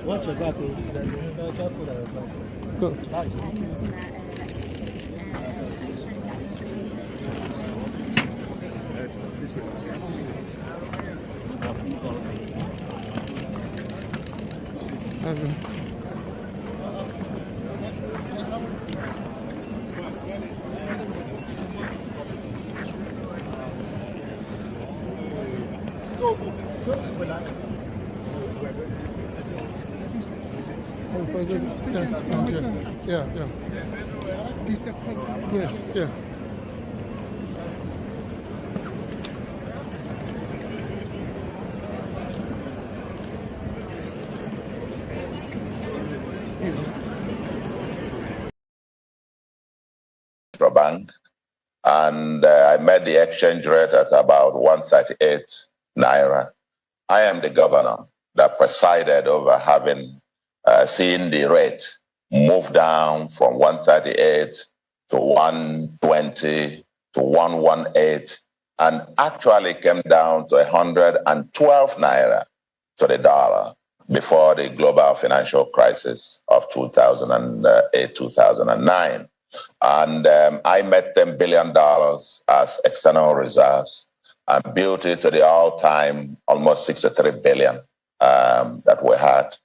Watch your back, there's a spiritual food at your back. Go. Nice. Yeah. Mr. President. Yes, yeah. Bank, and I met the exchange rate at about 138 naira. I am the governor that presided over having seen the rate move down from 138 to 120 to 118, and actually came down to 112 naira to the dollar before the global financial crisis of 2008-2009. And I met $10 billion as external reserves and built it to the all-time almost 63 billion that we had.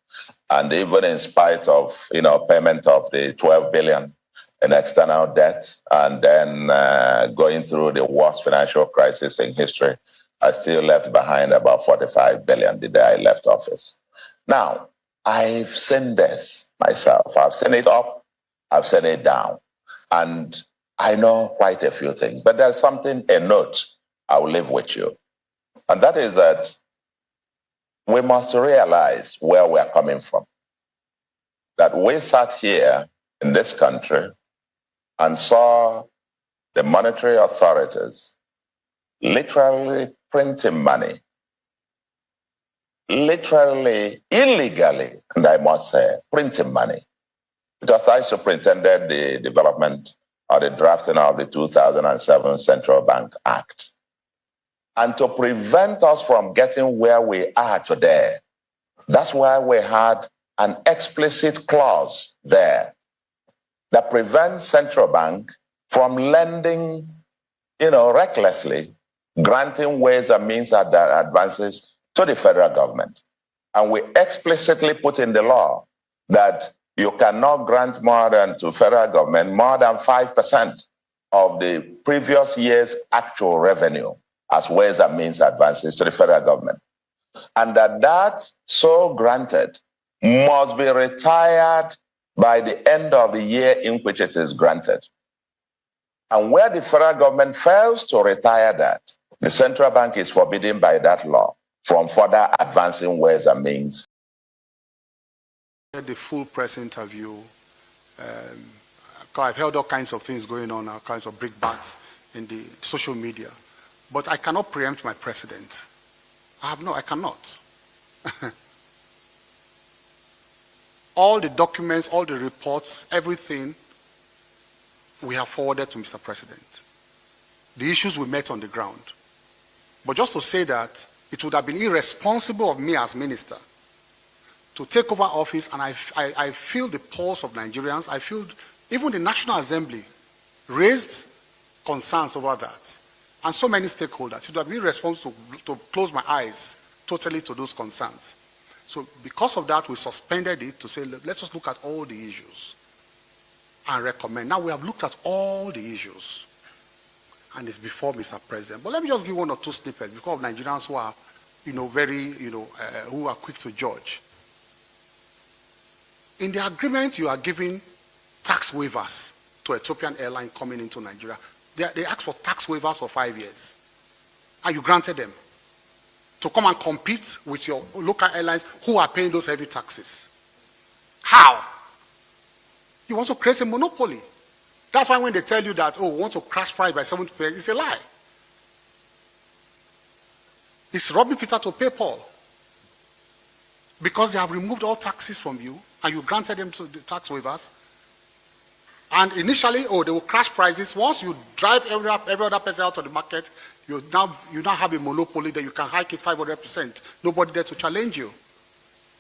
And even in spite of payment of the 12 billion in external debt, and then going through the worst financial crisis in history, I still left behind about 45 billion the day I left office. Now, I've seen this myself. I've seen it up, I've seen it down. And I know quite a few things, but there's something, a note I will leave with you. And that is that we must realize where we're coming from. That we sat here in this country and saw the monetary authorities literally printing money, literally illegally, and I must say, printing money. Because I superintended the development or the drafting of the 2007 Central Bank Act. And to prevent us from getting where we are today, that's why we had an explicit clause there that prevents Central Bank from lending, recklessly, granting ways and means advances to the federal government. And we explicitly put in the law that you cannot grant more than to federal government more than 5% of the previous year's actual revenue as ways and means advances to the federal government. And that so granted must be retired by the end of the year in which it is granted. And where the federal government fails to retire that, the central bank is forbidden by that law from further advancing ways and means. The full press interview. I've heard all kinds of things going on, all kinds of brickbats in the social media. But I cannot preempt my president. I cannot. All the documents, all the reports, everything we have forwarded to Mr. President. The issues we met on the ground. But just to say that it would have been irresponsible of me as minister to take over office, and I feel the pulse of Nigerians. I feel even the National Assembly raised concerns over that. And so many stakeholders. It would have been irresponsible to close my eyes totally to those concerns. So because of that, we suspended it to say, let's just look at all the issues and recommend. Now we have looked at all the issues, and it's before Mr. President. But let me just give one or two snippets because of Nigerians who are, who are quick to judge. In the agreement, you are giving tax waivers to Ethiopian Airlines coming into Nigeria. They asked for tax waivers for 5 years, and you granted them to come and compete with your local airlines who are paying those heavy taxes. How? You want to create a monopoly. That's why when they tell you that, we want to crash price by 70%, it's a lie. It's robbing Peter to pay Paul. Because they have removed all taxes from you, and you granted them to the tax waivers, And initially, they will crash prices. Once you drive every other person out of the market, you now have a monopoly that you can hike it 500%. Nobody there to challenge you.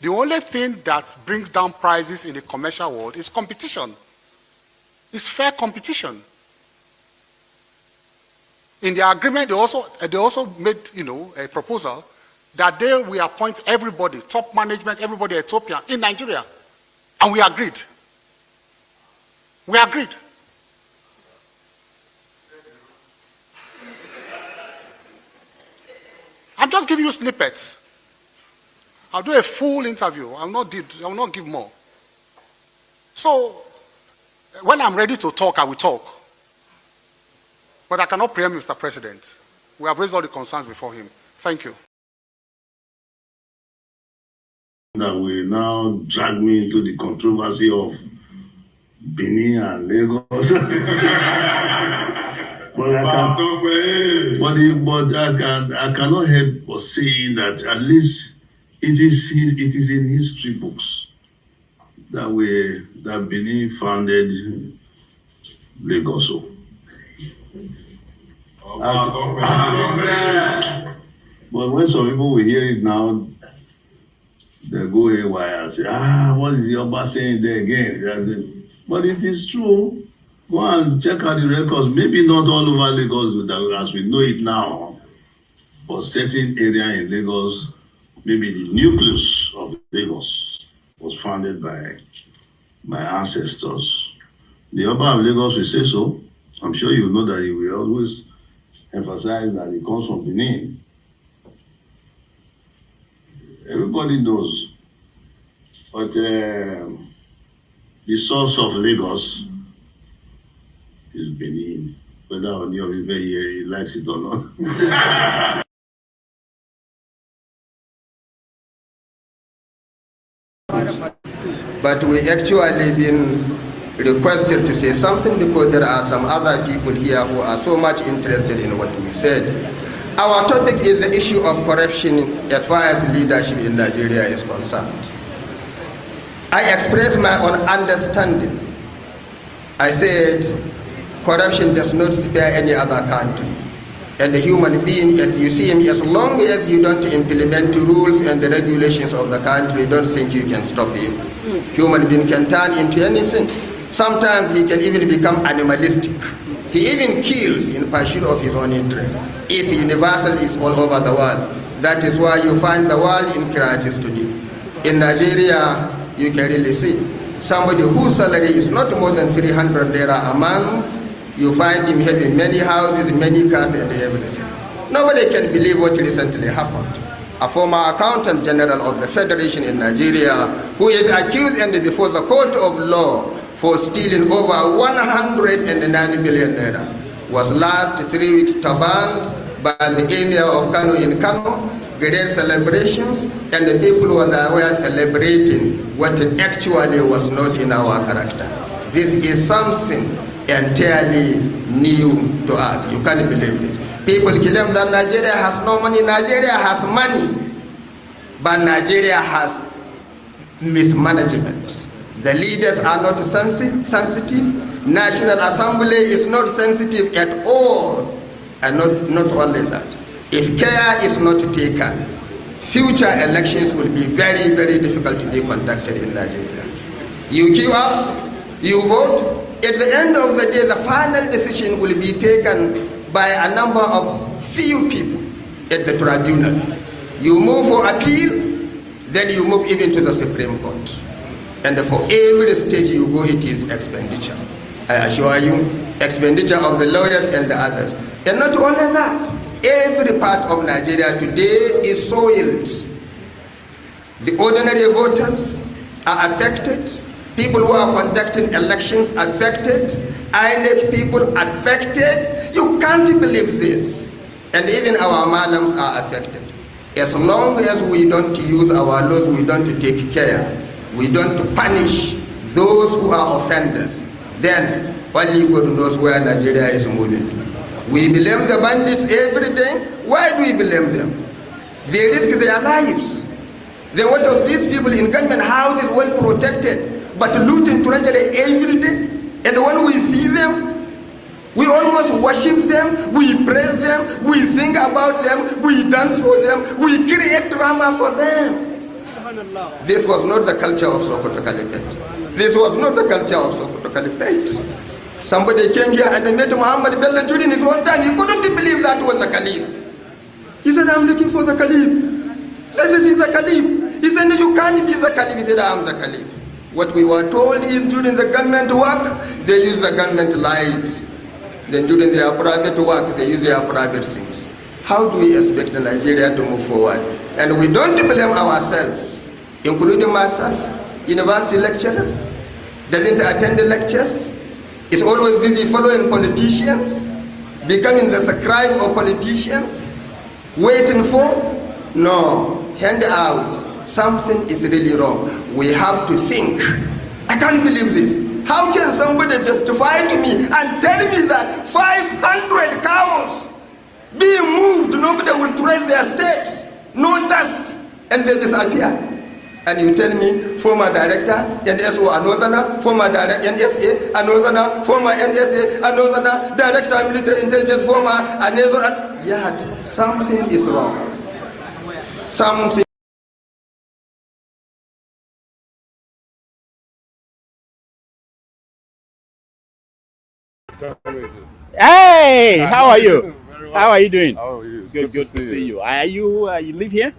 The only thing that brings down prices in the commercial world is competition. It's fair competition. In the agreement, they also made, a proposal that they will appoint everybody, top management, everybody Ethiopian in Nigeria. And we agreed. We agreed. I'm just giving you snippets. I'll do a full interview. I will not give more. So, when I'm ready to talk, I will talk. But I cannot preempt Mr. President. We have raised all the concerns before him. Thank you. That will now drag me into the controversy of Benin and Lagos. I cannot help but saying that at least it is in history books that Benin founded Lagos. But when some people will hear it now, they go haywire and say, what is the Oba saying there again? But it is true. Go and check out the records. Maybe not all over Lagos as we know it now, but certain area in Lagos, maybe the nucleus of Lagos was founded by my ancestors. The Oba of Lagos will say so. I'm sure you know that he will always emphasize that it comes from Benin. Everybody knows. But the source of Lagos is Benin, whether on your he likes it or not. But we actually been requested to say something because there are some other people here who are so much interested in what we said. Our topic is the issue of corruption as far as leadership in Nigeria is concerned. I expressed my own understanding. I said corruption does not spare any other country. And the human being, as you see him, as long as you don't implement the rules and the regulations of the country, don't think you can stop him. Human being can turn into anything. Sometimes he can even become animalistic. He even kills in pursuit of his own interest. It's universal, it's all over the world. That is why you find the world in crisis today. In Nigeria, you can really see somebody whose salary is not more than 300 naira a month. You find him having many houses, many cars, and everything. Nobody can believe what recently happened. A former accountant general of the Federation in Nigeria, who is accused and before the court of law for stealing over 109 billion naira, was last 3 weeks turbaned by the Emir of Kanu in Kanu, great celebrations, and the people who were celebrating what actually was not in our character. This is something entirely new to us. You can't believe this. People claim that Nigeria has no money. Nigeria has money, but Nigeria has mismanagement. The leaders are not sensitive. National Assembly is not sensitive at all. And not only that, if care is not taken, future elections will be very, very difficult to be conducted in Nigeria. You queue up, you vote. At the end of the day, the final decision will be taken by a number of few people at the tribunal. You move for appeal, then you move even to the Supreme Court. And for every stage you go, it is expenditure. I assure you, expenditure of the lawyers and the others. And not only that, every part of Nigeria today is soiled. The ordinary voters are affected. People who are conducting elections affected. INEC people affected. You can't believe this. And even our malams are affected. As long as we don't use our laws, we don't take care, we don't punish those who are offenders, then only God knows where Nigeria is moving to. We blame the bandits every day. Why do we blame them? They risk their lives. Then what of these people in government houses well protected, but looting treasury every day? And when we see them, we almost worship them, we praise them, we sing about them, we dance for them, we create drama for them. This was not the culture of Sokoto Caliphate. This was not the culture of Sokoto Caliphate. Somebody came here and they met Muhammad Bello during his own time. He couldn't believe that was the Caliph. He said, I'm looking for the Caliph. He said, this is the Caliph. He said, no, you can't be the Caliph. He said, I'm the Caliph. What we were told is during the government work, they use the government light. Then during their private work, they use their private things. How do we expect Nigeria to move forward? And we don't blame ourselves, including myself, university lecturer, doesn't attend the lectures, is always busy following politicians, becoming the scribe of politicians, waiting for? No, hand out. Something is really wrong. We have to think. I can't believe this. How can somebody justify to me and tell me that 500 cows being moved, nobody will trace their steps, no dust, and they disappear? And you tell me former director, NSO another, former director, NSA another, former NSA another, director of military intelligence, former another. Yet something is wrong. Something. Hey, how are you? Well. How are you doing? How are you? Good to see you. Are you you live here?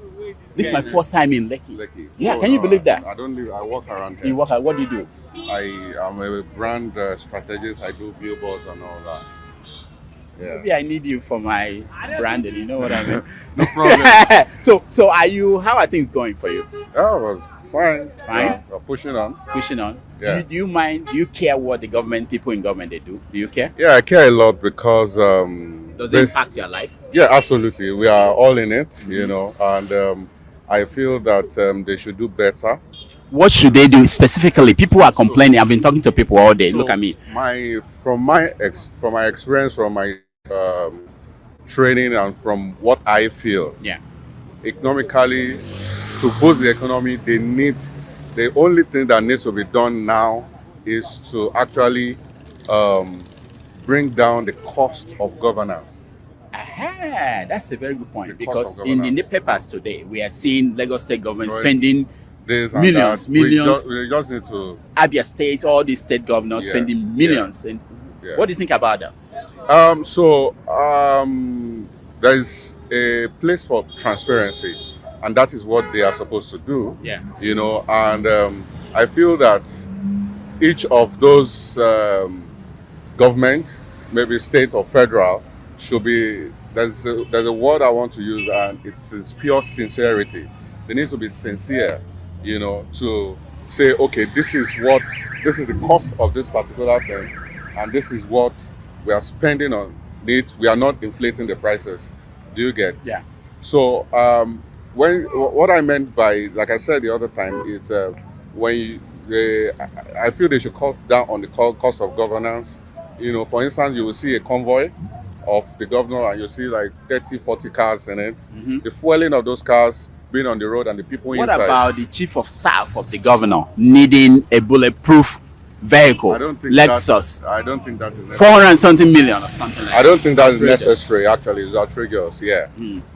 This is my first time in Lekki. Lekki. Yeah, can you believe that? I don't live. I walk around here. You work. What do you do? I am a brand strategist. I do billboards and all that. Yeah. Maybe I need you for my branding. You know what I mean? No problem. So are you? How are things going for you? Yeah, it was fine. Fine? Yeah, we're pushing on. Pushing on. Yeah. Do you mind? Do you care what the government, people in government, they do? Do you care? Yeah, I care a lot because Does it impact your life? yeah, absolutely. We are all in it, you know, and I feel that they should do better. What should they do specifically? People are complaining. I've been talking to people all day. So Look at me. From my experience, from my training, and from what I feel, Yeah. economically, to boost the economy, the only thing that needs to be done now is to actually bring down the cost of governance. Aha, that's a very good point. The Because cost of in the governance. papers today, we are seeing Lagos State government Right. spending This and millions, that. millions. We just need to. Abia State, all these state governors Yeah, spending millions. And Yeah. what do you think about that? There is a place for transparency, and that is what they are supposed to do. Yeah. You know, and I feel that each of those government, maybe state or federal, should be. There's a word I want to use, and it's pure sincerity. They need to be sincere, you know, to say, okay, this is the cost of this particular thing, and this is what we are spending on it. We are not inflating the prices. Do you get? Yeah. So what I meant by, like I said the other time, it's I feel they should cut down on the cost of governance. You know, for instance, you will see a convoy of the governor and you see like 30, 40 cars in it. Mm-hmm. The fueling of those cars being on the road and the people What inside. about the chief of staff of the governor needing a bulletproof vehicle, I don't think Lexus, I don't think that is necessary. 400 and something million or something like that? I don't think that is Outrageous. necessary. Actually, it's outrageous. Yeah,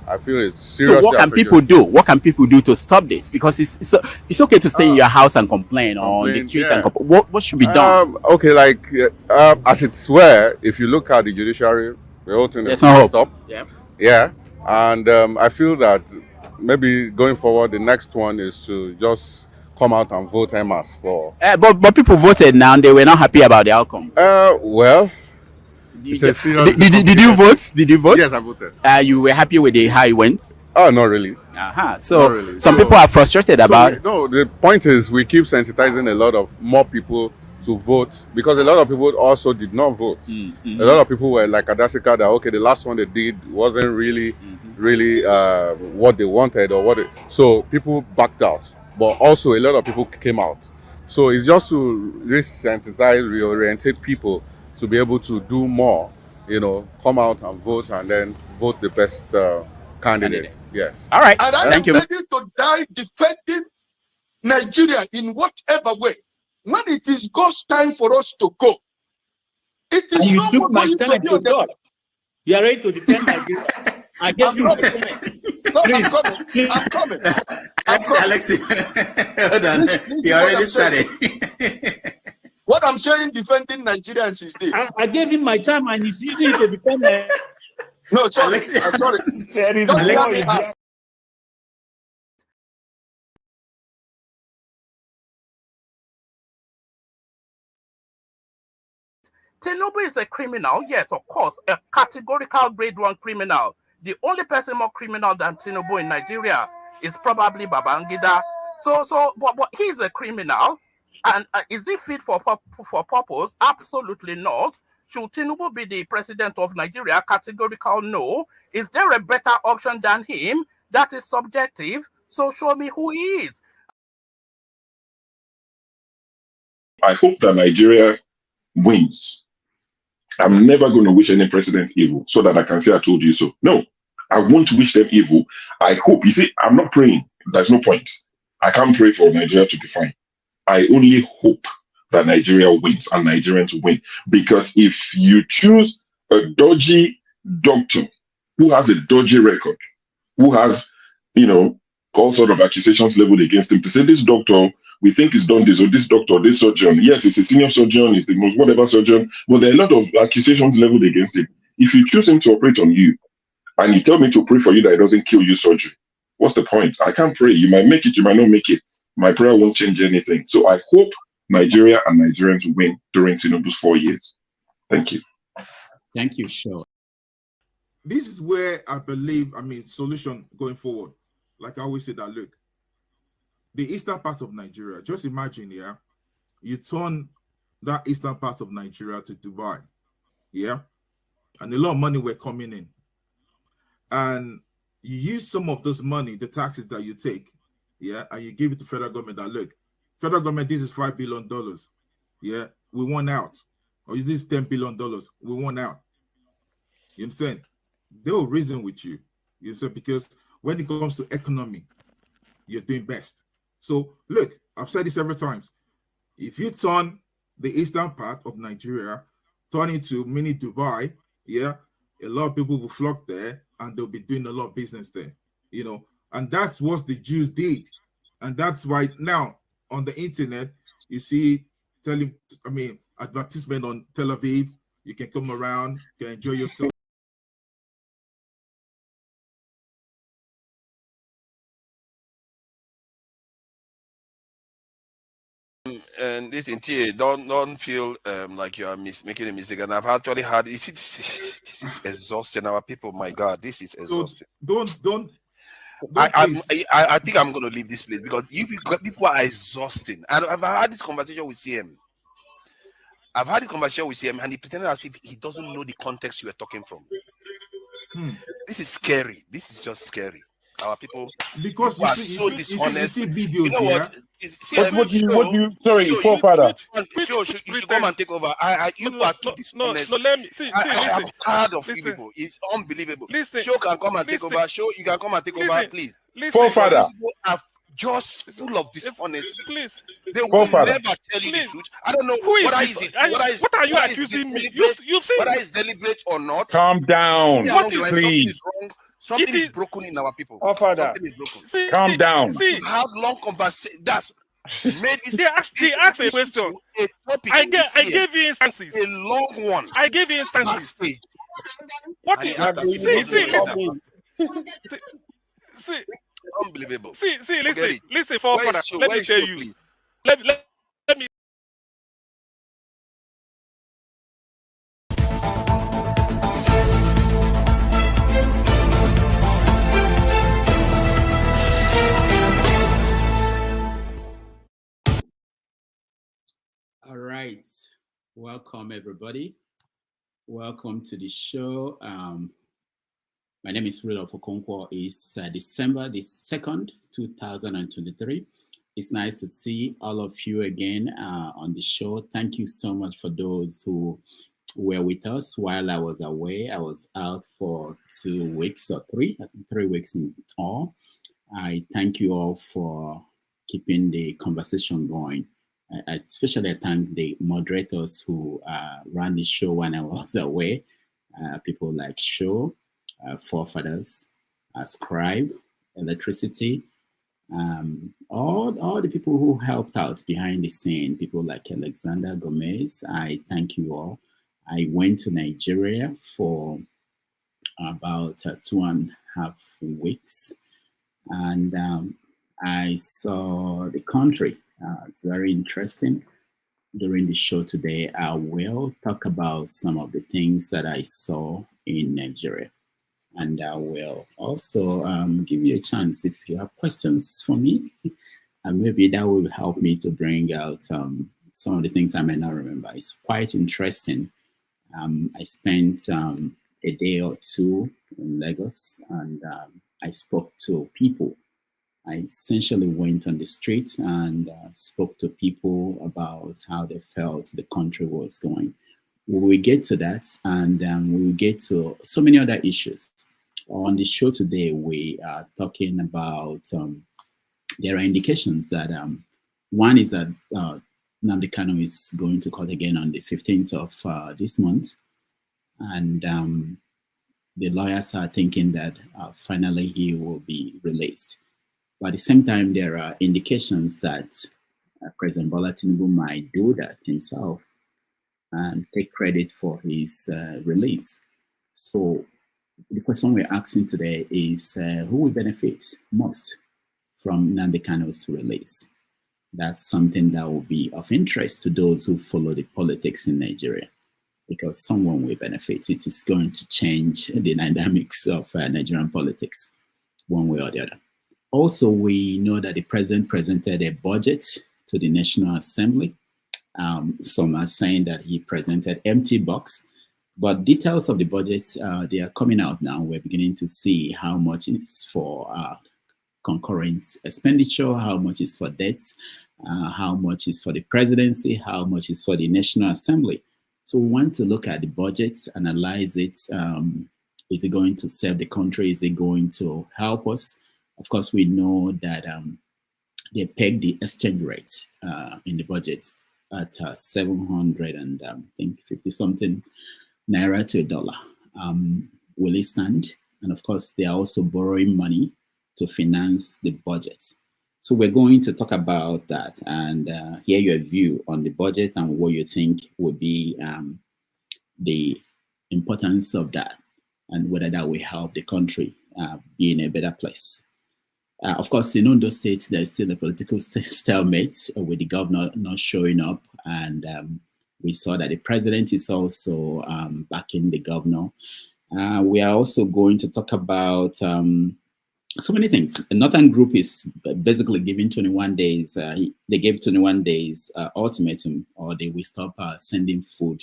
I feel it's So seriously. what can people do? What can people do to stop this? Because it's okay to stay in your house and complain or on the street yeah. and complain. What should be done? Okay, like as it's were, if you look at the judiciary, the whole thing There's is no hope. stop. Yeah. Yeah, and I feel that maybe going forward, the next one is to just come out and vote en masse for. But people voted now and they were not happy about the outcome. Well, it's a serious. Did you vote? Did you vote? Yes, I voted. You were happy with how it went? Oh, not really. So Not really. some So- people are frustrated about it. No, the point is we keep sensitizing a lot of more people to vote because a lot of people also did not vote. A lot of people were like Adasika that okay, the last one they did wasn't really what they wanted or so people backed out. But also a lot of people came out. So it's just to re-sensitize, reorientate people to be able to do more, you know, come out and vote and then vote the best candidate. Yes. All right. And I Thank am you. ready to die defending Nigeria in whatever way. When it is God's time for us to go, It is And you not took good my for you time to to be on the. talk. You are ready to defend Nigeria. I gave you my time. No, Please, I'm coming. please. I'm coming. I'm coming. Alexi, hold on. Listen You to what already I'm saying. started. What I'm saying, defending Nigerians is this. I gave him my time and he's using it to defend Nigeria. No, sorry. Alexi, I'm sorry. There is Just more let me in ask. Tinubu is a criminal, yes, of course, a categorical grade 1 criminal. The only person more criminal than Tinubu in Nigeria is probably Babangida. But he's a criminal, and is he fit for purpose? Absolutely not. Should Tinubu be the president of Nigeria? Categorical no. Is there a better option than him? That is subjective. So show me who he is. I hope that Nigeria wins. I'm never going to wish any president evil so that I can say I told you so. No, I won't wish them evil. I hope. You see, I'm not praying. There's no point. I can't pray for Nigeria to be fine. I only hope that Nigeria wins and Nigerians win. Because if you choose a dodgy doctor who has a dodgy record, who has, all sort of accusations leveled against him, to say this doctor, we think he's done this, or this doctor, this surgeon, yes, he's a senior surgeon, he's the most whatever surgeon, but there are a lot of accusations leveled against him. If you choose him to operate on you, and you tell me to pray for you that it doesn't kill you surgery, what's the point? I can't pray. You might make it, you might not make it. My prayer won't change anything. So I hope Nigeria and Nigerians win during Tinubu's 4 years. Thank you. Thank you, sure. This is where I believe, solution going forward. Like I always say that, look, the eastern part of Nigeria, just imagine, you turn that eastern part of Nigeria to Dubai, and a lot of money were coming in. And you use some of this money, the taxes that you take, and you give it to federal government that, look, federal government, this is $5 billion, we want out. Or this is $10 billion, we want out. You understand? They will reason with you. You understand? Because when it comes to economy, you're doing best. So look, I've said this several times. If you turn the eastern part of Nigeria, turn into mini Dubai, a lot of people will flock there and they'll be doing a lot of business there, and that's what the Jews did. And that's why now on the internet, you see advertisement on Tel Aviv, you can come around, you can enjoy yourself. And this interior, don't feel like you are making a mistake. And I've actually had this is exhausting. Our people, my God, this is exhausting. Don't I think I'm going to leave this place because people are exhausting. And I've had this conversation with CM. And he pretended as if he doesn't know the context you are talking from. This is scary. This is just scary. Our people, because you are so dishonest. You see videos, you know what? What do you sorry, forefather. You should come and take over. You are too dishonest. Let me see. I'm tired of you people. It's unbelievable. Show can come and take over. Show you can come and take over, please. Forefather. People are just full of dishonesty. Please. They will never tell you the truth. I don't know whether is it. What are you accusing me? You've seen whether it's deliberate or not. Calm down, please. Something is wrong. Something is broken in our people. Oh, Father. Something is broken. Calm down. We've had long conversations. That's made this. They asked a question. I gave you instances. A long one. I gave you instances. What is see, unbelievable. See, listen, forefather. Let me tell you. Let me. All right. Welcome, everybody. Welcome to the show. My name is Rudolph Okonkwo. It's December the 2nd, 2023. It's nice to see all of you again on the show. Thank you so much for those who were with us while I was away. I was out for 2 weeks or 3 weeks in all. I thank you all for keeping the conversation going. especially at times the moderators who ran the show when I was away, people like Show, Forefathers, Scribe, Electricity, all the people who helped out behind the scene, people like Alexander Gomez. I thank you all. I went to Nigeria for about 2.5 weeks, and I saw the country. It's very interesting. During the show today, I will talk about some of the things that I saw in Nigeria. And I will also give you a chance if you have questions for me. And maybe that will help me to bring out some of the things I may not remember. It's quite interesting. I spent a day or two in Lagos, and I spoke to people. I essentially went on the streets and spoke to people about how they felt the country was going. We will get to that, and we will get to so many other issues. On the show today, we are talking about, there are indications that one is that Nnamdi Kanu is going to court again on the 15th of this month. And the lawyers are thinking that finally he will be released. But at the same time, there are indications that President Bola Tinubu might do that himself and take credit for his release. So the question we're asking today is who will benefit most from Nnamdi Kanu's release? That's something that will be of interest to those who follow the politics in Nigeria, because someone will benefit. It is going to change the dynamics of Nigerian politics one way or the other. Also, we know that the president presented a budget to the National Assembly. Some are saying that he presented empty box, but details of the budget, they are coming out now. We're beginning to see how much is for concurrent expenditure, how much is for debts, how much is for the presidency, how much is for the National Assembly. So we want to look at the budget, analyze it. Is it going to serve the country? Is it going to help us? Of course, we know that they pegged the exchange rate in the budget at 700 and I think 50 something naira to a dollar. Will it stand? And of course, they are also borrowing money to finance the budget. So we're going to talk about that and hear your view on the budget and what you think would be the importance of that and whether that will help the country be in a better place. Of course, in Ondo State, there's still a political stalemate with the governor not showing up. And we saw that the president is also backing the governor. We are also going to talk about so many things. The Northern Group is basically giving 21 days. They gave 21 days ultimatum, or they will stop sending food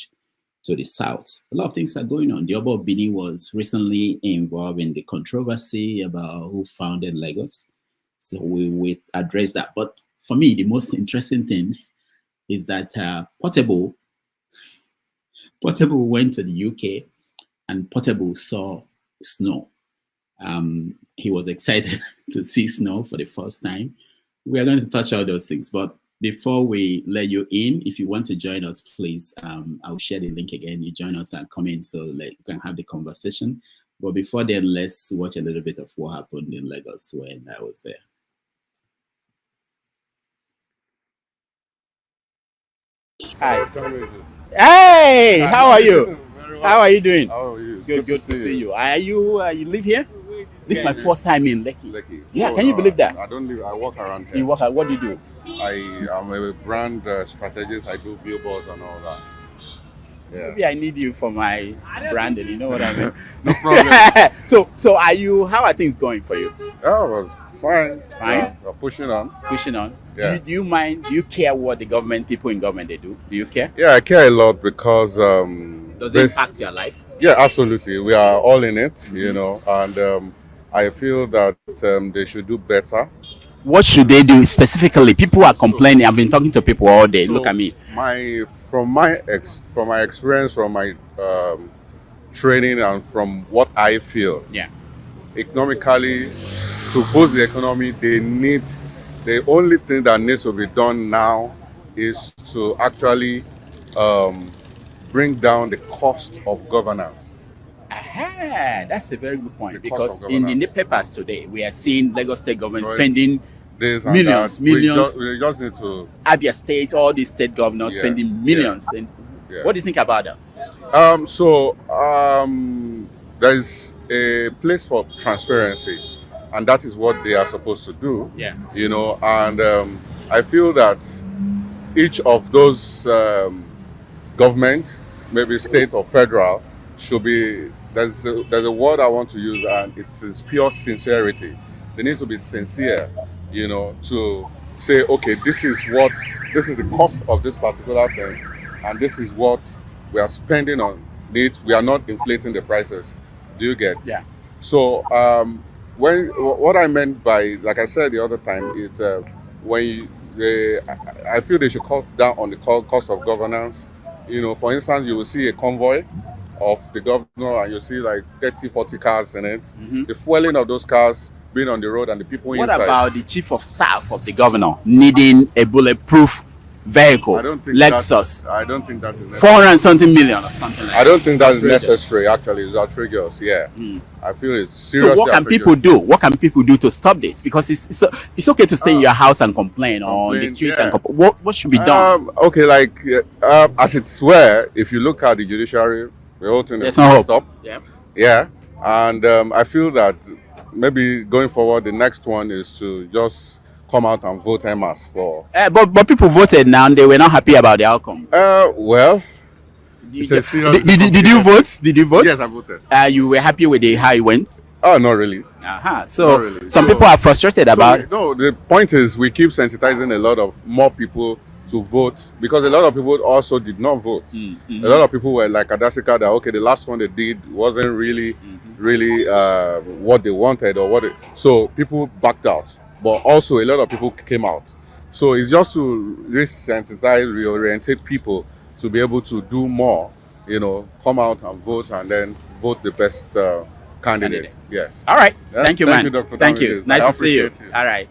to the South. A lot of things are going on. The Oba of Benin was recently involved in the controversy about who founded Lagos. So we will address that. But for me, the most interesting thing is that Portable went to the UK and Portable saw snow. He was excited to see snow for the first time. We are going to touch all those things. But before we let you in, if you want to join us, please, I'll share the link again. You join us and come in so that you can have the conversation. But before then, let's watch a little bit of what happened in Lagos when I was there. Hi. Hey, how are you? How are you doing? How are you? Good to see you. Are you live here? This is my first time in Lekki. Yeah, can you believe that? I don't live. I walk around here. You walk. What do you do? I am a brand strategist. I do billboards and all that. Yeah. Maybe I need you for my branding. You know what I mean? No problem. So are you? How are things going for you? Oh, it was fine. Fine. Yeah, we're pushing on. Pushing on. Yeah. Do you mind? Do you care what the people in government they do? Do you care? Yeah, I care a lot because does it impact your life? Yeah, absolutely. We are all in it, you know, and I feel that they should do better. What should they do specifically? People are complaining. I've been talking to people all day. So look at me. From my experience, from my training, and from what I feel, yeah, economically, to boost the economy, the only thing that needs to be done now is to actually bring down the cost of governance. Aha, that's a very good point, because in the papers today, we are seeing Lagos State government spending millions. We just need to... Abia State, all the state governors spending millions. And what do you think about that? There is a place for transparency, and that is what they are supposed to do. Yeah. You know, and I feel that each of those government, maybe state or federal, should be, there's a word I want to use, and it's pure sincerity. They need to be sincere, you know, to say, okay, this is the cost of this particular thing, and this is what we are spending on it. We are not inflating the prices. Do you get? Yeah. So what I meant by, like I said the other time, it's I feel they should cut down on the cost of governance. You know, for instance, you will see a convoy of the governor and you see like 30, 40 cars in it. The fueling of those cars being on the road and the people inside. What about the chief of staff of the governor needing a bulletproof vehicle, Lexus? I don't think that is necessary. 400 and something million or something like that. I don't think that is necessary, actually. It's outrageous, yeah. I feel it's seriously So what can people do? What can people do to stop this? Because it's okay to stay in your house and complain on the street. And what should be done? Okay, like, as it were, if you look at the judiciary, the whole thing is stop. Yeah. Yeah. And I feel that maybe going forward, the next one is to just come out and vote en masse for. But people voted now and they were not happy about the outcome. Well, it's a serious. Did you vote? Did you vote? Yes, I voted. You were happy with how it went? Oh, not really. So really. Some people are frustrated about it. No, the point is we keep sensitizing a lot of more people to vote, because a lot of people also did not vote. A lot of people were like Adasika, that okay, the last one they did wasn't really what they wanted or so people backed out. But also a lot of people came out. So it's just to re-sensitize, reorientate people to be able to do more, you know, come out and vote and then vote the best candidate. Yes. All right. Thank you, man. Thank you, Dr. Thank you. Damages. Nice I to see you. appreciate All right.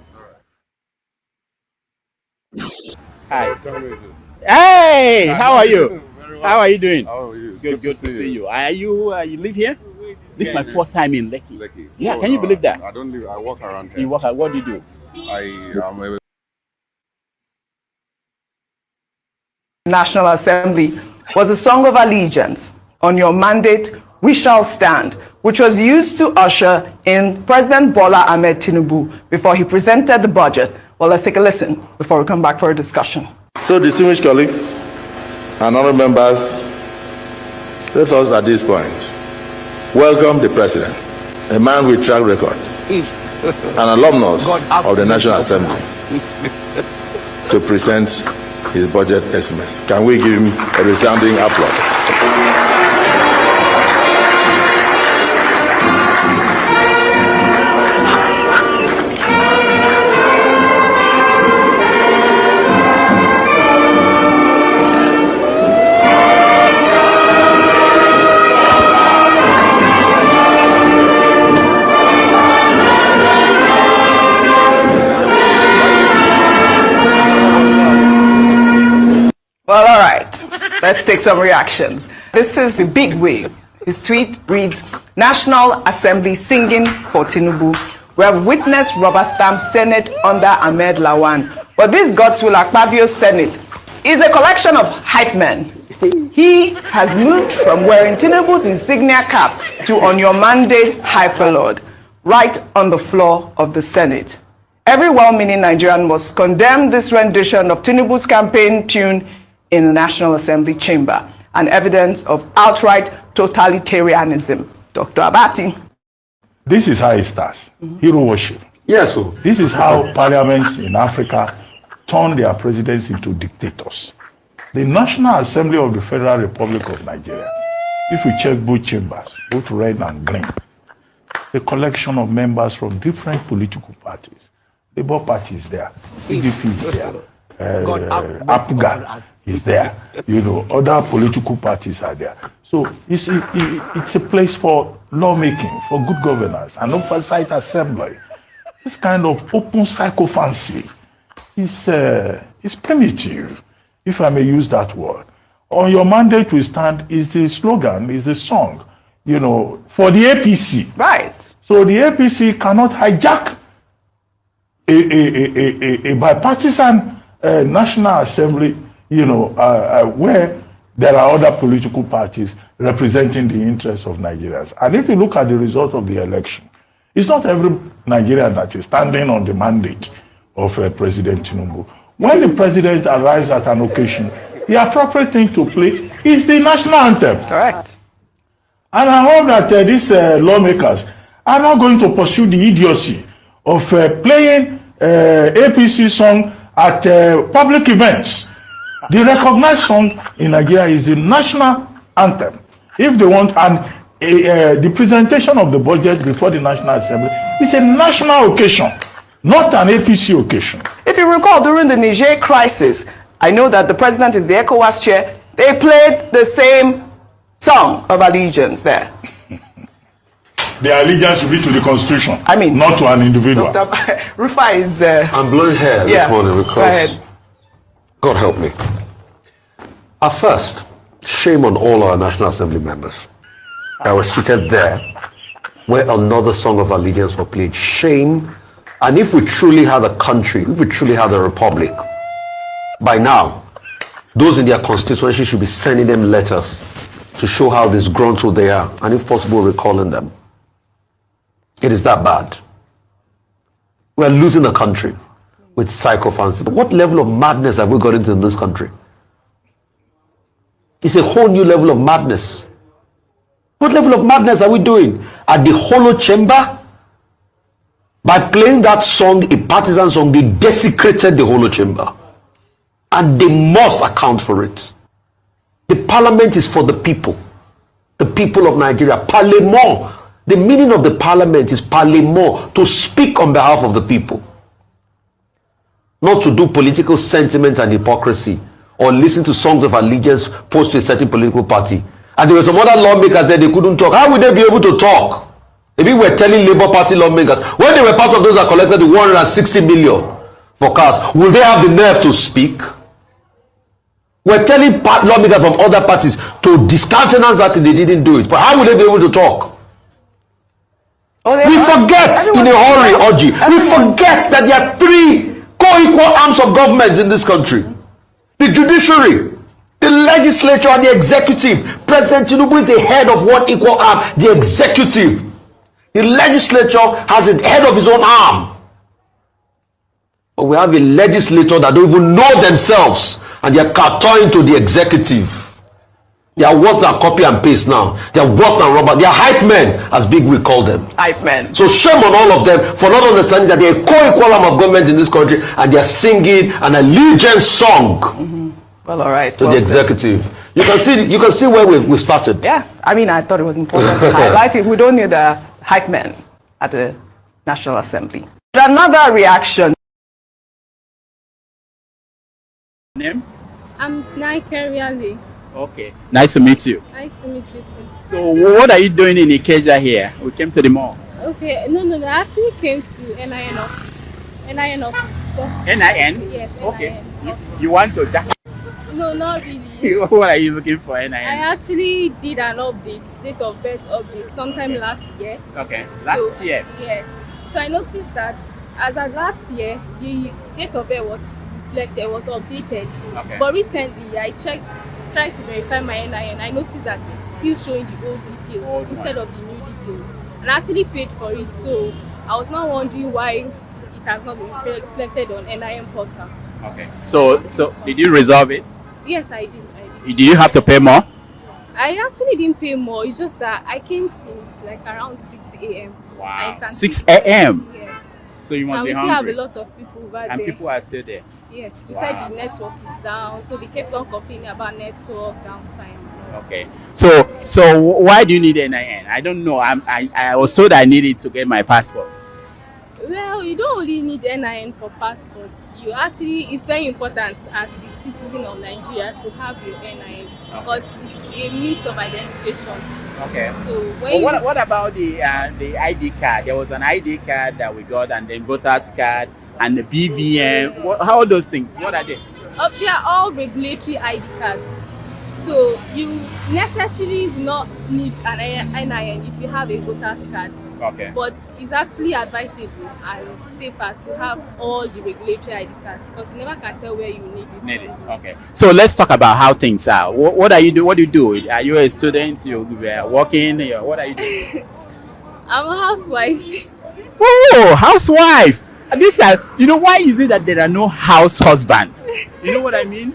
Hi. Damages. Hey, how are you? Very well. How are you doing? How are you? Good to see you. Are you live here? This is my first time in Lekki. Yeah, can you believe that? I don't live, I walk around here. You walk out, what do you do? I am a National Assembly was a song of allegiance. On your mandate, we shall stand, which was used to usher in President Bola Tinubu before he presented the budget. Well, let's take a listen before we come back for a discussion. So, distinguished colleagues and honorable members, let us at this point welcome the President, a man with track record, an alumnus of the National Assembly, to present his budget estimates. Can we give him a resounding applause? Well, all right. Let's take some reactions. This is the big wig. His tweet reads, National Assembly singing for Tinubu. We have witnessed rubber stamp Senate under Ahmed Lawan. But this Godswill Akpabio Senate is a collection of hype men. He has moved from wearing Tinubu's insignia cap to on your mandate hyperlord, right on the floor of the Senate. Every well-meaning Nigerian must condemn this rendition of Tinubu's campaign tune in the National Assembly chamber, an evidence of outright totalitarianism. Dr. Abati. This is how it starts. Hero worship. Yes, sir. This is how parliaments in Africa turn their presidents into dictators. The National Assembly of the Federal Republic of Nigeria, if we check both chambers, both red and green, a collection of members from different political parties. Labour Party is there, PDP is there, APGA is there, you know, other political parties are there. So it's a place for lawmaking, for good governance, an oversight assembly. This kind of open sycophancy is primitive. if I may use that word. On your mandate we stand is the slogan, is the song, you know, for the APC. Right. So the APC cannot hijack a bipartisan National Assembly, you know, where there are other political parties representing the interests of Nigerians. And if you look at the result of the election, it's not every Nigerian that is standing on the mandate of President Tinubu. When the president arrives at an occasion, the appropriate thing to play is the national anthem. Correct. And I hope that these lawmakers are not going to pursue the idiocy of playing APC song at public events. The recognized song in Nigeria is the national anthem. If they want, and the presentation of the budget before the National Assembly is a national occasion, not an APC occasion. If you recall, during the Niger crisis, I know that the president is the ECOWAS chair. They played the same song of allegiance there. The allegiance will be to the constitution. I mean, not to an individual. Dr. Rufa is... I'm blowing hair this morning because... God help me. At first, shame on all our National Assembly members that were seated there where another song of allegiance was played. Shame. And if we truly had a country, if we truly had a republic, by now, those in their constituency should be sending them letters to show how disgruntled they are, and if possible, recalling them. It is that bad. We're losing a country with sycophants. What level of madness have we got into in this country? It's a whole new level of madness. What level of madness are we doing? At the hollow chamber? By playing that song, a partisan song, they desecrated the hollow chamber. And they must account for it. The parliament is for the people of Nigeria. Parlement. The meaning of the parliament is parlement, to speak on behalf of the people. Not to do political sentiment and hypocrisy, or listen to songs of allegiance posed to a certain political party. And there were some other lawmakers that they couldn't talk. How would they be able to talk? Maybe we're telling Labour Party lawmakers, when they were part of those that collected the 160 million for cars, will they have the nerve to speak? We're telling lawmakers from other parties to discountenance that they didn't do it. But how will they be able to talk? We forget in a hurry, Oji. We forget that there are three co-equal arms of government in this country. The judiciary, the legislature, and the executive. President Tinubu is the head of one equal arm, the executive. The legislature has the head of his own arm. But we have a legislature that don't even know themselves, and they are kowtowing to the executive. They are worse than copy and paste now. They are worse than rubber. They are hype men, as Big we call them. Hype men. So shame on all of them for not understanding that they are co-equal arm of government in this country, and they are singing an allegiance song. Well, all right. To the executive. You can see where we started. Yeah, I mean, I thought it was important to highlight it. We don't need a hype man at the National Assembly. Another reaction. Name? I'm Nigerian. Okay. Nice to meet you. Nice to meet you too. So what are you doing in Ikeja here? We came to the mall. Okay, no. I actually came to NIN office. NIN office. NIN? Yes, okay. NIN. You want to jack? No, not really. What are you looking for, NIN? I actually did an update, date of birth update, sometime last year. Okay, last year? Yes. So I noticed that as of last year, the date of birth was reflected, was updated. Okay. But recently, I tried to verify my NIN. I noticed that it's still showing the old details instead of the new details. And I actually paid for it, so I was now wondering why it has not been reflected on NIN portal. Okay. So did you resolve it? Yes, I did. Did you have to pay more? I actually didn't pay more. It's just that I came since like around 6 a.m. Wow. 6 a.m. Yes. So you must and be we hungry. still have a lot of people over there. And people are still there. Yes. Besides the network is down, so they kept on complaining about network downtime. Okay. So why do you need NIN? I don't know. I was told I needed to get my passport. Well, you don't only need NIN for passports. It's very important as a citizen of Nigeria to have your NIN because it's a means of identification. Okay. So what about the ID card? There was an ID card that we got, and then voters card and the BVN. How are those things? What are they? They are all regulatory ID cards. So you necessarily will not need an NIN if you have a voter's card. Okay. But it's actually advisable and safer to have all the regulatory ID cards because you never can tell where you need it. Okay. So let's talk about how things are. What are you do? What do you do? Are you a student? You are working? What are you doing? I'm a housewife. Oh, housewife. This why is it that there are no house husbands? You know what I mean?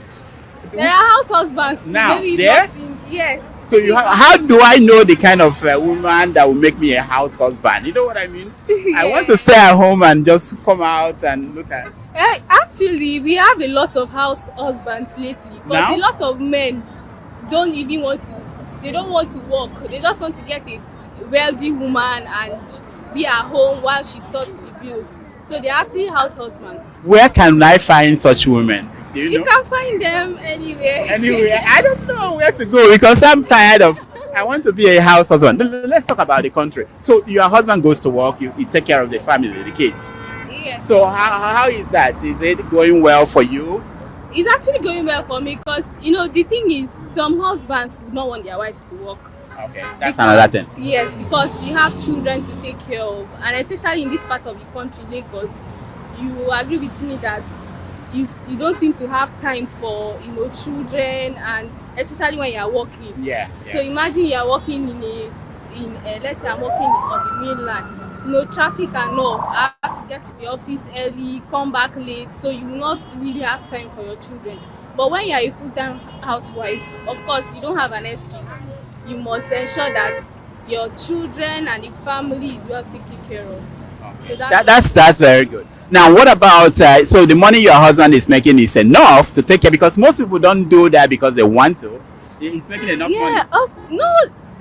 There are house husbands too. Now, Maybe there? Yes. So how do I know the kind of woman that will make me a house husband? You know what I mean? Yeah. I want to stay at home and just come out and look at. Actually, we have a lot of house husbands lately because a lot of men don't even want to. They don't want to work. They just want to get a wealthy woman and be at home while she sorts the bills. So they're actually house husbands. Where can I find such women? Do you know? can find them anywhere. Anywhere. I don't know where to go because I'm tired of. I want to be a house husband. Let's talk about the country. So your husband goes to work. You take care of the family, the kids. Yes. So how is that? Is it going well for you? It's actually going well for me because the thing is some husbands do not want their wives to work. Okay, that's another thing. Yes, because you have children to take care of, and especially in this part of the country, Lagos, you agree with me that you don't seem to have time for children, and especially when you are working. Yeah. So imagine you are working let's say I'm working on the mainland, traffic and all. I have to get to the office early, come back late, so you will not really have time for your children. But when you are a full-time housewife, of course, you don't have an excuse. You must ensure that your children and the family is well taken care of. So that's very good. Now, what about so the money your husband is making is enough to take care because most people don't do that because they want to. He's making enough money. No,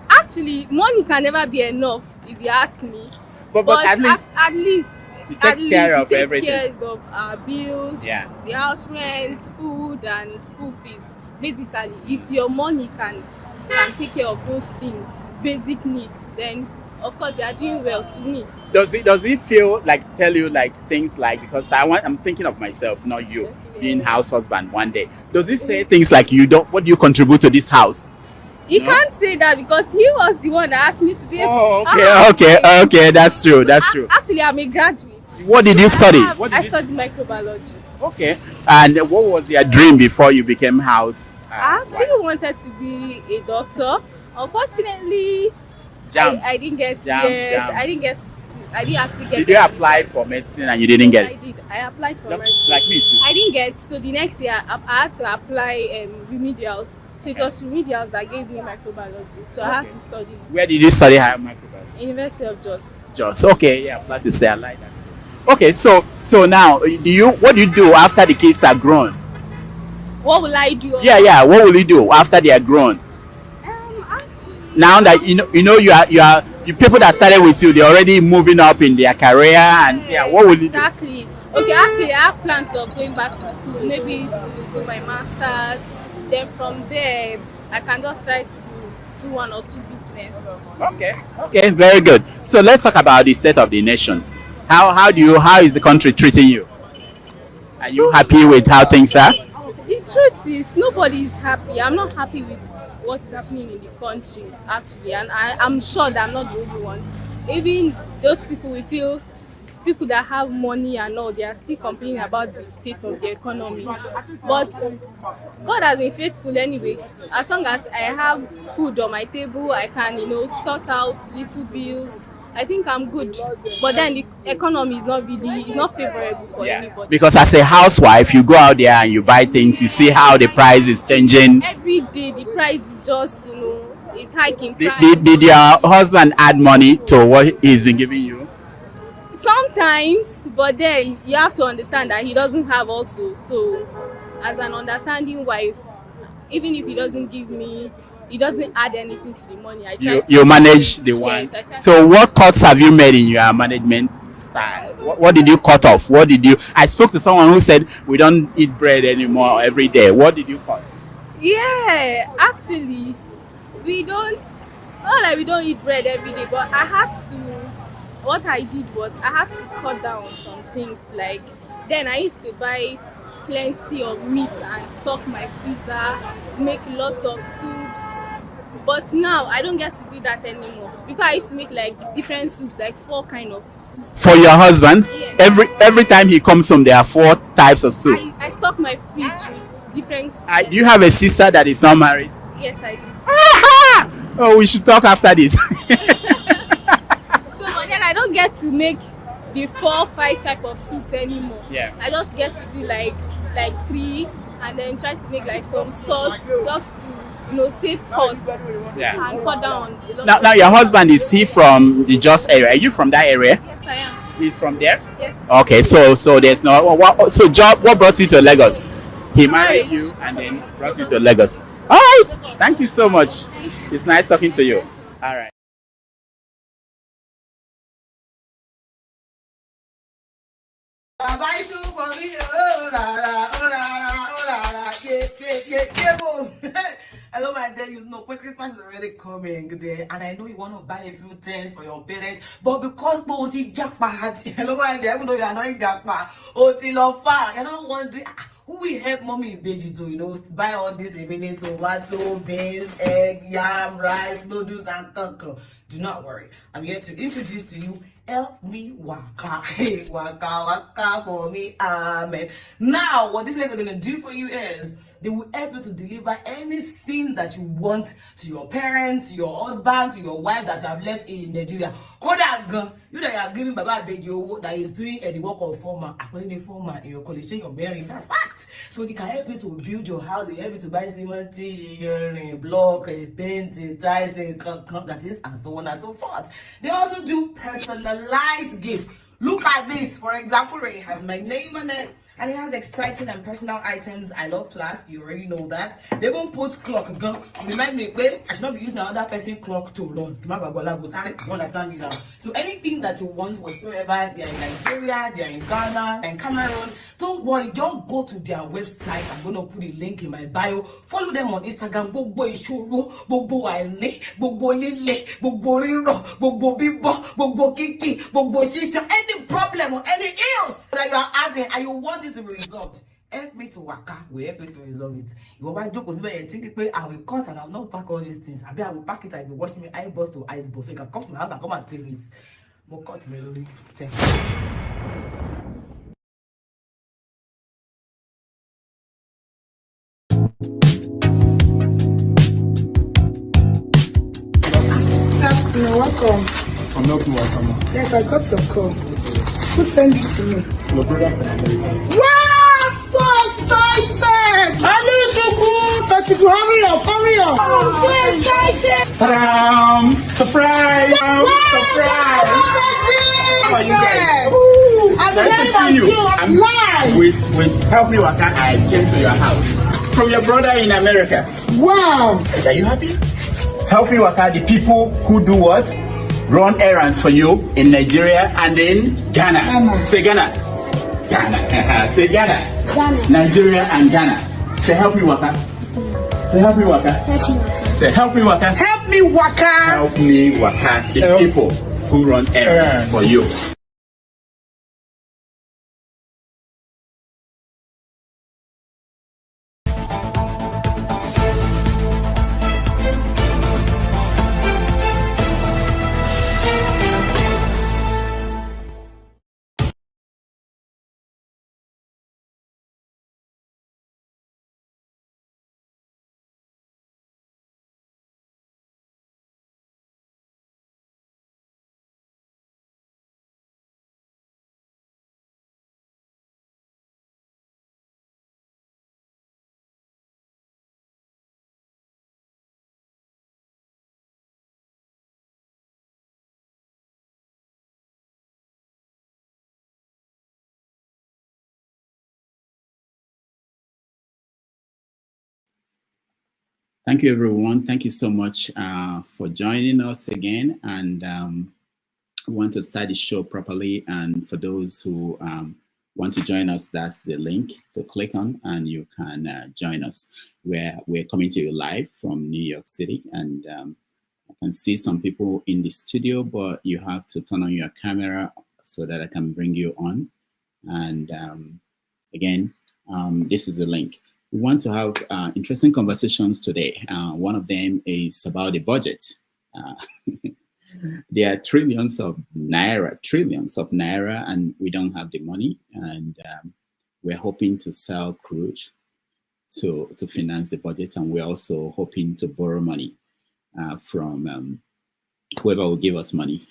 actually, money can never be enough if you ask me. But at least it takes care of everything. Takes care of our bills, yeah, the house rent, food, and school fees. Basically, if your money can take care of those things, basic needs, then of course you are doing well to me. Does it feel like tell you like things like because I'm thinking of myself, not you, being house husband one day. Does it say things like what do you contribute to this house? He can't say that because he was the one that asked me to be. Okay, that's true. Actually, I'm a graduate. What did you study? I studied microbiology. Okay. And what was your dream before you became house? I actually wanted to be a doctor. Unfortunately, I didn't get. I didn't get. I didn't actually get. Did you apply for medicine and you didn't get it? I did. I applied for medicine. Just like me too. I didn't get. So the next year, I had to apply remedials. So it was remedials that gave me microbiology. So I had to study. Where did you study microbiology? University of Jos. Jos. Okay. Yeah. I'm glad to say I like that school. Okay. So now, what do you do after the kids are grown? What will I do? Yeah. What will you do after they are grown? Now that you are people that started with you, they're already moving up in their career, and what will you do? Exactly. Okay, actually, I have plans of going back to school, maybe to do my masters. Then from there, I can just try to do one or two business. Okay, very good. So let's talk about the state of the nation. How is the country treating you? Are you happy with how things are? The truth is, nobody is happy. I'm not happy with what is happening in the country, actually, and I'm sure that I'm not the only one. Even those people people that have money and all, they are still complaining about the state of the economy. But God has been faithful anyway. As long as I have food on my table, I can, sort out little bills. I think I'm good. But then the economy is not favorable for anybody. Because as a housewife, you go out there and you buy things, you see how the price is changing. Every day the price is just, it's hiking price. Did your husband add money to what he's been giving you? Sometimes, but then you have to understand that he doesn't have also. So as an understanding wife, even if he doesn't give me, he doesn't add anything to the money. You manage the one. Yes, so what cuts have you made in your management style? What did you cut off? I spoke to someone who said we don't eat bread anymore every day. What did you cut? Yeah, actually, we don't eat bread every day, but what I did was I had to cut down on some things. Like then I used to buy plenty of meat and stock my freezer, make lots of soups. But now I don't get to do that anymore. Before I used to make like different soups, like 4 kind of soups. For your husband, Yes. every time he comes home, there are 4 types of soup. I stock my fridge with different soups. Do you have a sister that is not married? Yes, I do. Oh, we should talk after this. So, but then I don't get to make the 4, 5 type of soups anymore. Yeah. I just get to do like 3, and then try to make like some sauce just to save costs. Yeah. And cut down on a lot. Now your husband, is he from the Jos area? Are you from that area? Yes, I am. He's from there? Yes. Okay, so there's no what brought you to Lagos? He married you and then brought you to Lagos. All right. Thank you so much. It's nice talking to you. All right. Hello, my dear. You know, Christmas is already coming there, and I know you want to buy a few things for your parents, but because Boti jackpot, hello, my dear, even though you are not jackpot, you're not wondering who will help mommy Beji to, buy all this remaining tomato, beans, egg, yam, rice, noodles, and cocoa. Do not worry. I'm here to introduce to you Help Me Waka. Hey, waka, waka for me. Amen. Now, what these guys are going to do for you is they will help you to deliver anything that you want to your parents, your husband, to your wife that you have left in Nigeria. You that are giving Baba Beji that is doing the work of former, according to former in your collection, your marrying. That's fact. So they can help you to build your house, they help you to buy cement, block, paint, tiles, that is, and so on and so forth. They also do personalized gifts. Look at this. For example, Ray has my name on it, and it has exciting and personal items. I love class. You already know that. They're going to put clock. Remind me, I should not be using another person's clock to run. You understand me now? So anything that you want whatsoever, they are in Nigeria, they are in Ghana, and Cameroon. Don't worry, don't go to their website. I'm going to put a link in my bio. Follow them on Instagram. Any problem or any ills that you are having and you want it to be resolved, help me to waka. We help you to resolve it. You want to joke and think I will cut and I will not pack all these things. I will pack it. I will wash me eyeball to eyeball, so you can come to my house and come and take it. But cut me, Lily. Thank you. You're welcome. I'm not welcome. Yes, I got your call. Who sent this to me? Your brother from America. Wow! So excited! Hurry up! I'm so excited! Ta-da! Surprise! Surprise! How are you guys? Nice to see you. With Help Me Waka, I came to your house from your brother in America. Wow! Are you happy? Help Me Waka, the people who do what? Run errands for you in Nigeria and in Ghana. Say Ghana. Ghana. Say Ghana. Ghana. Nigeria and Ghana. Say Help Me Waka. Say Help Me Waka. Say Help Me Waka. Help Me Waka. Help Me Waka, the people who run errands for you. Thank you, everyone. Thank you so much for joining us again. And we want to start the show properly. And for those who want to join us, that's the link to click on, and you can join us. We're coming to you live from New York City. And I can see some people in the studio, but you have to turn on your camera so that I can bring you on. And again, This is the link. We want to have interesting conversations today. One of them is about the budget. There are trillions of naira, and we don't have the money. And we're hoping to sell crude to finance the budget. And we're also hoping to borrow money from whoever will give us money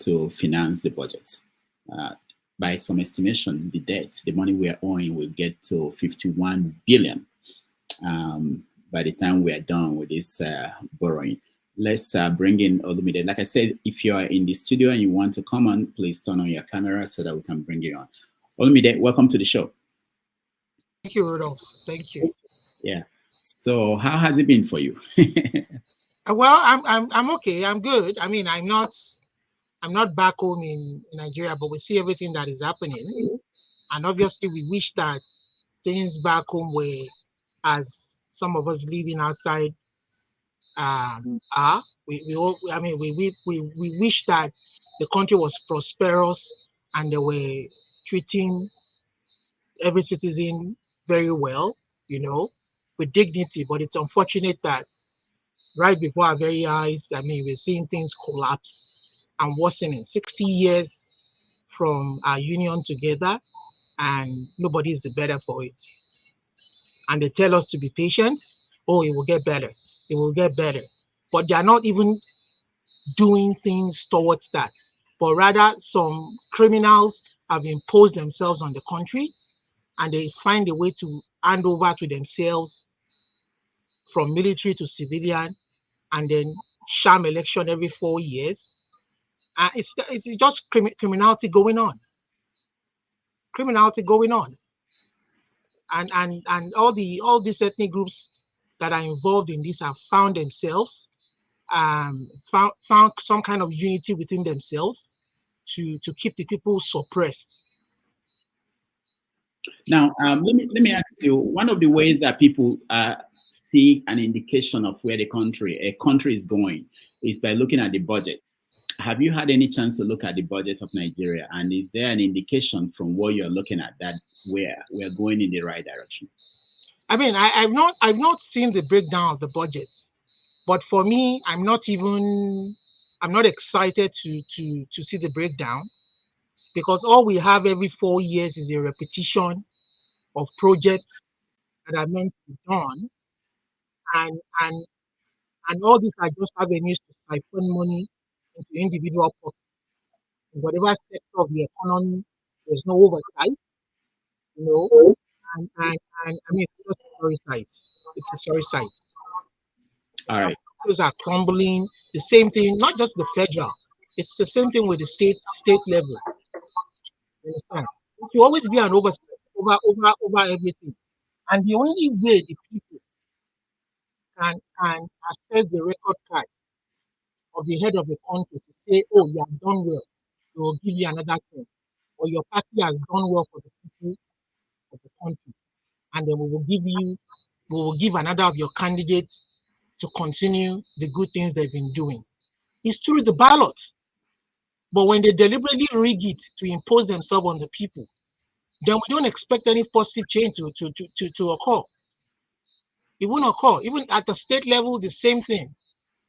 to finance the budget. By some estimation, the debt, the money we are owing will get to 51 billion by the time we are done with this borrowing. Let's bring in Olumide. Like I said, if you are in the studio and you want to come on, please turn on your camera so that we can bring you on. Olumide, welcome to the show. Thank you, Rudolph. Thank you. Yeah. So how has it been for you? Well, I'm okay. I'm good. I mean, I'm not back home in Nigeria, but we see everything that is happening. And obviously we wish that things back home were as some of us living outside are. We wish that the country was prosperous and they were treating every citizen very well, with dignity. But it's unfortunate that right before our very eyes, we're seeing things collapse and worsening. 60 years from our union together, and nobody is the better for it. And they tell us to be patient. Oh, it will get better. It will get better. But they are not even doing things towards that. But rather, some criminals have imposed themselves on the country, and they find a way to hand over to themselves from military to civilian, and then sham election every 4 years. It's just criminality going on. And all these ethnic groups that are involved in this have found themselves, found some kind of unity within themselves to keep the people suppressed. Now, let me ask you, one of the ways that people see an indication of where a country is going is by looking at the budget. Have you had any chance to look at the budget of Nigeria? And is there an indication from what you're looking at that we're going in the right direction? I've not seen the breakdown of the budget, but for me, I'm not excited to see the breakdown, because all we have every 4 years is a repetition of projects that are meant to be done, and all these are just avenues to siphon money into individual pockets. In whatever sector of the economy, there's no oversight, and it's just a sorry sight. It's a sorry sight. All right. Those are crumbling. The same thing, not just the federal. It's the same thing with the state level. You understand? It will always be an oversight over everything. And the only way the people can access the record card of the head of the country to say, oh, you have done well, we will give you another thing, or your party has done well for the people of the country, and then we will give another of your candidates to continue the good things they've been doing. It's through the ballot. But when they deliberately rig it to impose themselves on the people, then we don't expect any positive change to occur. It won't occur. Even at the state level, the same thing.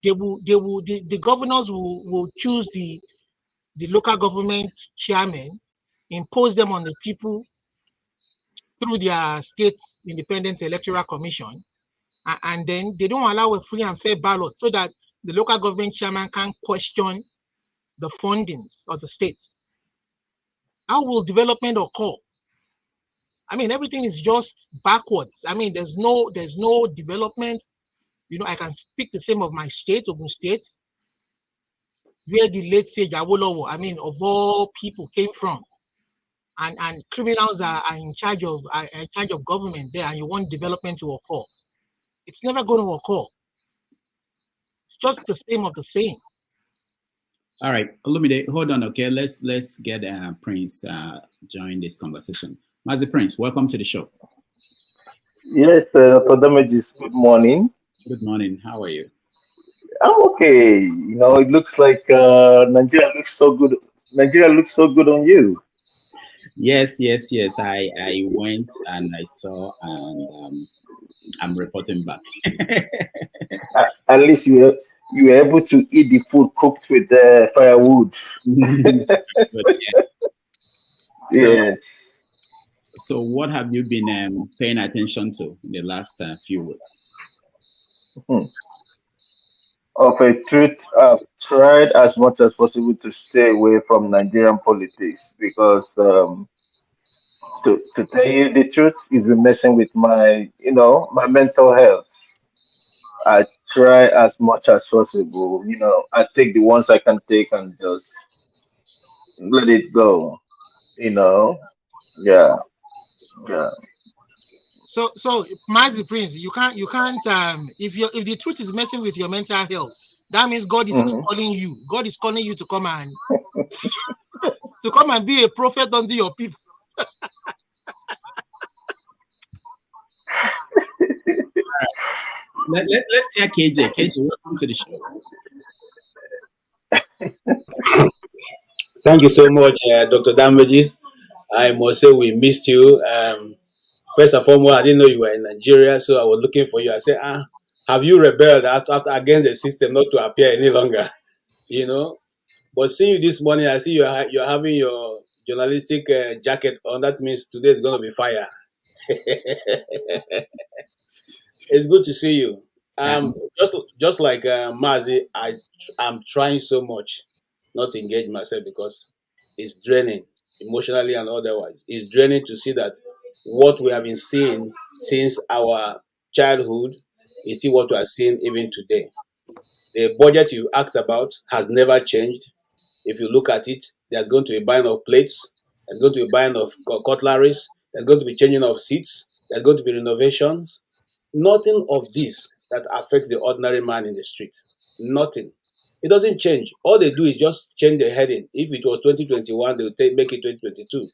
The governors will choose the local government chairman, impose them on the people through their state independent electoral commission, and then they don't allow a free and fair ballot so that the local government chairman can question the fundings of the states. How will development occur? Everything is just backwards. There's no development. I can speak the same of my state, Ogun State, where the late Sage Awolowo, of all people, came from, and criminals are in charge of government there, and you want development to occur. It's never going to occur. It's just the same of the same. All right, Olumide, hold on, okay? Let's get Prince join this conversation. Mazi Prince, welcome to the show. Yes, Dr. Damages, good morning. Good morning. How are you? I'm okay. It looks like Nigeria looks so good. Nigeria looks so good on you. Yes. I went and I saw, and I'm reporting back. At least you were able to eat the food cooked with firewood. Yes. So what have you been paying attention to in the last few weeks? Of a truth, I've tried as much as possible to stay away from Nigerian politics because, to tell you the truth, it's been messing with my mental health. I try as much as possible. I take the ones I can take and just let it go. Yeah. So Mazi Prince, you can't if the truth is messing with your mental health, that means God is calling you. God is calling you to come and be a prophet unto your people. Let's hear KJ. KJ, welcome to the show. Thank you so much, Dr. Damages. I must say we missed you. First and foremost, I didn't know you were in Nigeria, so I was looking for you. I said, have you rebelled against the system not to appear any longer? But seeing you this morning, I see you're having your journalistic jacket on. That means today is going to be fire. It's good to see you. Just like Mazi, I'm trying so much not to engage myself because it's draining emotionally and otherwise. It's draining to see that what we have been seeing since our childhood is still what we are seeing even today. The budget you asked about has never changed. If you look at it, there's going to be buying of plates, there's going to be buying of cutleries, there's going to be changing of seats, there's going to be renovations. Nothing of this that affects the ordinary man in the street. Nothing. It doesn't change. All they do is just change the heading. If it was 2021, they'll make it 2022.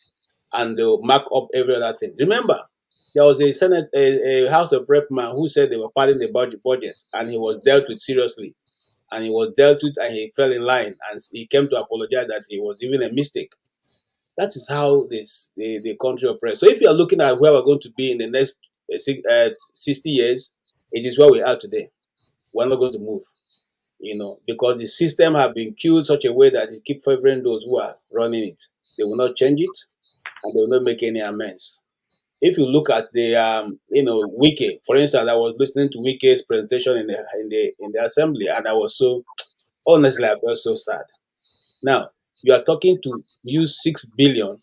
And they'll mark up every other thing. Remember, there was a House of Rep man who said they were padding the budget, and he was dealt with seriously. And he was dealt with and he fell in line, and he came to apologize that it was even a mistake. That is how the country operates. So if you are looking at where we're going to be in the next 60 years, it is where we are today. We're not going to move, because the system have been cued such a way that it keep favoring those who are running it. They will not change it, and they will not make any amends. If you look at the Wike, for instance, I was listening to Wike's presentation in the assembly, and I was so honestly, I felt so sad. Now you are talking to use 6 billion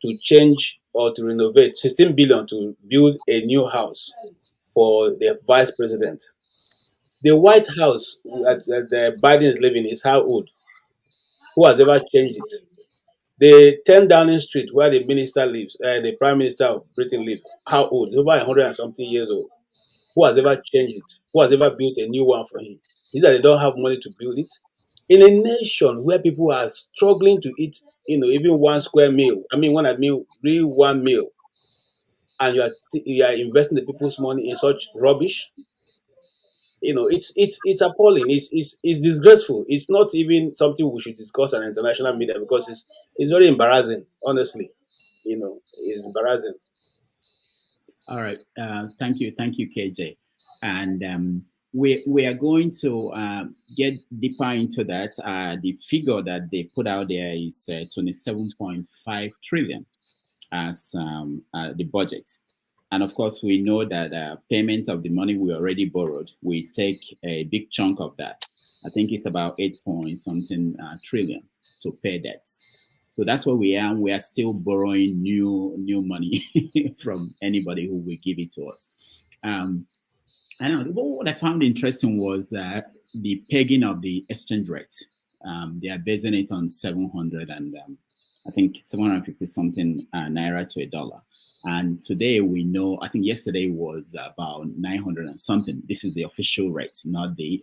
to change or to renovate, 16 billion to build a new house for the vice president. The White House that Biden is living is how old? Who has ever changed it? The 10 Downing Street where the minister lives, the Prime Minister of Britain lives, how old? It's over 100 and something years old. Who has ever changed it? Who has ever built a new one for him? Is that they don't have money to build it? In a nation where people are struggling to eat, even one square meal. I mean, when I mean really one meal, and you are investing the people's money in such rubbish, it's appalling. It's disgraceful. It's not even something we should discuss on international media because it's very embarrassing. Honestly, it's embarrassing. All right. Thank you, KJ. And we are going to get deeper into that. The figure that they put out there is 27.5 trillion as the budget. And of course, we know that payment of the money we already borrowed, we take a big chunk of that. I think it's about 8-point-something trillion to pay debts. So that's where we are. We are still borrowing new money from anybody who will give it to us. And what I found interesting was the pegging of the exchange rate. They are basing it on 700 and I think 750 something naira to $1. And today we know, I think yesterday was about 900 and something. This is the official rate, not the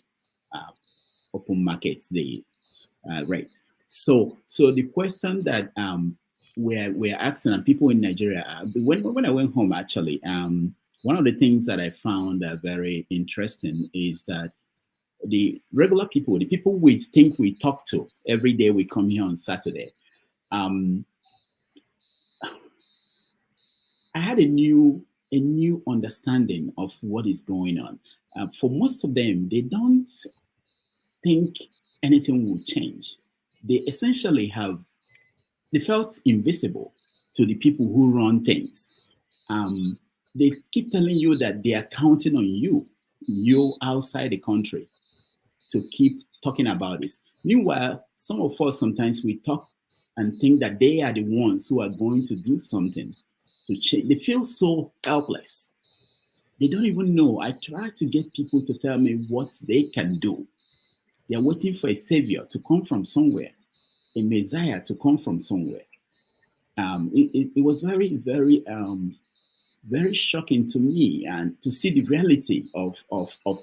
open market, the rates. So the question that we're asking, and people in Nigeria, when I went home, actually, one of the things that I found very interesting is that the regular people, the people we think we talk to every day we come here on Saturday, I had a new understanding of what is going on. For most of them, they don't think anything will change. They essentially they felt invisible to the people who run things. They keep telling you that they are counting on you outside the country, to keep talking about this. Meanwhile, some of us sometimes we talk and think that they are the ones who are going to do something to change. They feel so helpless. They don't even know. I try to get people to tell me what they can do. They are waiting for a savior to come from somewhere, a messiah to come from somewhere. It was very, very, very shocking to me, and to see the reality of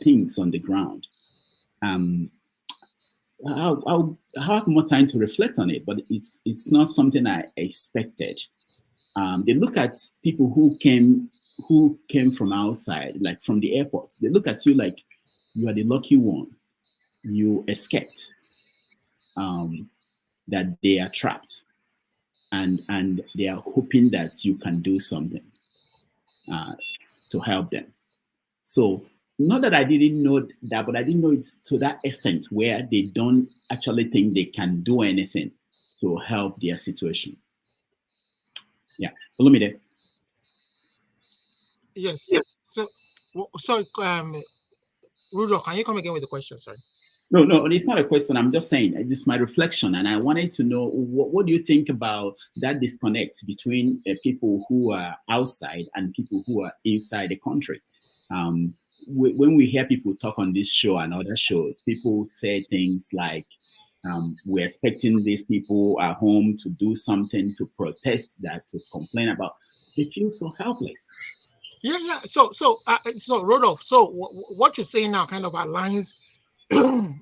things on the ground. I'll have more time to reflect on it, but it's not something I expected. They look at people who came from outside, like from the airport. They look at you like you are the lucky one. You escaped. That they are trapped, and they are hoping that you can do something to help them. So, not that I didn't know that, but I didn't know it's to that extent where they don't actually think they can do anything to help their situation. Yeah, Olumide. Yes. So, sorry, Rudolph, can you come again with the question? Sorry. No, it's not a question. I'm just saying this is my reflection, and I wanted to know what do you think about that disconnect between people who are outside and people who are inside the country. When we hear people talk on this show and other shows, people say things like, we're expecting these people at home to do something, to protest that, to complain about. They feel so helpless. Yeah. So Rodolph, so what you're saying now kind of aligns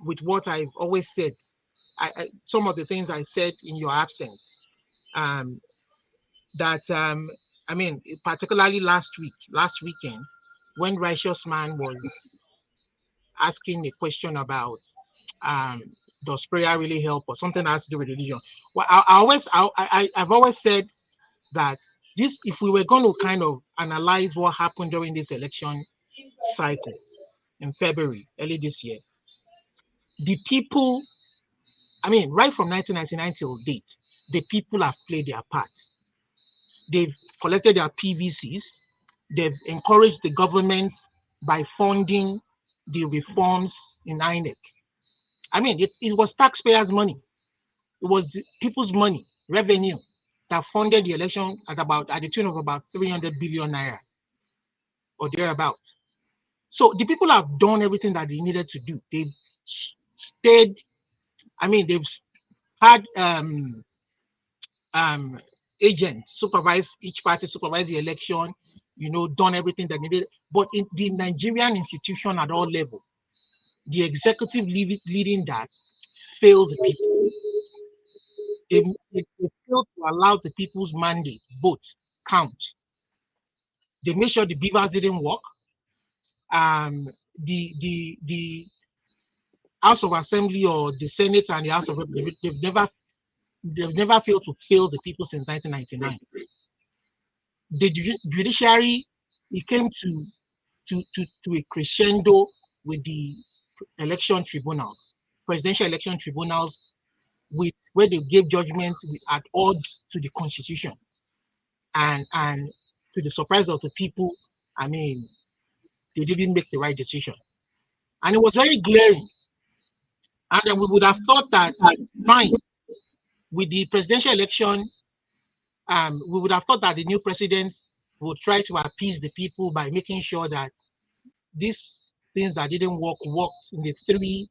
with what I've always said. Some of the things I said in your absence. I mean, particularly last weekend, when Righteous Man was asking a question about does prayer really help, or something that has to do with religion. Well, I've always said that this, if we were going to kind of analyze what happened during this election cycle in February, early this year, the people, I mean, right from 1999 till date, the people have played their part. They've collected their PVCs. They've encouraged the government by funding the reforms in INEC. I mean, it was taxpayers' money. It was people's money, revenue, that funded the election at the tune of about 300 billion naira or thereabout. So the people have done everything that they needed to do. They've stayed. I mean, they've had agents supervise each party, supervise the election, done everything that needed. But in the Nigerian institution at all levels, the executive leading that failed the people. They failed to allow the people's mandate vote count. They made sure the beavers didn't work. The House of Assembly or the Senate and the House of Representatives, they've never failed to fail the people since 1999. The judiciary, it came to a crescendo with the election tribunals, presidential election tribunals, where they gave judgments at odds to the constitution, and to the surprise of the people, I mean, they didn't make the right decision, and it was very glaring. And then we would have thought that fine, with the presidential election, we would have thought that the new president would try to appease the people by making sure that these things that didn't work worked in the three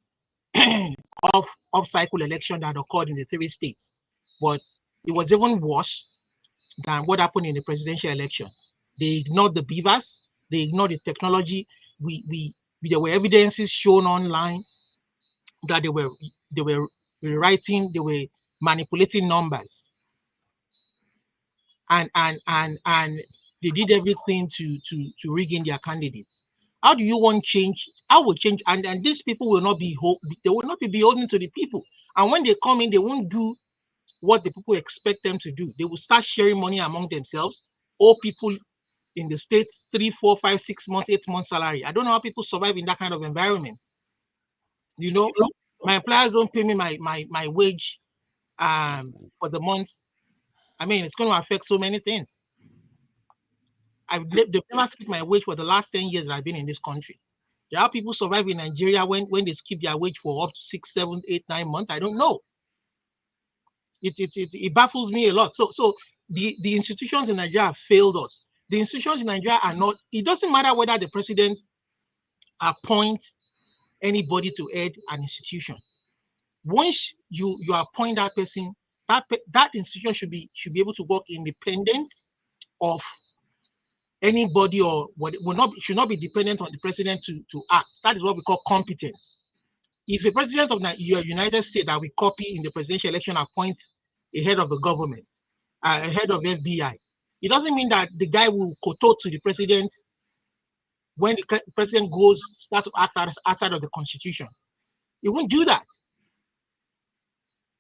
off-cycle election that occurred in the 3 states. But it was even worse than what happened in the presidential election. They ignored the beavers. They ignored the technology. There were evidences shown online that they were rewriting, they were manipulating numbers, and they did everything to rig in their candidates. How do you want change? How will change? And these people will not be beholden to the people. And when they come in, they won't do what the people expect them to do. They will start sharing money among themselves, owe people in the States 3, 4, 5, 6 months, 8 months salary. I don't know how people survive in that kind of environment. You know, my employers don't pay me my wage for the month. I mean, it's going to affect so many things. They've never skipped my wage for the last 10 years that I've been in this country. There are people survive in Nigeria when they skip their wage for up to 6, 7, 8, 9 months. I don't know. It baffles me a lot. So the institutions in Nigeria have failed us. The institutions in Nigeria are not. It doesn't matter whether the president appoints anybody to head an institution. Once you appoint that person, that institution should be able to work independent of anybody, or should not be dependent on the president to act. That is what we call competence. If a president of your United States that we copy in the presidential election appoints a head of the government, a head of FBI, it doesn't mean that the guy will kowtow to the president when the president starts to act outside of the constitution. He won't do that.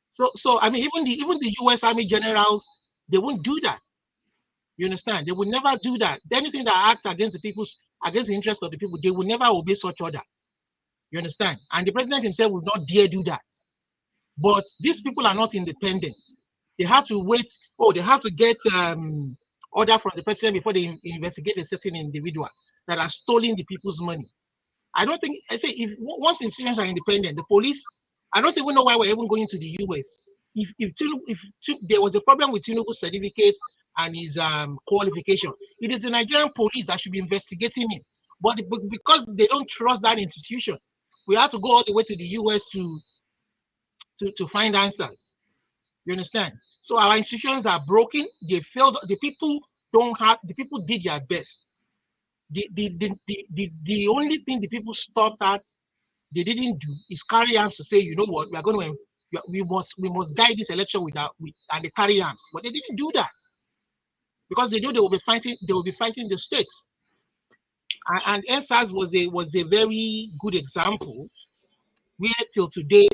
So I mean, even the U.S. Army generals, they won't do that. You understand? They will never do that. Anything that acts against the interest of the people, they will never obey such order. You understand? And the president himself will not dare do that. But these people are not independent. They have to wait. They have to get order from the president before they investigate a certain individual that has stolen the people's money. I don't think. I say once institutions are independent, the police. I don't even know why we're even going to the U.S. If there was a problem with Tinubu's certificate and his qualification, it is the Nigerian police that should be investigating him. But because they don't trust that institution, we have to go all the way to the U.S. to find answers. You understand? So our institutions are broken. They failed. The people did their best. The only thing the people stopped at, they didn't do, is carry arms to say, you know what, we must guide this election and they carry arms. But they didn't do that because they knew they will be fighting the states. And NSAS was a very good example where till today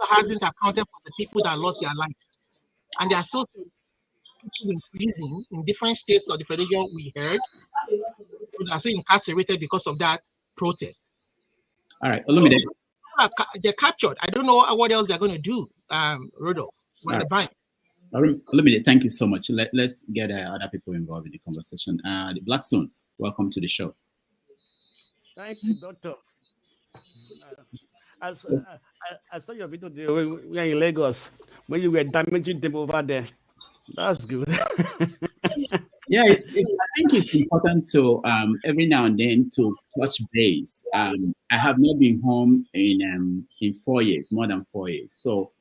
hasn't accounted for the people that lost their lives, and they are still increasing in different states of the federation. We heard they are still incarcerated because of that protest. All right, Olumide. They're captured. I don't know what else they're going to do, Rodolph. Olumide, thank you so much. Let's get other people involved in the conversation. The Blackstone, welcome to the show. Thank you, Doctor. I saw your video there when we were in Lagos, when you were damaging them over there. That's good. Yeah, I think it's important to every now and then to touch base. I have not been home in 4 years, more than 4 years. So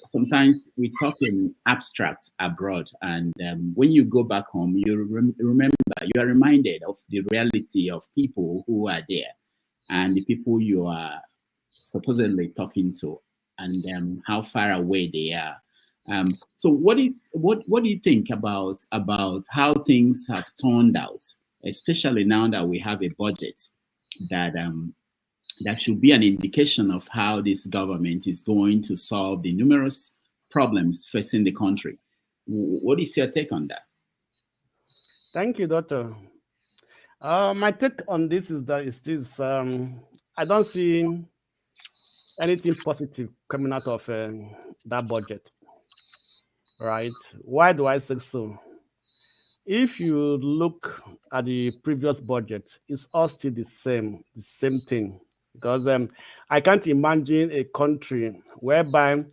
sometimes we talk in abstract abroad, and when you go back home, you remember, you are reminded of the reality of people who are there and the people you are supposedly talking to, and how far away they are. So what do you think about how things have turned out, especially now that we have a budget that should be an indication of how this government is going to solve the numerous problems facing the country? What is your take on that? Thank you, Doctor. My take on this is that I don't see anything positive coming out of that budget. Right? Why do I say so? If you look at the previous budget, it's all still the same thing. Because I can't imagine a country whereby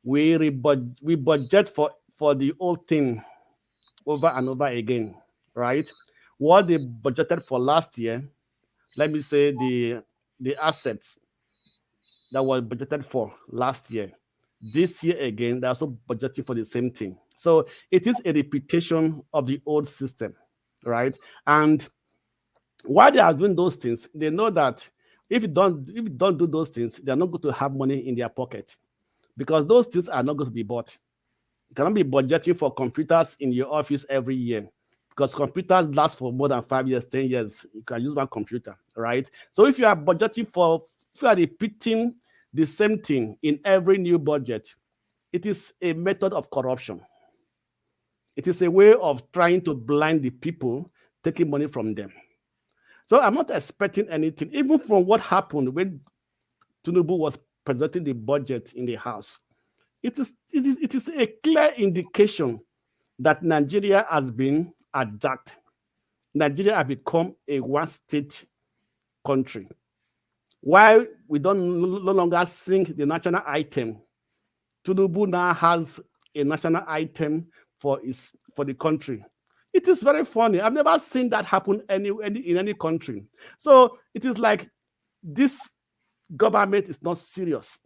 we budget for the old thing over and over again, right? What they budgeted for last year, let me say the assets that were budgeted for last year, this year again, they're also budgeting for the same thing. So it is a repetition of the old system, right? And while they are doing those things, they know that if you don't do those things, they're not going to have money in their pocket, because those things are not going to be bought. You cannot be budgeting for computers in your office every year, because computers last for more than 5 years, 10 years. You can use one computer, right? So if you are budgeting if you are repeating the same thing in every new budget, it is a method of corruption. It is a way of trying to blind the people, taking money from them. So I'm not expecting anything, even from what happened when Tinubu was presenting the budget in the House. It is a clear indication that Nigeria has been adjusted. Nigeria has become a one-state country. While we don't no longer sing the national item, Tinubu now has a national item for the country. It is very funny. I've never seen that happen in any country. So it is like this government is not serious.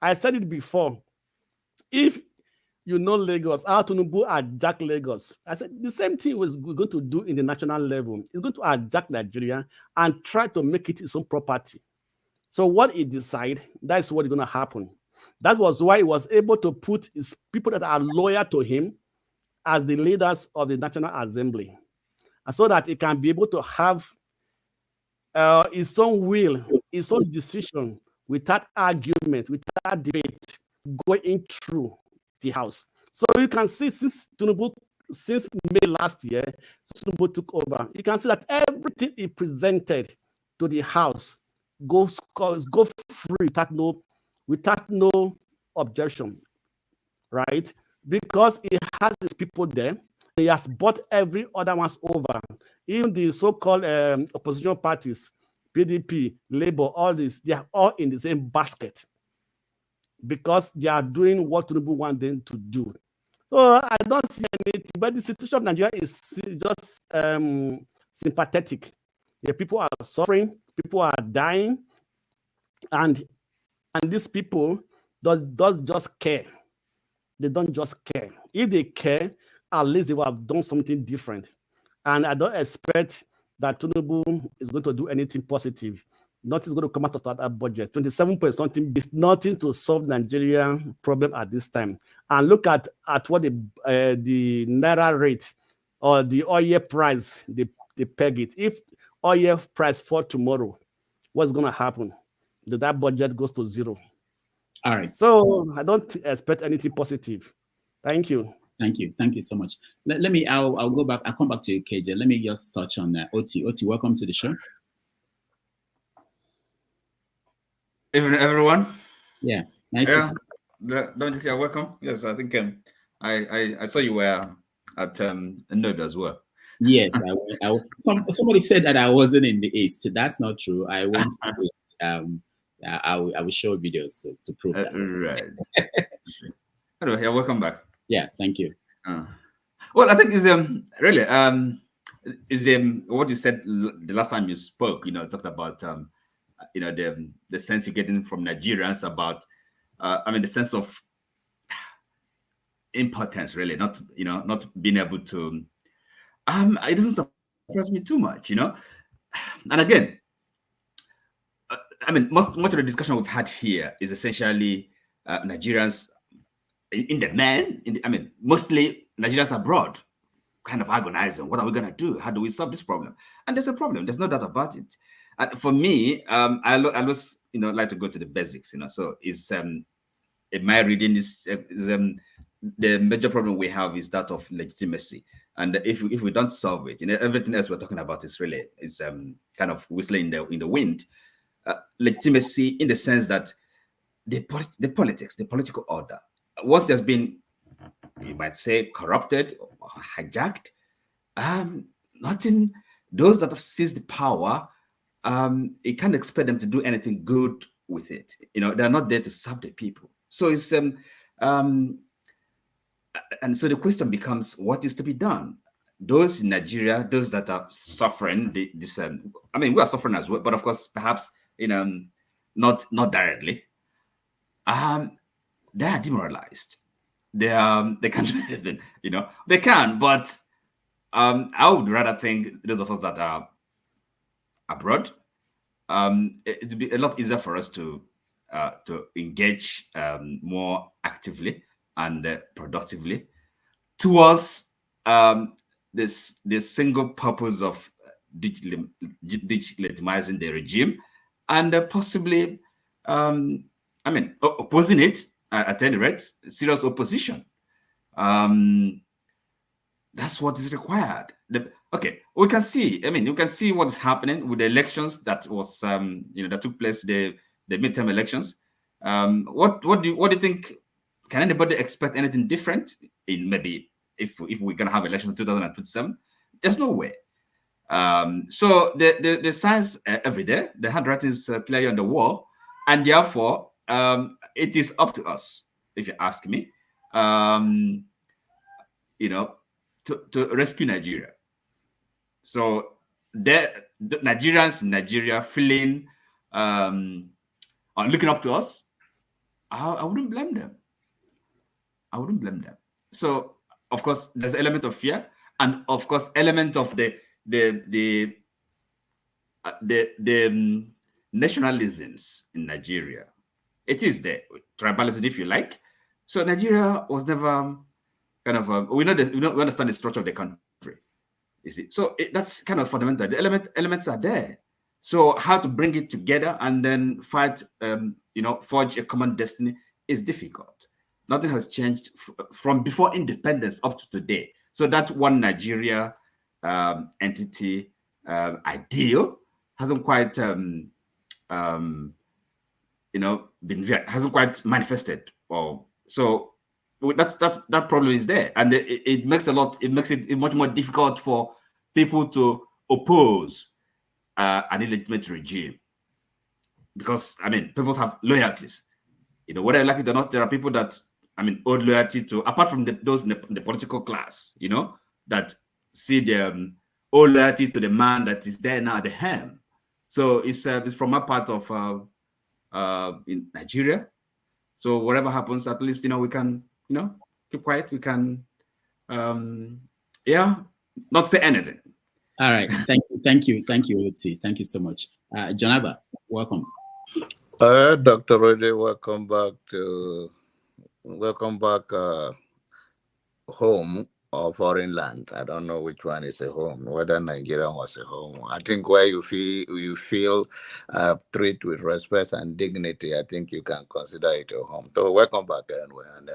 I said it before. If you know Lagos, how Tinubu hijacked Lagos, I said the same thing we're going to do in the national level. It's going to hijack Nigeria and try to make it its own property. So what he decided, that's what is going to happen. That was why he was able to put his people that are loyal to him as the leaders of the National Assembly, and so that he can be able to have his own will, his own decision, without argument, without debate, going through the House. So you can see since May last year, Tinubu took over, you can see that everything he presented to the House go free without no objection, right? Because he has his people there. He has bought every other one's over. Even the so-called opposition parties, PDP, Labour, all this, they are all in the same basket because they are doing what Tinubu wants them to do. So I don't see anything, but the situation of Nigeria is just sympathetic. Yeah, people are suffering, people are dying, and these people don't just care. They don't just care. If they care, at least they will have done something different. And I don't expect that Tinubu is going to do anything positive. Nothing is going to come out of that budget. 27% something is nothing to solve Nigeria problem at this time. And look at what the naira rate or the oil price they peg it. If oil price fall tomorrow, what's going to happen? That budget goes to zero. All right. So I don't expect anything positive. Thank you. Thank you. Thank you so much. Let me, I'll go back. I'll come back to you, KJ. Let me just touch on Oti. Oti, welcome to the show. Evening, everyone. Yeah. Nice to see you. Don't you say welcome? Yes, I think I saw you were at a node as well. Yes, somebody said that I wasn't in the East. That's not true. I went to the East. I will show videos to prove that. Right. Anyway, yeah, welcome back. Yeah, thank you. Well, I think is really what you said the last time you spoke. Talked about the sense you're getting from Nigerians about the sense of impotence, really, not being able to. It doesn't surprise me too much, And again, much of the discussion we've had here is essentially Nigerians in the main. Mostly Nigerians abroad, kind of agonizing. What are we gonna do? How do we solve this problem? And there's a problem. There's no doubt about it. For me, I always like to go to the basics. So is in my reading is the major problem we have is that of legitimacy. And if we don't solve it, everything else we're talking about is really kind of whistling in the wind. Legitimacy in the sense that the politics, the political order, once there's been, you might say, corrupted or hijacked, those that have seized the power, you can't expect them to do anything good with it. They're not there to serve the people. So it's and so the question becomes, what is to be done? Those in Nigeria, those that are suffering, we are suffering as well, but of course, perhaps not directly. They are demoralized. They can't do anything. They can, but I would rather think those of us that are abroad, it'd be a lot easier for us to engage more actively and productively towards this single purpose of legitimizing the regime and possibly, opposing it at any rate, serious opposition. That's what is required. Okay, we can see. I mean, you can see what's happening with the elections that was, that took place, the midterm elections. What do you think? Can anybody expect anything different in maybe if we're gonna have elections in 2027? There's no way. So the signs every day, the handwriting is clearly on the wall, and therefore it is up to us, if you ask me, to rescue Nigeria. So the Nigerians in Nigeria feeling looking up to us, I wouldn't blame them. I wouldn't blame them. So of course there's an element of fear, and of course element of the nationalisms in Nigeria. It is there, tribalism, if you like. So Nigeria was never kind of we understand the structure of the country. You see, so that's kind of fundamental. The elements are there. So how to bring it together and then fight, forge a common destiny is difficult. Nothing has changed from before independence up to today. So that one Nigeria entity ideal hasn't quite hasn't quite manifested. So that problem is there, and it makes it much more difficult for people to oppose an illegitimate regime, because people have loyalties. Whether you like it or not, there are people that owe loyalty to, apart from those in the political class, that see their owe loyalty to the man that is there now at the helm. So it's from a part of in Nigeria. So whatever happens, at least we can keep quiet. We can not say anything. All right. Thank you, Uti. Thank you so much. Janaba, welcome. Dr. Rode, welcome back home or foreign land. I don't know which one is a home, whether Nigeria was a home. I think where you feel treated with respect and dignity, I think you can consider it a home. So welcome back anyway, and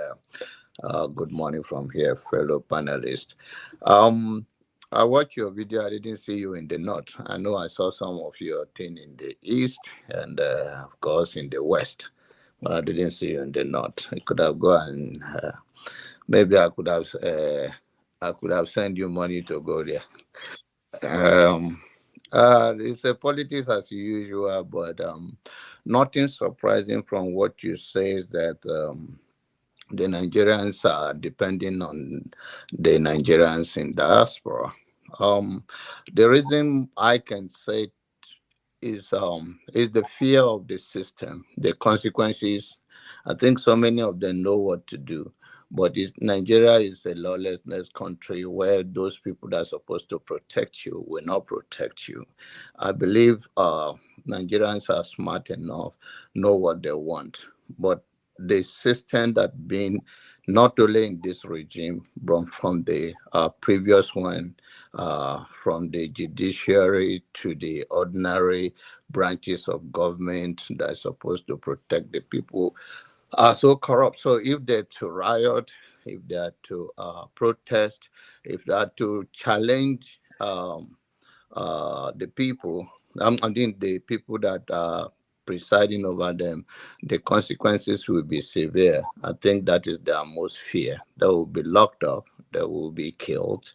good morning from here, fellow panelists. I watched your video. I didn't see you in the north. I know I saw some of your thing in the east and of course in the west, but I didn't see you in the north. I could have gone. Maybe I could have sent you money to go there. It's a politics as usual, but nothing surprising from what you say is that the Nigerians are depending on the Nigerians in diaspora. The reason I can say is the fear of the system, the consequences. I think so many of them know what to do, but Nigeria is a lawlessness country where those people that are supposed to protect you will not protect you. I believe Nigerians are smart enough, know what they want, but the system that been not only in this regime, but from the previous one, from the judiciary to the ordinary branches of government that are supposed to protect the people, are so corrupt. So if they're to riot, if they're to protest, if they're to challenge the people, the people that are presiding over them, the consequences will be severe. I think that is their most fear. They will be locked up, they will be killed.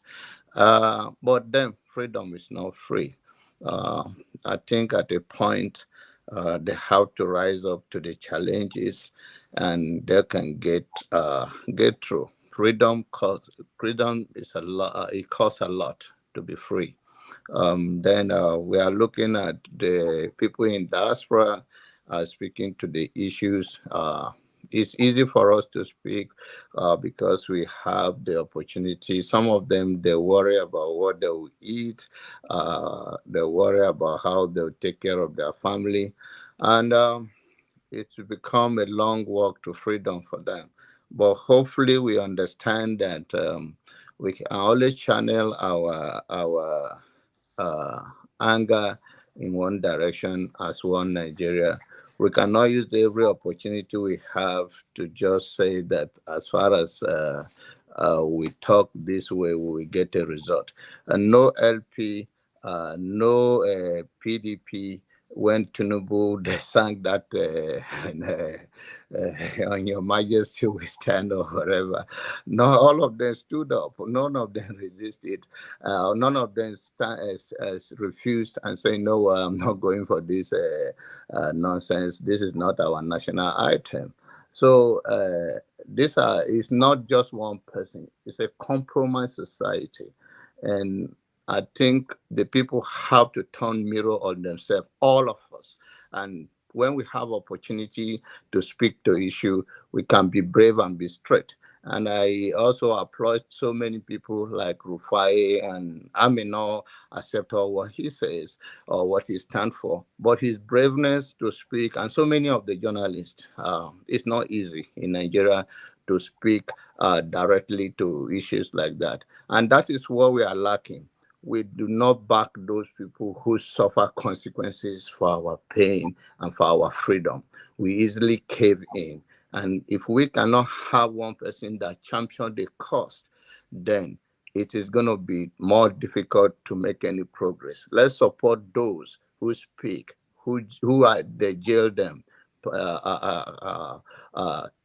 But then freedom is not free. I think at a point they have to rise up to the challenges, and they can get through. Freedom is a lot. It costs a lot to be free. Then we are looking at the people in diaspora speaking to the issues. It's easy for us to speak because we have the opportunity. Some of them, they worry about what they will eat. They worry about how they'll take care of their family. And it's become a long walk to freedom for them. But hopefully we understand that we can always channel our anger in one direction as one Nigeria. We cannot use every opportunity we have to just say that as far as we talk this way, we will get a result. And no LP, no PDP. When Tinubu they sang that on Your Majesty we stand or whatever, no, all of them stood up. None of them resisted. None of them refused and say, no, I'm not going for this nonsense. This is not our national item. So this is not just one person. It's a compromised society. And I think the people have to turn mirror on themselves, all of us. And when we have opportunity to speak to issue, we can be brave and be straight. And I also applaud so many people like Rufai, and I may not accept all what he says or what he stands for, but his braveness to speak, and so many of the journalists, it's not easy in Nigeria to speak directly to issues like that. And that is what we are lacking. We do not back those people who suffer consequences for our pain and for our freedom. We easily cave in. And if we cannot have one person that champions the cause, then it is going to be more difficult to make any progress. Let's support those who speak, who they jail them,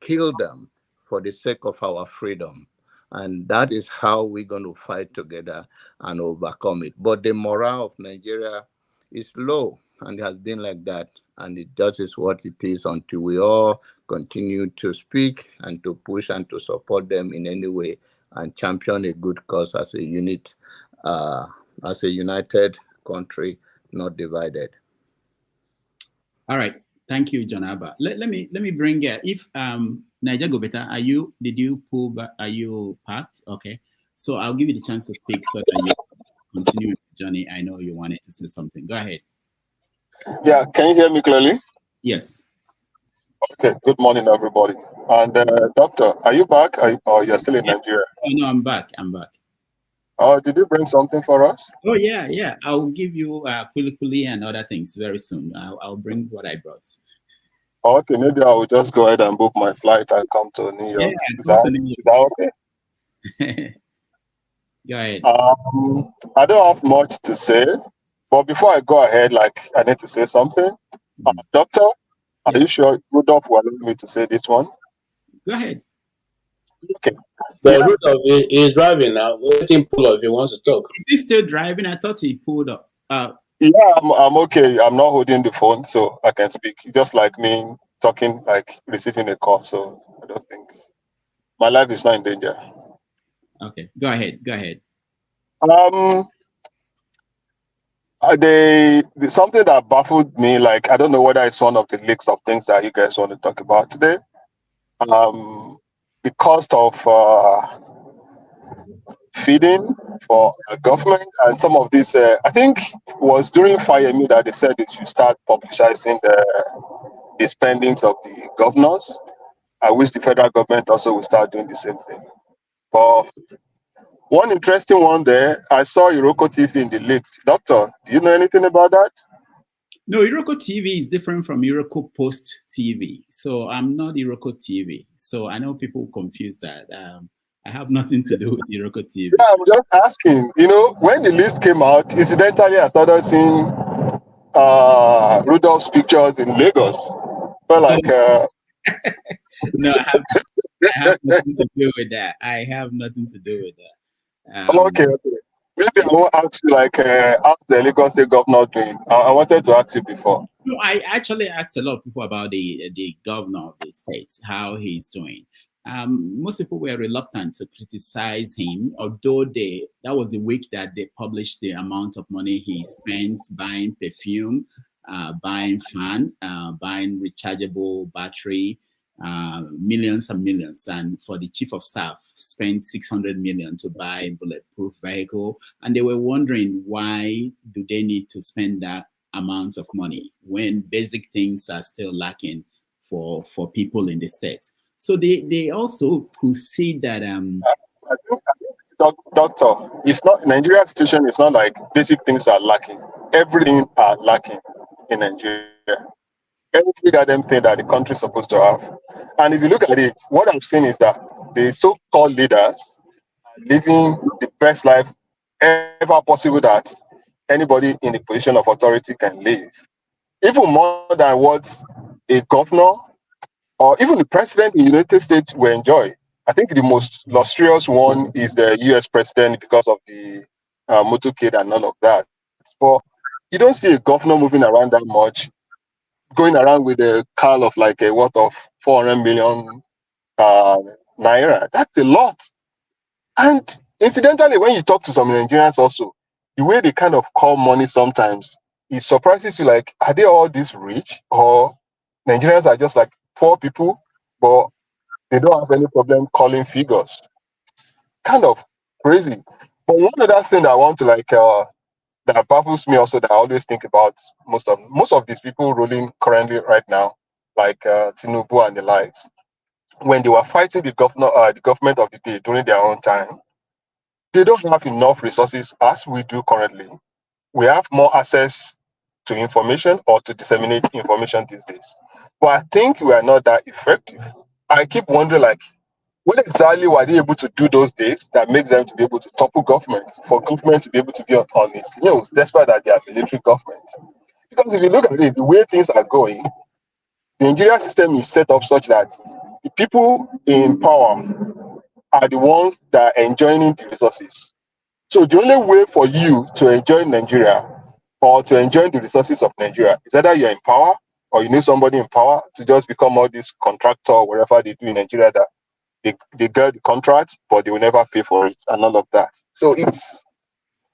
kill them for the sake of our freedom. And that is how we're going to fight together and overcome it. But the morale of Nigeria is low, and it has been like that. And it just is what it is until we all continue to speak and to push and to support them in any way and champion a good cause as a unit, as a united country, not divided. All right. Thank you, John Abba. Let me bring if Niger go better, did you pull back, are you packed? Okay. So I'll give you the chance to speak so that you continue, Johnny. I know you wanted to say something. Go ahead. Yeah, can you hear me clearly? Yes. Okay, good morning, everybody. And Doctor, are you back or you're still in Nigeria? Oh, no, I'm back. Oh, did you bring something for us? Oh, yeah. I'll give you kulikuli and other things very soon. I'll bring what I brought. Okay, maybe I will just go ahead and book my flight and come to New York. Yeah, is that okay? Go ahead. I don't have much to say, but before I go ahead, I need to say something. Doctor, are you sure Rudolph will allow me to say this one? Go ahead. Okay. But Rudolph is driving now. Let him pull up if he wants to talk. Is he still driving? I thought he pulled up. Yeah, I'm okay. I'm not holding the phone, so I can speak. Just like me talking, like receiving a call. So I don't think my life is not in danger. Okay, go ahead. Something that baffled me, I don't know whether it's one of the list of things that you guys want to talk about today. The cost of feeding for government and some of this. I think it was during FIRE that they said they should start publicizing the spendings of the governors. I wish the federal government also will start doing the same thing. But one interesting one there, I saw Iroko TV in the list. Doctor, do you know anything about that? No, Iroko TV is different from Iroko Post TV. So I'm not Iroko TV. So I know people confuse that. I have nothing to do with Iroko TV. Yeah, I'm just asking. When the list came out, incidentally, I started seeing Rudolph's pictures in Lagos. But no, I have nothing to do with that. Okay. Maybe I won't ask you how's the Lagos State governor doing? I wanted to ask you before. No, I actually asked a lot of people about the governor of the state, how he's doing. Most people were reluctant to criticize him, although that was the week that they published the amount of money he spent buying perfume, buying fan, buying rechargeable battery, millions and millions. And for the chief of staff, spent 600 million to buy a bulletproof vehicle. And they were wondering, why do they need to spend that amount of money when basic things are still lacking for people in the states? So they also could see that Doctor, it's not Nigeria's situation. It's not like basic things are lacking. Everything are lacking in Nigeria. Every goddamn thing that the country is supposed to have. And if you look at it, what I'm saying is that the so-called leaders living the best life ever possible that anybody in a position of authority can live. Even more than what a governor or even the president in the United States will enjoy. I think the most luxurious one is the US president because of the motorcade and all of that. But you don't see a governor moving around that much, going around with a car of like a worth of 400 million naira. That's a lot. And incidentally, when you talk to some Nigerians also, the way they kind of call money sometimes, it surprises you, like, are they all this rich? Or Nigerians are just like poor people, but they don't have any problem calling figures. Kind of crazy. But one other thing that I want to that baffles me also, that I always think about most of these people ruling currently right now, like Tinubu and the likes, when they were fighting the government of the day during their own time, they don't have enough resources as we do currently. We have more access to information or to disseminate information these days. But I think we are not that effective. I keep wondering, like, what exactly were they able to do those days that makes them to be able to topple government, for government to be able to be on its heels, despite that they are military government? Because if you look at it, the way things are going, the Nigerian system is set up such that the people in power are the ones that are enjoying the resources. So the only way for you to enjoy Nigeria or to enjoy the resources of Nigeria is either you're in power or you need somebody in power to just become all this contractor or whatever they do in Nigeria, that they get the contract, but they will never pay for it and all of that. So it's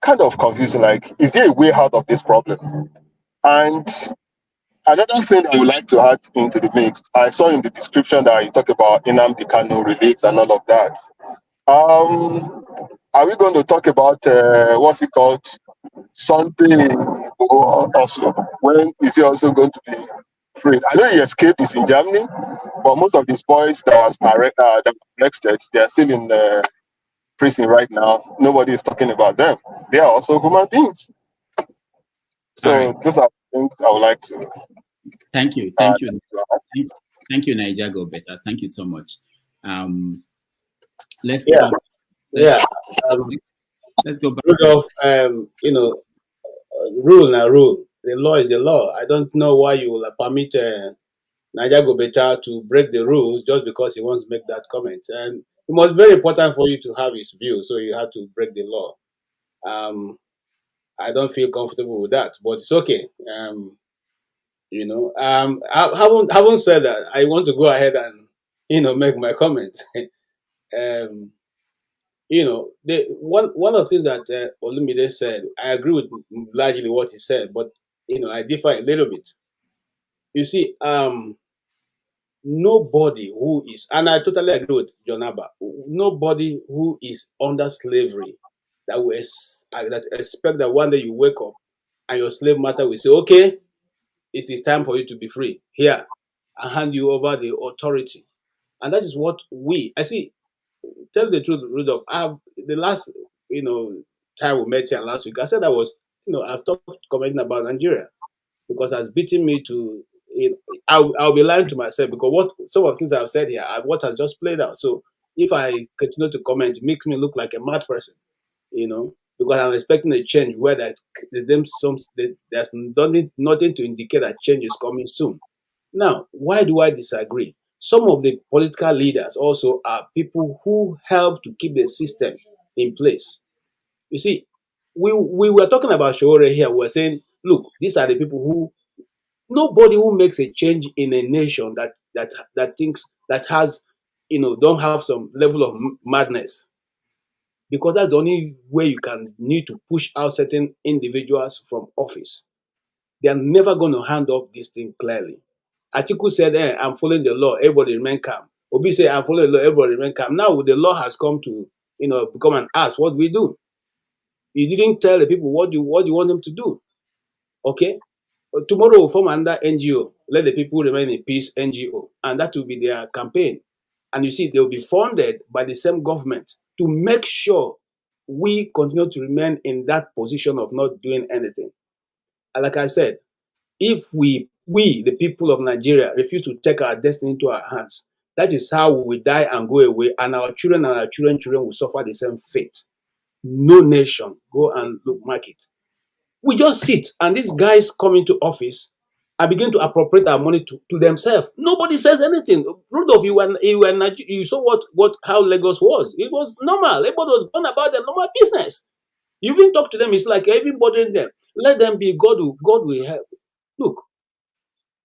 kind of confusing. Like, is there a way out of this problem? And another thing I would like to add into the mix, I saw in the description that you talk about Nnamdi Kanu relates and all of that. Are we going to talk about what's it called, Sunday also? When is he also going to be free? I know he escaped, he's in Germany, but most of his boys that were arrested, they are still in prison right now. Nobody is talking about them. They are also human beings. So those are things I would like to. Thank you, Niger Go Better. Thank you so much. Let's go back. Rudolph, rule now rule. The law is the law. I don't know why you will permit Niger Go Better to break the rules just because he wants to make that comment. And it was very important for you to have his view, so you had to break the law. I don't feel comfortable with that, but it's okay. Having said that, I want to go ahead and make my comment. One of the things that Olumide said, I agree with largely what he said, but I differ a little bit. You see, nobody who is, and I totally agree with John Abba, nobody who is under slavery that expect that one day you wake up and your slave master will say, okay, it is time for you to be free. Here, I hand you over the authority. And that is what I see. Tell the truth, Rudolph. The last, time we met here last week, I said I've stopped commenting about Nigeria because it's beating me to. I'll be lying to myself because some of the things I've said here, what has just played out. So if I continue to comment, it makes me look like a mad person, because I'm expecting a change where there's nothing to indicate that change is coming soon. Now, why do I disagree? Some of the political leaders also are people who help to keep the system in place. You see, we were talking about Shore here. We were saying, look, these are the people who, nobody who makes a change in a nation that thinks, that has, don't have some level of madness. Because that's the only way you need to push out certain individuals from office. They are never going to hand off this thing clearly. Atiku said, I'm following the law, everybody remain calm. Obi said, I'm following the law, everybody remain calm. Now the law has come to, become an ask. What do we do? You didn't tell the people what you want them to do. Okay? Tomorrow we'll form another NGO. Let the people remain in peace NGO. And that will be their campaign. And you see, they'll be funded by the same government to make sure we continue to remain in that position of not doing anything. And like I said, if we, the people of Nigeria, refuse to take our destiny into our hands, That is how we will die and go away, and our children and our children's children will suffer the same fate. No nation, go and look, mark it. We just sit, and these guys come into office and begin to appropriate our money to themselves. Nobody says anything. Rudolph, you saw how Lagos was. It was normal. Everybody was going about their normal business. You even talk to them, it's like everybody in them. Let them be. God will help. Look,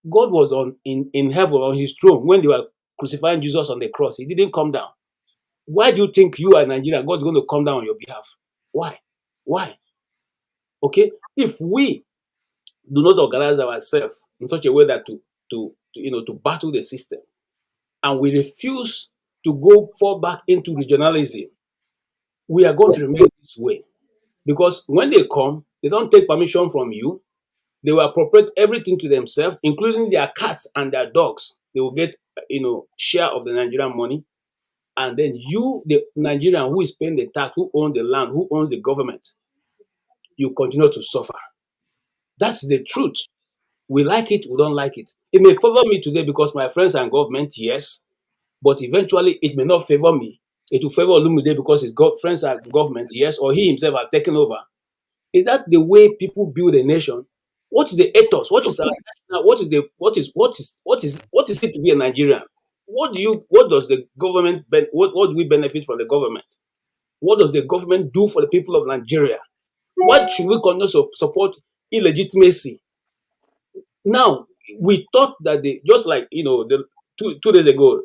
God was in heaven on his throne when they were crucifying Jesus on the cross. He didn't come down. Why do you think you are Nigeria? God's going to come down on your behalf? Why? Why? Okay? If we do not organize ourselves in such a way that to battle the system, and we refuse to fall back into regionalism, we are going to remain this way. Because when they come, they don't take permission from you. They will appropriate everything to themselves, including their cats and their dogs. They will get, share of the Nigerian money. And then you, the Nigerian who is paying the tax, who owns the land, who owns the government, you continue to suffer. That's the truth. We like it, we don't like it. It may favor me today because my friends are in government, yes. But eventually, it may not favor me. It will favor Olumide because his friends are in government, yes, or he himself has taken over. Is that the way people build a nation? What is the ethos? What is it to be a Nigerian? What does the government what do we benefit from the government? What does the government do for the people of Nigeria? Why should we continue to support illegitimacy? Now, we thought that just like the 2 days ago,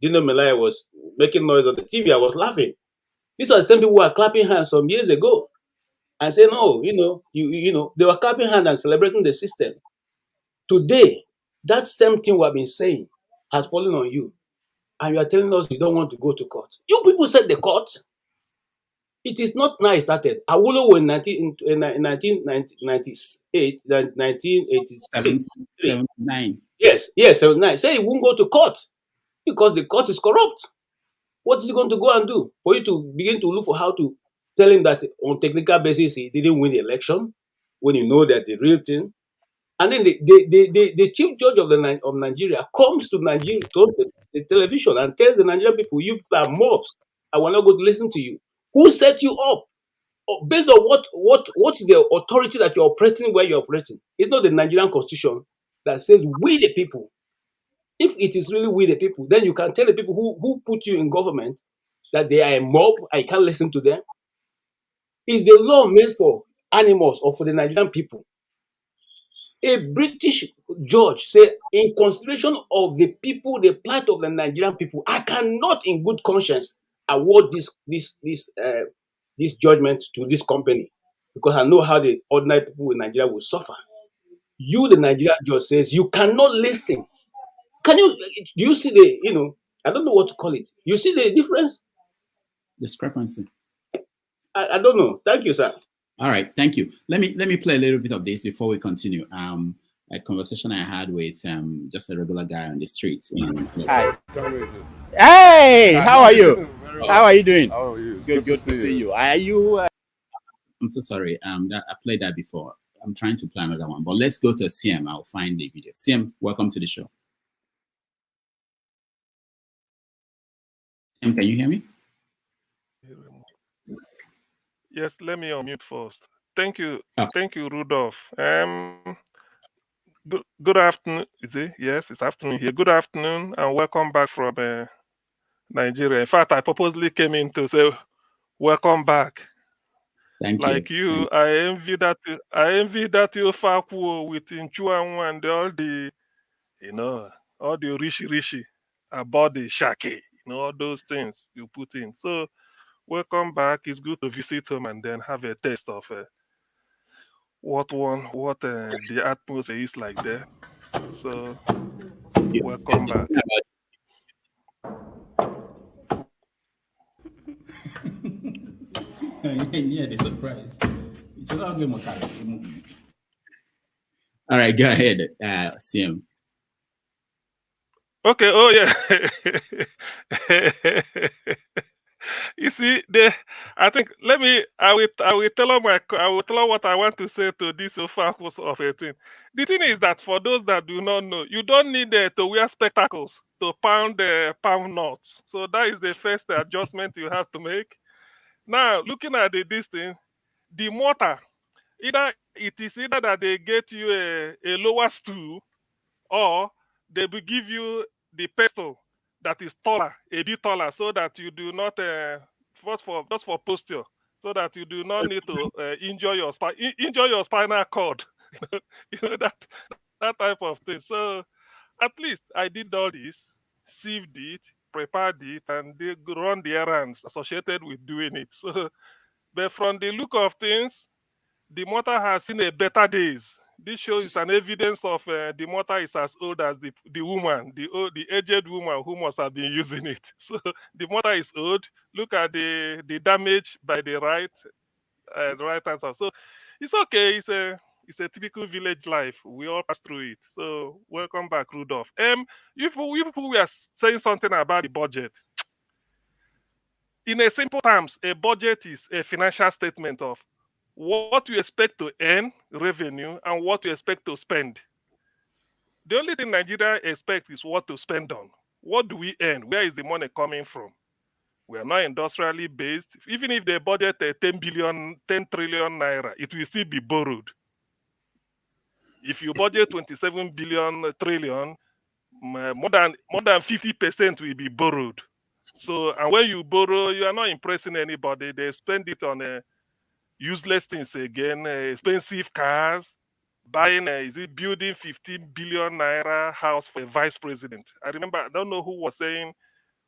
Dino Melaya was making noise on the TV. I was laughing. These are the same people who are clapping hands some years ago and saying, "No, they were clapping hands and celebrating the system." Today, that same thing we have been saying has fallen on you, and you are telling us you don't want to go to court. You people said the court. It is not now it started. Awolowo in 1998, 1986, 79. Yes, 79. Say he won't go to court because the court is corrupt. What is he going to go and do? For you to begin to look for how to tell him that on technical basis he didn't win the election when you know that the real thing. And then the chief judge of Nigeria comes to Nigeria, goes to the television and tells the Nigerian people, you people are mobs. I will not go to listen to you. Who set you up? Based on what is the authority that you're operating where you're operating? It's not the Nigerian constitution that says we the people. If it is really we the people, then you can tell the people who put you in government that they are a mob, I can't listen to them. Is the law made for animals or for the Nigerian people? A British judge said, in consideration of the people, the plight of the Nigerian people, I cannot in good conscience award this judgment to this company because I know how the ordinary people in Nigeria will suffer. You, the Nigerian judge, says you cannot listen. Do you see I don't know what to call it. You see the difference? Discrepancy. I don't know. Thank you, sir. All right, thank you. Let me play a little bit of this before we continue. A conversation I had with just a regular guy on the streets. Hi. Hey, how are you? How are you doing? How are you? Good to see you. Are you? I'm so sorry. I played that before. I'm trying to play another one, but let's go to CM. I'll find the video. CM, welcome to the show. CM, can you hear me? Yes, let me unmute first. Thank you. Thank you, Rudolph. Good afternoon. Is it? Yes, it's afternoon here. Good afternoon and welcome back from Nigeria. In fact, I purposely came in to say welcome back. Thank you. I envy that you Faku with Inchuanwu and all the rishi about the shake, all those things you put in. So welcome back. It's good to visit home and then have a taste of what the atmosphere is like there. So welcome back. Yeah, the surprise. All right, go ahead, CM. Okay. Oh yeah. You see, I I will tell her what I want to say to this focus of a thing. The thing is that for those that do not know, you don't need to wear spectacles to pound nuts. So that is the first adjustment you have to make. Now, looking at this thing, the mortar, either that they get you a lower stool, or they will give you the pestle that is taller, a bit taller, so that you do not just for posture, so that you do not need to injure your spinal cord. that type of thing. So at least I did all this, sieved it, prepared it, and they run the errands associated with doing it. So, but from the look of things, the mortar has seen a better days. This shows an evidence of the mortar is as old as the woman, the aged woman who must have been using it. So the mortar is old. Look at the damage by the right hand side. So it's okay. It's a typical village life. We all pass through it. So welcome back, Rudolph. If we are saying something about the budget, in a simple terms, a budget is a financial statement of what you expect to earn revenue and what you expect to spend. The only thing Nigeria expects is what to spend on. What do we earn? Where is the money coming from? We are not industrially based. Even if they budget 10 trillion naira, it will still be borrowed. If you budget 27 trillion, more than 50% will be borrowed. So, and when you borrow, you are not impressing anybody. They spend it on useless things again, expensive cars, buying, building 15 billion naira house for a vice president. I remember, I don't know who was saying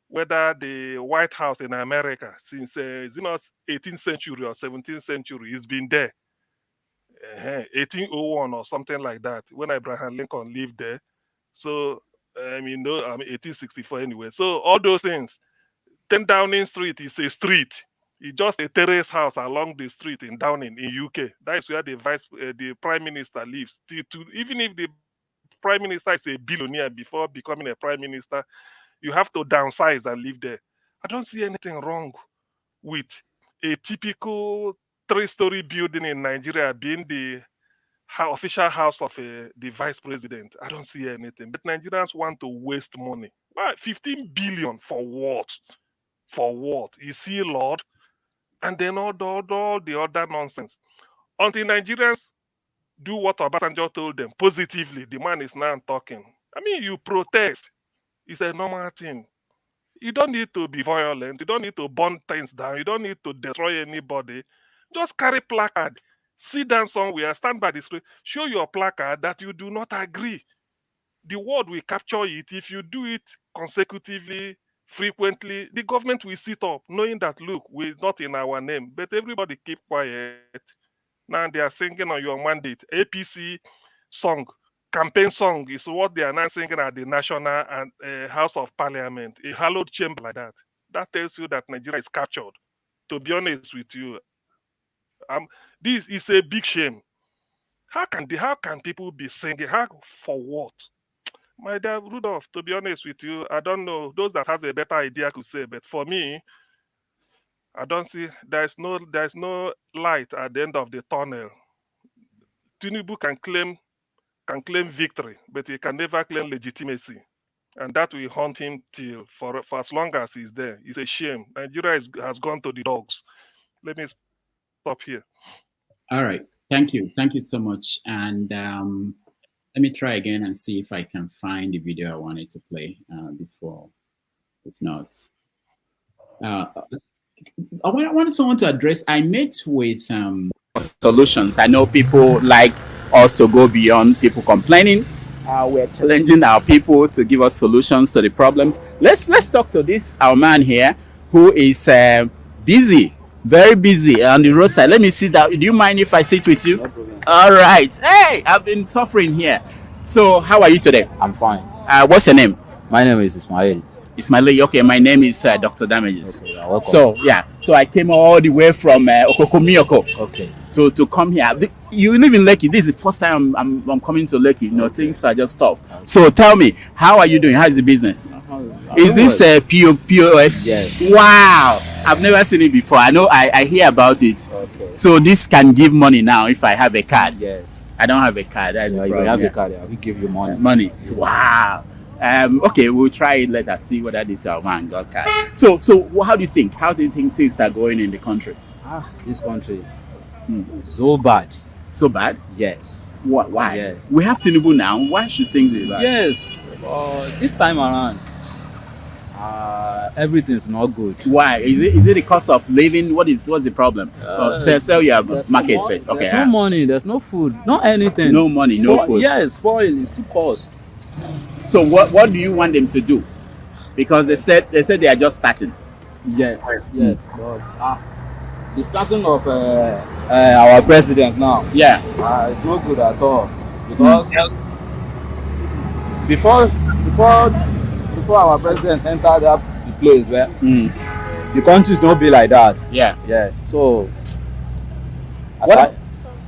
whether the White House in America, since 18th century or 17th century, it's been there. 1801 or something like that, when Abraham Lincoln lived there. So, 1864 anyway. So all those things. 10 Downing Street is a street. It's just a terrace house along the street in Downing in UK. That is where the Prime Minister lives. Even if the Prime Minister is a billionaire before becoming a Prime Minister, you have to downsize and live there. I don't see anything wrong with a typical 3-story building in Nigeria being the official house of the vice president. I don't see anything. But Nigerians want to waste money. Why? 15 billion for what? For what? Is he Lord? And then all the other nonsense. Until Nigerians do what Obasanjo told them positively, the man is now talking. I mean, you protest. It's a normal thing. You don't need to be violent. You don't need to burn things down. You don't need to destroy anybody. Just carry placard. Sit down somewhere, stand by the street, show your placard that you do not agree. The world will capture it. If you do it consecutively, frequently, the government will sit up, knowing that, look, we're not in our name. But everybody keep quiet. Now they are singing on your mandate. APC song, campaign song is what they are now singing at the National and House of Parliament, a hallowed chamber like that. That tells you that Nigeria is captured. To be honest with you, this is a big shame. How can people be singing? For what? My dear Rudolph, to be honest with you, I don't know. Those that have a better idea could say, but for me, I don't see there's no light at the end of the tunnel. Tinubu can claim victory, but he can never claim legitimacy. And that will haunt him for as long as he's there. It's a shame. Nigeria has gone to the dogs. Let me stop here. All right. Thank you. Thank you so much. And let me try again and see if I can find the video I wanted to play before. If not, I wanted someone to address. I met with solutions. I know people like us to go beyond people complaining. We're challenging our people to give us solutions to the problems. Let's talk to our man here who is busy. Very busy on the roadside. Let me sit down. Do you mind if I sit with you? No problem. All right. Hey, I've been suffering here. So, how are you today? I'm fine. What's your name? My name is Ismail. Ismail. Okay, my name is Dr. Damages. Okay, welcome. So, yeah. So, I came all the way from Okokomioko. Okay. To come here. You live in Lekki. This is the first time I'm coming to Lekki. You know, things are just tough. Okay. So, tell me, how are you doing? How is the business? Is this POS? Yes. Wow. I've never seen it before. I know I hear about it. Okay. So this can give money now if I have a card. Yes. I don't have a card. That's the You problem. have a card. We give you money. Money. Yes. Wow. Okay, we'll try it later. See whether this man got card. So how do you think? How do you think things are going in the country? This country, so bad. So bad? Yes. What? Why? Yes. We have Tinubu now. Why should things be bad? Yes. This time around, everything's not good. Why? Is it the cost of living? What's the problem? Sell your market first. Okay. There's no money. There's no food. No anything. No money. No food. Yes. Foreign is too cost. So what do you want them to do? Because they said they are just starting. Yes. Yes. But the starting of our president now. Yeah. It's not good at all because before our president entered the place where the countries don't be like that. Yeah. Yes. So.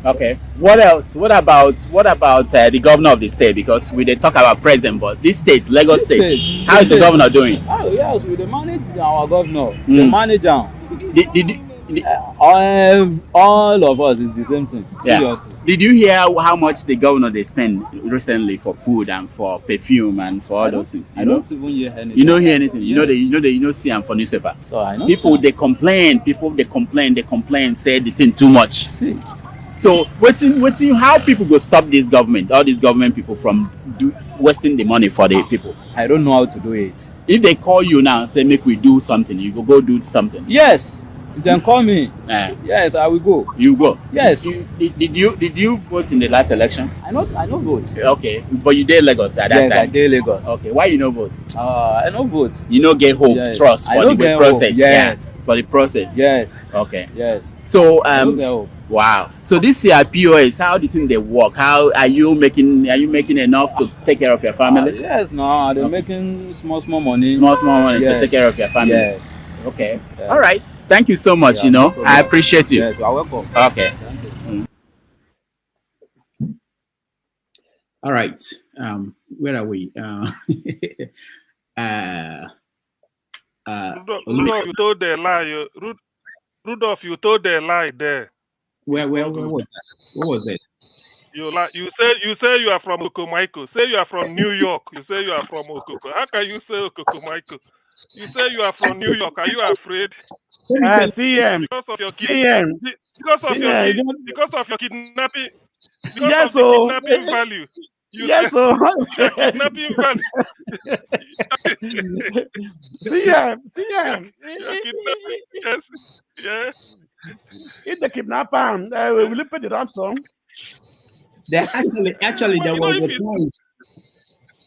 Okay. What else? What about the governor of the state? Because we talk about president, but this state, Lagos State, how is the governor doing? Oh yes, we manage our governor. The manager. All of us is the same thing. Yeah. Seriously. Did you hear how much the governor they spend recently for food and for perfume and for all those things? I don't even hear anything. You don't hear anything. Yes. You know see them for newspaper. So I know. People they complain. Say the thing too much. See. So waiting how people go stop this government, all these government people from wasting the money for the people? I don't know how to do it. If they call you now and say make we do something, you go do something. Yes. Then call me. Yes, I will go. You go. Yes. Did you vote in the last election? I not vote. Okay, but you did Lagos at that time. Yes, I did Lagos. Okay, why you no vote? I no vote. You no get hope, yes. trust for the process. Hope. Yes. Yeah, for the process. Yes. Okay. Yes. So hope. Wow. So this year POS, how do you think they work? How are you making enough to take care of your family? Yes, no, they're making small money. Small money yes. to take care of your family. Yes. Okay. Yes. All right. Thank you so much. Yeah, I appreciate you. Yes, you are welcome. Okay. All right. Where are we? Rudolph, you told the lie. Rudolph, you told the lie there. Where was that? What was it? You say you are from Okomaiko. Say you are from New York. You say you are from Okoko. How can you say Okomaiko? You say you are from New York. Are you afraid? CM. Because of your CM. Because of your kidnapping. Yes, of the kidnapping value. Yes, kidnapping value. CM. Yes. Yeah. If the kidnapper, will you pay the ransom? Actually, there was a point.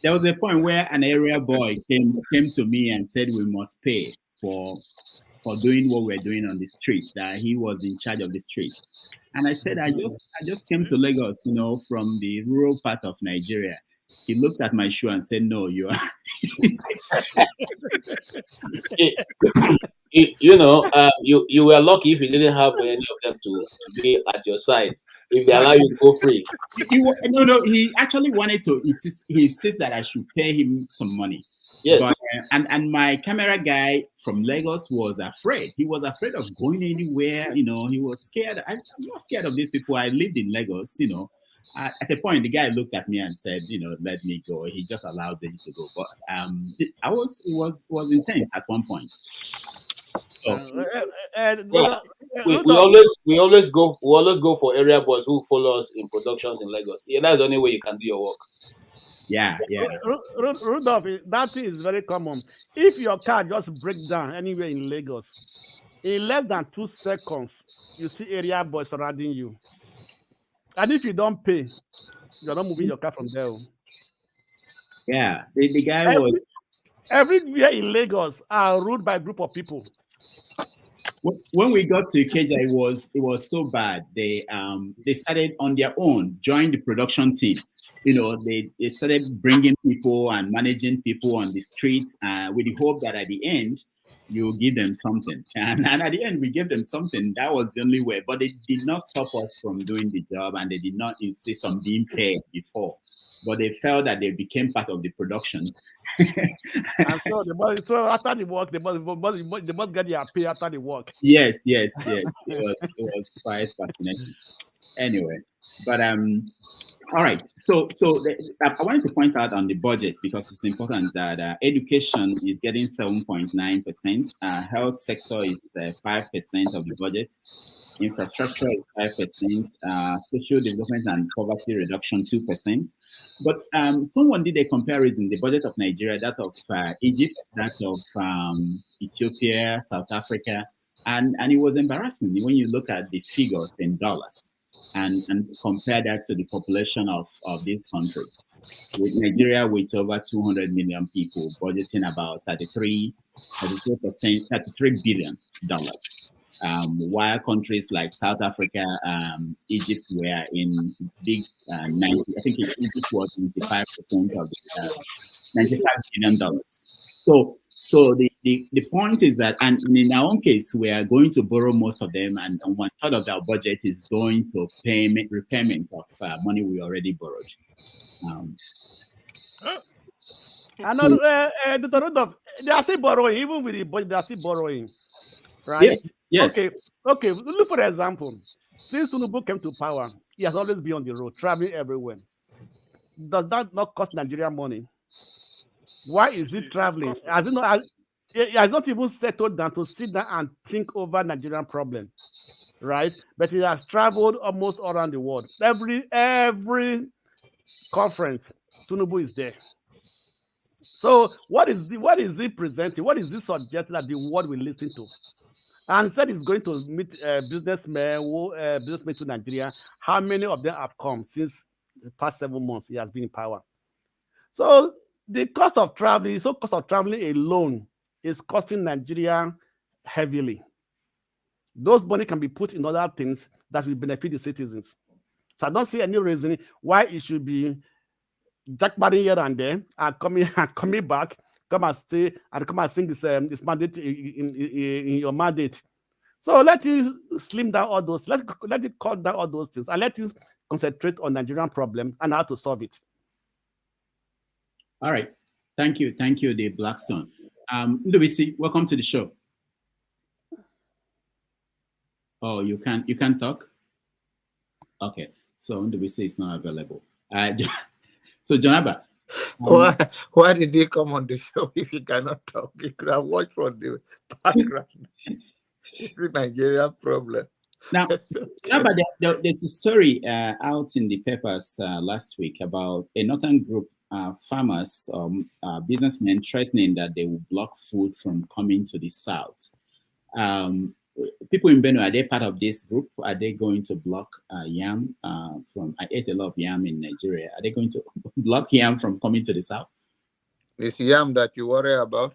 There was a point where an area boy came to me and said we must pay for doing what we're doing on the streets. That he was in charge of the streets, and I said I just came to Lagos, from the rural part of Nigeria. He looked at my shoe and said, "No, you are." You were lucky if you didn't have any of them to be at your side. If they allow you to go free. No. He actually wanted to insist. He insists that I should pay him some money. Yes. But, and my camera guy from Lagos was afraid. He was afraid of going anywhere. He was scared. I'm not scared of these people. I lived in Lagos. At a point, the guy looked at me and said, let me go. He just allowed them to go. But it was intense at one point. So we always go for area boys who follow us in productions in Lagos. Yeah, that's the only way you can do your work. Yeah. Rudolph, that thing is very common. If your car just breaks down anywhere in Lagos, in less than 2 seconds, you see area boys surrounding you. And if you don't pay, you're not moving your car from there. Yeah, the guy was everywhere in Lagos are ruled by a group of people. When we got to Ikeja, it was so bad. They started on their own, joined the production team. They started bringing people and managing people on the streets with the hope that at the end you give them something. And at the end we gave them something. That was the only way. But they did not stop us from doing the job, and they did not insist on being paid before. but they felt that they became part of the production. And so so after the work, they must get their pay after the work. Yes. It was quite fascinating. Anyway, but all right. So I wanted to point out on the budget, because it's important that education is getting 7.9%. Health sector is 5% of the budget. Infrastructure is 5%. Social development and poverty reduction 2%. But someone did a comparison: the budget of Nigeria, that of Egypt, that of Ethiopia, South Africa, and it was embarrassing when you look at the figures in dollars. And compare that to the population of these countries. With Nigeria with over 200 million people, budgeting about $33 billion. While countries like South Africa, Egypt were in big 90, I think Egypt was 95% of the $95 billion. So the point is that, and in our own case, we are going to borrow most of them, and 1/3 of our budget is going to repayment of money we already borrowed. They are still borrowing, even with the budget, they are still borrowing, right? Yes. Okay. Look, for example, since Tinubu came to power, he has always been on the road, traveling everywhere. Does that not cost Nigeria money? Why is he traveling? He has not even settled down to sit down and think over Nigerian problem, right? But he has traveled almost all around the world. Every conference, Tinubu is there. So what is he presenting? What is he suggesting that the world will listen to? And he said he's going to meet businessmen to Nigeria. How many of them have come since the past 7 months he has been in power? So the cost of traveling alone is costing Nigeria heavily. Those money can be put in other things that will benefit the citizens. So I don't see any reason why it should be jackpotting here and there and coming back, come and stay and come and sing this mandate in your mandate. So let it slim down all those, let it cut down all those things, and let it concentrate on Nigerian problem and how to solve it. All right. Thank you, Dave Blackstone. Ndubisi, welcome to the show. Oh, you can talk? Okay. So Ndubisi is not available. So Jonaba. Why did he come on the show if he cannot talk? He could have watched from the background. It's the Nigerian problem. Now, there's a story out in the papers last week about a northern group farmers, businessmen threatening that they will block food from coming to the south. People in Benue, are they part of this group? Are they going to block yam from? I ate a lot of yam in Nigeria. Are they going to block yam from coming to the south? It's yam that you worry about.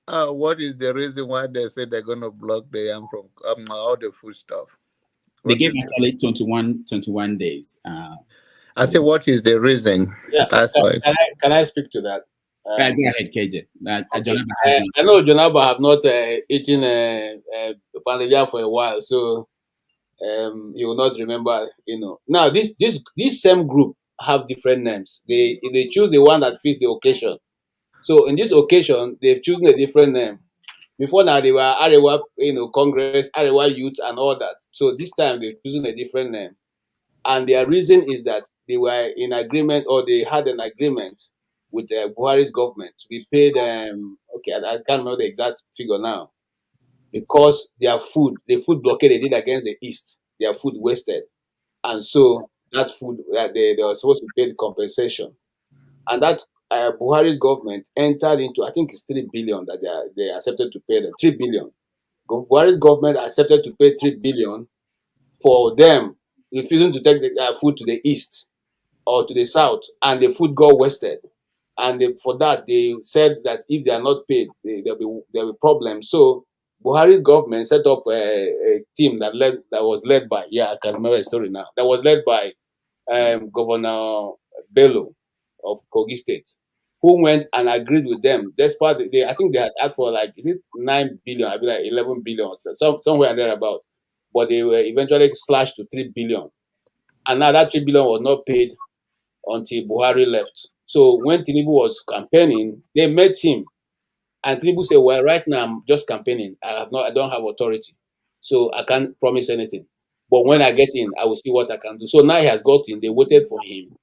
What is the reason why they say they're going to block the yam from all the food stuff? They gave actually 21 days. I say, what is the reason? Yeah, can I speak to that? Go ahead, KJ. I know Jonaba have not eaten pounded yam for a while, so he will not remember. Now this same group have different names. They choose the one that fits the occasion. So in this occasion, they've chosen a different name. Before now, they were Arewa, Congress, Arewa Youth, and all that. So this time they've chosen a different name. And their reason is that they were in agreement, or they had an agreement with Buhari's government to be paid. I can't remember the exact figure now, because the food blockade they did against the East, their food wasted, and so that food they were supposed to pay the compensation, and that Buhari's government entered into, I think it's 3 billion that they accepted to pay them. 3 billion. Buhari's government accepted to pay 3 billion for them refusing to take the food to the east or to the south, and the food got wasted. And for that, they said that if they are not paid, there'll be problems. So Buhari's government set up a team that was led by, I can remember the story now, that was led by Governor Bello of Kogi State, who went and agreed with them. Despite I think they had asked for like, is it 9 billion? I mean, like 11 billion, somewhere thereabout. But they were eventually slashed to 3 billion. And now that 3 billion was not paid until Buhari left. So when Tinubu was campaigning, they met him. And Tinubu said, well, right now I'm just campaigning. I don't have authority. So I can't promise anything. But when I get in, I will see what I can do. So now he has got in. They waited for him.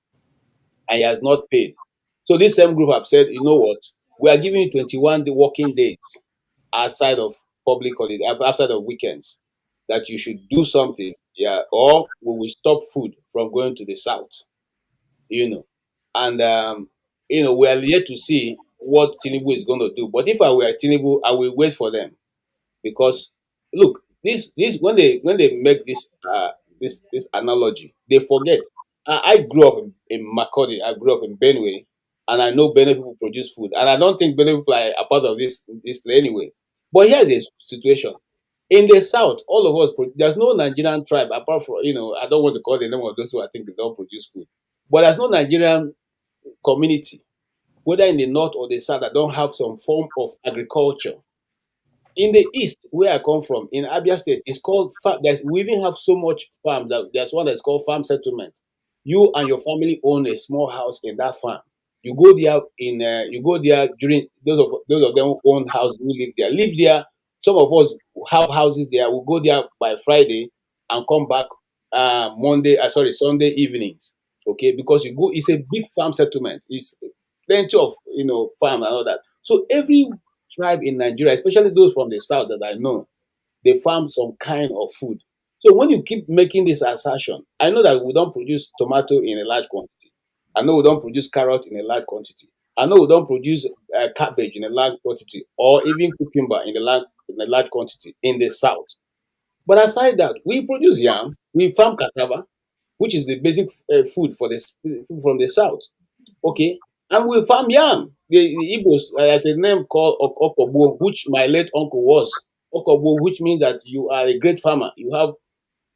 And he has not paid. So this same group have said, you know what? We are giving you 21 working days outside of public holiday, outside of weekends, that you should do something, yeah, or we will stop food from going to the south, you know. And we are yet to see what Tinubu is going to do. But if I were Tinubu, I will wait for them, because look, this when they make this analogy, they forget. I grew up in Makodi. I grew up in Benue, and I know Benue people produce food, and I don't think Benue people are a part of this anyway. But here's the situation: in the south, all of us there's no Nigerian tribe apart from I don't want to call the name of those who I think they don't produce food, but there's no Nigerian community, whether in the north or the south, that don't have some form of agriculture. In the east, where I come from, in Abia State, it's called farm. We even have so much farm that there's one that's called farm settlement. You and your family own a small house in that farm. You go there during those of them who own house who live there. Live there. Some of us have houses there. We go there by Friday and come back Sunday evenings. Okay, because it's a big farm settlement. It's plenty of farm and all that. So every tribe in Nigeria, especially those from the south that I know, they farm some kind of food. So when you keep making this assertion, I know that we don't produce tomato in a large quantity. I know we don't produce carrot in a large quantity. I know we don't produce cabbage in a large quantity, or even cucumber in a large quantity in the south. But aside that, we produce yam, we farm cassava, which is the basic food for the people from the south. Okay, and we farm yam. The Igbos, there's a name called Okobo, which my late uncle was. Okobo, which means that you are a great farmer.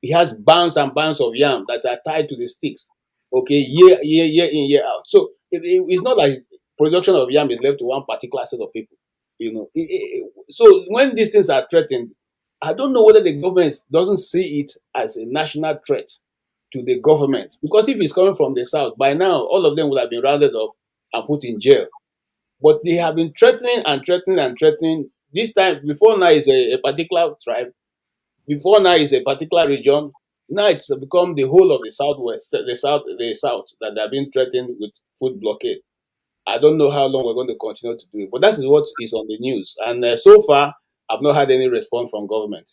He has bands and bands of yam that are tied to the sticks. Okay, year in, year out. So it's not like production of yam is left to one particular set of people. So when these things are threatened, I don't know whether the government doesn't see it as a national threat to the government. Because if it's coming from the south, by now all of them would have been rounded up and put in jail. But they have been threatening and threatening and threatening. This time, before now is a particular tribe. Before now is a particular region. Now it's become the whole of the southwest, the south that they have been threatened with food blockade. I don't know how long we're going to continue to do it, but that is what is on the news. And so far, I've not had any response from government.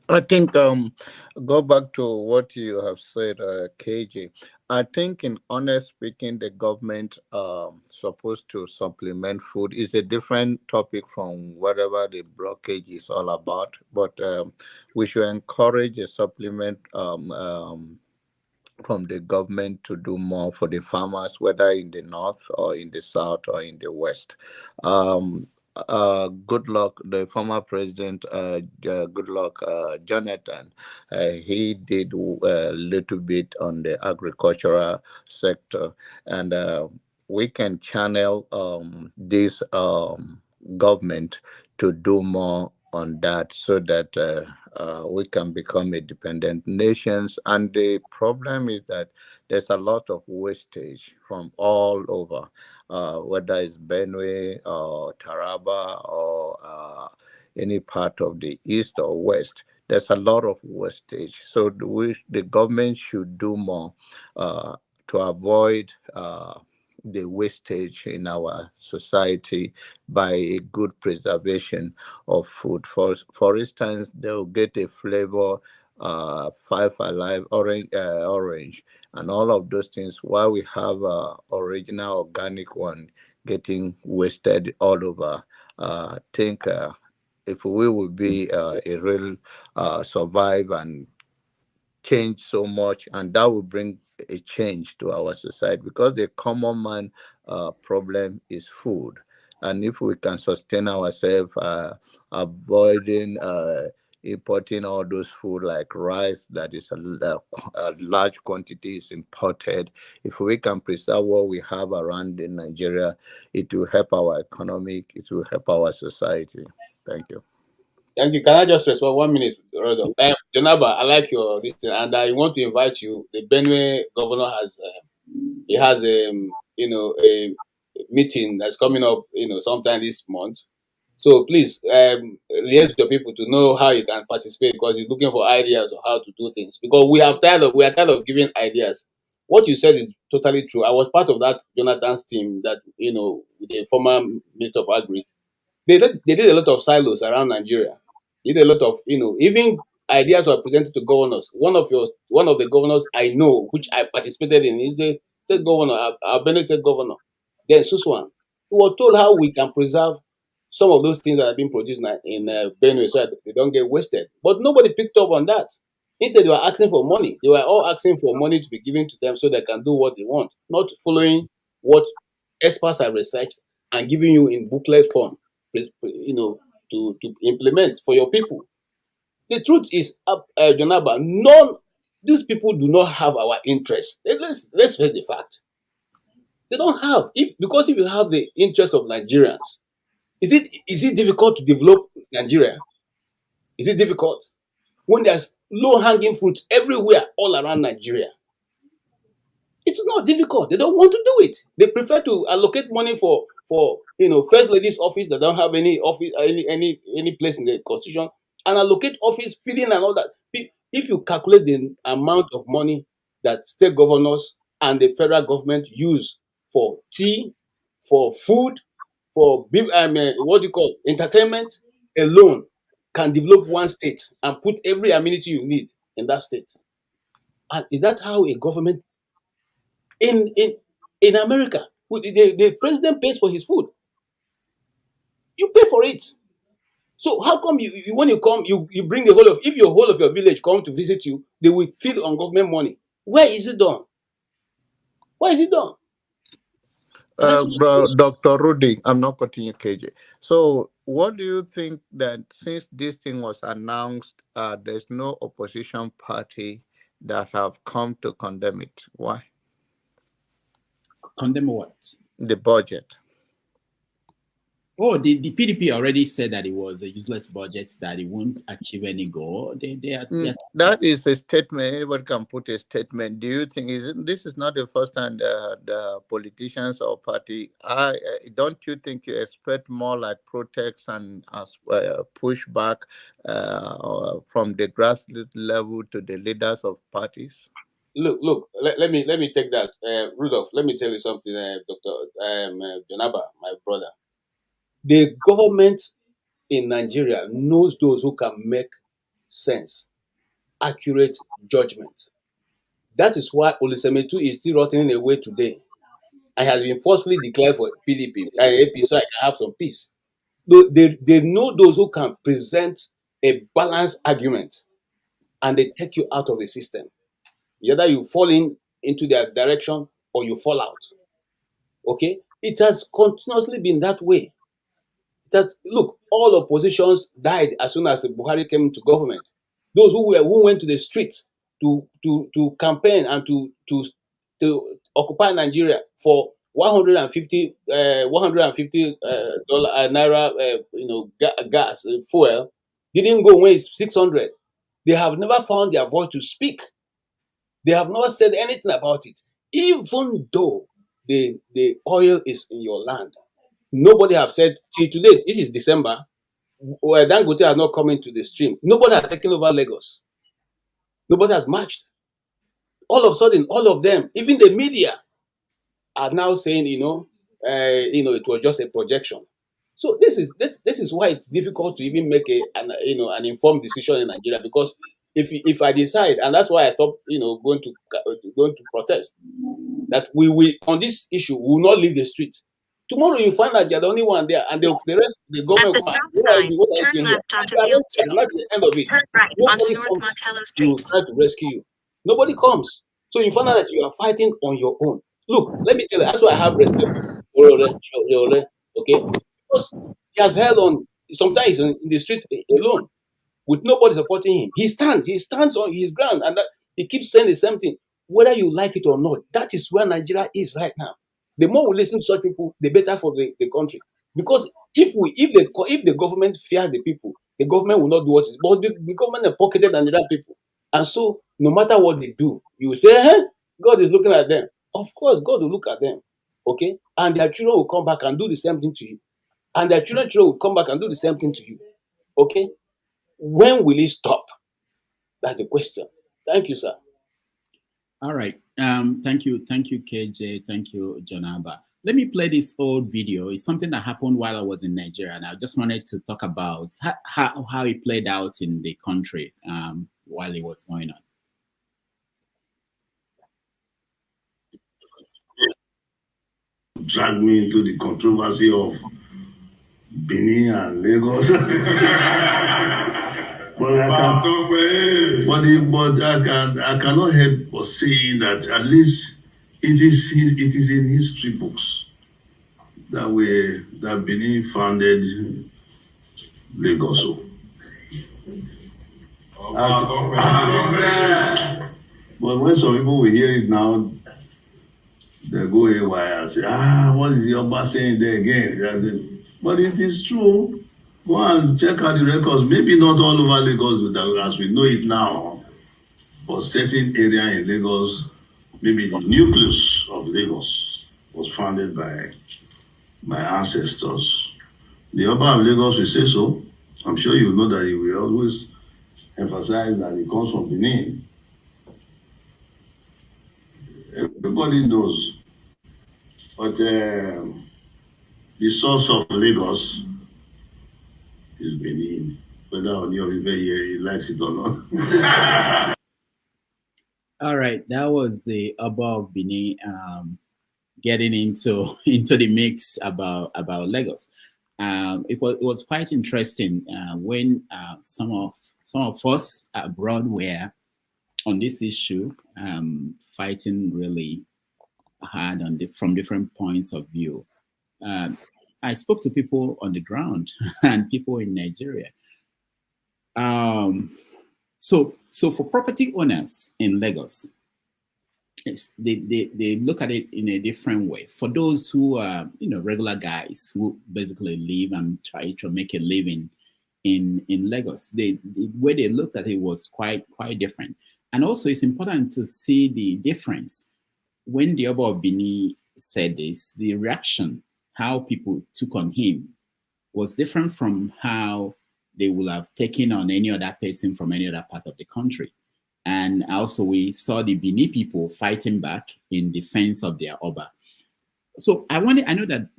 I think go back to what you have said, KJ. I think, in honest speaking, the government supposed to supplement food is a different topic from whatever the blockage is all about. But we should encourage a supplement from the government to do more for the farmers, whether in the north or in the south or in the west. Goodluck, the former president, Goodluck Jonathan, he did a little bit on the agricultural sector, and we can channel this government to do more on that, so that we can become a dependent nations. And the problem is that there's a lot of wastage from all over, whether it's Benue or Taraba or any part of the east or west. There's a lot of wastage. So the government should do more to avoid the wastage in our society by a good preservation of food. For instance, they'll get a flavor, Five Alive orange, and all of those things, while we have original organic one getting wasted all over. I think if we will be a real survive and change so much, and that will bring a change to our society, because the common man problem is food. And if we can sustain ourselves, avoiding importing all those food like rice that is a large quantity is imported. If we can preserve what we have around in Nigeria, it will help our economic, it will help our society. Thank you. Thank you. Can I just respond 1 minute, Rodolphe? Jonaba, I like your this thing, and I want to invite you. The Benue governor has he has a meeting that's coming up sometime this month. So please liaise with your people to know how you can participate, because he's looking for ideas of how to do things. Because we are tired of giving ideas. What you said is totally true. I was part of that Jonathan's team that with the former Minister of Agri. They did a lot of silos around Nigeria. They did a lot of even ideas were presented to governors. One of the governors I know, which I participated in, is the state governor, our Benue state governor, then Suswan, who was told how we can preserve some of those things that have been produced in Benue so that they don't get wasted. But nobody picked up on that. Instead, they were asking for money. They were all asking for money to be given to them so they can do what they want, not following what experts have researched and giving you in booklet form, to implement for your people. The truth is, Jonaba, these people do not have our interest. Let's face the fact. They don't have. Because if you have the interest of Nigerians, is it difficult to develop Nigeria? Is it difficult when there's low-hanging fruit everywhere all around Nigeria? It's not difficult. They don't want to do it. They prefer to allocate money for first lady's office that don't have any office, any place in the constitution, and allocate office feeding and all that. If you calculate the amount of money that state governors and the federal government use for tea, for food, for entertainment alone, can develop one state and put every amenity you need in that state. And is that how a government in America, the president pays for his food? You pay for it. So how come you when you come, you bring the whole of your village come to visit you, they will feed on government money? Where is it done? Why is it done? Dr. Rudy, I'm not cutting you, KJ. So what do you think that since this thing was announced, there's no opposition party that have come to condemn it? Why? Condemn what? The budget. Oh, the PDP already said that it was a useless budget, that it won't achieve any goal. That is a statement. Anybody can put a statement. Do you think this is not the first time the politicians or party? Don't you think you expect more like protests and pushback from the grassroots level to the leaders of parties? Look. Let me take that, Rudolph. Let me tell you something, Dr. Jonaba, my brother. The government in Nigeria knows those who can make sense, accurate judgment. That is why Olusemetu is still rotting away today and has been forcefully declared for PDP, AP, so I can have some peace. They know those who can present a balanced argument, and they take you out of the system. Either you fall into their direction or you fall out. Okay? It has continuously been that way. Look, all oppositions died as soon as Buhari came to government. Those who went to the streets to campaign and to occupy Nigeria for 150 naira, gas, fuel, didn't go when it's 600. They have never found their voice to speak. They have not said anything about it, even though the oil is in your land. Nobody have said, till today, this is December, where Dangote has not come into the stream. Nobody has taken over Lagos. Nobody has marched. All of a sudden, all of them, even the media, are now saying, it was just a projection. So this is why it's difficult to even make an informed decision in Nigeria, because if I decide, and that's why I stopped, going to protest, that we will on this issue we will not leave the street. Tomorrow you find out you're the only one there, and the rest, the government will come. Turn left onto Field Street. At the end of it, right onto North Montello Street. To try to rescue you. Nobody comes. So you find out that you are fighting on your own. Look, let me tell you, that's why I have respect for okay? Because he has held on, sometimes in the street alone. with nobody supporting him. He stands on his ground, and he keeps saying the same thing, whether you like it or not. That is where Nigeria is right now. The more we listen to such people, the better for the country. Because if the government fears the people, the government will not do what it is. But the government has pocketed Nigerian people. And so, no matter what they do, you will say, God is looking at them. Of course, God will look at them. Okay? And their children will come back and do the same thing to you. And their children will come back and do the same thing to you. Okay? When will it stop? That's the question. Thank you, sir. All right. Thank you, KJ. Thank you, Jonaba. Let me play this old video. It's something that happened while I was in Nigeria, and I just wanted to talk about how it played out in the country while it was going on. Drag me into the controversy of Benin and Lagos. But I cannot help but saying that at least it is in history books that Benin founded Lagos. But when some people will hear it now, they go haywire and say, what is the Oba saying there again? But it is true. Go and check out the records. Maybe not all over Lagos as we know it now, but certain area in Lagos, maybe the nucleus of Lagos was founded by my ancestors. The Oba of Lagos will say so. I'm sure you know that he will always emphasize that it comes from Benin. Everybody knows. But the source of Lagos is Benin, whether on your he likes it or not. All right, that was the Oba of Benin getting into the mix about Lagos. It was quite interesting when some of us abroad were on this issue, fighting really hard from different points of view. I spoke to people on the ground and people in Nigeria. So for property owners in Lagos, they look at it in a different way. For those who are regular guys who basically live and try to make a living in Lagos, the way they looked at it was quite different. And also it's important to see the difference. When the Oba of Benin said this, the reaction, how people took on him, was different from how they would have taken on any other person from any other part of the country. And also we saw the Benin people fighting back in defense of their Oba. So I know that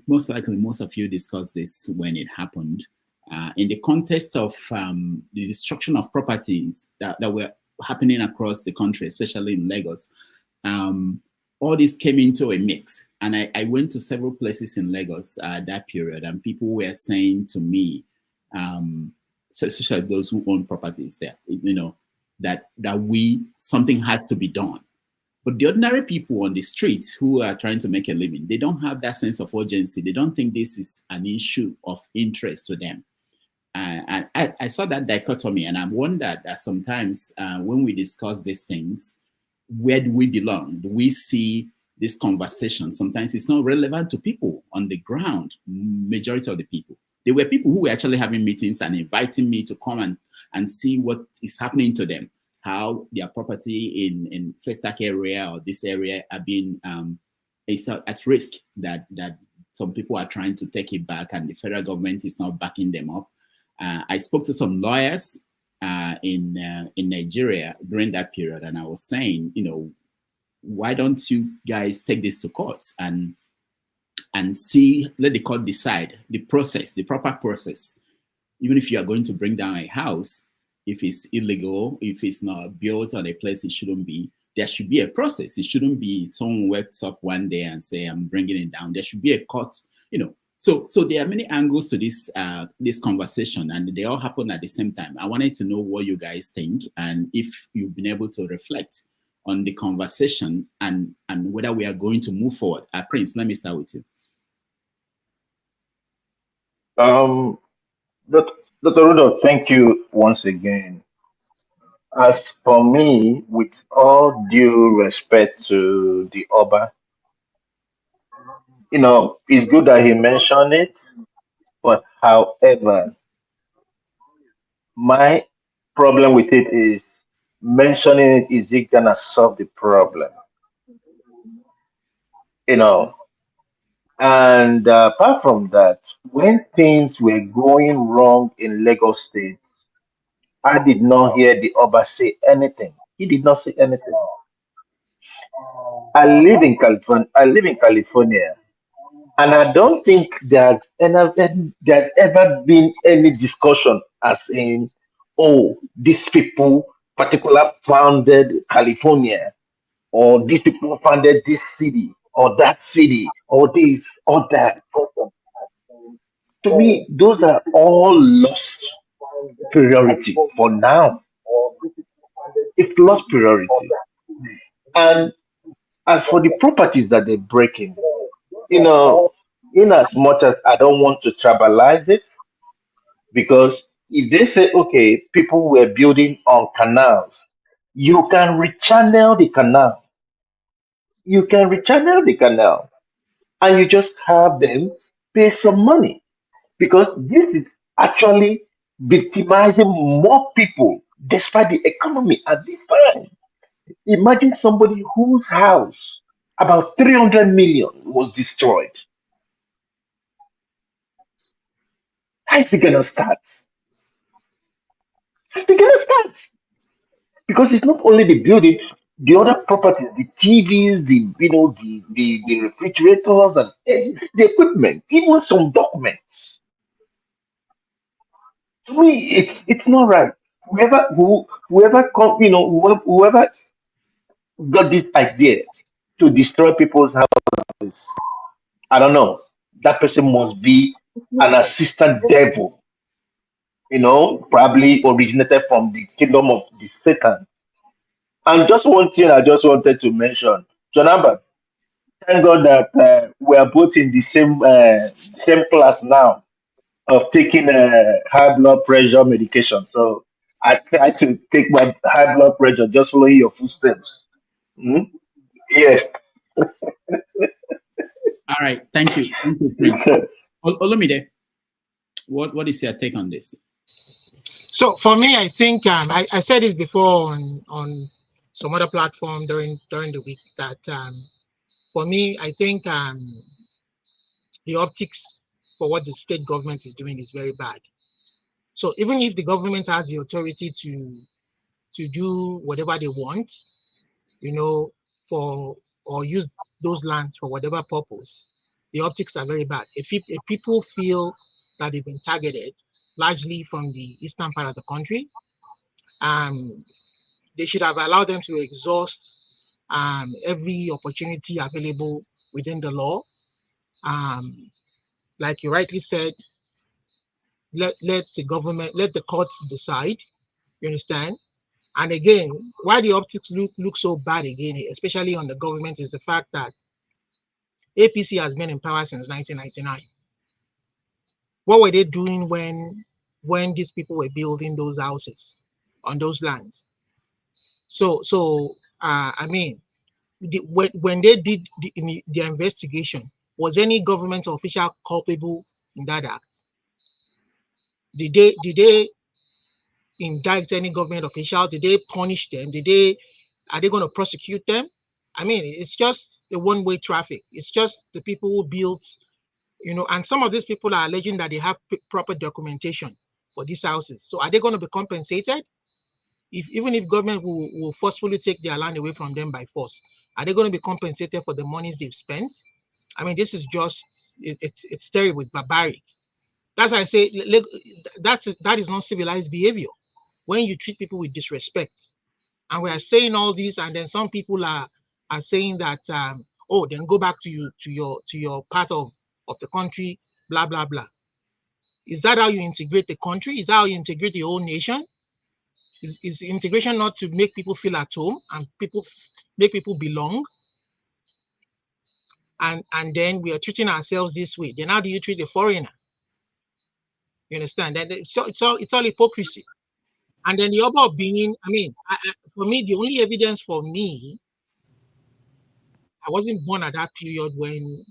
most likely most of you discussed this when it happened, in the context of the destruction of properties that were happening across the country, especially in Lagos. All this came into a mix. And I went to several places in Lagos that period, and people were saying to me, especially those who own properties there, that something has to be done. But the ordinary people on the streets who are trying to make a living, they don't have that sense of urgency. They don't think this is an issue of interest to them. And I saw that dichotomy, and I wondered that sometimes when we discuss these things, where do we belong? Do we see this conversation? Sometimes it's not relevant to people on the ground, majority of the people. There were people who were actually having meetings and inviting me to come and see what is happening to them, how their property in Festac area or this area are being is at risk, that some people are trying to take it back and the federal government is not backing them up. I spoke to some lawyers in Nigeria during that period, and I was saying, why don't you guys take this to court and let the court decide the proper process. Even if you are going to bring down a house, if it's illegal, if it's not built on a place it shouldn't be, there should be a process. It shouldn't be someone wakes up one day and say, I'm bringing it down. There should be a court, So there are many angles to this conversation, and they all happen at the same time. I wanted to know what you guys think, and if you've been able to reflect on the conversation and whether we are going to move forward. Prince, let me start with you. Dr. Rudolph, thank you once again. As for me, with all due respect to the Oba, it's good that he mentioned it, but however, my problem with it is mentioning it, is it gonna solve the problem? You know, and apart from that, when things were going wrong in Lagos State, I did not hear the Oba say anything. He did not say anything. I live in California, and I don't think there's ever been any discussion as in, oh, these people particular founded California, or these people founded this city, or that city, or this, or that. To me, those are all lost priority for now. It's lost priority. And as for the properties that they're breaking, you know, in as much as I don't want to tribalize it, because if they say, okay, people were building on canals, you can rechannel the canal. You can rechannel the canal, and you just have them pay some money, because this is actually victimizing more people despite the economy at this time. Imagine somebody whose house, about 300 million, was destroyed. How is it going to start? How is it going to start? Because it's not only the building, the other properties, the TVs, the refrigerators, and the equipment, even some documents. To me, it's not right. Whoever got this idea to destroy people's houses, I don't know. That person must be an assistant devil, probably originated from the kingdom of the Satan. And just one thing I just wanted to mention, John Albert, thank God that we are both in the same class now of taking high blood pressure medication. So I try to take my high blood pressure, just following your footsteps. Hmm? Yes. All right, thank you, Prince. Olumide, what is your take on this? So for me, I think I said this before on some other platform during the week that for me, I think the optics for what the state government is doing is very bad. So even if the government has the authority to do whatever they want, or use those lands for whatever purpose, the optics are very bad. If people feel that they've been targeted, largely from the eastern part of the country, they should have allowed them to exhaust every opportunity available within the law. Like you rightly said, let the courts decide. You understand? And again, why the optics look so bad again, especially on the government, is the fact that APC has been in power since 1999. What were they doing when these people were building those houses on those lands? So I mean, when they did the investigation, was any government official culpable in that act? Did they indict any government official? Did they punish them? Are they going to prosecute them? I mean, it's just a one-way traffic. It's just the people who built, and some of these people are alleging that they have proper documentation for these houses. So are they going to be compensated? Even if government will forcefully take their land away from them by force, are they going to be compensated for the monies they've spent? I mean, this is just, it's terrible, it's barbaric. That's why I say that is not civilized behavior. When you treat people with disrespect, and we are saying all this, and then some people are saying that then go back to your part of the country, blah blah blah. Is that how you integrate the country? Is that how you integrate the whole nation? Is integration not to make people feel at home and make people belong? And then we are treating ourselves this way. Then how do you treat a foreigner? You understand? That it's all hypocrisy. And then the Oba of Benin, I mean, for me, the only evidence for me, I wasn't born at that period when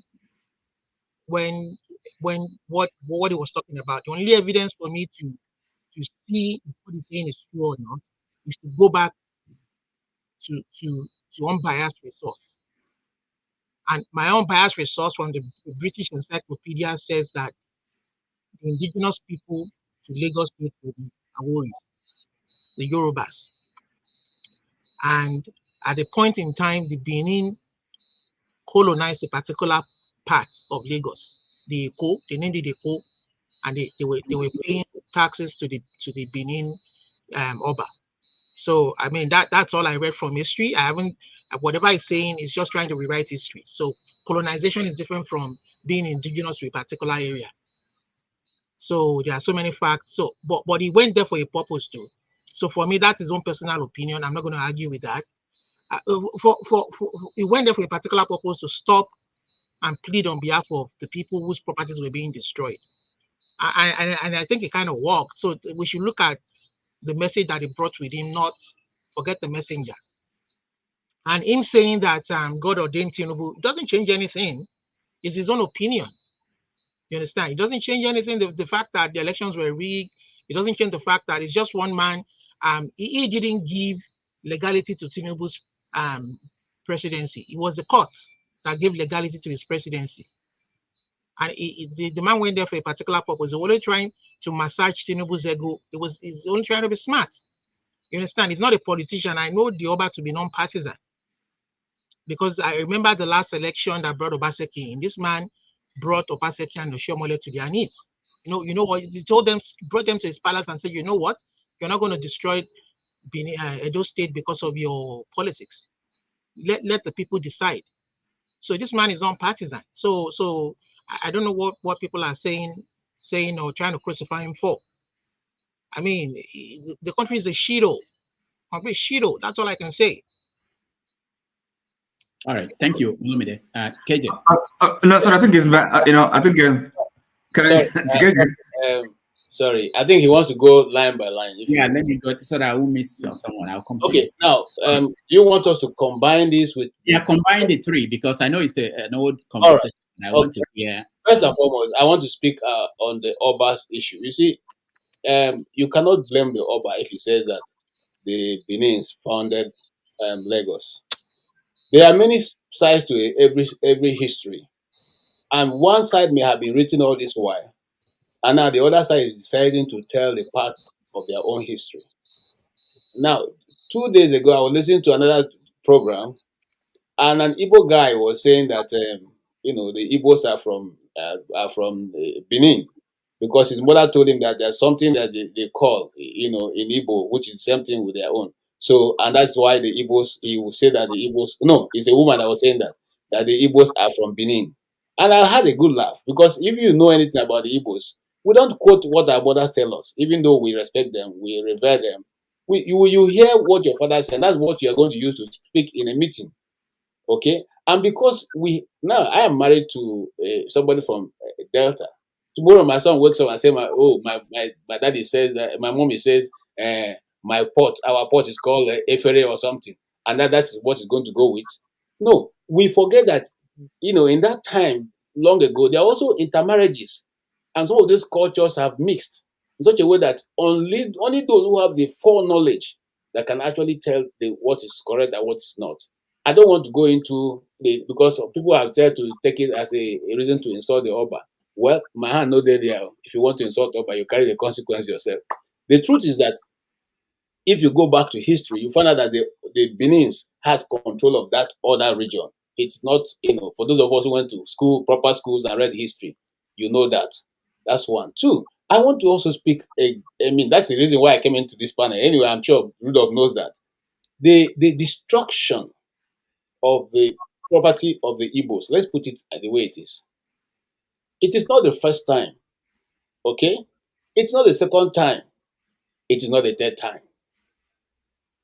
what he was talking about. The only evidence for me to see if what he's saying is true or not is to go back to unbiased resource. And my unbiased resource from the British Encyclopedia says that the indigenous people to Lagos State were the Aworis, the Yorubas. And at the point in time, the Benin colonized a particular part of Lagos, the Eko, they named it Eko, and they were paying taxes to the Benin Oba. So I mean that's all I read from history. I haven't, whatever it's saying is just trying to rewrite history. So colonization is different from being indigenous to a particular area. So there are so many facts. So but he went there for a purpose too. So for me, that's his own personal opinion. I'm not going to argue with that. He went there for a particular purpose to stop and plead on behalf of the people whose properties were being destroyed. And I think it kind of worked. So we should look at the message that he brought with him, not forget the messenger. And him saying that God ordained Tinubu doesn't change anything. It's his own opinion. You understand? It doesn't change anything. The fact that the elections were rigged, it doesn't change the fact that it's just one man. He didn't give legality to Tinubu's presidency. It was the courts that gave legality to his presidency. And the man went there for a particular purpose. He was only trying to massage Tinubu's ego. He's only trying to be smart. You understand? He's not a politician. I know the Oba to be non-partisan. Because I remember the last election that brought Obaseki in. This man brought Obaseki and Oshiomhole to their knees. You know what? He told them, brought them to his palace and said, you know what? You're not going to destroy Edo State because of your politics. Let the people decide. So this man is non-partisan. So I don't know what people are saying or trying to crucify him for. I mean, the country is a shithole. Complete shithole. That's all I can say. All right, thank you, Olumide. KJ. No, sir, I think it's I think sorry, I think he wants to go line by line. Let me go so that I won't miss someone. I'll come. Okay, now you want us to combine this with? Yeah, combine the three because I know it's an old conversation. Right. I want to hear. First and foremost, I want to speak on the Oba's issue. You see, you cannot blame the Oba if he says that the Benins founded Lagos. There are many sides to every history, and one side may have been written all this while, and now the other side is deciding to tell the part of their own history. Now, 2 days ago, I was listening to another program, and an Igbo guy was saying that the Igbos are from Benin, because his mother told him that there's something that they call in Igbo, which is something with their own. So, and that's why the Igbos, he will say that the Igbos, no, it's a woman that was saying that the Igbos are from Benin. And I had a good laugh, because if you know anything about the Igbos, we don't quote what our mothers tell us, even though we respect them, we revere them. You hear what your father said, that's what you are going to use to speak in a meeting. Okay? And because I am married to somebody from Delta. Tomorrow my son wakes up and says, my daddy says that, my mommy says, our pot is called Efere or something, and that is what is going to go with. No, we forget that, in that time, long ago, there are also intermarriages, and some of these cultures have mixed in such a way that only those who have the foreknowledge that can actually tell what is correct and what is not. I don't want to go into because people have tried to take it as a reason to insult the Oba. Well, my hand no there. If you want to insult Oba, you carry the consequence yourself. The truth is that if you go back to history, you find out that the Benins had control of that other region. It's not, for those of us who went to school, proper schools and read history, you know that. That's one. Two, I want to also speak, that's the reason why I came into this panel. Anyway, I'm sure Rudolph knows that. The destruction of the property of the Igbos, let's put it the way it is. It is not the first time, okay? It's not the second time. It is not the third time.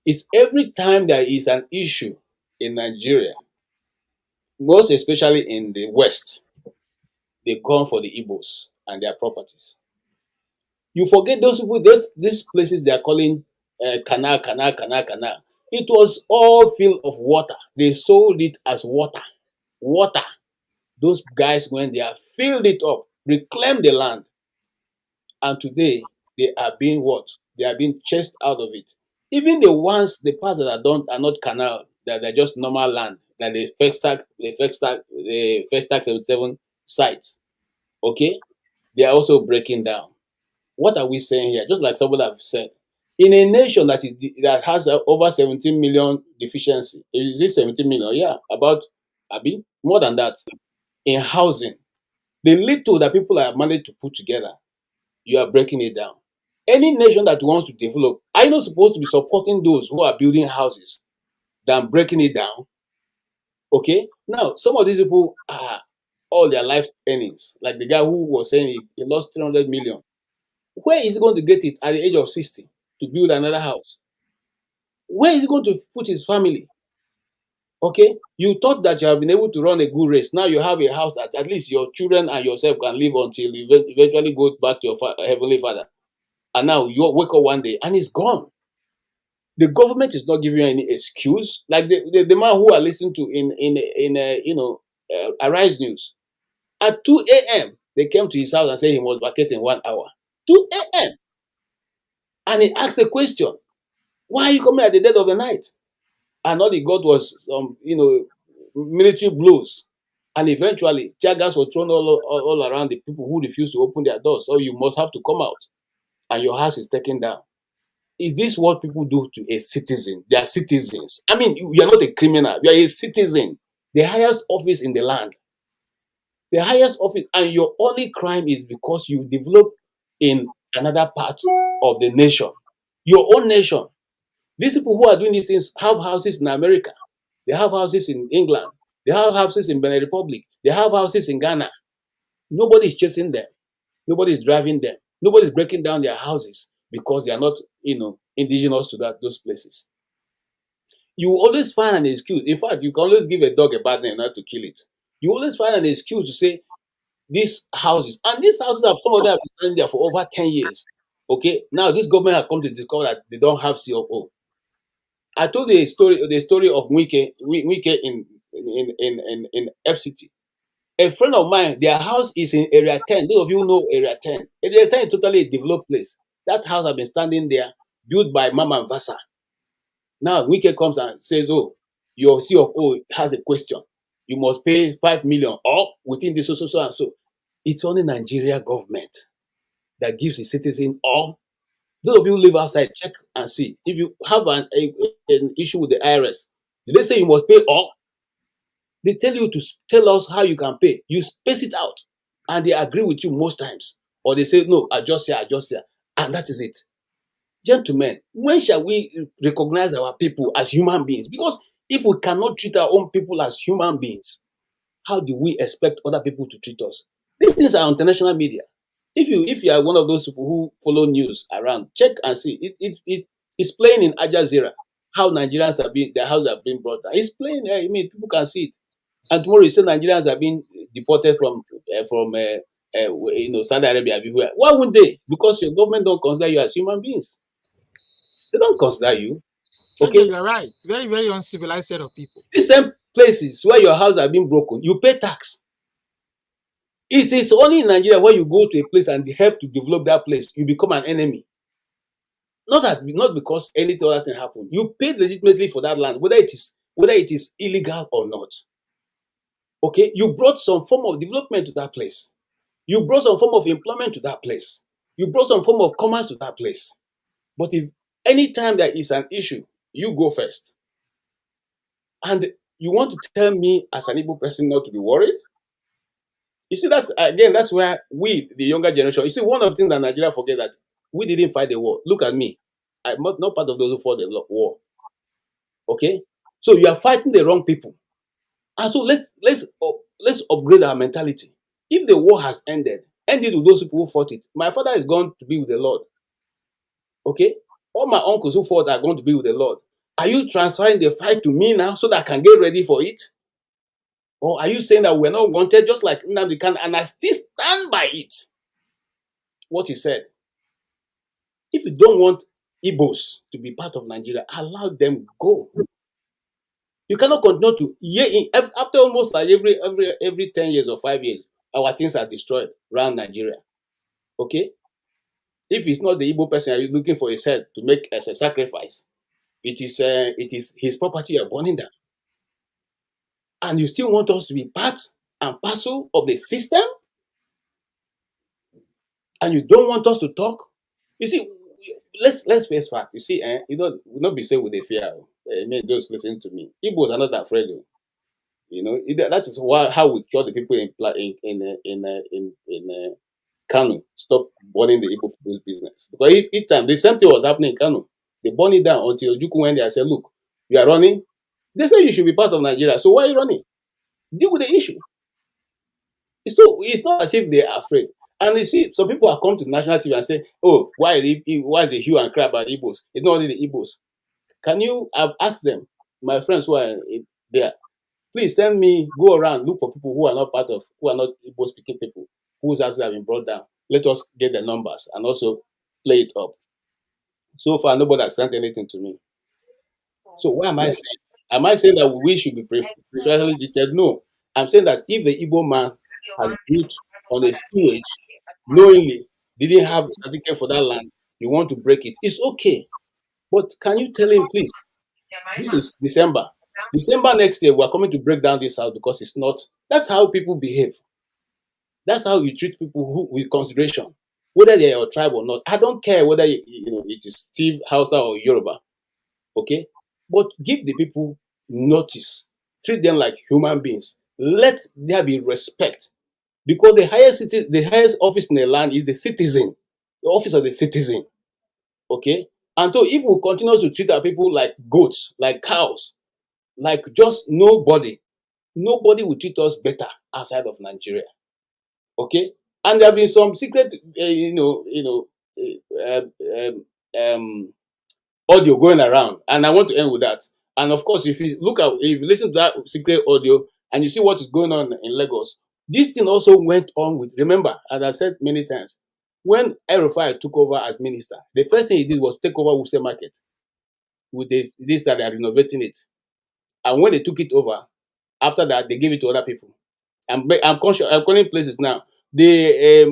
It's every time there is an issue in Nigeria, most especially in the West, they come for the Igbos and their properties. You forget those people, these places they are calling canal. It was all filled of water. They sold it as water. Water. Those guys went there, filled it up, reclaimed the land, and today they are being what? They are being chased out of it. Even the parts that are not canal, that are just normal land, that the first tax 77 sites, okay, they are also breaking down. What are we saying here? Just like somebody have said, in a nation that has over 17 million deficiency, is it 17 million? Yeah, about more than that in housing. The little that people are managed to put together, you are breaking it down. Any nation that wants to develop, are you not supposed to be supporting those who are building houses than breaking it down? Okay. Now, some of these people are all their life earnings, like the guy who was saying he lost 300 million. Where is he going to get it at the age of 60 to build another house? Where is he going to put his family? Okay, you thought that you have been able to run a good race. Now you have a house that at least your children and yourself can live until you eventually go back to your heavenly Father. And now you wake up one day and it's gone. The government is not giving you any excuse. Like the man who are listening to in Arise News at 2 a.m. they came to his house and said he was vacating 1 hour. 2 a.m. And he asked a question: why are you coming at the dead of the night? And all he got was some, military blows. And eventually, tear gas was thrown all around the people who refused to open their doors. So you must have to come out. And your house is taken down. Is this what people do to a citizen? They are citizens. I mean, you are not a criminal. You are a citizen. The highest office in the land. The highest office. And your only crime is because you develop in another part of the nation. Your own nation. These people who are doing these things have houses in America. They have houses in England. They have houses in Benin Republic. They have houses in Ghana. Nobody is chasing them. Nobody is driving them. Nobody is breaking down their houses because they are not, indigenous to those places. You always find an excuse. In fact, you can always give a dog a bad name not to kill it. You always find an excuse to say these houses, and these houses have some of them have been standing there for over 10 years. Okay, now this government has come to discover that they don't have COO. I told the story of Wike in FCT. A friend of mine, their house is in Area 10. Those of you know Area 10. Area 10 is totally a developed place. That house has been standing there, built by Mama Vasa. Now Wike comes and says, "Oh, your COO has a question. You must pay 5 million or within this so and so." It's only Nigeria government that gives the citizen all. Those of you who live outside, check and see. If you have an issue with the IRS, do they say you must pay all? They tell you to tell us how you can pay. You space it out. And they agree with you most times. Or they say, no, adjust here. And that is it. Gentlemen, when shall we recognize our people as human beings? Because if we cannot treat our own people as human beings, how do we expect other people to treat us? These things are on international media. If you are one of those people who follow news around, check and see. It's playing in Al Jazeera how Nigerians their houses are being brought down. It's playing. I mean, people can see it. And tomorrow you say Nigerians are being deported from Saudi Arabia everywhere. Why wouldn't they? Because your government don't consider you as human beings. They don't consider you. Okay, you're right. Very, very uncivilized set of people. The same places where your house have been broken, you pay tax. It is only in Nigeria where you go to a place and help to develop that place, you become an enemy. Not because any other thing happened. You paid legitimately for that land, whether it is illegal or not. Okay, you brought some form of development to that place. You brought some form of employment to that place. You brought some form of commerce to that place. But if any time there is an issue, you go first. And you want to tell me as an Igbo person not to be worried? You see, that's where we, the younger generation, you see, one of the things that Nigeria forget that we didn't fight the war. Look at me. I'm not part of those who fought the war. Okay? So you are fighting the wrong people. And so let's upgrade our mentality. If the war has ended with those people who fought it. My father is going to be with the Lord. Okay? All my uncles who fought are going to be with the Lord. Are you transferring the fight to me now so that I can get ready for it? Or are you saying that we're not wanted just like Nnamdi Kanu, and I still stand by it? What he said. If you don't want Igbos to be part of Nigeria, allow them go. You cannot continue to after almost like every 10 years or 5 years, our things are destroyed around Nigeria. Okay? If it's not the Igbo person, are you looking for his head to make as a sacrifice? It is his property you're burning down. And you still want us to be part and parcel of the system? And you don't want us to talk? You see, let's face fact. You see, we'll not be saying with a fear. Just listen to me. Igbos are not afraid. That is how we cure the people in Kanu. Stop burning the Igbo people's business. Because each time the same thing was happening in Kanu, they burn it down until Juku went there and said, "Look, you are running. They say you should be part of Nigeria. So why are you running? Deal with the issue." It's not as if they are afraid. And you see, some people have come to the national TV and say, "Oh, why the hue and cry about Igbos? It's not only the Igbos." Can you have asked them, my friends who are there, please go around, look for people who are not Igbo speaking people, whose houses have been brought down. Let us get the numbers and also play it up. So far, nobody has sent anything to me. So what am I saying? Am I saying that we should be preferentially treated? No. I'm saying that if the Igbo man has built on a sewage, knowingly didn't have a certificate for that land, you want to break it, it's okay. But can you tell him, please, this is December. December next year, we're coming to break down this house because it's not. That's how people behave. That's how you treat people with consideration, whether they're your tribe or not. I don't care whether it is Steve, Hausa, or Yoruba. Okay? But give the people notice. Treat them like human beings. Let there be respect. Because the highest office in the land is the citizen, the office of the citizen. Okay? And so if we continue to treat our people like goats, like cows, like just nobody will treat us better outside of Nigeria. Okay? And there have been some secret, audio going around, and I want to end with that. And of course, if you listen to that secret audio and you see what is going on in Lagos, this thing also went on with. Remember, as I said many times, when El-Rufai took over as minister, the first thing he did was take over Wuse Market with this that they are renovating it. And when they took it over, after that they gave it to other people. I'm calling places now. The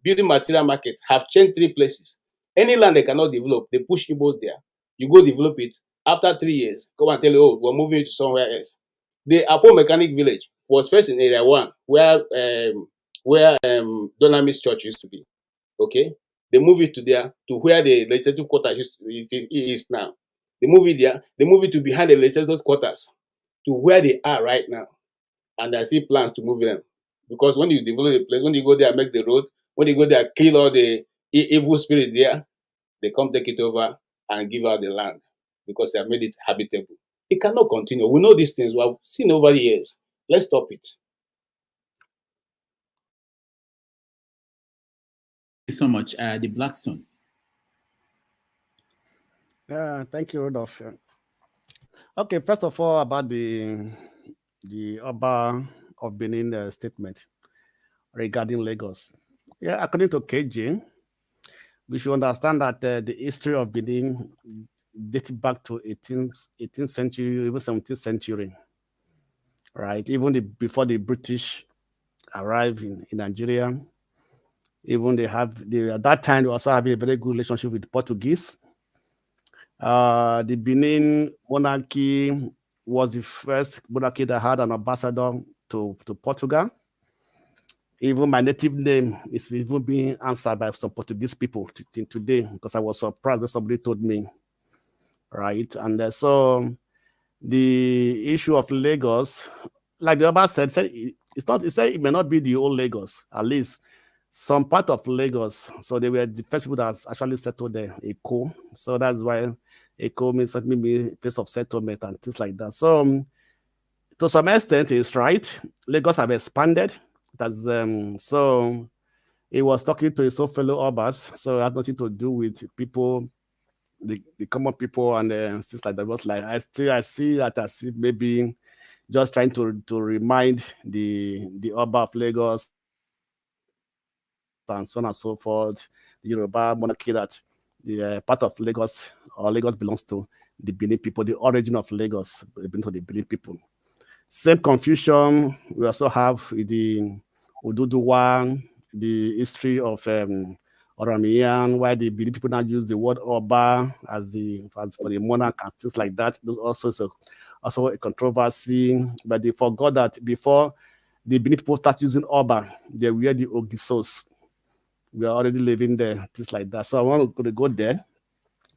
building material market have changed 3 places. Any land they cannot develop, they push Igbos there. You go develop it. After 3 years, come and tell you, oh, we're moving it to somewhere else. The Apo Mechanic Village was first in Area 1, where Dunamis Church used to be. Okay? They move it to there, to where the legislative quarters is now. They move it there. They move it to behind the legislative quarters, to where they are right now. And I see plans to move them. Because when you develop a place, when you go there and make the road, when you go there, kill all the evil spirit there, they come take it over and give out the land because they have made it habitable. It cannot continue. We know these things. We have seen over the years. Let's stop it. Thank you so much. The Blackstone. Thank you, Rudolph. Okay, first of all, about the Oba of Benin statement regarding Lagos. Yeah, according to KJ, we should understand that the history of Benin dates back to 18th century, even 17th century, right? Even before the British arrived in Nigeria, even at that time they also have a very good relationship with the Portuguese. The Benin monarchy was the first monarchy that had an ambassador to Portugal. Even my native name is even being answered by some Portuguese people today, because I was surprised when somebody told me, right? And so the issue of Lagos, like the Oba said it may not be the old Lagos, at least some part of Lagos. So they were the first people that actually settled there, Eko. So that's why Eko means maybe a place of settlement and things like that. So to some extent, it's right. Lagos have expanded. So he was talking to his own fellow Obas, so it has nothing to do with people, the common people and things like that. It was like I see that as if maybe just trying to remind the Oba of Lagos and so on and so forth, Yoruba monarchy that the part of Lagos or Lagos belongs to the Benin people, the origin of Lagos belongs to the Benin people. Same confusion we also have with the Oduduwa, the history of Oramiyan, why the Benin people now use the word Oba as for the monarch and things like that. Those also a controversy, but they forgot that before the Benin people start using Oba, they were the Ogisos. We are already living there, things like that. So I want to go there.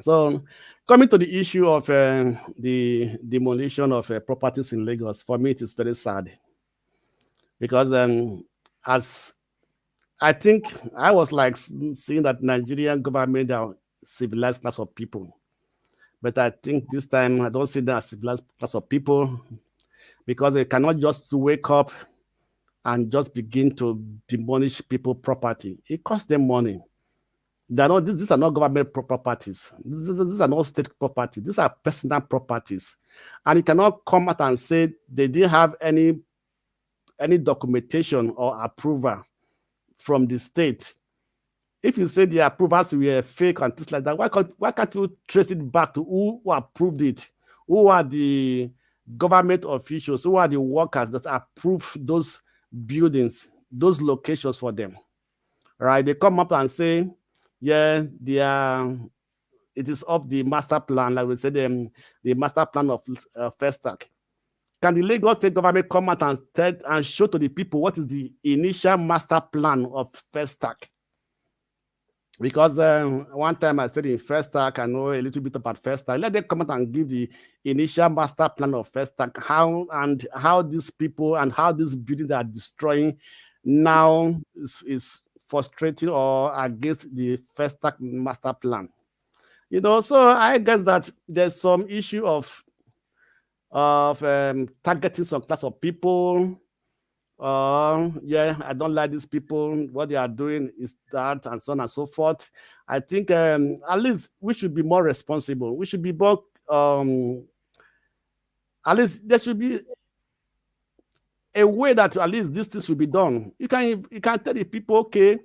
So coming to the issue of the demolition of properties in Lagos, for me it is very sad because as I think I was like seeing that Nigerian government are civilized class of people, but I think this time I don't see them as civilized class of people because they cannot just wake up and just begin to demolish people's property. It costs them money. These are not government properties. These are not state property. These are personal properties. And you cannot come out and say they didn't have any documentation or approval from the state. If you say the approvals were fake and things like that, why can't you trace it back to who approved it? Who are the government officials? Who are the workers that approved those buildings, those locations for them? Right? They come up and say, yeah, it is of the master plan, like we said, the master plan of Festac. Can the Lagos state government come out and show to the people what is the initial master plan of Festac? Because one time I studied in Festac, I know a little bit about Festac. Let them come out and give the initial master plan of Festac, how these people and how these buildings are destroying now is frustrating or against the Festac master plan. So I guess that there's some issue of targeting some class of people. I don't like these people. What they are doing is that, and so on and so forth. I think at least we should be more responsible. We should be more, at least there should be a way that at least this thing should be done. You can tell the people, okay,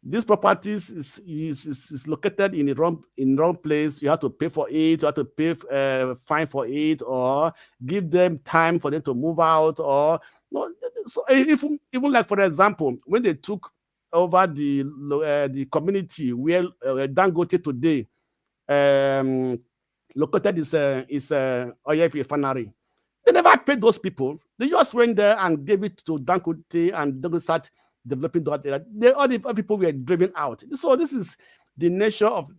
this properties is located in the wrong place. You have to pay for it. You have to pay fine for it, or give them time for them to move out. Or no, so even like for example, when they took over the community where Dangote today located is Oyefi Refinery. They never paid those people. They just went there and gave it to Dangote, and Dangote started developing that. All the people were driven out. So this is the nature of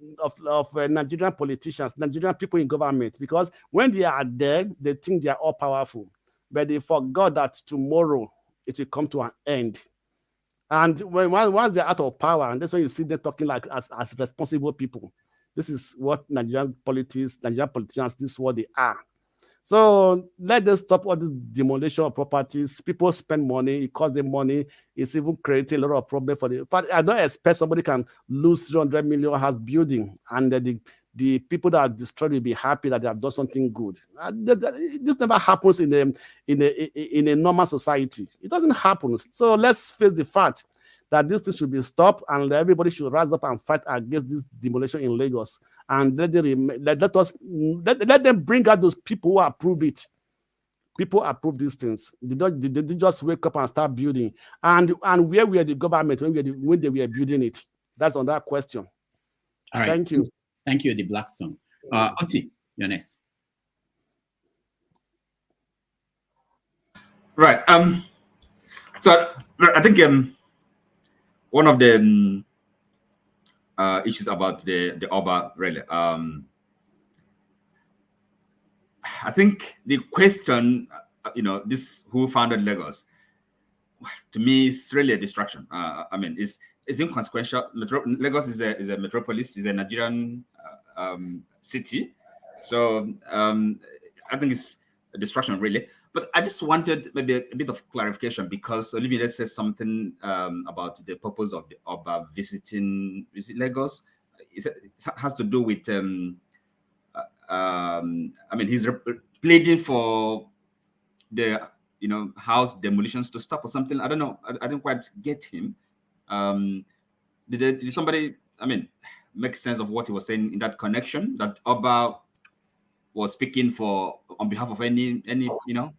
Nigerian politicians, Nigerian people in government, because when they are there, they think they are all powerful, but they forgot that tomorrow it will come to an end. And once they're out of power, and that's when you see them talking like as responsible people. This is what Nigerian politicians, this is what they are. So let them stop all this demolition of properties. People spend money, it costs them money. It's even creating a lot of problem for them. But I don't expect somebody can lose 300 million house building, and the people that are destroyed will be happy that they have done something good. This never happens in a normal society. It doesn't happen. So let's face the fact that this thing should be stopped, and everybody should rise up and fight against this demolition in Lagos. And let them bring out those people who approve it. People approve these things. They just wake up and start building. And where were the government when they were building it? That's on that question. All right. Thank you. Thank you, the Blackstone. Oti, you're next. Right. So I think one of the issues about the Oba really, I think the question, this who founded Lagos, to me, is really a distraction. I mean, it's inconsequential. Lagos is a metropolis, is a Nigerian city, so I think it's a distraction really. But I just wanted maybe a bit of clarification, because Olivia said something about the purpose of the Oba visiting Lagos. It has to do with, I mean, he's pleading for the house demolitions to stop or something. I don't know. I didn't quite get him. Did somebody I mean, make sense of what he was saying in that connection, that Oba was speaking on behalf of any you know?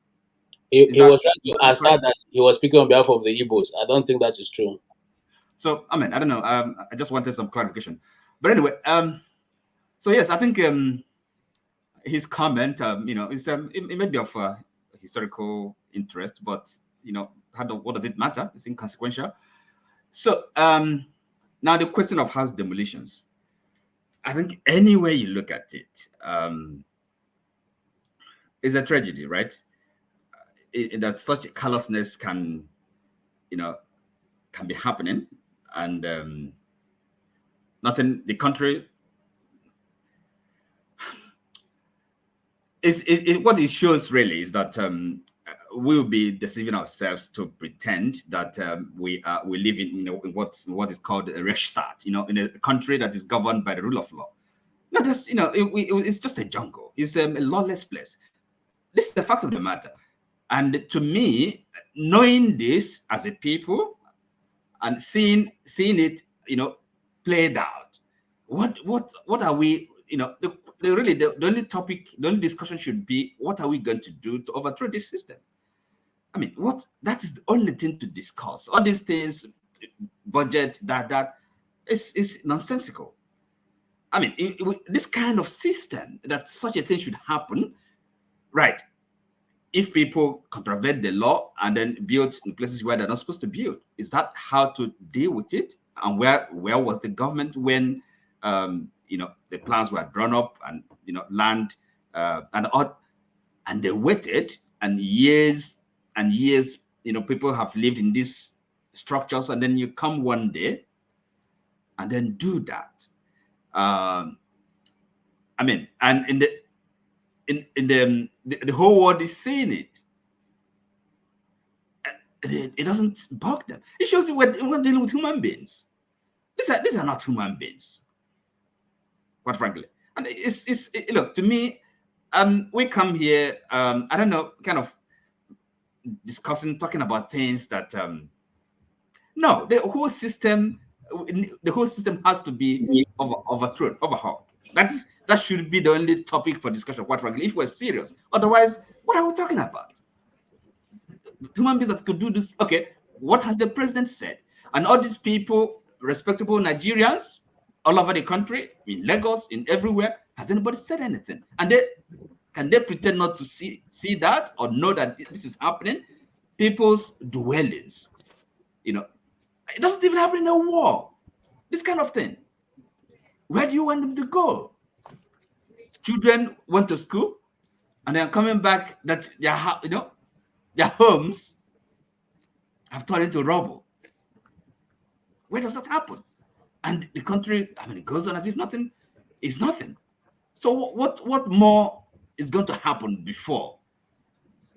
He was trying to assert that he was speaking on behalf of the Igbos. I don't think that is true. So, I mean, I don't know. I just wanted some clarification. But anyway, so yes, I think his comment, you know, is it may be of historical interest, but you know, what does it matter? It's inconsequential. So now the question of house demolitions. I think any way you look at it, is a tragedy, right? That such callousness can, you know, can be happening, and nothing. The country is what it shows really is that we'll be deceiving ourselves to pretend that we live in, you know, in what is called a Rechtsstaat, you know, in a country that is governed by the rule of law. No, that's, you know, it's just a jungle. It's a lawless place. This is the fact of the matter. And to me, knowing this as a people and seeing it, you know, played out, what are we, you know, the only topic, the only discussion should be, what are we going to do to overthrow this system? I mean, that is the only thing to discuss. All these things, budget, that is nonsensical. I mean, this kind of system, that such a thing should happen, right? If people contravene the law and then build in places where they're not supposed to build, is that how to deal with it? And where was the government when you know, the plans were drawn up and, you know, land and they waited, and years, you know, people have lived in these structures, and then you come one day and then do that. I mean, and in the whole world is seeing it. It doesn't bug them. It shows you we're dealing with human beings. These are not human beings, quite frankly. And look, to me, we come here, I don't know, kind of talking about things that no, the whole system has to be overthrown, overhauled. That should be the only topic for discussion, quite frankly, if we're serious. Otherwise, what are we talking about? Human beings that could do this. Okay, what has the president said? And all these people, respectable Nigerians, all over the country, in Lagos, in everywhere, has anybody said anything? And can they pretend not to see that or know that this is happening? People's dwellings, you know, it doesn't even happen in a war. This kind of thing. Where do you want them to go? Children went to school and they're coming back that their homes have turned into rubble. Where does that happen? And the country, I mean, it goes on as if nothing is nothing. So what more is going to happen before?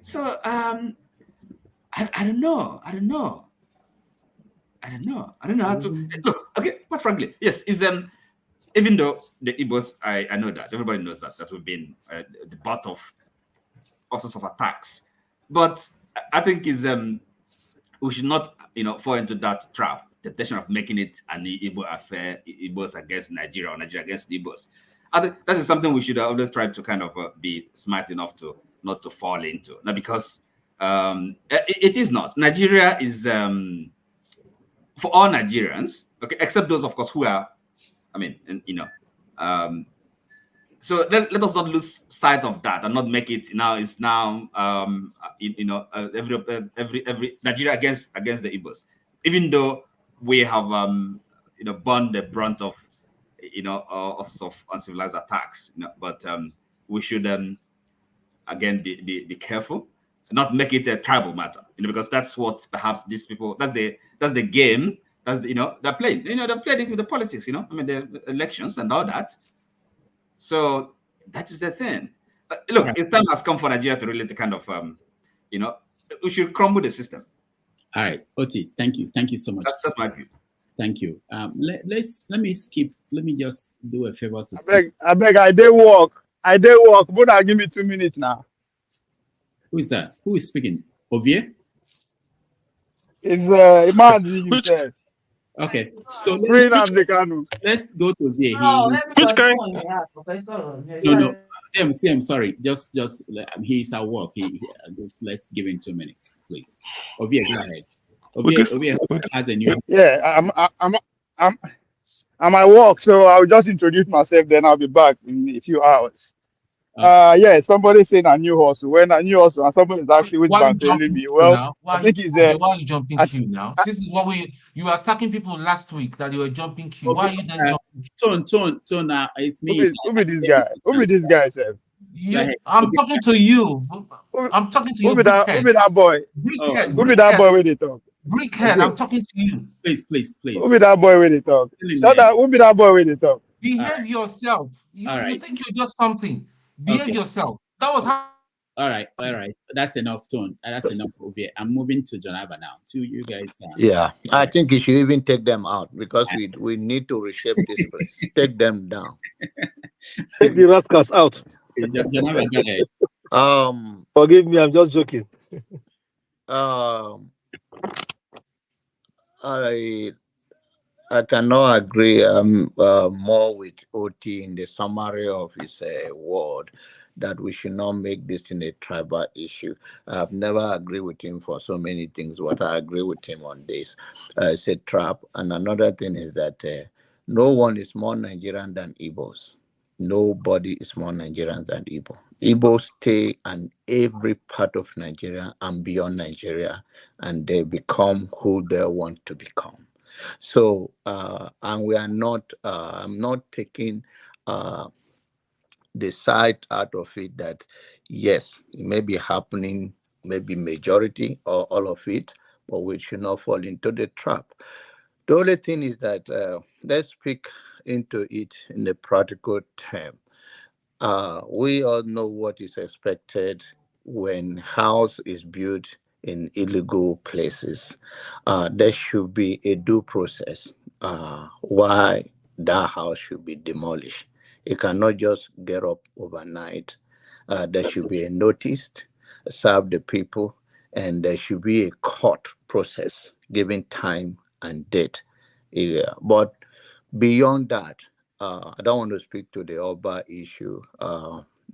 So I don't know how to look. Okay, but frankly, yes, is even though the Igbos, I know that everybody knows that we've been the butt of all sorts of attacks, but I think is we should not, you know, fall into that trap, temptation of making it an Igbo affair, Igbos against Nigeria or Nigeria against Igbos. I think that is something we should always try to kind of be smart enough to not to fall into. Now, because it is not. Nigeria is for all Nigerians, okay, except those, of course, who are, I mean, and, you know, so let us not lose sight of that and not make it now. It's now, you know, every Nigeria against the Igbos, even though we have, you know, borne the brunt of, you know, all sorts of uncivilized attacks. You know, but we should again be careful, not make it a tribal matter. You know, because that's what perhaps these people, that's the game. That's the, you know, they're playing. You know, they play this with the politics. You know, I mean, the elections and all that. So that is the thing. Look, it's time has come for Nigeria to really kind of, you know, we should crumble the system. All right, Oti, thank you so much. That's my view. Thank you. Let me skip. Let me just do a favor to. I beg. I did walk. But give me 2 minutes now. Who is that? Who is speaking? Ovie? It's Mazi himself. Okay, so Free Nnamdi Kanu. let's go to there. Which kind? No. I'm sorry. Just he's at work. Let's give him 2 minutes, please. Ovia, go ahead. Ovia has a new. Yeah, I'm at work, so I'll just introduce myself. Then I'll be back in a few hours. Yeah, somebody saying a new hustle. When a new hustle, and somebody is actually which Why are you bank telling jumping me. queue Well, now? I think it's there. Why are you jumping queue now? This is what you were attacking people last week that you were jumping queue. Why are you then jumping? Tone. Now it's me. Who be this guy? Who be this guy, sir? I'm talking to you. I'm talking to you, Who be that boy? Brickhead. Who be that boy with the talk? Brickhead, I'm talking to you. Please. Who be that boy with the talk? Shut up. Who be that boy with the talk? Behave yourself. You think you're just something. Behave yourself. That was how. All right. That's enough, Tone. That's enough over here. I'm moving to Jonava now. To you guys. Yeah, I think you should even take them out because we need to reshape this place. Take them down. Take the rascals out. Jonava, go ahead. Forgive me, I'm just joking. I cannot agree more with OT in the summary of his word that we should not make this in a tribal issue. I've never agreed with him for so many things, but I agree with him on this. It's a trap. And another thing is that no one is more Nigerian than Igbos. Nobody is more Nigerian than Igbo. Igbos stay in every part of Nigeria and beyond Nigeria, and they become who they want to become. So, and we are not, I'm not taking the side out of it that, yes, it may be happening, maybe majority or all of it, but we should not fall into the trap. The only thing is that let's speak into it in a practical term. We all know what is expected when house is built in illegal places. There should be a due process why that house should be demolished. It cannot just get up overnight. There should be a notice, serve the people, and there should be a court process giving time and date. Yeah. But beyond that, I don't want to speak to the Oba issue.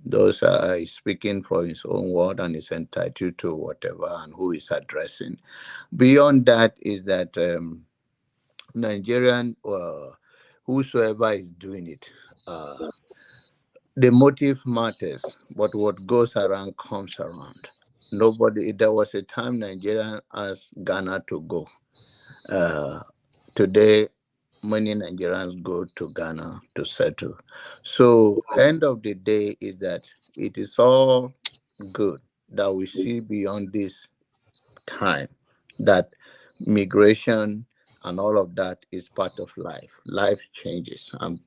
Those are speaking for his own word and is entitled to whatever and who is addressing. Beyond that is that Nigerian, whosoever is doing it, the motive matters, but what goes around comes around. There was a time Nigeria asked Ghana to go. Today, many Nigerians go to Ghana to settle. So, end of the day is that it is all good that we see beyond this time that migration and all of that is part of life. Life changes and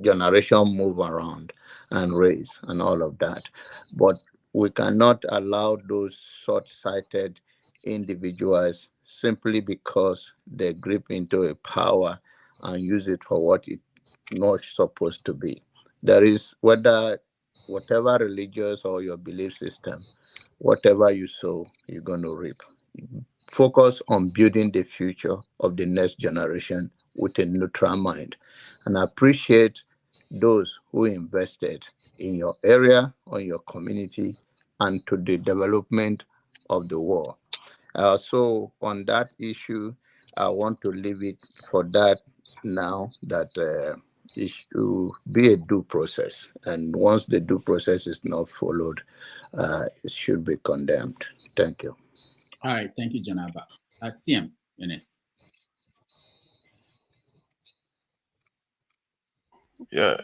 generation move around and raise and all of that. But we cannot allow those short-sighted individuals simply because they grip into a power and use it for what it's not supposed to be. There is, whatever religious or your belief system, whatever you sow, you're going to reap. Focus on building the future of the next generation with a neutral mind. And I appreciate those who invested in your area or your community and to the development of the world. So on that issue, I want to leave it for that now, that it should be a due process. And once the due process is not followed, it should be condemned. Thank you. All right. Thank you, Janaba. CM, Ernest. Yeah.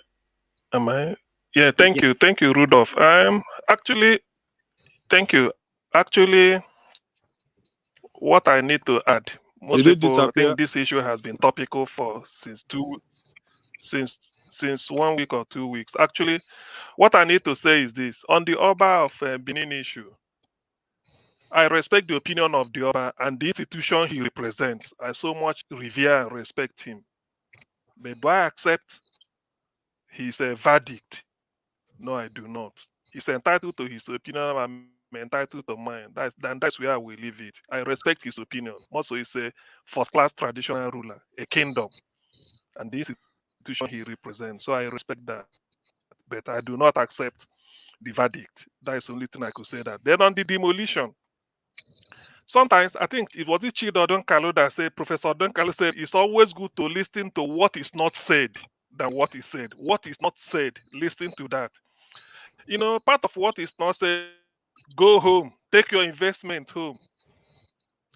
Am I? Yeah, thank you. Thank you, Rudolph. Thank you. Actually, what I need to add, most people think this issue has been topical for since 1 week or 2 weeks. Actually, what I need to say is this. On the Oba of Benin issue, I respect the opinion of the Oba and the institution he represents. I so much revere and respect him. But do I accept his verdict? No, I do not. He's entitled to his opinion. I'm entitled to mine. That's where I will leave it. I respect his opinion. Also, he's a first-class traditional ruler, a kingdom, and the institution he represents. So I respect that. But I do not accept the verdict. That is the only thing I could say that. Then on the demolition, sometimes I think it was Chido Donkalo that said, Professor Donkalo said, it's always good to listen to what is not said than what is said. What is not said, listen to that. You know, part of what is not said, go home, take your investment home.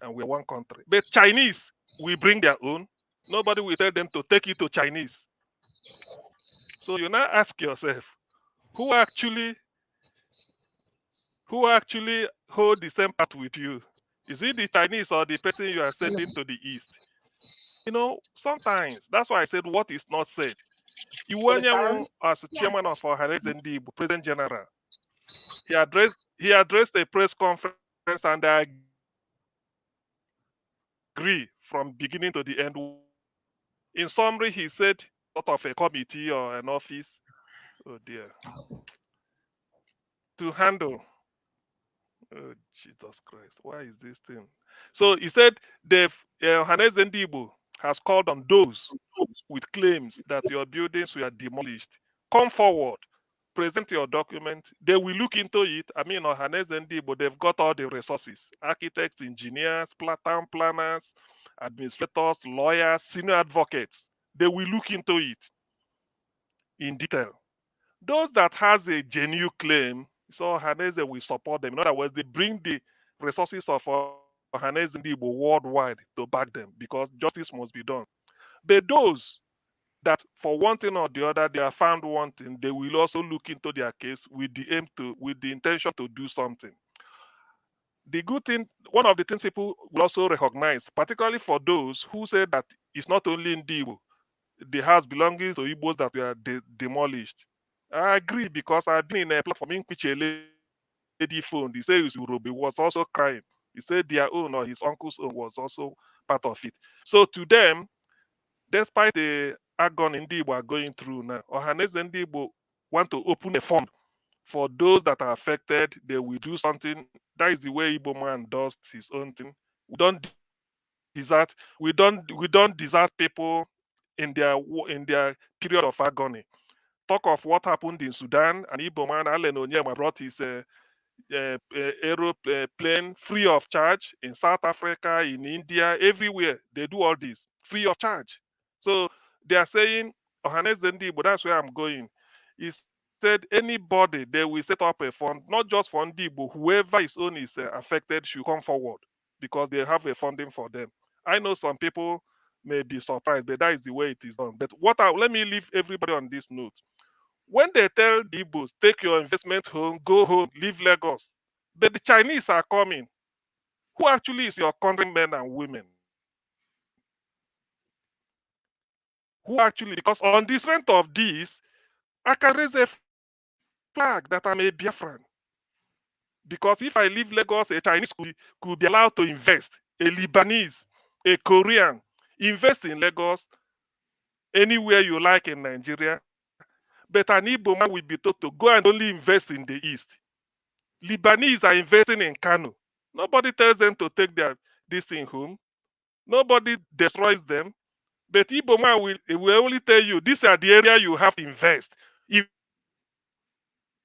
And we're one country. But Chinese will bring their own. Nobody will tell them to take it to Chinese. So you now ask yourself, who actually hold the same path with you? Is it the Chinese or the person you are sending to the East? You know, sometimes that's why I said what is not said. Iwanyamu, as chairman of Ohanes Ndi, President General, he addressed a press conference, and I agree from beginning to the end. In summary, he said, sort of a committee or an office, oh dear, to handle. Oh, Jesus Christ, why is this thing? So he said the Ohanes Ndibo has called on those with claims that your buildings were demolished. Come forward, present your document. They will look into it. I mean, Ohanes Ndibo, they've got all the resources: architects, engineers, town planners, administrators, lawyers, senior advocates. They will look into it in detail. Those that has a genuine claim, so Ohanese will support them. In other words, they bring the resources of Ohanese Ndibo worldwide to back them, because justice must be done. But those that for one thing or the other they are found wanting, they will also look into their case with the intention to do something. The good thing, one of the things people will also recognize, particularly for those who say that it's not only in Ndibo, the house belonging to Igbos that were demolished. I agree, because I've been in a platform in which a lady phone, he said Urobe was also crying. He said their own or his uncle's own was also part of it. So to them, despite the agony Ndibo are going through now, Ohanes Ndibo want to open a fund for those that are affected. They will do something. That is the way Igbo man does his own thing. We don't desert people in their period of agony. Talk of what happened in Sudan, and Igbo man Allen Onyema brought his aeroplane free of charge in South Africa, in India, everywhere. They do all this free of charge. So they are saying, Ohanes Ndibo, that's where I'm going. He said anybody, they will set up a fund, not just for Ndibo, whoever his own is affected should come forward, because they have a funding for them. I know some people may be surprised, but that is the way it is done. But let me leave everybody on this note. When they tell the Igbos, take your investment home, go home, leave Lagos, but the Chinese are coming, who actually is your countrymen and women? Who actually, because on the strength of this, I can raise a flag that I'm a Biafran. Because if I leave Lagos, a Chinese could be allowed to invest, a Lebanese, a Korean, invest in Lagos, anywhere you like in Nigeria. But an Igbo man will be told to go and only invest in the East. Lebanese are investing in Kanu. Nobody tells them to take this thing home. Nobody destroys them. But Igbo man will only tell you, these are the area you have to invest.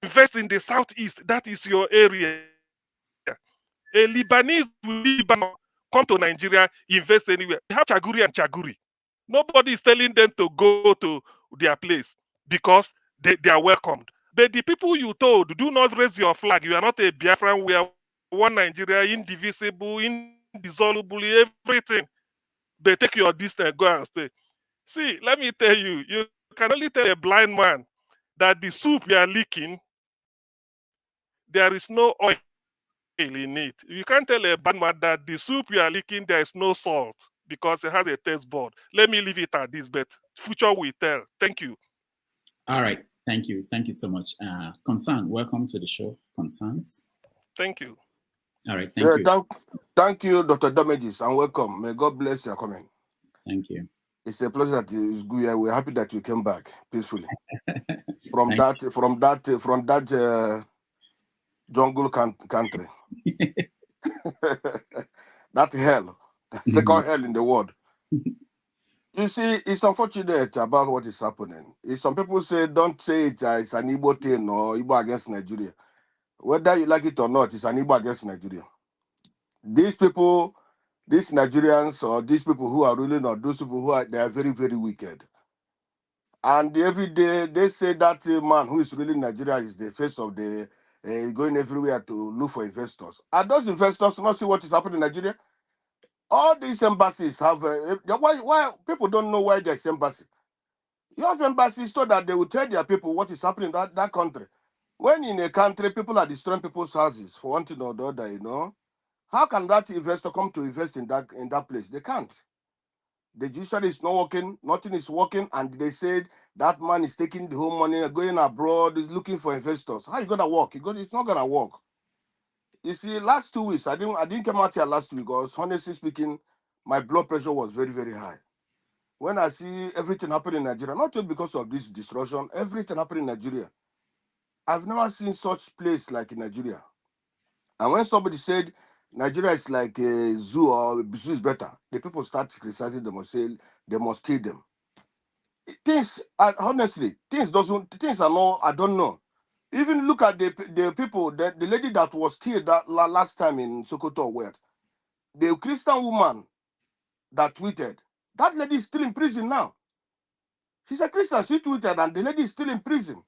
Invest in the Southeast. That is your area. A Lebanese will come to Nigeria, invest anywhere. They have Chaguri and Chaguri. Nobody is telling them to go to their place, because they are welcomed. But the people you told, do not raise your flag. You are not a Biafran. We are one Nigeria, indivisible, indissoluble, everything. They take your distance, go and stay. See, let me tell you, you can only tell a blind man that the soup you are leaking, there is no oil in it. You can't tell a bad man that the soup you are leaking, there is no salt, because it has a taste board. Let me leave it at this, but future will tell. Thank you. All right. Thank you. Thank you so much. Concern, welcome to the show. Concerns. Thank you. All right. Thank you. Thank you, Dr. Damages, and welcome. May God bless your comment. Thank you. It's a pleasure that it's good. We're happy that you came back peacefully from jungle country. That hell, second hell in the world. You see, it's unfortunate about what is happening. Some people say, don't say it's an Igbo thing or Igbo against Nigeria. Whether you like it or not, it's an Igbo against Nigeria. These people, these Nigerians, or these people who are ruling, or those people they are very, very wicked. And every day they say that man who is ruling Nigeria is the face of the going everywhere to look for investors. Are those investors not see what is happening in Nigeria? All these embassies have why people don't know why there's embassy. You have embassies so that they will tell their people what is happening in that country. When in a country people are destroying people's houses for one thing or the other, how can that investor come to invest in that place? They can't. The judiciary is not working, nothing is working, and they said that man is taking the whole money, going abroad, is looking for investors. How you gonna work? It's not gonna work. You see, last 2 weeks, I didn't come out here last week because honestly speaking, my blood pressure was very, very high. When I see everything happening in Nigeria, not just because of this disruption, everything happening in Nigeria, I've never seen such place like in Nigeria. And when somebody said Nigeria is like a zoo or a zoo is better, the people start criticizing them and say they must kill them. Honestly, things are not, I don't know. Even look at the people, the lady that was killed that last time in Sokoto, where the Christian woman that tweeted, that lady is still in prison now. She's a Christian, she tweeted, and the lady is still in prison.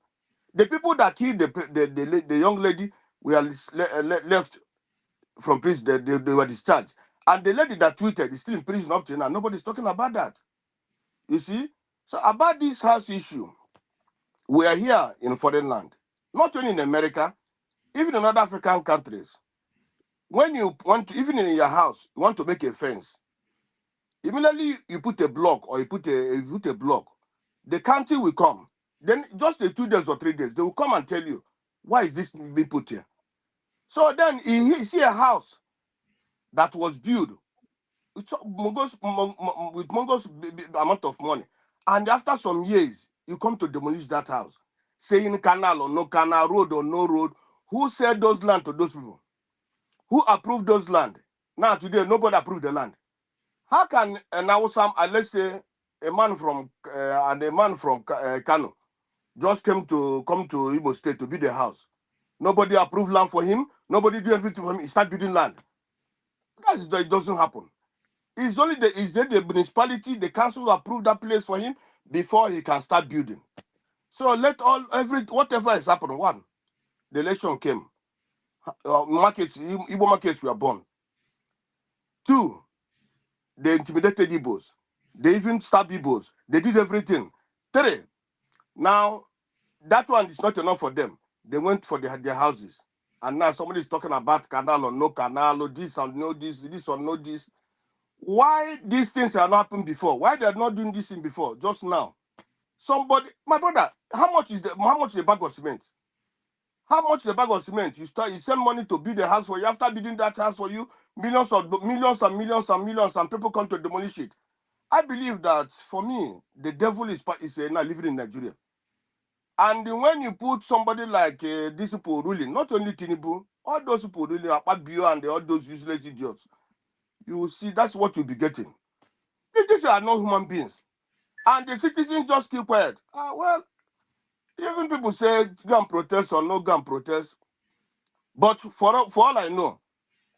The people that killed the young lady were left from prison, they were discharged. And the lady that tweeted is still in prison up to now. Nobody's talking about that. You see? So about this house issue, we are here in foreign land, not only in America, even in other African countries. When you want to, even in your house, you want to make a fence, immediately you put a block or you put a block, the county will come. Then just 2 days or 3 days, they will come and tell you, why is this being put here? So then you see a house that was built with mongoose amount of money. And after some years, you come to demolish that house, saying canal or no canal, road or no road. Who said those land to those people? Who approved those land? Now today, nobody approved the land. How can now let's say a man from Kano just come to Ondo State to build a house? Nobody approved land for him. Nobody do everything for him. He start building land. It doesn't happen. It's only the municipality, the council who approve that place for him before he can start building. So whatever is happening. One, the election came. Igbo markets were born. Two, they intimidated Igbos. They even stabbed Igbos. They did everything. Three, now that one is not enough for them. They went for their houses. And now somebody is talking about canal or no canal, or this or no this or no this. Why these things are not happening before? Why they are not doing this thing before? Just now. My brother, how much is the bag of cement? How much is the bag of cement? You send money to build a house for you. After building that house for you, millions and people come to demolish it. I believe that for me, the devil is now living in Nigeria. And when you put somebody like these people ruling, not only Tinubu, all those people ruling, Akpabio and all those useless idiots, you will see that's what you'll be getting. These are not human beings. And the citizens just keep quiet. Well, even people say go and protest or no go and protest. But for all I know,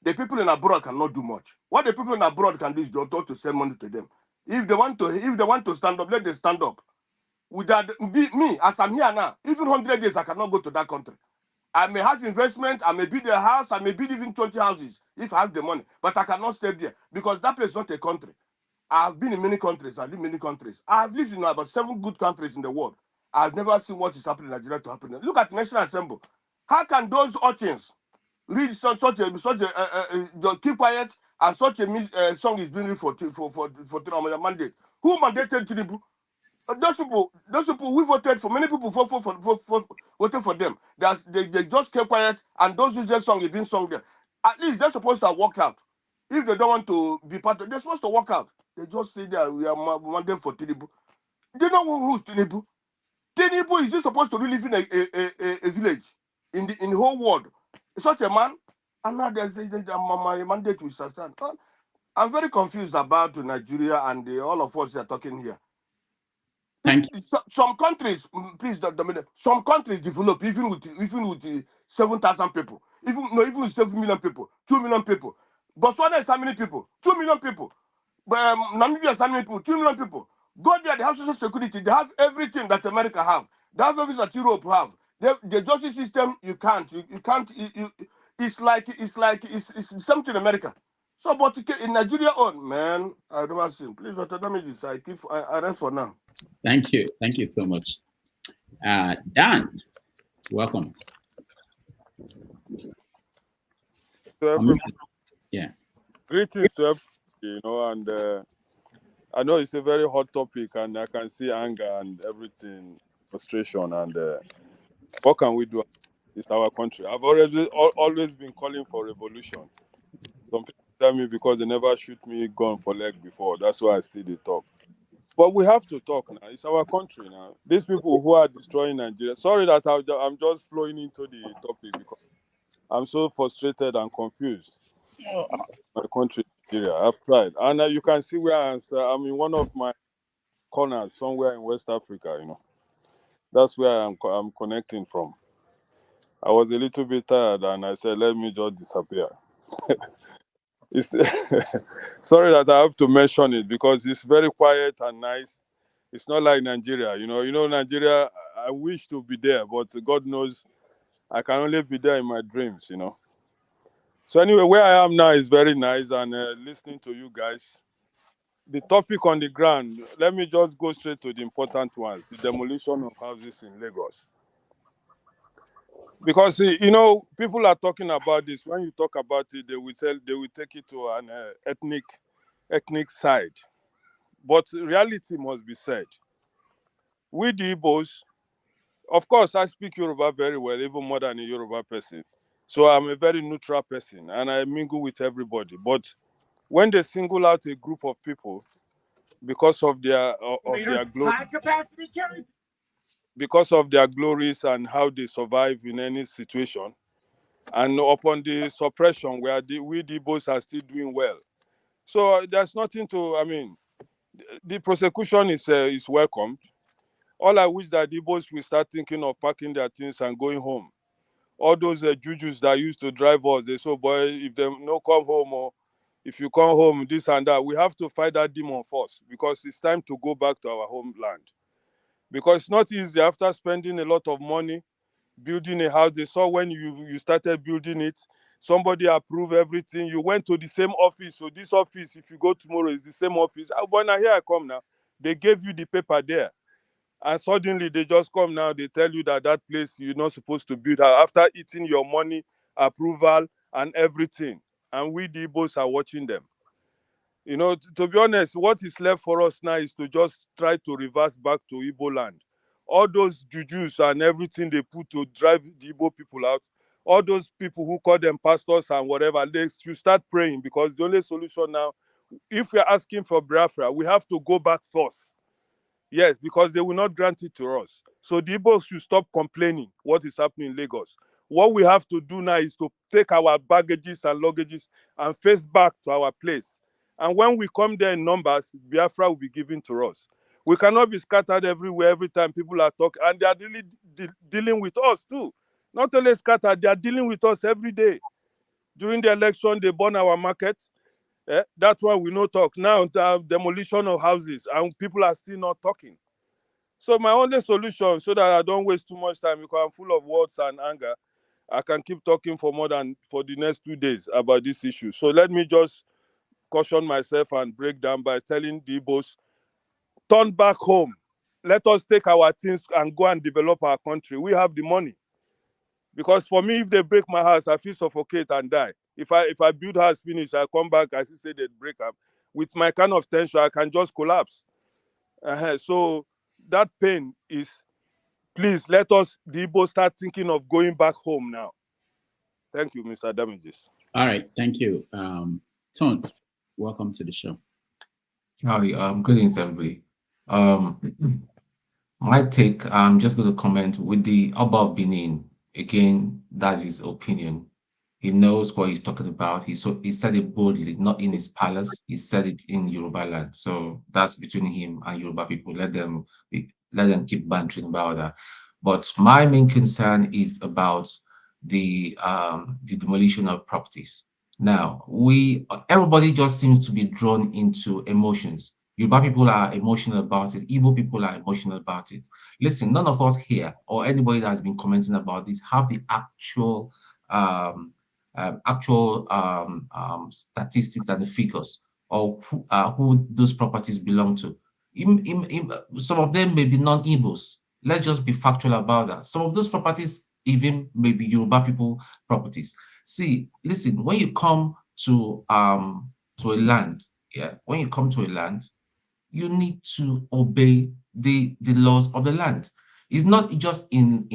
the people in abroad cannot do much. What the people in abroad can do is to send money to them. If they want to stand up, let them stand up. Without me, as I'm here now, even 100 years I cannot go to that country. I may have investment, I may build a house, I may build even 20 houses if I have the money, but I cannot stay there because that place is not a country. I have been in many countries, I live in many countries. I have lived in about 7 good countries in the world. I've never seen what is happening in Nigeria to happen. Look at the National Assembly. How can those urchins read keep quiet and such a song is being read for mandate? Who mandated Tinubu? Those people we voted for, many people voted for them. They just kept quiet, and those useless song is being sung there. At least they're supposed to walk out. If they don't want to be part of, they're supposed to walk out. They just say that we are mandated for Tinubu. They know who's Tinubu. Tinubu is just supposed to live in a village in the whole world. such a man, and now there's my mandate will stand. I'm very confused about Nigeria and all of us are talking here. Thank you. Some countries, please, some countries develop even with 7,000 people, even with 7 million people, 2 million people. Botswana is how many people? 2 million people. Namibia is how many people? 2 million people. Go there, they have social security, they have everything that America have, they have everything that Europe have. The justice system, you can't. It's it's something in America. So, but in Nigeria, man, I don't see. Please, Damages, I rest for now. Thank you so much. Dan, welcome. To everyone. Yeah. Greetings to everybody, and I know it's a very hot topic, and I can see anger and everything, frustration, and what can we do? It's our country. I've always been calling for revolution. Some people tell me because they never shoot me gun for leg before. That's why I still talk. But we have to talk now. It's our country now. These people who are destroying Nigeria. Sorry that I'm just flowing into the topic because I'm so frustrated and confused. My country, Nigeria. I've tried, and you can see where I'm in one of my corners somewhere in West Africa. That's where I'm connecting from. I was a little bit tired, and I said, "Let me just disappear." It's sorry that I have to mention it because it's very quiet and nice. It's not like Nigeria, Nigeria. I wish to be there, but God knows I can only be there in my dreams, So anyway, where I am now is very nice, and listening to you guys. The topic on the ground. Let me just go straight to the important ones: the demolition of houses in Lagos. Because people are talking about this. When you talk about it, they will take it to an ethnic side. But reality must be said. We the Igbos, of course, I speak Yoruba very well, even more than a Yoruba person. So I'm a very neutral person, and I mingle with everybody. But when they single out a group of people because of their glories and how they survive in any situation, and upon the suppression where we the Igbos are still doing well. So there's nothing to, the prosecution is welcomed. All I wish that the Igbos will start thinking of packing their things and going home. All those jujus that used to drive us, they say, boy, if they no come home, or if you come home, this and that, we have to fight that demon first because it's time to go back to our homeland. Because it's not easy after spending a lot of money building a house. They saw when you started building it, somebody approved everything. You went to the same office. So this office, if you go tomorrow, is the same office. But now here I come now. They gave you the paper there. And suddenly they just come now. They tell you that place you're not supposed to build after eating your money, approval, and everything. And we, the Igbos, are watching them. To be honest, what is left for us now is to just try to reverse back to Igbo land. All those jujus and everything they put to drive the Igbo people out, all those people who call them pastors and whatever, they should start praying because the only solution now, if we're asking for Biafra, we have to go back first. Yes, because they will not grant it to us. So the Igbos should stop complaining what is happening in Lagos. What we have to do now is to take our baggages and luggages and face back to our place. And when we come there in numbers, Biafra will be given to us. We cannot be scattered everywhere every time people are talking. And they are really dealing with us too. Not only scattered, they are dealing with us every day. During the election, they burn our markets. That's why we no talk. Now, the demolition of houses, and people are still not talking. So my only solution, so that I don't waste too much time, because I'm full of words and anger, I can keep talking for the next 2 days about this issue. So let me just caution myself and break down by telling the Igbos, turn back home. Let us take our things and go and develop our country. We have the money. Because for me, if they break my house, I feel suffocate and die. If I build house finish, I come back, I say they break up. With my kind of tension, I can just collapse. So that pain is, please let us, the Igbo, start thinking of going back home now. Thank you, Mr. Damages. All right, thank you. Tone, welcome to the show. Hi, greetings, everybody. My take, I'm just going to comment with the Oba of Benin. Again, that's his opinion. He knows what he's talking about. He said it boldly, not in his palace. He said it in Yoruba land. So that's between him and Yoruba people. Let them keep bantering about that. But my main concern is about the demolition of properties. Now, everybody just seems to be drawn into emotions. Yoruba people are emotional about it. Igbo people are emotional about it. Listen, none of us here or anybody that has been commenting about this have the actual statistics and the figures or who those properties belong to. Some of them may be non-Igbos. Let's just be factual about that. Some of those properties even may be Yoruba people properties. See, listen, when you come to a land, when you come to a land, you need to obey the laws of the land. It's not just in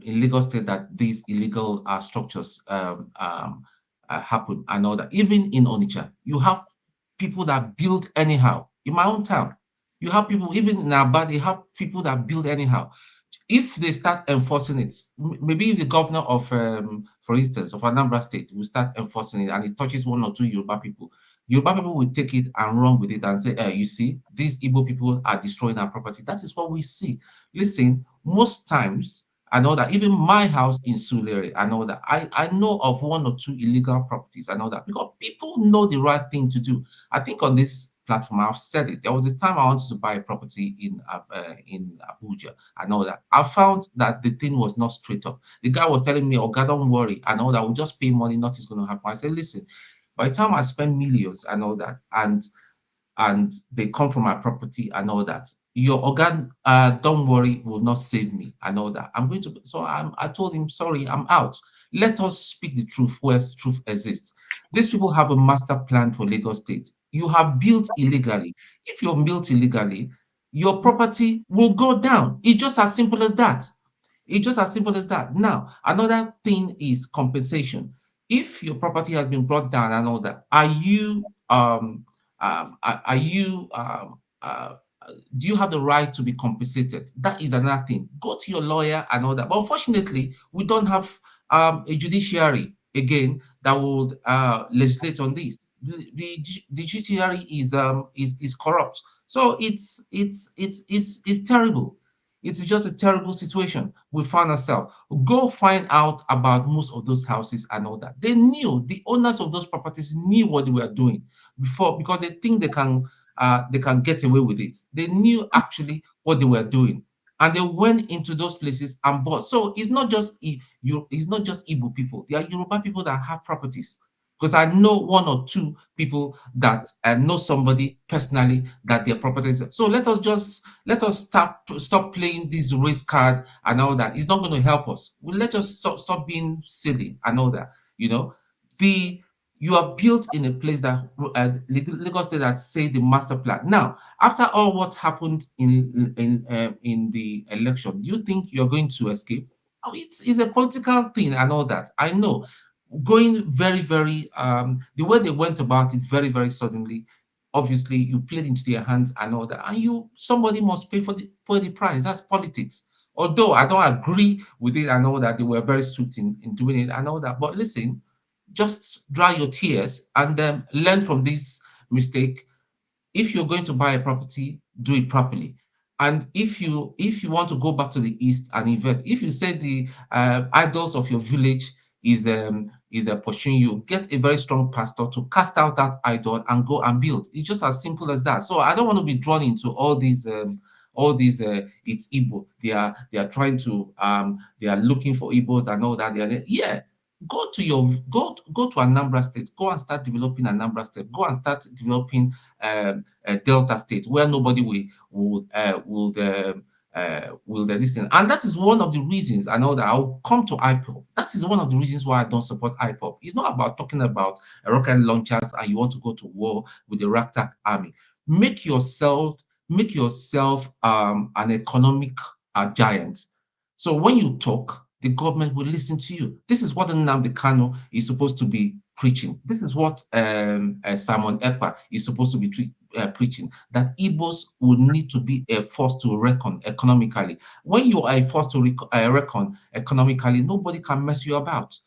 Lagos State that these illegal structures happen and all that. Even in Onitsha, you have people that build anyhow. In my own town, you have people, even in Aba, they have people that build anyhow. If they start enforcing it, maybe the governor of, for instance, of Anambra State will start enforcing it and it touches one or two Yoruba people will take it and run with it and say, you see, these Igbo people are destroying our property. That is what we see. Listen, most times, I know that even my house in Sulere, I know that I know of one or two illegal properties, I know that, because people know the right thing to do. I think on this platform, I've said it. There was a time I wanted to buy a property in Abuja. I know that. I found that the thing was not straight up. The guy was telling me, oh God, don't worry. I know that we'll just pay money, nothing's going to happen. I said, listen, by the time I spend millions and all that, and they come from my property and all that, your organ, don't worry, will not save me and all that. I'm going to, so I told him, sorry, I'm out. Let us speak the truth where truth exists. These people have a master plan for Lagos State. You have built illegally. If you're built illegally, your property will go down. It's just as simple as that. It's just as simple as that. Now, another thing is compensation. If your property has been brought down and all that, do you have the right to be compensated? That is another thing. Go to your lawyer and all that. But unfortunately, we don't have a judiciary again that would legislate on this. The judiciary is corrupt. So it's terrible. It's just a terrible situation we found ourselves. Go find out about most of those houses and all that. They knew, the owners of those properties knew what they were doing before, because they think they can get away with it. They knew actually what they were doing, and they went into those places and bought. So it's not just Igbo people. There are Yoruba people that have properties. Because I know one or two people that know somebody personally that their properties. So let us stop playing this race card and all that. It's not going to help us. Let us stop being silly and all that. You know, you are built in a place that Lagos State has said the master plan. Now, after all what happened in the election, do you think you're going to escape? Oh, it's a political thing and all that. I know. Going very, very, the way they went about it very, very suddenly, obviously you played into their hands and all that, and somebody must pay for the price. That's politics. Although I don't agree with it and all that, they were very swift in doing it and all that. But listen, just dry your tears and then learn from this mistake. If you're going to buy a property, do it properly. And if you want to go back to the East and invest, if you say the idols of your village is pursuing you, get a very strong pastor to cast out that idol and go and build. It's just as simple as that. So I don't want to be drawn into all these it's Igbo. They are trying to they are looking for Igbos and all that. Go to Anambra State. Go and start developing Anambra State. Go and start developing Delta State, where nobody will this thing. And that is one of the reasons, I know that I'll come to IPOB. That is one of the reasons why I don't support IPOB. It's not about talking about rocket launchers and you want to go to war with the ragtag army. Make yourself an economic giant. So when you talk, the government will listen to you. This is what Nnamdi Kanu is supposed to be preaching. This is what Simon Ekpa is supposed to be preaching, that Igbos will need to be a force to reckon economically. When you are a force to reckon economically, nobody can mess you about.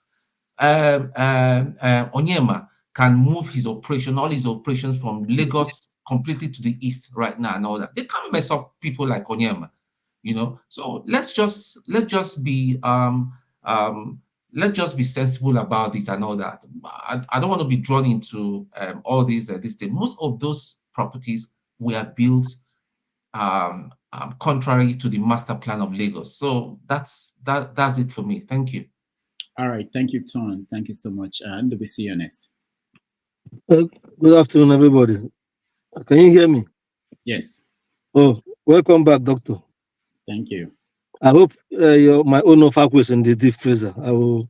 Onyema can move his operation, all his operations from Lagos completely to the east right now and all that. They can't mess up people like Onyema, you know. So let's just be let's just be sensible about this and all that. I don't want to be drawn into all these this thing. Most of those properties were built contrary to the master plan of Lagos. So that's it for me. Thank you. All right, thank you, Ton. Thank you so much. And we'll see you next. Good afternoon, everybody. Can you hear me? Yes. Oh, welcome back, Doctor. Thank you. I hope my own of is in the deep freezer. We'll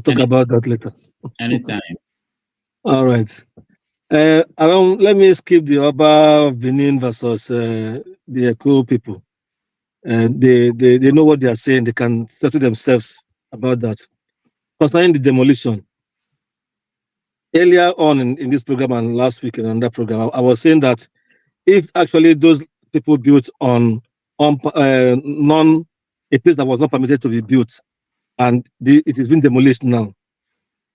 talk about that later. Anytime. All right. Let me skip the Oba of Benin versus the Echo people. They know what they are saying. They can settle themselves about that. Concerning the demolition, earlier on in this program and last week in that program, I was saying that if actually those people built on a place that was not permitted to be built, and it has been demolished now,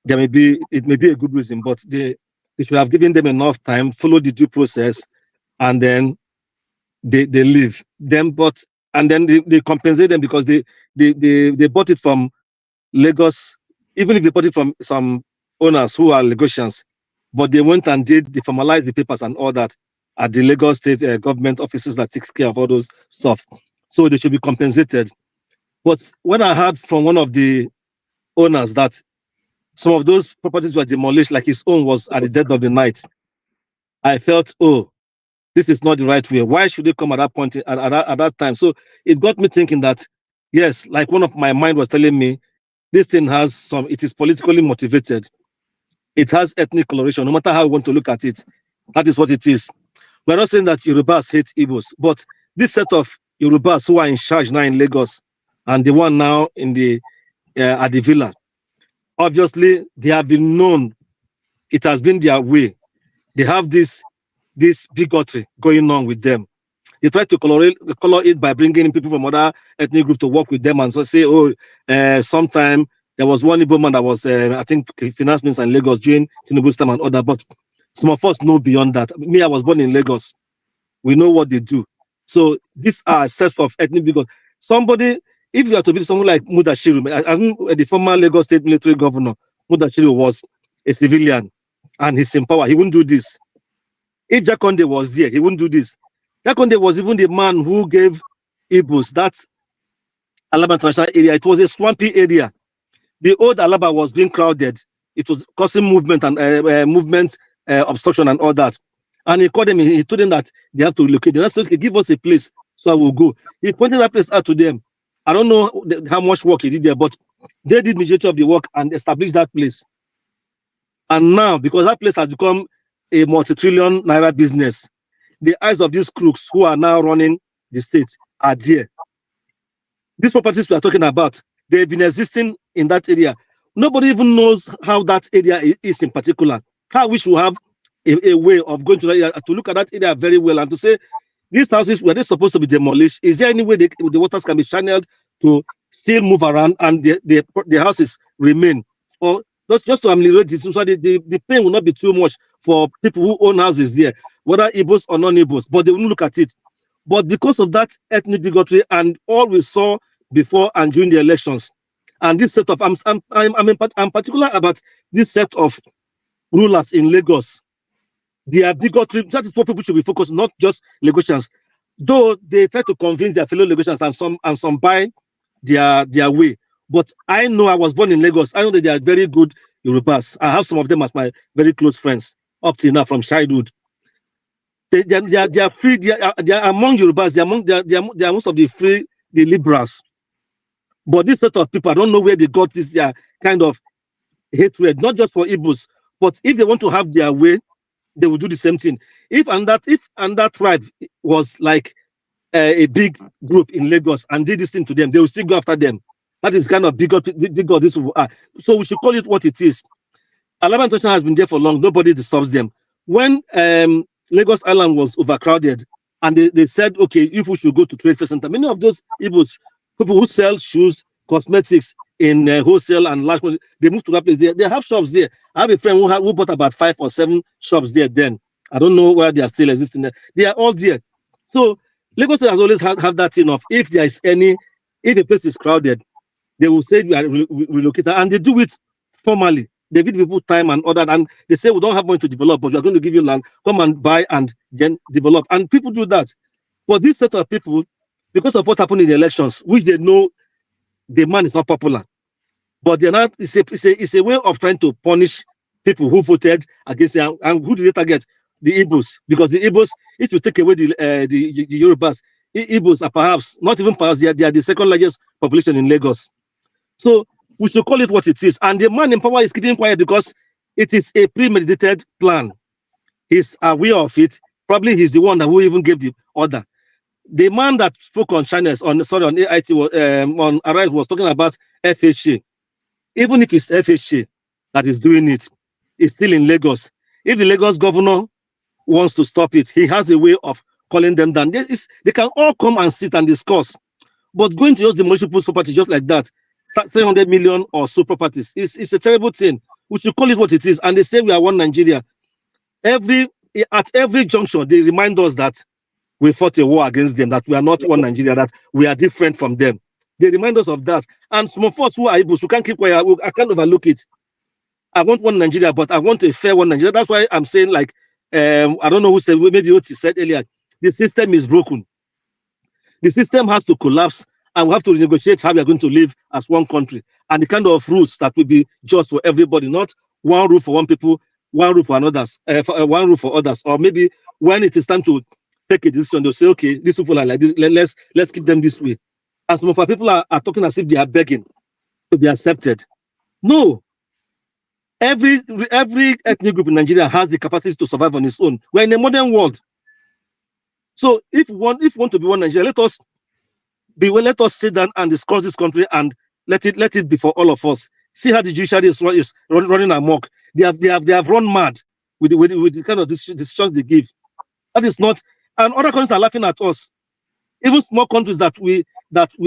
it may be a good reason, but they should have given them enough time, follow the due process, and then they leave them. And then they compensate them because they bought it from Lagos, even if they bought it from some owners who are Lagosians, but they went and they formalized the papers and all that at the Lagos State government offices that takes care of all those stuff. So they should be compensated. But when I heard from one of the owners that some of those properties were demolished, like his own was at the dead of the night, I felt, oh, this is not the right way. Why should they come at that point, at that time? So it got me thinking that, yes, like one of my mind was telling me, this thing it is politically motivated. It has ethnic coloration, no matter how you want to look at it. That is what it is. We're not saying that Yorubas hate Igbos, but this set of Yorubas who are in charge now in Lagos and the one now in at the villa, obviously they have been known. It has been their way. They have this bigotry going on with them. They try to color it by bringing in people from other ethnic groups to work with them and so say, oh, sometime there was one Igbo man that was, I think, finance minister in Lagos during Tinubu's time and other, but some of us know beyond that. Me, I was born in Lagos. We know what they do. So these are sets of ethnic bigotry. Somebody, if you are to be someone like Mudashiru, the former Lagos State military governor, Mudashiru was a civilian and he's in power. He wouldn't do this. If Jakonde was there, he wouldn't do this. Jakonde was even the man who gave Igbos that Alaba International area. It was a swampy area. The old Alaba was being crowded. It was causing movement and obstruction and all that. And he called them. He told them that they have to relocate. They said, give us a place, so I will go. He pointed that place out to them. I don't know how much work he did there, but they did majority of the work and established that place. And now, because that place has become a multi-trillion naira business, the eyes of these crooks who are now running the state are there. These properties we are talking about, they've been existing in that area. Nobody even knows how that area is in particular. How we should have a way of going to that area, to look at that area very well and to say, these houses, were they supposed to be demolished? Is there any way the waters can be channeled to still move around and the houses remain? Or just to ameliorate it, so the pain will not be too much for people who own houses there, whether Igbos or non-Igbos, but they won't look at it. But because of that ethnic bigotry and all we saw before and during the elections, and this set of, I'm particular about this set of rulers in Lagos. Their bigotry, that is what people should be focused on, not just Lagosians. Though they try to convince their fellow Lagosians and some buy their way. But I know, I was born in Lagos. I know that they are very good Yorubas. I have some of them as my very close friends up till now from childhood. They are free. They are among Yorubas. They are most of the free, the liberals. But this set of people, I don't know where they got this kind of hatred, not just for Igbos, but if they want to have their way, they will do the same thing. If that tribe was like a big group in Lagos and did this thing to them, they will still go after them. That is kind of bigger this are. So we should call it what it is. Alaba International has been there for long. Nobody disturbs them. When Lagos Island was overcrowded and they said, okay, if we should go to Trade Fair Center, many of those Igbos, people who sell shoes, cosmetics, in wholesale and large. They moved to that place. They have shops there. I have a friend who bought about 5 or 7 shops there. Then I don't know where they are still existing there. They are all there. So Lagos State has always have that thing of if there is if a place is crowded, they will say we are relocated, and they do it formally. They give people time and order, and they say we don't have money to develop, but we are going to give you land. Come and buy and then develop. And people do that. But this set of people, because of what happened in the elections, which they know the man is not popular, but they're not. It's a way of trying to punish people who voted against them. And who did they target? The Igbos, because the Igbos, if you take away the Yorubas, Igbos are perhaps not even perhaps they are the second largest population in Lagos. So we should call it what it is. And the man in power is keeping quiet because it is a premeditated plan. He's aware of it. Probably he's the one who even gave the order. The man that spoke on China, on AIT, on Arise, was talking about FHA. Even if it's FHA that is doing it, it's still in Lagos. If the Lagos governor wants to stop it, he has a way of calling them down. They can all come and sit and discuss. But going to just demolish people's property just like that, 300 million or so properties, it's a terrible thing. We should call it what it is. And they say we are one Nigeria. At every junction, they remind us that we fought a war against them, that we are not one Nigeria, that we are different from them. They remind us of that. And some of us who are able, who can't keep quiet, I can't overlook it. I want one Nigeria, but I want a fair one Nigeria. That's why I'm saying, like, I don't know who said, maybe Oti said earlier, the system is broken. The system has to collapse, and we have to renegotiate how we are going to live as one country, and the kind of rules that will be just for everybody, not one rule for one people, one rule for others, one rule for others. Or maybe when it is time to take a decision, they'll say, okay, these people are like this, let's keep them this way. And some of our people are talking as if they are begging to be accepted. No. Every ethnic group in Nigeria has the capacity to survive on its own. We're in a modern world. So if we want to be one Nigeria, let us sit down and discuss this country and let it be for all of us. See how the judiciary is running amok. They have run mad with the kind of decisions they give. That is not, and other countries are laughing at us. Even small countries that we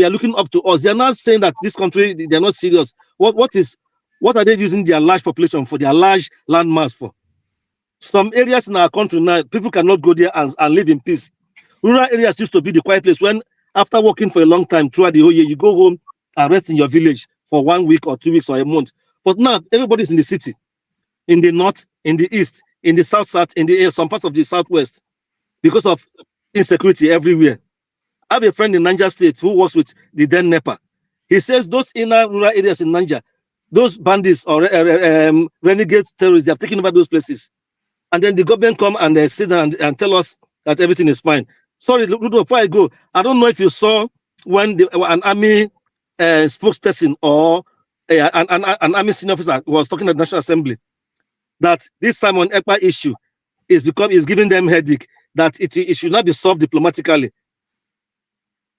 are looking up to us, they are not saying that this country, they are not serious. What are they using their large population for, their large landmass for? Some areas in our country now, people cannot go there and live in peace. Rural areas used to be the quiet place when, after working for a long time throughout the whole year, you go home and rest in your village for 1 week or 2 weeks or a month. But now, everybody's in the city, in the north, in the east, in the south, in the some parts of the southwest, because of insecurity everywhere. I have a friend in Niger State who works with the then NEPA. He says those inner rural areas in Niger, those bandits or renegade terrorists, they have taken over those places. And then the government come and they sit down and tell us that everything is fine. Sorry, Ludo, before I go, I don't know if you saw when an army spokesperson or an army senior officer was talking at the National Assembly, that this time on ECPA issue is giving them headache, that it should not be solved diplomatically.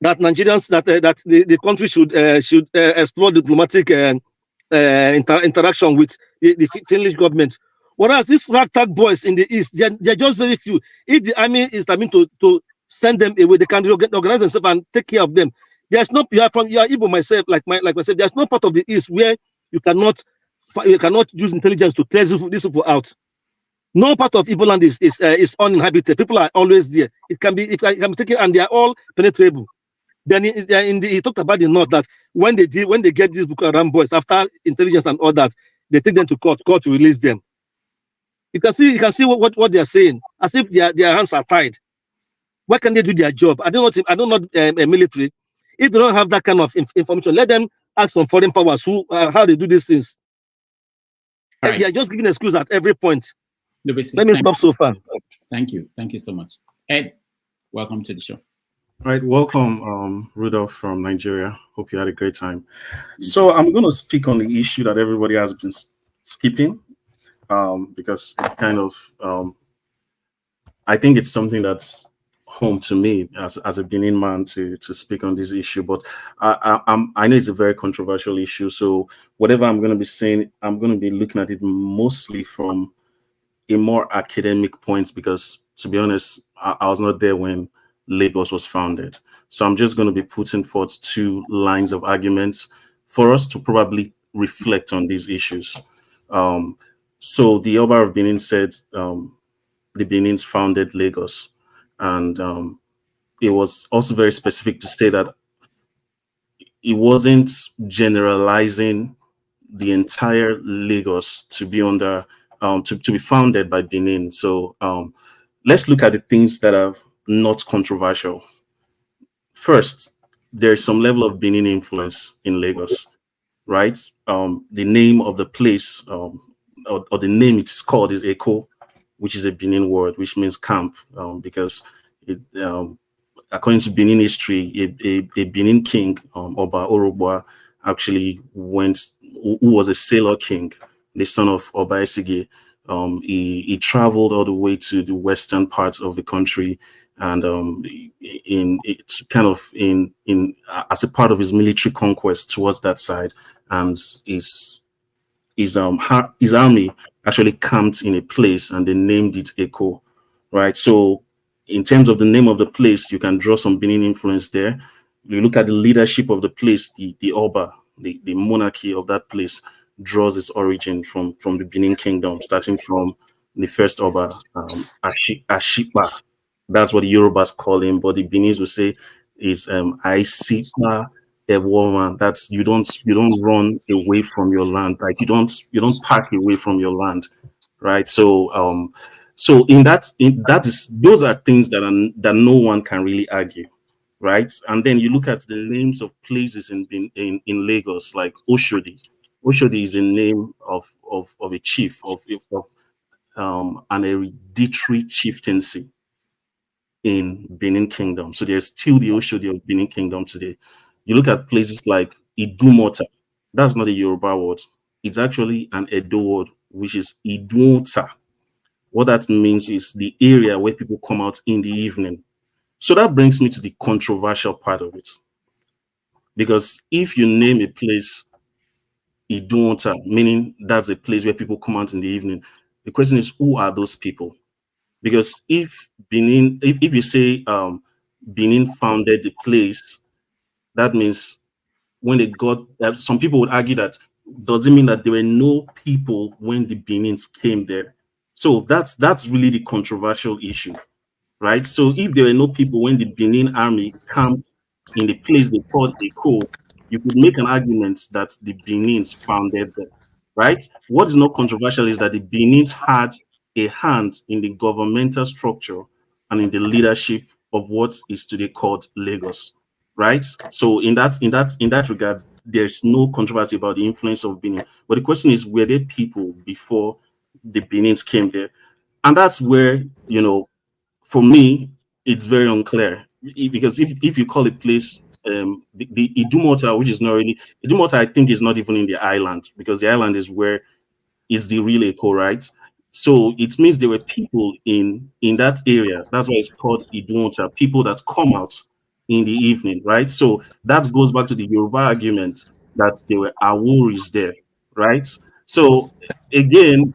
That Nigerians, that the country should explore diplomatic interaction with the Finnish government. Whereas these ragtag boys in the east, they're just very few. If the army is coming to send them away, they can organize themselves and take care of them. There's no, you are Igbo myself, like myself. There's no part of the east where you cannot use intelligence to clear these people out. No part of Igbo land is uninhabited. People are always there. It can be taken, and they are all penetrable. Then he talked about the north, that when they get these Boko Haram boys after intelligence and all that, they take them to court to release them. You can see what they are saying, as if their hands are tied. Why can't they do their job? I don't know a military. If they don't have that kind of information, let them ask some foreign powers how they do these things. Right. They are just giving excuse at every point. Let me stop so far. Thank you so much. Ed, welcome to the show. All right, welcome, Rudolph from Nigeria. Hope you had a great time. So I'm going to speak on the issue that everybody has been skipping, because it's kind of, I think it's something that's home to me as a Benin man to speak on this issue. But I know it's a very controversial issue. So whatever I'm going to be saying, I'm going to be looking at it mostly from a more academic point, because to be honest, I was not there when Lagos was founded. So I'm just going to be putting forth two lines of arguments for us to probably reflect on these issues. So the Oba of Benin said the Benins founded Lagos, and it was also very specific to say that it wasn't generalizing the entire Lagos to be under to be founded by Benin. So let's look at the things that are not controversial. First, there's some level of Benin influence in Lagos, right? The name of the place or the name it's called is Eko, which is a Benin word, which means camp, because it, according to Benin history, a Benin king, Oba Orogba, actually who was a sailor king, the son of Oba Esige. He traveled all the way to the western parts of the country, and as a part of his military conquest towards that side, and his army actually camped in a place, and they named it Eko, right? So in terms of the name of the place, you can draw some Benin influence there. You look at the leadership of the place, the Oba, the monarchy of that place draws its origin from the Benin kingdom, starting from the first Oba, Ashipa. That's what the Yorubas call him, but the Benin will say is Aisipa Ewoman. That's you don't run away from your land, like you don't pack away from your land, right? So so those are things that no one can really argue, right? And then you look at the names of places in Lagos, like Oshodi. Oshodi is a name of a chief of an hereditary chieftaincy in Benin Kingdom. So there's still the Oshodi of Benin Kingdom today. You look at places like Idumota. That's not a Yoruba word. It's actually an Edo word, which is Idumota. What that means is the area where people come out in the evening. So that brings me to the controversial part of it. Because if you name a place Idumota, meaning that's a place where people come out in the evening, the question is, who are those people? Because if you say Benin founded the place, that means when they got, some people would argue that doesn't mean that there were no people when the Benins came there. So that's really the controversial issue, right? So if there were no people when the Benin army camped in the place they called Eko, you could make an argument that the Benins founded them, right? What is not controversial is that the Benins had a hand in the governmental structure and in the leadership of what is today called Lagos, right? So in that regard, there's no controversy about the influence of Benin. But the question is, were there people before the Benins came there? And that's where, for me, it's very unclear. Because if you call a place the Idumota, which is not really Idumota, I think is not even in the island, because the island is where is the real Eko, right? So it means there were people in that area. That's why it's called Idumota, people that come out in the evening, right? So that goes back to the Yoruba argument that there were Aworis there, right? So again,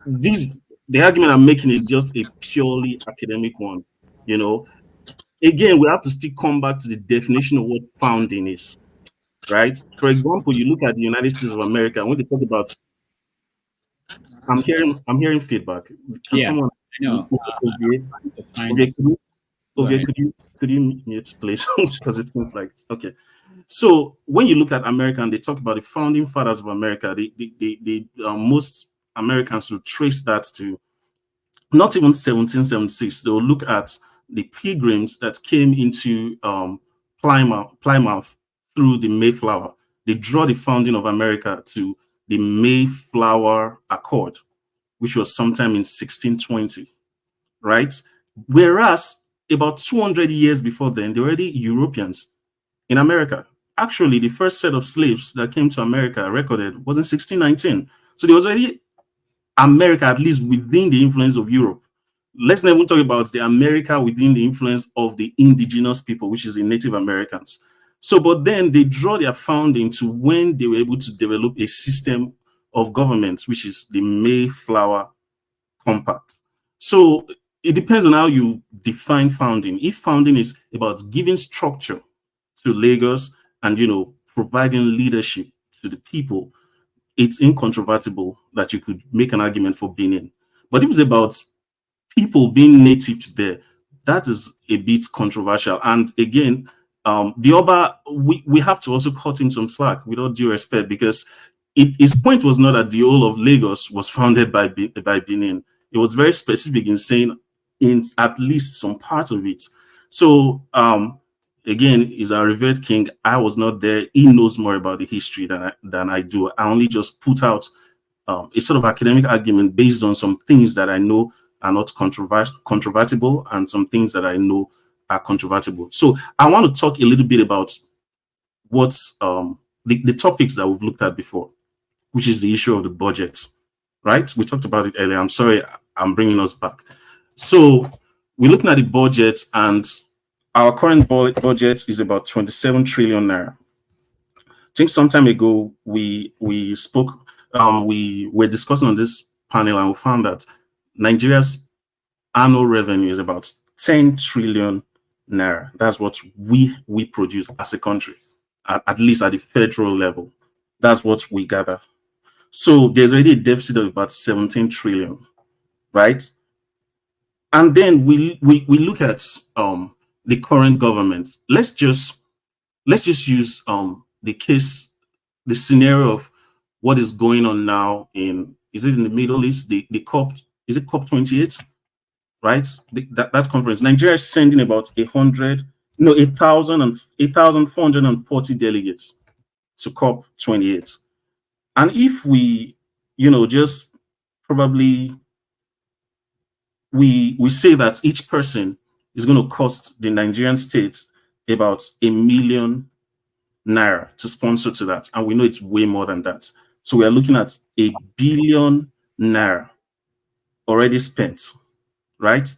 the argument I'm making is just a purely academic one, Again, we have to still come back to the definition of what founding is, right? For example, you look at the United States of America, when they talk about, I'm hearing feedback. Can someone? I know. Could you mute, please? Because it seems like okay. So when you look at America and they talk about the founding fathers of America, most Americans will trace that to not even 1776. They will look at the pilgrims that came into Plymouth through the Mayflower. They draw the founding of America to the Mayflower Accord, which was sometime in 1620, right? Whereas about 200 years before then, there were already Europeans in America. Actually, the first set of slaves that came to America recorded was in 1619. So there was already America, at least within the influence of Europe. Let's not even talk about the America within the influence of the indigenous people, which is the Native Americans. So, but then they draw their founding to when they were able to develop a system of government, which is the Mayflower Compact. So it depends on how you define founding. If founding is about giving structure to Lagos and, providing leadership to the people, it's incontrovertible that you could make an argument for Benin. But if it's about people being native to there, that is a bit controversial. And again, the Oba, we have to also cut him some slack, with all due respect, because his point was not that the whole of Lagos was founded by Benin. It was very specific in saying in at least some part of it. So again, he's our revered king. I was not there. He knows more about the history than I do. I only just put out a sort of academic argument based on some things that I know are not controvertible and some things that I know are controvertible. So I want to talk a little bit about what's the topics that we've looked at before, which is the issue of the budget, right? We talked about it earlier. I'm sorry, I'm bringing us back. So we're looking at the budget, and our current budget is about 27 trillion naira. I think some time ago we spoke, we were discussing on this panel, and we found that Nigeria's annual revenue is about 10 trillion naira. That's what we produce as a country, at least at the federal level. That's what we gather. So there's already a deficit of about 17 trillion, right? And then we look at the current government. Let's just use the scenario of what is going on now in, is it in the Middle East? The COP, is it COP 28? Right? That conference. Nigeria is sending about 8,440 delegates to COP 28. And if we, just probably we say that each person is going to cost the Nigerian state about 1 million naira to sponsor to that, and we know it's way more than that. So we are looking at 1 billion naira already spent, right,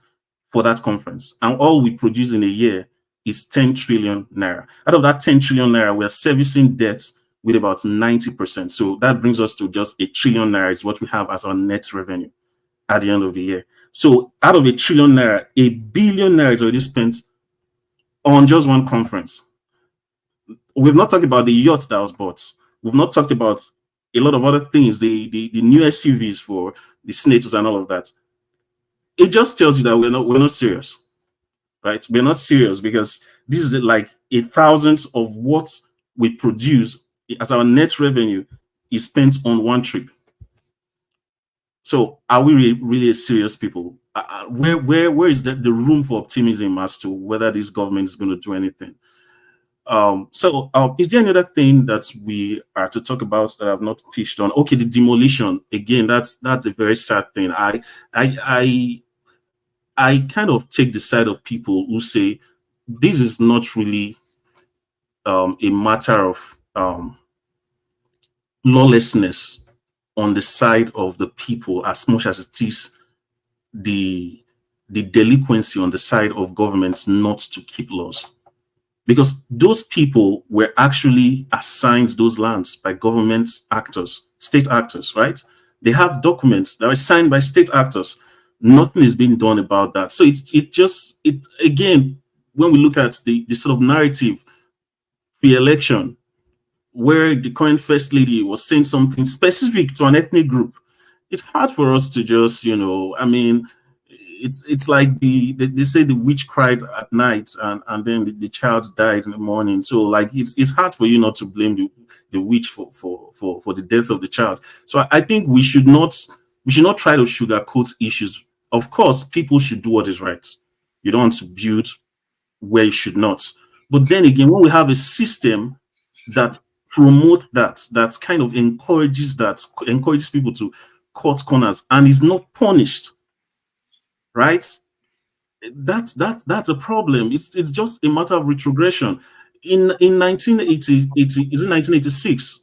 for that conference, and all we produce in a year is 10 trillion naira. Out of that 10 trillion naira, we are servicing debt with about 90%. So that brings us to just 1 trillion naira is what we have as our net revenue at the end of the year. So out of 1 trillion naira, 1 billion naira is already spent on just one conference. We've not talked about the yacht that was bought. We've not talked about a lot of other things, the new SUVs for the senators and all of that. It just tells you that we're not serious, right? We're not serious, because this is like 1,000th of what we produce as our net revenue is spent on one trip. So are we really serious people? Where is the room for optimism as to whether this government is going to do anything? Is there any other thing that we are to talk about that I've not pitched on? Okay, the demolition. Again, that's a very sad thing. I kind of take the side of people who say this is not really a matter of lawlessness on the side of the people as much as it is the delinquency on the side of governments not to keep laws. Because those people were actually assigned those lands by government actors, state actors, right? They have documents that are signed by state actors. Nothing is being done about that. So it again, when we look at the sort of narrative pre-election, where the current first lady was saying something specific to an ethnic group, it's hard for us to just, I mean, it's like they say the witch cried at night and then the child died in the morning. So like it's hard for you not to blame the witch for the death of the child. So I think we should not try to sugarcoat issues. Of course, people should do what is right. You don't want to build where you should not. But then again, when we have a system that promotes that kind of encourages people to cut corners and is not punished, right? That's a problem. It's just a matter of retrogression. In 1980, is it 1986,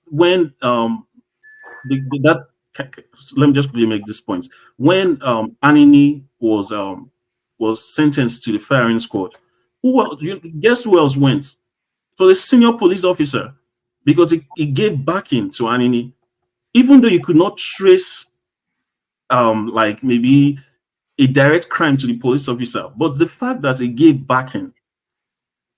when let me just quickly make this point. When Anini was sentenced to the firing squad, guess who else went? So the senior police officer, because he gave backing to Anini, even though you could not trace like maybe a direct crime to the police officer, but the fact that he gave backing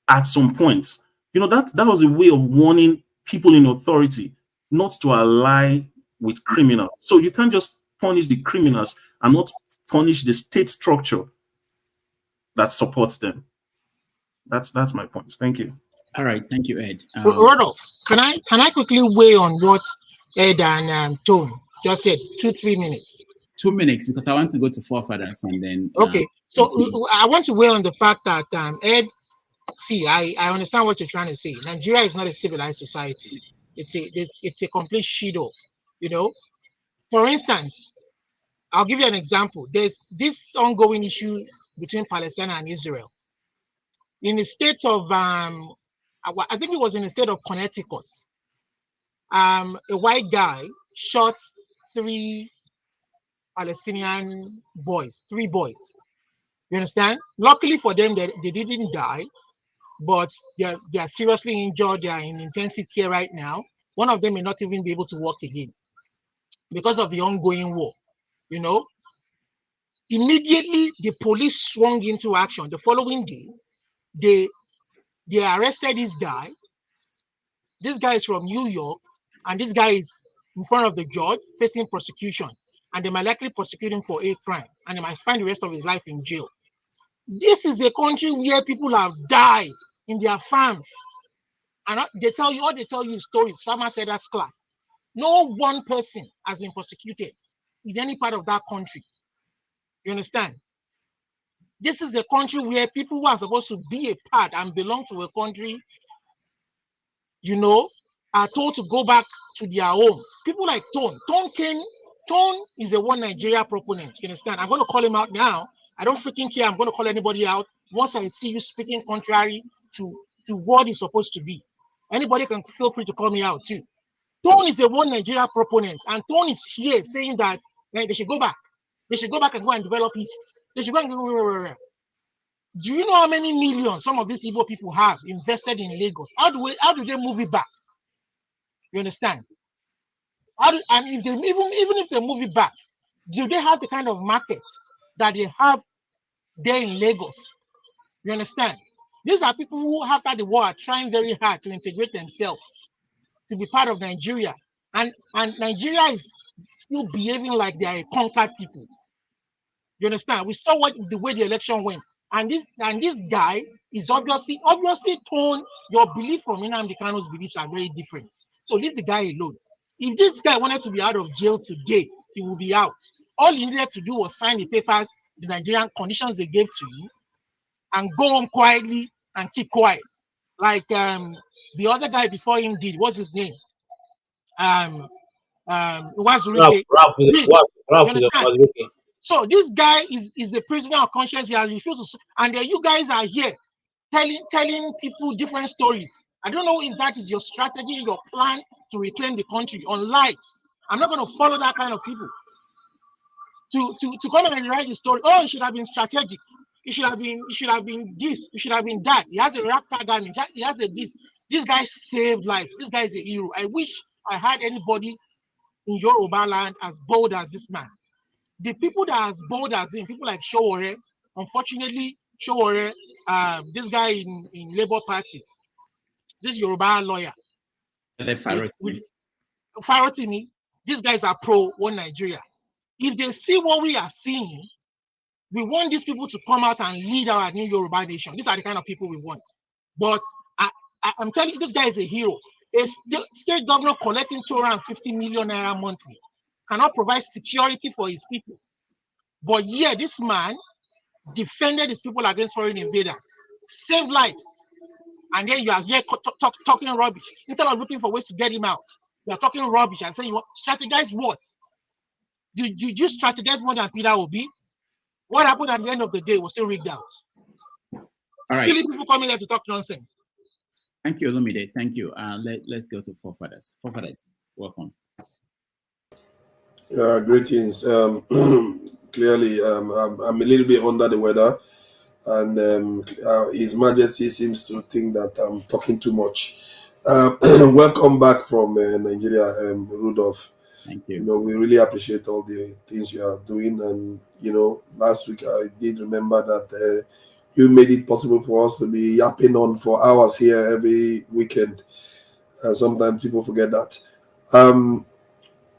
at some point You know, that was a way of warning people in authority not to ally with criminals. So you can't just punish the criminals and not punish the state structure that supports them. That's my point. Thank you. All right, thank you, Ed. Rodolph, can I quickly weigh on what Ed and Tone just said? 2-3 minutes. 2 minutes, because I want to go to forefathers and then. Okay, so I want to weigh on the fact that Ed, see, I understand what you're trying to say. Nigeria is not a civilized society. It's a complete shido, you know. For instance, I'll give you an example. There's this ongoing issue between Palestine and Israel. In the state of I think it was in the state of Connecticut. A white guy shot 3 Palestinian boys, 3 boys. You understand? Luckily for them, they didn't die, but they are seriously injured. They are in intensive care right now. One of them may not even be able to walk again because of the ongoing war. You know, immediately the police swung into action. The following day, they arrested this guy. This guy is from New York, and this guy is in front of the judge facing prosecution, and they might likely prosecute him for a crime, and he might spend the rest of his life in jail. This is a country where people have died in their farms, and they tell you stories. Farmer said that's class. No one person has been prosecuted in any part of that country. You understand? This is a country where people who are supposed to be a part and belong to a country, you know, are told to go back to their home. People like Tone. Tone is a one Nigeria proponent. You understand? I'm going to call him out now. I don't freaking care. I'm going to call anybody out once I see you speaking contrary to what is supposed to be. Anybody can feel free to call me out too. Tone is a one Nigeria proponent, and Tone is here saying that they should go back. They should go back and go and develop East. They should go and go. Do you know how many millions some of these Igbo people have invested in Lagos? How do they move it back? You understand? And if they even if they move it back, do they have the kind of market that they have there in Lagos? You understand? These are people who, after the war, are trying very hard to integrate themselves to be part of Nigeria, and Nigeria is still behaving like they are a conquered people. You understand? We saw the way the election went, and this guy is obviously Tone. Your belief from Nnamdi Kanu's beliefs are very different. So leave the guy alone. If this guy wanted to be out of jail today, he will be out. All he needed to do was sign the papers, the Nigerian conditions they gave to him, and go home quietly and keep quiet. Like the other guy before him did. What's his name? Ralph. So this guy is a prisoner of conscience. He has refused to, and then you guys are here telling people different stories. I don't know if that is your strategy, your plan to reclaim the country on lies. I'm not going to follow that kind of people. To come and write the story. Oh, it should have been strategic. It should have been this. It should have been that. He has a rap tag on him. He has a this. This guy saved lives. This guy is a hero. I wish I had anybody in Yoruba land as bold as this man. The people that are as bold as him, people like Showore, unfortunately, Showore, this guy in Labour Party, this Yoruba lawyer, Farotimi, these guys are pro one Nigeria. If they see what we are seeing, we want these people to come out and lead our new Yoruba nation. These are the kind of people we want. But I'm telling you, this guy is a hero. A state governor collecting 250 million naira monthly cannot provide security for his people. But yeah, this man defended his people against foreign invaders, saved lives. And then you are here talking rubbish. Instead of looking for ways to get him out, you are talking rubbish and saying, strategize what? Did you strategize more than Peter Obi? What happened at the end of the day was still rigged out. All right. Still people coming here to talk nonsense. Thank you, Olumide. Thank you. Let's go to forefathers. Forefathers, welcome. Greetings. Clearly, I'm a little bit under the weather, and His Majesty seems to think that I'm talking too much. Welcome back from Nigeria, Rudolph. Thank you. You know, we really appreciate all the things you are doing, and you know, last week I did remember that You made it possible for us to be yapping on for hours here every weekend. Sometimes people forget that.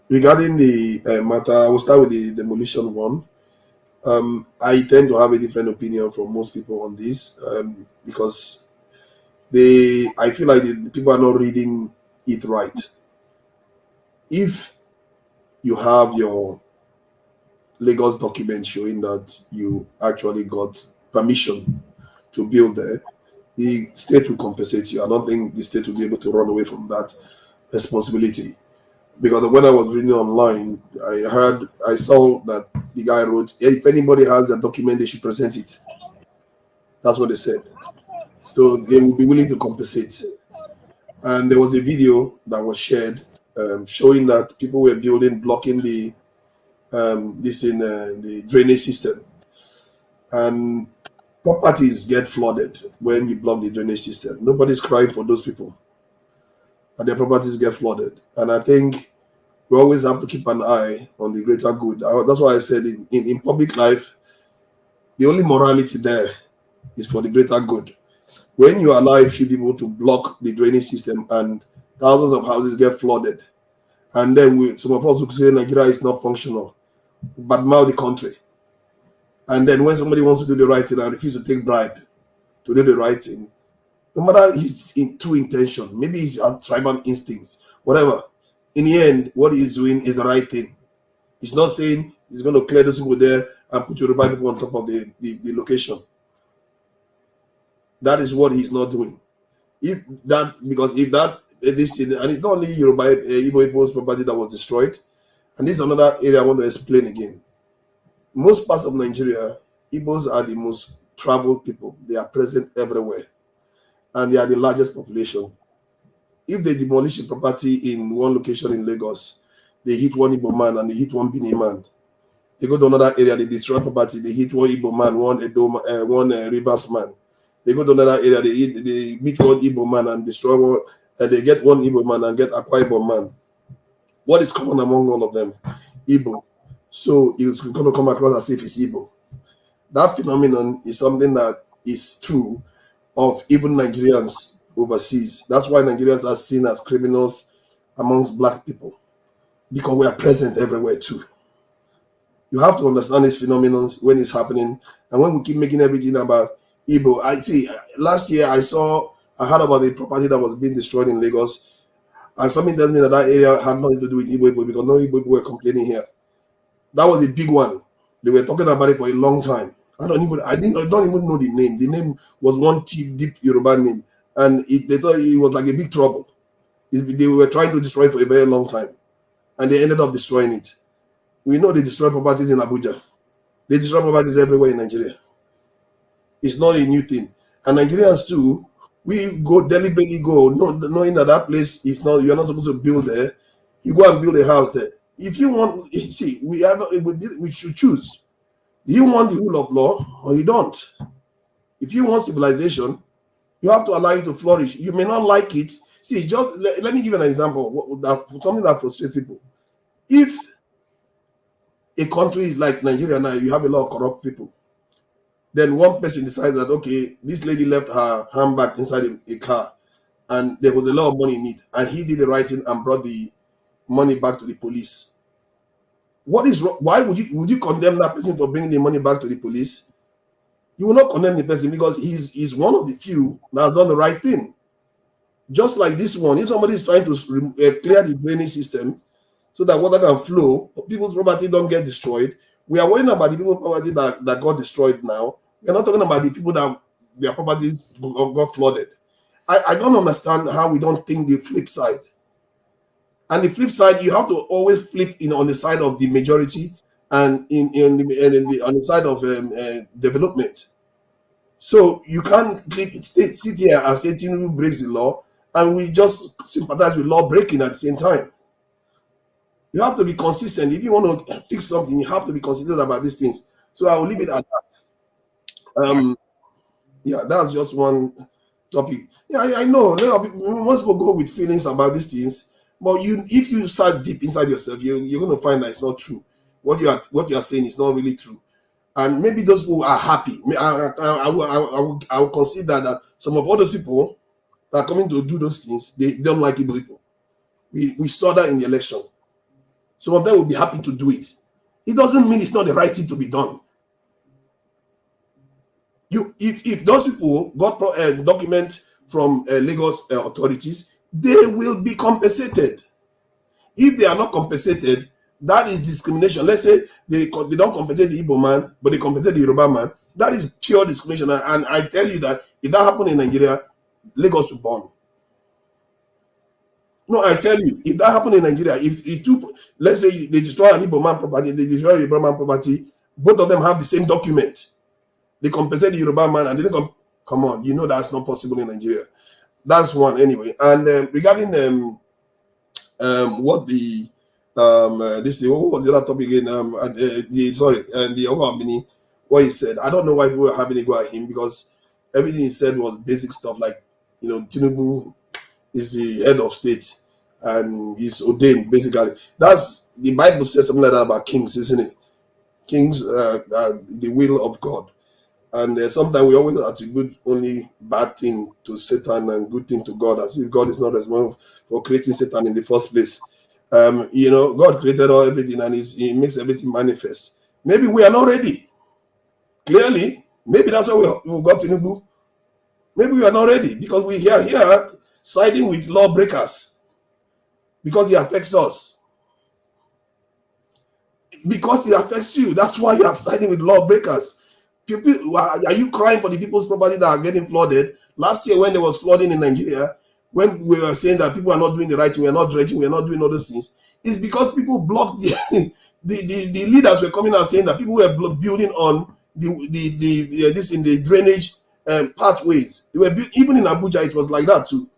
Regarding the matter, I will start with the demolition one. I tend to have a different opinion from most people on this because I feel like the people are not reading it right. If you have your Lagos document showing that you actually got permission to build there, the state will compensate you. I don't think the state will be able to run away from that responsibility. Because when I was reading online, I saw that the guy wrote, if anybody has a document, they should present it. That's what they said. So they will be willing to compensate. And there was a video that was shared showing that people were blocking the the drainage system. And properties get flooded when you block the drainage system. Nobody's crying for those people. And their properties get flooded. And I think we always have to keep an eye on the greater good. That's why I said in public life, the only morality there is for the greater good. When you allow a few people to block the drainage system and thousands of houses get flooded, and then some of us will say Nigeria is not functional, but now the country. And then when somebody wants to do the right thing and refuses to take bribe to do the right thing, no matter his true intention, maybe his tribal instincts, whatever, in the end, what he's doing is the right thing. He's not saying he's going to clear those people there and put Yoruba people on top of the location. That is what he's not doing. This thing, and it's not only Yoruba Igbo people's property that was destroyed, and this is another area I want to explain again. Most parts of Nigeria, Igbos are the most traveled people. They are present everywhere, and they are the largest population. If they demolish a property in one location in Lagos, they hit one Igbo man and they hit one Benin man. They go to another area, they destroy property, they hit one Igbo man, one Rivers man. They go to another area, they meet one Igbo man and destroy one. They get one Igbo man and get Akwa Ibom man. What is common among all of them? Igbo. So it's going to come across as if it's Igbo. That phenomenon is something that is true of even Nigerians overseas. That's why Nigerians are seen as criminals amongst black people, because we are present everywhere too. You have to understand these phenomenon when it's happening, and when we keep making everything about Igbo. I see. Last year I heard about the property that was being destroyed in Lagos, and something tells me that area had nothing to do with Igbo because no Igbo were complaining here. That was a big one. They were talking about it for a long time. I don't even know the name. The name was one deep Yoruba name, and they thought it was like a big trouble. They were trying to destroy it for a very long time, and they ended up destroying it. We know they destroy properties in Abuja. They destroy properties everywhere in Nigeria. It's not a new thing. And Nigerians too, we deliberately go, knowing that place is not, you're not supposed to build there. You go and build a house there. If you want, see, we should choose. Do you want the rule of law or you don't? If you want civilization, you have to allow it to flourish. You may not like it. See, just let me give an example. Something that frustrates people. If a country is like Nigeria now, you have a lot of corrupt people. Then one person decides that, okay, this lady left her handbag inside a car and there was a lot of money in it. And he did the right thing and brought the money back to the police. What is wrong? Why would you condemn that person for bringing the money back to the police? You will not condemn the person because he's one of the few that has done the right thing. Just like this one, if somebody is trying to clear the drainage system so that water can flow, people's property don't get destroyed, we are worrying about the people's property that got destroyed now. We're not talking about the people that their properties got flooded. I don't understand how we don't think the flip side. And the flip side, you have to always flip on the side of the majority and on the side of development. So you can't sit here and say Tinubu breaks the law and we just sympathize with law breaking at the same time. You have to be consistent. If you want to fix something, you have to be consistent about these things. So I will leave it at that. Yeah, that's just one topic. Yeah, I know. Most people go with feelings about these things, but if you start deep inside yourself, you're going to find that it's not true. What you are saying is not really true. and maybe those people are happy. I will consider that some of all those people that are coming to do those things, they don't like Igbo people. We saw that in the election. Some of them will be happy to do it. It doesn't mean it's not the right thing to be done. If those people got documents from Lagos authorities, they will be compensated. If they are not compensated, that is discrimination. Let's say they don't compensate the Igbo man, but they compensate the Yoruba man. That is pure discrimination. And I tell you that if that happened in Nigeria, Lagos will burn. No, I tell you, if that happened in Nigeria, let's say they destroy an Igbo man property, they destroy a Yoruba man property, both of them have the same document. They compensate the Yoruba man and they didn't come on, you know that's not possible in Nigeria. That's one anyway. And regarding what the what was the other topic again? The Oba of Benin, what he said. I don't know why people were having a go at him, because everything he said was basic stuff like, Tinubu is the head of state and he's ordained, basically. That's the Bible says something like that about kings, isn't it? Kings the will of God. And sometimes we always attribute only bad thing to Satan and good thing to God, as if God is not responsible for creating Satan in the first place. God created everything and he makes everything manifest. Maybe we are not ready. Clearly, maybe that's why we got Tinubu. Maybe we are not ready because we are here siding with lawbreakers because he affects us. Because he affects you, that's why you are siding with lawbreakers. People, are you crying for the people's property that are getting flooded? Last year, when there was flooding in Nigeria, when we were saying that people are not doing the right thing, we are not dredging, we are not doing all those things, it's because people blocked the leaders were coming out saying that people were building on this in the drainage pathways. They were even in Abuja, it was like that too.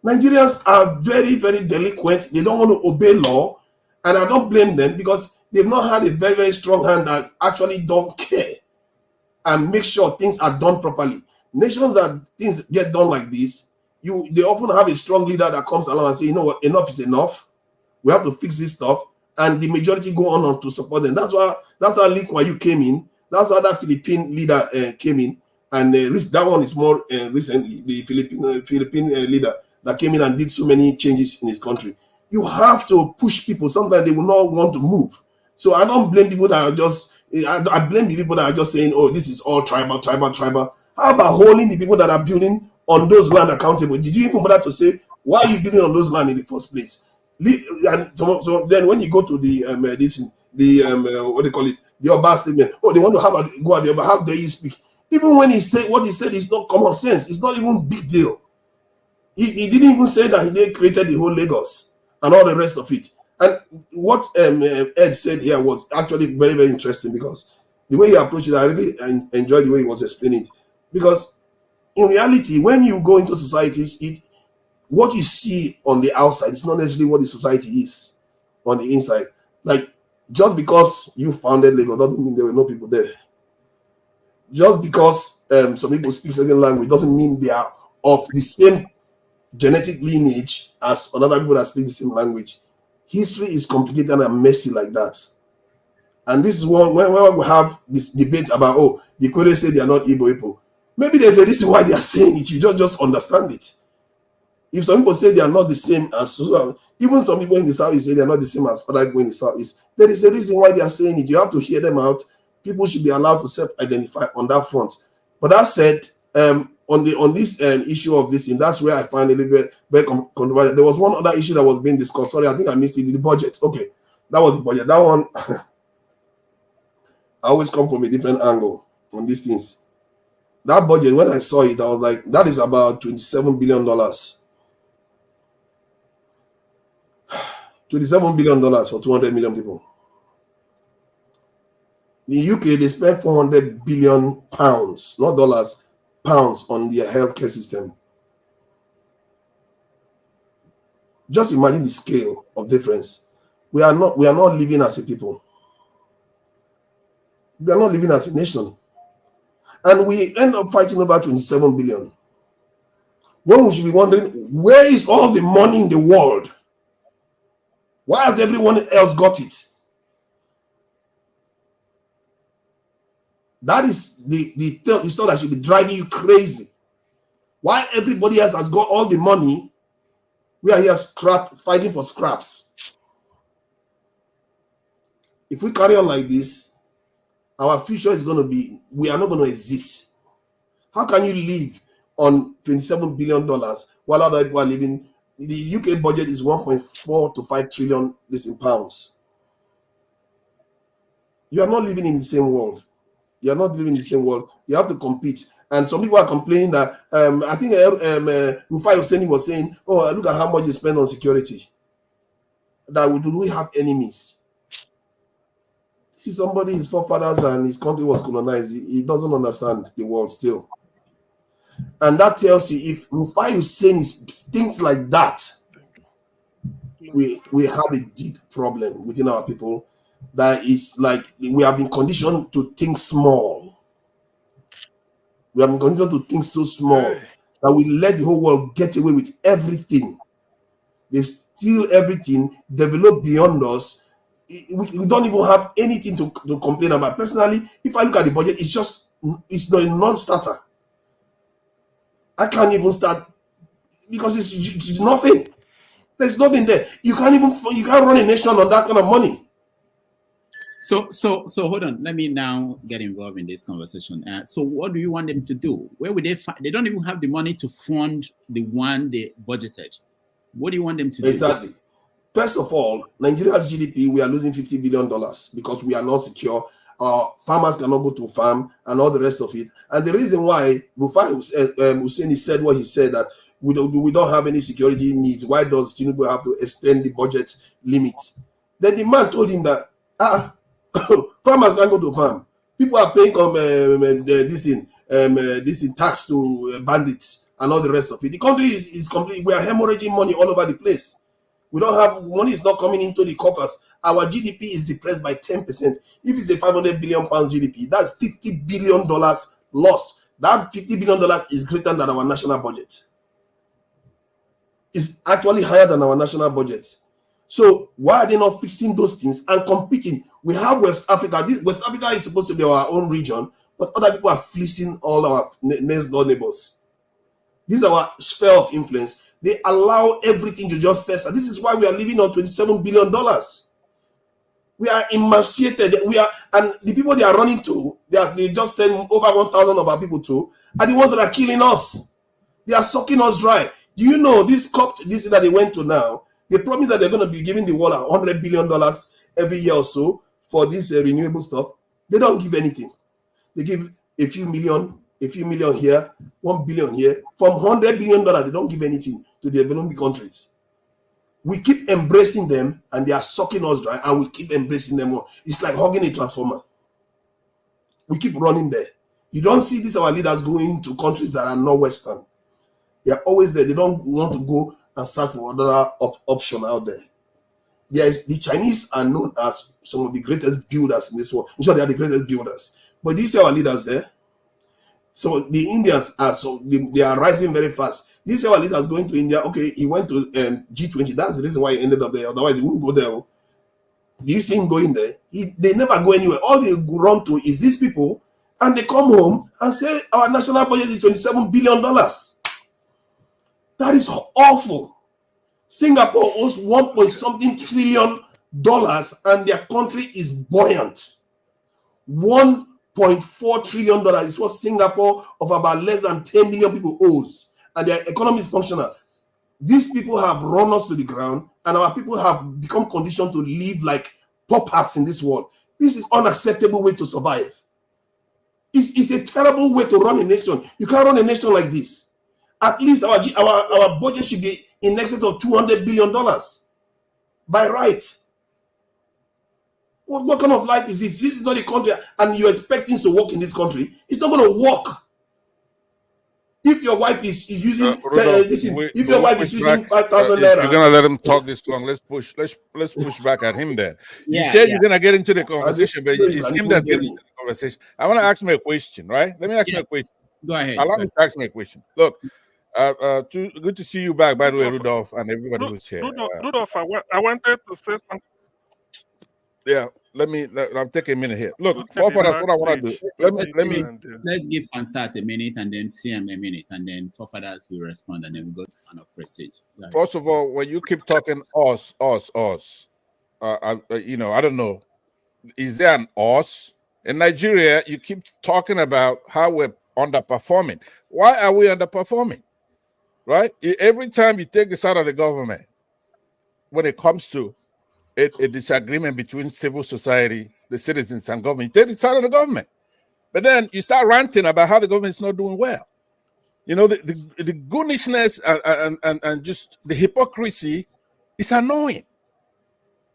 Nigerians are very, very delinquent. They don't want to obey law, and I don't blame them because they've not had a very, very strong hand that actually don't care and make sure things are done properly. Nations that things get done like this, they often have a strong leader that comes along and say, you know what, enough is enough. We have to fix this stuff, and the majority go on to support them. That's how Lee Kuan Yew came in. That's how that Philippine leader came in, and that one is more recently the Philippine leader that came in and did so many changes in his country. You have to push people. Sometimes they will not want to move. So I don't blame people that are just. I blame the people that are just saying, "Oh, this is all tribal." How about holding the people that are building on those land accountable? Did you even bother to say why are you building on those land in the first place? And so then when you go to the what do you call it, the Oba statement, oh, they want to have a go at the Oba. How dare you speak? Even when he said what he said is not common sense. It's not even big deal. He didn't even say that they created the whole Lagos and all the rest of it. And what Ed said here was actually very, very interesting because the way he approached it, I really enjoyed the way he was explaining it. Because in reality, when you go into society, what you see on the outside is not necessarily what the society is on the inside. Like, just because you founded Lagos doesn't mean there were no people there. Just because some people speak certain language doesn't mean they are of the same genetic lineage as another people that speak the same language. History is complicated and messy like that. And this is when we have this debate about, oh, the Kwere say they are not Igbo people. Maybe there's a reason why they are saying it. You just understand it. If some people say they are not the same as, even some people in the South say they are not the same as other people in the Southeast, there is a reason why they are saying it. You have to hear them out. People should be allowed to self-identify on that front. But that said, on this issue of this, and that's where I find a little bit very controversial. There was one other issue that was being discussed. Sorry, I think I missed it. The budget. Okay, that was the budget. That one, I always come from a different angle on these things. That budget, when I saw it, I was like, that is about $27 billion. $27 billion for 200 million people. In the UK, they spent 400 billion pounds, not dollars, pounds on their healthcare system. Just imagine the scale of difference. We are not living as a people. We are not living as a nation. And we end up fighting over 27 billion. When we should be wondering, where is all the money in the world? Why has everyone else got it? That is the stuff that should be driving you crazy. While everybody else has got all the money, we are here fighting for scraps. If we carry on like this, our future is going to be, we are not going to exist. How can you live on $27 billion while other people are living? The UK budget is 1.4 to 5 trillion in pounds. You are not living in the same world. You are not living in the same world. You have to compete. And some people are complaining that, I think Rufai Husseini was saying, oh, look at how much they spend on security. That do we have enemies? See, somebody, his forefathers and his country was colonized. He doesn't understand the world still. And that tells you, if Rufai Husseini thinks like that, we have a deep problem within our people. That is like we have been conditioned to think small. We have been conditioned to think so small that we let the whole world get away with everything. They steal everything, develop beyond us. We don't even have anything to complain about. Personally, if I look at the budget, it's not a non-starter. I can't even start because it's nothing. There's nothing there. You can't run a nation on that kind of money. So hold on. Let me now get involved in this conversation. So what do you want them to do? Where would they find? They don't even have the money to fund the one they budgeted. What do you want them to do? Exactly. First of all, Nigeria's GDP, we are losing $50 billion because we are not secure. Our farmers cannot go to farm and all the rest of it. And the reason why Rufai Husseini said what he said, that we don't have any security needs. Why does Tinubu have to extend the budget limit? Then the man told him that farmers can't go to farm. People are paying this in tax to bandits and all the rest of it. The country is complete. We are hemorrhaging money all over the place. We don't have money, is not coming into the coffers. Our GDP is depressed by 10%. If it's a 500 billion pounds GDP, that's $50 billion lost. That $50 billion is greater than our national budget. It's actually higher than our national budget. So why are they not fixing those things and competing? We have West Africa. West Africa is supposed to be our own region, but other people are fleecing all our next door neighbors. This is our sphere of influence. They allow everything to just fester. This is why we are living on $27 billion. We are emaciated. And the people they are running to, they just send over 1,000 of our people to, are the ones that are killing us. They are sucking us dry. Do you know this that they went to now? They promise that they're going to be giving the world $100 billion every year or so for this renewable stuff. They don't give anything. They give a few million here, 1 billion here. From $100 billion, they don't give anything to the developing countries. We keep embracing them and they are sucking us dry, and we keep embracing them more. It's like hugging a transformer. We keep running there. You don't see these our leaders going to countries that are not Western. They are always there. They don't want to go and search for another option out there. The Chinese are known as some of the greatest builders in this world. I'm sure they are the greatest builders. But these are our leaders there. So the Indians they are rising very fast. These are our leaders going to India. Okay, he went to G20. That's the reason why he ended up there. Otherwise, he wouldn't go there. Do you see him going there? They never go anywhere. All they run to is these people, and they come home and say our national budget is $27 billion. That is awful. Singapore owes $1.something trillion, and their country is buoyant. $1.4 trillion is what Singapore, of about less than 10 million people, owes, and their economy is functional. These people have run us to the ground, and our people have become conditioned to live like paupers in this world. This is an unacceptable way to survive. It's a terrible way to run a nation. You can't run a nation like this. At least our budget should be in excess of $200 billion by right. What kind of life is this? This is not a country, and you expect things to work in this country. It's not going to work. If your wife is using if your wife is using 5,000 naira, you're gonna let him talk this long. Let's push back at him then. You said you're gonna get into the conversation, but it's him that's getting into the conversation. I want to ask me a question, right? Let me ask you a question. Go ahead. Allow me to ask me a question. Look, good to see you back, by the way, Rudolph, and everybody who's here. Rudolph, I wanted to say something. Yeah, I'm taking a minute here. Look, Look at the forefathers, back what I want to page. do. Let me. Let's give Ansat a minute and then CM a minute and then forefathers will respond and then we go to man of prestige. Right. First of all, when you keep talking us, you know, I don't know. Is there an us? In Nigeria, you keep talking about how we're underperforming. Why are we underperforming? Right? Every time you take the side of the government, when it comes to a disagreement between civil society, the citizens, and government, you take the side of the government. But then you start ranting about how the government is not doing well. You know, the goonishness and just the hypocrisy is annoying.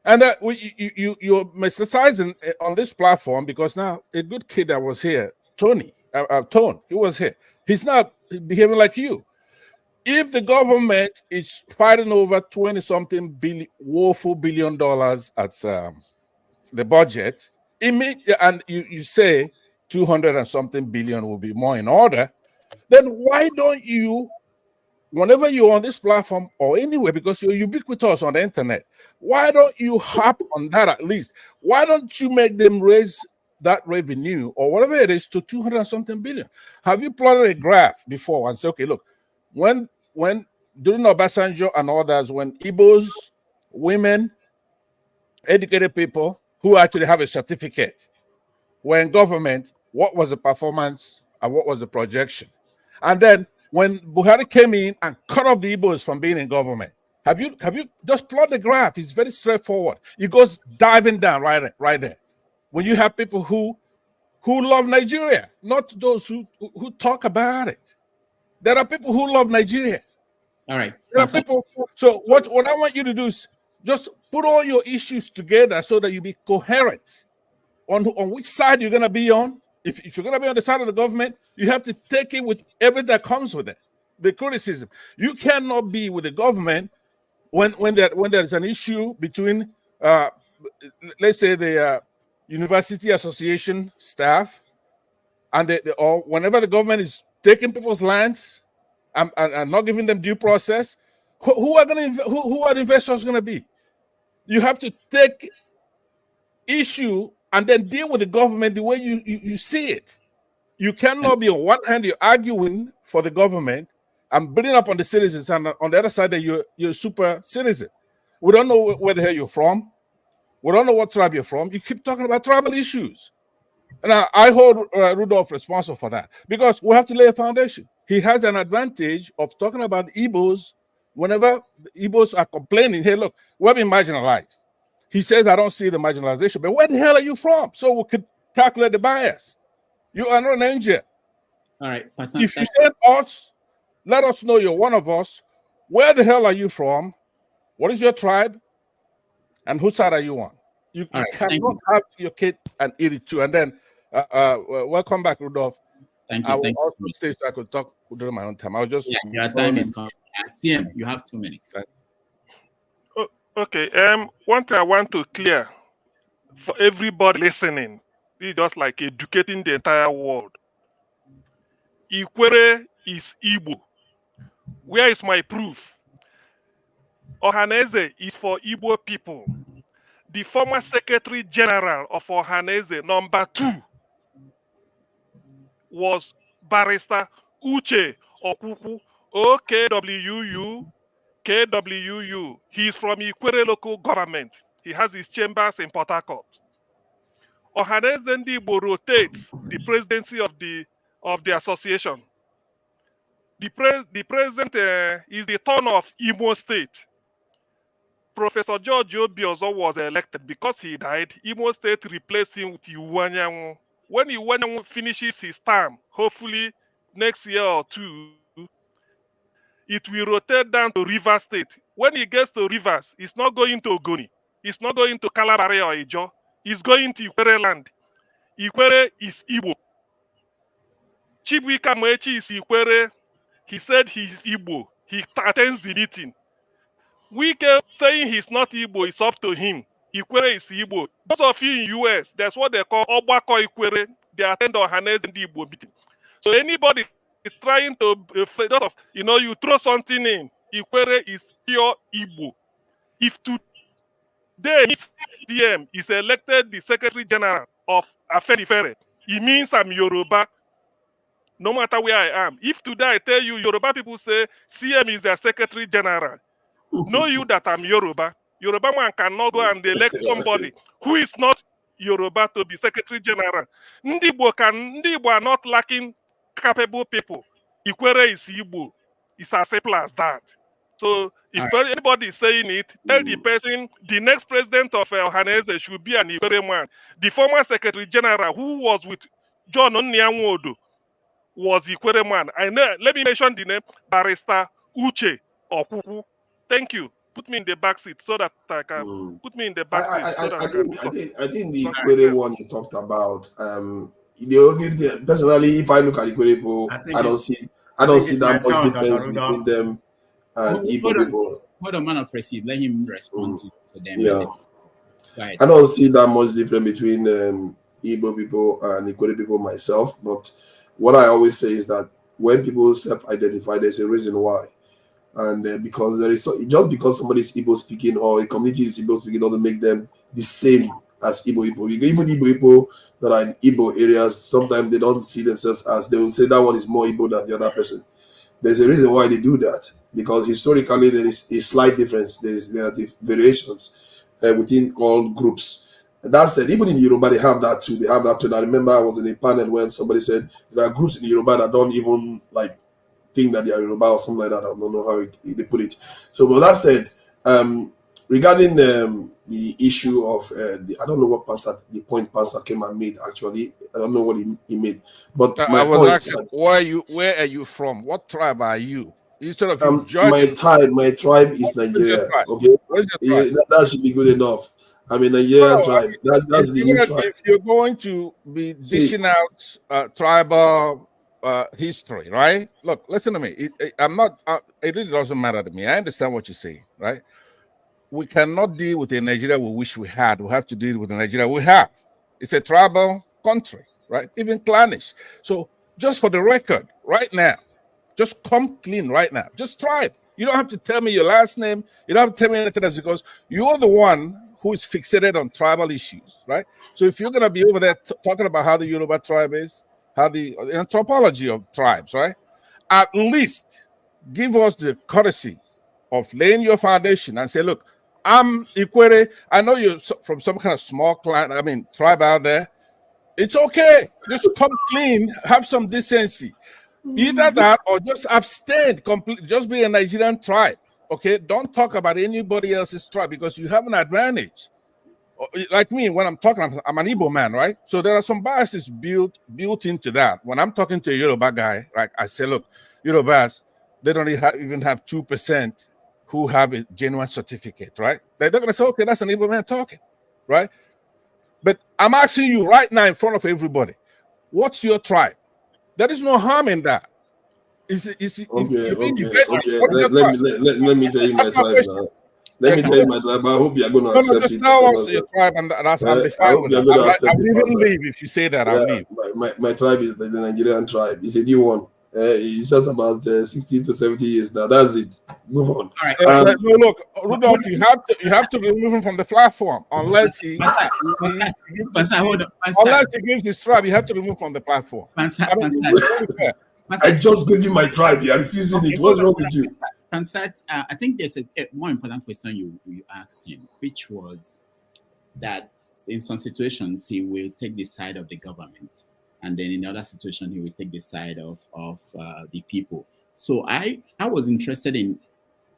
And you're metastasizing on this platform because now a good kid that was here, Tone, he was here. He's not behaving like you. If the government is fighting over 20-something woeful billion dollars at the budget, and you say 200 and something billion will be more in order, then why don't you, whenever you're on this platform or anywhere, because you're ubiquitous on the internet, why don't you hop on that at least? Why don't you make them raise that revenue or whatever it is to 200 and something billion? Have you plotted a graph before and say, okay, look, when during Obasanjo and others, when Igbos, women, educated people who actually have a certificate were in government, what was the performance and what was the projection? And then when Buhari came in and cut off the Igbos from being in government, have you just plot the graph? It's very straightforward. It goes diving down right there. When you have people who love Nigeria, not those who talk about it. There are people who love Nigeria. All right. There are people. So what I want you to do is just put all your issues together so that you be coherent on which side you're going to be on. If you're going to be on the side of the government, you have to take it with everything that comes with it. The criticism. You cannot be with the government when there's an issue between, let's say, the university association staff and or whenever the government is taking people's lands and not giving them due process. Who are the investors going to be? You have to take issue and then deal with the government the way you see it. You cannot be on one hand you're arguing for the government and bringing up on the citizens, and on the other side that you're a super citizen. We don't know where the hell you're from. We don't know what tribe you're from. You keep talking about tribal issues. And I hold Rudolph responsible for that because we have to lay a foundation. He has an advantage of talking about the Igbos whenever the Igbos are complaining. Hey, look, we're being marginalized. He says, I don't see the marginalization, but where the hell are you from? So we could calculate the bias. You are not an angel. All right. If you said us, let us know you're one of us. Where the hell are you from? What is your tribe? And whose side are you on? You cannot have your cake and eat it too. And then, welcome back, Rudolph. Thank you. I will also stay so I could talk during my own time. I'll just your time is coming. CM, you have 2 minutes. Okay. One thing I want to clear for everybody listening, this is just like educating the entire world. Ikwere is Igbo. Where is my proof? Ohaneze is for Igbo people. The former Secretary General of Ohaneze, #2, was Barrister Uche Okuku, OKWU, KWU. He is from Ikwere local government. He has his chambers in Port Harcourt. Ohaneze Ndigbo rotates the presidency of the association. The president is the turn of Imo State. Professor George Obiozo was elected. Because he died, Imo State replaced him with Iwanyanwu. When Iwanyanwu finishes his term, hopefully next year or two, it will rotate down to Rivers State. When he gets to Rivers, it's not going to Ogoni. It's not going to Kalabare or Ijo. It's going to Ikwere land. Ikwere is Igbo. Chibuika Moechi is Ikwere. He said he's Igbo. He attends the meeting. Wike saying he's not Igbo, it's up to him. Ikwere is Igbo. Those of you in US, that's what they call Obako Ikwere. They attend Ohaneze and Igbo meeting. So anybody trying to, you throw something in, Ikwere is pure Igbo. If today CM is elected the Secretary General of Afenifere, it means I'm Yoruba, no matter where I am. If today I tell you Yoruba people say CM is their Secretary General, know you that I'm Yoruba. Yoruba man cannot go and elect somebody who is not Yoruba to be Secretary General. Ndi Igbo are not lacking capable people. Ikwere is Igbo. It's as simple as that. So if anybody is saying it, tell the person the next president of Ohanese should be an Ikwere man. The former Secretary General who was with John Onyanwodo was Ikwere man. I know. Let me mention the name Barrister Uche Okuku. Thank you. Put me in the back seat so that I can put me in the back seat so that I can. I think the Ikwere one you talked about. The only thing, personally, if I look at Ikwere people, I don't see that much difference between them and Igbo people. Hold on, man, of proceed. Let him respond to them. Yeah. Right. I don't see that much difference between Igbo people and Ikwere people myself, but what I always say is that when people self-identify, there's a reason why. And because there is just because somebody is Igbo speaking or a community is Igbo speaking doesn't make them the same as Igbo people. Even Igbo people that are in Igbo areas, sometimes they don't see themselves as, they will say that one is more Igbo than the other person. There's a reason why they do that, because historically there is a slight difference. There are variations within all groups. And that said, even in Yoruba, they have that too. I remember I was in a panel when somebody said there are groups in Yoruba that don't even like think that they are Yoruba or something like that. I don't know how they put it. So, but that said, regarding the issue of I don't know what the point Pastor came and made. Actually, I don't know what he made. But I was asking, where are you from? What tribe are you? Instead of you judging, my tribe is Nigeria. Okay, that should be good enough. I mean, Nigerian tribe. That's the new tribe. If you're going to be dishing out tribal history, right? Look, listen to me. It really doesn't matter to me. I understand what you're saying, right? We cannot deal with the Nigeria we wish we had. We have to deal with the Nigeria we have. It's a tribal country, right? Even clannish. So just for the record, right now, just come clean right now. Just tribe. You don't have to tell me your last name. You don't have to tell me anything else, because you're the one who is fixated on tribal issues, right? So if you're going to be over there talking about how the Yoruba tribe is, how the anthropology of tribes, right? At least give us the courtesy of laying your foundation and say, look, I'm Ikwere. I know you're from some kind of small clan, tribe out there. It's okay. Just come clean, have some decency. Either that or just abstain completely. Just be a Nigerian tribe. Okay, don't talk about anybody else's tribe, because you have an advantage. Like me, when I'm talking, I'm an Igbo man, right? So there are some biases built into that. When I'm talking to a Yoruba guy, right, I say, look, Yorubas, they don't even have 2% who have a genuine certificate, right? They're going to say, okay, that's an Igbo man talking, right? But I'm asking you right now in front of everybody, what's your tribe? There is no harm in that. Okay. Let me tell you my tribe now. Let me tell you my tribe. I hope you're going to accept it. Your tribe, and that's I hope you're going to accept it. I even leave if you say that. I'll leave. My tribe is the Nigerian tribe. It's a new one. It's just about 60 to 70 years now. That's it. Move on. All right. No, look, Rudolph, you have to remove him from the platform unless he gives his tribe. You have to remove him from the platform. I just gave you my tribe. You're refusing it. What's wrong with you? Pansat, I think there's a more important question you asked him, which was that in some situations he will take the side of the government, and then in other situations he will take the side of the people. So I was interested in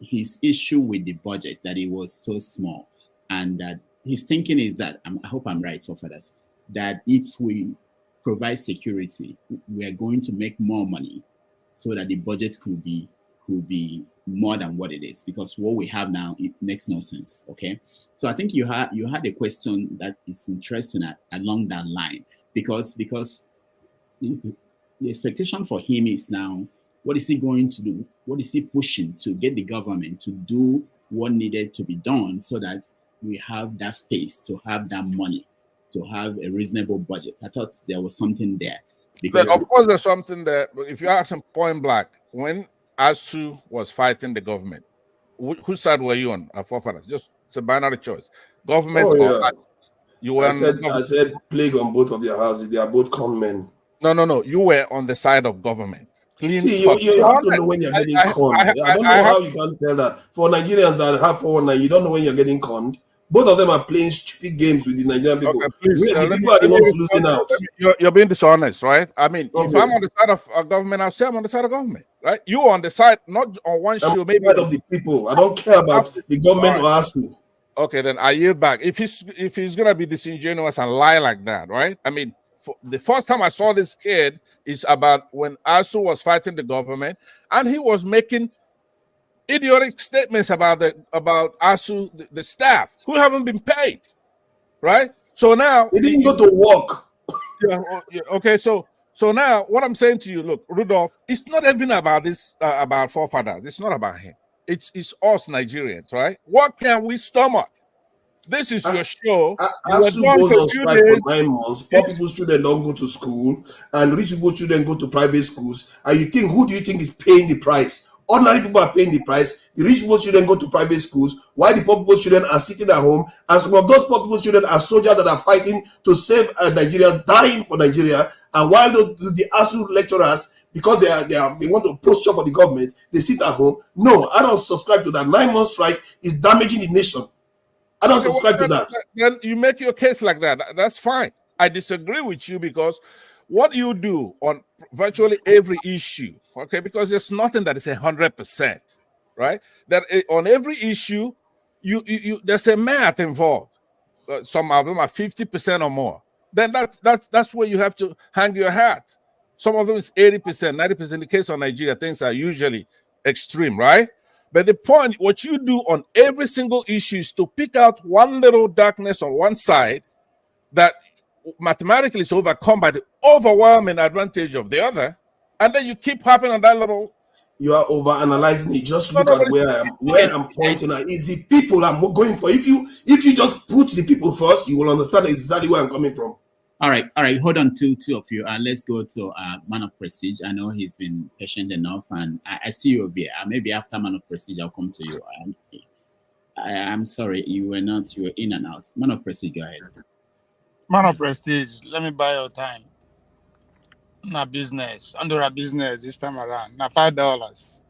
his issue with the budget, that it was so small, and that his thinking is that, I hope I'm right, forefathers, that if we provide security, we are going to make more money, so that the budget could be more than what it is, because what we have now, it makes no sense. Okay, so I think you had a question that is interesting along that line, because the expectation for him is now, what is he going to do? What is he pushing to get the government to do what needed to be done, so that we have that space to have that money, to have a reasonable budget? I thought there was something there. Because of course there's something there, but if you ask him point blank, when ASU was fighting the government, whose side were you on, our forefathers? Just, it's a binary choice. Government Oh or yeah. you were on the I said plague on both of their houses. They are both con men. No. You were on the side of government. Clean See, cut. you have to know when you're getting conned. I don't know how you can tell that. For Nigerians that have 419, you don't know when you're getting conned. Both of them are playing stupid games with the Nigerian people. Okay, please, The people are the ones losing out. You're being dishonest, right? I mean, if Okay. I'm on the side of government, I'll say I'm on the side of government, right? You on the side, not on one shoe, I'm maybe side of the people. I don't care about the government or ASU. Okay, then I yield back. If he's gonna be disingenuous and lie like that, right? I mean, the first time I saw this kid is about when ASU was fighting the government, and he was making idiotic statements about ASU, the staff who haven't been paid, right? So now they didn't go to work. Okay, so now what I'm saying to you, look, Rudolph, it's not even about this about forefathers. It's not about him. It's us Nigerians, right? What can we stomach? This is your show. ASU goes on strike for 9 months. Poor people's children don't go to school, and rich people's children go to private schools. And you think, who do you think is paying the price? Ordinary people are paying the price. The rich people's children go to private schools, while the poor people's children are sitting at home. And some of those poor people's children are soldiers that are fighting to save Nigeria, dying for Nigeria. And while the ASU lecturers, because they want to posture for the government, they sit at home. No, I don't subscribe to that. 9 month strike is damaging the nation. I don't subscribe to that. Then you make your case like that. That's fine. I disagree with you because what you do on virtually every issue, okay, because there's nothing that is 100%, right? That on every issue, you there's a math involved. Some of them are 50% or more. Then that's where you have to hang your hat. Some of them is 80%, 90%. In the case of Nigeria, things are usually extreme, right? But the point, what you do on every single issue is to pick out one little darkness on one side that mathematically is overcome by the overwhelming advantage of the other, and then you keep harping on that little. You are over analyzing it. Just look at where I'm pointing at. It's the people I'm going for. If you just put the people first, you will understand exactly where I'm coming from. All right. Hold on, two of you. Let's go to Man of Prestige. I know he's been patient enough, and I see you over here. Maybe after Man of Prestige, I'll come to you. I'm sorry, you were in and out. Man of Prestige, go ahead. Man of Prestige, let me buy your time. Na business, under business this time around. Na $5.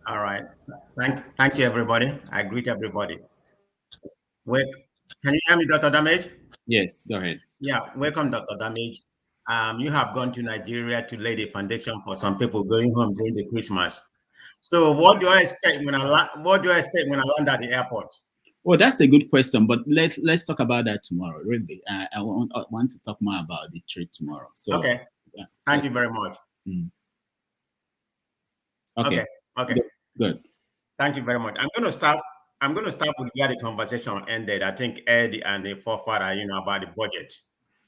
All right. Thank you, everybody. I greet everybody. Wait, can you hear me, Dr. Damage? Yes, go ahead. Yeah, welcome, Dr. Damage. You have gone to Nigeria to lay the foundation for some people going home during the Christmas. So, what do I expect when I land at the airport? Well, that's a good question, but let's talk about that tomorrow. Really, I want to talk more about the trip tomorrow. So, okay. Yeah, thank you very much. Okay. Good. Thank you very much. I'm going to start with where the conversation ended. I think Ed and the forefather, about the budget.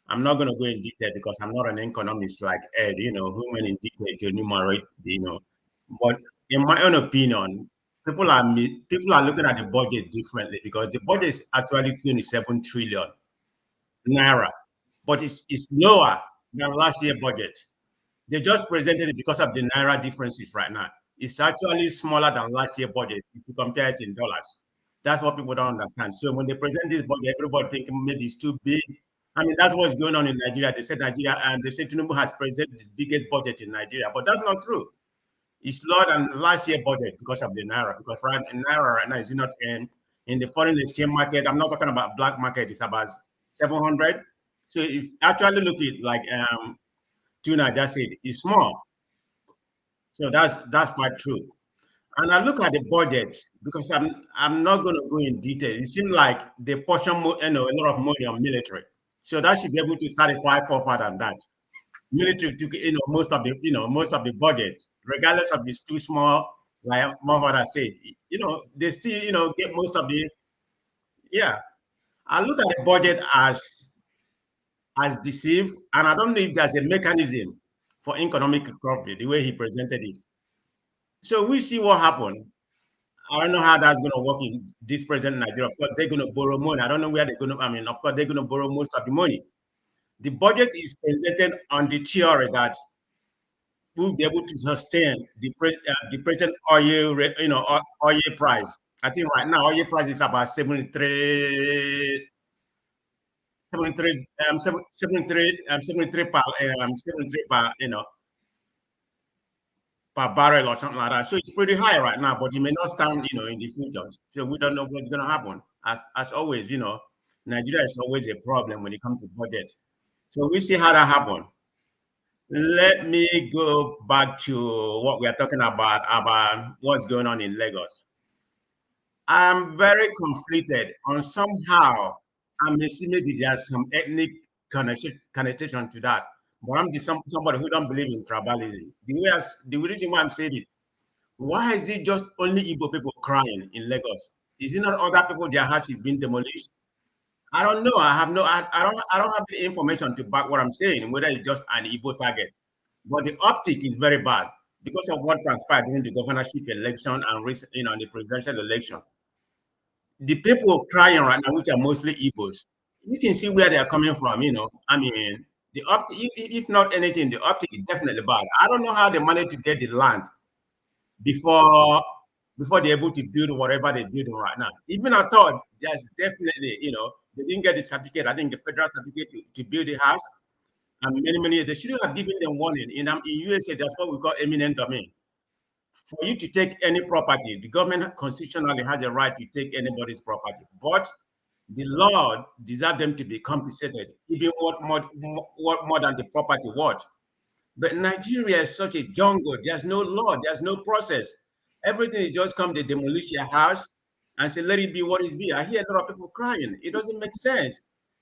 I'm not going to go in detail because I'm not an economist like Ed, who went in detail to enumerate, But in my own opinion, people are looking at the budget differently because the budget is actually 27 trillion naira, but it's lower than last year's budget. They just presented it because of the naira differences right now. It's actually smaller than last year's budget if you compare it in dollars. That's what people don't understand. So when they present this budget, everybody thinking maybe it's too big. I mean, that's what's going on in Nigeria. They said Tinubu has presented the biggest budget in Nigeria, but that's not true. It's lower than last year's budget because of the naira. Because naira right now is not in the foreign exchange market. I'm not talking about black market. It's about 700. So if actually look at like Tuna just said, it's small. So that's quite true. And I look at the budget because I'm not going to go in detail. It seems like they portion a lot of money on military. So that should be able to satisfy further than that. Military took most of the budget, regardless of these too small, like Mother State. They still get most of the. Yeah, I look at the budget as deceived, and I don't know if there's a mechanism for economic recovery the way he presented it. So we see what happened. I don't know how that's going to work in this present Nigeria. Of course, they're going to borrow money. I don't know where they're going to. Of course, they're going to borrow most of the money. The budget is presented on the theory that we'll be able to sustain the present oil price I think right now oil price is about 73, 73, 73 per, 73 per, per barrel or something like that. So it's pretty high right now, but it may not stand, in the future. So we don't know what's going to happen. As always, Nigeria is always a problem when it comes to budget. So we see how that happens. Let me go back to what we are talking about what's going on in Lagos. I'm very conflicted on somehow. I may see maybe there's some ethnic connotation to that, but I'm somebody who don't believe in tribalism. The reason why I'm saying it, why is it just only Igbo people crying in Lagos? Is it not other people their house is being demolished? I don't know. I don't have the information to back what I'm saying, whether it's just an Igbo target. But the optic is very bad because of what transpired during the governorship election and the presidential election. The people crying right now, which are mostly Igbos, you can see where they are coming from. I mean, the optic, if not anything, the optic is definitely bad. I don't know how they managed to get the land before they're able to build whatever they're building right now. Even I thought there's definitely, they didn't get the certificate. I think the federal certificate to build the house. And many, they should have given them warning. In USA, that's what we call eminent domain. For you to take any property, the government constitutionally has a right to take anybody's property. But the law deserves them to be compensated, even what more than the property worth. But Nigeria is such a jungle. There's no law. There's no process. Everything is just come to demolish your house and say, let it be what it be. I hear a lot of people crying. It doesn't make sense.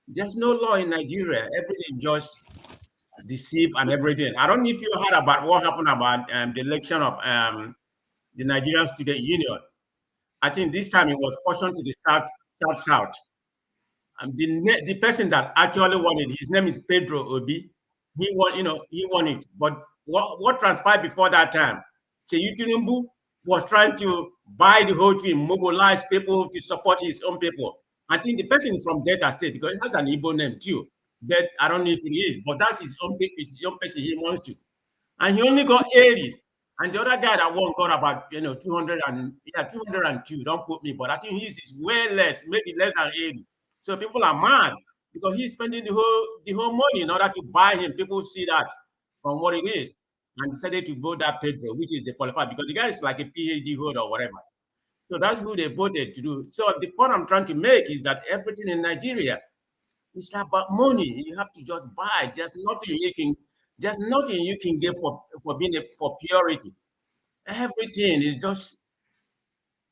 There's no law in Nigeria. Everything just deceive and everything. I don't know if you heard about what happened about the election of the Nigerian Student Union. I think this time it was portioned to the south. The person that actually won it, his name is Pedro Obi. He won it. But what transpired before that time? Seyi Tinubu was trying to buy the whole thing, mobilize people to support his own people. I think the person is from Delta State because he has an Igbo name too. But I don't know if it is, but that's his own person he wants to. And he only got 80. And the other guy that won got about 202. Don't quote me, but I think his is way less, maybe less than 80. So people are mad because he's spending the whole money in order to buy him. People see that from what it is and decided to vote that Pedro, which is the qualified because the guy is like a PhD holder or whatever. So that's who they voted to do. So the point I'm trying to make is that everything in Nigeria is about money. You have to just buy. There's nothing you can get for purity. Everything is just,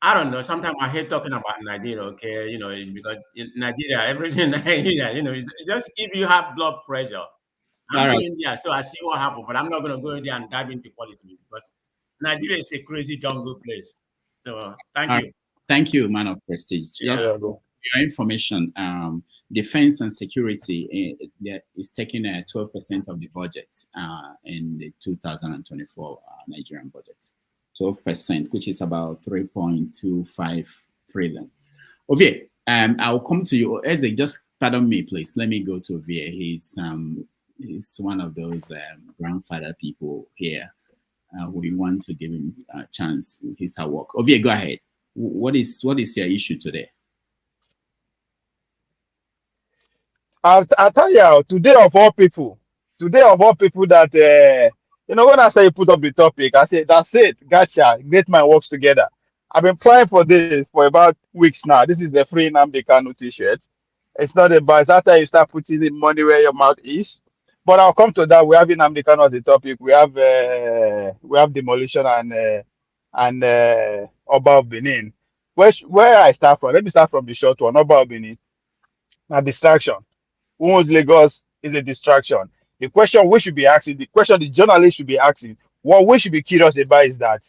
I don't know. Sometimes I hate talking about Nigeria, okay, because in Nigeria, everything in Nigeria, it just if you have blood pressure. I'm going there, so I see what happened, but I'm not going to go there and dive into politics because Nigeria is a crazy jungle place. So thank you. Thank you, man of prestige. Just for your information, defense and security is taking 12% of the budget in the 2024 Nigerian budget. 12%, which is about 3.25 trillion. Ovie, I'll come to you. Eze, just pardon me, please. Let me go to Ovie. He's one of those grandfather people here. We want to give him a chance with his work. Ovie, go ahead. What is your issue today? I'll tell you, today of all people that, when I say put up the topic, I say, that's it, gotcha, get my works together. I've been planning for this for about weeks now. This is the free Nnamdi Kanu t-shirt. It's not about, it's after you start putting the money where your mouth is. But I'll come to that. We have Nnamdi Kanu as a topic. We have Demolition and Oba of Benin. Where I start from? Let me start from the short one. Oba of Benin. Now, distraction. Who owns Lagos is a distraction. The question we should be asking, the question the journalists should be asking, what we should be curious about is that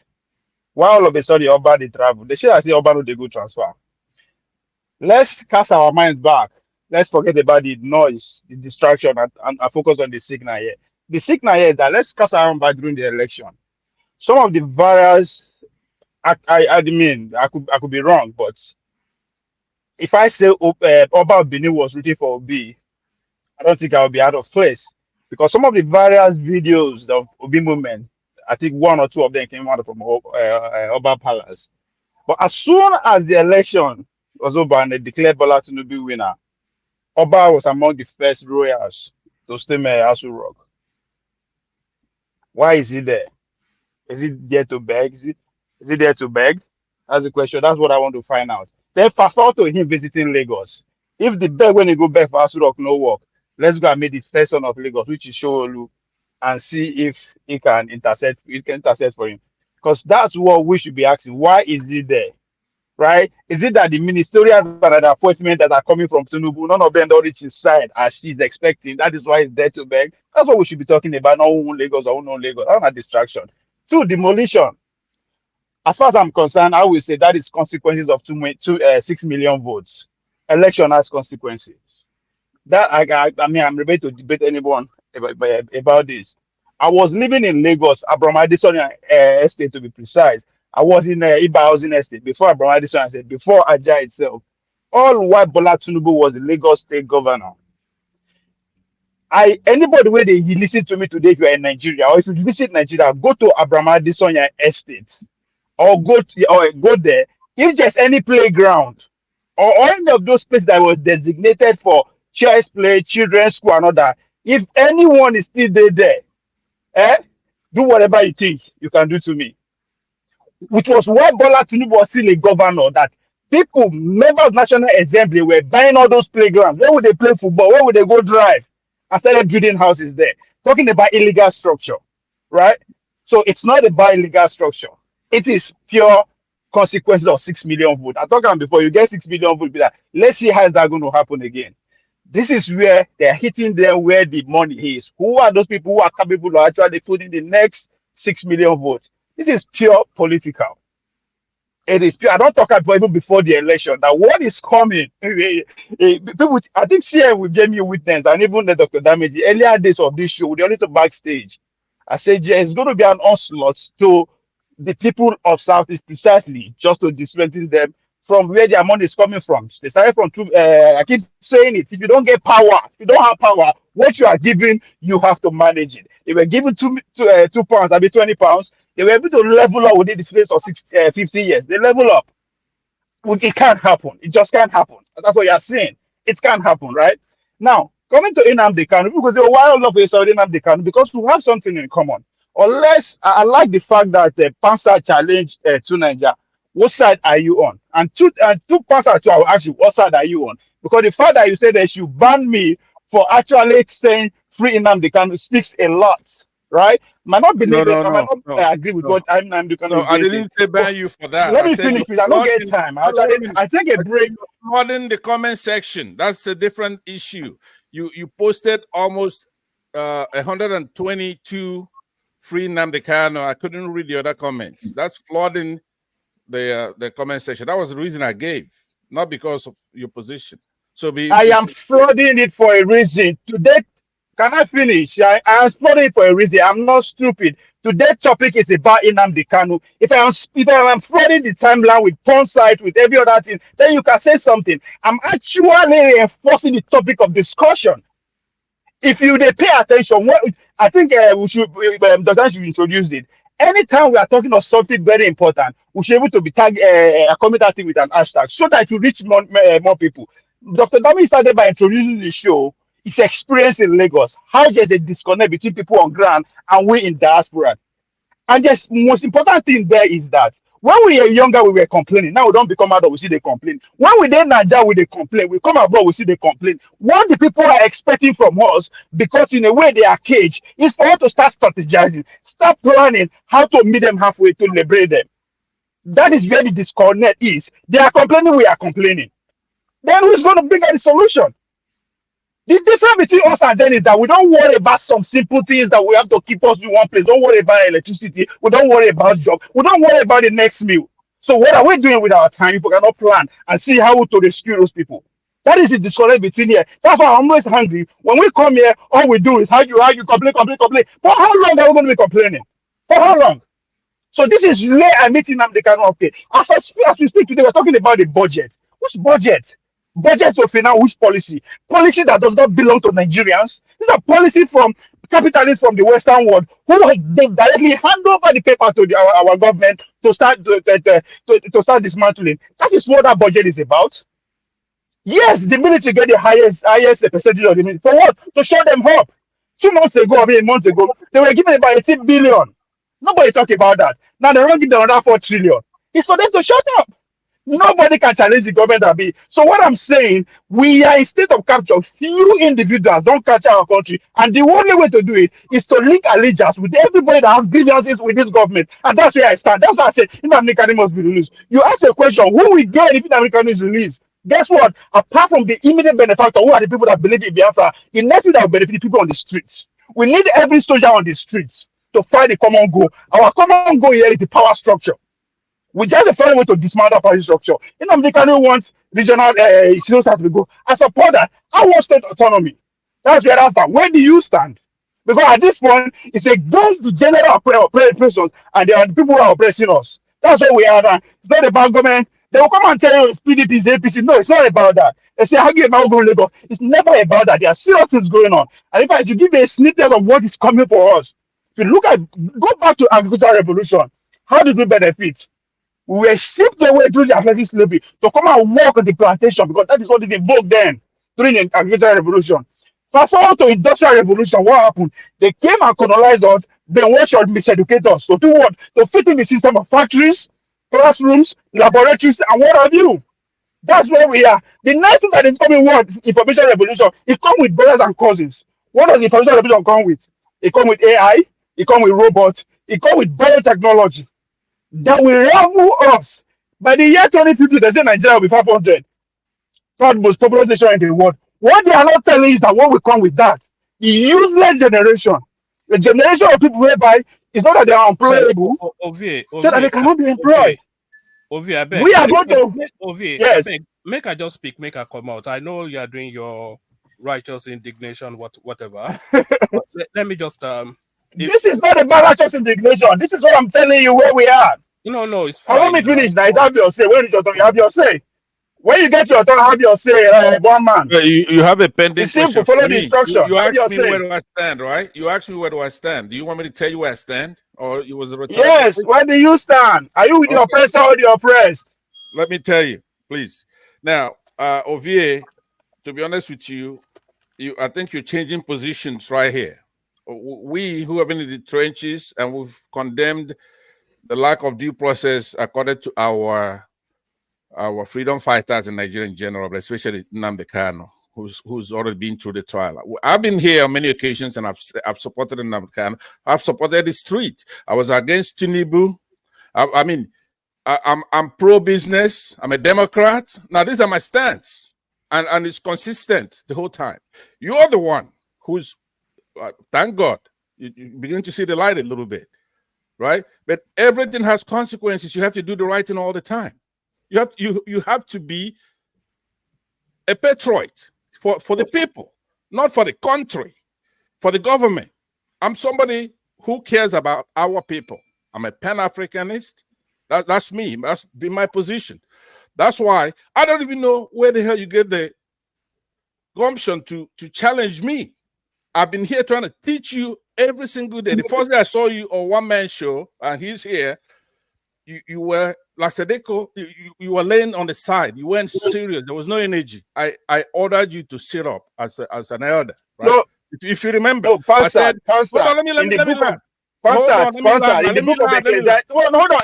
why all of a sudden Oba they travel? They should have said Oba no they go transfer. Let's cast our minds back. Let's forget about the noise, the distraction, and focus on the signal here. The signal here is that let's cast our mind back during the election. Some of the various, I mean, I could be wrong, but if I say Oba of Benin was rooting for Obi, I don't think I would be out of place because some of the various videos of Obi movement, I think one or two of them came out from Oba Palace, But as soon as the election was over and they declared Bola Tinubu winner, Oba was among the first royals to stay Asu Rock. Why is he there? Is he there to beg? Is he there to beg? That's the question. That's what I want to find out. Then fast forward to him visiting Lagos. If the beg when he go back for Asu Rock no work, let's go and meet the first son of Lagos, which is Showolu, and see if he can intercept. He can intercept for him, because that's what we should be asking. Why is he there? Right? Is it that the ministerial and the appointment that are coming from Tinubu, none of them don't reach his side as she's expecting? That is why he's there to beg. That's what we should be talking about. Not who Lagos or who no Lagos. That's not distraction. Two, demolition. As far as I'm concerned, I will say that is consequences of 6 million votes. Election has consequences. That I mean, I'm ready to debate anyone about this. I was living in Lagos, Abraham Addison Estate to be precise. I was in Iba Housing Estate before Abraham Addison Estate, before Aja itself. All while Bola Tinubu was the Lagos State governor. Anybody where they listen to me today, if you are in Nigeria or if you visit Nigeria, go to Abraham Addison Estate or go there. If there's any playground or any of those places that were designated for child's play, children's school, and all that, if anyone is still there, do whatever you think you can do to me. Which was why Bola Tinubu was still a governor, that people, members of National Assembly, were buying all those playgrounds. Where would they play football? Where would they go drive? And started building houses there. Talking about illegal structure, right? So it's not about illegal structure. It is pure consequences of 6 million votes. I told them before, you get 6 million votes, let's see how is that going to happen again. This is where they're hitting them where the money is. Who are those people who are capable of actually putting the next 6 million votes? This is pure political. It is pure. I don't talk about even before the election. That what is coming. People, I think CM will give me a witness, and even the Dr. Damage, the earlier days of this show, the only to backstage. I said, yeah, it's going to be an onslaught to the people of Southeast precisely, just to dismantle them from where their money is coming from. They started from I keep saying it. If you don't get power, if you don't have power, what you are giving, you have to manage it. They were given £2 pounds, I mean 20 pounds. They were able to level up within the space of 50 years. They level up. It can't happen. It just can't happen. That's what you're saying. It can't happen, right? Now, coming to Nnamdi Kanu, because there are wild love is already Nnamdi Kanu, because we have something in common. Unless I like the fact that the Panzer challenge to Nigeria. What side are you on? And two Panzer too, I will ask you, what side are you on? Because the fact that you said that you ban me for actually saying free Nnamdi Kanu speaks a lot, right? Might not believe it. I might not agree with what Nnamdi Kanu. No, I didn't say ban you for that. Let me finish, please. I don't get time. I take a break. Flooding the comment section. That's a different issue. You posted almost 122 free Nnamdi Kanu. I couldn't read the other comments. That's flooding the comment section. That was the reason I gave, not because of your position. So I am flooding it for a reason. Today, can I finish? I am flooding it for a reason. I'm not stupid. Today's topic is about Nnamdi Kanu. If I am flooding the timeline with porn site, with every other thing, then you can say something. I'm actually reinforcing the topic of discussion. If you pay attention, I think we should, Dr. should introduce it. Anytime we are talking of something very important, we should be able to be commenting with an hashtag so that you reach more people. Dr. Dami started by introducing the show, his experience in Lagos, how there's a disconnect between people on ground and we in diaspora. And the most important thing there is that when we were younger, we were complaining. Now we don't become adult, we see they complain. When we then Nigeria, we they complain. We come abroad, we see they complain. What the people are expecting from us, because in a way they are caged, is for us to start strategizing, start planning how to meet them halfway to liberate them. That is where the disconnect is. They are complaining, we are complaining. Then who's going to bring out the solution? The difference between us and them is that we don't worry about some simple things that we have to keep us in one place. Don't worry about electricity. We don't worry about job. We don't worry about the next meal. So what are we doing with our time if we cannot plan and see how to rescue those people? That is the disconnect between here. That's why I'm always hungry. When we come here, all we do is how you complain. For how long are we going to be complaining? For how long? So this is where I meet Nnamdi Kanu. Okay. As we speak today, we're talking about the budget. Which budget? Budget to finance which policy? Policy that does not belong to Nigerians. These are policy from capitalists from the Western world who they directly hand over the paper to our government to start to start dismantling. That is what that budget is about. Yes, the military get the highest percentage of the military. For what? To show them up. 2 months ago, I mean a month ago, they were given about 18 billion. Nobody talk about that. Now they don't give them another 4 trillion. It's for them to shut up. Nobody can challenge the government of it. So what I'm saying, we are in state of capture. Few individuals don't capture our country, and the only way to do it is to link allegiance with everybody that has grievances with this government, and that's where I stand. That's why I say Nnamdi Kanu must be released. You ask a question, who will get if Nnamdi Kanu is released? Guess what? Apart from the immediate benefactor, who are the people that believe in Biafra, the next thing that will benefit the people on the streets. We need every soldier on the streets to fight the common goal. Our common goal here is the power structure. We just a find a way to dismantle power structure. Nnamdi Kanu wants regional skills to go. I support that. I want state autonomy. That's where that's that. Where do you stand? Because at this point, it's against the general oppression, and there are the people who are oppressing us. That's where we are now. It's not about government. They will come and tell you it's PDP, it's APC. No, it's not about that. They say, how do you now go Lagos? It's never about that. There are serious things going on. And if you give a snippet of what is coming for us, if you look at, go back to agricultural revolution, how did we benefit? We were shipped away through the Atlantic slavery to come and work on the plantation because that is what is invoked then during the agricultural revolution. Fast forward to industrial revolution, what happened? They came and colonized us, then what should miseducate us? To do what? To fit in the system of factories, classrooms, laboratories, and what have you. That's where we are. The next thing that is coming, what? Information revolution, it comes with brothers and cousins. What does the information revolution come with? It comes with AI, it comes with robots, it comes with biotechnology that will rival us. By the year 2050, they say Nigeria will be 500. Third most populous nation in the world. What they are not telling is that what will come with that? The useless generation. The generation of people whereby it's not that they are unemployable, so that they cannot be employed. I beg. We are going to. Yes. I beg. Make I just speak, make I come out. I know you are doing your righteous indignation, whatever. let me just this is not about righteous indignation. This is what I'm telling you where we are. No, it's fine. I want me finish now. It's have your say. When you have your say. When you get your turn, have your say, one man. You have a pending question. Follow the instruction. You asked me where do I stand, right? You asked me where do I stand. Do you want me to tell you where I stand? Or it was a rhetorical Yes, where do you stand? Are you with the oppressor or the oppressed? Let me tell you, please. Now, Ovie, to be honest with you, I think you're changing positions right here. We who have been in the trenches and we've condemned the lack of due process according to our freedom fighters in Nigeria in general, but especially Nnamdi Kanu, who's already been through the trial. I've been here on many occasions and I've supported Nnamdi Kanu. I've supported the street. I was against Tinubu. I'm pro-business. I'm a Democrat. Now, these are my stance. And it's consistent the whole time. You're the one who's, thank God, you begin to see the light a little bit, right? But everything has consequences. You have to do the right thing all the time. You have to be a patriot for the people, not for the country, for the government. I'm somebody who cares about our people. I'm a Pan-Africanist. That's me. That's been my position. That's why I don't even know where the hell you get the gumption to challenge me. I've been here trying to teach you every single day. The first day I saw you on One Man Show, and he's here, you were like Sadeko, you were laying on the side. You weren't serious. There was no energy. I ordered you to sit up as an elder, right? No, if you remember, I said, hold on, let me land. In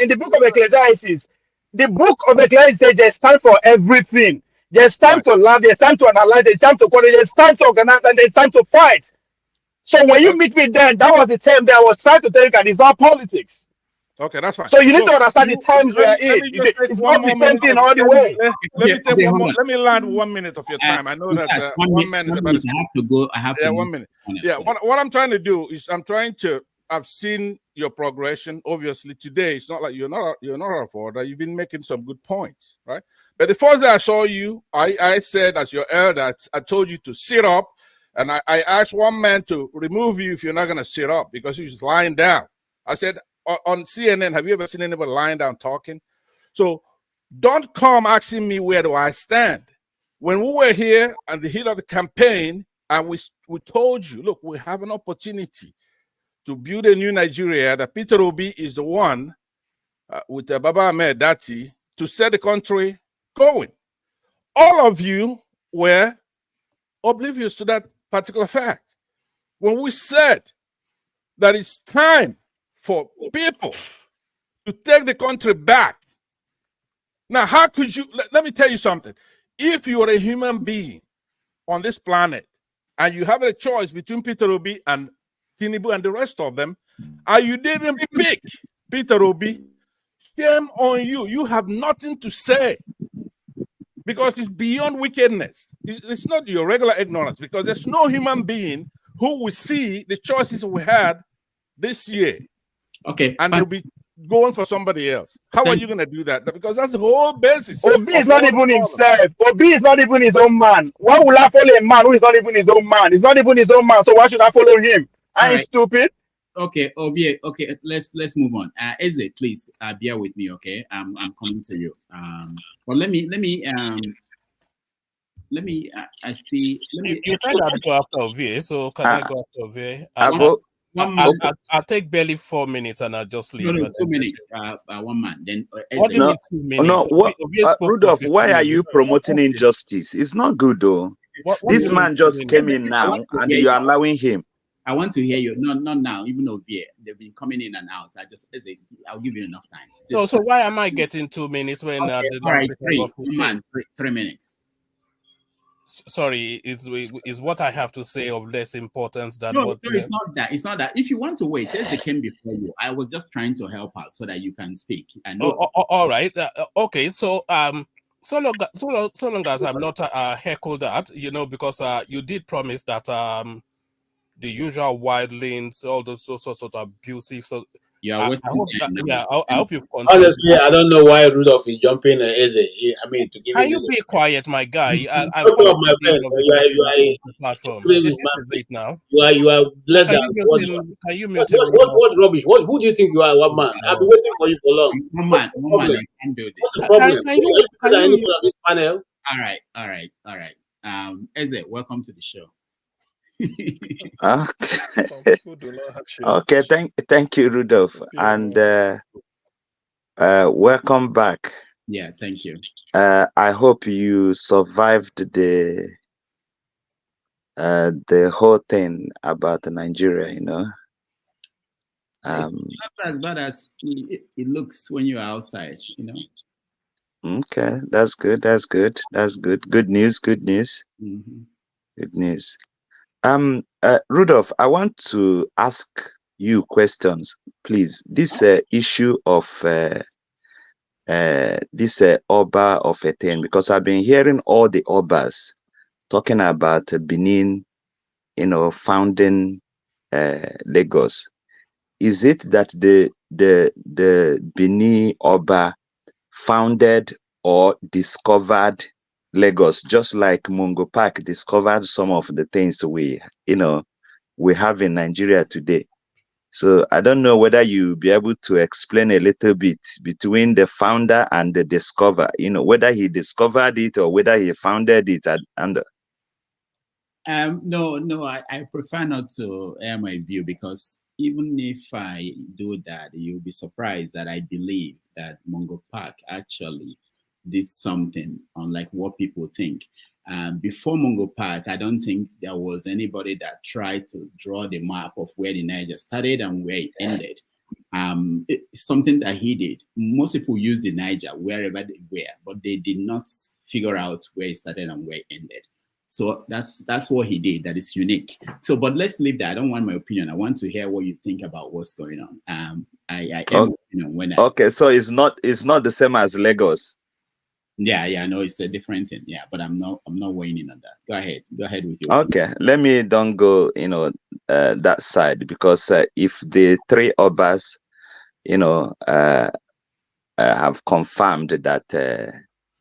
the book of Ecclesiastes, the book of Ecclesiastes says there's time for everything. There's time to laugh, there's time to analyze, there's time to quality, there's time to organize, and there's time to fight. So when you meet me then, that was the time that I was trying to tell you that it's not politics. Okay, that's fine. So you need to understand the times we are in. It's not the same thing all the way. Let me land 1 minute of your time. I know that 1 minute is about to have to go. I have to. 1 minute. Yeah, what I'm trying to do is I've seen your progression. Obviously, today it's not like you're not a forwarder. You've been making some good points, right? But the first day I saw you, I said as your elder, I told you to sit up, and I asked one man to remove you if you're not going to sit up because you're just lying down. I said, on CNN, have you ever seen anybody lying down talking? So don't come asking me where do I stand. When we were here at the heat of the campaign, and we told you, look, we have an opportunity to build a new Nigeria, that Peter Obi is the one with Baba Ahmed Dati to set the country going. All of you were oblivious to that particular fact. When we said that it's time for people to take the country back. Now, how could you, let me tell you something. If you are a human being on this planet and you have a choice between Peter Obi and Tinubu and the rest of them, and you didn't pick Peter Obi, shame on you. You have nothing to say because it's beyond wickedness. It's not your regular ignorance, because there's no human being who will see the choices we had this year. Okay. And they'll be going for somebody else. How are you going to do that? Because that's the whole basis. Obi is not even himself. Obi is not even his own man. Why will I follow a man who is not even his own man? He's not even his own man, so why should I follow him? Are you stupid? Okay, Ovie. Okay, let's move on. Eze, please bear with me. Okay, I'm coming to you. But let me. I see. You said I'd go after Ovie, so can I go after Ovie? I'll take barely 4 minutes and I'll just leave. No, 2 minutes. 1 man. Then what do you mean 2 minutes? No, Rudolph, why are you promoting injustice? It's not good though. This man just came in now and you're allowing him. I want to hear you. No, not now. Even Ovie, they've been coming in and out. I'll give you enough time. So why am I getting 2 minutes when? Okay, all right, 3 minutes. Sorry, is what I have to say of less importance than no, what? No, it's not that. It's not that. If you want to wait, Eze came before you. I was just trying to help out so that you can speak. I know. All right. Okay. So so long as I'm not heckled at, because you did promise that the usual wildlings, all those sorts of abusive. So yeah, I hope you've continued. Honestly, I don't know why Rudolph is jumping Eze. I mean, to give Can you be quiet, my guy? I my friend. Platform. This is it now. You are less than what? Can you mute what rubbish? Who do you think you are? One man. I've been waiting for you for long. One man. I can do this. What's the problem? Can you on this panel? All right. Eze, welcome to the show. Okay, thank you, Rudolph, and welcome back. Yeah, thank you. I hope you survived the whole thing about Nigeria. It's not as bad as it looks when you're outside. Okay, that's good. Good news. Mm-hmm. Good news. Rudolph, I want to ask you questions, please. This issue of this Oba of Benin, because I've been hearing all the Obas talking about Benin, founding Lagos. Is it that the Benin Oba founded or discovered Lagos, just like Mungo Park discovered some of the things we have in Nigeria today? So I don't know whether you'll be able to explain a little bit between the founder and the discover, whether he discovered it or whether he founded it. No, I prefer not to air my view, because even if I do that, you'll be surprised that I believe that Mungo Park actually did something unlike what people think. Before Mungo Park, I don't think there was anybody that tried to draw the map of where the Niger started and where it ended. It's something that he did. Most people use the Niger wherever they were, but they did not figure out where it started and where it ended. So that's what he did. That is unique. So, but let's leave that. I don't want my opinion. I want to hear what you think about what's going on. Okay, so it's not the same as Lagos. Yeah, no, it's a different thing. Yeah, but I'm not weighing in on that. Go ahead with your Okay, let me don't go that side, because if the three Obas have confirmed that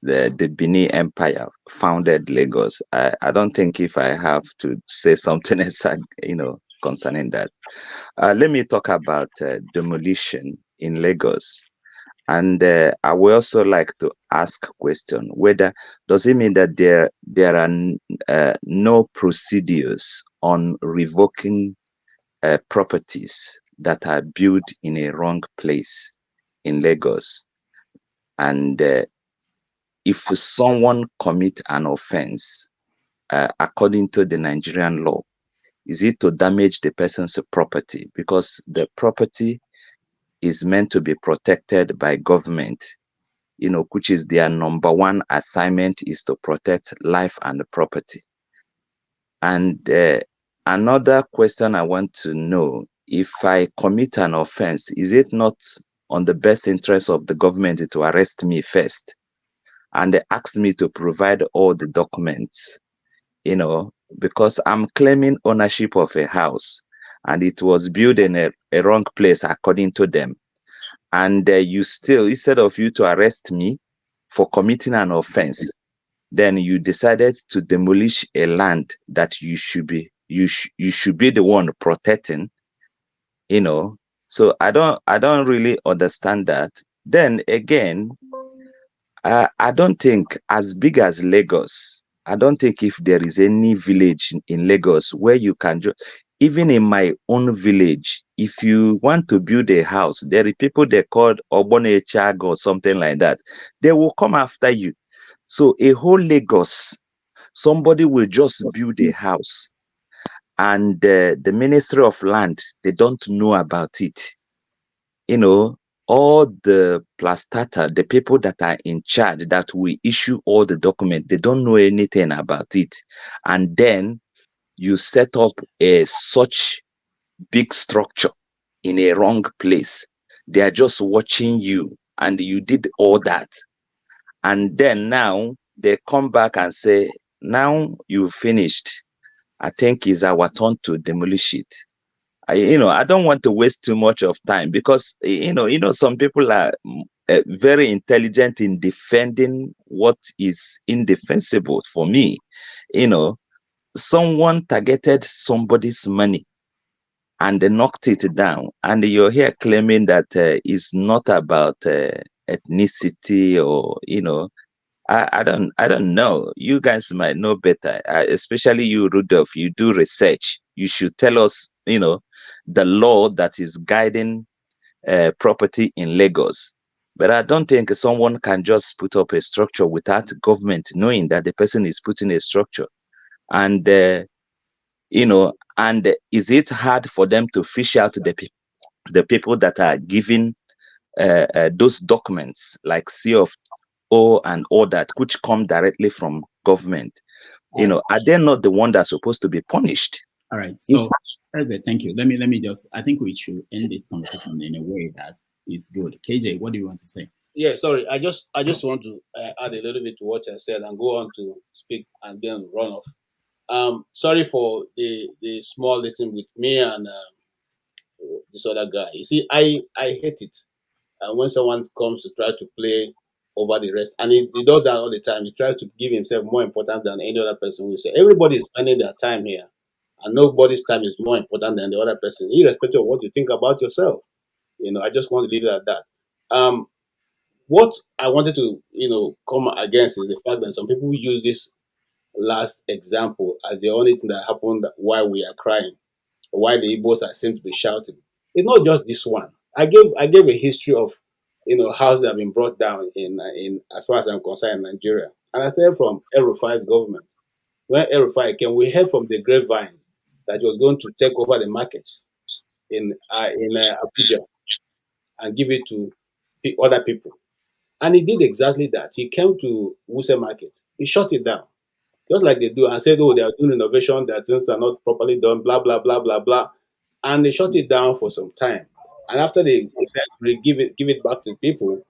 the Benin Empire founded Lagos, I don't think if I have to say something else concerning that. Let me talk about demolition in Lagos. And I would also like to ask a question: whether does it mean that there are no procedures on revoking properties that are built in a wrong place in Lagos? And if someone commit an offense, according to the Nigerian law, is it to damage the person's property? Because the property is meant to be protected by government, which is their number one assignment, is to protect life and property. And another question I want to know: if I commit an offense, is it not on the best interest of the government to arrest me first and ask me to provide all the documents, because I'm claiming ownership of a house and it was built in a wrong place according to them. And you still, instead of you to arrest me for committing an offense, then you decided to demolish a land that you should be the one protecting, So I don't really understand that. Then again, I don't think, as big as Lagos, I don't think if there is any village in Lagos where you can even in my own village, if you want to build a house, there are people they called Obone Chag or something like that. They will come after you. So a whole Lagos, somebody will just build a house, and the Ministry of Land, they don't know about it. All the plastata, the people that are in charge, that will issue all the documents, they don't know anything about it. And then you set up such big structure in a wrong place. They are just watching you, and you did all that. And then now they come back and say, now you finished. I think it's our turn to demolish it. I don't want to waste too much of time, because some people are very intelligent in defending what is indefensible. For me, someone targeted somebody's money and they knocked it down, and you're here claiming that it's not about ethnicity, or I don't know. You guys might know better, especially you, Rudolph. You do research. You should tell us, the law that is guiding property in Lagos. But I don't think someone can just put up a structure without government knowing that the person is putting a structure. And and is it hard for them to fish out the people that are giving those documents, like C of O and all that, which come directly from government? Are they not the one that's supposed to be punished? All right. So, thank you. Let me just, I think we should end this conversation in a way that is good. KJ, what do you want to say? Yeah, sorry. I just want to add a little bit to what I said and go on to speak and then run off. Sorry for the small listening with me and this other guy. You see, I hate it when someone comes to try to play over the rest, and he does that all the time. He tries to give himself more important than any other person. Who say everybody is spending their time here, and nobody's time is more important than the other person, irrespective of what you think about yourself. I just want to leave it at that. What I wanted to, come against is the fact that some people use this last example as the only thing that happened while we are crying, or why the Igbos are seem to be shouting. It's not just this one. I gave a history of, houses that have been brought down in as far as I'm concerned in Nigeria, and I started from El-Rufai's government. When El-Rufai came, we heard from the grapevine that he was going to take over the markets in Abuja and give it to other people. And he did exactly that. He came to Wuse Market. He shut it down, just like they do, and said, oh, they are doing innovation, that things are not properly done, blah, blah, blah, blah, blah. And they shut it down for some time. And after they said, give it back to people,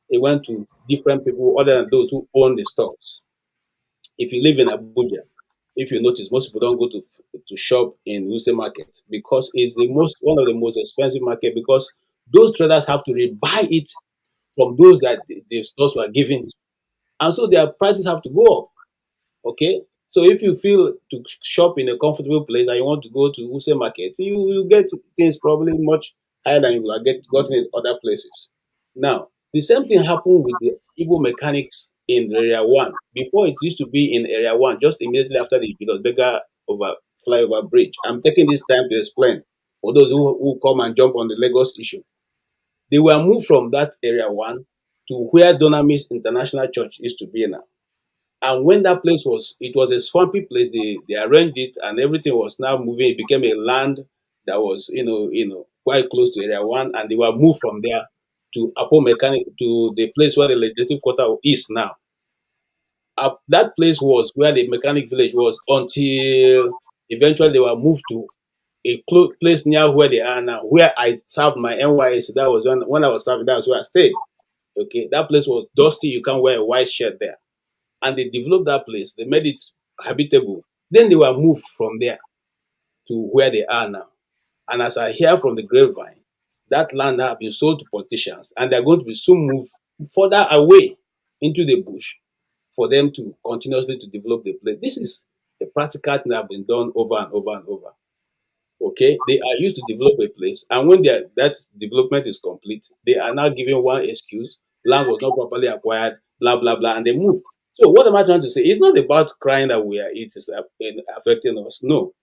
it went to different people other than those who own the stores. If you live in Abuja, if you notice, most people don't go to shop in Wuse Market because it's one of the most expensive market, because those traders have to rebuy it from those that the stores were giving to. And so their prices have to go up. Okay? So if you feel to shop in a comfortable place and you want to go to Wuse Market, you get things probably much higher than you will get gotten in other places. Now, The same thing happened with the Igbo mechanics in Area 1. Before it used to be in Area 1, just immediately after the Bega over flyover bridge. I'm taking this time to explain for those who come and jump on the Lagos issue. They were moved from that Area 1 to where Dunamis International Church used to be now. And when that place it was a swampy place, they arranged it and everything was now moving. It became a land that was, quite close to Area 1, and they were moved from there to Apo Mechanic, to the place where the legislative quarter is now. That place was where the mechanic village was until eventually they were moved to a place near where they are now, where I served my NYSC. That was when I was serving, that's where I stayed. Okay, that place was dusty. You can't wear a white shirt there. And they developed that place. They made it habitable. Then they were moved from there to where they are now. And as I hear from the grapevine, that land has been sold to politicians, and they're going to be soon moved further away into the bush for them to continuously to develop the place. This is a practical thing that have been done over and over and over. Okay, they are used to develop a place, and when that development is complete, they are now giving one excuse: land was not properly acquired, blah blah blah, and they move. So what am I trying to say? It's not about crying that it is affecting us. No,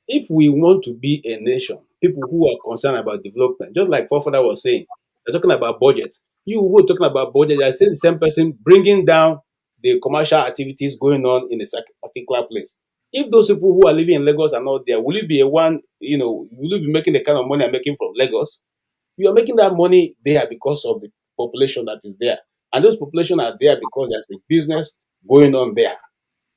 if we want to be a nation, people who are concerned about development, just like Fofather was saying, they're talking about budget. You who are talking about budget, I see the same person bringing down the commercial activities going on in a particular place. If those people who are living in Lagos are not there, will you be will you be making the kind of money I'm making from Lagos? You are making that money there because of the population that is there. And those population are there because there's a business going on there.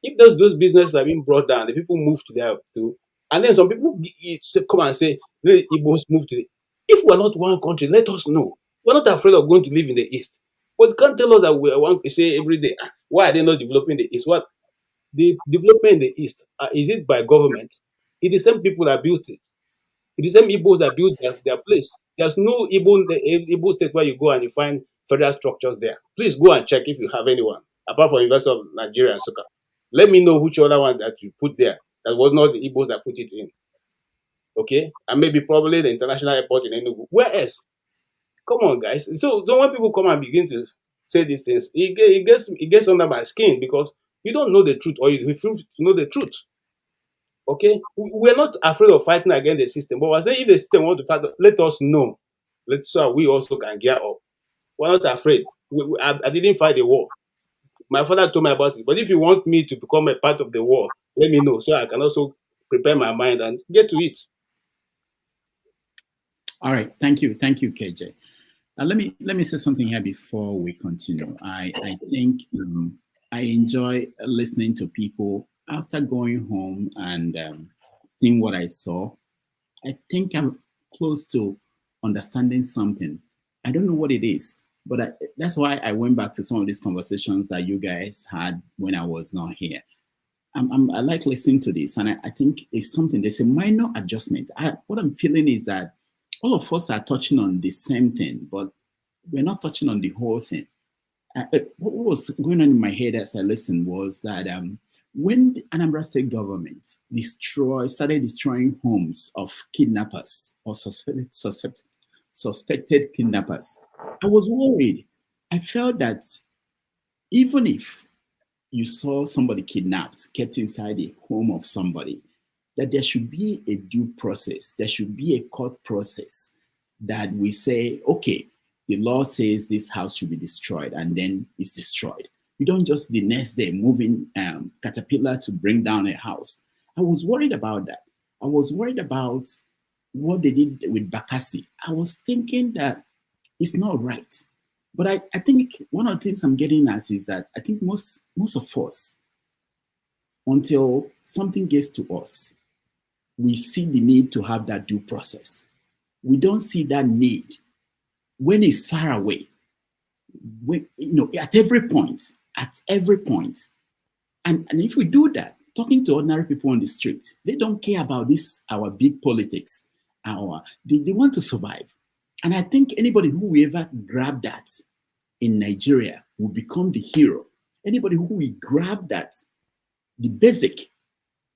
If those businesses are being brought down, the people move to there too. And then some people come and say, the Igbos move to if we're not one country, let us know. We're not afraid of going to live in the East. But you can't tell us that we want to say every day, why are they not developing the East? What the development in the East, is it by government? It's the same people that built it. It's the same Igbos that built their place. There's no Igbo state where you go and you find federal structures there. Please go and check if you have anyone, apart from University of Nigeria and Suka. Let me know which other one that you put there that was not the Igbos that put it in. Okay? And maybe probably the international airport in Enugu. Where else? Come on, guys. So when people come and begin to say these things, it gets under my skin because you don't know the truth, or you refuse to know the truth. Okay? We're not afraid of fighting against the system, but we're saying if the system wants to fight, let us know. So we also can gear up. We're not afraid. I didn't fight the war. My father told me about it. But if you want me to become a part of the war, let me know so I can also prepare my mind and get to it. All right, thank you, KJ. Let me say something here before we continue. I think I enjoy listening to people after going home and seeing what I saw. I think I'm close to understanding something. I don't know what it is, but that's why I went back to some of these conversations that you guys had when I was not here. I like listening to this, and I think it's something. There's a minor adjustment. What I'm feeling is that all of us are touching on the same thing, but we're not touching on the whole thing. What was going on in my head as I listened was that when the Anambra State government started destroying homes of kidnappers or suspected kidnappers, I was worried. I felt that even if you saw somebody kidnapped, kept inside the home of somebody, that there should be a due process. There should be a court process that we say, okay, the law says this house should be destroyed, and then it's destroyed. You don't just the next day moving caterpillar to bring down a house. I was worried about that. I was worried about what they did with Bakassi. I was thinking that it's not right. But I think one of the things I'm getting at is that I think most of us, until something gets to us, we see the need to have that due process. We don't see that need when it's far away. When, at every point. And if we do that, talking to ordinary people on the street, they don't care about this, our big politics. They want to survive. And I think anybody who will ever grab that in Nigeria will become the hero. Anybody who will grab that, the basic,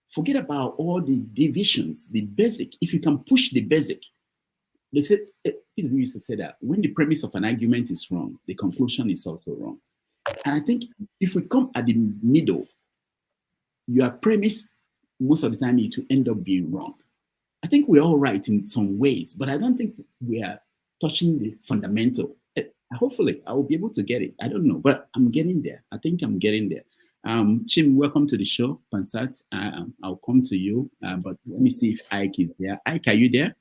forget about all the divisions, the basic. If you can push the basic, they said, people used to say that when the premise of an argument is wrong, the conclusion is also wrong. And I think if we come at the middle, your premise most of the time it will end up being wrong. I think we're all right in some ways, but I don't think we are touching the fundamental. Hopefully, I will be able to get it. I don't know, but I'm getting there. I think I'm getting there. Chim, welcome to the show. Pansat, I'll come to you, but let me see if Ike is there. Ike, are you there?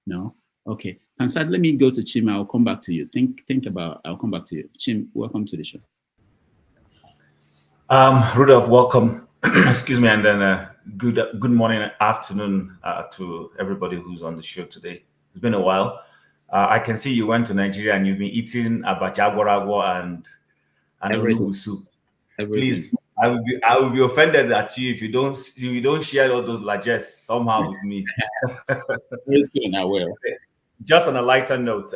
No? Okay. Pansat, let me go to Chim. I'll come back to you. Think about, I'll come back to you. Chim, welcome to the show. Rudolph, welcome. Excuse me, and then good morning, afternoon to everybody who's on the show today. It's been a while. I can see you went to Nigeria and you've been eating abacha and onugu soup. Please, I will be offended at you if you don't share all those largesse somehow with me. Very soon, I will. Just on a lighter note,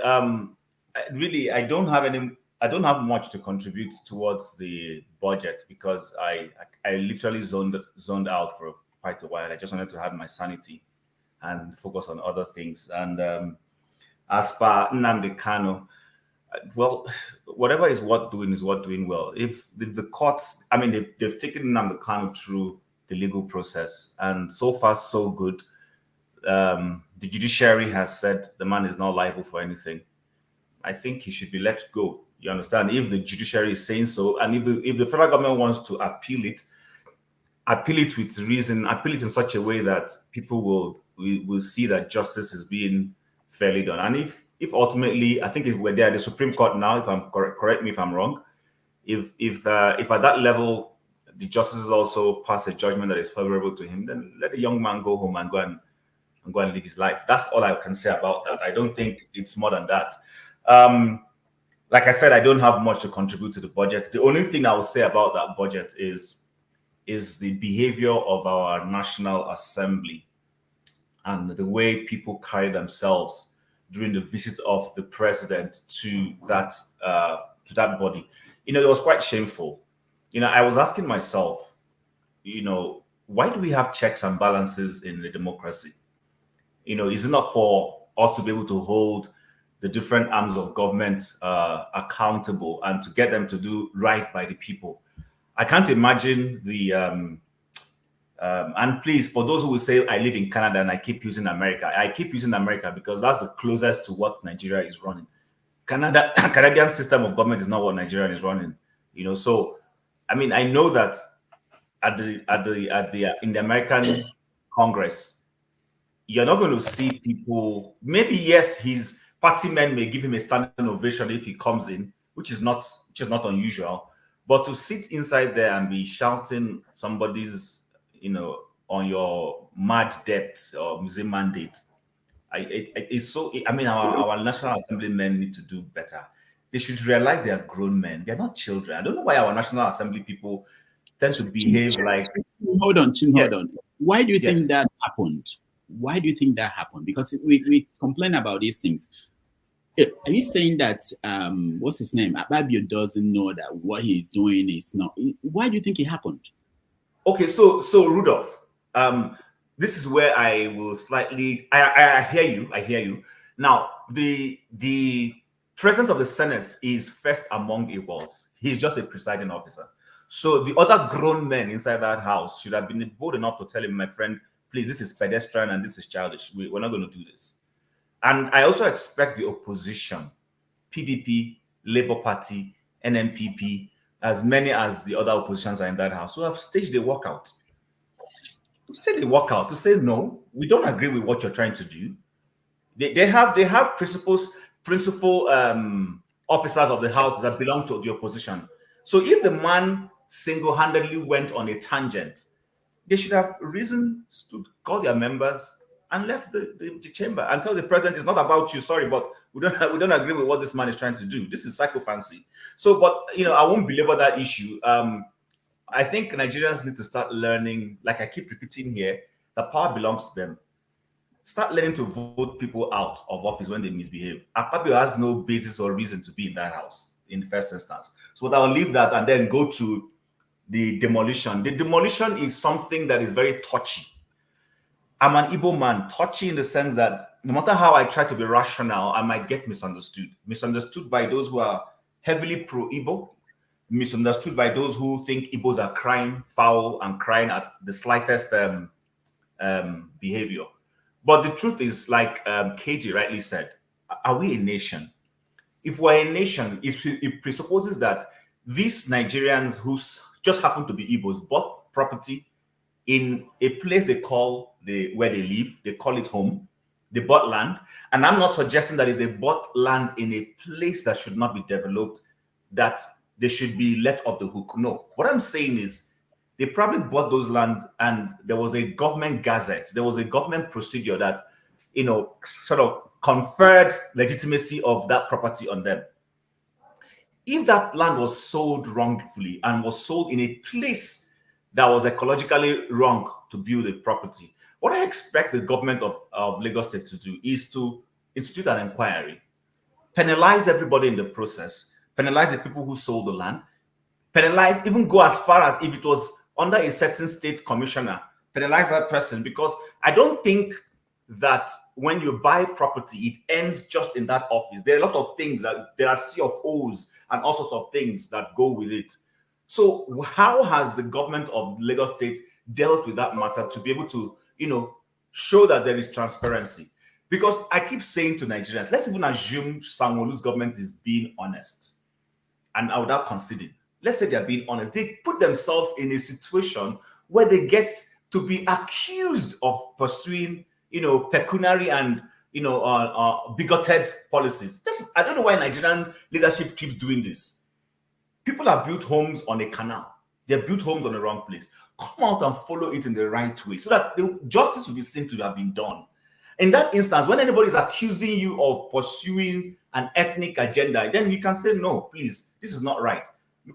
really, I don't have much to contribute towards the budget because I literally zoned out for quite a while. I just wanted to have my sanity and focus on other things. And as per Nnamdi Kanu, well, whatever is worth doing well. If the courts, I mean, they've taken Nnamdi Kanu through the legal process, and so far so good. The judiciary has said the man is not liable for anything. I think he should be let go. You understand? If the judiciary is saying so, and if the federal government wants to appeal it with reason, appeal it in such a way that people will see that justice is being fairly done. And if ultimately, I think if we're there at the Supreme Court now, if I'm correct me if I'm wrong, if at that level the justices also pass a judgment that is favorable to him, then let the young man go home and go and live his life. That's all I can say about that. I don't think it's more than that. Like I said, I don't have much to contribute to the budget. The only thing I will say about that budget is the behavior of our National Assembly and the way people carry themselves during the visit of the president to that body. You know, it was quite shameful. You know, I was asking myself, you know, why do we have checks and balances in the democracy? You know, is it not for us to be able to hold the different arms of government accountable and to get them to do right by the people? I can't imagine and please, for those who will say I live in Canada and I keep using America, I keep using America because that's the closest to what Nigeria is running. Canadian system of government is not what Nigeria is running. You know, so I mean, I know that in the American Congress, you're not going to see people. Maybe yes, his party men may give him a standing ovation if he comes in, which is not unusual. But to sit inside there and be shouting somebody's, you know, on your mad debt or museum mandate, it's so. I mean, our National Assembly men need to do better. They should realize they are grown men. They're not children. I don't know why our National Assembly people tend to behave like. Hold on. Why do you think that happened? Why do you think that happened? Because we complain about these things. Are you saying that what's his name? Ababio doesn't know that what he's doing is not? Why do you think it happened? Okay, so Rudolph, this is where I will slightly. I hear you. Now, the president of the Senate is first among equals. He's just a presiding officer. So the other grown men inside that house should have been bold enough to tell him, my friend, please, this is pedestrian and this is childish. We're not going to do this. And I also expect the opposition, PDP, Labour Party, NMPP, as many as the other oppositions are in that house, who have staged a walkout. Staged a walkout to say, no, we don't agree with what you're trying to do. They have principal officers of the house that belong to the opposition. So if the man single-handedly went on a tangent, they should have reason to call their members and left the chamber and tell the president it's not about you, sorry, but we don't agree with what this man is trying to do. This is psychophancy. So, but you know, I won't belabor that issue. I think Nigerians need to start learning, like I keep repeating here, that power belongs to them. Start learning to vote people out of office when they misbehave. Akpabio has no basis or reason to be in that house in the first instance. So I'll leave that and then go to the demolition. The demolition is something that is very touchy. I'm an Igbo man, touchy in the sense that no matter how I try to be rational, I might get misunderstood. Misunderstood by those who are heavily pro-Igbo, misunderstood by those who think Igbos are crying foul and crying at the slightest behavior. But the truth is, like KG rightly said, are we a nation? If we're a nation, it presupposes that these Nigerians who just happen to be Igbos bought property in a place they call where they live, they call it home. They bought land. And I'm not suggesting that if they bought land in a place that should not be developed, that they should be let off the hook. No. What I'm saying is they probably bought those lands and there was a government gazette. There was a government procedure that, sort of conferred legitimacy of that property on them. If that land was sold wrongfully and was sold in a place that was ecologically wrong to build a property, what I expect the government of Lagos State to do is to institute an inquiry, penalize everybody in the process, penalize the people who sold the land, penalize, even go as far as if it was under a certain state commissioner, penalize that person, because I don't think that when you buy property, it ends just in that office. There are a lot of things that there are sea of O's and all sorts of things that go with it. So how has the government of Lagos State dealt with that matter to be able to, show that there is transparency? Because I keep saying to Nigerians, let's even assume Sanwo-Olu's government is being honest, and without conceding, let's say they're being honest. They put themselves in a situation where they get to be accused of pursuing, pecuniary and, bigoted policies. I don't know why Nigerian leadership keeps doing this. People have built homes on a canal. They've built homes on the wrong place. Come out and follow it in the right way so that the justice will be seen to have been done. In that instance, when anybody is accusing you of pursuing an ethnic agenda, then you can say, no, please, this is not right.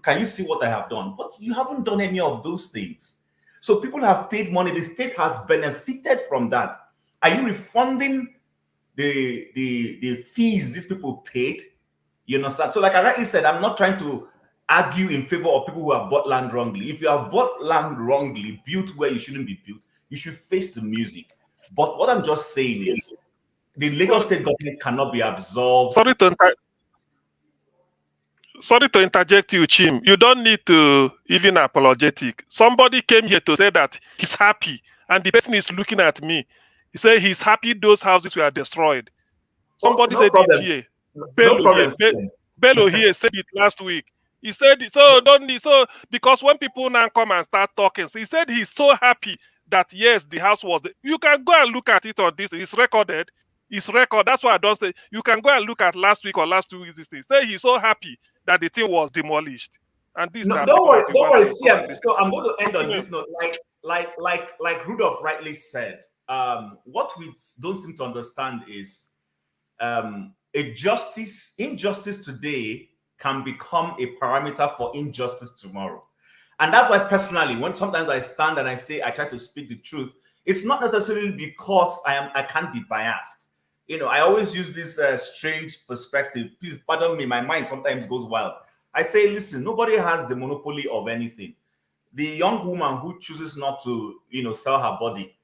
Can you see what I have done? But you haven't done any of those things. So people have paid money. The state has benefited from that. Are you refunding the fees these people paid? You understand? So like I rightly said, I'm not trying to argue in favor of people who have bought land wrongly. If you have bought land wrongly, built where you shouldn't be built, you should face the music. But what I'm just saying is the Lagos State government cannot be absolved. Sorry to interject you, Chim. You don't need to even apologetic. Somebody came here to say that he's happy, and the person is looking at me. He said he's happy those houses were destroyed. Somebody said it here. Bello here said it last week. He said, because when people now come and start talking, so he said he's so happy that, yes, the house was, you can go and look at it on this, it's recorded, that's why I don't say, you can go and look at last week or last 2 weeks, this thing. Say he's so happy that the thing was demolished. And this don't worry, see, so I'm going to end on this note, like Rudolph rightly said, what we don't seem to understand is injustice today can become a parameter for injustice tomorrow. And that's why personally, when sometimes I stand and I say I try to speak the truth, it's not necessarily because I can't be biased. I always use this strange perspective. Please pardon me, my mind sometimes goes wild. I say, listen, nobody has the monopoly of anything. The young woman who chooses not to, sell her body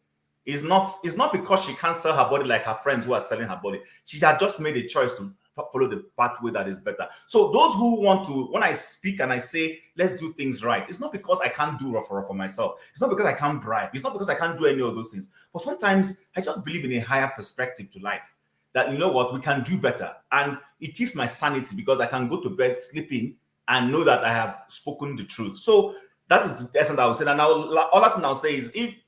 is not because she can't sell her body like her friends who are selling her body. She has just made a choice to follow the pathway that is better. So those who want to, when I speak and I say, let's do things right, it's not because I can't do for myself. It's not because I can't bribe. It's not because I can't do any of those things. But sometimes I just believe in a higher perspective to life. That, you know what, we can do better. And it keeps my sanity because I can go to bed sleeping and know that I have spoken the truth. So that is the essence I would say. And all I can now say is, if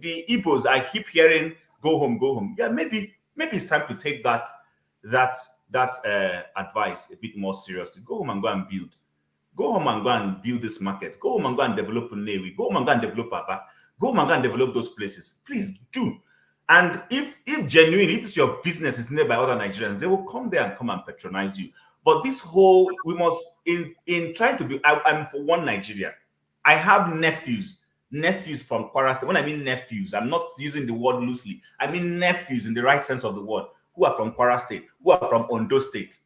the Igbos, I keep hearing, go home. Yeah, maybe it's time to take that advice a bit more seriously. Go home and go and build. Go home and go and build this market. Go home and go and develop Nnewi. Go home and go and develop Aba. Go home and go and develop those places. Please do. And if genuinely, if it's your business is needed by other Nigerians, they will come there and come and patronize you. But this whole, we must, in trying to be, I'm for one Nigeria. I have nephews from Kwara State. When I mean nephews, I'm not using the word loosely. I mean nephews in the right sense of the word, who are from Kwara State, who are from Ondo State.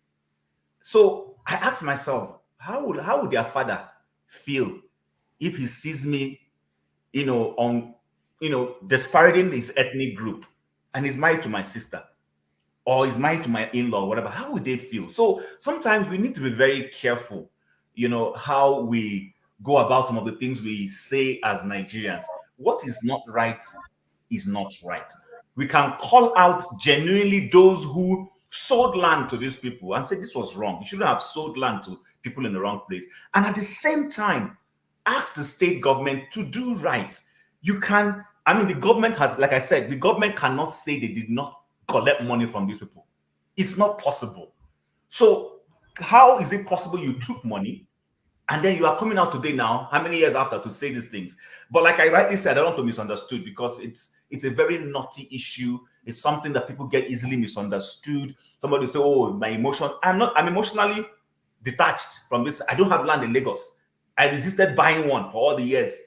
So I asked myself, how would their father feel if he sees me, disparaging his ethnic group, and he's married to my sister? or is married to my in-law, whatever, how would they feel? So sometimes we need to be very careful, how we go about some of the things we say as Nigerians. What is not right is not right. We can call out genuinely those who sold land to these people and say this was wrong. You shouldn't have sold land to people in the wrong place. And at the same time, ask the state government to do right. You can, the government has, like I said, the government cannot say they did not collect money from these people. It's not possible. So how is it possible you took money and then you are coming out today now, how many years after, to say these things? But like I rightly said, I don't want to be misunderstood, because it's a very naughty issue. It's something that people get easily misunderstood. Somebody say, oh, my emotions. I'm emotionally detached from this. I don't have land in Lagos. I resisted buying one for all the years.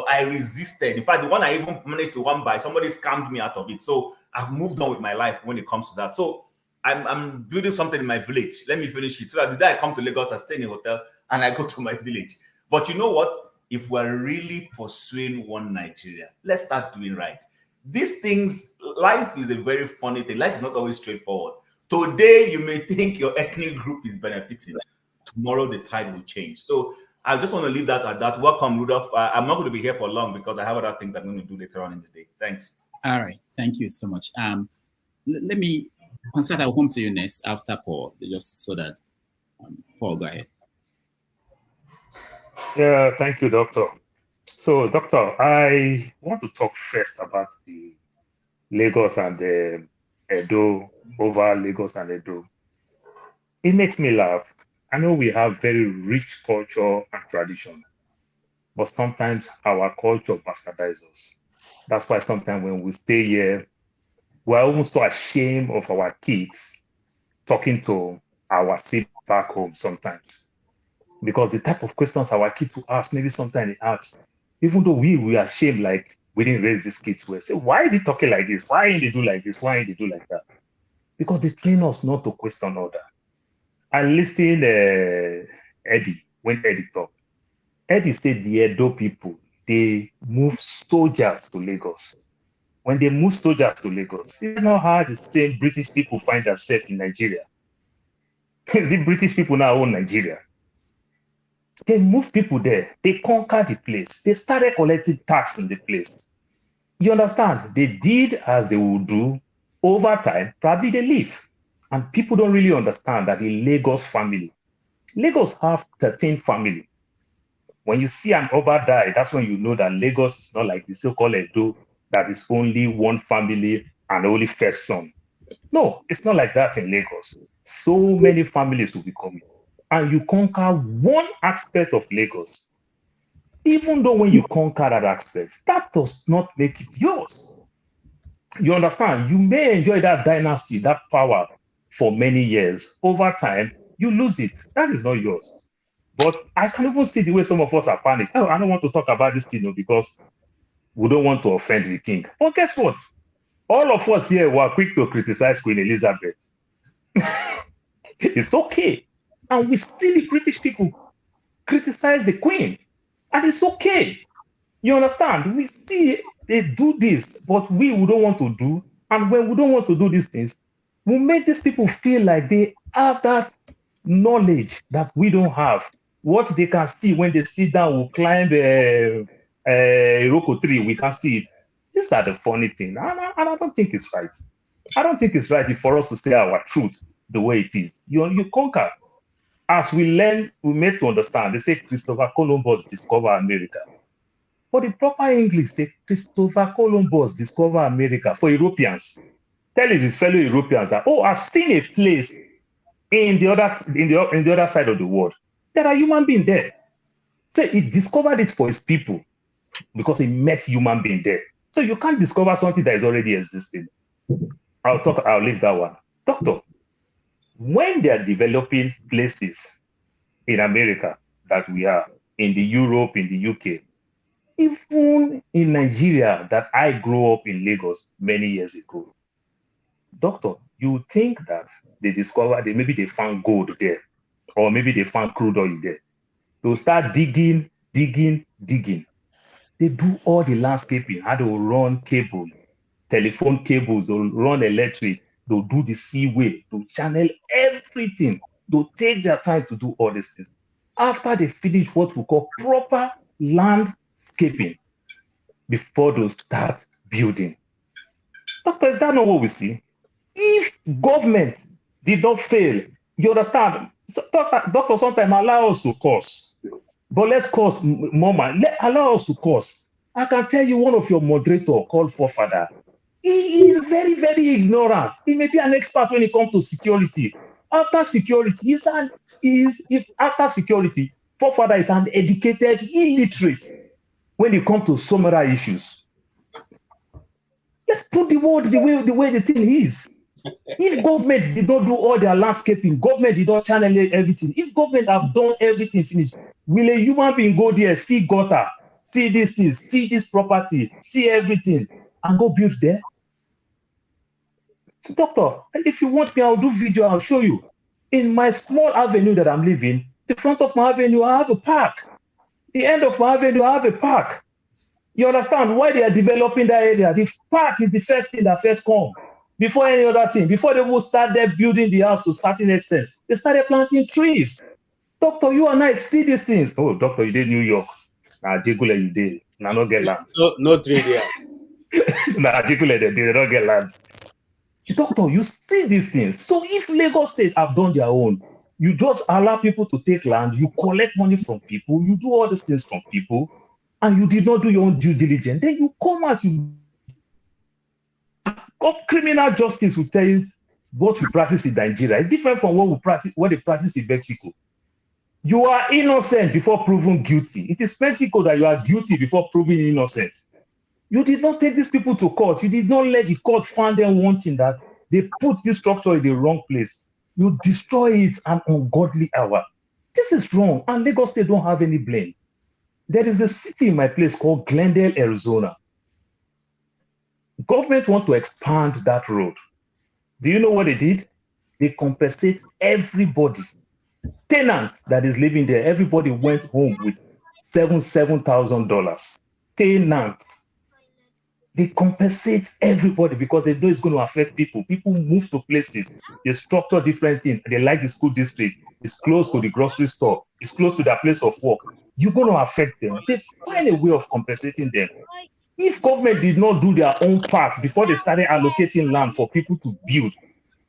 I resisted. In fact, the one I even managed to buy, somebody scammed me out of it. So I've moved on with my life when it comes to that. So I'm building something in my village. Let me finish it. So that the day I come to Lagos, I stay in a hotel and I go to my village. But you know what? If we're really pursuing one Nigeria, let's start doing right. These things, life is a very funny thing. Life is not always straightforward. Today, you may think your ethnic group is benefiting. Tomorrow, the tide will change. So I just want to leave that at that. Welcome, Rudolph. I'm not going to be here for long because I have other things I'm going to do later on in the day. Thanks. All right. Thank you so much. Let me, Hansat, I'll come to you next after Paul, just so that Paul, go ahead. Yeah, thank you, Doctor. So, Doctor, I want to talk first about the Lagos and the Edo, over Lagos and Edo. It makes me laugh. I know we have very rich culture and tradition, but sometimes our culture bastardizes us. That's why sometimes when we stay here, we're almost so ashamed of our kids talking to our siblings back home sometimes. Because the type of questions our kids will ask, maybe sometimes they ask, even though we are ashamed, like we didn't raise these kids well. Say, why is he talking like this? Why ain't they do like this? Why ain't they do like that? Because they train us not to question order. I listened Eddie, when Eddie talked. Eddie said the Edo people, they move soldiers to Lagos. When they move soldiers to Lagos, you know how the same British people find themselves in Nigeria. The British people now own Nigeria. They move people there. They conquer the place. They started collecting tax in the place. You understand? They did as they would do. Over time, probably they leave. And people don't really understand that in Lagos family, Lagos have 13 family. When you see an Oba die, that's when you know that Lagos is not like the so-called Edo, that is only one family and only first son. No, it's not like that in Lagos. So many families will be coming. And you conquer one aspect of Lagos. Even though when you conquer that aspect, that does not make it yours. You understand? You may enjoy that dynasty, that power for many years. Over time, you lose it. That is not yours. But I can even see the way some of us are panicked. Oh, I don't want to talk about this thing because we don't want to offend the king. But guess what? All of us here were quick to criticize Queen Elizabeth. It's okay. And we see the British people criticize the Queen. And it's okay. You understand? We see they do this, but we don't want to do. And when we don't want to do these things, we make these people feel like they have that knowledge that we don't have. What they can see when they sit down, will climb a Iroko tree, we can see it. These are the funny things. And I don't think it's right. I don't think it's right for us to say our truth the way it is. You conquer. As we learn, we made to understand. They say Christopher Columbus discovered America. But the proper English say Christopher Columbus discovered America for Europeans. Tell his fellow Europeans that, oh, I've seen a place in the other side of the world. There are human beings there. Say he discovered it for his people because he met human beings there. So you can't discover something that is already existing. I'll leave that one. Doctor, when they are developing places in America that we are, in the Europe, in the UK, even in Nigeria that I grew up in Lagos many years ago, Doctor, you think that maybe they found gold there, or maybe they found crude oil there. To start digging. They do all the landscaping, how to run cable, telephone cables, or run electric, They'll do the seaway, to channel everything. They'll take their time to do all these things. After they finish what we call proper landscaping, before they start building. Doctor, is that not what we see? If government did not fail, you understand? So, doctor, sometimes allow us to curse, but let's curse more. Allow us to curse. I can tell you one of your moderator called Forefather. He is very, very ignorant. He may be an expert when it comes to security. After security, after security, Forefather is an educated illiterate when it comes to summary issues. Let's put the word the way the thing is. If government did not do all their landscaping, government did not channel everything. If government have done everything finished, will a human being go there, see gutter, see this thing, see this property, see everything, and go build there? So, doctor, if you want me, I'll do video, I'll show you. In my small avenue that I'm living, the front of my avenue, I have a park. The end of my avenue, I have a park. You understand why they are developing that area? The park is the first thing that first come. Before any other thing, before they will start there building the house to a certain extent, they started planting trees. Doctor, you and I see these things. Oh, doctor, you did New York. Nah, Jigule, you did. Nah, no get land. No tree there. Nah, Jigule, they did not get land. Doctor, you see these things. So if Lagos State have done their own, you just allow people to take land, you collect money from people, you do all these things from people, and you did not do your own due diligence. Then you come out, criminal justice will tell you what we practice in Nigeria. It's different from what they practice in Mexico. You are innocent before proven guilty. It is Mexico that you are guilty before proven innocent. You did not take these people to court. You did not let the court find them wanting, that they put this structure in the wrong place. You destroy it an ungodly hour. This is wrong, and Lagos State don't have any blame. There is a city in my place called Glendale, Arizona. Government want to expand that road. Do you know what they did? They compensate everybody. Tenant that is living there, everybody went home with $7,000. Tenant. They compensate everybody because they know it's going to affect people. People move to places. They structure different things. They like the school district. It's close to the grocery store. It's close to their place of work. You're going to affect them. They find a way of compensating them. If government did not do their own part before they started allocating land for people to build,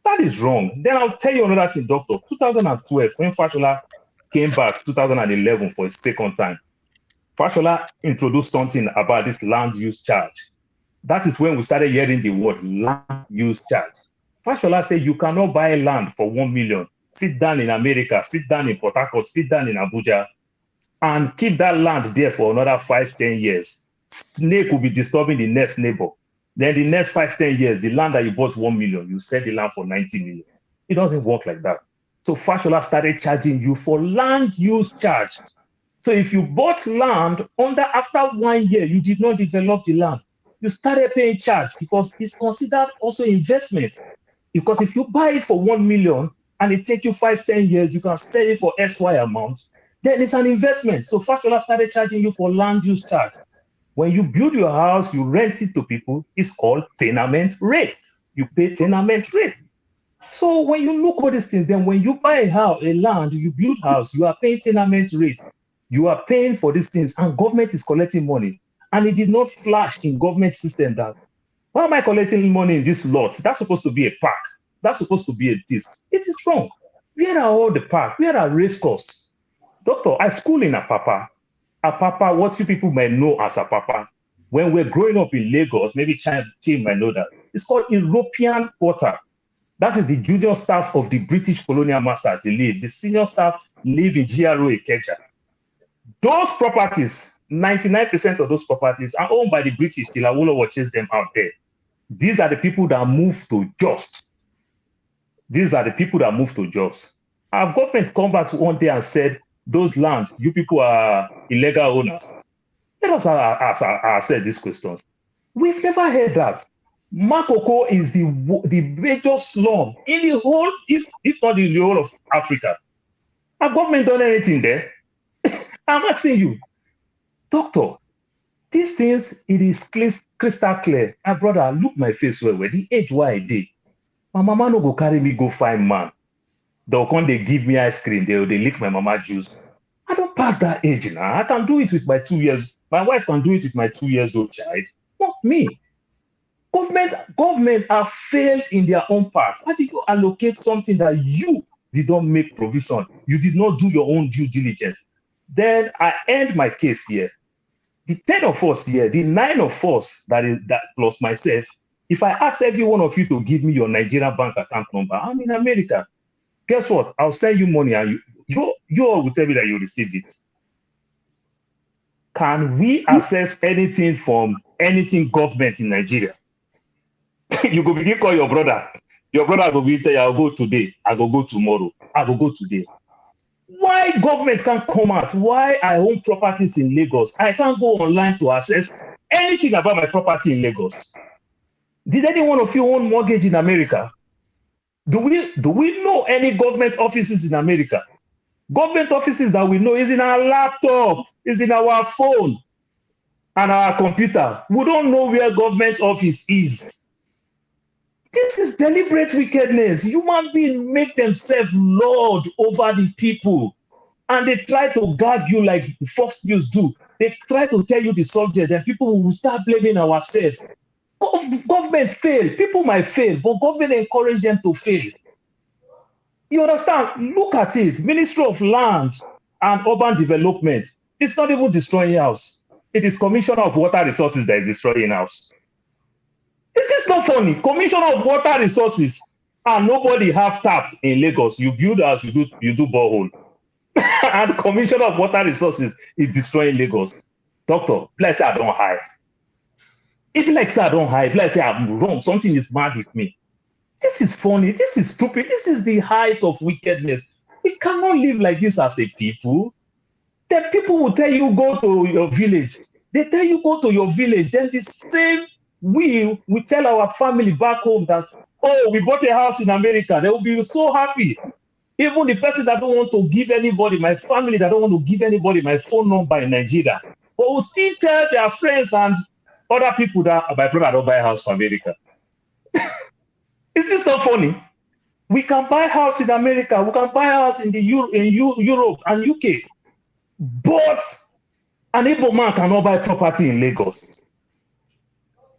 that is wrong. Then I'll tell you another thing, doctor. 2012, when Fashola came back 2011 for a second time, Fashola introduced something about this land use charge. That is when we started hearing the word land use charge. Fashola said you cannot buy land for 1 million, sit down in America, sit down in Port Harcourt, sit down in Abuja, and keep that land there for another 5-10 years. Snake will be disturbing the next neighbor. Then the next 5-10 years, the land that you bought 1 million, you sell the land for 90 million. It doesn't work like that. So Fashola started charging you for land use charge. So if you bought land after 1 year, you did not develop the land, you started paying charge because it's considered also investment. Because if you buy it for 1 million and it takes you 5-10 years, you can sell it for SY amount, then it's an investment. So Fashola started charging you for land use charge. When you build your house, you rent it to people, it's called tenement rate. You pay tenement rate. So when you look at these things, then when you buy a land, you build house, you are paying tenement rate. You are paying for these things, and government is collecting money. And it did not flash in government system that, why am I collecting money in this lot? That's supposed to be a park. That's supposed to be a this. It is wrong. Where are all the parks? Where are race courses? Doctor, I school in Apapa. Apapa, what you people might know as Apapa. When we're growing up in Lagos, maybe Chim might know that. It's called European Quarter. That is the junior staff of the British colonial masters. They live. The senior staff live in GRO Ikeja. Those properties, 99% of those properties are owned by the British till Awolowo chased them out there. These are the people that moved to Jos. These are the people that moved to Jos. Our government come back one day and said, those land, you people are illegal owners. Let us ask ourselves these questions. We've never heard that. Makoko is the major slum in the whole, if not in the whole of Africa. Have government done anything there? I'm asking you, doctor, these things, it is crystal clear. My brother, look my face where the age why I did. My mama no go carry me go find man. They'll come, they give me ice cream. They lick my mama juice. I don't pass that age now. I can do it with my 2 years. My wife can do it with my 2 years old child. Not me. Government have failed in their own part. Why did you allocate something that you did not make provision? You did not do your own due diligence. Then I end my case here. The 10 of us here, the 9 of us that plus myself, if I ask every one of you to give me your Nigerian bank account number, I'm in America. Guess what? I'll send you money and you all will tell me that you received it. Can we access anything from anything government in Nigeria? You go begin call your brother. Your brother will be tell you, I'll go today, I will go tomorrow, I will go today. Why government can't come out? Why I own properties in Lagos? I can't go online to access anything about my property in Lagos. Did any one of you own mortgage in America? Do we know any government offices in America? Government offices that we know is in our laptop, is in our phone and our computer. We don't know where government office is. This is deliberate wickedness. Human beings make themselves lord over the people. And they try to gag you like the Fox News do. They try to tell you the subject and people will start blaming ourselves. Government fail. People might fail, but government encourage them to fail. You understand? Look at it. Ministry of Land and Urban Development. It's not even destroying house. It is Commissioner of Water Resources that is destroying house. Is this not funny? Commissioner of Water Resources and nobody have tap in Lagos. You build house, you do borehole. And Commissioner of Water Resources is destroying Lagos. Doctor, let's say I don't hide. If like say I don't hide, let's say I'm wrong. Something is mad with me. This is funny. This is stupid. This is the height of wickedness. We cannot live like this as a people. Then people will tell you go to your village. They tell you go to your village. Then the same we tell our family back home that, oh, we bought a house in America. They will be so happy. Even the person that don't want to give anybody, my family that don't want to give anybody my phone number in Nigeria, but will still tell their friends and other people that my brother don't buy a house for America. Is this not funny? We can buy a house in America, we can buy a house in Europe and UK, but an able man cannot buy property in Lagos.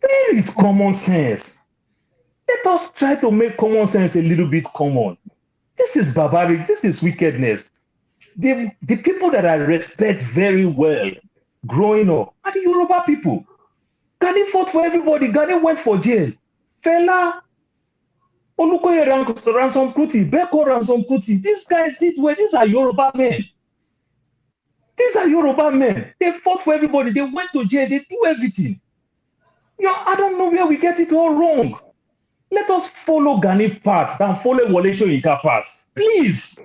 Where is common sense? Let us try to make common sense a little bit common. This is barbaric. This is wickedness. The people that I respect very well growing up are the Yoruba people. Gani fought for everybody. Gani went for jail. Fela, Olukoye Ransom Kuti, Beko Ransom Kuti. These guys did well. These are Yoruba men. These are Yoruba men. They fought for everybody. They went to jail. They do everything. I don't know where we get it all wrong. Let us follow Gani path than follow Wole Soyinka path. Please.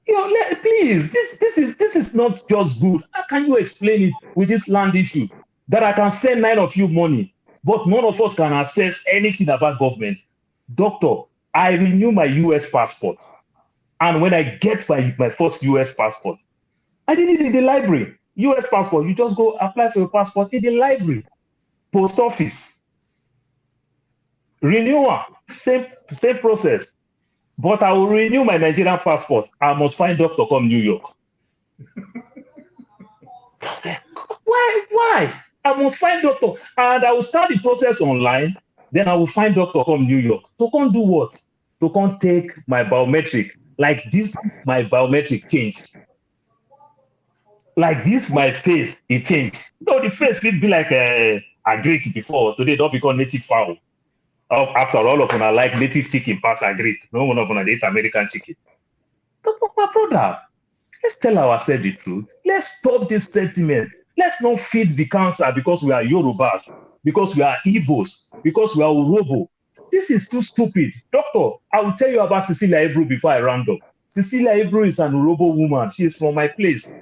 Please. This is not just good. How can you explain it with this land issue? That I can send 9 of you money, but none of us can access anything about government. Doctor, I renew my US passport. And when I get my first US passport, I did it in the library. US passport, you just go apply for your passport in the library. Post office. Renewal, same process. But I will renew my Nigerian passport. I must find doctor come New York. Why? I must find doctor. And I will start the process online. Then I will find doctor come New York. To come do what? To come take my biometric. Like this, my biometric changed. Like this, my face, it changed. No, the face will be like a Greek before. Today, don't become native fowl. After all of them, I like native chicken pass a Greek. No one of them eat American chicken. But my brother, let's tell ourselves the truth. Let's stop this sentiment. Let's not feed the cancer because we are Yorubas, because we are Igbos, because we are Urobo. This is too stupid. Doctor, I will tell you about Cecilia Ebru before I round up. Cecilia Ebru is an Urobo woman. She is from my place.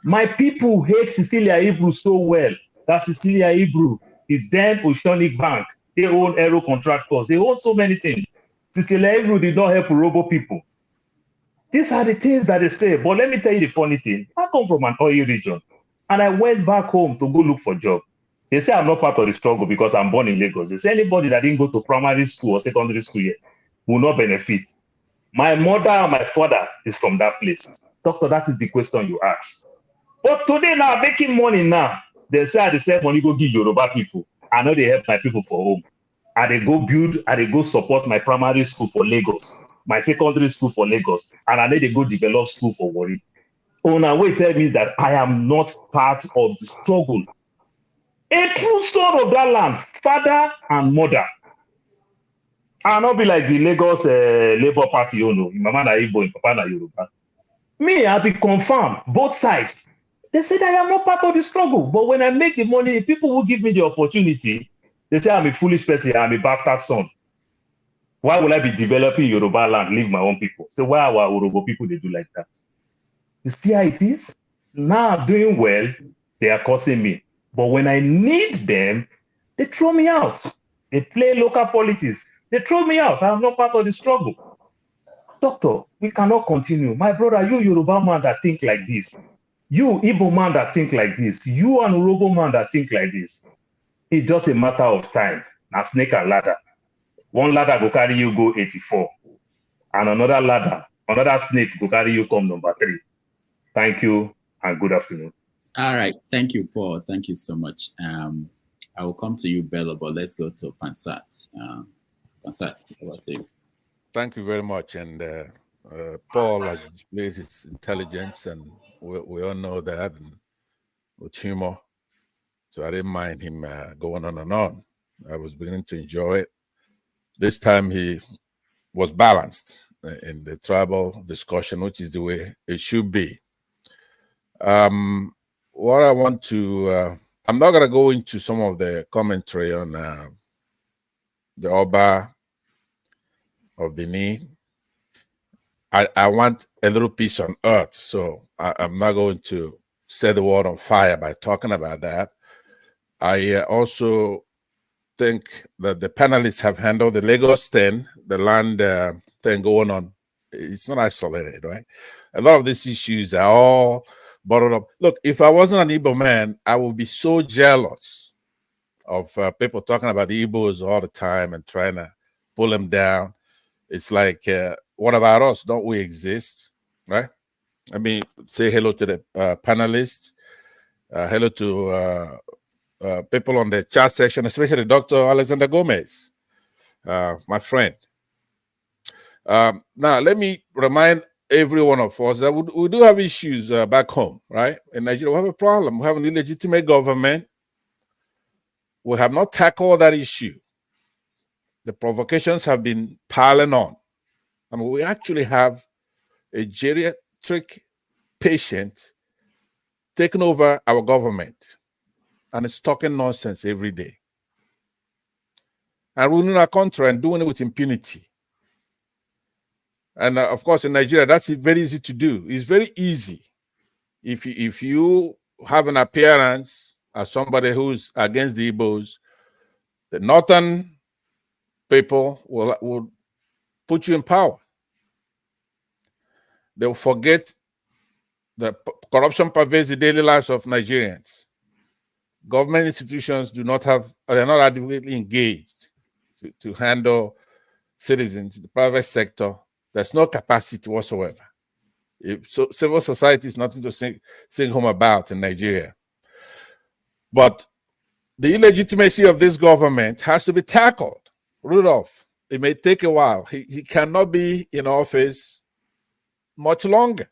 My people hate Cecilia Ebru so well that Cecilia Ebru is then Oceanic Bank. They own aero contractors. They own so many things. Cecilia Ebru did not help Urobo people. These are the things that they say. But let me tell you the funny thing. I come from an oil region. And I went back home to go look for a job. They say I'm not part of the struggle because I'm born in Lagos. They say anybody that didn't go to primary school or secondary school yet will not benefit. My mother and my father is from that place. Doctor, that is the question you asked. But today now, making money now, they say I save money go give Yoruba people. I know they help my people for home. And they go build, and they go support my primary school for Lagos, my secondary school for Lagos, and I know they go develop school for Warri. Una way tell me that I am not part of the struggle. A true son of that land, father and mother. I'll not be like the Lagos Labour Party, you know, Mama na Igbo, Papa na Yoruba. Me, I'll be confirmed, both sides. They said I am not part of the struggle, but when I make the money, people will give me the opportunity. They say I'm a foolish person, I'm a bastard son. Why will I be developing Yoruba land, leave my own people? So why our Yoruba people, they do like that? You see how it is? Now I'm doing well, they are cursing me. But when I need them, they throw me out. They play local politics. They throw me out. I'm not part of the struggle. Doctor, we cannot continue. My brother, you Yoruba man that think like this. You Igbo man that think like this. You and Urobo man that think like this. It's just a matter of time. Now snake and ladder. One ladder go carry you go 84. And another ladder, another snake go carry you come number 3. Thank you and good afternoon. All right. Thank you, Paul. Thank you so much. I will come to you, Bello, but let's go to Pansat. Pansat, over to you. Thank you very much. And Paul has displayed his intelligence, and we all know that, and with humor. So I didn't mind him going on and on. I was beginning to enjoy it. This time he was balanced in the tribal discussion, which is the way it should be. What I want to, I'm not going to go into some of the commentary on the Oba of Benin. I want a little peace on earth, so I'm not going to set the world on fire by talking about that. I also think that the panelists have handled the Lagos thing, the land thing going on. It's not isolated, right? A lot of these issues are all bottled up. Look, if I wasn't an Igbo man, I would be so jealous of people talking about the Igbos all the time and trying to pull them down. It's like, what about us? Don't we exist, right? I mean, say hello to the panelists. Hello to people on the chat section, especially Dr. Alexander Gomez, my friend. Now, let me remind every one of us that we do have issues back home, right? In Nigeria, we have a problem. We have an illegitimate government. We have not tackled that issue. The provocations have been piling on. I mean, we actually have a geriatric patient taking over our government, and it's talking nonsense every day. And ruling our country and doing it with impunity. And of course, in Nigeria, that's very easy to do. It's very easy. If you have an appearance as somebody who's against the Igbos, the northern people will put you in power. They'll forget that corruption pervades the daily lives of Nigerians. Government institutions they're not adequately engaged to handle citizens. The private sector, there's no capacity whatsoever. So civil society is nothing to sing home about in Nigeria. But the illegitimacy of this government has to be tackled. Rudolph, it may take a while. He cannot be in office much longer.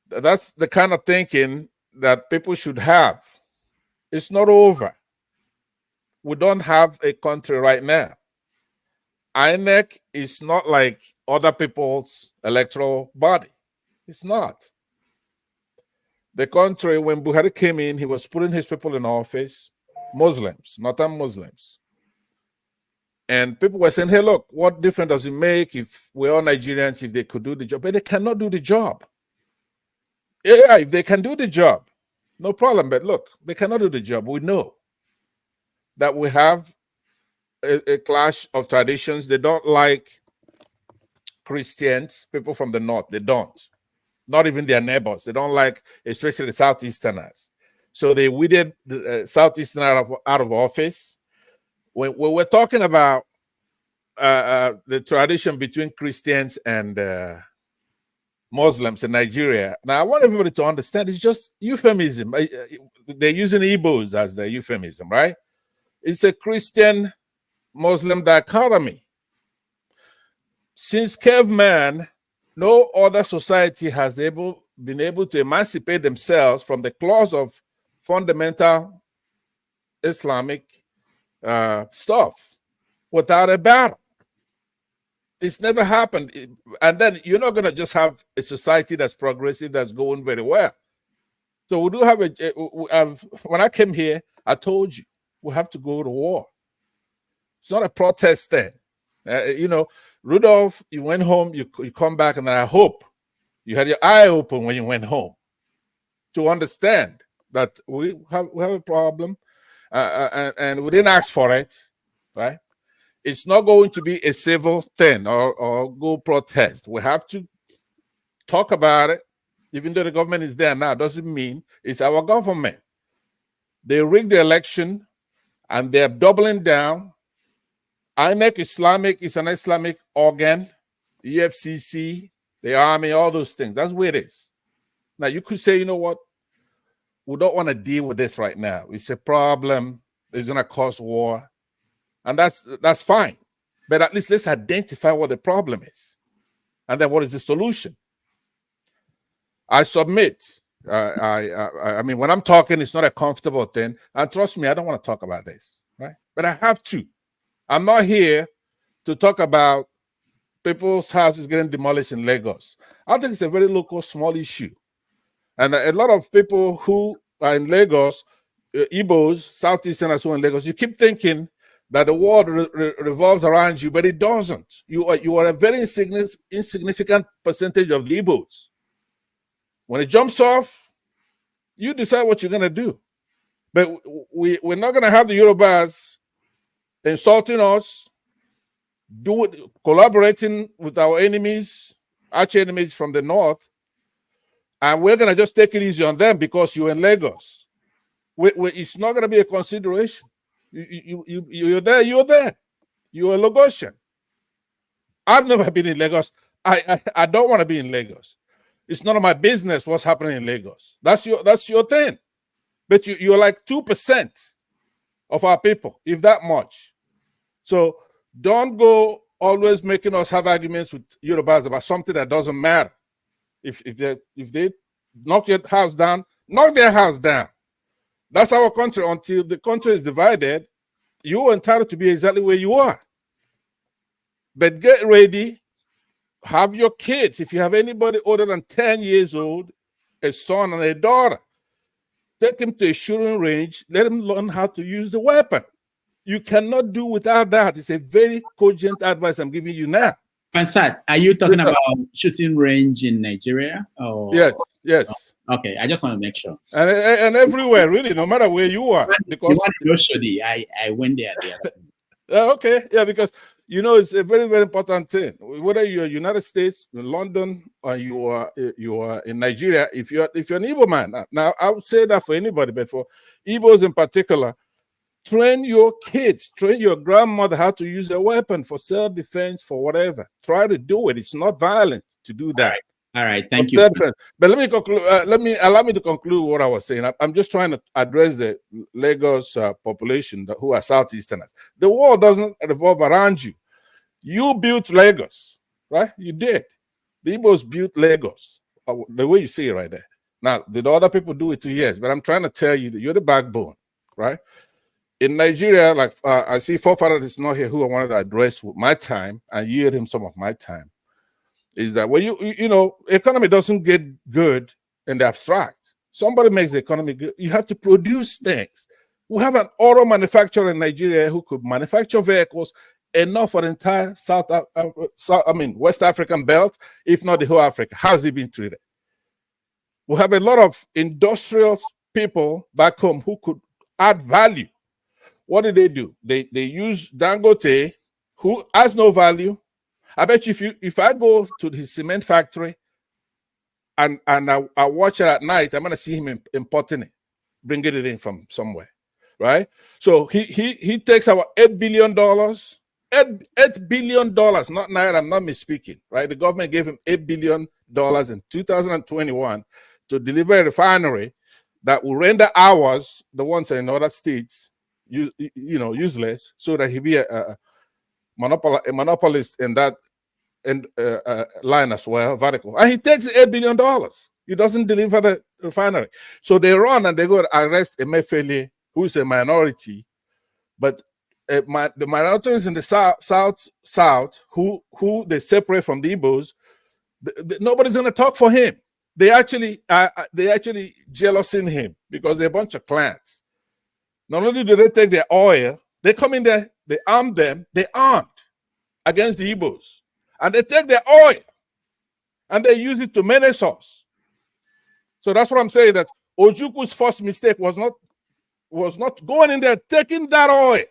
That's the kind of thinking that people should have. It's not over. We don't have a country right now. INEC is not like other people's electoral body. It's not. The country, when Buhari came in, he was putting his people in office, Muslims, not Muslims. And people were saying, hey, look, what difference does it make if we're all Nigerians, if they could do the job? But they cannot do the job. Yeah, if they can do the job, no problem. But look, they cannot do the job. We know that we have a clash of traditions. They don't like Christians, people from the north. They don't. Not even their neighbors. They don't like, especially the Southeasterners. So they weeded the Southeastern out of office. When we're talking about the tradition between Christians and Muslims in Nigeria, now I want everybody to understand it's just euphemism. They're using Igbos as the euphemism, right? It's a Christian-Muslim dichotomy. Since caveman, no other society has been able to emancipate themselves from the claws of fundamental Islamic stuff without a battle. It's never happened. And then you're not going to just have a society that's progressive, that's going very well. So we do have when I came here, I told you, we have to go to war. It's not a protest thing. You know, Rudolph, you went home, you come back, and I hope you had your eye open when you went home to understand that we have a problem, and we didn't ask for it, right? It's not going to be a civil thing or go protest. We have to talk about it. Even though the government is there now, doesn't mean it's our government. They rigged the election, and they're doubling down. INEC is an Islamic organ, EFCC, the army, all those things. That's where it is. Now, you could say, you know what? We don't want to deal with this right now. It's a problem. It's going to cause war. And that's fine. But at least let's identify what the problem is. And then what is the solution? I submit. I mean, when I'm talking, it's not a comfortable thing. And trust me, I don't want to talk about this, right? But I have to. I'm not here to talk about people's houses getting demolished in Lagos. I think it's a very local, small issue. And a lot of people who are in Lagos, Igbos, Southeasterners who are in Lagos, you keep thinking that the world revolves around you, but it doesn't. You are a very insignificant percentage of the Igbos. When it jumps off, you decide what you're going to do. But we're not going to have the Yorubas insulting us, collaborating with our enemies, arch enemies from the north, and we're going to just take it easy on them because you're in Lagos. It's not going to be a consideration. You're there. You're a Lagosian. I've never been in Lagos. I don't want to be in Lagos. It's none of my business what's happening in Lagos. That's your thing. But you're like 2% of our people, if that much. So don't go always making us have arguments with Yorubas about something that doesn't matter. If they knock your house down, knock their house down. That's our country. Until the country is divided, you're entitled to be exactly where you are. But get ready. Have your kids. If you have anybody older than 10 years old, a son and a daughter, take him to a shooting range. Let him learn how to use the weapon. You cannot do without that. It's a very cogent advice I'm giving you now. Pansat, are you talking about shooting range in Nigeria? Or... Yes. Okay, I just want to make sure. And everywhere, really, no matter where you are. Because I went there the other day. Okay, yeah, because it's a very, very important thing. Whether you're in the United States, in London, or you are in Nigeria, if you're an Igbo man, now I would say that for anybody, but for Igbos in particular, train your kids, train your grandmother how to use a weapon for self-defense, for whatever. Try to do it. It's not violent to do that. All right. Thank you. But let me conclude. Allow me to conclude what I was saying. I'm just trying to address the Lagos population who are Southeasterners. The world doesn't revolve around you. You built Lagos, right? You did. The Igbos built Lagos, the way you see it right there. Now, did other people do it too? Yes, but I'm trying to tell you that you're the backbone, right? In Nigeria, like I see Forefather is not here, who I wanted to address with my time and yield him some of my time, is that when economy doesn't get good in the abstract. Somebody makes the economy good. You have to produce things. We have an auto manufacturer in Nigeria who could manufacture vehicles enough for the entire West African belt, if not the whole Africa. How's it being treated? We have a lot of industrial people back home who could add value. What do? They use Dangote, who has no value. I bet you if I go to his cement factory and I watch it at night, I'm gonna see him importing it. bringing it in from somewhere, right? So he takes our $8 billion, $8 billion, not naira, I'm not misspeaking, right? The government gave him $8 billion in 2021 to deliver a refinery that will render ours, the ones in other states, useless, so that he be a monopolist in that line as well, vertical. And he takes $8 billion. He doesn't deliver the refinery. So they run and they go arrest Emefiele, who is a minority, but the minorities in the south, who they separate from the Igbos, nobody's going to talk for him. They actually jealousing him because they're a bunch of clans. Not only do they take their oil, they come in there, they arm them, they armed against the Igbos. And they take their oil and they use it to menace us. So that's what I'm saying, that Ojukwu's first mistake was not going in there, taking that oil.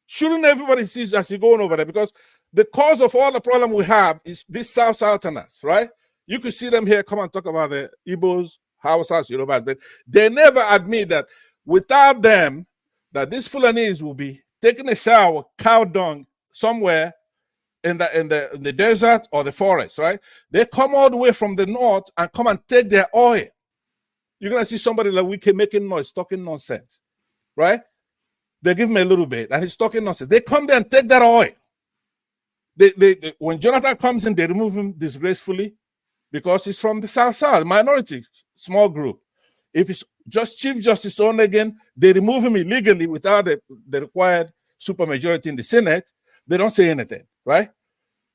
Shouldn't everybody see as you're going over there? Because the cause of all the problem we have is these Southerners, right? You could see them here come and talk about the Igbos, Hausas, Yorubas, but they never admit that without them, that these Fulanese will be taking a shower, cow dung somewhere in the desert or the forest, right? They come all the way from the north and come and take their oil. You're gonna see somebody like Wike making noise, talking nonsense, right? They give him a little bit and he's talking nonsense. They come there and take that oil. They when Jonathan comes in, they remove him disgracefully because he's from the South, minority, small group. If it's just Chief Justice Onegin, they remove him illegally without the required supermajority in the Senate. They don't say anything, right?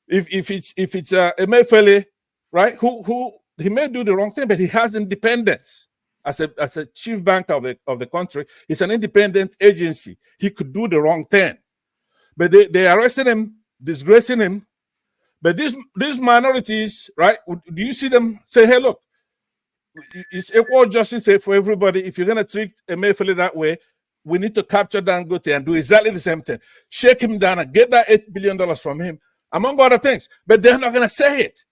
If it's Emefiele, right, who he may do the wrong thing, but he has independence as a chief banker of the country. It's an independent agency. He could do the wrong thing, but they arrested him, disgracing him. But these minorities, right? Do you see them say, "Hey, look, it's equal justice for everybody. If you're gonna treat Emefiele that way, we need to capture Dangote and do exactly the same thing. Shake him down and get that $8 billion from him, among other things." But they're not gonna say it,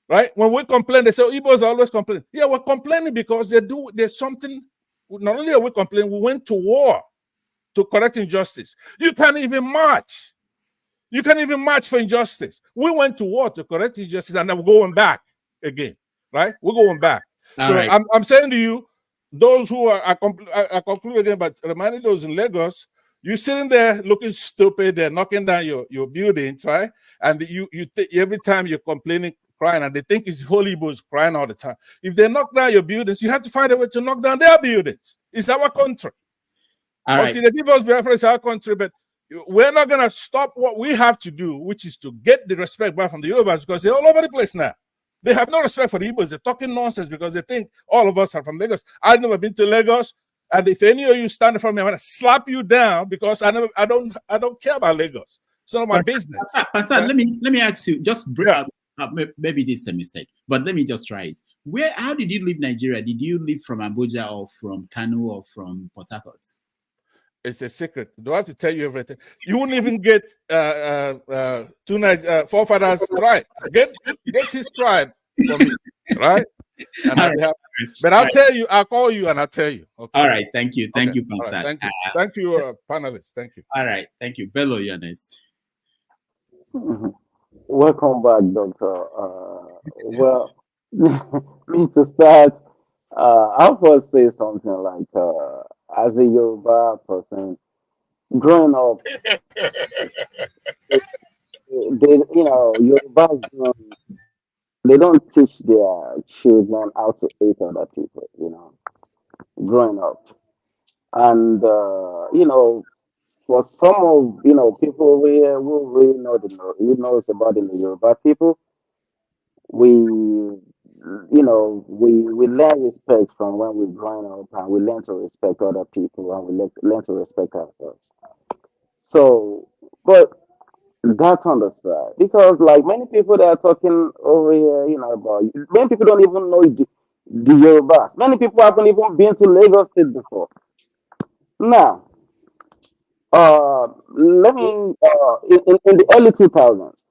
right? When we complain, they say, "Oh, Igbos always complain." Yeah, we're complaining because there's something. Not only are we complaining, we went to war to correct injustice. You can't even march. You can't even march for injustice. We went to war to correct injustice, and then we're going back again, right? We're going back. So right. I'm saying to you, those who are concluding again, but reminding those in Lagos, you're sitting there looking stupid, they're knocking down your buildings, right? And every time you're complaining, crying, and they think it's holy boys crying all the time. If they knock down your buildings, you have to find a way to knock down their buildings. It's our country. Until they give us Biafra, it's our country, but we're not going to stop what we have to do, which is to get the respect back from the Yorubas, because they're all over the place now. They have no respect for the Igbos. They're talking nonsense because they think all of us are from Lagos. I've never been to Lagos, and if any of you stand from me, I'm gonna slap you down because I don't care about Lagos. It's none of my business. Pastor, let me ask you. Just maybe this is a mistake, but let me just try it. How did you leave Nigeria? Did you leave from Abuja or from Kanu or from Port Harcourt? It's a secret. Do I have to tell you everything? You won't even get forefathers tribe. Get his tribe for me, right? And but I'll tell you. I'll call you and I'll tell you. Okay. All right. Thank you. Thank you, Pansa. Right. Thank you, panelists. Thank you. All right. Thank you, Bello. You're next. Welcome back, Doctor. Well, me to start. I'll first say something like, as a Yoruba person, growing up, Yorubas they don't teach their children how to hate other people, growing up. And, for some of, people who really knows about the Yoruba people, we learn respect from when we're growing up, and we learn to respect other people, and we learn to respect ourselves. So, but that's on the side, because like many people that are talking over here, about many people don't even know the Yorubas. Many people haven't even been to Lagos State before. Now, let me in the early 2000s,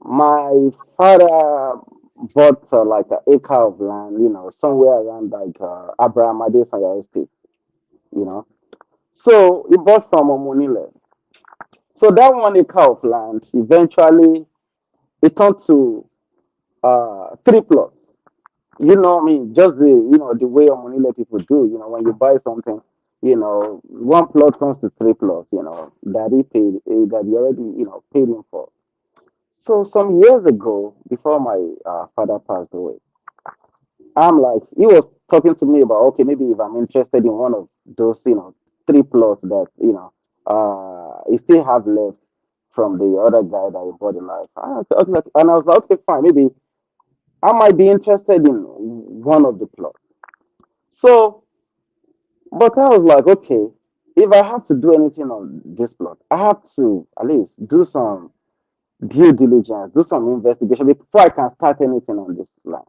my father bought like an acre of land, somewhere around like Abraham Adesanya Estate, you know. So he bought from Omonile. So that 1 acre of land eventually it turned to 3 plots. I mean, just the way Omonile people do, when you buy something, 1 plot turns to 3 plots, that he paid, that he already, paid him for. So some years ago, before my father passed away, I'm like, he was talking to me about, okay, maybe if I'm interested in one of those, 3 plots that, he still have left from the other guy that he bought in life. And I was like, okay, fine, maybe I might be interested in one of the plots. So, but I was like, okay, if I have to do anything on this plot, I have to at least do some due diligence, do some investigation before I can start anything on this land.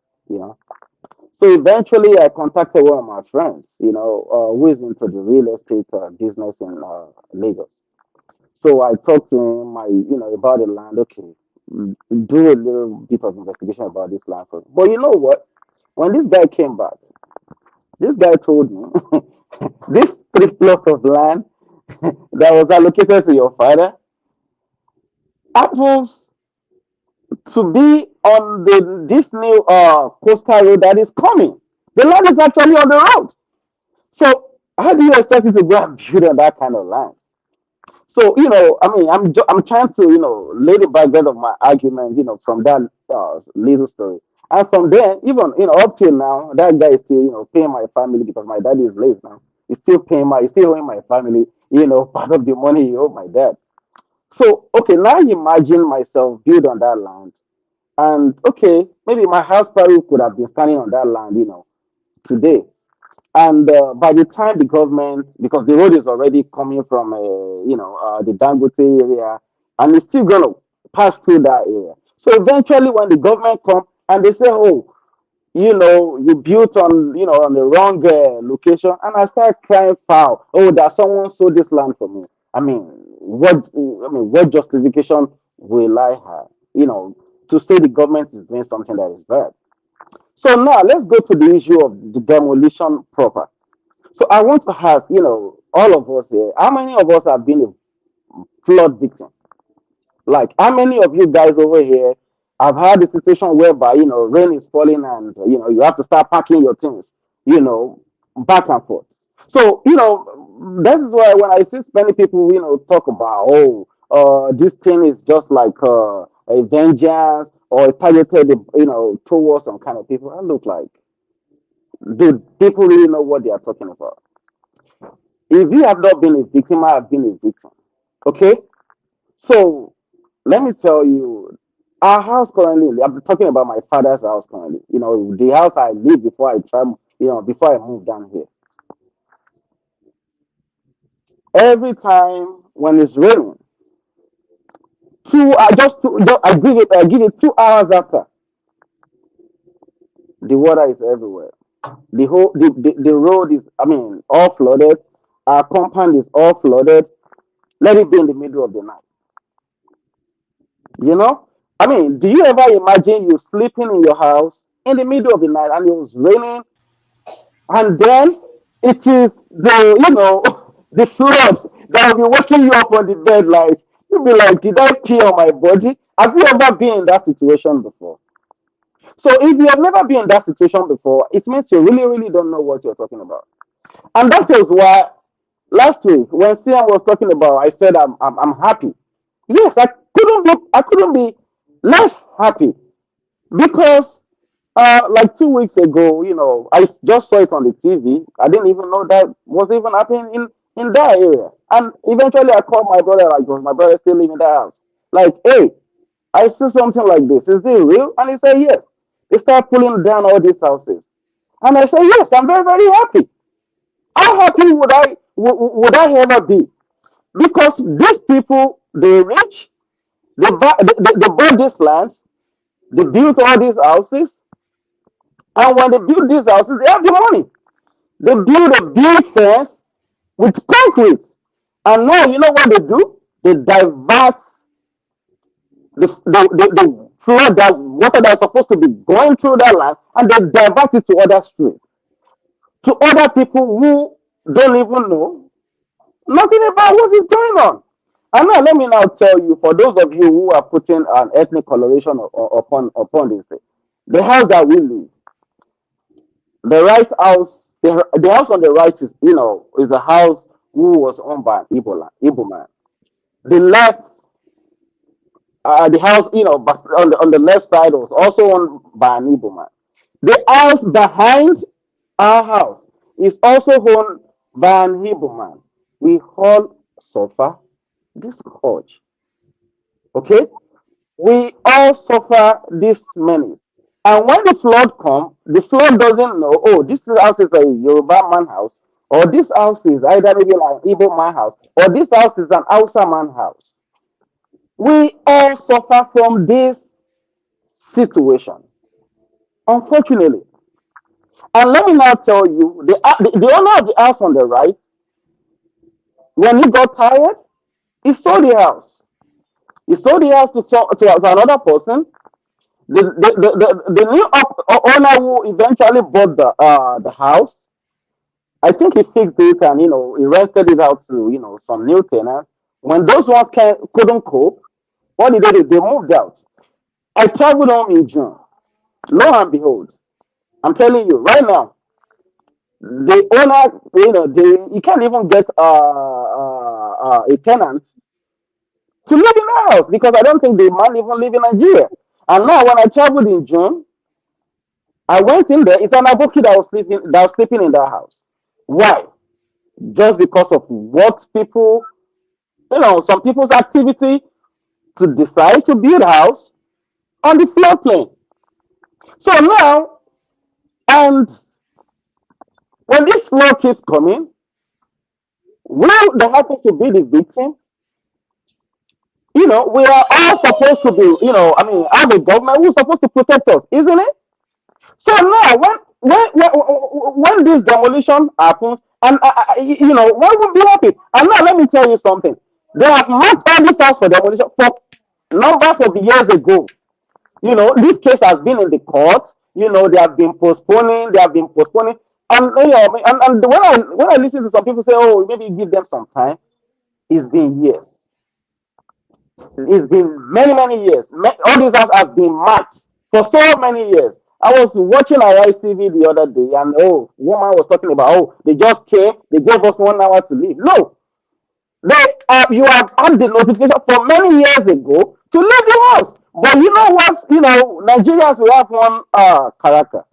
So eventually I contacted one of my friends, who is into the real estate business in Lagos. So I talked to him, about the land. Okay, do a little bit of investigation about this land. But you know what? When this guy came back, this guy told me this 3 plots of land that was allocated to your father happens to be on this new coastal road that is coming. The land is actually on the road. So how do you expect me to go and build on that kind of land? So I mean, I'm trying to lay the background of my argument, from that little story, and from there, even up till now, that guy is still paying my family because my dad is late now. He's still he's still owing my family, part of the money he owed my dad. So okay, now imagine myself build on that land, and okay, maybe my house probably could have been standing on that land, today. And by the time the government, because the road is already coming from, the Dangote area, and it's still going to pass through that area. So eventually, when the government come and they say, "Oh, you built on the wrong location," and I start crying foul, "Oh, that someone sold this land for me." I mean, what justification will I have, to say the government is doing something that is bad? So now let's go to the issue of the demolition proper. So I want to ask, all of us here, how many of us have been a flood victim? Like, how many of you guys over here have had a situation whereby, rain is falling and, you have to start packing your things, back and forth. So, that is why when I see many people, talk about, oh, this thing is just like a vengeance or targeted, towards some kind of people, I look like, do people really know what they are talking about? If you have not been a victim, I have been a victim. Okay? So let me tell you, our house currently, I'm talking about my father's house currently, the house I lived before I traveled, before I moved down here. Every time when it's raining, I give it 2 hours after, the water is everywhere. The road is, I mean, all flooded. Our compound is all flooded. Let it be in the middle of the night. I mean, do you ever imagine you sleeping in your house in the middle of the night and it was raining, and then it is the flood that will be waking you up on the bed, like you'll be like, did I pee on my body? Have you ever been in that situation before? So if you have never been in that situation before, it means you really, really don't know what you're talking about. And that is why last week when CM was talking about, I said I'm happy. Yes, I couldn't be less happy because like 2 weeks ago, I just saw it on the TV. I didn't even know that was even happening in that area. And eventually I called my brother, like, my brother still living in that house. Like, hey, I see something like this. Is it real? And he said, yes. They start pulling down all these houses. And I said, yes, I'm very, very happy. How happy would I ever be? Because these people, they rich, they bought these lands, they built all these houses, and when they build these houses, they have the money. They build a big fence with concrete. And now, you know what they do? They divert the flood that water that is supposed to be going through that land, and they divert it to other streets, to other people who don't even know nothing about what is going on. And now let me now tell you, for those of you who are putting an ethnic coloration upon this thing, the house that we live, the right house, the house on the right is, is a house who was owned by an Igbo man. The left, the house, but on the left side was also owned by an Igbo man. The house behind our house is also owned by an Igbo man. We all suffer this scourge. Okay? We all suffer this menace. And when the flood comes, the flood doesn't know, oh, this house is a Yoruba man house, or this house is either maybe like an Igbo man house, or this house is an Hausa man house. We all suffer from this situation, unfortunately. And let me now tell you, the owner of the house on the right, when he got tired, he sold the house. He sold the house to another person. The new owner who eventually bought the house, I think he fixed it and he rented it out to some new tenants. When those ones couldn't cope, what did they do? They moved out. I traveled home in June. Lo and behold, I'm telling you right now, the owner, he can't even get a tenant to live in the house because I don't think the man even live in Nigeria. And now when I traveled in June, I went in there. It's an advocate that was sleeping in that house. Why? Just because of what people, some people's activity to decide to build a house on the floodplain. So now, and when this flood keeps coming, will the happens to be the victim? We are all supposed to be, have a government who's supposed to protect us, isn't it? So now, when this demolition happens, and why would be happy? And now let me tell you something. They have marked all this house for demolition for numbers of years ago. This case has been in the courts. They have been postponing. And when I listen to some people say, "Oh, maybe give them some time," it's been years. It's been many, many years. All these have been marked for so many years. I was watching Arise TV the other day, and woman was talking about, they just came, they gave us 1 hour to leave. No, you have had the notification for many years ago to leave the house. But you know what? Nigerians, we have one character.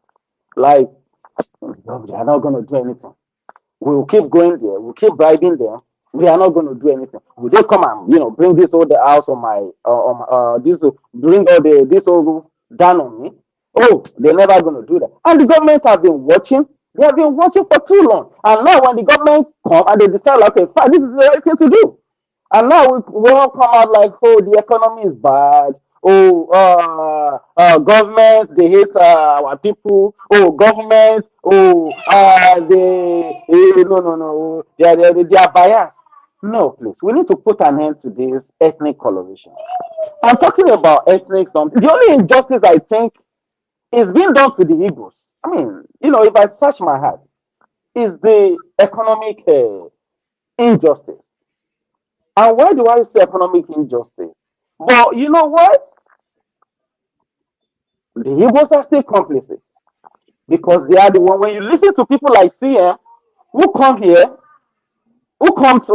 Like, they are not going to do anything. We will keep going there. We'll keep bribing them. We are not going to do anything. Will they come and bring this whole house on my bring all this whole roof down on me? Oh, they're never going to do that. And the government has been watching. They have been watching for too long. And now when the government come and they decide, like, okay, fine, this is the right thing to do. And now we all come out like, oh, the economy is bad. Oh, government, they hate our people. Oh, government, no, they are biased. No, please, we need to put an end to this ethnic coloration. I'm talking about ethnic something. The only injustice I think is being done to the Igbos. I mean, if I search my heart, is the economic injustice. And why do I say economic injustice? But you know what? The Igbos are still complicit because they are the one. When you listen to people like CM who come here, who come to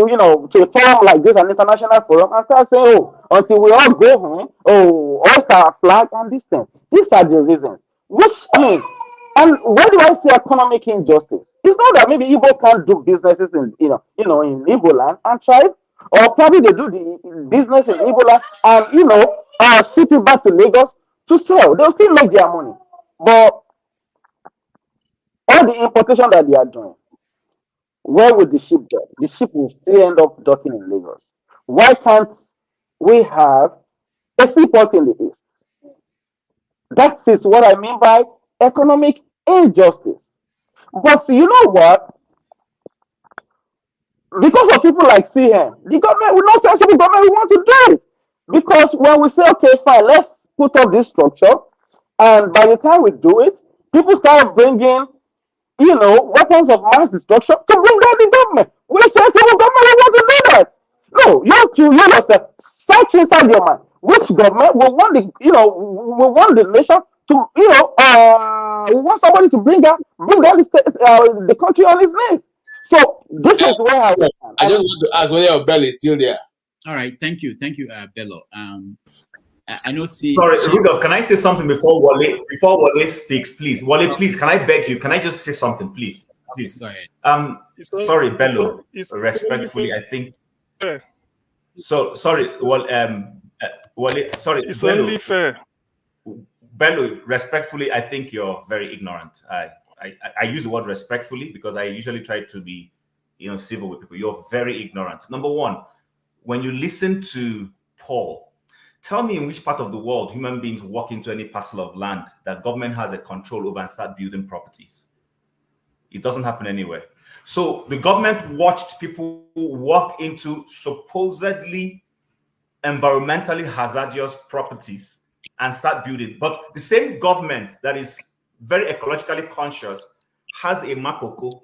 to a forum like this, an international forum, and start saying, "Oh, until we all go home, hoist our flag and this thing." These are the reasons. And why do I say economic injustice? It's not that maybe Igbo can't do businesses in in Igbo land and thrive, or probably they do the business in Igbo land and ship it back to Lagos to sell. They'll still make their money, but all the importation that they are doing, where would the ship go? The ship will still end up docking in Lagos. Why can't we have a seaport in the east? That is what I mean by economic injustice. But you know what? Because of people like CM, the government will not sensible government will want to do it. Because when we say, okay, fine, let's put up this structure, and by the time we do it, people start bringing, weapons of mass destruction to bring down the government. We say to the government, we want to do that. No, you have to, yourself, search inside your mind. Which government will want will want the nation to, we want somebody to bring down the country on its knees. So this is where I was. I just want to ask whether your bell is still there. All right, thank you, Bello. I know. Sorry, Rudolph, can I say something before Wale speaks, please? Wale, please, can I beg you? Can I just say something, please? Please. Go ahead. Sorry, Bello. Respectfully, I think. So sorry. Wale. Sorry. It's Bello. only fair. Bello, respectfully, I think you're very ignorant. I use the word respectfully because I usually try to be, civil with people. You're very ignorant. Number one, when you listen to Paul, tell me in which part of the world human beings walk into any parcel of land that government has a control over and start building properties. It doesn't happen anywhere. So the government watched people walk into supposedly environmentally hazardous properties and start building. But the same government that is very ecologically conscious has a Makoko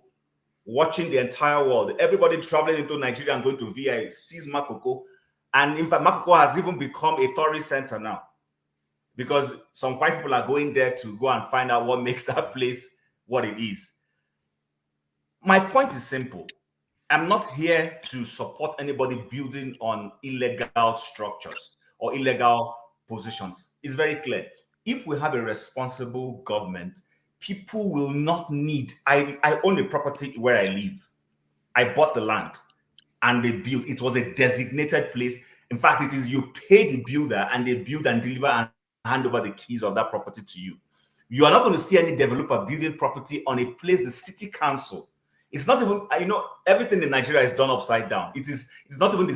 watching the entire world. Everybody traveling into Nigeria and going to VI sees Makoko. And in fact, Makoko has even become a tourist center now because some white people are going there to go and find out what makes that place what it is. My point is simple. I'm not here to support anybody building on illegal structures or illegal positions. It's very clear. If we have a responsible government, people will not need. I own a property where I live. I bought the land and they built. It was a designated place. In fact, it is you pay the builder and they build and deliver and hand over the keys of that property to you. You are not going to see any developer building property on a place the city council. It's not even, everything in Nigeria is done upside down. It's not even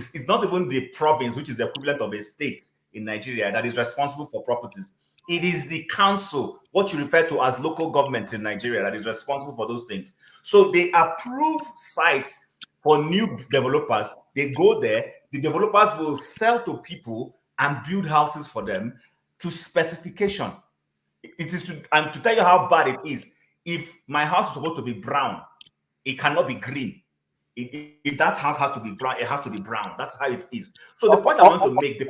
the province, which is the equivalent of a state in Nigeria, that is responsible for properties. It is the council, what you refer to as local government in Nigeria, that is responsible for those things. So they approve sites for new developers. They go there, the developers will sell to people and build houses for them to specification. It is to tell you how bad it is. If my house is supposed to be brown, it cannot be green. If that house has to be brown, it has to be brown. That's how it is. So the point I want to make,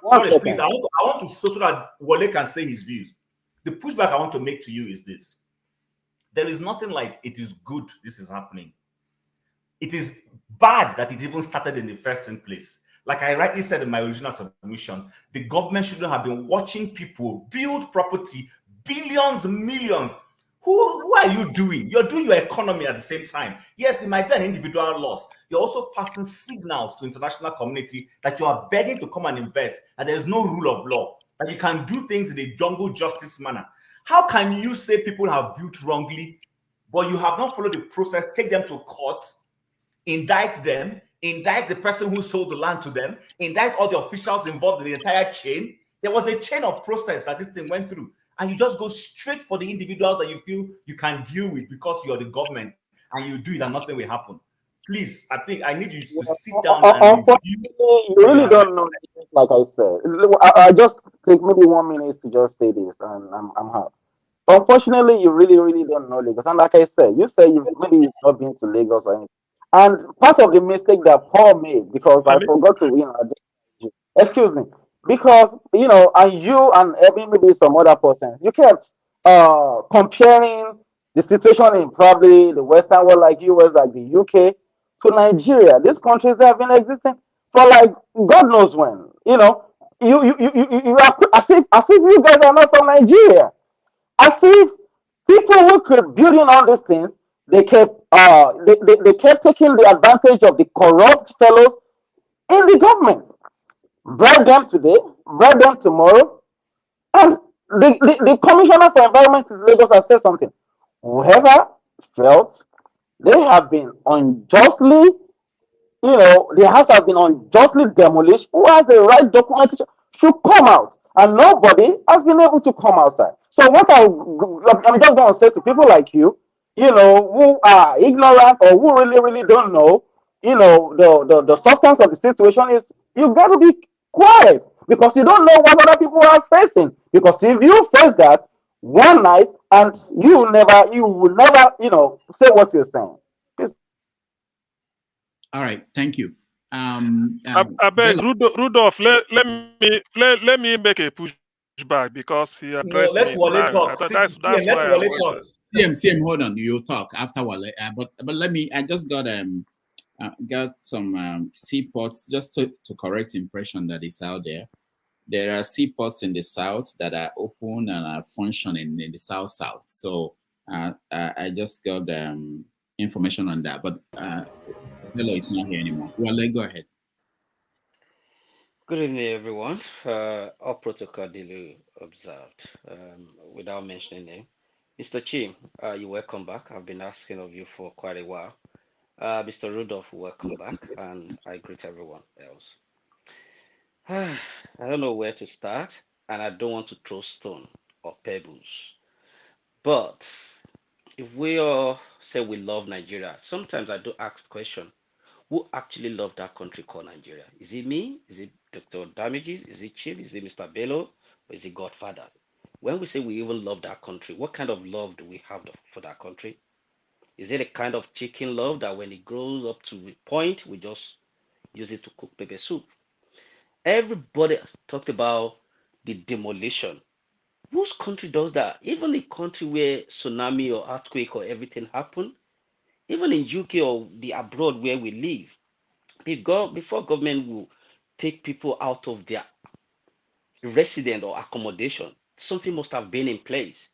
sorry, please. I want to so that Wale can say his views. The pushback I want to make to you is this: there is nothing like it is good this is happening. It is bad that it even started in the first place. Like I rightly said in my original submissions, the government shouldn't have been watching people build property, billions, millions. Who are you doing? You're doing your economy at the same time. Yes, it might be an individual loss. You're also passing signals to international community that you are begging to come and invest, and there's no rule of law, that you can do things in a jungle justice manner. How can you say people have built wrongly, but you have not followed the process, take them to court, indict them, indict the person who sold the land to them, indict all the officials involved in the entire chain? There was a chain of process that this thing went through. And you just go straight for the individuals that you feel you can deal with because you're the government, and you do it and nothing will happen. Please, I think I need you to sit down and review. You really don't know, like I said. I just take maybe 1 minute to just say this, and I'm happy. Unfortunately, you really, really don't know Lagos. And like I said, you say you've not been to Lagos or anything. And part of the mistake that Paul made, because I forgot to, excuse me, because, and you and maybe some other persons, you kept comparing the situation in probably the Western world, like US, like the UK, to Nigeria. These countries that have been existing for like God knows when. You are as if you guys are not from Nigeria. As if people who could build in all these things, they kept they kept taking the advantage of the corrupt fellows in the government. Bribe them today, bribe them tomorrow. And the Commissioner for Environment in Lagos has said something. Whoever felt they have been unjustly, their house has been unjustly demolished, who has the right documentation should come out. And nobody has been able to come outside. So what I'm just going to say to people like you, who are ignorant or who really, really don't know, the substance of the situation is, you got to be quiet because you don't know what other people are facing. Because if you face that one night and you will never, say what you're saying. All right, thank you. I beg Rudolph, let me make a pushback because he addressed let me. Wale talk. That's Let why Wale talk. CM, hold on. You'll talk after Wale. But let me. I just got some seaports just to correct impression that is out there. There are seaports in the south that are open and are functioning in the south. So I just got information on that. But Hello is not here anymore. Wale, go ahead. Good evening, everyone. All protocol duly observed, without mentioning name. Mr. Chim, you're welcome back. I've been asking of you for quite a while. Mr. Rudolph, welcome back, and I greet everyone else. I don't know where to start, and I don't want to throw stone or pebbles. But if we all say we love Nigeria, sometimes I do ask the question, who actually love that country called Nigeria? Is it me? Is it Dr. Damages? Is it Chief? Is it Mr. Bello? Or is it Godfather? When we say we even love that country, what kind of love do we have for that country? Is it a kind of chicken love that when it grows up to a point, we just use it to cook pepper soup? Everybody talked about the demolition. Whose country does that? Even a country where tsunami or earthquake or everything happen, even in UK or the abroad where we live, before government will take people out of their residence or accommodation, something must have been in place.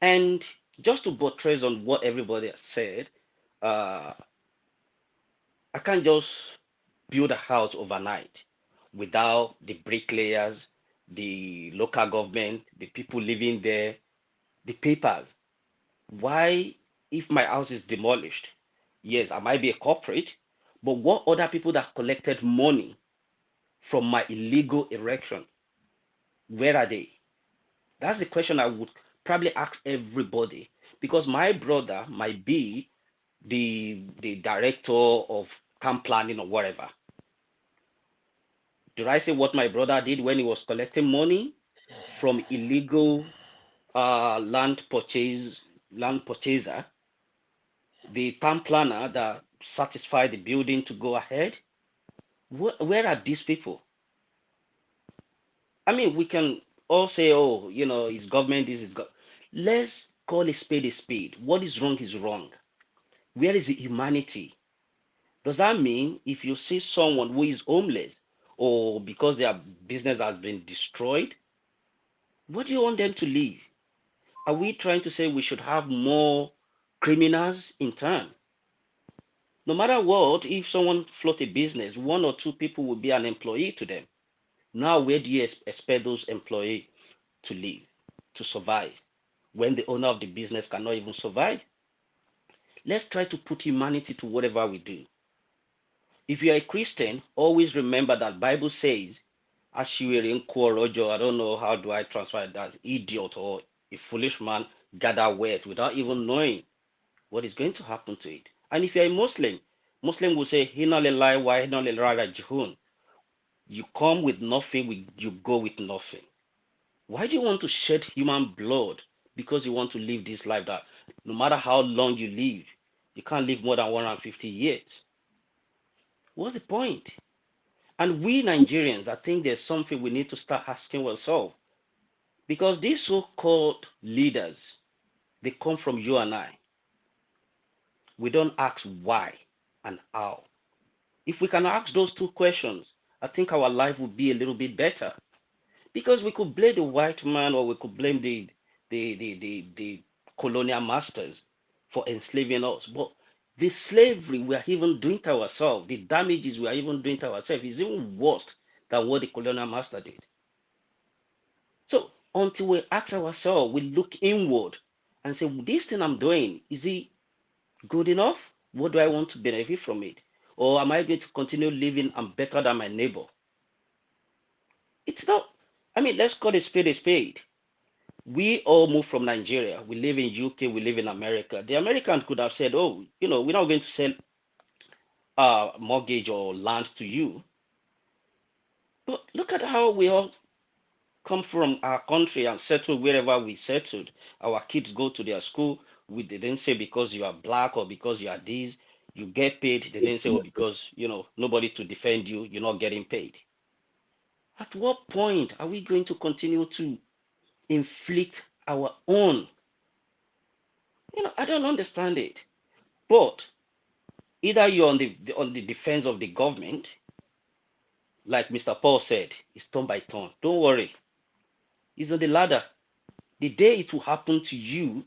And just to buttress on what everybody has said, I can't just build a house overnight without the bricklayers, the local government, the people living there, the papers. Why, if my house is demolished, yes, I might be a corporate, but what other people that collected money from my illegal erection, where are they? That's the question I would probably ask everybody, because my brother might be the director of camp planning or whatever. Did I say what my brother did when he was collecting money from illegal land purchaser, the town planner that satisfied the building to go ahead? Where are these people? I mean, we can all say, oh, it's government, this is Let's call a spade a spade. What is wrong is wrong. Where is the humanity? Does that mean if you see someone who is homeless or because their business has been destroyed, what do you want them to leave? Are we trying to say we should have more criminals in town? No matter what, if someone float a business, one or two people will be an employee to them. Now, where do you expect those employees to live, to survive, when the owner of the business cannot even survive? Let's try to put humanity to whatever we do. If you are a Christian, always remember that Bible says, Ashiwere Rojo, I don't know how do I transfer that, idiot or a foolish man gather wealth without even knowing what is going to happen to it. And if you're a Muslim, Muslim will say, Hina lelai wa hina lelai jihun. You come with nothing, you go with nothing. Why do you want to shed human blood? Because you want to live this life that no matter how long you live, you can't live more than 150 years. What's the point? And we Nigerians, I think there's something we need to start asking ourselves. Because these so-called leaders, they come from you and I. We don't ask why and how. If we can ask those two questions, I think our life would be a little bit better. Because we could blame the white man or we could blame the colonial masters for enslaving us. But the slavery we are even doing to ourselves, the damages we are even doing to ourselves is even worse than what the colonial master did. So until we ask ourselves, we look inward and say, this thing I'm doing, is it good enough? What do I want to benefit from it? Or am I going to continue living and better than my neighbor? It's not. I mean, let's call a spade a spade. We all moved from Nigeria. We live in UK, we live in America. The American could have said, oh, we're not going to sell mortgage or land to you. But look at how we all come from our country and settle wherever we settled. Our kids go to their school. They didn't say because you are black or because you are this, you get paid. They didn't say, oh, because nobody to defend you, you're not getting paid. At what point are we going to continue to inflict our own? I don't understand it. But either you're on the defense of the government, like Mr. Paul said, it's turn by turn. Don't worry. It's on the ladder. The day it will happen to you,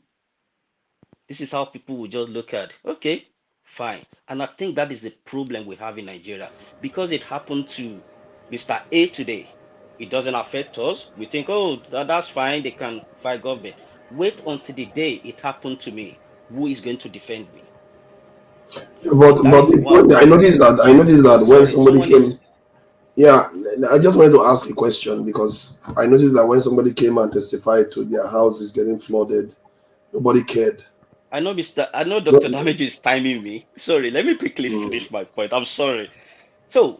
this is how people will just look at, okay, fine. And I think that is the problem we have in Nigeria. Because it happened to Mr. A today, it doesn't affect us. We think, oh, that's fine, they can fight government. Wait until the day it happened to me. Who is going to defend me? Yeah, but the point I noticed that when somebody came, yeah, I just wanted to ask a question because I noticed that when somebody came and testified to their houses getting flooded, nobody cared. I know Dr. Damage is timing me. Sorry, let me quickly finish my point. I'm sorry. So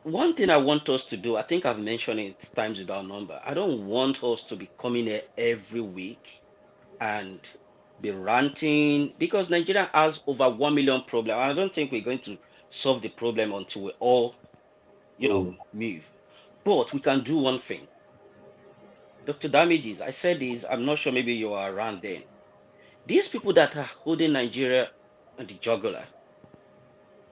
one thing I want us to do, I think I've mentioned it times without number. I don't want us to be coming here every week and be ranting because Nigeria has over 1 million problems. I don't think we're going to solve the problem until we all, move. But we can do one thing. Dr. Damages, I said this, I'm not sure maybe you were around then. These people that are holding Nigeria on the jugular,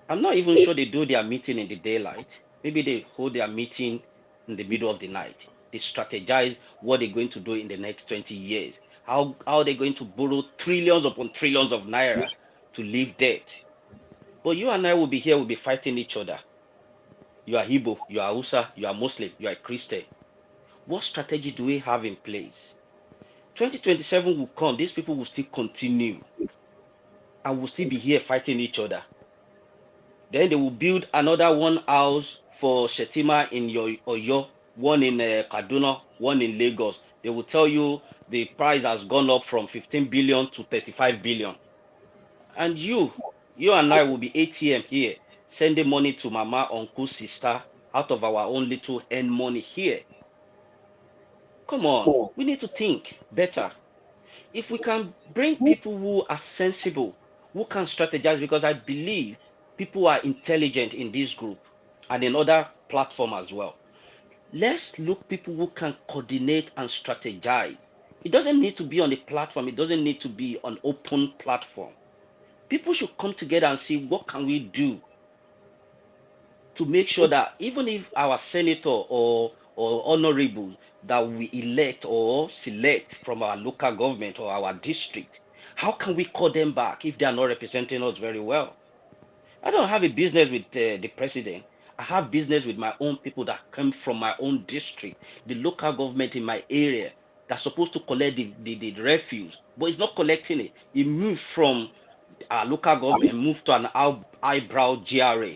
I'm not even sure they do their meeting in the daylight. Maybe they hold their meeting in the middle of the night. They strategize what they're going to do in the next 20 years. How they're going to borrow trillions upon trillions of naira to leave debt. But you and I will be here, we'll be fighting each other. You are Igbo, you are Hausa, you are Muslim, you are a Christian. What strategy do we have in place? 2027 will come, these people will still continue and will still be here fighting each other. Then they will build another one house for Shetima in Oyo, one in Kaduna, one in Lagos. They will tell you the price has gone up from 15 billion to 35 billion. And you and I will be ATM here, sending money to mama, uncle, sister, out of our own little earn money here. Come on, we need to think better. If we can bring people who are sensible, who can strategize, because I believe people are intelligent in this group and in other platform as well. Let's look people who can coordinate and strategize. It doesn't need to be on a platform. It doesn't need to be an open platform. People should come together and see what can we do to make sure that even if our senator or honorable that we elect or select from our local government or our district, how can we call them back if they are not representing us very well? I don't have a business with the president. I have business with my own people that come from my own district, the local government in my area that's supposed to collect the refuse, but it's not collecting it. It moved from our local government, moved to an eyebrow GRA,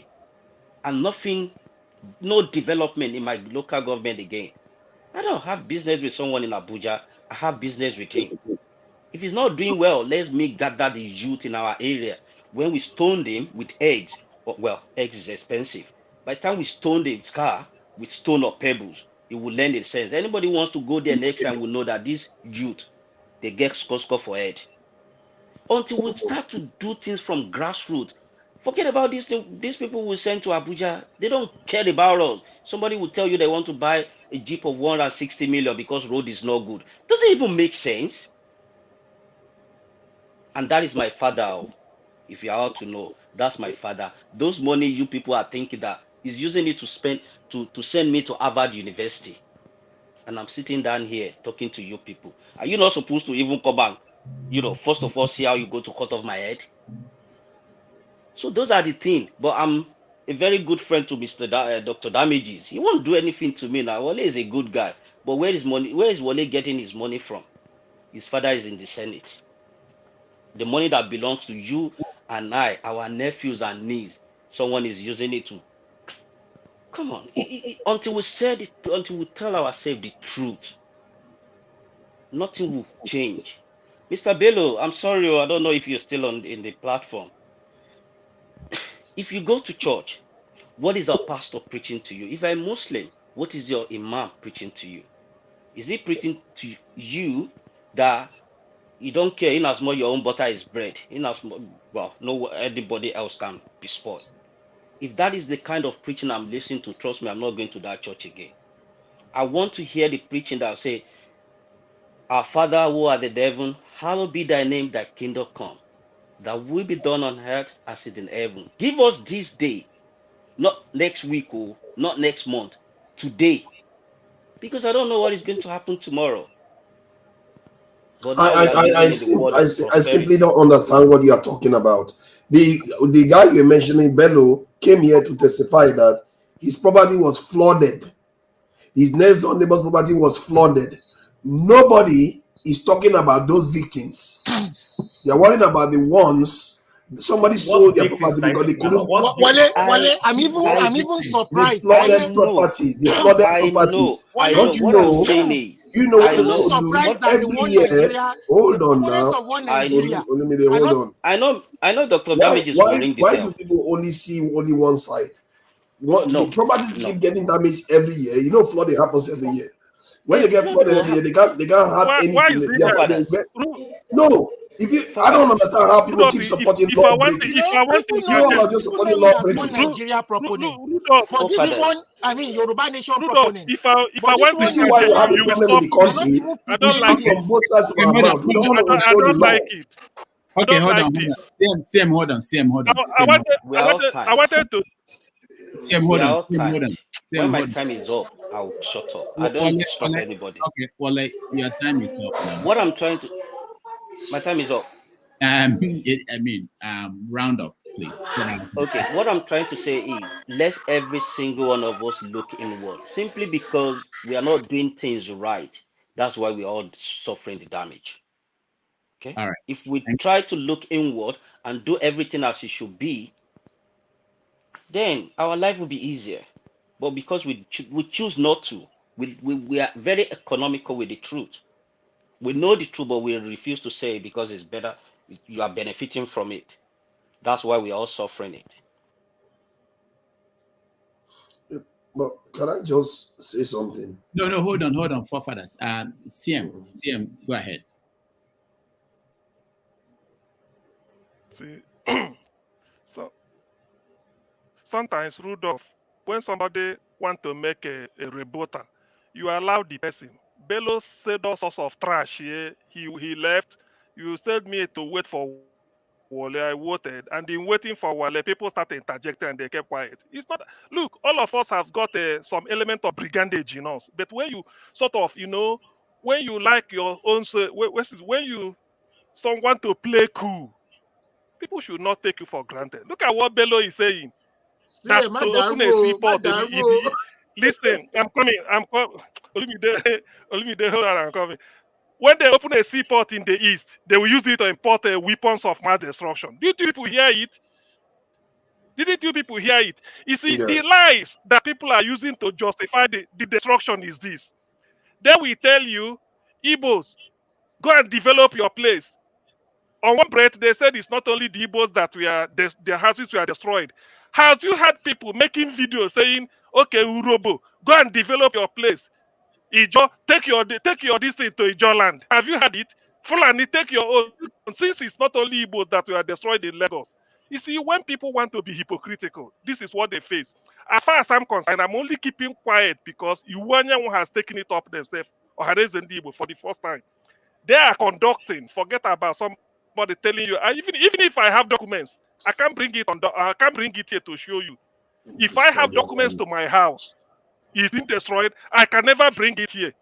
and no development in my local government again. I don't have business with someone in Abuja. I have business with him. If he's not doing well, let's gather the youth in our area. When we stoned him with eggs, well, eggs is expensive. By the time we stoned his car with stone or pebbles, it will lend its sense. Anybody who wants to go there next time will know that this youth, they get score for head. Until we start to do things from grassroots, forget about these things. These people we send to Abuja, they don't care about us. Somebody will tell you they want to buy a Jeep of 160 million because road is not good. Doesn't even make sense. And that is my father. If you are out to know, that's my father. Those money you people are thinking that he's using it to spend to send me to Harvard University. And I'm sitting down here talking to you people. Are you not supposed to even come and, first of all, see how you go to cut off my head? So those are the things. But I'm a very good friend to Dr. Damages. He won't do anything to me now. Wale is a good guy. But where is Wale getting his money from? His father is in the Senate. The money that belongs to you and I, our nephews and nieces, someone is using it to. Come on. Until we tell ourselves the truth, nothing will change. Mr. Bello, I'm sorry, I don't know if you're still in the platform. If you go to church, what is our pastor preaching to you? If you're a Muslim, what is your imam preaching to you? Is he preaching to you that you don't care in as much your own butter is bread, in as much, well, no anybody else can be spoiled? If that is the kind of preaching I'm listening to, trust me, I'm not going to that church again. I want to hear the preaching that will say, Our Father who art in heaven, hallowed be thy name, thy kingdom come. That will be done on earth as it in heaven. Give us this day, not next week or not next month, today. Because I don't know what is going to happen tomorrow. But now we are living in the world of I simply prosperity. don't understand what you are talking about. The guy you're mentioning, Bello, came here to testify that his property was flooded. His next door neighbor's property was flooded. Nobody is talking about those victims. They're worrying about the ones somebody sold their property because they couldn't. Wale, I'm even surprised. The flooded properties. The flooded properties. Don't you What know? I'm saying is, You know I what know. people lose Surprised that every year. Hold on now. Hold on. I know Dr. Damages will ring the Why bell. do people only see only one side? No, the properties no. keep getting damaged every year. You know, flooding happens every year. When they get flooding flooded will every year, they can't have Why anything. is it They that? get, no, I don't understand how people Rudolph, keep supporting if law I want to, breaking. if I want to You all are interject, just People supporting know me law as one breaking. Nigeria proponent. Rudolph, But this one, I mean, Yoruba Nation Rudolph, proponent. if I But this want You to one see why we interject, have Nigeria, a you will problem in stop the you're me. not country. even I We don't like speak criticizing. from it. both sides of Okay, our hold on, mouth. We hold don't on. want to I uphold the don't like law. it. I Okay, don't hold like on, hold this. on. CM, hold on. CM, hold on. I CM, hold on. We are all I timed. wanted to. CM, We hold are on. all CM, hold timed. on. When CM, my hold on. time is up, I'll shut up. I Wale, don't disrupt Wale, anybody. okay, Wale, your time is up now. What I'm trying to, my time is up. Round up, please. Okay, what I'm trying to say is, let every single one of us look inward. Simply because we are not doing things right, that's why we're all suffering the damage. Okay? All right. If we try to look inward and do everything as it should be, then our life will be easier. But because we choose not to, we are very economical with the truth. We know the truth, but we refuse to say it because it's better. You are benefiting from it. That's why we are all suffering it. But can I just say something? No, hold on, forefathers. CM, go ahead. See, so sometimes, Rudolph, when somebody want to make a rebuttal, you allow the person. Bello said all sorts of trash here. He left. You said me to wait for Wale. I waited, and in waiting for Wale, people started interjecting and they kept quiet. It's not. Look, all of us have got some element of brigandage in us. But when you sort of, when you like your own, when you someone to play cool, people should not take you for granted. Look at what Bello is saying. That to open a seaport listen, I'm coming. Olumide, hold on, I'm coming. When they open a seaport in the east, they will use it to import weapons of mass destruction. Did you people hear it? Didn't you people hear it? You see, the Yes. lies that people are using to justify the destruction is this. They will tell you, Igbos, go and develop your place. On one breath, they said it's not only the Igbos that their houses were destroyed. Have you had people making videos saying, okay, Urobo, go and develop your place. Ijo, take your this thing to Ijo land. Have you had it? Fulani, take your own. Since it's not only Igbos that were destroyed in Lagos. You see, when people want to be hypocritical, this is what they face. As far as I'm concerned, I'm only keeping quiet because Iwanyan has taken it up themselves, or Harez Igbo for the first time. They are conducting. Forget about somebody telling you. Even if I have documents, I can't bring it I can't bring it here to show you. If I have documents to my house, it's been destroyed. I can never bring it here.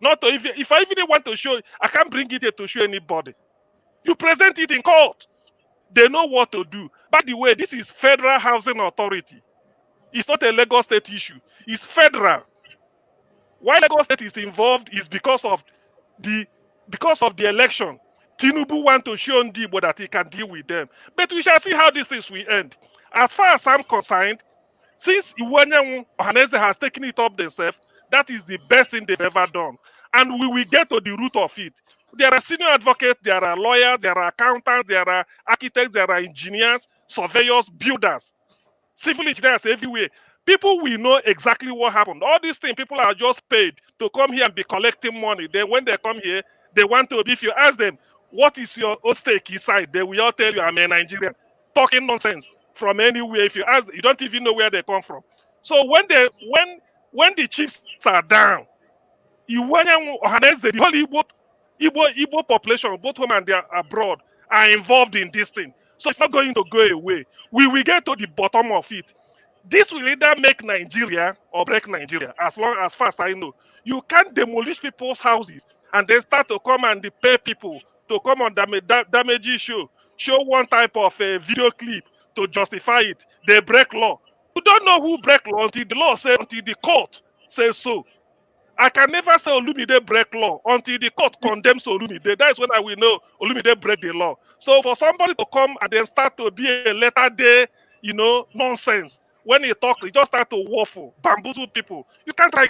Not to, if I even want to show, I can't bring it here to show anybody. You present it in court. They know what to do. By the way, this is Federal Housing Authority. It's not a Lagos State issue. It's federal. Why Lagos State is involved is because of the election. Tinubu want to show Ndibo that he can deal with them. But we shall see how these things will end. As far as I'm concerned, since Iwanyan Ohaneze has taken it up themselves, that is the best thing they've ever done. And we will get to the root of it. There are senior advocates, there are lawyers, there are accountants, there are architects, there are engineers, surveyors, builders. civil engineers everywhere. People will know exactly what happened. All these things, people are just paid to come here and be collecting money. Then when they come here, they want to, if you ask them, what is your own stake inside? They will all tell you, I'm a Nigerian. Talking nonsense from anywhere. If you ask, you don't even know where they come from. So when the chips are down, the whole Igbo population, both home and abroad, are involved in this thing. So it's not going to go away. We will get to the bottom of it. This will either make Nigeria or break Nigeria, as far as I know. You can't demolish people's houses and then start to come and pay people to come on damage show one type of video clip to justify it. They break law. You don't know who break law until the law says, until the court says so. I can never say Olumide break law until the court condemns Olumide. That is when I will know Olumide break the law. So for somebody to come and then start to be a letter day, nonsense. When he talks, he just start to waffle, bamboozle people. You can't try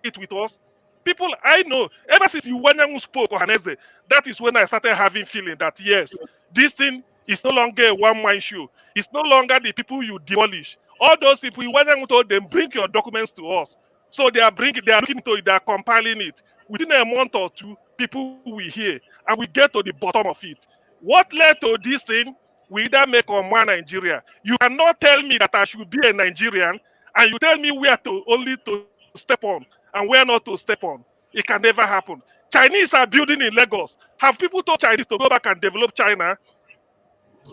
it with us. People, I know, ever since you spoke, Ohaneze, that is when I started having feeling that, yes, this thing is no longer a one-man show. It's no longer the people you demolish. All those people, you told them, bring your documents to us. So they are looking into it, they are compiling it. Within a month or two, people will hear, and we get to the bottom of it. What led to this thing? We either make or more Nigeria. You cannot tell me that I should be a Nigerian, and you tell me where to only to step on and where not to step on. It can never happen. Chinese are building in Lagos. Have people told Chinese to go back and develop China?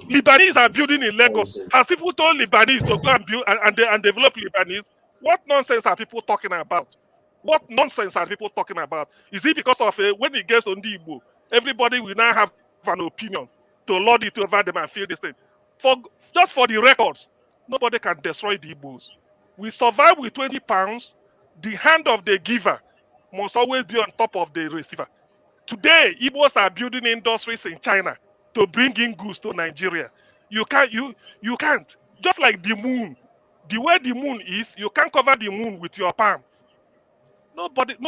Lebanese are building in Lagos. Have people told Lebanese to go and build and develop Lebanese? What nonsense are people talking about? What nonsense are people talking about? Is it because of when it gets on the Igbo, everybody will now have an opinion to lord it over them and feel this thing? Just for the records, nobody can destroy the Igbos. We survive with 20 pounds. The hand of the giver must always be on top of the receiver. Today, Igbos are building industries in China to bring in goods to Nigeria. You can't. Just like the moon. The way the moon is, you can't cover the moon with your palm.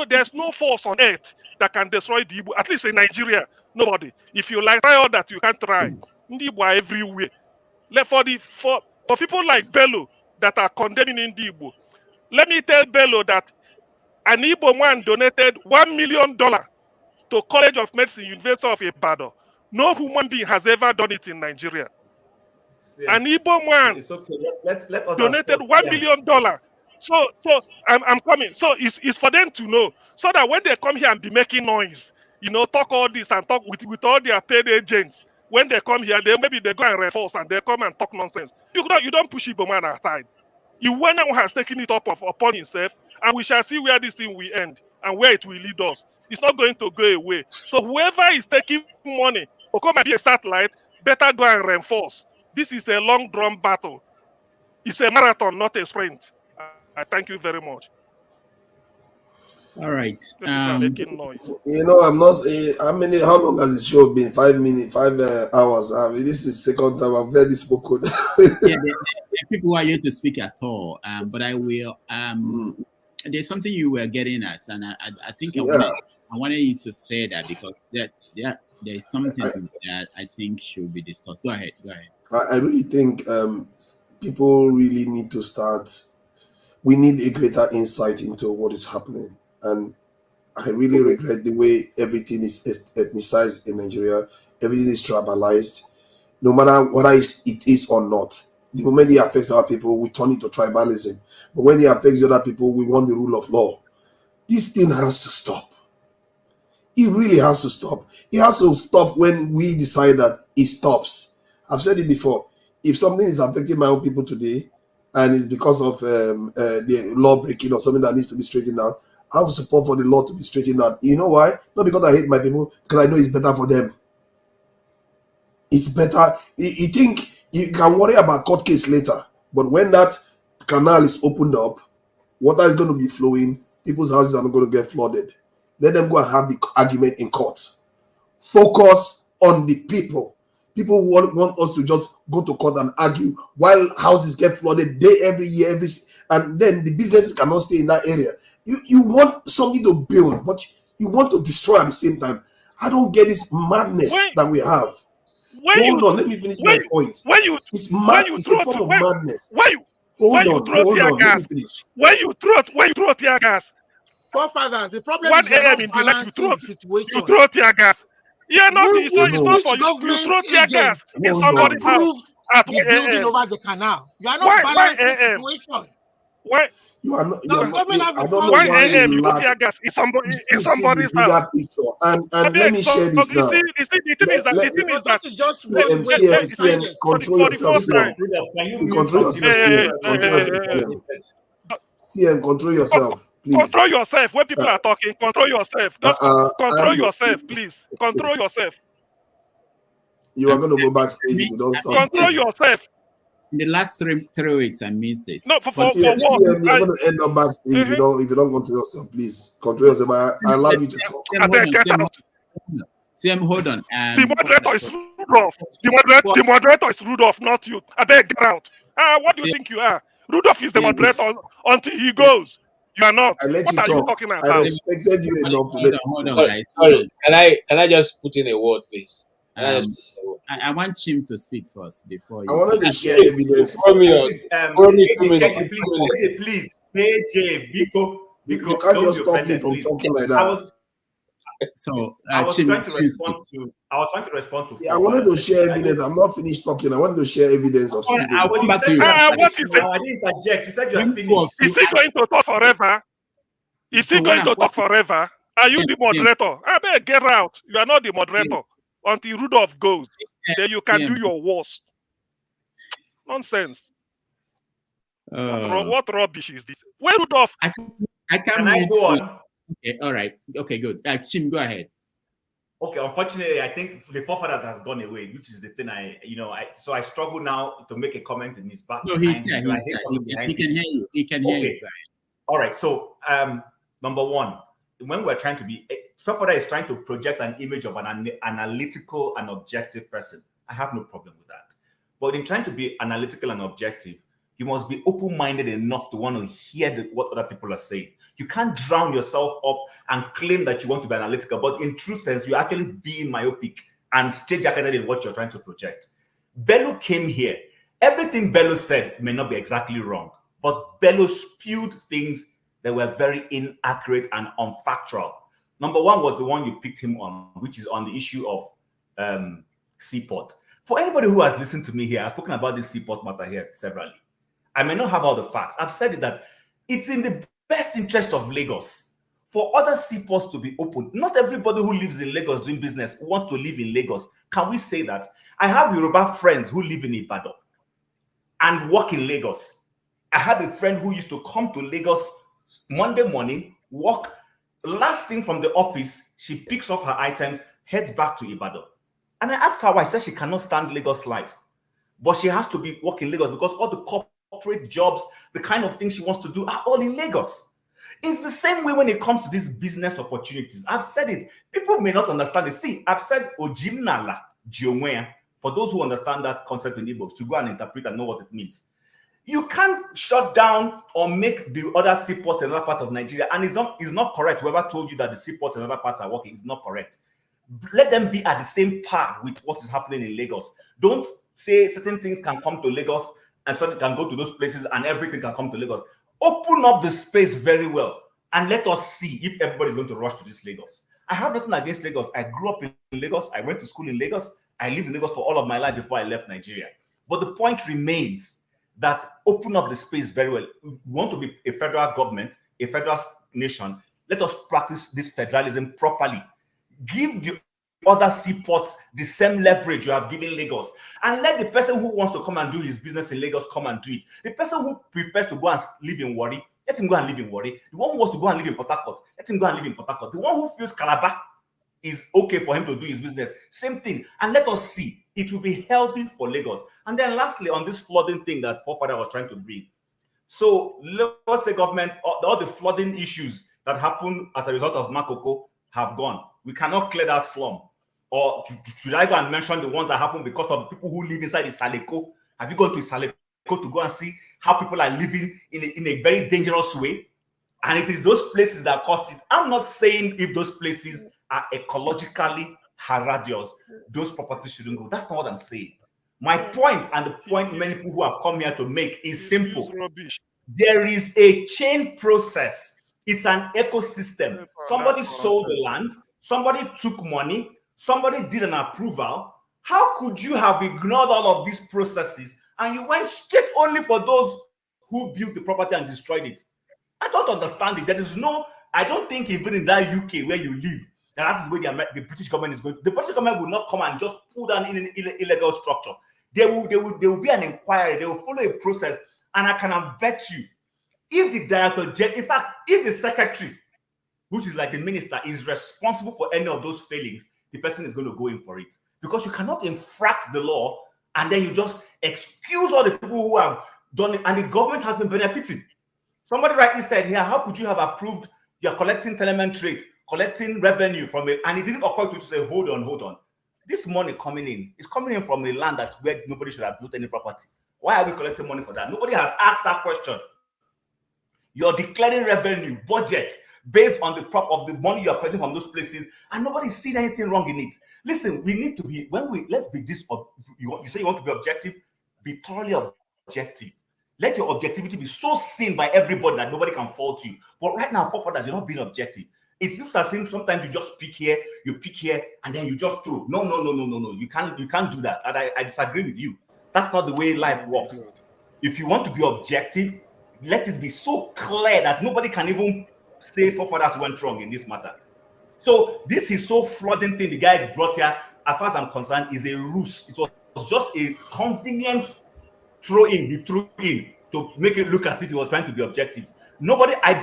There's no force on earth that can destroy the Igbo, at least in Nigeria. Nobody. If you try all that, you can't try. The Igbo are everywhere. For people like Bello that are condemning in the Igbo, let me tell Bello that an Igbo man donated $1 million to College of Medicine, University of Ibadan. No human being has ever done it in Nigeria. An Igbo man donated $1 million. So I'm coming. So it's for them to know, so that when they come here and be making noise, talk all this and talk with all their paid agents. When they come here, maybe they go and reinforce and they come and talk nonsense. You don't push Igbo man aside. Iwena has taken it upon himself, and we shall see where this thing will end and where it will lead us. It's not going to go away. So whoever is taking money to come and be a satellite, better go and reinforce. This is a long drawn battle. It's a marathon, not a sprint. I thank you very much. All right. Making noise. I'm not. How long has the show been? 5 minutes, 5 hours. This is second time I've heard this spoken. Yeah, there are people who are yet to speak at all. But I will. There's something you were getting at, and I think I wanted you to say that, because there is something that I think should be discussed. Go ahead. I really think people really need to start. We need a greater insight into what is happening. And I really regret the way everything is ethnicized in Nigeria. Everything is tribalized. No matter whether it is or not. The moment it affects our people, we turn it to tribalism. But when it affects the other people, we want the rule of law. This thing has to stop. It really has to stop. It has to stop when we decide that it stops. I've said it before. If something is affecting my own people today, and it's because of the law breaking or something that needs to be straightened out, I will support for the law to be straightened out. You know why? Not because I hate my people, because I know it's better for them. It's better. You think you can worry about court case later, but when that canal is opened up, water is going to be flowing, people's houses are not going to get flooded. Let them go and have the argument in court. Focus on the people. People want us to just go to court and argue while houses get flooded every year, and then the businesses cannot stay in that area. You want something to build, but you want to destroy at the same time. I don't get this madness that we have. Hold on, let me finish my point. It's a form of madness. Hold on, tear let me gas, finish. when you throw tear gas, Forefathers, the problem 1 is you're a.m. not in the night, balancing the situation. you throw tear gas. Yeah, not Which, it's not No, for you. You government throw tear gas agent in hold somebody's on. house approved at the 1 building a.m. over the canal? You are not Why balancing the a.m.? situation. Why You are not. You Does are not. government have I a don't know 1 why conscience? a.m. you you throw lack tear gas in to see the somebody's bigger house? picture. And I let beg, me so share this you now. see, the thing is that Just wait CM, for CM, the CM, silence. control for the yourself, first time. CM. Can you mute Control from yourself, CM. Control yourself, CM. CM, control yourself, please. Control yourself. When people are talking, control yourself. Just control yourself, please. Control yourself. You are going to go backstage if you don't stop. Control yourself. In the last three weeks, I missed this. No, for CM, what? CM, you're going to end up backstage if you don't control yourself, please. Control yourself. I allow you to talk. CM, hold on. The moderator is Rudolph. The moderator is Rudolph, not you. I beg, get out. What do you think you are? Rudolph is the moderator until he goes. You are not. I let What you are talk. you talking about? I respected you enough to let Hold on, sorry, guys. sorry. Can I just put in a word, please? I want Chim to speak first before you. I wanted to share evidence. Please, AJ, Biko, you can't just stop me from talking like that. I was trying to respond to. See, I wanted to share evidence. I'm not finished talking. I wanted to share evidence of something. I What is it? I didn't interject. You said you are finished. Is he going to talk forever? Is he going to talk forever? Are you the moderator? I beg, get out. You are not the moderator. Until Rudolph goes, then you can do your worst. Nonsense. What rubbish is this? Where Rudolph? I can't. Can I go on? Okay, all right. Okay, good. Chim, go ahead. Okay, unfortunately, I think the forefathers has gone away, which is the thing so I struggle now to make a comment in his back. No, he's here. He can hear you. He can hear you. All right. So, number one, when we're trying to be, forefather is trying to project an image of an analytical and objective person. I have no problem with that. But in trying to be analytical and objective, you must be open-minded enough to want to hear what other people are saying. You can't drown yourself off and claim that you want to be analytical, but in true sense, you actually being myopic and stage-jacketed in what you're trying to project. Bello came here. Everything Bello said may not be exactly wrong, but Bello spewed things that were very inaccurate and unfactual. Number one was the one you picked him on, which is on the issue of seaport. For anybody who has listened to me here, I've spoken about this seaport matter here severally. I may not have all the facts. I've said it that it's in the best interest of Lagos for other seaports to be open. Not everybody who lives in Lagos doing business wants to live in Lagos. Can we say that? I have Yoruba friends who live in Ibadan and work in Lagos. I have a friend who used to come to Lagos Monday morning, work, last thing from the office, she picks up her items, heads back to Ibadan. And I asked her why. She said she cannot stand Lagos life. But she has to be working in Lagos because all the corporate jobs, the kind of things she wants to do are all in Lagos. It's the same way when it comes to these business opportunities. I've said it. People may not understand it. See, I've said Ojimnala Jiomwea. For those who understand that concept in Igbo, to go and interpret and know what it means. You can't shut down or make the other seaports in other parts of Nigeria. And it's not correct. Whoever told you that the seaports in other parts are working, it's not correct. Let them be at the same par with what is happening in Lagos. Don't say certain things can come to Lagos and certain can go to those places and everything can come to Lagos. Open up the space very well and let us see if everybody's going to rush to this Lagos. I have nothing against Lagos. I grew up in Lagos. I went to school in Lagos. I lived in Lagos for all of my life before I left Nigeria. But the point remains that open up the space very well. We want to be a federal government, a federal nation. Let us practice this federalism properly. Give the other seaports the same leverage you have given Lagos. And let the person who wants to come and do his business in Lagos come and do it. The person who prefers to go and live in Warri, let him go and live in Warri. The one who wants to go and live in Port Harcourt, let him go and live in Port Harcourt. The one who feels Calabar is okay for him to do his business, same thing. And let us see. It will be healthy for Lagos. And then lastly, on this flooding thing that forefather was trying to bring. So Lagos State government, all the flooding issues that happened as a result of Makoko have gone. We cannot clear that slum. Or should I go and mention the ones that happened because of the people who live inside Isaleko? Have you gone to Isaleko to go and see how people are living in a very dangerous way? And it is those places that caused it. I'm not saying if those places are ecologically hazardous, those properties shouldn't go. That's not what I'm saying. My point, and the point many people who have come here to make, is simple. Rubbish. There is a chain process. It's an ecosystem. Somebody sold the land, somebody took money, somebody did an approval. How could you have ignored all of these processes and you went straight only for those who built the property and destroyed it? I don't understand it. There is no, I don't think even in that UK where you live, that is where the British government is going. The British government will not come and just pull down in an illegal structure. There will be an inquiry. They will follow a process. And I can bet you, if the director, in fact, if the secretary, which is like the minister, is responsible for any of those failings, the person is going to go in for it. Because you cannot infract the law and then you just excuse all the people who have done it, and the government has been benefiting. Somebody rightly said here, how could you have approved you're collecting tenement rate, collecting revenue from it, and it didn't occur to you to say, hold on. This money coming in is coming in from a land that where nobody should have built any property. Why are we collecting money for that? Nobody has asked that question. You're declaring revenue, budget, based on the money you're collecting from those places, and nobody's seen anything wrong in it. Listen, we need to be, let's be this, you say you want to be objective, be thoroughly objective. Let your objectivity be so seen by everybody that nobody can fault you. But right now, forefathers, you're not being objective. It seems as if sometimes you just pick here, and then you just throw. No. You can't do that. And I disagree with you. That's not the way life works. If you want to be objective, let it be so clear that nobody can even say forefathers went wrong in this matter. So this is so flooding thing the guy brought here, as far as I'm concerned, is a ruse. It was just a convenient throw in. He threw in to make it look as if he was trying to be objective. I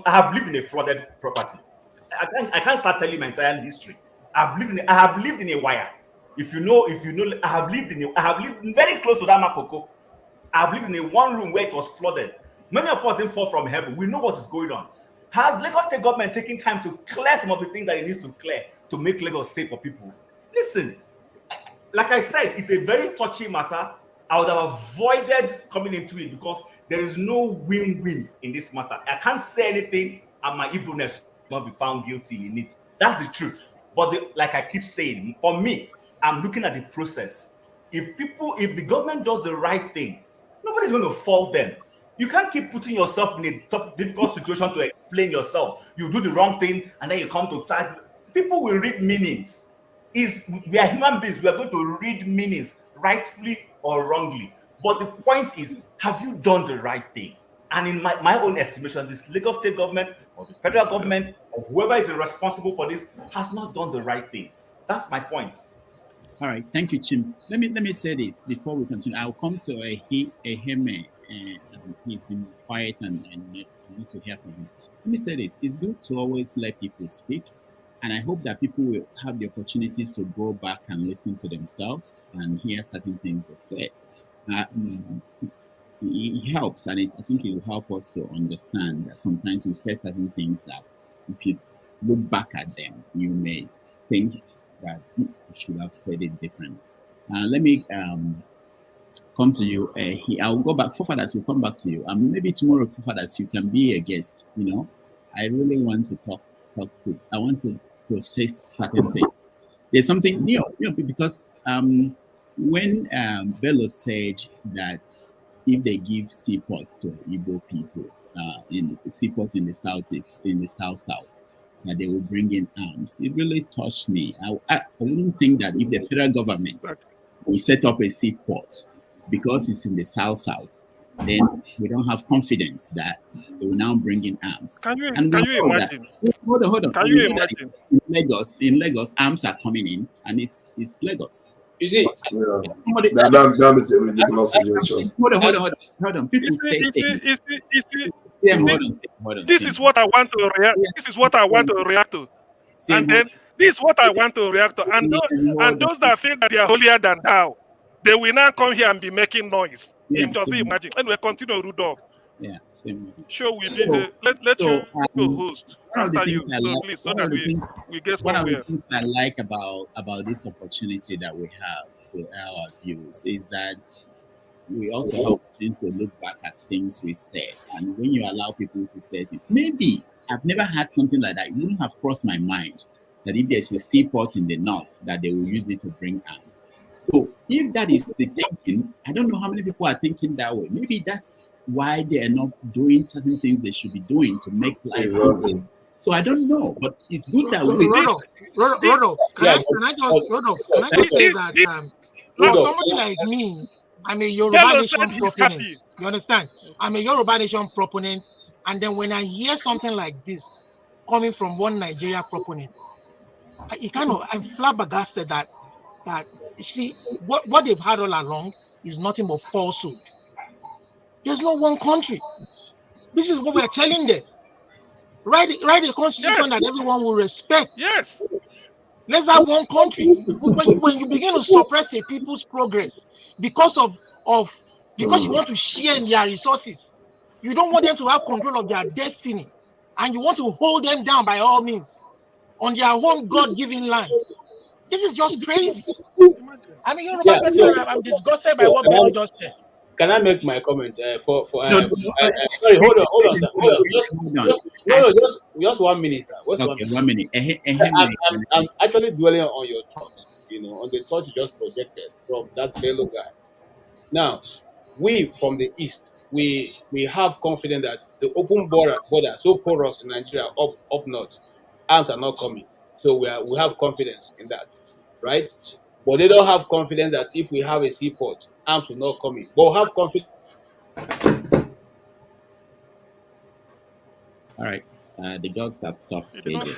have lived in a flooded property. I can't start telling my entire history. I have lived in a wire. If you know, I have lived very close to that Makoko. I have lived in a one room where it was flooded. Many of us didn't fall from heaven. We know what is going on. Has Lagos State government taking time to clear some of the things that it needs to clear to make Lagos safe for people? Listen, like I said, it's a very touchy matter. I would have avoided coming into it because there is no win-win in this matter. I can't say anything and my Igbo-ness will not be found guilty in it. That's the truth. But like I keep saying, for me, I'm looking at the process. If the government does the right thing, nobody's going to fault them. You can't keep putting yourself in a tough, difficult situation to explain yourself. You do the wrong thing and then you come to try. People will read meanings. We are human beings. We are going to read meanings rightfully or wrongly. But the point is, have you done the right thing? And in my own estimation, this Lagos State government or the federal government or whoever is responsible for this has not done the right thing. That's my point. All right, thank you, Chim. Let me say this before we continue. I'll come to Eheme, and he's been quiet and I need to hear from him. Let me say this: it's good to always let people speak, and I hope that people will have the opportunity to go back and listen to themselves and hear certain things they say. It helps, and I think it will help us to understand that sometimes we say certain things that if you look back at them, you may think that you should have said it differently. Let me come to you. I'll go back. Forefathers will come back to you. Maybe tomorrow, Forefathers, you can be a guest. I really want to talk to. I want to process certain things. There's something new, because when Bello said that if they give seaports to Igbo people, in the seaports in the southeast, in the south, that they will bring in arms, it really touched me. I wouldn't think that if the federal government will set up a seaport because it's in the south, then we don't have confidence that they will now bring in arms. Can you imagine? Hold on. Can you imagine? In Lagos, arms are coming in, and it's Lagos. You see, that is a ridiculous suggestion. Hold on. People say things. This is what I want to react. This is what I want to react to. And then this is what I want to react to. And those that feel that they are holier than thou, they will now come here and be making noise. Just imagine. And we continue to do. Yeah, same. Sure, we need to let you host. One of the things I like about this opportunity that we have to air our views is that we also have to look back at things we said. And when you allow people to say this, maybe I've never had something like that. It wouldn't have crossed my mind that if there's a seaport in the north, that they will use it to bring arms. So if that is the thinking, I don't know how many people are thinking that way. Maybe that's why they are not doing certain things they should be doing to make life easy. So I don't know, but it's good that we. Rodolph, can I just say that for somebody like me, I'm a Yoruba Nation proponent. You understand? I'm a Yoruba Nation proponent, and then when I hear something like this coming from one Nigeria proponent, I'm flabbergasted that you see what they've had all along is nothing but falsehood. There's no one country. This is what we're telling them. Write a constitution that everyone will respect. Yes. Let's have one country. When you begin to suppress a people's progress because because you want to share in their resources, you don't want them to have control of their destiny, and you want to hold them down by all means on their own God-given land. This is just crazy. I mean, I'm disgusted by what Bello just said. Can I make my comment? Sorry, hold on, sir. Just 1 minute, sir. Okay, 1 minute. I'm actually dwelling on your thoughts, on the thoughts you just projected from that fellow guy. Now, we from the east, we have confidence that the open border so porous in Nigeria up north, arms are not coming. So we have confidence in that, right? But they don't have confidence that if we have a seaport, arms will not come in. But have confidence. All right. The girls have stopped speaking. Dr.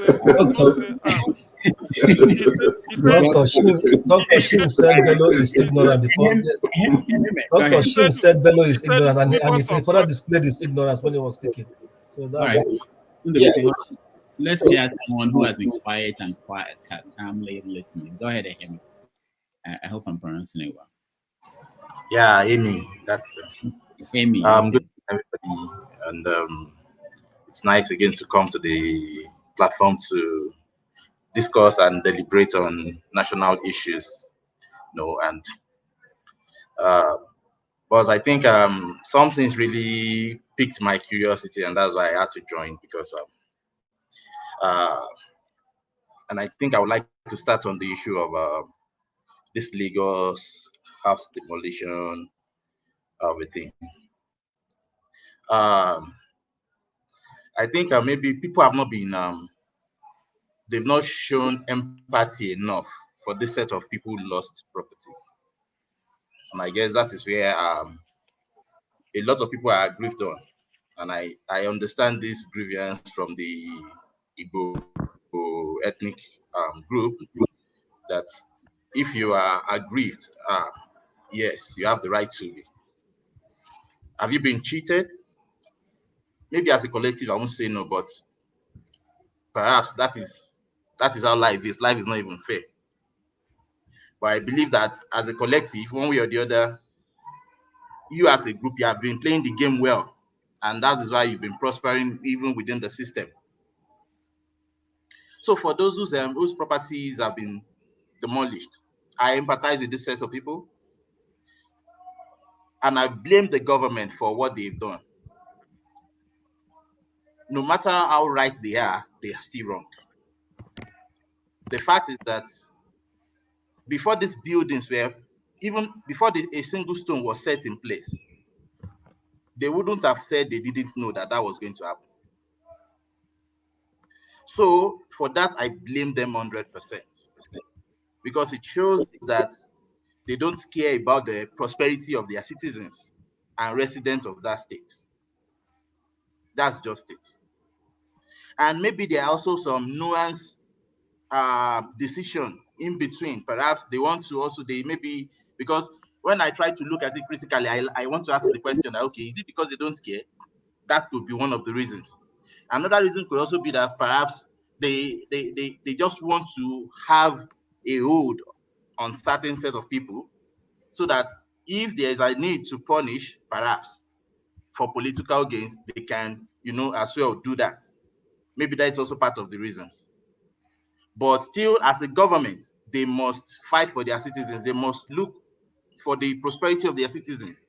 Shim said Bello is ignorant before. Dr. Shim said Bello is ignorant, and he further displayed his ignorance when he was speaking. So that's right. Let's hear someone who has been quiet and calmly listening. Go ahead, Amy. I hope I'm pronouncing it well. Yeah, Amy. That's Amy. Good everybody, and it's nice again to come to the platform to discuss and deliberate on national issues. But I think something's really piqued my curiosity, and that's why I had to join, because and I think I would like to start on the issue of this Lagos house demolition, everything. I think maybe people have not been, they've not shown empathy enough for this set of people who lost properties. And I guess that is where a lot of people are aggrieved on. And I understand this grievance from the Igbo ethnic group, that if you are aggrieved, yes, you have the right to be. Have you been cheated? Maybe as a collective, I won't say no, but perhaps that is how life is. Life is not even fair. But I believe that as a collective, one way or the other, you as a group, you have been playing the game well. And that is why you've been prospering even within the system. So for those whose properties have been demolished, I empathize with this set of people. And I blame the government for what they've done. No matter how right they are still wrong. The fact is that before these buildings were, even before a single stone was set in place, they wouldn't have said they didn't know that was going to happen. So for that, I blame them 100%, because it shows that they don't care about the prosperity of their citizens and residents of that state. That's just it. And maybe there are also some nuanced decision in between. Perhaps they want to also, because when I try to look at it critically, I want to ask the question, okay, is it because they don't care? That could be one of the reasons. Another reason could also be that perhaps they just want to have a hold on certain set of people, so that if there is a need to punish, perhaps for political gains, they can, as well do that. Maybe that's also part of the reasons. But still, as a government, they must fight for their citizens. They must look for the prosperity of their citizens.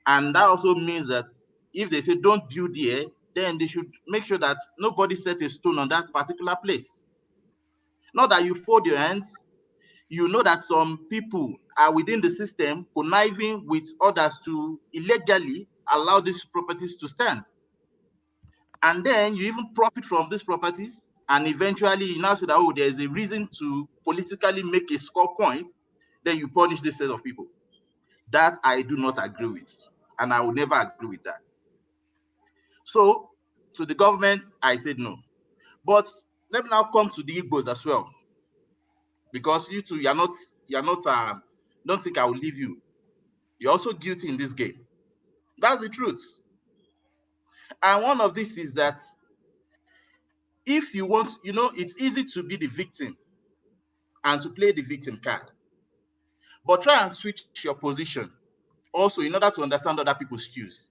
And that also means that if they say don't build here, then they should make sure that nobody sets a stone on that particular place. Not that you fold your hands, you know that some people are within the system conniving with others to illegally allow these properties to stand. And then you even profit from these properties, and eventually you now say that, oh, there's a reason to politically make a score point, then you punish this set of people. That I do not agree with, and I will never agree with that. So, to the government, I said no. But let me now come to the Igbos as well, because you two, you're not, don't think I will leave you. You're also guilty in this game. That's the truth. And one of this is that if you want, it's easy to be the victim and to play the victim card. But try and switch your position also in order to understand other people's views.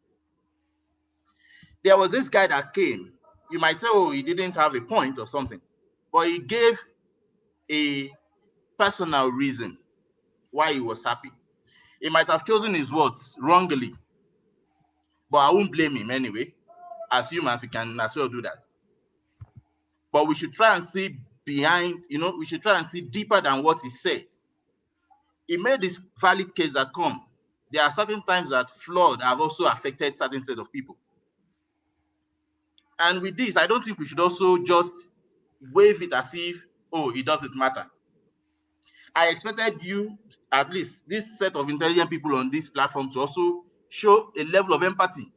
There was this guy that came. You might say, oh, he didn't have a point or something, but he gave a personal reason why he was happy. He might have chosen his words wrongly, but I won't blame him anyway. As humans, we can as well do that. But we should try and see behind, we should try and see deeper than what he said. He made this valid case that there are certain times that flood have also affected certain set of people. And with this, I don't think we should also just wave it as if, oh, it doesn't matter. I expected you, at least this set of intelligent people on this platform, to also show a level of empathy,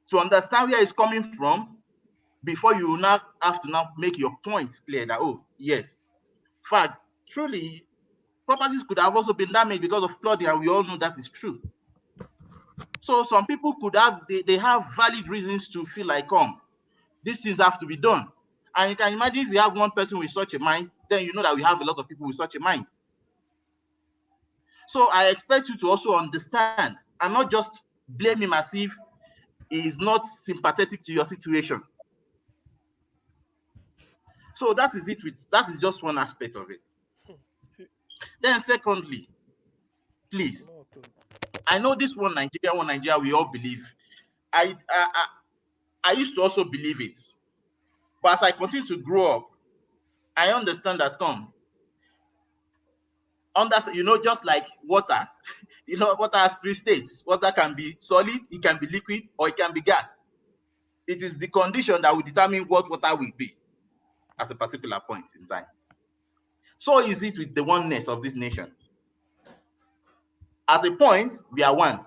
to understand where it's coming from, before you now have to make your points clear that, oh, yes, in fact, truly, properties could have also been damaged because of flooding, and we all know that is true. So some people could have, they have valid reasons to feel like, these things have to be done. And you can imagine if you have one person with such a mind, then you know that we have a lot of people with such a mind. So I expect you to also understand and not just blame him as if he is not sympathetic to your situation. So that is it. That is just one aspect of it. Then secondly, please, I know this one Nigeria, we all believe. I used to also believe it. But as I continue to grow up, I understand that just like water, water has 3 states. Water can be solid, it can be liquid, or it can be gas. It is the condition that will determine what water will be at a particular point in time. So is it with the oneness of this nation. At a point, we are one.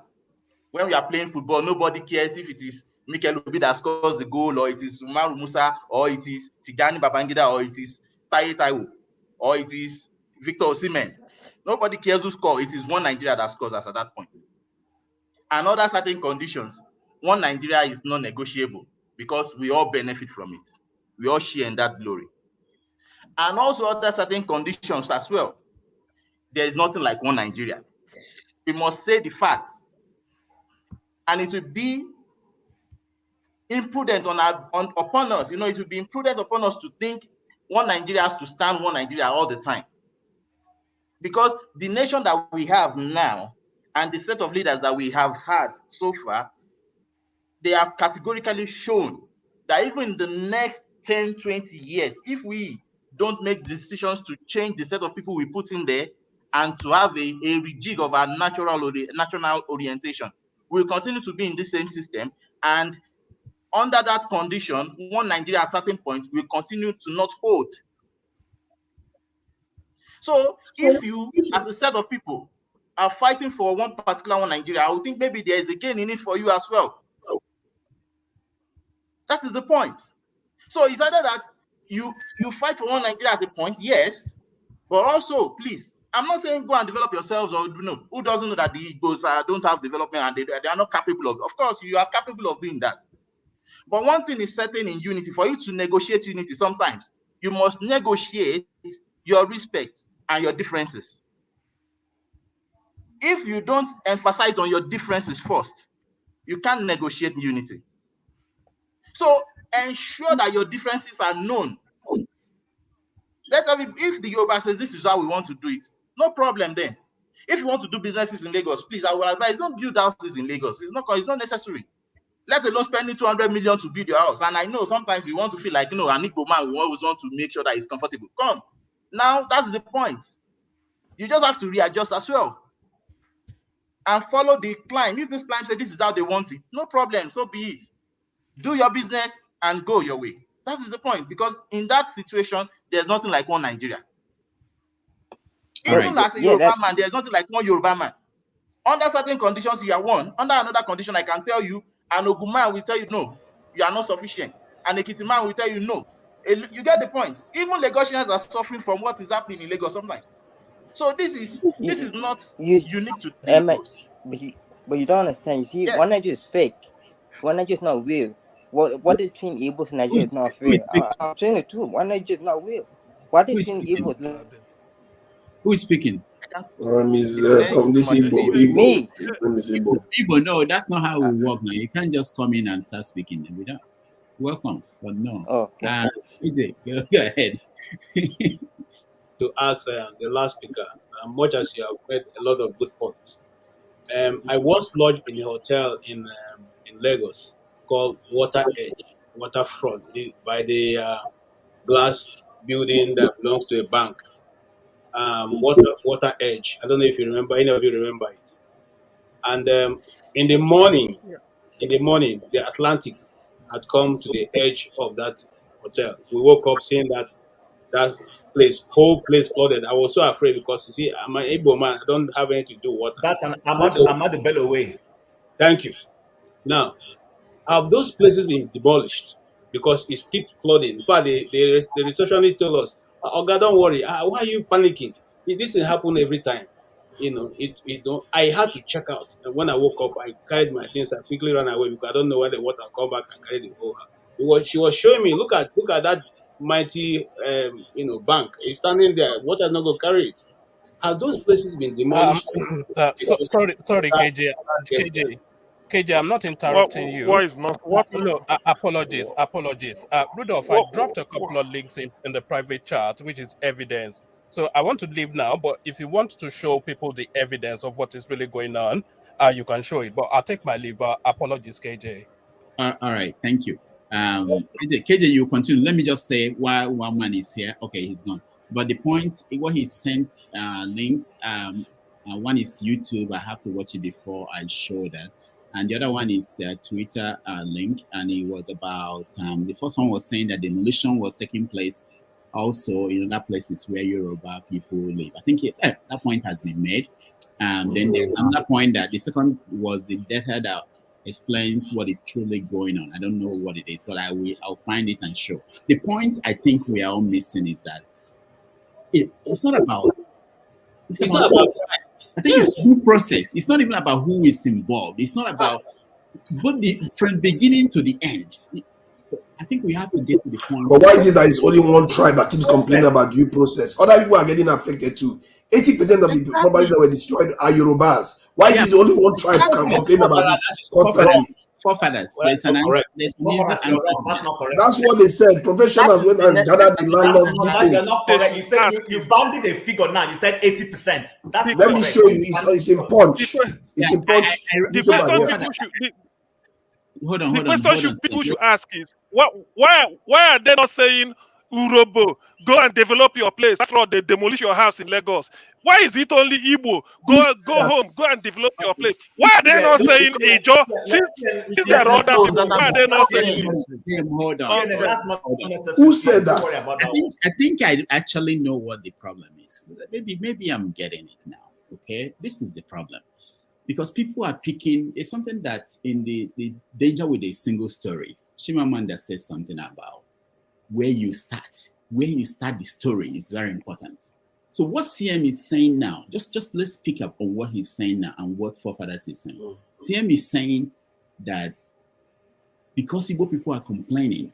When we are playing football, nobody cares if it is Mikel Obi that scores the goal, or it is Umaru Musa, or it is Tigani Babangida, or it is Taye Taiwo, or it is Victor Osimhen. Nobody cares who scores. It is one Nigeria that scores at that point. And under certain conditions, one Nigeria is non-negotiable because we all benefit from it. We all share in that glory. And also under certain conditions as well, there is nothing like one Nigeria. We must say the fact. And it will be imprudent upon us. It will be imprudent upon us to think one Nigeria has to stand one Nigeria all the time. Because the nation that we have now and the set of leaders that we have had so far, they have categorically shown that even in the next 10, 20 years, if we don't make decisions to change the set of people we put in there and to have a rejig of our national orientation, we'll continue to be in the same system. And under that condition, one Nigeria at a certain point will continue to not hold. So if you, as a set of people, are fighting for one particular one Nigeria, I would think maybe there is a gain in it for you as well. That is the point. So it's either that you fight for one Nigeria as a point, yes, but also, please, I'm not saying go and develop yourselves, or who doesn't know that the Igbos don't have development and they are not capable of course, you are capable of doing that. But one thing is certain in unity. For you to negotiate unity, sometimes you must negotiate your respect and your differences. If you don't emphasize on your differences first, you can't negotiate unity. So ensure that your differences are known. If the Yoruba says this is how we want to do it, no problem then. If you want to do businesses in Lagos, please, I will advise, don't build houses in Lagos. It's not necessary. Let alone spending 200 million to build your house. And I know sometimes you want to feel like, an Igbo man, we always want to make sure that it's comfortable. Come, Now that's the point. You just have to readjust as well and follow the climb. If this climb says this is how they want it, no problem, so be it. Do your business and go your way. That is the point, because in that situation, there's nothing like one Nigeria. Even as a Yoruba man, there's nothing like one Yoruba man. Under certain conditions, you are one. Under another condition, I can tell you, an Ogun man will tell you, no, you are not sufficient. An Ekiti man will tell you, no. You get the point. Even Lagosians are suffering from what is happening in Lagos sometimes. So this is not unique to Lagos. But you don't understand. You see, one Nigeria is fake. One Nigeria is not real. What is between Igbos and Nigeria is not real. I'm saying it too. One Nigeria is not real. What is between Igbos? Who is speaking? Me. Igbo, no, that's not how we work now. You can't just come in and start speaking. We don't. Welcome, but no. Okay. Go ahead. To ask the last speaker, much as you have made a lot of good points. I once lodged in a hotel in Lagos called Waterfront, by the glass building that belongs to a bank. Water Edge. I don't know if you remember, any of you remember it. And in the morning, the Atlantic had come to the edge of that hotel. We woke up seeing that whole place flooded. I was so afraid because, you see, I'm an Igbo man. I don't have anything to do with water. That's an Ahmad Bello way. Thank you. Now, have those places been demolished because it keeps flooding? In fact, the receptionist told us, "Oh God, don't worry. Why are you panicking? This will happen every time." I had to check out, and when I woke up, I carried my things. I quickly ran away because I don't know where the water come back and carry the whole house. She was showing me, look at that mighty bank. It's standing there. Water not going to carry it. Have those places been demolished? Sorry, KJ, I'm not interrupting you. Why is not? No, apologies. Rudolph, I dropped a couple of links in the private chat, which is evidence. So I want to leave now, but if you want to show people the evidence of what is really going on, you can show it. But I'll take my leave. Apologies, KJ. All right, thank you. KJ, you continue. Let me just say why one man is here. Okay, he's gone. But the point, what he sent links, one is YouTube. I have to watch it before I show that. And the other one is Twitter link. And it was about, the first one was saying that demolition was taking place also in other places where Yoruba people live. I think that point has been made. Then there's another point that the second was the data that explains what is truly going on. I don't know what it is, but I'll find it and show. The point I think we are all missing is that it's not about. I think it's due process. It's not even about who is involved. It's not about, but from beginning to the end. I think we have to get to the point. But why is it that it's only one tribe that keeps complaining about due process? Other people are getting affected too. 80% of the properties that were destroyed are Yorubas. Why is it only one tribe can complain about this constantly? Forefathers. There's an answer. That's not correct. That's what they said. Professionals went and gathered the landlord's details. Not correct. You said you bounded a figure now. You said 80%. That's Let me show you. It's in Punch. It's in Punch. The question people should ask is, why are they not saying, Urobo, go and develop your place after they demolish your house in Lagos? Why is it only Igbo? Go home, go and develop your place. Why are they not saying Ijo? Since there are other people, why are they not saying Who said that? I think I actually know what the problem is. Maybe I'm getting it now. Okay, this is the problem. Because people are picking, it's something that in the danger with a single story, Chimamanda says something about where you start the story is very important. So what CM is saying now, just let's pick up on what he's saying now and what forefathers is saying. CM is saying that because Igbo people are complaining,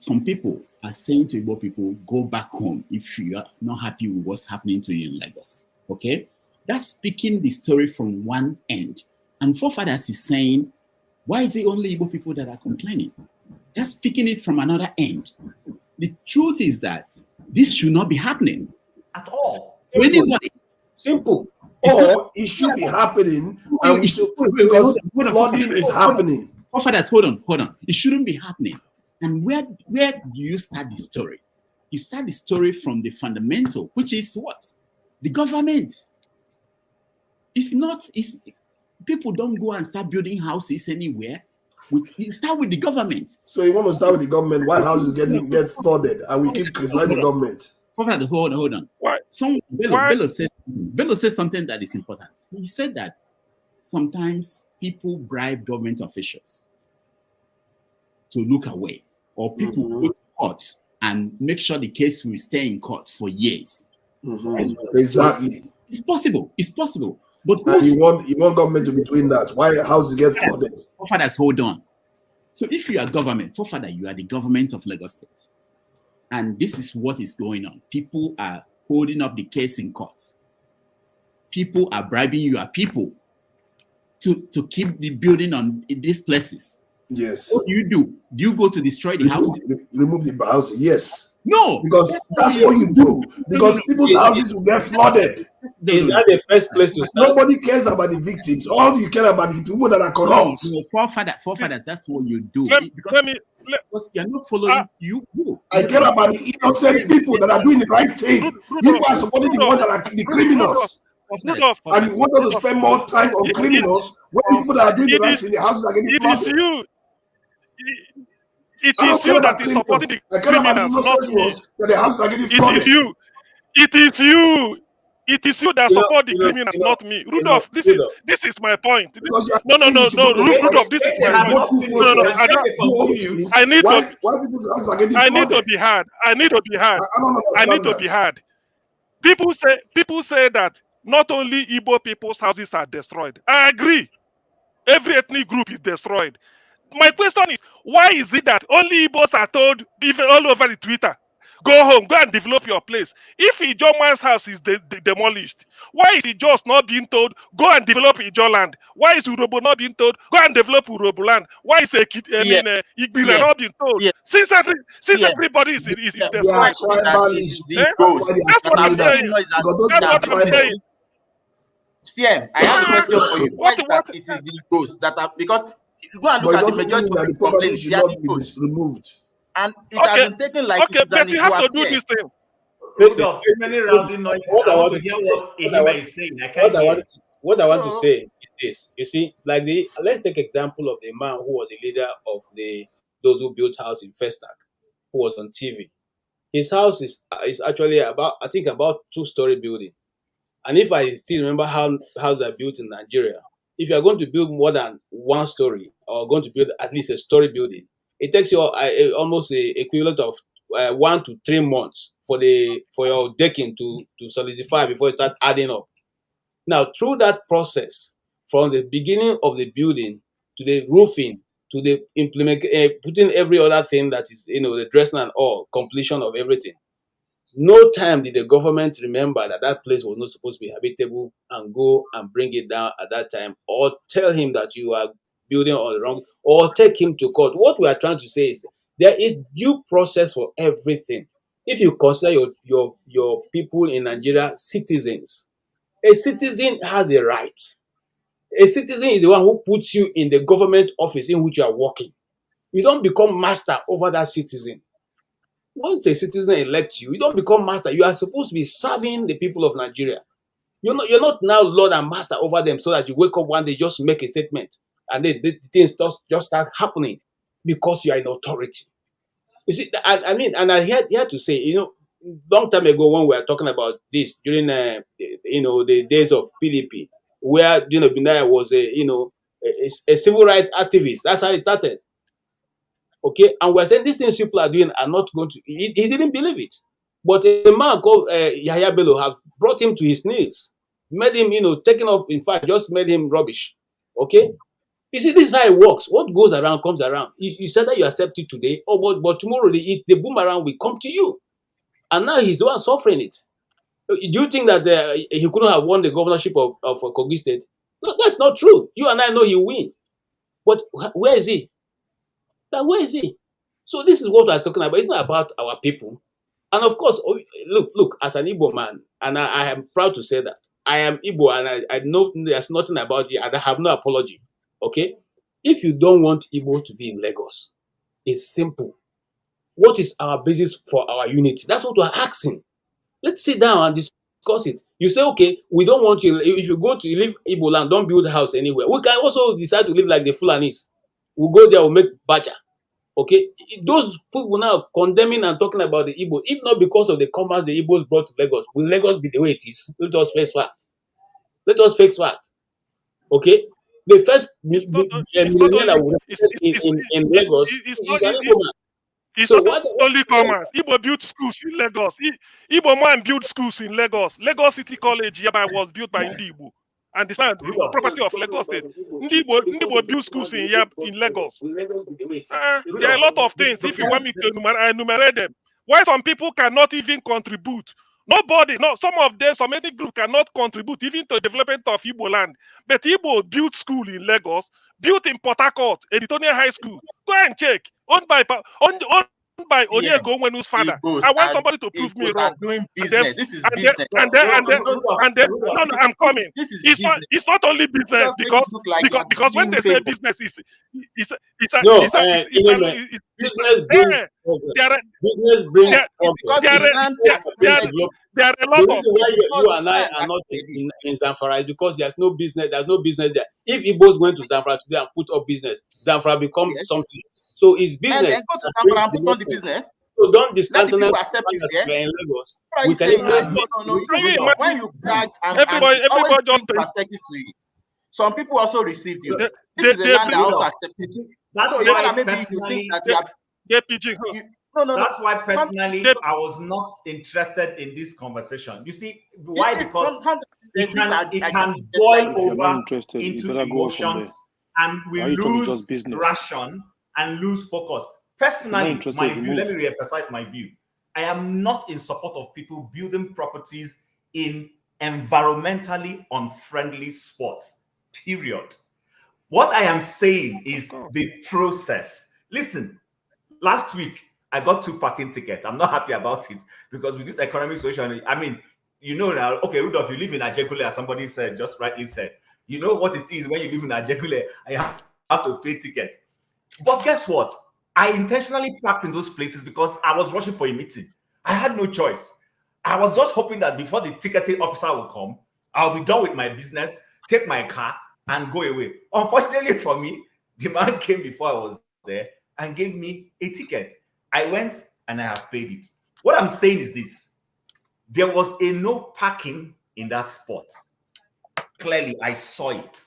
some people are saying to Igbo people, go back home if you are not happy with what's happening to you in Lagos. Okay? That's speaking the story from one end. And forefathers is saying, why is it only Igbo people that are complaining? They're speaking it from another end. The truth is that this should not be happening. At all. To anybody. Simple. Or it should be happening and we should, because flooding is happening. Forefathers, hold on. It shouldn't be happening. And where do you start the story? You start the story from the fundamental, which is what? The government. It's not, people don't go and start building houses anywhere. You start with the government. So you want to start with the government? Why houses get flooded and we keep criticizing the government? Hold on. Why? Bello said something that is important. He said that sometimes people bribe government officials to look away, or people go to court and make sure the case will stay in court for years. Exactly. It's possible. It's possible. But you want government to be doing that. Why houses get flooded? Forefathers, hold on. So if you are government, forefather, you are the government of Lagos State. And this is what is going on. People are holding up the case in court. People are bribing your people to keep the building on these places. Yes. What do? Do you go to destroy the houses? Remove the houses, yes. No. Because that's what you do. Because people's houses will get flooded. Is that the first place to start? Nobody cares about the victims. All you care about the people that are corrupt. No, forefathers, that's what you do. Because you're not following I care about the innocent people that are doing the right thing. You are supporting the ones that are the criminals. And you want us to spend more time on criminals when people that are doing the right thing, the houses are getting flooded. It is you that is supporting the criminals, not me. That the houses are getting flooded. It is you that support the criminals, not me. Rudolph, this is my point. No, Rudolph, this is my point. No, I need to be heard. I need to be heard. People say that not only Igbo people's houses are destroyed. I agree. Every ethnic group is destroyed. My question is, why is it that only Igbos are told, even all over the Twitter, go home, go and develop your place? If Ijoman's house is demolished, why is Ijos not being told, go and develop Ijo land? Why is Urobo not being told, go and develop Urobo land? Why is Igbira not being told? Since everybody is destroyed. That's what I'm saying. That's what I'm saying. CM, I have a question for you. Why is that it is the Igbos that are, because go and look at the majority of the complaints, they are Igbos removed. And it has been taken like but you have to do this thing. Hold many rounding noises. I want to hear what Ihima is saying. I can't hear. What I want to say is this. You see, like let's take example of the man who was the leader of those who built house in Festac, who was on TV. His house is actually about 2-story building. And if I still remember how houses are built in Nigeria, if you are going to build more than 1 story or going to build at least a story building, it takes you almost the equivalent of 1 to 3 months for your decking to solidify before you start adding up. Now, through that process, from the beginning of the building to the roofing to the putting every other thing that is, the dressing and all, completion of everything, no time did the government remember that place was not supposed to be habitable and go and bring it down at that time, or tell him that you are building on the wrong, or take him to court. What we are trying to say is there is due process for everything. If you consider your people in Nigeria citizens, a citizen has a right. A citizen is the one who puts you in the government office in which you are working. You don't become master over that citizen. Once a citizen elects you, you don't become master. You are supposed to be serving the people of Nigeria. You're not now Lord and Master over them so that you wake up one day, just make a statement, and then the things just start happening because you are in authority. You see, I mean, and I had to say, long time ago when we were talking about this during the days of PDP, where Binaya was a civil rights activist. That's how it started. Okay, and we're saying these things people are doing are not going to. He didn't believe it, but a man called Yahya Bello have brought him to his knees, made him, taken off. In fact, just made him rubbish. Okay, you see, this is how it works. What goes around comes around. You said that you accept it today, but tomorrow the boomerang will come to you, and now he's the one suffering it. Do you think that he couldn't have won the governorship of Kogi State? No, that's not true. You and I know he will win, but where is he? Where is he? So this is what I was talking about. It's not about our people. And of course, look, as an Igbo man, and I am proud to say that, I am Igbo, and I know there's nothing about it, and I have no apology. Okay? If you don't want Igbo to be in Lagos, it's simple. what is our basis for our unity? That's what we're asking. Let's sit down and discuss it. You say, okay, we don't want you. If you go to live Igbo land, don't build a house anywhere. We can also decide to live like the Fulanis. We'll go there, we'll make baja. Okay, those people now condemning and talking about the Igbo, if not because of the commerce the Igbos brought to Lagos, will Lagos be the way it is? Let us face fact. Let us face fact. Okay, the first millionaire that would in Lagos is an Igbo man. It's So not only commerce. Igbo built schools in Lagos. Igbo man built schools in Lagos. Lagos City College hereby was built by Igbo. And this is property of Lagos State. Igbo built schools in Lagos. There are a lot of things. If you want me to enumerate them, why some people cannot even contribute. Nobody, no, some many groups cannot contribute even to the development of Igbo land. But Igbo built school in Lagos, built in Port Harcourt, Editorial High School. Go and check. Owned by Onyeko Onwenu's father. I want somebody to prove me wrong. This is business. And then, no, I'm coming. It's not only business because when they say business, business brings business brings there are a lot the of reason why you and I are not in Zamfara is because there's no business there. If Igbos going to Zamfara today and put up business, Zamfara become something. So it's business. And then go to Zamfara and put on the business. So don't discountenance in Lagos. We can no. When you brag and everybody just perspective to it. Some people also received you. This is a land that also accepted you. That's so why maybe you think that you are. That's why personally I was not interested in this conversation. You see why? Because it can boil over into emotions, and we lose ration and lose focus. Personally, my view. Let me re-emphasize my view. I am not in support of people building properties in environmentally unfriendly spots. Period. What I am saying is the process. Listen, last week I got 2 parking tickets. I'm not happy about it because with this economic situation, I mean, you know now, okay, Rudolph, you live in Ajegule, as somebody said, just rightly said. You know what it is when you live in Ajegule, I have to pay ticket. But guess what? I intentionally parked in those places because I was rushing for a meeting. I had no choice. I was just hoping that before the ticketing officer will come, I'll be done with my business, take my car, and go away. Unfortunately for me, the man came before I was there and gave me a ticket. I went and I have paid it. What I'm saying is this. There was a no parking in that spot. Clearly, I saw it.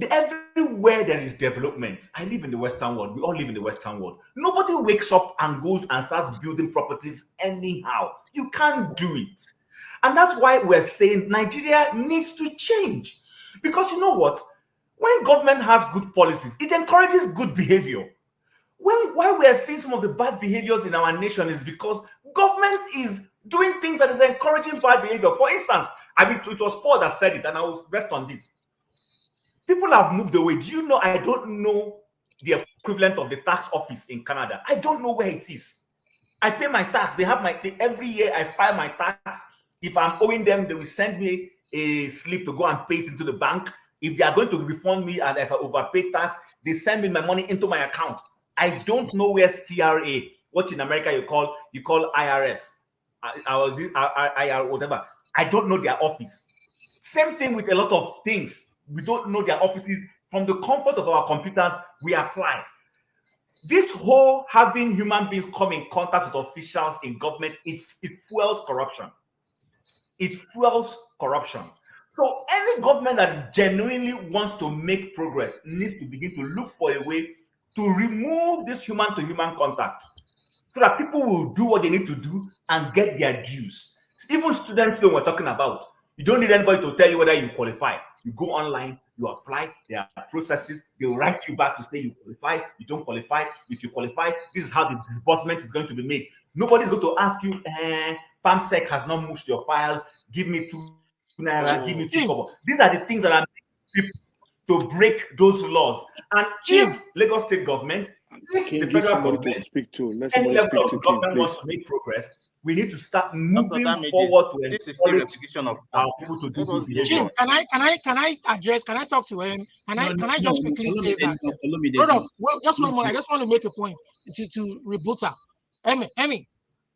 Everywhere there is development, I live in the Western world. We all live in the Western world. Nobody wakes up and goes and starts building properties anyhow. You can't do it. And that's why we're saying Nigeria needs to change. Because you know what? When government has good policies, it encourages good behavior. Why we are seeing some of the bad behaviors in our nation is because government is doing things that is encouraging bad behavior. For instance, I mean, it was Paul that said it, and I will rest on this. People have moved away. Do you know? I don't know the equivalent of the tax office in Canada. I don't know where it is. I pay my tax. They have every year I file my tax. If I'm owing them, they will send me a slip to go and pay it into the bank. If they are going to refund me and if I overpay tax, they send me my money into my account. I don't know where CRA, what in America you call IRS, IR, whatever. I don't know their office. Same thing with a lot of things. We don't know their offices. From the comfort of our computers, we apply. This whole having human beings come in contact with officials in government, it fuels corruption. It fuels corruption. So any government that genuinely wants to make progress needs to begin to look for a way to remove this human-to-human contact so that people will do what they need to do and get their dues. Even students know what we're talking about. You don't need anybody to tell you whether you qualify. You go online, you apply, there are processes, they'll write you back to say you qualify, you don't qualify. If you qualify, this is how the disbursement is going to be made. Nobody's going to ask you, PAMSEC has not moved your file, give me 2 naira, give me 2 kobo. These are the things that are people to break those laws. And if Lagos State government, if the federal government, any level of government wants to make progress, we need to start moving forward to encourage our people to do good behavior. Jim, can I address? Can I talk to him? Can I just quickly say that? Just one more. I just want to make a point to rebuttal. Emmy.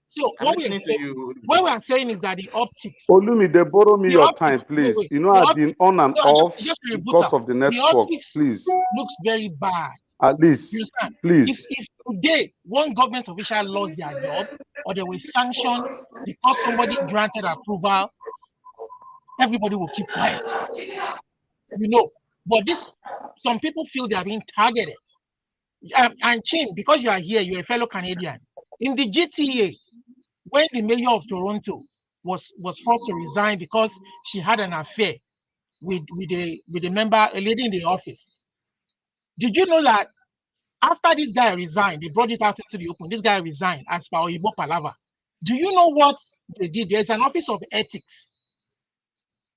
So I'm what we are listening to saying, you. what we are saying is that the optics, Olumide, borrow me the your time, optics, please. You know, the I've optics, been on and no, off just a rebuttal. because of the The network. optics Please, looks very bad. at You least, understand? please. If today one government official lost their job or they were sanctioned because somebody granted approval, everybody will keep quiet. You know, but this, some people feel they are being targeted. And Chin, because you are here, you're a fellow Canadian. In the GTA, when the mayor of Toronto was forced to resign because she had an affair with a member, a lady in the office. Did you know that after this guy resigned, they brought it out into the open. This guy resigned as per Oyibo Palava. Do you know what they did? There's an office of ethics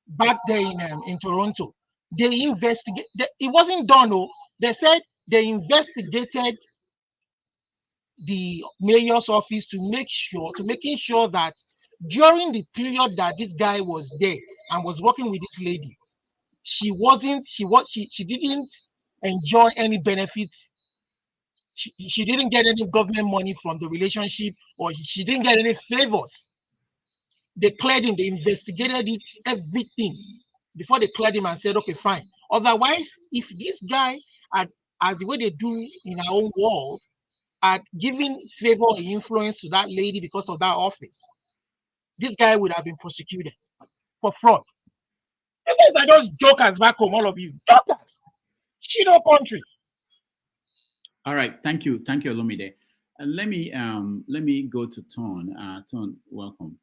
back there in Toronto. They investigate. It wasn't done. Oh, they said they investigated the mayor's office to making sure that during the period that this guy was there and was working with this lady, she didn't enjoy any benefits. She didn't get any government money from the relationship, or she didn't get any favors. They cleared him, they investigated it, everything before they cleared him and said, okay, fine. Otherwise, if this guy had, as the way they do in our own world, had given favor or influence to that lady because of that office, this guy would have been prosecuted for fraud. You guys are just jokers back home, all of you. Jokers. Shino country. All right, thank you, Olumide. And let me go to Ton. Ton, welcome.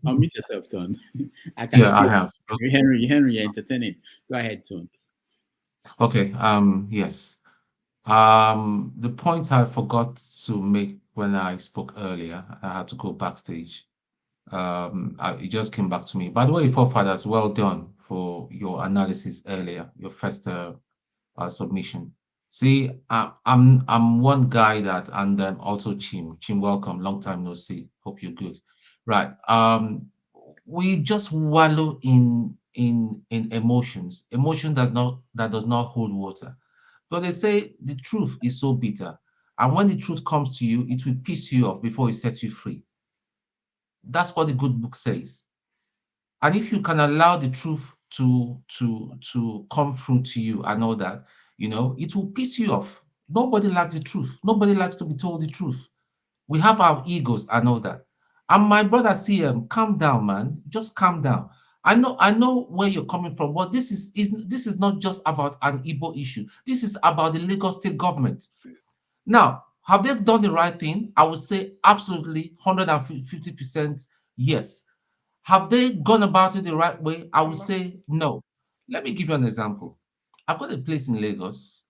Unmute yourself, Ton. I can see I have. Okay. Henry, you're entertaining. Go ahead, Ton. Okay. Yes. The point I forgot to make when I spoke earlier, I had to go backstage. It just came back to me. By the way, forefathers, well done for your analysis earlier, your first submission. See, I'm one guy that, and then also Chim, welcome, long time no see. Hope you're good. Right. We just wallow in emotions. Emotion that does not hold water. But they say the truth is so bitter, and when the truth comes to you, it will piss you off before it sets you free. That's what the good book says. And if you can allow the truth to come through to you and all that, it will piss you off. Nobody likes the truth. Nobody likes to be told the truth. We have our egos and all that. And my brother CM, calm down, man. Just calm down. I know where you're coming from, but this is not just about an Igbo issue. This is about the Lagos state government. Now, have they done the right thing? I would say absolutely 150% yes. Have they gone about it the right way? I would say no. Let me give you an example. I've got a place in Lagos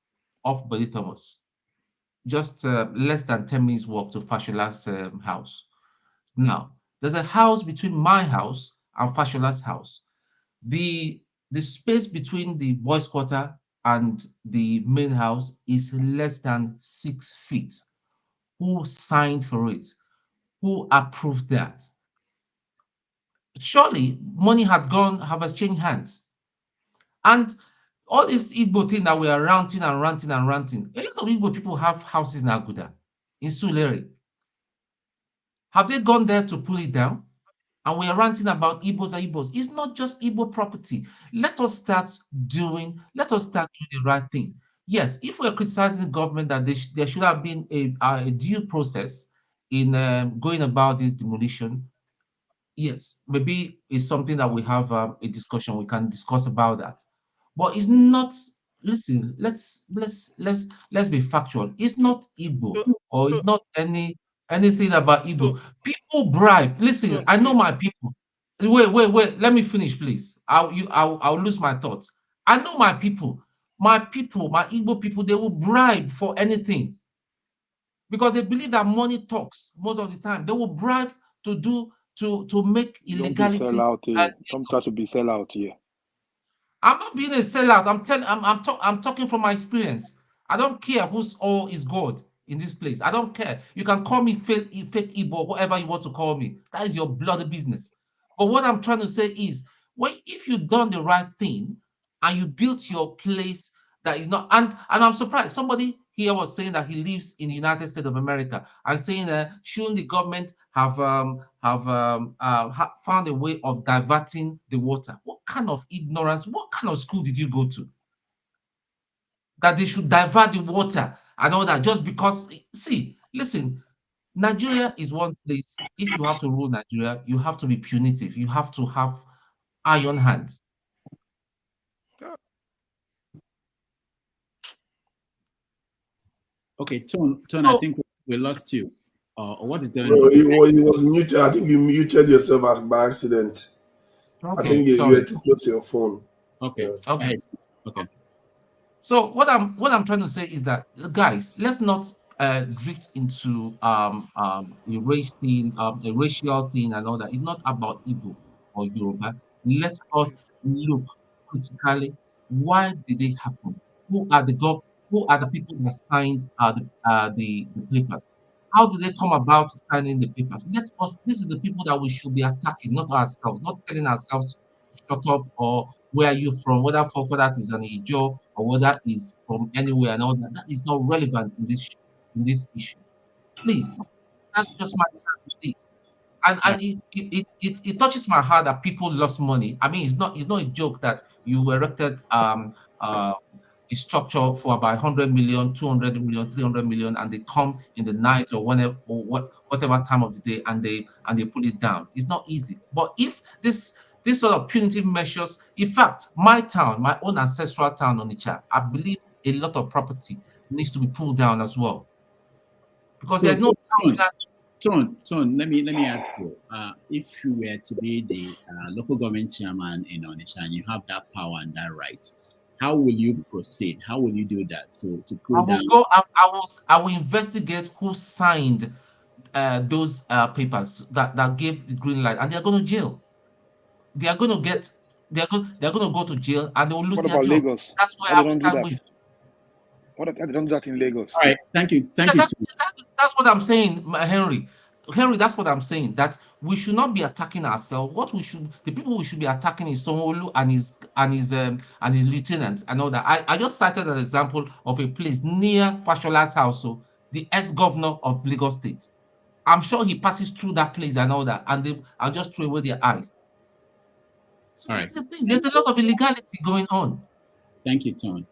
off Body Thomas, just less than 10 minutes walk to Fashola's house. Now, there's a house between my house and Fashola's house. The space between the boys' quarter and the main house is less than 6 feet. Who signed for it? Who approved that? Surely money have exchanged hands. And all this Igbo thing that we are ranting and ranting and ranting, a lot of Igbo people have houses in Aguda, in Sulere. Have they gone there to pull it down? And we are ranting about Igbos and Igbos. It's not just Igbo property. Let us start doing the right thing. Yes, if we're criticizing the government that there should have been a due process in going about this demolition, yes, maybe it's something that we have a discussion. We can discuss about that. But it's not. Listen, let's be factual. It's not Igbo, or it's not anything about Igbo. People bribe. Listen, I know my people. Wait. Let me finish, please. I'll lose my thoughts. I know my people. My Igbo people, they will bribe for anything because they believe that money talks most of the time. They will bribe to make illegality. Don't try to be sellout here. I'm not being a sellout. I'm talking from my experience. I don't care who's all is God in this place. I don't care. You can call me fake Igbo, whatever you want to call me. That is your bloody business. But what I'm trying to say is, if you've done the right thing and you built your place that is not. And I'm surprised. Somebody here was saying that he lives in the United States of America and saying shouldn't the government have found a way of diverting the water? What kind of ignorance? What kind of school did you go to? That they should divert the water and all that just because. See, listen, Nigeria is one place. If you have to rule Nigeria, you have to be punitive. You have to have iron hands. Okay, Tone, I think we lost you. What is going on? No, he was muted. I think you muted yourself by accident. Okay, I think you were too close to your phone. Okay. Yeah. Okay. So what I'm trying to say is that, guys, let's not drift into a race thing, a racial thing, and all that. It's not about Igbo or Yoruba. Let us look critically. Why did they happen? Who are the people that signed the papers? How did they come about signing the papers? This is the people that we should be attacking, not ourselves, not telling ourselves shut up or where are you from, whether that is an Ijo or whether is from anywhere and all that. That is not relevant in this issue. Please, that's just my please. And it touches my heart that people lost money. I mean, it's not a joke that you erected a structure for about 100 million, 200 million, 300 million, and they come in the night or whenever or whatever time of the day and they put it down. It's not easy. But if this sort of punitive measures, in fact, my town, my own ancestral town, Onitsha, I believe a lot of property needs to be pulled down as well. Because there's no Tone, let me ask you. If you were to be the local government chairman in Onitsha and you have that power and that right, how will you proceed? How will you do that to pull down? I will investigate who signed those papers that gave the green light, and they're going to jail. They are going to go to jail, and they will lose What their about job. Lagos? That's why I will stand with. What if they don't do that in Lagos? All right, thank you. That's what I'm saying, Henry. That's what I'm saying. That we should not be attacking ourselves. The people we should be attacking is Sonolu and his lieutenants and all that. I just cited an example of a place near Fashola's house, so the ex-governor of Lagos State. I'm sure he passes through that place and all that, and I'll just throw away their eyes. So that's the thing. There's a lot of illegality going on. Thank you, Tom.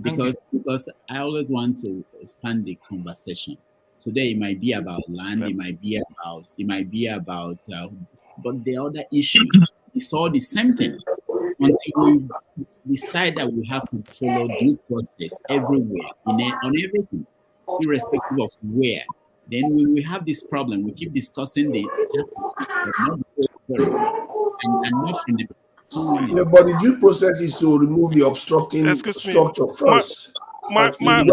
Because I always want to expand the conversation. Today it might be about land, it might be about but the other issue, it's all the same thing. Until we decide that we have to follow due process everywhere, on everything, irrespective of where, then we will have this problem. We keep discussing the aspect, but not the whole and not from the but the due process is to remove the obstructing structure first. My right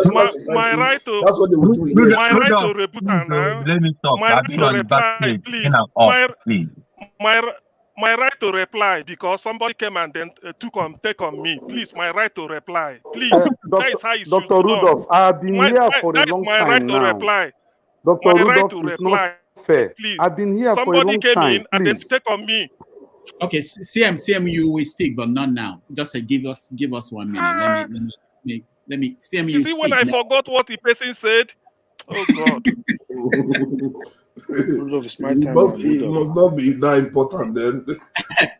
to that's what they will do here. My right to rebut now. Let me talk. My right to reply, please. My right to reply because somebody came and then take on me. Please, my right to reply. Please, that is how you should Dr. Rudolph, I've been here for a long time now. That is my right to reply. Dr. Rudolph, it's not fair. Please. I've been here for a Somebody long came time. in and then take on me. Okay, CM, you will speak, but not now. Just give us 1 minute. Let me CM, you see when I forgot what the person said. Oh God. It must not be that important then.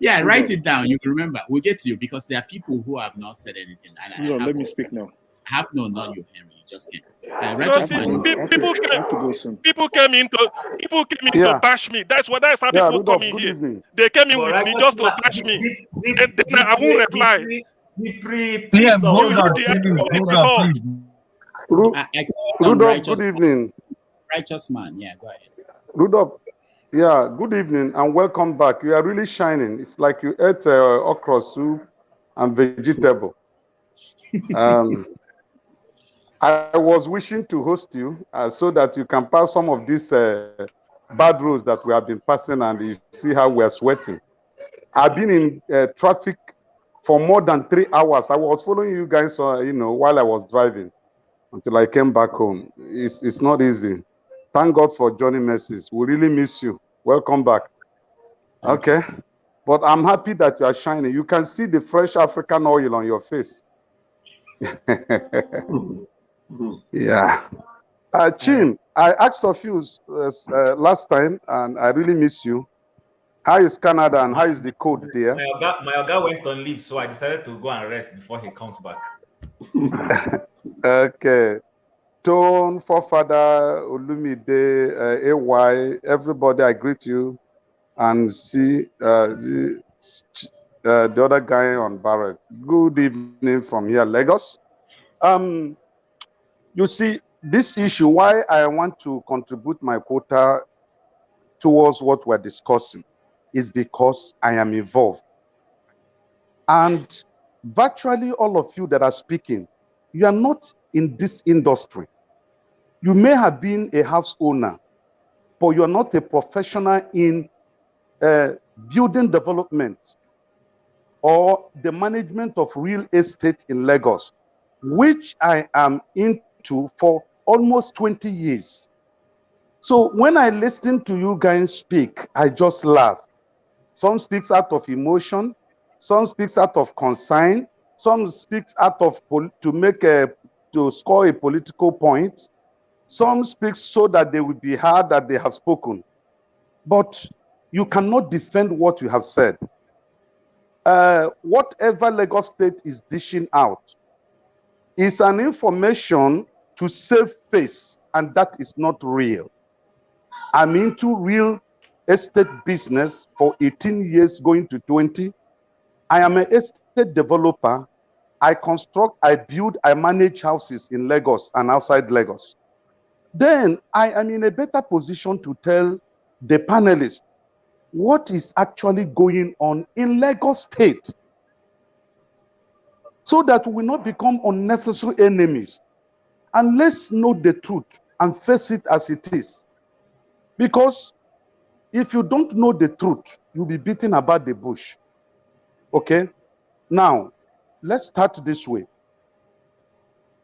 Yeah, write it down. You remember. We'll get to you because there are people who have not said anything. And let me speak now. Not you, Henry. You just came. People came in to bash me. That's how people come in here. Evening. They came in with me just to bash me. And then I won't reply. Rudolph, good evening. Righteous man, yeah, go ahead. Rudolph, yeah, good evening and welcome back. You are really shining. It's like you ate okra soup and vegetable. I was wishing to host you so that you can pass some of these bad roads that we have been passing and you see how we are sweating. I've been in traffic for more than 3 hours. I was following you guys, while I was driving until I came back home. It's not easy. Thank God for Johnny Mercies. We really miss you. Welcome back. Okay. But I'm happy that you are shining. You can see the fresh African oil on your face. Yeah. Chim, I asked of you last time, and I really miss you. How is Canada and how is the code there? My Oga went on leave, so I decided to go and rest before he comes back. Okay. Tone, Forefather, Olumide, AY, everybody, I greet you. And see the other guy on Barrett. Good evening from here, Lagos. You see, this issue, why I want to contribute my quota towards what we're discussing is because I am involved. And virtually all of you that are speaking, you are not in this industry. You may have been a house owner, but you're not a professional in building development or the management of real estate in Lagos, which I am into for almost 20 years. So when I listen to you guys speak, I just laugh. Some speaks out of emotion, some speaks out of concern, some speaks out of to score a political point, some speaks so that they will be heard that they have spoken. But you cannot defend what you have said. Whatever Lagos State is dishing out is an information to save face, and that is not real. I'm into real estate business for 18 years, going to 20. I am an estate developer. I construct, I build, I manage houses in Lagos and outside Lagos. Then I am in a better position to tell the panelists what is actually going on in Lagos State, so that we will not become unnecessary enemies. And let's know the truth and face it as it is. Because if you don't know the truth, you'll be beating about the bush. Okay? Now, let's start this way.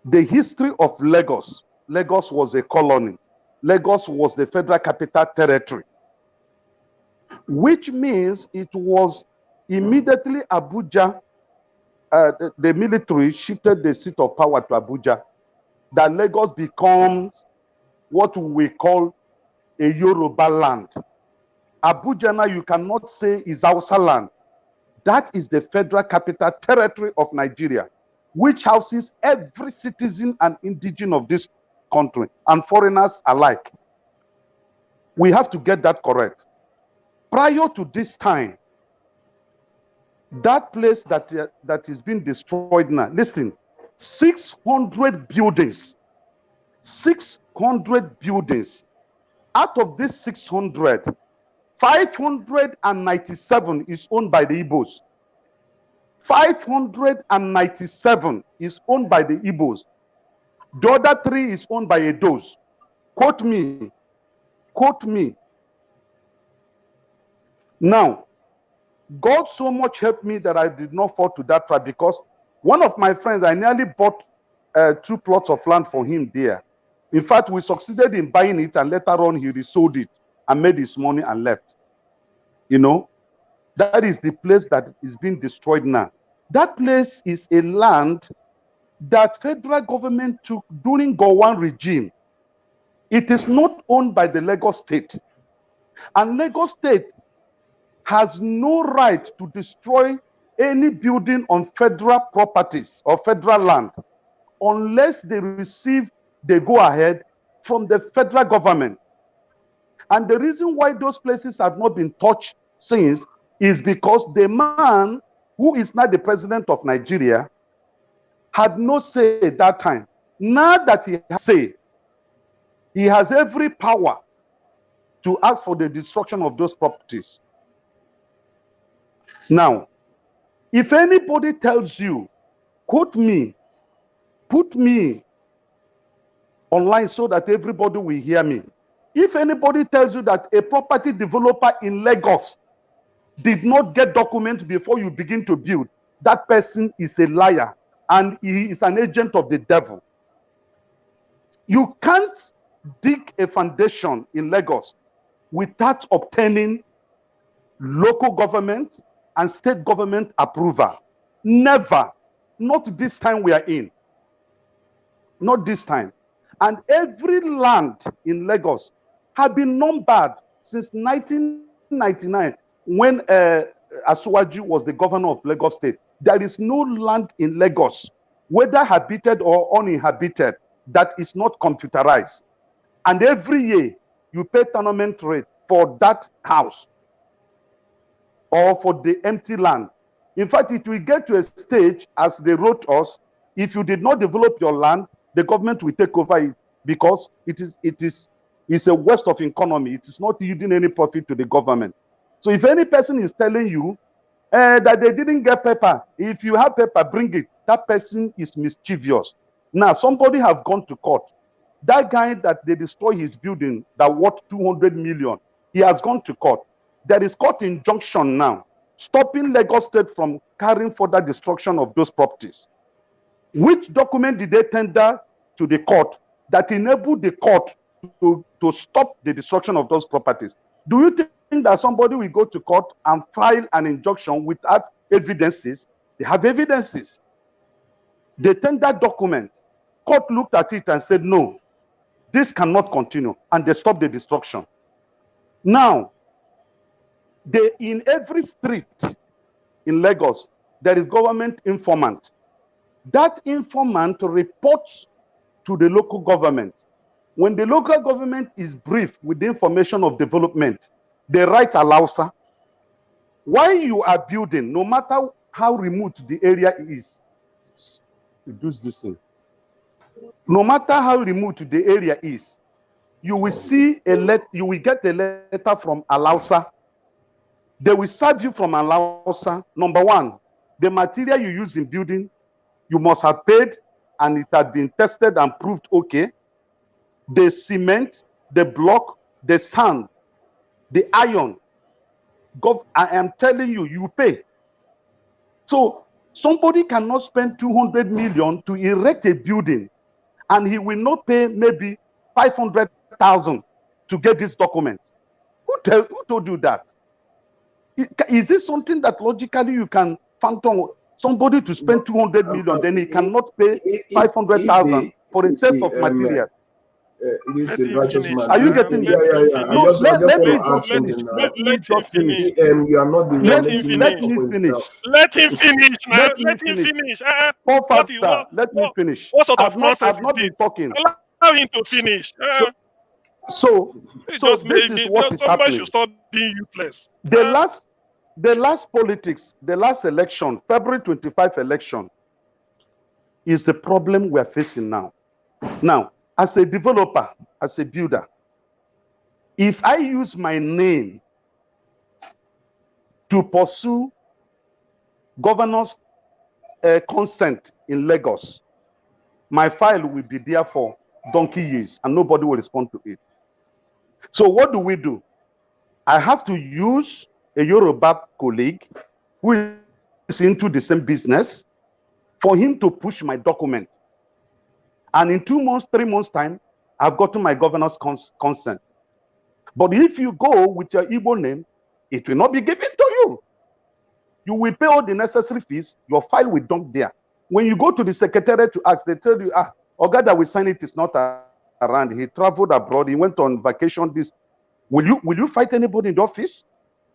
The history of Lagos. Lagos was a colony. Lagos was the Federal Capital Territory, which means it was immediately Abuja, the military shifted the seat of power to Abuja, that Lagos becomes what we call a Yoruba land. Abuja now you cannot say is Hausa land. That is the Federal Capital Territory of Nigeria, which houses every citizen and indigenous of this country and foreigners alike. We have to get that correct. Prior to this time, that place that is being destroyed now, listen, 600 buildings, 600 buildings. Out of this 600, 597 is owned by the Igbos. 597 is owned by the Igbos. The other 3 is owned by Edos. Quote me. Quote me. Now, God so much helped me that I did not fall to that trap, because one of my friends, I nearly bought 2 plots of land for him there. In fact, we succeeded in buying it, and later on he resold it and made his money and left. You know, that is the place that is being destroyed now. That place is a land that federal government took during Gowon regime. It is not owned by the Lagos State. And Lagos State has no right to destroy any building on federal properties or federal land unless they receive the go-ahead from the federal government. And the reason why those places have not been touched since is because the man who is now the president of Nigeria had no say at that time. Now that he has say, he has every power to ask for the destruction of those properties. Now, if anybody tells you, quote me, put me online so that everybody will hear me. If anybody tells you that a property developer in Lagos did not get documents before you begin to build, that person is a liar and he is an agent of the devil. You can't dig a foundation in Lagos without obtaining local government and state government approval. Never. Not this time we are in. not this time. And every land in Lagos have been numbered since 1999 when Asuwaju was the governor of Lagos State. There is no land in Lagos, whether habited or uninhabited, that is not computerized. And every year you pay tenement rate for that house or for the empty land. In fact, it will get to a stage, as they wrote us, if you did not develop your land, the government will take over it because it's a waste of economy. It is not yielding any profit to the government. So if any person is telling you that they didn't get paper, if you have paper, bring it. That person is mischievous. Now, somebody have gone to court. That guy that they destroy his building that worth 200 million, he has gone to court. There is court injunction now, stopping Lagos State from carrying further destruction of those properties. Which document did they tender to the court that enabled the court to stop the destruction of those properties? Do you think that somebody will go to court and file an injunction without evidences? They have evidences. They tendered document. Court looked at it and said, no, this cannot continue. And they stopped the destruction. Now, in every street in Lagos, there is government informant. That informant reports to the local government. When the local government is briefed with the information of development, they write Alausa. While you are building, no matter how remote the area is, reduce this thing. No matter how remote the area is, you will see you will get a letter from Alausa. They will serve you from Alausa. Number one, the material you use in building, you must have paid and it had been tested and proved okay. The cement, the block, the sand, the iron. I am telling you, you pay. So somebody cannot spend 200 million to erect a building and he will not pay maybe 500,000 to get this document. Who told you that? Is this something that logically you can phantom somebody to spend 200 million, then he cannot pay 500,000 for a test of material? This is righteous man. Are you getting Yeah. I just want to add something now. You are not the one. Let me finish. Let him finish, man. Let him finish. Let me finish. What sort of nonsense I've not been talking. Allow him to finish. So this is what is happening. Should stop being useless. The last politics, the last election, February 25 election, is the problem we are facing now. Now, as a developer, as a builder, if I use my name to pursue governor's consent in Lagos, my file will be there for donkey years and nobody will respond to it. So what do? I have to use a Yoruba colleague who is into the same business for him to push my document. And in 2 months, 3 months' time, I've gotten my governor's consent. But if you go with your Igbo name, it will not be given to you. You will pay all the necessary fees. Your file will dump there. When you go to the secretariat to ask, they tell you, Oga that will sign it is not around. He traveled abroad. He went on vacation. Will you fight anybody in the office?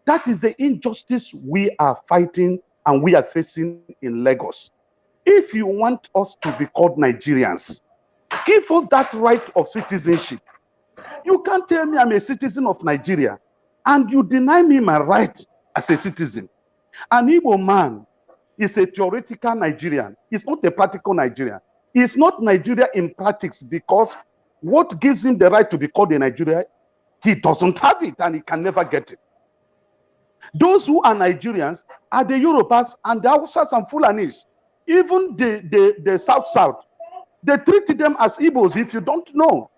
That is the injustice we are fighting and we are facing in Lagos. If you want us to be called Nigerians, give us that right of citizenship. You can't tell me I'm a citizen of Nigeria and you deny me my right as a citizen. An Igbo man is a theoretical Nigerian. He's not a practical Nigerian. He's not Nigeria in practice because what gives him the right to be called a Nigerian, he doesn't have it and he can never get it. Those who are Nigerians are the Yorubas and the Hausas and Fulanis. Even the South, they treat them as Igbos if you don't know.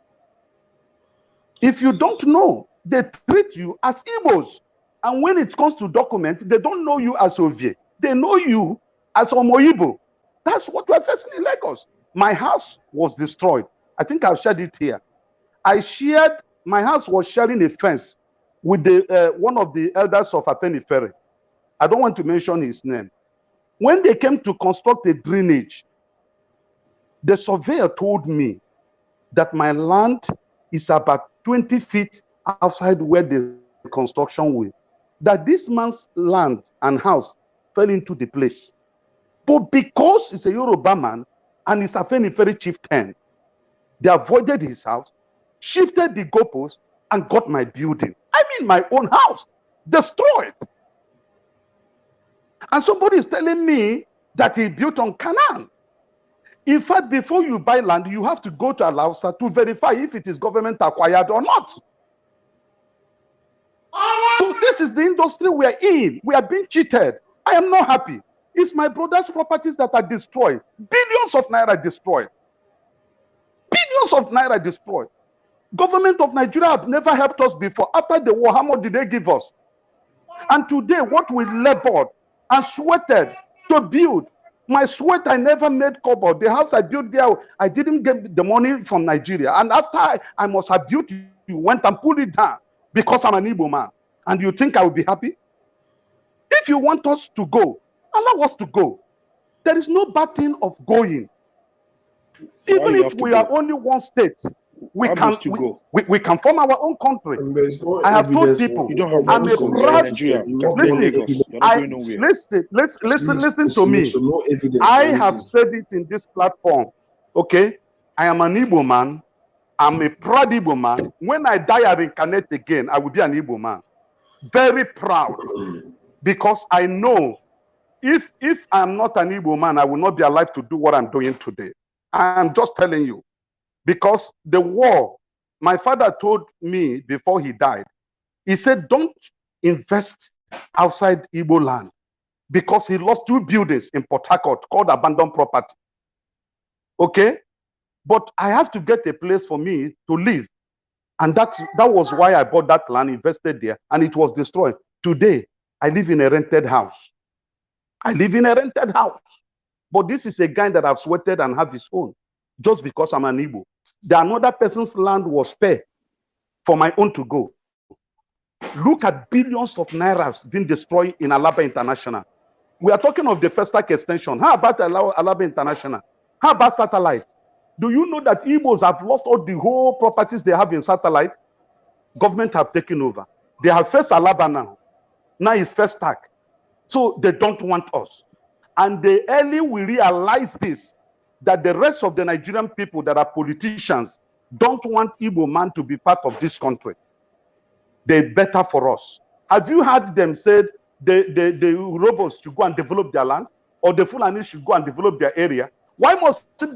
If you don't know, they treat you as Igbos. And when it comes to documents, they don't know you as Ovie. They know you as Omoibo. That's what we're facing in Lagos. My house was destroyed. I think I've shared it here. My house was sharing a fence with one of the elders of Afenifere. I don't want to mention his name. When they came to construct a drainage, The surveyor told me that my land is about 20 feet outside where the construction will. That this man's land and house fell into the place. But because it's a Yoruba man and it's a Afenifere chieftain, they avoided his house, shifted the goalpost, and got my building. I mean, my own house destroyed. And somebody is telling me that he built on canal. In fact, before you buy land, you have to go to Alausa to verify if it is government acquired or not. So this is the industry we are in. We are being cheated. I am not happy. It's my brother's properties that are destroyed. Billions of naira destroyed. Billions of naira destroyed. Government of Nigeria have never helped us before. After the war, how much did they give us? And today, what we labored and sweated to build, my sweat, I never made kobo. The house I built there, I didn't get the money from Nigeria. And after I must have built it, you went and pulled it down because I'm an Igbo man. And you think I will be happy? If you want us to go, allow us to go. There is no bad thing of going. Even if we are only one state, we can form our own country. I have told people, I'm a proud. Listen to me. I have said it in this platform. Okay, I am an Igbo man. I'm a proud Igbo man. When I die, I reincarnate again. I will be an Igbo man. Very proud, because I know if I'm not an Igbo man, I will not be alive to do what I'm doing today. I'm just telling you. Because the war, my father told me before he died, he said, don't invest outside Igbo land, because he lost 2 buildings in Port Harcourt called abandoned property. Okay? But I have to get a place for me to live. And that was why I bought that land, invested there, and it was destroyed. Today, I live in a rented house. I live in a rented house. But this is a guy that I've sweated and have his own, just because I'm an Igbo. The another person's land was spared for my own to go. Look at billions of nairas being destroyed in Alaba International. We are talking of the first stack extension. How about Alaba International? How about satellite? Do you know that Igbos have lost all the whole properties they have in satellite? Government have taken over. They have first Alaba now. Now it's first stack. So they don't want us. And they early will realize this, that the rest of the Nigerian people that are politicians don't want Igbo man to be part of this country. They're better for us. Have you heard them say the robots should go and develop their land, or the Fulani should go and develop their area? Why must they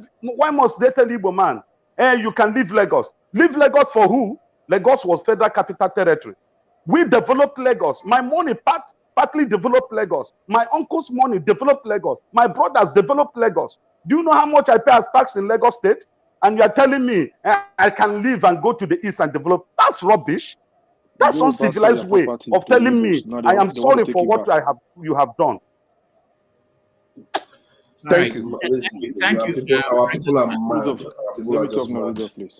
tell Igbo man, hey, you can leave Lagos? Leave Lagos for who? Lagos was Federal Capital Territory. We developed Lagos. My money partly developed Lagos. My uncle's money developed Lagos. My brothers developed Lagos. Do you know how much I pay as tax in Lagos State? And you're telling me I can leave and go to the east and develop? That's rubbish. That's uncivilized way of telling me I am sorry for what you have done. Thank you. Thank you. Our people are mad. Our people are just mad.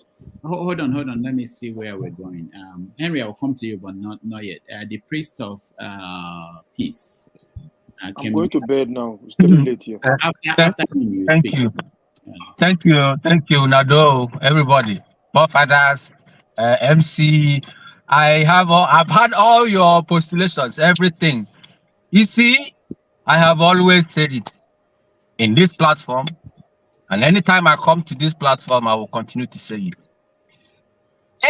Hold on. Let me see where we're going. Henry, I'll come to you, but not yet. The priest of peace. I'm going to bed now. It's getting late here. Thank you, Nado, everybody, forefathers, MC. I've had all your postulations, everything. You see, I have always said it in this platform, and anytime I come to this platform, I will continue to say it.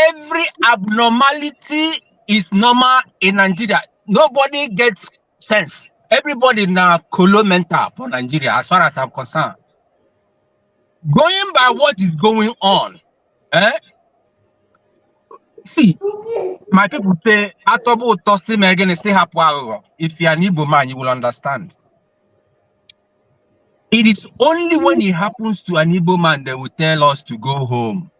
Every abnormality is normal in Nigeria. Nobody gets sense. Everybody now colo mental for Nigeria, as far as I'm concerned. Going by what is going on, see, my people say, if you're an Igbo man, you will understand. It is only when it happens to an Igbo man they will tell us to go home.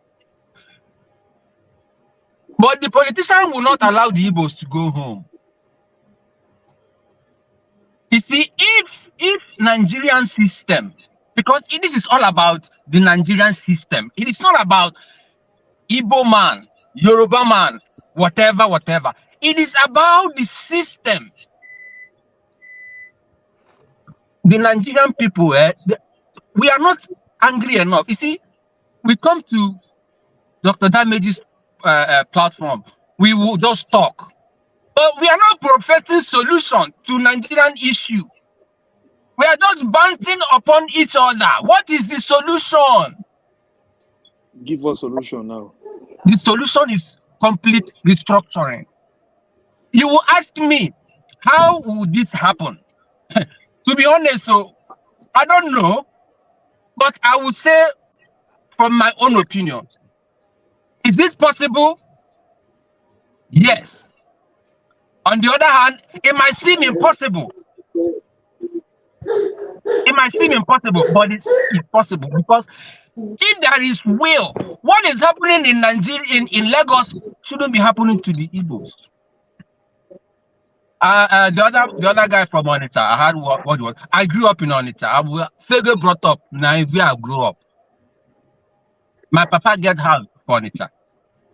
But the politician will not allow the Igbos to go home. You see, if Nigerian system, because this is all about the Nigerian system, it is not about Igbo man, Yoruba man, whatever. It is about the system. The Nigerian people, we are not angry enough. You see, we come to Dr. Damage's platform, we will just talk. But we are not professing solution to Nigerian issue. We are just bouncing upon each other. What is the solution? Give us solution now. The solution is complete restructuring. You will ask me, how would this happen? To be honest, so I don't know, but I would say, from my own opinion, is it possible? Yes. On the other hand, it might seem impossible. It might seem impossible, but it's possible, because if there is will, what is happening in Nigeria, in Lagos, shouldn't be happening to the Igbos. The other guy from Onitsha, I heard what was. I grew up in Onitsha. Fege brought up now where I grew up. My papa get house for Onitsha.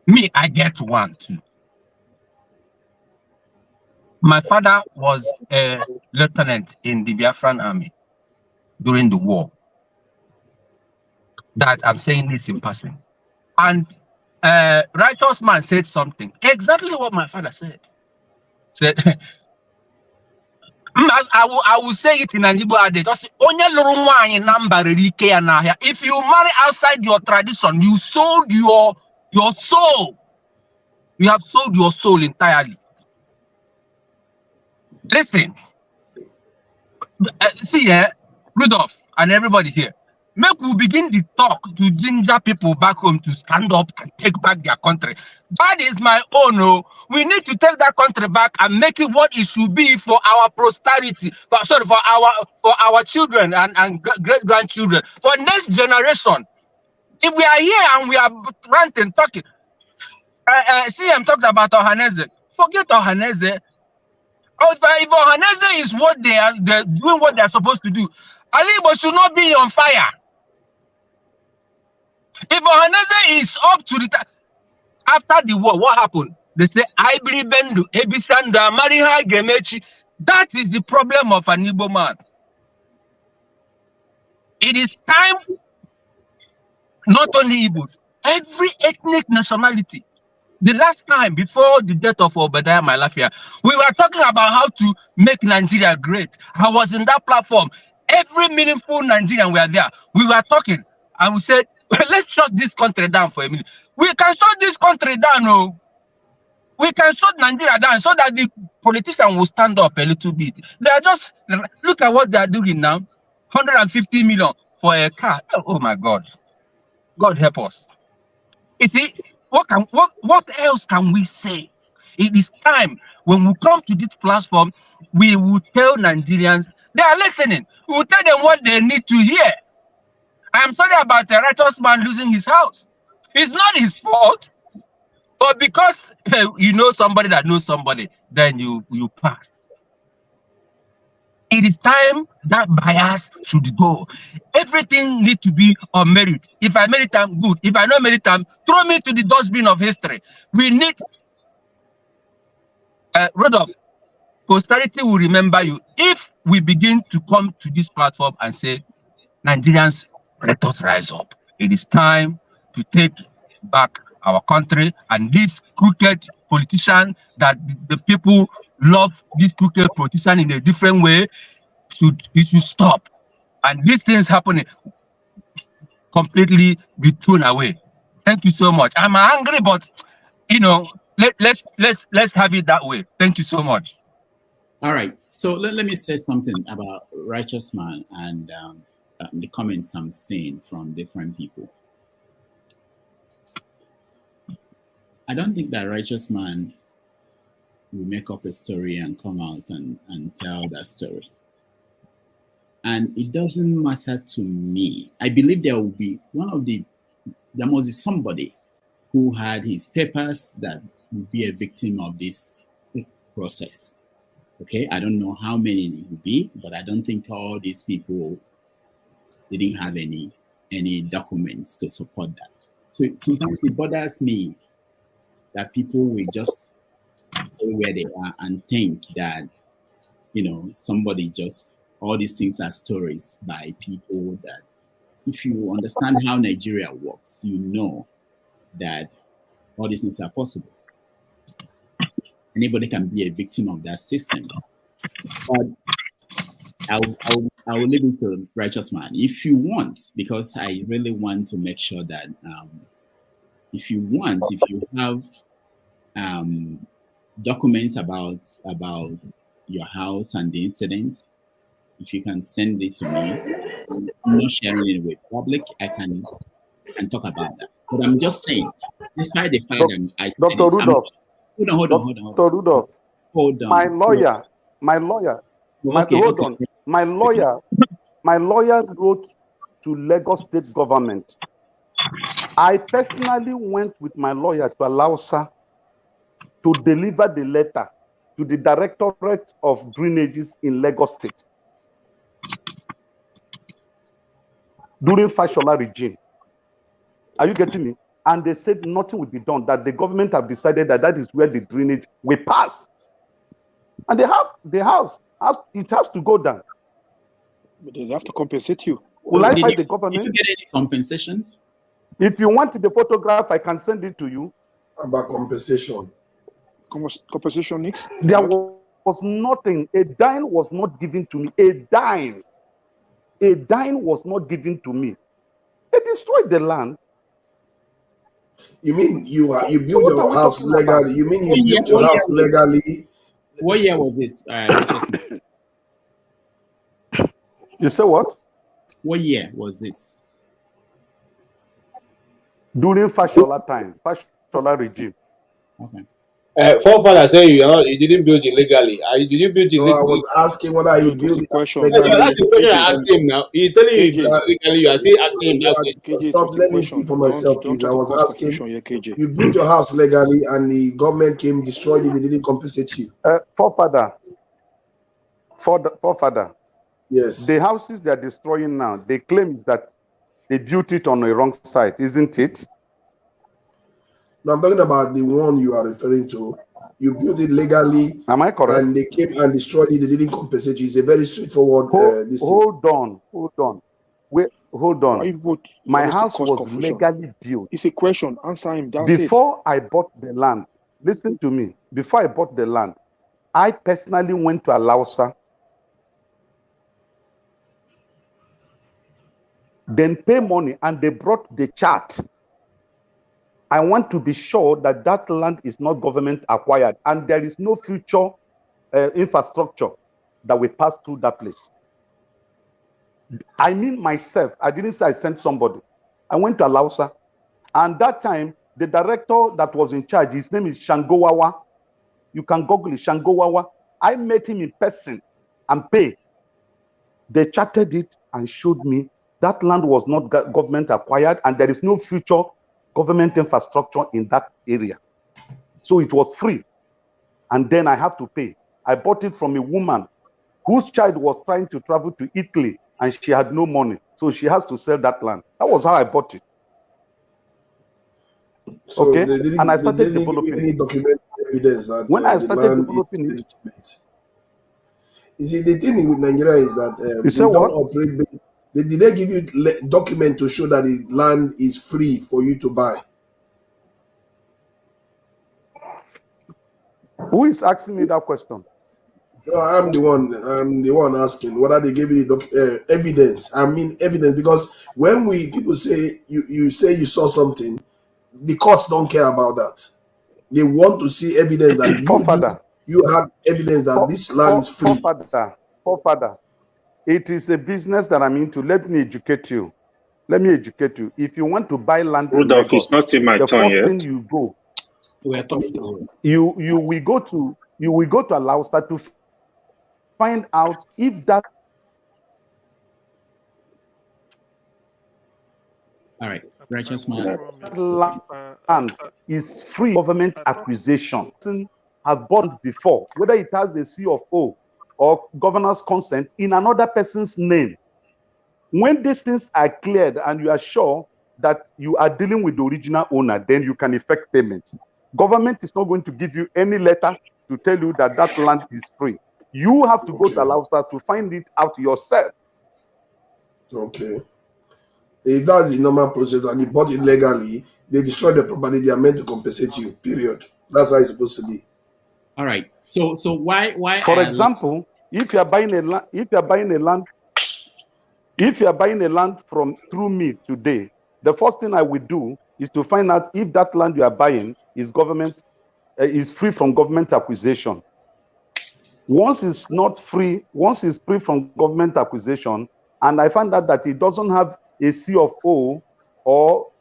Me, I get one too. My father was a lieutenant in the Biafran army during the war. That I'm saying this in passing. And righteous man said something. Exactly what my father said. Said, I will say it in an Igbo adage. If you marry outside your tradition, you sold your soul. You have sold your soul entirely. Listen, see here, Rudolph and everybody here. Make we begin to talk to ginger people back home to stand up and take back their country. That is my own. Oh, we need to take that country back and make it what it should be for our posterity, for our children and great grandchildren, for next generation. If we are here and we are ranting, talking, see, I'm talking about Ohaneze. Forget Ohaneze. If Ohaneze is what they're doing what they're supposed to do, Alibo should not be on fire. If Ohaneze is up to the after the war, what happened? They say, Ibri Bendu, Ebisanda, Mariha Gemechi. That is the problem of an Igbo man. It is time, not only Igbos, every ethnic nationality. The last time, before the death of Obadiah Malafia, we were talking about how to make Nigeria great. I was in that platform. Every meaningful Nigerian were there. We were talking, and we said, well, let's shut this country down for a minute. We can shut this country down, no. We can shut Nigeria down so that the politicians will stand up a little bit. They are just, look at what they are doing now. 150 million for a car. Oh my God. God help us. You see, what else can we say? It is time when we come to this platform, we will tell Nigerians, they are listening. We will tell them what they need to hear. I am sorry about a righteous man losing his house. It's not his fault. But because you know somebody that knows somebody, then you pass. It is time that bias should go. Everything needs to be on merit. If I merit them, good. If I don't merit them, throw me to the dustbin of history. We need, Rudolph, posterity will remember you. If we begin to come to this platform and say, Nigerians, let us rise up. It is time to take back our country, and this crooked politician that the people love, this crooked politician in a different way, it should stop. And these things happening completely be thrown away. Thank you so much. I'm angry, but you know, let's have it that way. Thank you so much. All right. So let me say something about righteous man and the comments I'm seeing from different people. I don't think that righteous man will make up a story and come out and tell that story. And it doesn't matter to me. I believe there will be there must be somebody who had his papers that would be a victim of this process. Okay, I don't know how many it will be, but I don't think all these people didn't have any documents to support that. So sometimes it bothers me that people will just stay where they are and think that, you know, somebody just, all these things are stories by people that if you understand how Nigeria works, you know that all these things are possible. Anybody can be a victim of that system. But I will leave it to righteous man. If you want, because I really want to make sure that if you have documents about your house and the incident, if you can send it to me, I'm not sharing it with public. I can talk about that. But I'm just saying, despite the fact that I said Dr. this, Rudolph. Hold on. Dr. Rudolph. Hold on. My lawyer. Okay. My lawyer wrote to Lagos State government. I personally went with my lawyer to Alausa to deliver the letter to the Directorate of Drainages in Lagos State during Fashola regime. Are you getting me? And they said nothing will be done, that the government have decided that that is where the drainage will pass. And they have the house, it has to go down. But they have to compensate you. Will I fight the government? Did you get any compensation? If you want the photograph, I can send it to you. About compensation. Compensation next? There was nothing. A dime was not given to me. A dime was not given to me. They destroyed the land. You mean you built your house legally? You mean you built your house legally? What year was this? You say what? What year was this? During Fashola time, Fashola regime. Okay. Forefather say you didn't build it legally. Did you build it legally? I was asking whether he built it question. legally. That's the question I asked him now. He's telling you legally. You are still asking him that question. Stop, let me speak for myself, please. I was asking, you built your house legally and the government came, destroyed it, they didn't compensate you. Forefather. Yes. The houses they are destroying now, they claim that they built it on the wrong site, isn't it? No, I'm talking about the one you are referring to. You built it legally. Am I correct? And they came and destroyed it. They didn't compensate you. It's a very straightforward. Hold on. Wait, hold on. My house was legally built. It's a question. Answer him. Before I bought the land, listen to me. Before I bought the land, I personally went to Alausa, then pay money, and they brought the chart. I want to be sure that that land is not government acquired and there is no future infrastructure that will pass through that place. I mean myself. I didn't say I sent somebody. I went to Alausa, and that time the director that was in charge, his name is Shangowawa. You can Google it, Shangowawa. I met him in person and pay. They charted it and showed me that land was not government acquired and there is no future government infrastructure in that area. So it was free. And then I have to pay. I bought it from a woman whose child was trying to travel to Italy and she had no money. So she has to sell that land. That was how I bought it. So okay. And I they started didn't developing give any documentary evidence that when I the started land developing is legitimate. You see, the thing with Nigeria is that we don't operate based. Did they give you document to show that the land is free for you to buy? Who is asking me that question? No, I'm the one asking whether they gave you the evidence. I mean evidence, because when people say you say you saw something, the courts don't care about that. They want to see evidence that you have evidence that this land is free. Forefather, it is a business that I'm into. Let me educate you. If you want to buy land in Rudolph, Lagos, it's not in my the turn first yet. thing you go, you will go to Alausa to find out if that. All right, righteous man. Land is free government acquisition. Has bought before, whether it has a C of O or governor's consent in another person's name. When these things are cleared and you are sure that you are dealing with the original owner, then you can effect payment. Government is not going to give you any letter to tell you that that land is free. You have to go to Alausa to find it out yourself. Okay. If that's the normal process and you bought it legally, they destroy the property, they are meant to compensate you, period. That's how it's supposed to be. All right. So why For example, if you are buying a land from through me today, the first thing I will do is to find out if that land you are buying is free from government acquisition. Once it's free from government acquisition, and I find out that it doesn't have a C of O or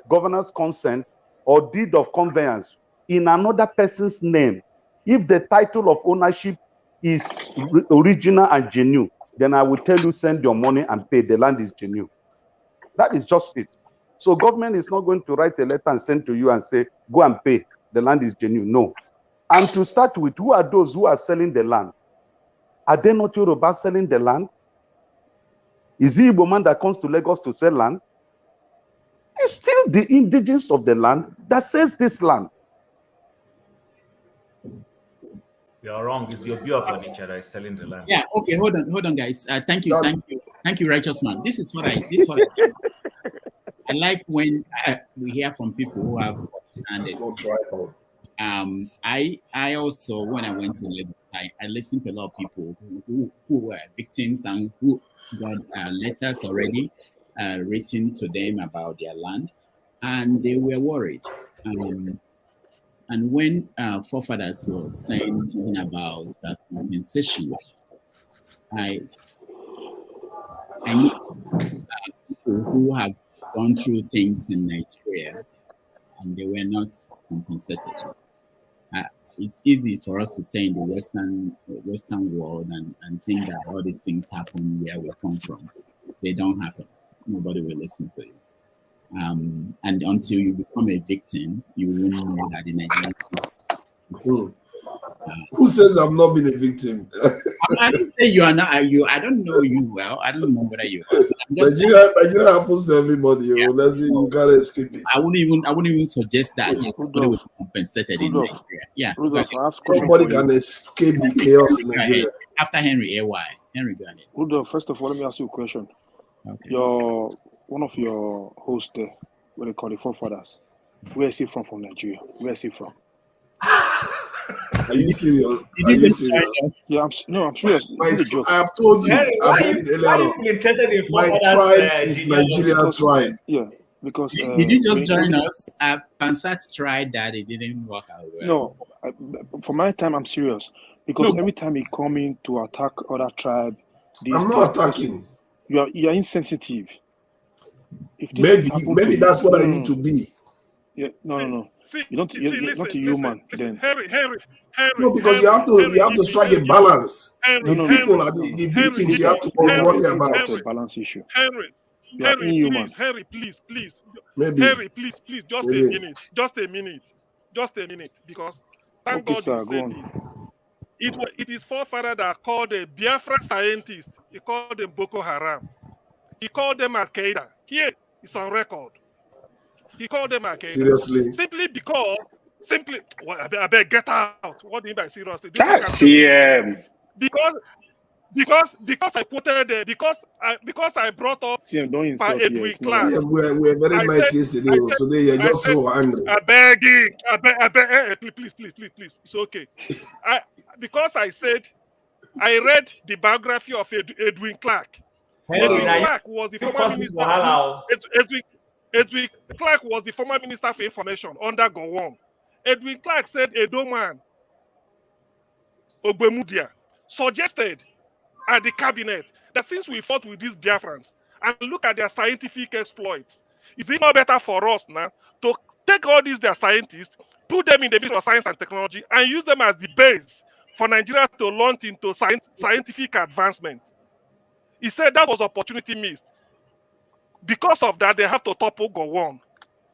governor's consent or deed of conveyance in another person's name, if the title of ownership is original and genuine, then I will tell you, send your money and pay. The land is genuine. That is just it. So government is not going to write a letter and send to you and say, go and pay. The land is genuine. No. And to start with, who are those who are selling the land? Are they not Yoruba selling the land? Is the Igbo man that comes to Lagos to sell land? It's still the indigenous of the land that sells this land. You're wrong. It's the Oba of Benin that is selling the land. Yeah. Okay. Hold on, guys. Thank you, righteous man. This is what I like when we hear from people who have understanding. I also, when I went to Lagos, I listened to a lot of people who were victims and who got letters already written to them about their land, and they were worried. And when forefathers were saying something about compensation, I know people who have gone through things in Nigeria and they were not compensated. It's easy for us to say in the Western world and think that all these things happen where we come from. They don't happen. Nobody will listen to you. And until you become a victim, you won't know that the Nigerian Who says I've not been a victim? I didn't say you are not. I don't know you well. I don't know whether you are. Nigeria happens to everybody. Yeah. Let's see, you can't escape it. I wouldn't even suggest that somebody will be compensated in Nigeria. Yeah. Nobody can escape the chaos in Nigeria. After Henry, AY. Henry, go ahead. Rudolph, first of all, let me ask you a question. Okay. One of your hosts there, what they call the forefathers, where is he from Nigeria? Where is he from? Are you serious? Yeah, I'm serious. I have told you. I've said it earlier. My tribe is Nigerian tribe. Yeah, because did you just join us? Pansat tried that it didn't work out well. No, for my time, I'm serious because every time he come in to attack other tribe, I'm not attacking. You are insensitive. Maybe that's what I need to be. Yeah, no. You're not a human. Then Henry. No, because you have to strike a balance. No. People are the victims. You have to worry about the balance issue. Henry, please. Maybe. Henry, please, just a minute, because thank God sir, you said it. It is forefather that called a Biafra scientist. He called them Boko Haram. He called them Al Qaeda. Here, it's on record. He called them Al Qaeda. Seriously? Well, I beg, get out. What do you mean by seriously? Because I quoted because I brought up Edwin Clark. We're very nice yesterday, so you're just so angry. I beg, please. It's okay. Because I said I read the biography of Edwin Clark. Edwin Clark was the former minister. Edwin Clark was the former minister for information under Gowon. Edwin Clark said Edo man Ogbemudia suggested at the cabinet that since we fought with these Biafrans and look at their scientific exploits, is it not better for us now to take all these their scientists, put them in the Ministry of Science and Technology, and use them as the base for Nigeria to launch into scientific advancement? He said that was opportunity missed. Because of that, they have to topple Gowon.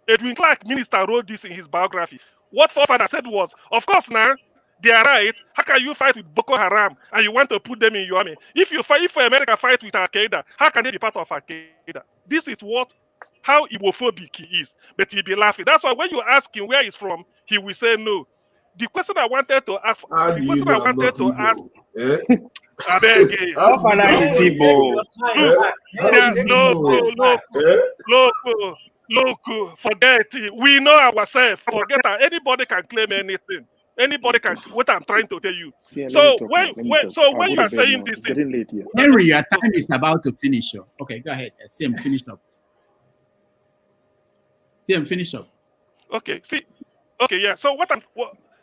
Edwin Clark, minister, wrote this in his biography. What forefather said was, of course now, they are right. How can you fight with Boko Haram and you want to put them in your army? If America fight with Al Qaeda, how can they be part of Al Qaeda? This is how Igbophobic he is. But he'll be laughing. That's why when you ask him where he's from, he will say no. The question I wanted to ask. I beg you. Ofala is Igbo. Look, forget it. We know ourselves. Forget that. Anybody can claim anything. Anybody can. What I'm trying to tell you. See, let me So talk when now. Let me talk. I'll when go you to are bed saying now. this It's thing, getting late here. Henry, your time is about to finish up. Okay, go ahead. Sim, finish up. Sim, finish up. okay, see, okay, yeah. So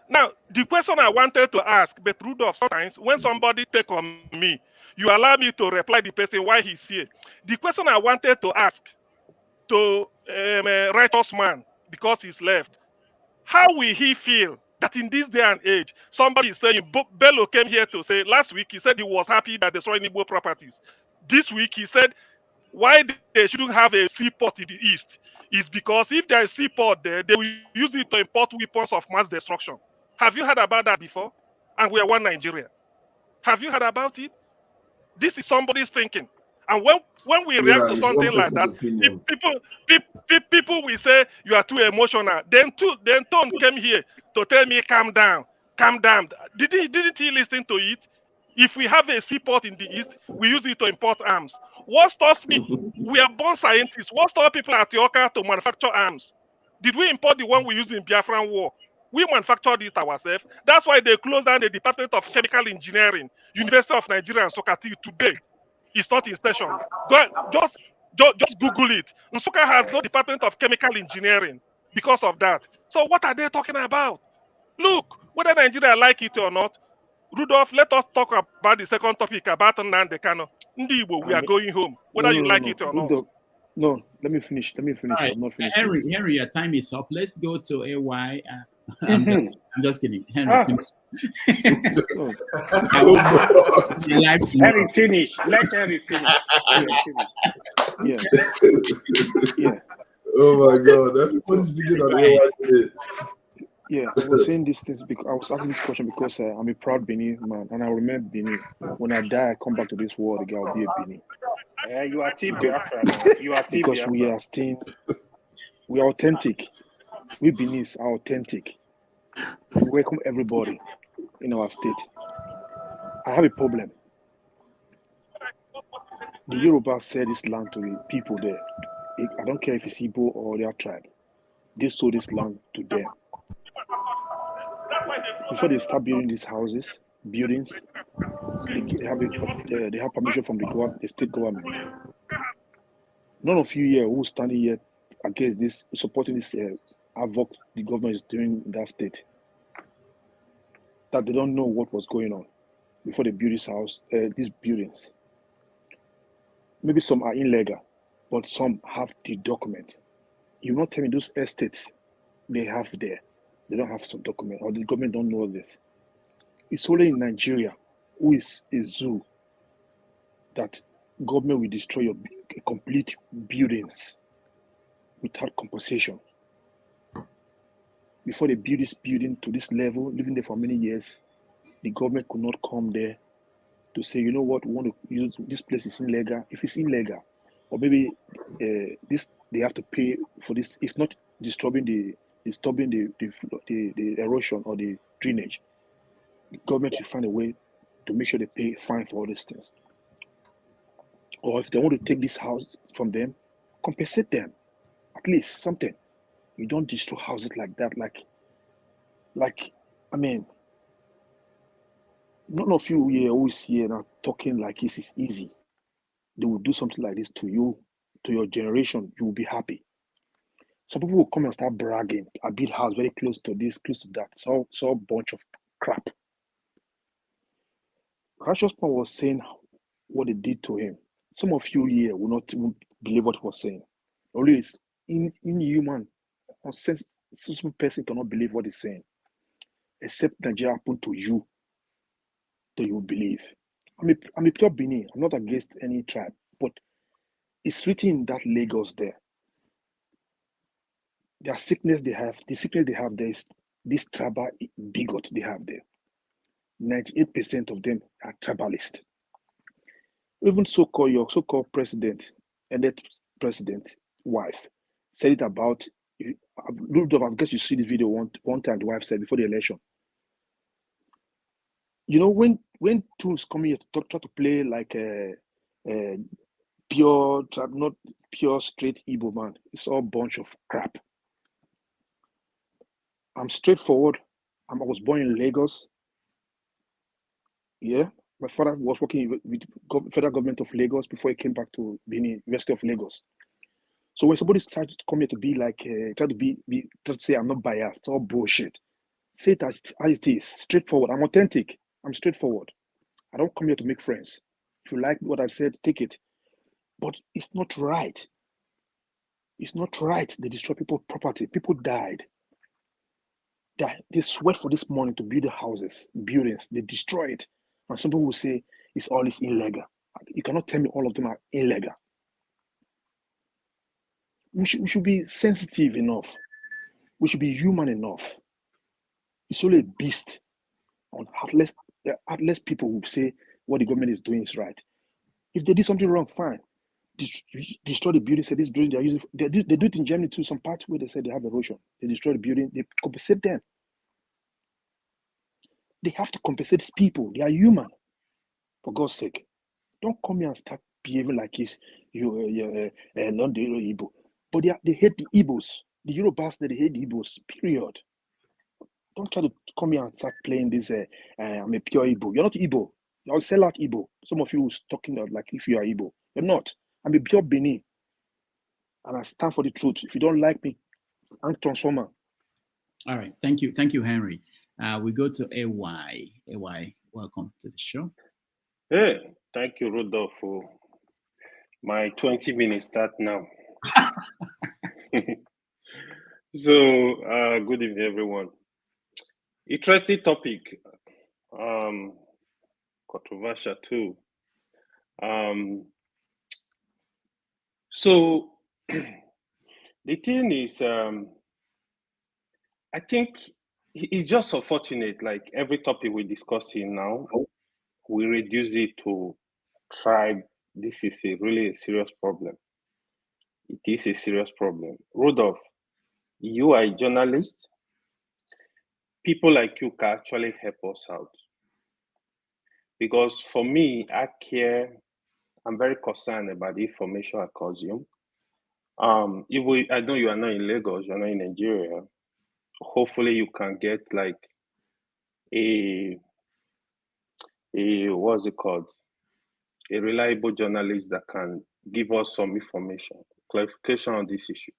now the question I wanted to ask, but Rudolph, sometimes when somebody take on me, you allow me to reply the person why he's here. The question I wanted to ask to a righteous man because he's left, how will he feel that in this day and age, somebody is saying, Bello came here to say, last week he said he was happy that destroying Igbo properties. This week he said why they shouldn't have a seaport in the east is because if there is seaport there, they will use it to import weapons of mass destruction. Have you heard about that before? And we are one Nigeria. Have you heard about it? This is somebody's thinking. And when we react Yeah, to it's one something like person's that, opinion. people will say you are too emotional. Then Tom came here to tell me calm down, calm down. Didn't he listen to it? If we have a seaport in the east, we use it to import arms. What stops me? We are born scientists. What stops people at Yoka to manufacture arms? Did we import the one we used in Biafran War? We manufactured it ourselves. That's why they closed down the Department of Chemical Engineering, University of Nigeria and Sokati today. It's not in session. Just Google it. Nsukka has no Department of Chemical Engineering because of that. So what are they talking about? Look, whether Nigeria like it or not, Rudolph, let us talk about the second topic about Nnamdi Kanu. Ndi Igbo, we are going home, whether you like it or not. No, let me finish. All right. I'm not finished. Henry, your time is up. Let's go to AY. I'm just kidding. Henry, finish. Henry, finish. Let Henry finish. Yeah. Oh my God! Everybody's speaking at AY. Yeah, I was saying these things because I was asking this question because I'm a proud Benin man, and I remember Benin. When I die, I come back to this world again. I'll be a Benin. You are Team Biafra. You are Team Biafra. Because we are authentic. We Benis are authentic. We welcome everybody in our state. I have a problem. The Yoruba said this land to the people there. I don't care if it's Igbo or their tribe. They sold this land to them. Before they start building these buildings, they have permission from the state government. None of you here who standing here against this, supporting this havoc the government is doing in that state, that they don't know what was going on before they build these buildings. Maybe some are illegal, but some have the document. You not tell me those estates they have there, they don't have some document, or the government don't know this. It's only in Nigeria, who is a zoo, that government will destroy your complete buildings without compensation. Before they build this building to this level, living there for many years, the government could not come there to say, you know what, we want to use this place is illegal. If it's illegal, or maybe they have to pay for this. If not disturbing the erosion or the drainage, the government should find a way to make sure they pay fine for all these things. Or if they want to take this house from them, compensate them, at least something. You don't destroy houses like that. I mean, none of you here who is here now talking like this is easy. They will do something like this to you, to your generation. You will be happy. Some people will come and start bragging. I built a house very close to this, close to that. It's all a bunch of crap. Righteous Paul was saying what they did to him. Some of you here will not believe what he was saying. Only it's inhuman. A sensible person cannot believe what he's saying. Except Nigeria happened to you, that you will believe. I'm a pure Benin. I'm not against any tribe, but it's written in that Lagos there. Their sickness they have, the sickness they have there is this tribal bigot they have there. 98% of them are tribalist. Even your so-called president and that president wife said it about. I guess you see this video one time. The wife said before the election, you know, when tools come here to try to play like a pure, not pure straight Igbo man, it's all bunch of crap. I'm straightforward. I was born in Lagos. Yeah, my father was working with federal government of Lagos before he came back to Benin, University of Lagos. So when somebody starts to come here to be like, try to say I'm not biased, it's all bullshit. Say it as it is, straightforward. I'm authentic. I'm straightforward. I don't come here to make friends. If you like what I've said, take it. But it's not right. It's not right. They destroy people's property. People died. They sweat for this money to build the houses, buildings. They destroy it. And some people will say it's all illegal. You cannot tell me all of them are illegal. We should be sensitive enough. We should be human enough. It's only a beast on heartless people who say what the government is doing is right. If they did something wrong, fine. Destroy the building. Say this building they are using. They do it in Germany too. Some parts where they say they have erosion. They destroy the building. They compensate them. They have to compensate these people. They are human. For God's sake, don't come here and start behaving like this. You're not the Igbo. But they hate the Igbos. The Yorubas, they hate the Igbos. Period. Don't try to come here and start playing this. I'm a pure Igbo. You're not Igbo. You're a sellout Igbo. Some of you who's talking like if you are Igbo. You're not. I'm a pure Benin. And I stand for the truth. If you don't like me, I'm transformer. All right. Thank you. Thank you, Henry. We go to AY. AY, welcome to the show. Hey, thank you, Rudolph, for my 20 minutes start now. So, good evening, everyone. Interesting topic. Controversial too. So, the thing is, I think it's just unfortunate, like every topic we're discussing now, we reduce it to tribe. This is really a serious problem. It is a serious problem. Rudolph, you are a journalist. People like you can actually help us out. Because for me, I'm very concerned about the information I consume. I know you are not in Lagos, you're not in Nigeria. Hopefully you can get like what's it called? A reliable journalist that can give us some information, clarification on this issue.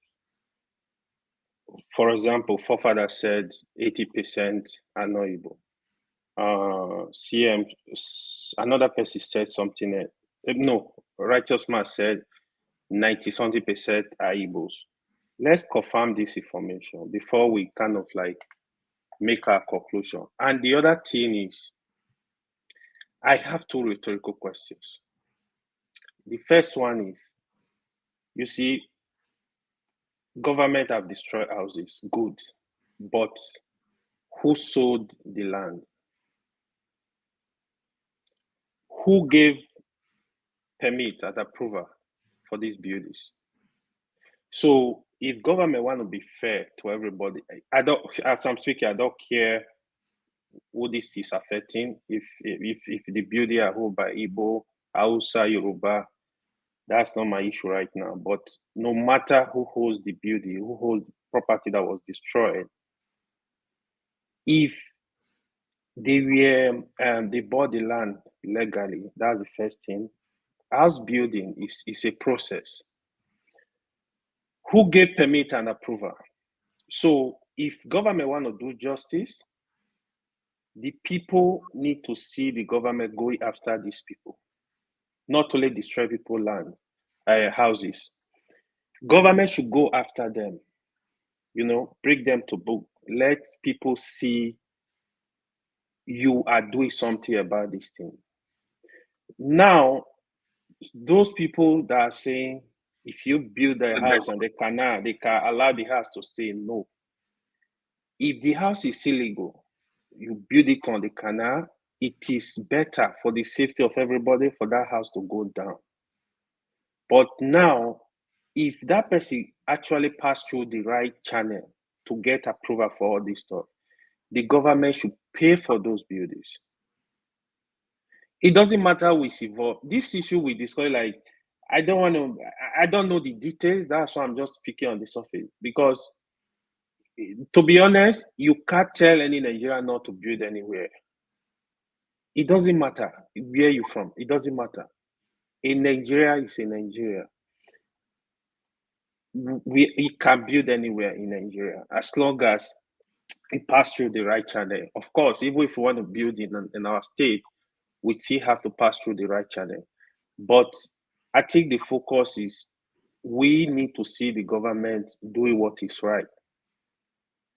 For example, Forefather said 80% are not Igbo. CM, another person said something. No, Righteous Man said 90-something% are Igbos. Let's confirm this information before we kind of like make our conclusion. And the other thing is, I have two rhetorical questions. The first one is, you see, government have destroyed houses, good, but who sold the land? Who gave permit and approval for these buildings? So if government want to be fair to everybody, as I'm speaking, I don't care who this is affecting. If the building are held by Igbo, Hausa, Yoruba, that's not my issue right now. But no matter who holds the building, who holds the property that was destroyed, if they bought the land legally, that's the first thing. House building is a process. Who gave permit and approval? So if government want to do justice, the people need to see the government going after these people, not only destroy people's land, houses. Government should go after them, bring them to book. Let people see you are doing something about this thing. Now, those people that are saying, if you build a house and they can allow the house to stay, no. If the house is illegal, you build it on the canal, it is better for the safety of everybody for that house to go down. But now, if that person actually passed through the right channel to get approval for all this stuff, the government should pay for those buildings. It doesn't matter who is involved. This issue we discuss, like, I don't know the details. That's why I'm just speaking on the surface. Because to be honest, you can't tell any Nigerian not to build anywhere. It doesn't matter where you're from. It doesn't matter. In Nigeria, it's in Nigeria. We can build anywhere in Nigeria as long as it pass through the right channel. Of course, even if we want to build in our state, we still have to pass through the right channel. But I think the focus is we need to see the government doing what is right.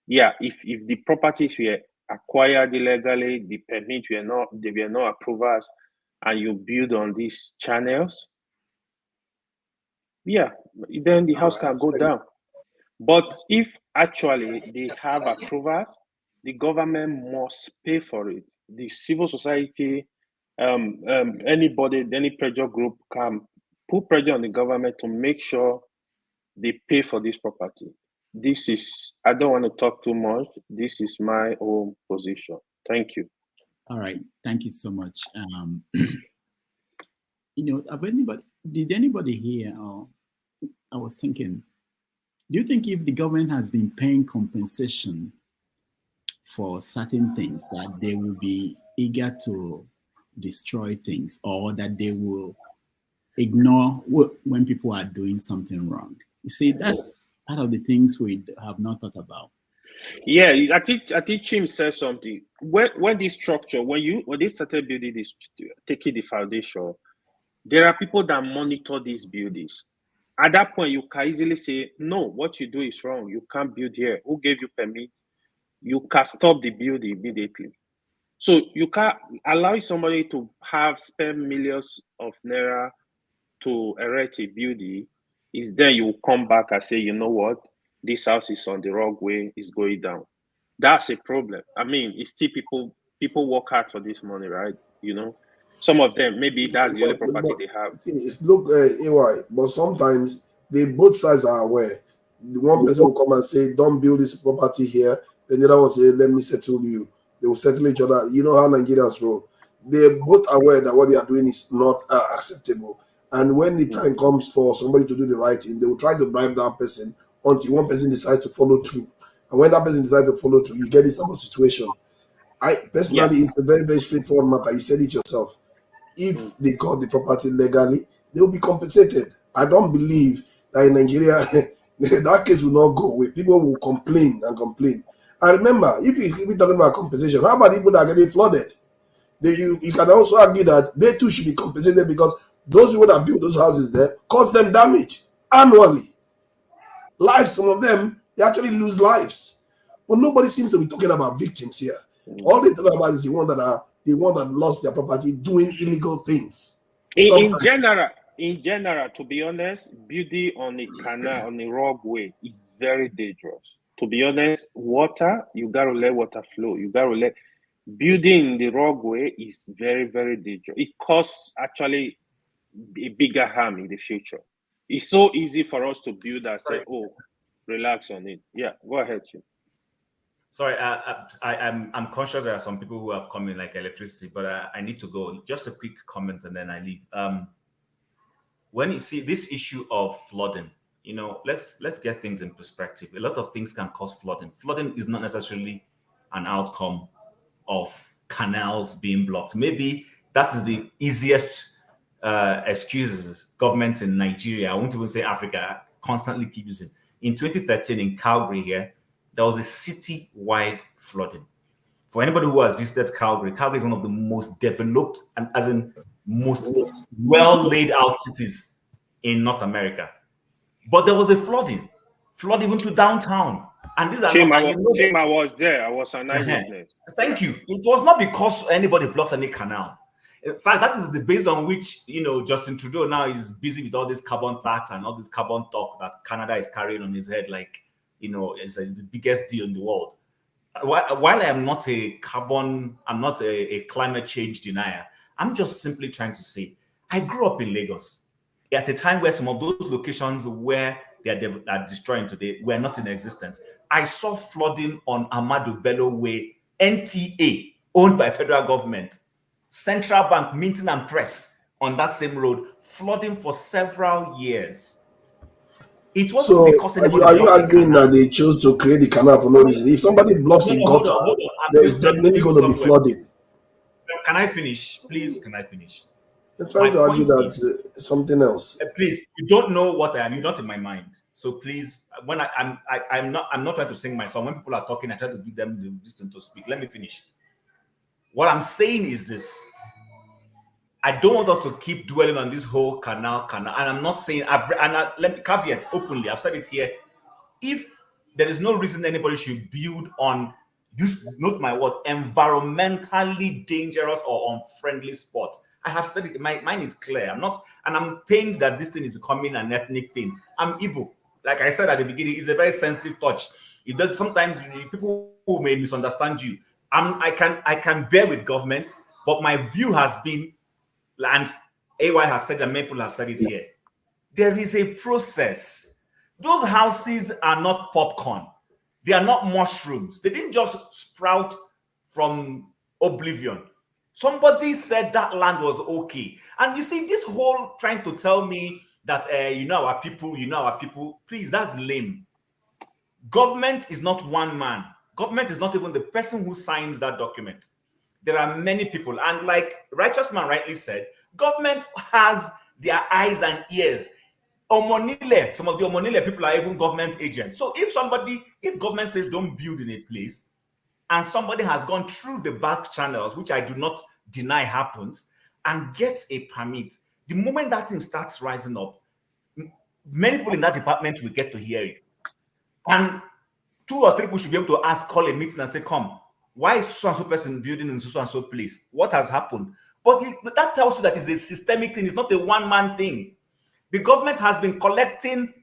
Yeah, if the properties were acquired illegally, the permit they were not approvals, and you build on these channels, yeah, then the house can go down. But if actually they have approvals, the government must pay for it. The civil society, anybody, any pressure group can put pressure on the government to make sure they pay for this property. This is, I don't want to talk too much. This is my own position. Thank you. All right. Thank you so much. Did anybody here, I was thinking, do you think if the government has been paying compensation for certain things, that they will be eager to destroy things, or that they will ignore when people are doing something wrong? You see, that's part of the things we have not thought about. Yeah, I think Chim said something. When this structure, when they started building this, taking the foundation, there are people that monitor these buildings. At that point, you can easily say, no, what you do is wrong. You can't build here. Who gave you permit? You can stop the building immediately. So you can't allow somebody to spend millions of naira to erect a building. Is then you will come back and say, you know what? This house is on the wrong way. It's going down. That's a problem. I mean, it's still people work hard for this money, right? You know, some of them, maybe that's the only property they have. Look, AY, but sometimes both sides are aware. The one person will come and say, don't build this property here. Then the other one will say, let me settle you. They will settle each other. You know how Nigerians roll. They're both aware that what they are doing is not acceptable. And when the time comes for somebody to do the right thing, they will try to bribe that person until one person decides to follow through. And when that person decides to follow through, you get this type of situation. I personally, it's a very, very straightforward matter. You said it yourself. If they got the property legally, they will be compensated. I don't believe that in Nigeria, that case will not go away. People will complain and complain. And remember, if you're talking about compensation, how about people that are getting flooded? You can also argue that they too should be compensated, because those people that build those houses there cause them damage annually. Lives, some of them, they actually lose lives. But nobody seems to be talking about victims here. All they talk about is the one that lost their property doing illegal things. In general, to be honest, building on a canal, on a wrong way, is very dangerous. To be honest, water, you gotta let water flow. You gotta let building in the wrong way is very, very dangerous. It causes actually a bigger harm in the future. It's so easy for us to build and say, oh, relax on it. Yeah, go ahead, Jim. Sorry, I'm conscious there are some people who have come in like electricity, but I need to go. Just a quick comment and then I leave. When you see this issue of flooding, you know, let's get things in perspective. A lot of things can cause flooding. Flooding is not necessarily an outcome of canals being blocked. Maybe that is the easiest excuses governments in Nigeria, I won't even say Africa, constantly keep using. In 2013 in Calgary here, there was a city-wide flooding. For anybody who has visited Calgary, Calgary is one of the most developed and as in most well laid out cities in North America. But there was a flood even to downtown. And these are I was there. I was an eyewitness. Thank you. It was not because anybody blocked any canal. In fact, that is the base on which, you know, Justin Trudeau now is busy with all this carbon tax and all this carbon talk that Canada is carrying on his head, like, you know, it's the biggest deal in the world. While I am not a climate change denier, I'm just simply trying to say, I grew up in Lagos at a time where some of those locations where they are destroying today were not in existence. I saw flooding on Ahmadu Bello Way, NTA, owned by federal government, Central Bank minting and press on that same road, flooding for several years. It wasn't So because are anybody you blocked the arguing canal. that they chose to create the canal for no reason? If somebody blocks No, the no, hold gutter, on, hold on. there's definitely going to be somewhere. flooding. Can I finish? Please, can I finish? You're trying My to argue point that is, something else. please, you don't know what I am. You're not in my mind. So please, when I'm not trying to sing my song. When people are talking, I try to give them the distance to speak. Let me finish. What I'm saying is this. I don't want us to keep dwelling on this whole canal. And I'm not saying, let me caveat openly, I've said it here. If there is no reason anybody should build on, note my word, environmentally dangerous or unfriendly spots, I have said it, mine is clear. I'm pained that this thing is becoming an ethnic thing. I'm Igbo. Like I said at the beginning, it's a very sensitive touch. It does sometimes, people who may misunderstand you. I can bear with government, but my view has been, and AY has said, and many people have said it here, there is a process. Those houses are not popcorn. They are not mushrooms. They didn't just sprout from oblivion. Somebody said that land was okay. And you see, this whole trying to tell me that, our people, please, that's lame. Government is not one man. Government is not even the person who signs that document. There are many people. And like Righteous Man rightly said, government has their eyes and ears. Omonile, some of the Omonile people are even government agents. So if government says don't build in a place, and somebody has gone through the back channels, which I do not deny happens, and gets a permit, the moment that thing starts rising up, many people in that department will get to hear it. And 2 or 3 people should be able to call a meeting and say, come, why is so-and-so person building in so-and-so place? What has happened? But that tells you that it's a systemic thing. It's not a one-man thing. The government has been collecting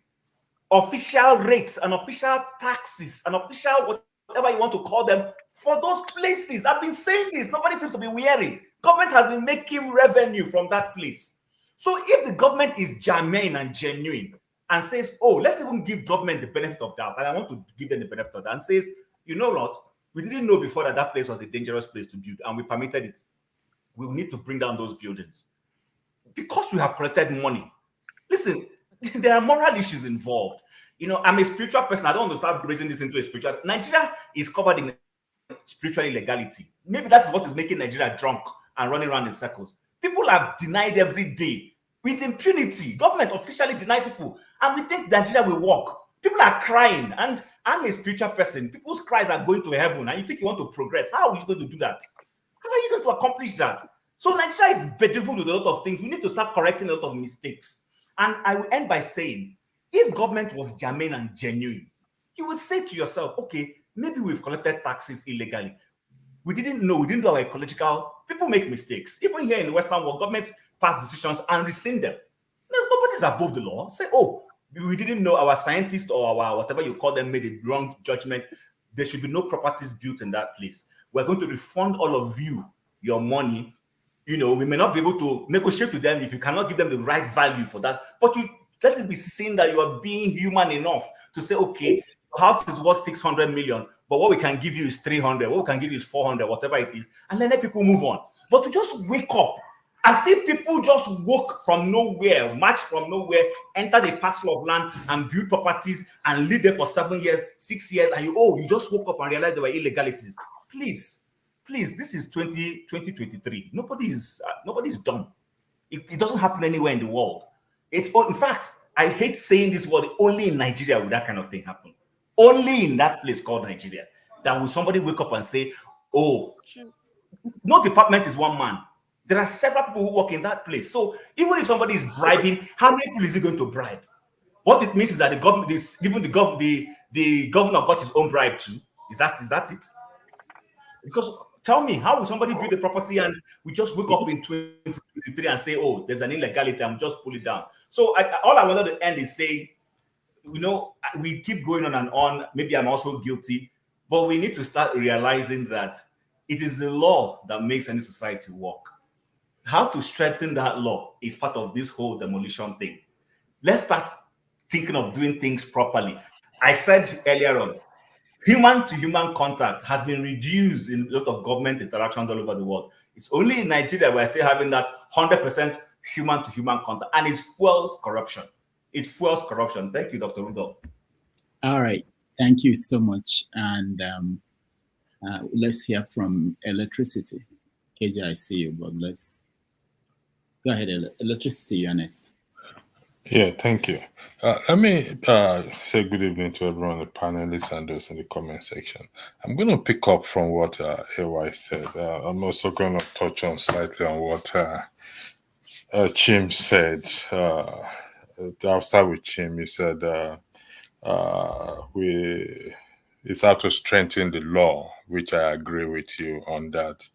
official rates and official taxes and official whatever you want to call them for those places. I've been saying this. Nobody seems to be wearing. Government has been making revenue from that place. So if the government is germane and genuine and says, oh, let's even give government the benefit of doubt, and I want to give them the benefit of that, and says, you know what, we didn't know before that place was a dangerous place to build, and we permitted it. We will need to bring down those buildings. Because we have collected money. Listen, there are moral issues involved. I'm a spiritual person. I don't want to start raising this into a spiritual. Nigeria is covered in spiritual illegality. Maybe that's what is making Nigeria drunk and running around in circles. People are denied every day with impunity. Government officially denies people, and we think Nigeria will work. People are crying, and I'm a spiritual person. People's cries are going to heaven, and you think you want to progress. How are you going to do that? How are you going to accomplish that? So Nigeria is bedeviled with a lot of things. We need to start correcting a lot of mistakes. And I will end by saying, if government was germane and genuine, you would say to yourself, okay, maybe we've collected taxes illegally. We didn't know, we didn't do our ecological. People make mistakes. Even here in the Western world, governments pass decisions and rescind them. Nobody's above the law. Say, oh, we didn't know, our scientists or our whatever you call them made a wrong judgment. There should be no properties built in that place. We're going to refund all of you your money. We may not be able to negotiate with them if you cannot give them the right value for that. But you let it be seen that you are being human enough to say, okay, your house is worth 600 million, but what we can give you is 300, what we can give you is 400, whatever it is, and let people move on. But to just wake up, as if people just woke from nowhere, march from nowhere, enter the parcel of land and build properties and live there for 7 years, 6 years, and you just woke up and realized there were illegalities. Please, this is 2023. Nobody is dumb. It doesn't happen anywhere in the world. In fact, I hate saying this word, only in Nigeria will that kind of thing happen. Only in that place called Nigeria. That will somebody wake up and say, oh, no department is one man. There are several people who work in that place. So even if somebody is bribing, how many people is he going to bribe? What it means is that the government is even the governor got his own bribe too. Is that it? Because tell me, how will somebody build a property and we just wake up in 2023 and say, oh, there's an illegality, I'm just pull it down. So all I wanted to end is saying, we keep going on and on. Maybe I'm also guilty, but we need to start realizing that it is the law that makes any society work. How to strengthen that law is part of this whole demolition thing. Let's start thinking of doing things properly. I said earlier on, human-to-human contact has been reduced in a lot of government interactions all over the world. It's only in Nigeria we're still having that 100% human-to-human contact, and it fuels corruption. It fuels corruption. Thank you, Dr. Rudolph. All right. Thank you so much. And let's hear from electricity. KJ, I see you, but let's go ahead. Electricity, you're next. Yeah, thank you. Let me say good evening to everyone, the panelists and those in the comment section. I'm going to pick up from what AY said. I'm also going to touch on slightly on what Chim said. I'll start with Chim. He said it's how to strengthen the law, which I agree with you on that.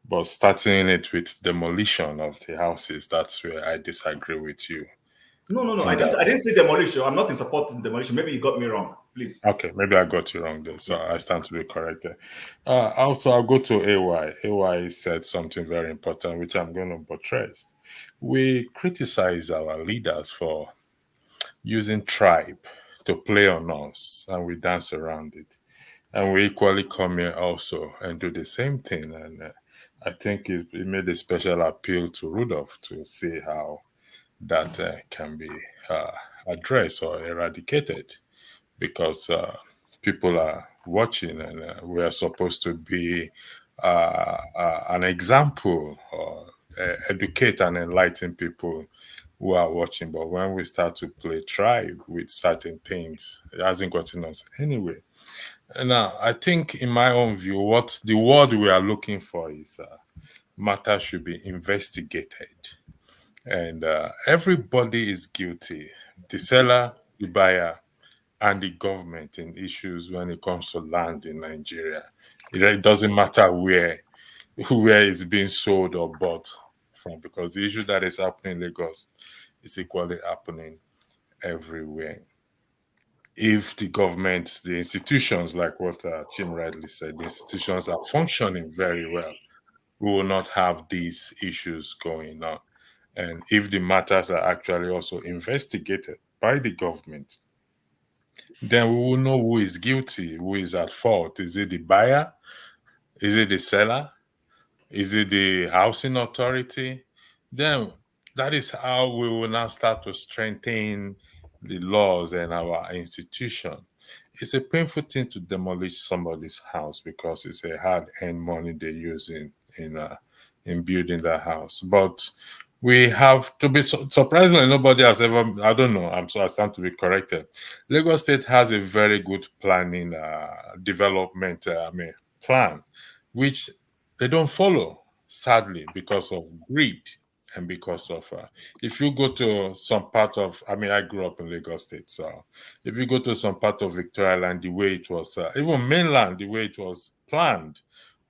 But starting it with demolition of the houses, that's where I disagree with you. No. I didn't say demolition. I'm not in support of demolition. Maybe you got me wrong. Please. Okay, maybe I got you wrong there. So I stand to be corrected. Also, I'll go to AY. AY said something very important, which I'm going to buttress. We criticize our leaders for using tribe to play on us, and we dance around it. And we equally come here also and do the same thing. And I think it made a special appeal to Rudolph to see how that can be addressed or eradicated, because people are watching, and we are supposed to be an example or educate and enlighten people who are watching. But when we start to play tribe with certain things, it hasn't gotten us anywhere. Now, I think in my own view, what the word we are looking for is matters should be investigated. And everybody is guilty, the seller, the buyer, and the government, in issues when it comes to land in Nigeria. It doesn't matter where it's being sold or bought from, because the issue that is happening in Lagos is equally happening everywhere. If the government, the institutions, like what Jim rightly said, the institutions are functioning very well, we will not have these issues going on. And if the matters are actually also investigated by the government, then we will know who is guilty, who is at fault. Is it the buyer? Is it the seller? Is it the housing authority? Then that is how we will now start to strengthen the laws and our institution. It's a painful thing to demolish somebody's house because it's a hard-earned money they use in building the house. But we have to be surprisingly, nobody has ever, I don't know, I stand to be corrected. Lagos State has a very good planning development plan, which they don't follow, sadly, because of greed. And because of, if you go to some part of, I grew up in Lagos State, so if you go to some part of Victoria Land, the way it was, even mainland, the way it was planned,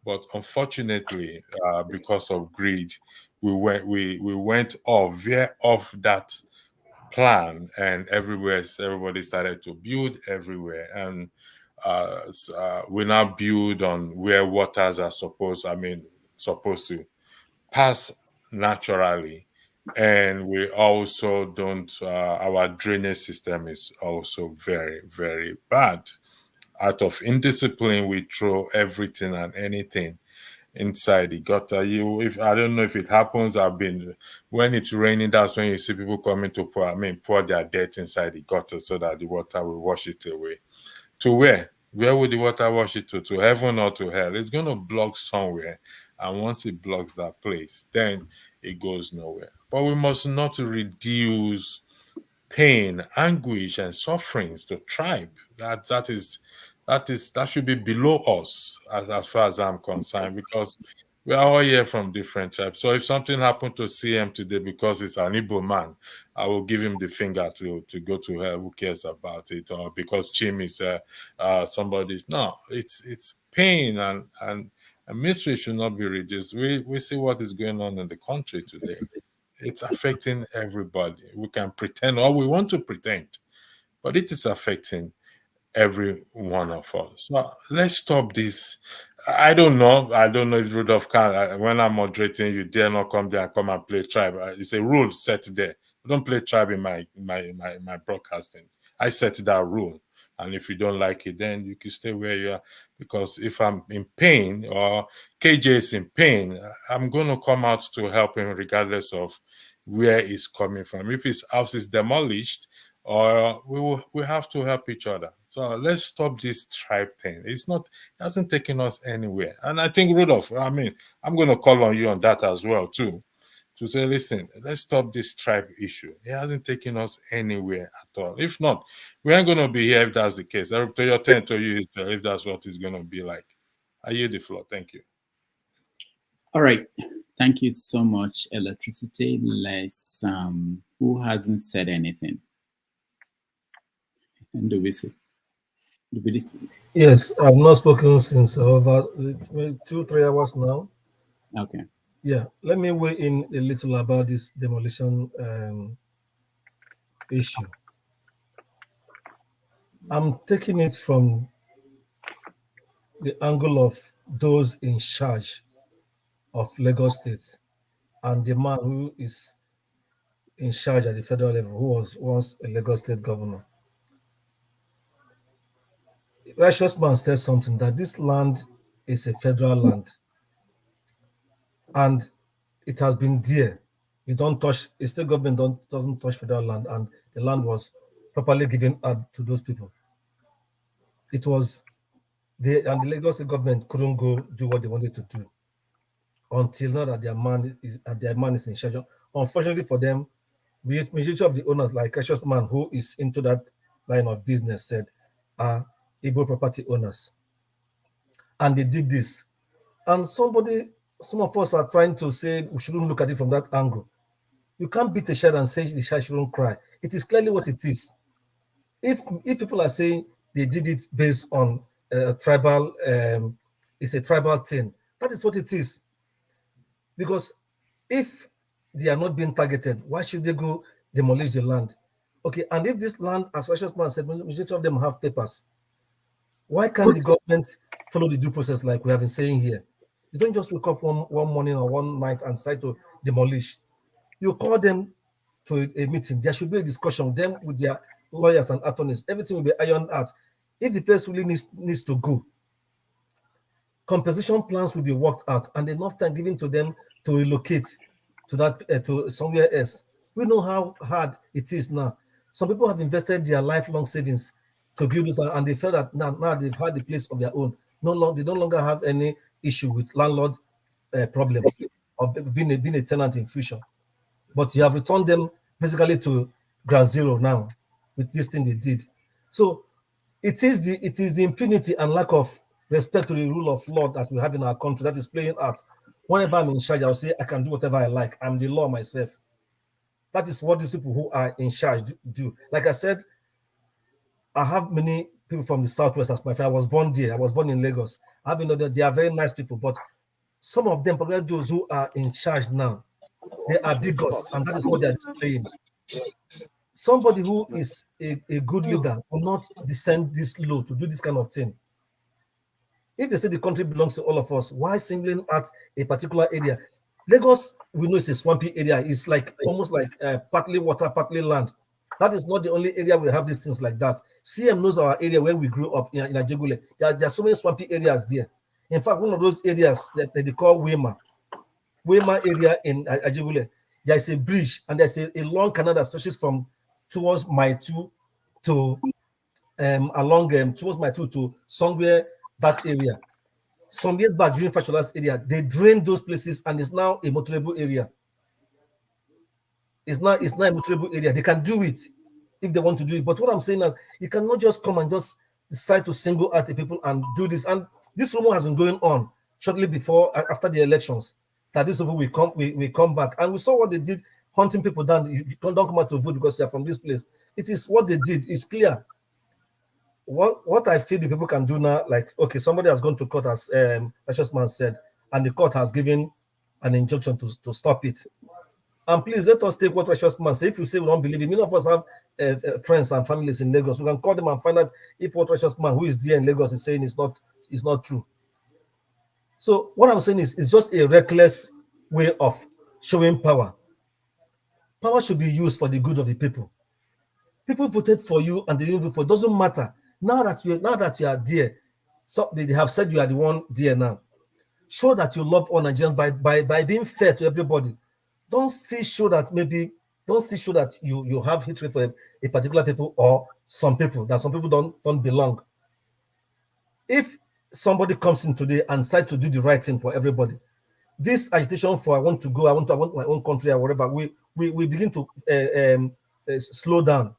but unfortunately, because of greed, we went veer off that plan, and everybody started to build everywhere, and we now build on where waters are supposed to pass naturally, and we also don't. Our drainage system is also very, very bad. Out of indiscipline, we throw everything and anything inside the gutter. I don't know if it happens. When it's raining, that's when you see people coming to pour their dirt inside the gutter so that the water will wash it away. To where? Where would the water wash it to? To heaven or to hell? It's going to block somewhere. And once it blocks that place, then it goes nowhere. But we must not reduce pain, anguish, and sufferings to tribe. That should be below us as far as I'm concerned, because we are all here from different tribes. So if something happened to CM today because it's an Igbo man, I will give him the finger to go to hell. Who cares about it? Or because Chim is somebody's. No, it's pain and mystery should not be reduced. We see what is going on in the country today. It's affecting everybody. We can pretend all we want to pretend, but it is affecting every one of us. So let's stop this. I don't know if Rudolph can. When I'm moderating, you dare not come there and come and play tribe. It's a rule set there. Don't play tribe in my broadcasting. I set that rule, And if you don't like it, then you can stay where you are. Because if I'm in pain or KJ is in pain, I'm going to come out to help him regardless of where he's coming from. If his house is demolished, or we have to help each other. So let's stop this tribe thing. It hasn't taken us anywhere. And I think, Rudolph, I mean, I'm going to call on you on that as well, too, to say, listen, let's stop this tribe issue. It hasn't taken us anywhere at all. If not, we ain't going to be here if that's the case. To your turn to you, if that's what it's going to be like. I yield the floor. Thank you. All right. Thank you so much, Electricity. Let's, who hasn't said anything? And do we see? Yes, I've not spoken since over 2-3 hours now. Okay. Yeah, let me weigh in a little about this demolition issue. I'm taking it from the angle of those in charge of Lagos State and the man who is in charge at the federal level, who was once a Lagos State governor. Righteous man said something that this land is a federal land and it has been there. You don't touch, the state government doesn't touch federal land, and the land was properly given out to those people. It was the Lagos State government couldn't go do what they wanted to do until now that their man is in charge. Unfortunately for them, majority of the owners, like Righteous man who is into that line of business, said are Igbo property owners. And they did this. And some of us are trying to say we shouldn't look at it from that angle. You can't beat a child and say the child shouldn't cry. It is clearly what it is. If people are saying they did it based on tribal, it's a tribal thing, that is what it is. Because if they are not being targeted, why should they go demolish the land? Okay, and if this land, as Righteous man said, majority of them have papers, why can't the government follow the due process like we have been saying here? You don't just wake up one morning or one night and decide to demolish. You call them to a meeting. There should be a discussion with them, with their lawyers and attorneys. Everything will be ironed out. If the place really needs to go, compensation plans will be worked out and enough time given to them to relocate to that to somewhere else. We know how hard it is now. Some people have invested their lifelong savings to build this, and they feel that now they've had the place of their own. They no longer have any issue with landlord problem of being a tenant in future. But you have returned them basically to ground zero now with this thing they did. So it is the impunity and lack of respect to the rule of law that we have in our country that is playing out. Whenever I'm in charge, I'll say I can do whatever I like. I'm the law myself. That is what these people who are in charge do. Like I said, I have many people from the Southwest as my friend. I was born there. I was born in Lagos. I have that they are very nice people, but some of them, particularly those who are in charge now, they are bigots, and that is what they are displaying. Somebody who is a good leader will not descend this low to do this kind of thing. If they say the country belongs to all of us, why singling out a particular area? Lagos, we know it's a swampy area. It's like almost like partly water, partly land. That is not the only area we have these things like that. CM knows our area where we grew up in Ajegule. There are so many swampy areas there. In fact, one of those areas that they call Wema area in Ajegule, there is a bridge and there's a long canal that stretches from towards Maitu to along towards Maitu to somewhere that area. Some years back during Fashola's area, they drained those places and it's now a motorable area. It's not a motorable area. They can do it if they want to do it. But what I'm saying is you cannot just come and just decide to single out the people and do this. And this rumor has been going on shortly before, after the elections, that this people will come back. And we saw what they did, hunting people down. You don't come out to vote because you're from this place. It is what they did. It's clear. What I feel the people can do now, like, okay, somebody has gone to court, as Righteous man said, and the court has given an injunction to stop it. And please let us take what Righteous man said. If you say we don't believe it, many of us have friends and families in Lagos. We can call them and find out if what Righteous man who is there in Lagos is saying is not true. So what I'm saying is it's just a reckless way of showing power. Power should be used for the good of the people. People voted for you and they didn't vote for. It doesn't matter. Now that you are there, so they have said you are the one there now. Show that you love all Nigerians by being fair to everybody. Don't still show that you have hatred for a particular people or some people, that some people don't belong. If somebody comes in today and decide to do the right thing for everybody, this agitation for I want my own country or whatever, we begin to slow down.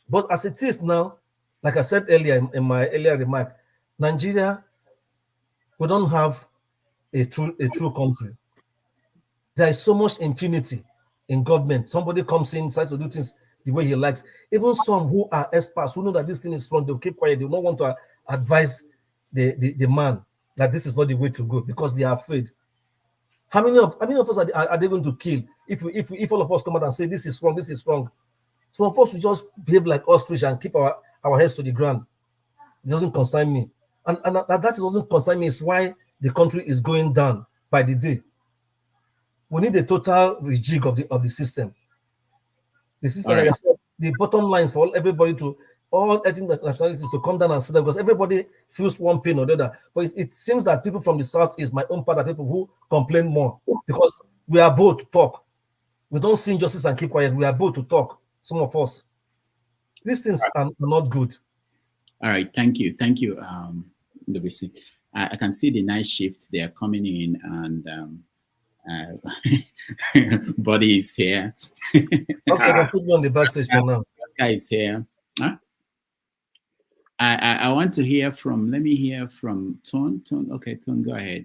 But as it is now, like I said earlier in my earlier remark, Nigeria, we don't have a true country. There is so much impunity in government. Somebody comes in, decides to do things the way he likes. Even some who are experts, who know that this thing is wrong, they'll keep quiet. They don't want to advise the man that this is not the way to go because they are afraid. How many of us are they going to kill if all of us come out and say this is wrong, this is wrong? Some of us will just behave like ostrich and keep our heads to the ground. It doesn't concern me. And that doesn't concern me is why the country is going down by the day. We need a total rejig of the system. The system, like I said, the bottom lines for everybody to all ethnic nationalities to come down and sit there because everybody feels one pain or the other. But it seems that people from the south is my own part of people who complain more because we are both to talk. We don't see injustice and keep quiet. We are both to talk. Some of us. These things are not good. All right, thank you, WC. I can see the night shift. They are coming in, and Buddy is here. Okay, I'll put you on the backstage for now. This guy is here. Huh? I want to hear from. Let me hear from Tone. Okay, Tone, go ahead.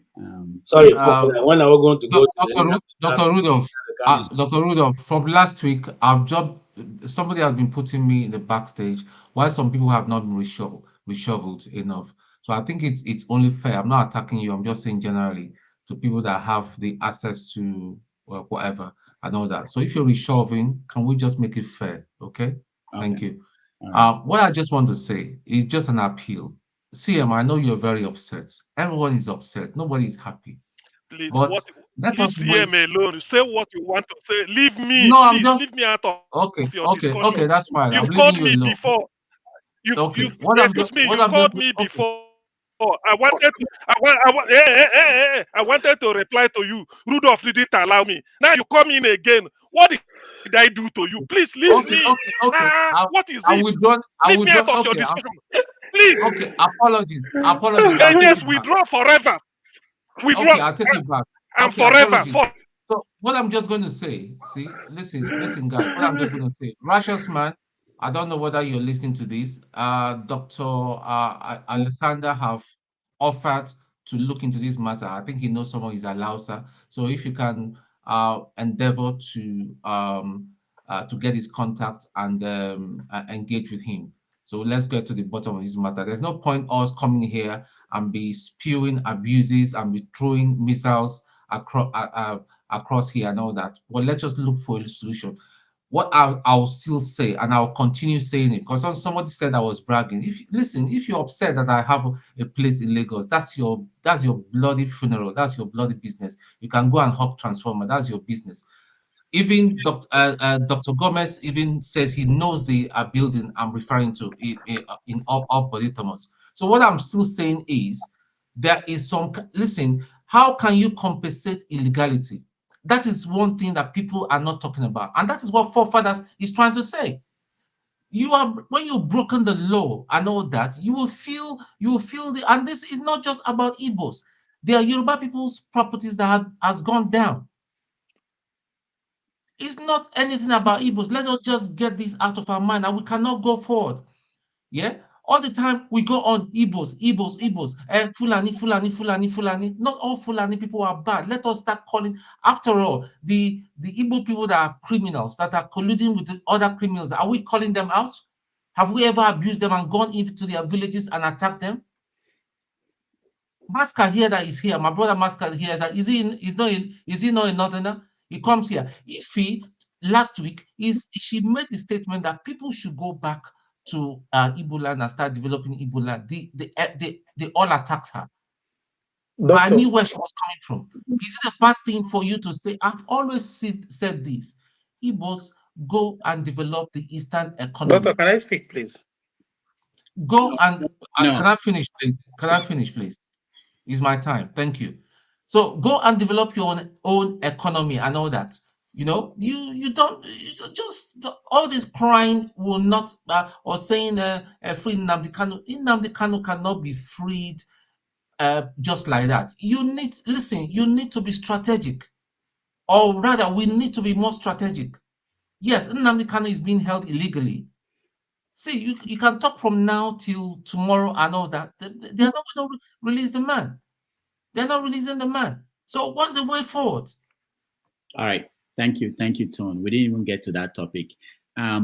Sorry, when are we going to go to Dr. Rudolph? Dr. Rudolph, from last week, somebody has been putting me in the backstage while some people have not been reshoveled enough. So I think it's only fair. I'm not attacking you. I'm just saying generally to people that have the access to whatever and all that. So if you're reshoveling, can we just make it fair? Okay. Thank you. What I just want to say is just an appeal. CM, I know you're very upset. Everyone is upset. Nobody is happy. Please, But let us wait. CM alone. Say what you want to say. Leave me. No, please, leave me out of your discussion. Okay, that's fine. You've I'm called leaving you me alone. before. You called me okay. before. I wanted to reply to you. Rudolph didn't allow me. Now you come in again. What did I do to you? Please leave me. What is it? Leave me out of your discussion. Please. Okay, apologies. I'll Yes, withdraw forever. Withdraw. Okay, I'll take it back. And forever. So what I'm just going to say, listen, guys. What I'm just going to say, Righteous Man. I don't know whether you're listening to this. Dr. Alexander have offered to look into this matter. I think he knows someone is a Lausa. So if you can endeavor to get his contact and engage with him. So let's get to the bottom of this matter. There's no point us coming here and be spewing abuses and be throwing missiles across here and all that. Well, let's just look for a solution. What I'll still say, and I'll continue saying it, because somebody said I was bragging. If you're upset that I have a place in Lagos, that's your bloody funeral. That's your bloody business. You can go and hawk transformer. That's your business. Even Dr. Gomez even says he knows the building I'm referring to in Body Thomas. So what I'm still saying is there is some. Listen, how can you compensate illegality? That is one thing that people are not talking about. And that is what forefathers is trying to say. When you've broken the law and all that, you will feel and this is not just about Igbos. There are Yoruba people's properties that has gone down. It's not anything about Igbos. Let us just get this out of our mind and we cannot go forward. Yeah? All the time we go on Igbos, Fulani. Not all Fulani people are bad. Let us start calling. After all, the Igbo people that are criminals, that are colluding with the other criminals, are we calling them out? Have we ever abused them and gone into their villages and attacked them? Masker here that is here, my brother Masker here, that is he not a northerner? He comes here. Last week, she made the statement that people should go back to Igbo land and start developing Igbo land. They all attacked her. But I knew where she was coming from. Is it a bad thing for you to say? I've always said this. Igbos go and develop the Eastern economy. Doctor, can I speak, please? Go and No. can I finish, please? Can I finish, please? It's my time. Thank you. So go and develop your own economy and all that. You know, you don't just all this crying will not or saying free Nnamdi Kanu. Nnamdi Kanu cannot be freed just like that. You need listen. You need to be strategic, or rather, we need to be more strategic. Yes, Nnamdi Kanu is being held illegally. See, you can talk from now till tomorrow and all that. They're not going to release the man. They're not releasing the man. So what's the way forward? All right. Thank you, Tone. We didn't even get to that topic. I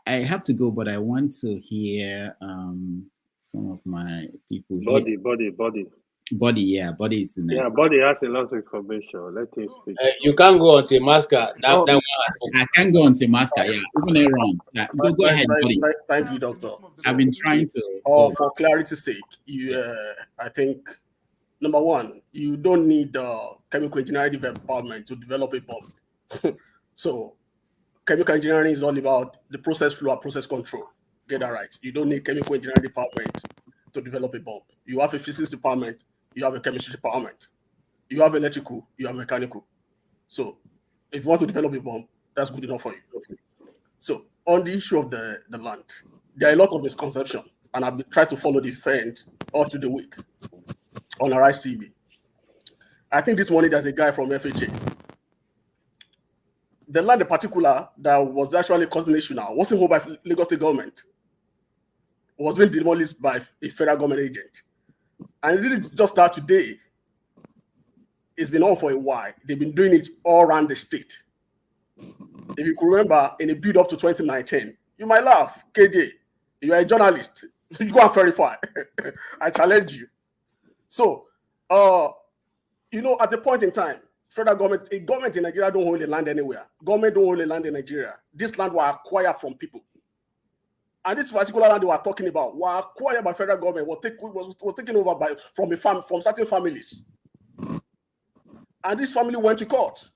have to go, but I want to hear some of my people here. Body, yeah, Body is the next. Yeah, Body has a lot of information. Let him speak. You can't go until Masca. I can go until Masca, yeah. Even Aaron. Go ahead, Body. Thank you, Doctor. I've been trying to. For clarity's sake, I think, number one, you don't need chemical engineering department to develop a bomb. So, chemical engineering is all about the process flow and process control. Get that right. You don't need chemical engineering department to develop a bomb. You have a physics department. You have a chemistry department. You have electrical. You have mechanical. So, if you want to develop a bomb, that's good enough for you. So, on the issue of the land, there are a lot of misconceptions, and I've been trying to follow the trend all through the week on Arise TV. I think this morning there's a guy from FHA. The land in particular that was actually causing issue now wasn't owned by Lagos State government. It was being demolished by a federal government agent. And it didn't just start today. It's been on for a while. They've been doing it all around the state. If you could remember, in the build up to 2019, you might laugh, KJ, you are a journalist. You go and verify. I challenge you. So, at the point in time, federal government, a government in Nigeria don't hold the land anywhere. Government don't hold the land in Nigeria. This land was acquired from people. And this particular land they were talking about was acquired by federal government, was taken over from certain families. And this family went to court,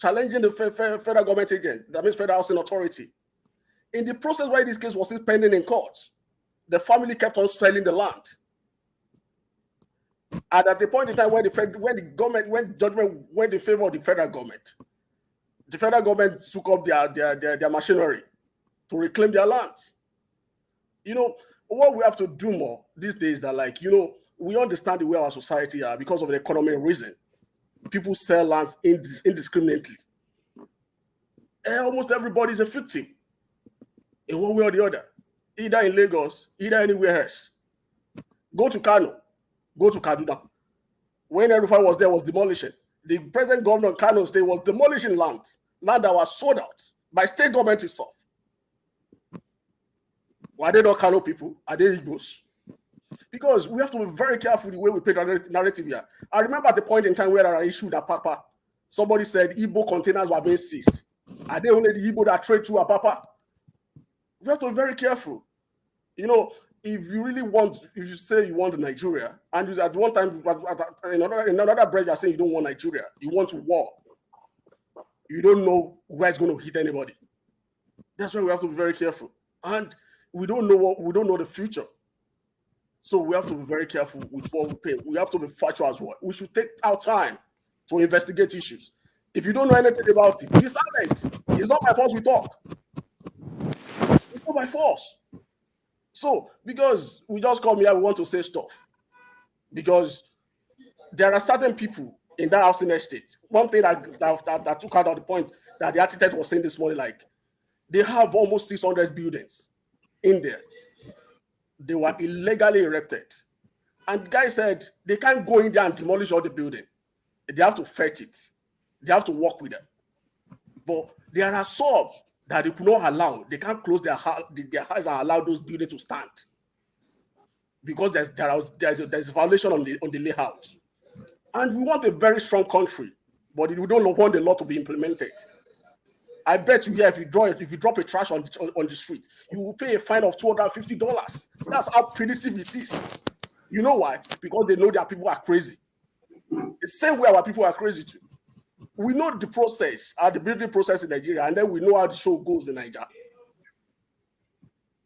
challenging the federal government agent, that means federal housing authority. In the process where this case was still pending in court, the family kept on selling the land. And at the point in time when judgment went in favor of the federal government took up their machinery to reclaim their lands. What we have to do more these days that we understand the way our society are because of the economic reason. People sell lands indiscriminately. And almost everybody is a victim in one way or the other, either in Lagos, either anywhere else. Go to Kano. Go to Kaduna. When Erufai was there, was demolition. The present governor of Kano State was demolishing land that was sold out by state government itself. Were they not Kano people? Are they Igbos? Because we have to be very careful the way we paint the narrative here. I remember at the point in time where I issued Apapa, somebody said Igbo containers were being seized. Are they only the Igbo that trade through Apapa? We have to be very careful. If you say you want Nigeria, and at one time, in another breath, you're saying you don't want Nigeria, you want war. You don't know where it's going to hit anybody. That's why we have to be very careful. And we don't know the future. So we have to be very careful with what we pay. We have to be factual as well. We should take our time to investigate issues. If you don't know anything about it, be silent. It's not by force we talk. It's not by force. So, because we just come here, we want to say stuff. Because there are certain people in that housing estate. One thing that took out of the point that the architect was saying this morning, they have almost 600 buildings in there. They were illegally erected. And the guy said they can't go in there and demolish all the building. They have to fight it. They have to work with them. But there are some that they could not allow. They can't close their eyes and allow those buildings to stand. Because there's a violation on the layout. And we want a very strong country, but we don't want the law to be implemented. I bet you here, if you drop a trash on the street, you will pay a fine of $250. That's how primitive it is. You know why? Because they know that people are crazy. The same way our people are crazy too. We know the process, the building process in Nigeria, and then we know how the show goes in Nigeria.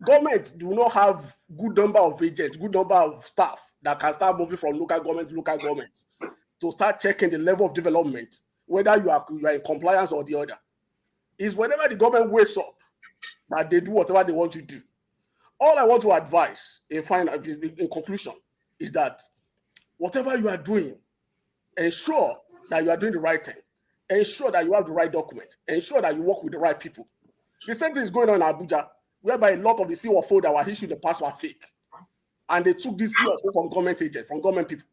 Government do not have good number of agents, good number of staff that can start moving from local government to local government to start checking the level of development, whether you are in compliance or the other. Is whenever the government wakes up that they do whatever they want to do. All I want to advise in conclusion is that whatever you are doing, ensure that you are doing the right thing. Ensure that you have the right document. Ensure that you work with the right people. The same thing is going on in Abuja, whereby a lot of the CFO that were issued in the past were fake. And they took this CFO from government agents, from government people.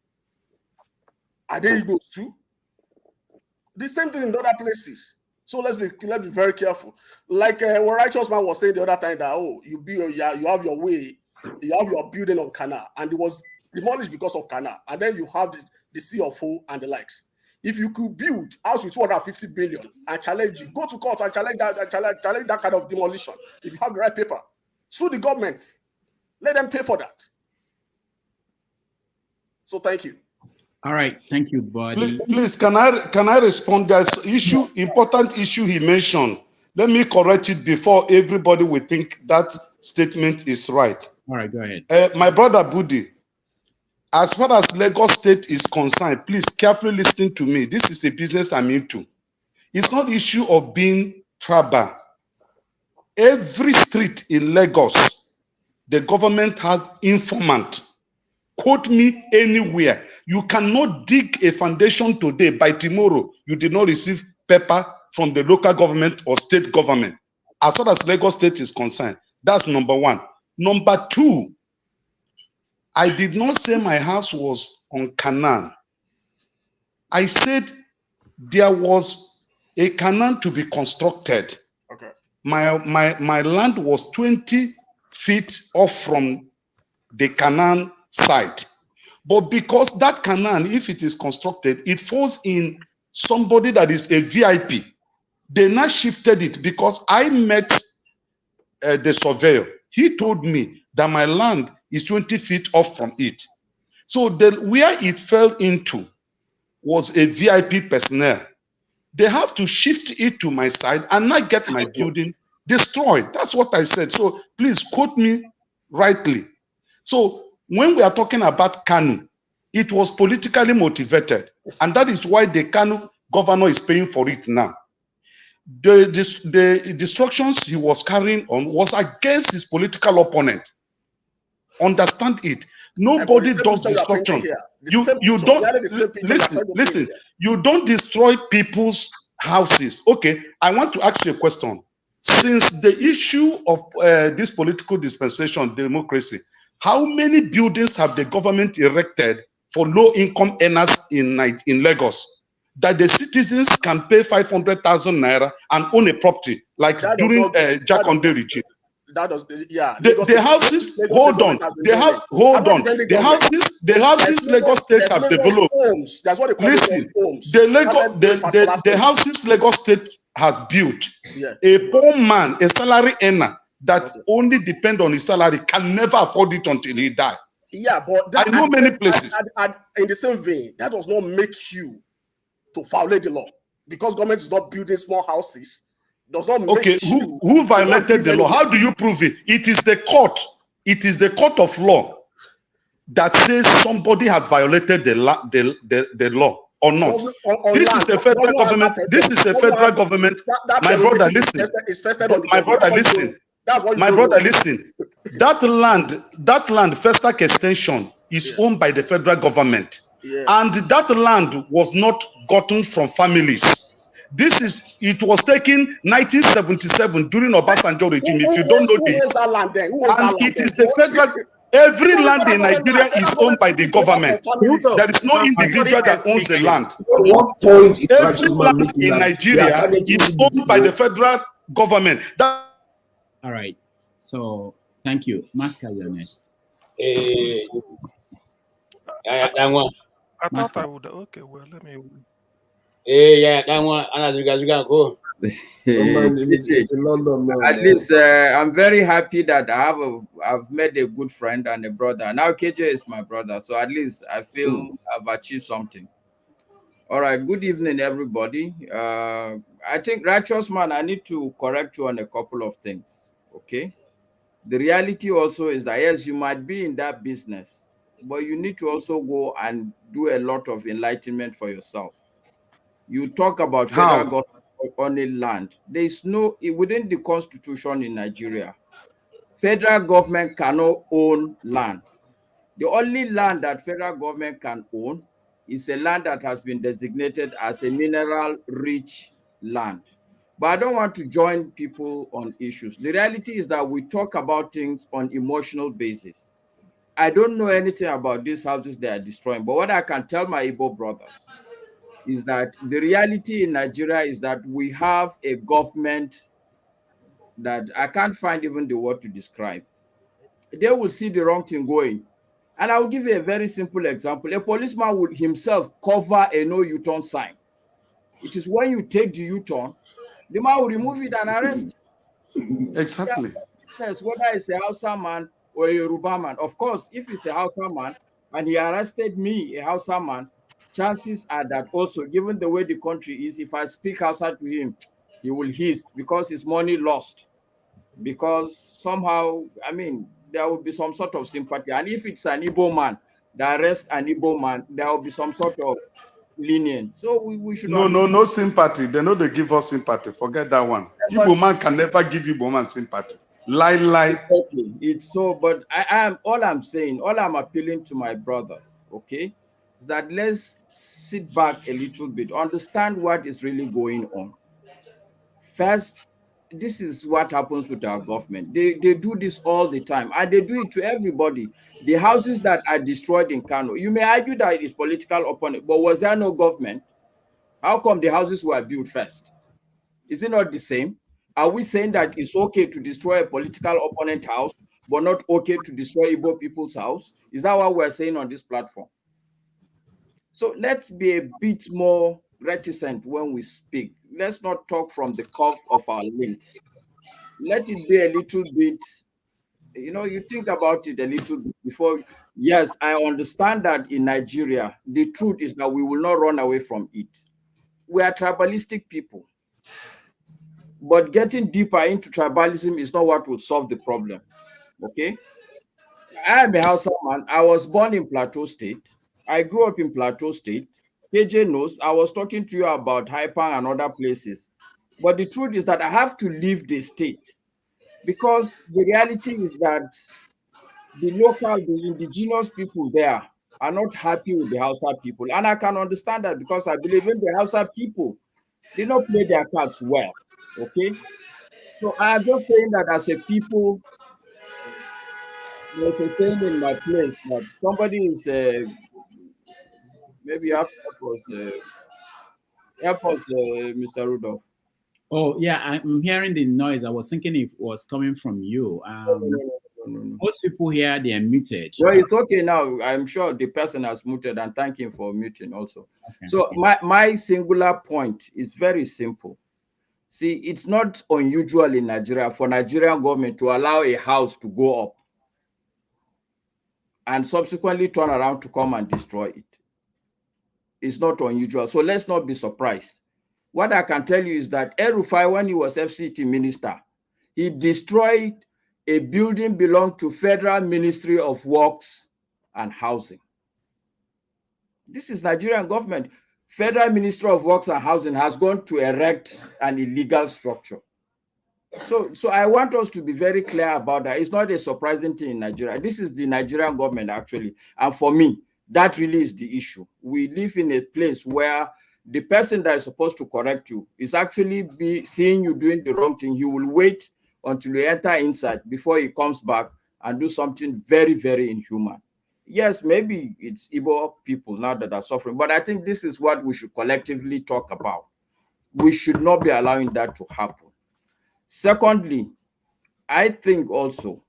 Are they Igbos too? The same thing in other places. So let's be very careful. Like what Righteous Man was saying the other time that, oh, you have your way, you have your building on canal, and it was demolished because of canal. And then you have the CFO and the likes. If you could build house with 250 billion and challenge you, go to court and challenge that kind of demolition. If you have the right paper, sue the government. Let them pay for that. So thank you. All right, thank you, buddy. Please, can I respond? There's important issue he mentioned. Let me correct it before everybody will think that statement is right. All right, go ahead. My brother Budi, as far as Lagos State is concerned, please carefully listen to me. This is a business I'm into. It's not issue of being tribal. Every street in Lagos, the government has informant. Quote me anywhere. You cannot dig a foundation today. By tomorrow, you did not receive paper from the local government or state government. As far as Lagos State is concerned, that's number one. Number two, I did not say my house was on canal. I said there was a canal to be constructed. Okay. My land was 20 feet off from the canal side. But because that canal, if it is constructed, it falls in somebody that is a VIP. They now shifted it because I met the surveyor. He told me that my land is 20 feet off from it. So where it fell into was a VIP personnel. They have to shift it to my side and not get my building destroyed. That's what I said. So please quote me rightly. So when we are talking about Kanu, it was politically motivated. And that is why the Kanu governor is paying for it now. The destructions he was carrying on was against his political opponent. Understand it. Nobody does destruction. You don't listen. You don't destroy people's houses. Okay, I want to ask you a question. Since the issue of this political dispensation, democracy, how many buildings have the government erected for low-income earners in Lagos that the citizens can pay 500,000 naira and own a property like during Jakonde regime? The houses, hold on. The houses Lagos State have developed. Listen, the houses Lagos State has built. A poor man, a salary earner that only depend on his salary can never afford it until he die. Yeah, but I know many places. In the same vein, that does not make you to violate the law because government is not building small houses. Does not make who violated the law? How do you prove it? It is the court. It is the court of law that says somebody has violated the law or not. This is a federal government. This is a federal government. My brother, listen. My brother, listen. My brother, listen. That land, Festac Extension, is owned by the federal government, and that land was not gotten from families. It was taken 1977 during Obasanjo regime. If you don't know it is the federal. Every land in Nigeria is owned by the government. There is no individual that owns the land. What point is every land in Nigeria is owned by the federal government. All right. So thank you. Maska, you're next. That one. I thought I would. Okay, well, let me. Yeah, that one. We gotta go. It's in London now. At least I'm very happy that I've made a good friend and a brother. Now KJ is my brother, so at least I feel I've achieved something. All right, good evening, everybody. I think Righteous Man, I need to correct you on a couple of things. Okay, The reality also is that, yes, you might be in that business, but you need to also go and do a lot of enlightenment for yourself. You talk about federal government owning land. There is no, within the constitution in Nigeria, federal government cannot own land. The only land that federal government can own is a land that has been designated as a mineral-rich land. But I don't want to join people on issues. The reality is that we talk about things on emotional basis. I don't know anything about these houses they are destroying, but what I can tell my Igbo brothers is that the reality in Nigeria is that we have a government that I can't find even the word to describe. They will see the wrong thing going. And I'll give you a very simple example. A policeman would himself cover a no U-turn sign. It is when you take the U-turn, the man will remove it and arrest. Exactly. Yes, whether it's a Hausa man or a Yoruba man. Of course, if it's a Hausa man and he arrested me, a Hausa man, chances are that also, given the way the country is, if I speak Hausa to him, he will hiss because his money lost. Because somehow, I mean, there will be some sort of sympathy. And if it's an Igbo man, the arrest an Igbo man, there will be some sort of lenient. So we should no sympathy. They know they give us sympathy. Forget that one. Igbo man can never give Igbo man sympathy. Lie. Exactly. It's so, but I am all I'm saying, all I'm appealing to my brothers, okay, is that let's sit back a little bit, understand what is really going on. First, this is what happens with our government. They do this all the time, and they do it to everybody. The houses that are destroyed in Kano, you may argue that it is political opponent, but was there no government? How come the houses were built first? Is it not the same? Are we saying that it's okay to destroy a political opponent house, but not okay to destroy Igbo people's house? Is that what we're saying on this platform? So let's be a bit more reticent when we speak. Let's not talk from the cuff of our lips. Let it be a little bit, you think about it a little bit before. Yes, I understand that in Nigeria, the truth is that we will not run away from it. We are tribalistic people. But getting deeper into tribalism is not what will solve the problem. Okay? I am a Hausa man. I was born in Plateau State. I grew up in Plateau State. KJ knows I was talking to you about Haipang and other places. But the truth is that I have to leave the state because the reality is that the indigenous people there are not happy with the Hausa people. And I can understand that because I believe in the Hausa people, they don't play their cards well. Okay? So I'm just saying that as a people, there's a saying in my place that somebody is maybe you have to help us, Mr. Rudolph. Oh yeah, I'm hearing the noise. I was thinking it was coming from you. No. Most people here, they are muted. Well, it's okay now. I'm sure the person has muted, and thank him for muting also. Okay, so my singular point is very simple. See, it's not unusual in Nigeria for Nigerian government to allow a house to go up and subsequently turn around to come and destroy it. It's not unusual. So let's not be surprised. What I can tell you is that El-Rufai, when he was FCT minister, he destroyed a building belonged to Federal Ministry of Works and Housing. This is Nigerian government. Federal Ministry of Works and Housing has gone to erect an illegal structure. So I want us to be very clear about that. It's not a surprising thing in Nigeria. This is the Nigerian government, actually. And for me, that really is the issue. We live in a place where the person that is supposed to correct you is actually seeing you doing the wrong thing. He will wait until you enter inside before he comes back and do something very, very inhuman. Yes, maybe it's Igbo people now that are suffering, but I think this is what we should collectively talk about. We should not be allowing that to happen. Secondly, I think also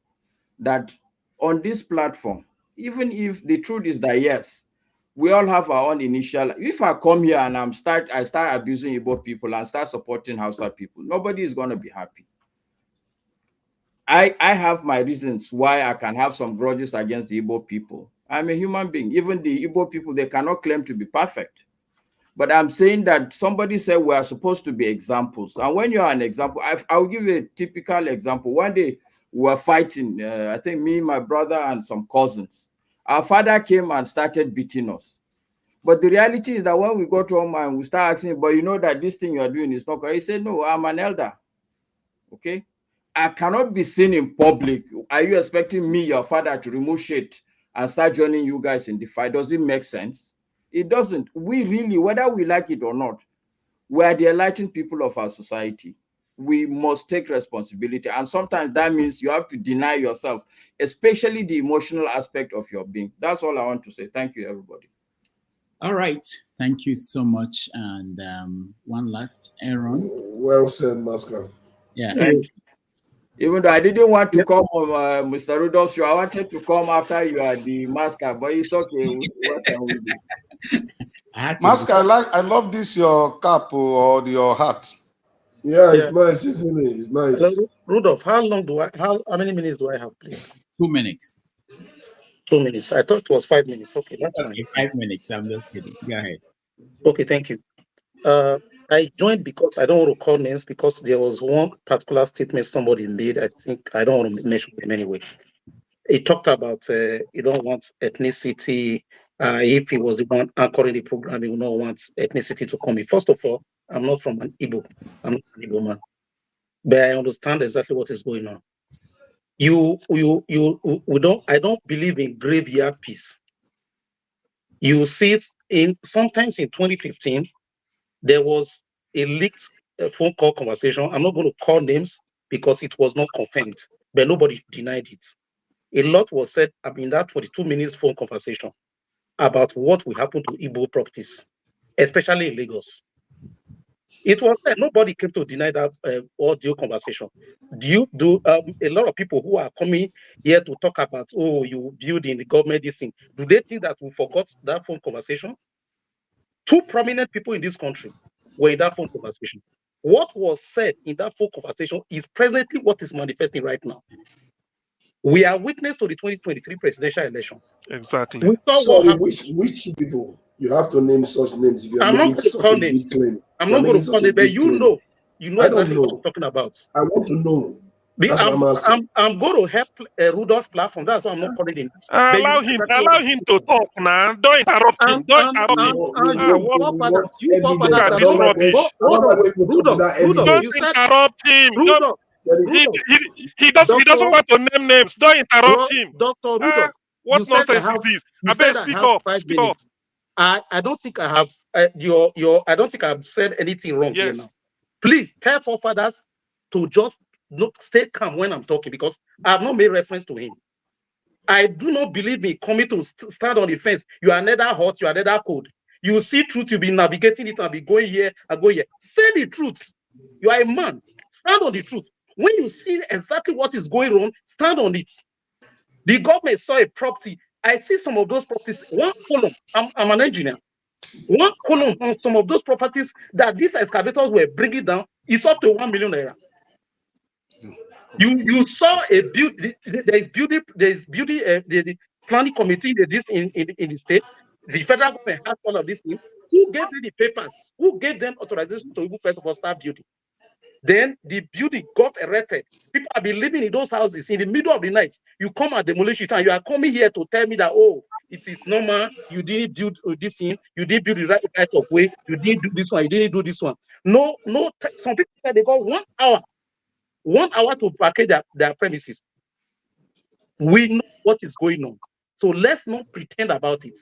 that on this platform, even if the truth is that, yes, we all have our own initial, if I come here and I start abusing Igbo people and start supporting Hausa people, nobody is going to be happy. I have my reasons why I can have some grudges against the Igbo people. I'm a human being. Even the Igbo people, they cannot claim to be perfect. But I'm saying that somebody said we are supposed to be examples. And when you are an example, I'll give you a typical example. One day, We were fighting. I think me, my brother, and some cousins. Our father came and started beating us. But the reality is that when we go to home and we start asking, but you know that this thing you are doing is not correct. He said, no, I'm an elder. Okay? I cannot be seen in public. Are you expecting me, your father, to remove shit and start joining you guys in the fight? Does it make sense? It doesn't. We really, whether we like it or not, we are the enlightened people of our society. We must take responsibility. And sometimes that means you have to deny yourself, especially the emotional aspect of your being. That's all I want to say. Thank you, everybody. All right. Thank you so much. And one last, Aaron. Well said, Master. Yeah. Thank you. Even though I didn't want to come on Mr. Rudolph's show, I wanted to come after you are the master, but it's okay. What can we do? Master, I love this your cap or your hat. Yeah, it's nice, isn't it? It's nice. Hello, Rudolph, how many minutes do I have, please? 2 minutes. 2 minutes. I thought it was 5 minutes. Okay, that's okay, fine. 5 minutes. I'm just kidding. Go ahead. Okay, thank you. I joined because I don't want to call names because there was one particular statement somebody made. I think I don't want to mention them anyway. He talked about you don't want ethnicity. If he was the one anchoring the program, he would not want ethnicity to come in. First of all, I'm not from an Igbo. I'm not an Igbo man, but I understand exactly what is going on. I don't believe in graveyard peace. You see, sometimes in 2015, there was a leaked phone call conversation. I'm not going to call names because it was not confirmed, but nobody denied it. A lot was said in that 22 minutes phone conversation about what will happen to Igbo properties, especially in Lagos. It was said nobody came to deny that audio conversation. A lot of people who are coming here to talk about, oh, you build in the government this thing, do they think that we forgot that phone conversation? Two prominent people in this country were in that phone conversation. What was said in that phone conversation is presently what is manifesting right now. We are witness to the 2023 presidential election. Exactly. We saw Sorry, which people? You have to name such names if you are making such a big claim. I'm not going to call it, but you know exactly what I'm talking about. I want to know. That's what I'm asking. I'm going to help Rudolph platform. That's why I'm not calling him. Allow him to talk now. Don't interrupt him. Don't interrupt him. Don't interrupt him. He doesn't want to name names. Don't interrupt him. Dr. Rudolph, what nonsense is this? I better speak up. Speak up. I don't think I have I don't think I've said anything wrong here now. Please tell forefathers to just stay calm when I'm talking because I have not made reference to him. I do not believe in coming to stand on the fence. You are neither hot, you are neither cold. You see truth, you'll be navigating it and be going here and go here. Say the truth. You are a man. Stand on the truth. When you see exactly what is going on, stand on it. The government saw a property. I see some of those properties. One column, I'm an engineer. One column on some of those properties that these excavators were bringing down is up to 1 million naira. You saw a beauty. The planning committee in the state. The federal government has all of these things. Who gave them the papers? Who gave them authorization to even first of all start building? Then the building got erected. People have been living in those houses in the middle of the night. You come at Demolition and you are coming here to tell me that, oh, it is normal. You didn't build this thing. You didn't build the right of way. You didn't do this one. You didn't do this one. No. Some people said they got 1 hour. 1 hour to vacate their premises. We know what is going on. So let's not pretend about it.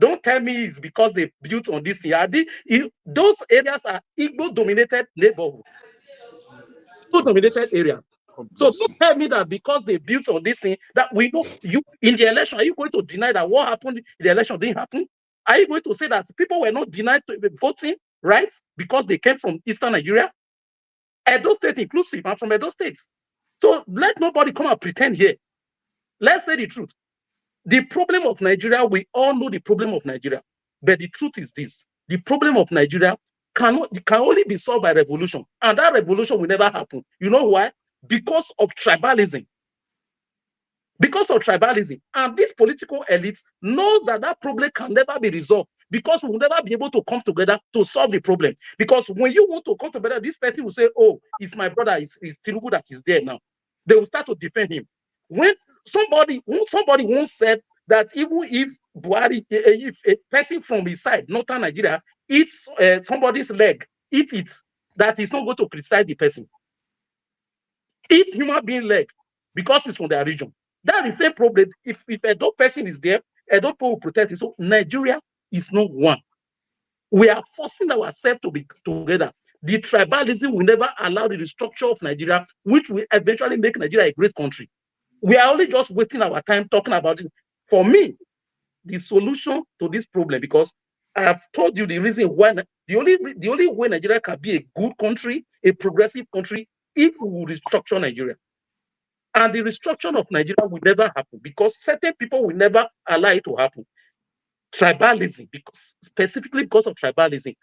Don't tell me it's because they built on this thing. Those areas are Igbo-dominated neighborhood. Dominated area. So don't tell me that because they built on this thing that we know you in the election. Are you going to deny that what happened in the election didn't happen? Are you going to say that people were not denied voting rights because they came from Eastern Nigeria? Edo State inclusive. I'm from Edo State. So let nobody come and pretend here. Let's say the truth. The problem of Nigeria, we all know the problem of Nigeria. But the truth is this. The problem of Nigeria can only be solved by revolution. And that revolution will never happen. You know why? Because of tribalism. Because of tribalism. And this political elite knows that that problem can never be resolved because we will never be able to come together to solve the problem. Because when you want to come together, this person will say, oh, it's my brother, it's Tinubu that is there now. they will start to defend him. When somebody once said that even if Buhari, if a person from his side, northern Nigeria, eats somebody's leg, eat it, that is not going to criticize the person. Eat human being leg because it's from their region. That is the same problem. If a dog person is there, a dog people will protect it. So Nigeria is not one. We are forcing ourselves to be together. The tribalism will never allow the restructure of Nigeria, which will eventually make Nigeria a great country. We are only just wasting our time talking about it. For me, the solution to this problem, because I have told you the reason why, the only way Nigeria can be a good country, a progressive country, if we will restructure Nigeria. And the restructuring of Nigeria will never happen because certain people will never allow it to happen. Tribalism, specifically because of tribalism.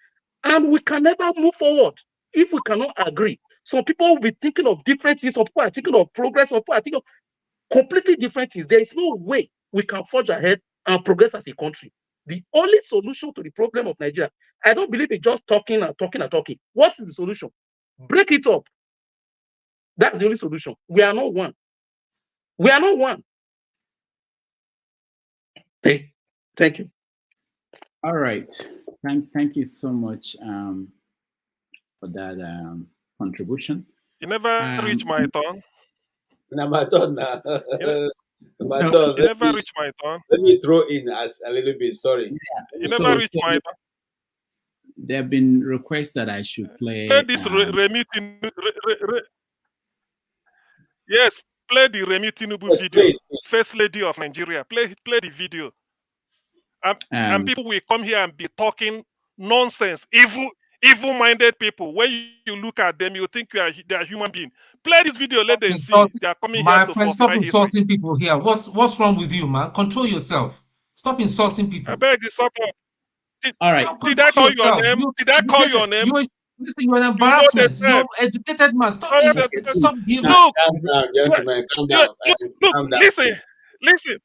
And we can never move forward if we cannot agree. Some people will be thinking of different things, some people are thinking of progress, some people are thinking of completely different things. There is no way we can forge ahead and progress as a country. The only solution to the problem of Nigeria, I don't believe in just talking and talking and talking. What is the solution? Break it up. That's the only solution. We are not one. We are not one. Thank you. All right. Thank you so much for that contribution. You never reach my turn. Now my turn now. My No, turn. you never reach my turn. Let me throw in as a little bit. Sorry. Yeah. You never reach my turn. There have been requests that I should play. Play this yes, play the Remi Tinubu video. First Lady of Nigeria. Play the video. And people will come here and be talking nonsense, evil-minded people. When you look at them, you think they are human beings. Play this video, let them see. They are coming here to friend, stop insulting people here. What's wrong with you, man? Control yourself. Stop insulting people. I beg you, stop. All right. Did I call your name? Did I call your name? Listen, you're an embarrassment. You're an educated man. Stop giving. Look, calm down, gentlemen. Calm down. Calm down. Listen.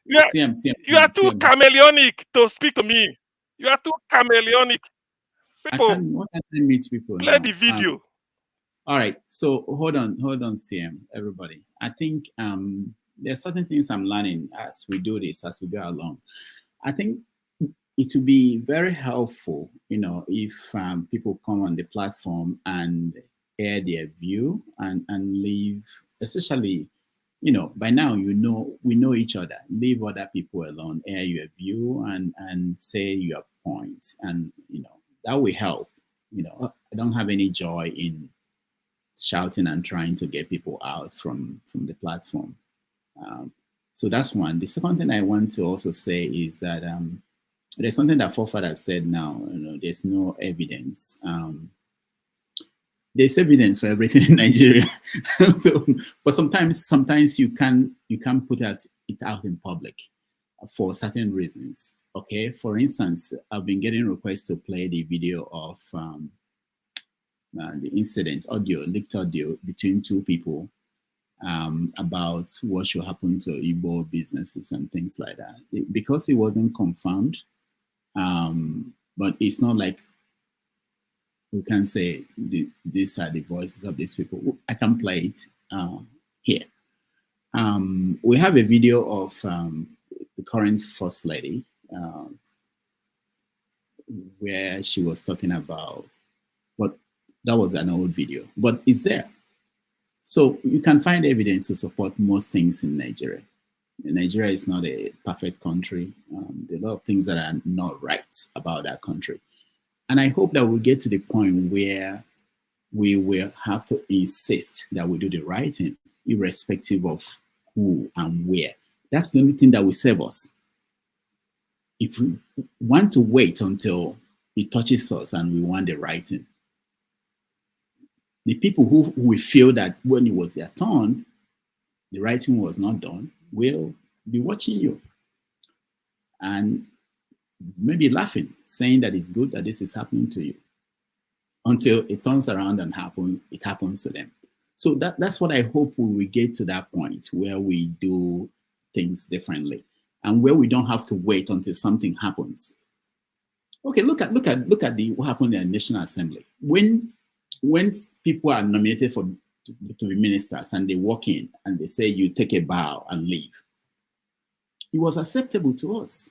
You are too chameleonic to speak to me. You are too chameleonic. What can I meet people? Play the video. All right. So hold on, CM, everybody. I think there's certain things I'm learning as we do this, as we go along. I think it would be very helpful, if people come on the platform and air their view and leave, especially, by now, we know each other. Leave other people alone, air your view and say your point. And, that will help. I don't have any joy in shouting and trying to get people out from the platform. So that's one. The second thing I want to also say is that there's something that forefathers said now, there's no evidence. There's evidence for everything in Nigeria. But sometimes you can put it out in public for certain reasons. Okay, for instance, I've been getting requests to play the video of the incident, leaked audio between two people about what should happen to Igbo businesses and things like that. Because it wasn't confirmed, but it's not like we can say these are the voices of these people. I can play it here. We have a video of the current First Lady where she was talking about, but that was an old video, but it's there. So you can find evidence to support most things in Nigeria. Nigeria is not a perfect country. There are a lot of things that are not right about that country. And I hope that we'll get to the point where we will have to insist that we do the right thing, irrespective of who and where. That's the only thing that will save us. If we want to wait until it touches us and we want the right thing, the people who will feel that when it was their turn, the right thing was not done, will be watching you and maybe laughing, saying that it's good that this is happening to you, until it turns around and it happens to them. So that's what I hope we will get to, that point where we do things differently and where we don't have to wait until something happens. Okay, look at what happened in the National Assembly. When people are nominated to be ministers, and they walk in and they say, you take a bow and leave. It was acceptable to us.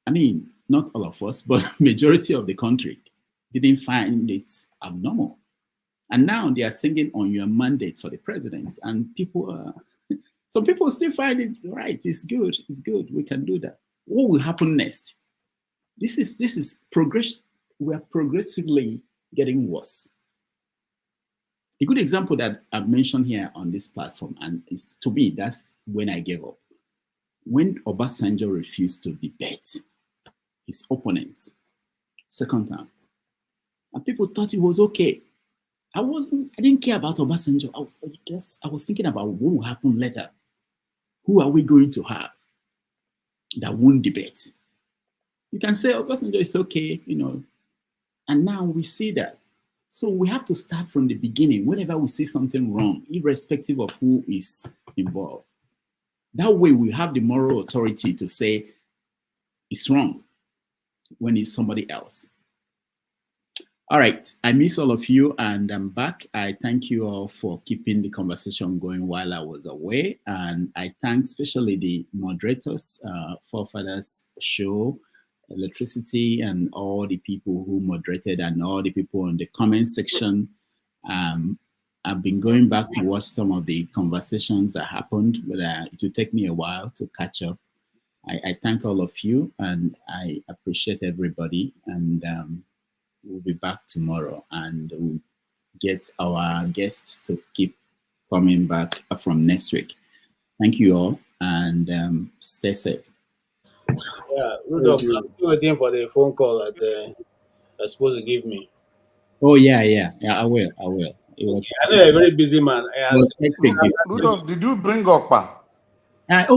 I mean, not all of us, but majority of the country didn't find it abnormal. And now they are singing on your mandate for the president, and people some people still find it right. It's good. It's good. We can do that. What will happen next? This is progress. We are progressively getting worse. A good example that I've mentioned here on this platform, and is, to me, that's when I gave up. When Obasanjo refused to debate his opponents second time, and people thought it was okay. I didn't care about Obasanjo. I guess I was thinking about what will happen later. Who are we going to have that won't debate? You can say Obasanjo is okay, you know, and now we see that. So we have to start from the beginning whenever we see something wrong, irrespective of who is involved. That way we have the moral authority to say it's wrong when it's somebody else. All right, I miss all of you and I'm back. I thank you all for keeping the conversation going while I was away. And I thank especially the moderators, Forefathers Show, Electricity, and all the people who moderated and all the people in the comment section. I've been going back to watch some of the conversations that happened, but it will take me a while to catch up. I thank all of you and I appreciate everybody. And we'll be back tomorrow and we'll get our guests to keep coming back from next week. Thank you all and stay safe. Yeah, Rudolph, I'm still waiting for the phone call that you're supposed to give me. Oh, yeah, I will. It was, I know you're a very busy man. Rudolph, did you bring Okpa? Let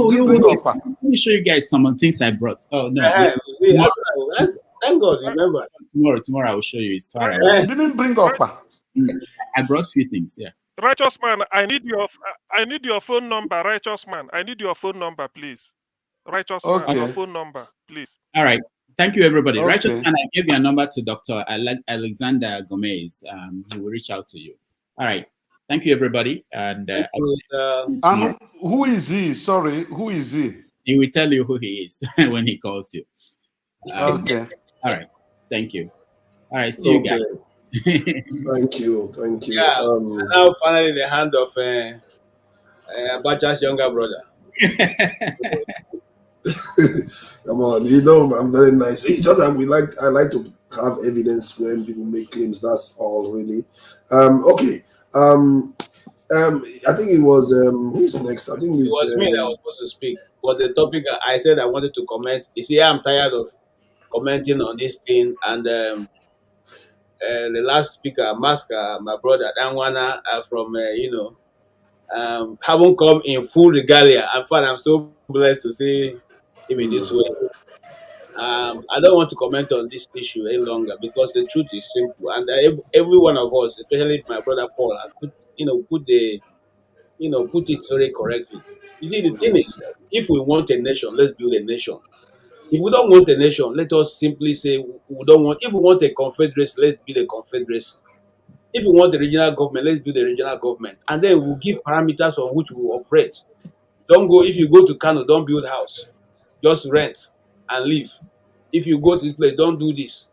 me show you guys some things I brought. Oh, no. Thank God, remember. Tomorrow I will show you. It's far You away. didn't bring Okpa. I brought a few things, yeah. Righteous man, I need your phone number, righteous man. I need your phone number, please. Righteous man, your phone number, please. All right. Thank you, everybody. Okay. Righteous man, I gave your number to Dr. Alexander Gomez. He will reach out to you. All right. Thank you, everybody. And who is he? Sorry, who is he? He will tell you who he is when he calls you. Okay. All right. Thank you. All right. See you guys. Thank you. Yeah. Now, finally, in the hand of Abacha's younger brother. Come on, you know I'm very nice. Each other I like to have evidence when people make claims. That's all really. Okay. I think it was who's next? I think it was me that was supposed to speak. But the topic I said I wanted to comment. You see, I'm tired of commenting on this thing. And the last speaker, Maska, my brother Dangwana, from haven't come in full regalia. In fact, I'm so blessed to see him in this way. I don't want to comment on this issue any longer because the truth is simple, and every one of us, especially my brother Paul, put it very correctly. You see, the thing is, if we want a nation, let's build a nation. If we don't want a nation, let us simply say we don't want. If we want a confederacy, let's build a confederacy. If we want a regional government, let's build a regional government, and then we'll give parameters on which we will operate. Don't go if you go to Kano, don't build house, just rent and live. If you go to this place, don't do this.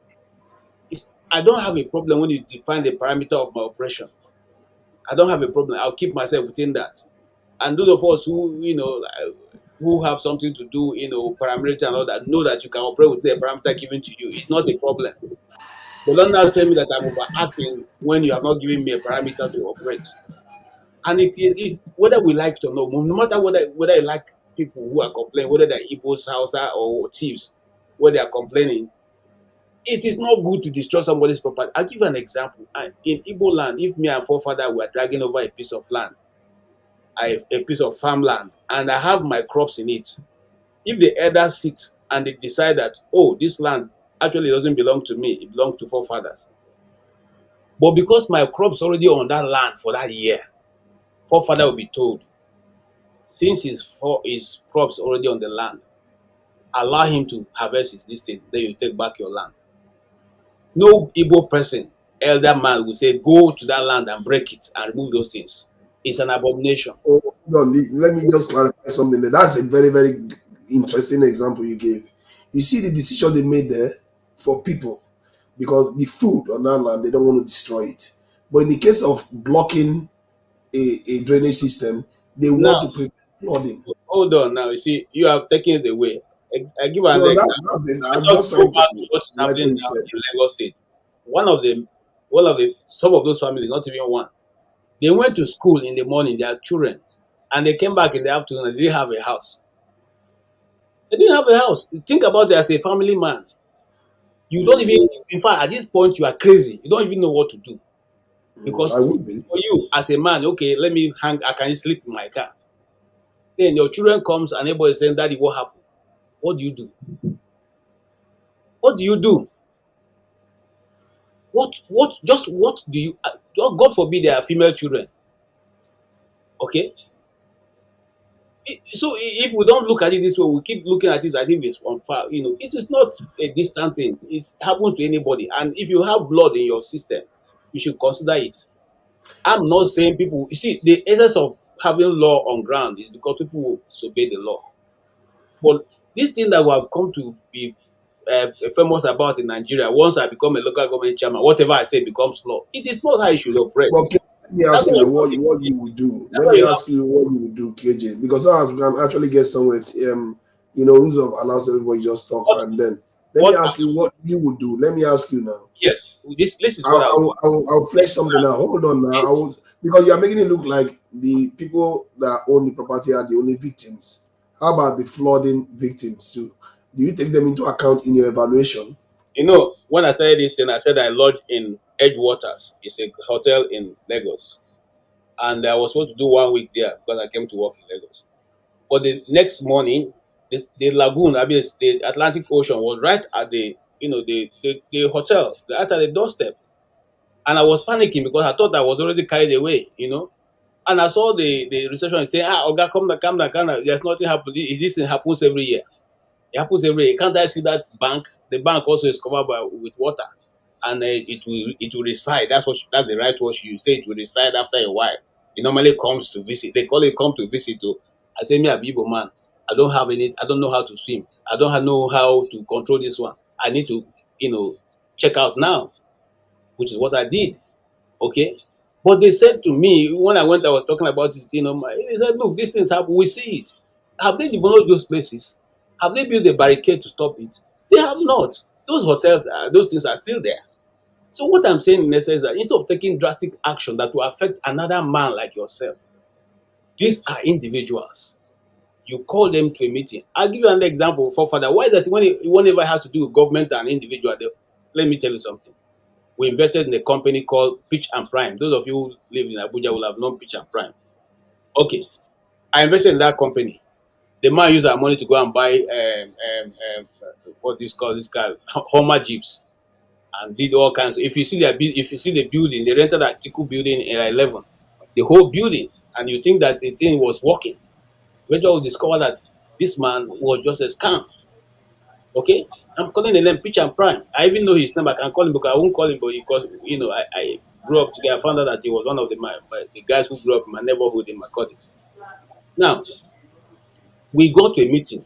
I don't have a problem when you define the parameter of my operation. I don't have a problem. I'll keep myself within that. And those of us who have something to do, parameter and all that, know that you can operate with the parameter given to you. It's not a problem. But don't now tell me that I'm overacting when you have not given me a parameter to operate. And it whether we like it or not, no matter whether I like people who are complaining, whether they're Igbos, Hausa, or thieves, where they are complaining, it is not good to destroy somebody's property. I'll give you an example. In Igbo land, if me and forefather were dragging over a piece of land, a piece of farmland, and I have my crops in it, if the elders sit and they decide that, oh, this land actually doesn't belong to me, it belongs to forefathers. But because my crops already on that land for that year, forefather will be told, since his crops already on the land, allow him to harvest this thing, then you take back your land. No Igbo person elder man will say, go to that land and break it and remove those things. It's an abomination. Oh, no, let me just clarify something there. That's a very, very interesting example you gave. You see the decision they made there for people, because the food on that land, they don't want to destroy it. But in the case of blocking a drainage system, they want Now, to prevent flooding. hold on now. You see, you have taken it away. I give an No, example. that's it. Let I'm us just go trying to back to what is like what happening you now said. in Lagos State. Some of those families, not even one, they went to school in the morning, their children, and they came back in the afternoon and they didn't have a house. They didn't have a house. Think about it as a family man. You don't even, in fact, at this point, you are crazy. You don't even know what to do. Because I would be. for you, as a man, okay, let me hang, I can sleep in my car. Then your children comes and everybody is saying, Daddy, what happened? What do you do? What do you do? What do you, God forbid they are female children. Okay? So if we don't look at it this way, we keep looking at it as if it's on fire. You know, it is not a distant thing. It happens to anybody. And if you have blood in your system, you should consider it. I'm not saying people, you see, the essence of having law on ground is because people will disobey the law. But this thing that we have come to be famous about in Nigeria, once I become a local government chairman, whatever I say becomes law. It is not how you should operate. Okay, let me ask you what you would do. Let me ask you what you would do, KJ, because I can actually get somewhere. Rules of allows everybody just talk, and then let me ask you what you would do. Let me ask you now. Yes, this is what I'll flesh something out. Hold on now. Because you are making it look like the people that own the property are the only victims. How about the flooding victims too? Do you take them into account in your evaluation? You know, when I started this thing, I said I lodged in Edgewaters. It's a hotel in Lagos. And I was supposed to do 1 week there because I came to work in Lagos. But the next morning, the lagoon, the Atlantic Ocean was right at the hotel, right at the doorstep. And I was panicking because I thought I was already carried away, And I saw the receptionist saying, Oga, come down. There's nothing happening. This thing happens every year. It happens every year. Can't I see that bank? The bank also is covered with water. And it will reside. That's the right word you say. It will reside after a while. It normally comes to visit. They call it come to visit. I say, me a Bibo man. I don't know how to swim. I don't know how to control this one. I need to, check out now, which is what I did. Okay. But they said to me, when I went, I was talking about it, they said, look, these things happen. We see it. Have they developed those places? Have they built a barricade to stop it? They have not. Those hotels, those things are still there. So what I'm saying in essence is that instead of taking drastic action that will affect another man like yourself, these are individuals. You call them to a meeting. I'll give you another example for further. Why that whenever it has to do with government and individual, let me tell you something. We invested in a company called Pitch and Prime. Those of you who live in Abuja will have known Pitch and Prime. Okay. I invested in that company. The man used our money to go and buy what this called this car, Homer Jeeps, and did all kinds. If you see the building, they rented that Tiku building in 11, the whole building, and you think that the thing was working. Eventually, we discover that this man was just a scam. Okay, I'm calling the name Pitch and Prime. I even know his name. I can call him, because I won't call him, but because I grew up together. I found out that he was one of the guys who grew up in my neighborhood in Makodi. Now, we go to a meeting,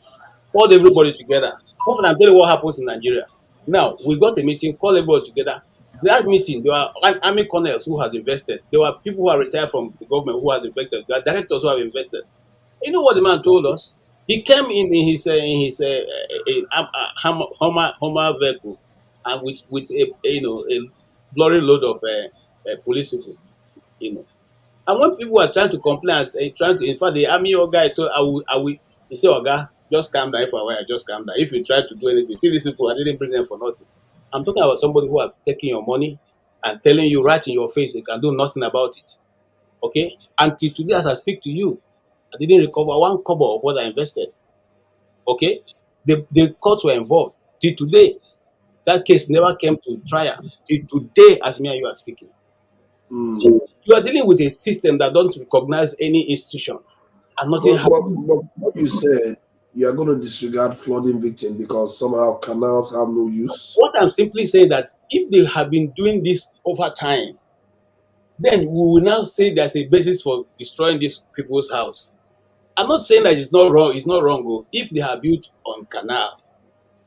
called everybody together. Often I'm telling you what happens in Nigeria. Now, we got a meeting, called everybody together. That meeting, there were army colonels who has invested. There were people who are retired from the government who has invested. There are directors who have invested. You know what the man told us? He came in his Hummer vehicle, and with a lorry load of police people, And when people were trying to complain, in fact, the army guy told, he said, Oga, just calm down for a while, just calm down. If you try to do anything, see these people, I didn't bring them for nothing. I'm talking about somebody who has taken your money and telling you right in your face they can do nothing about it. Okay? Until today, as I speak to you, I didn't recover 1 kobo of what I invested. Okay? The courts were involved. Till today, that case never came to trial. Till today, as me and you are speaking. So you are dealing with a system that don't recognize any institution, and nothing happens. But what you said you are going to disregard flooding victims because somehow canals have no use? What I'm simply saying that if they have been doing this over time, then we will now say there's a basis for destroying these people's house. I'm not saying that it's not wrong. It's not wrong. Oh. If they are built on canal,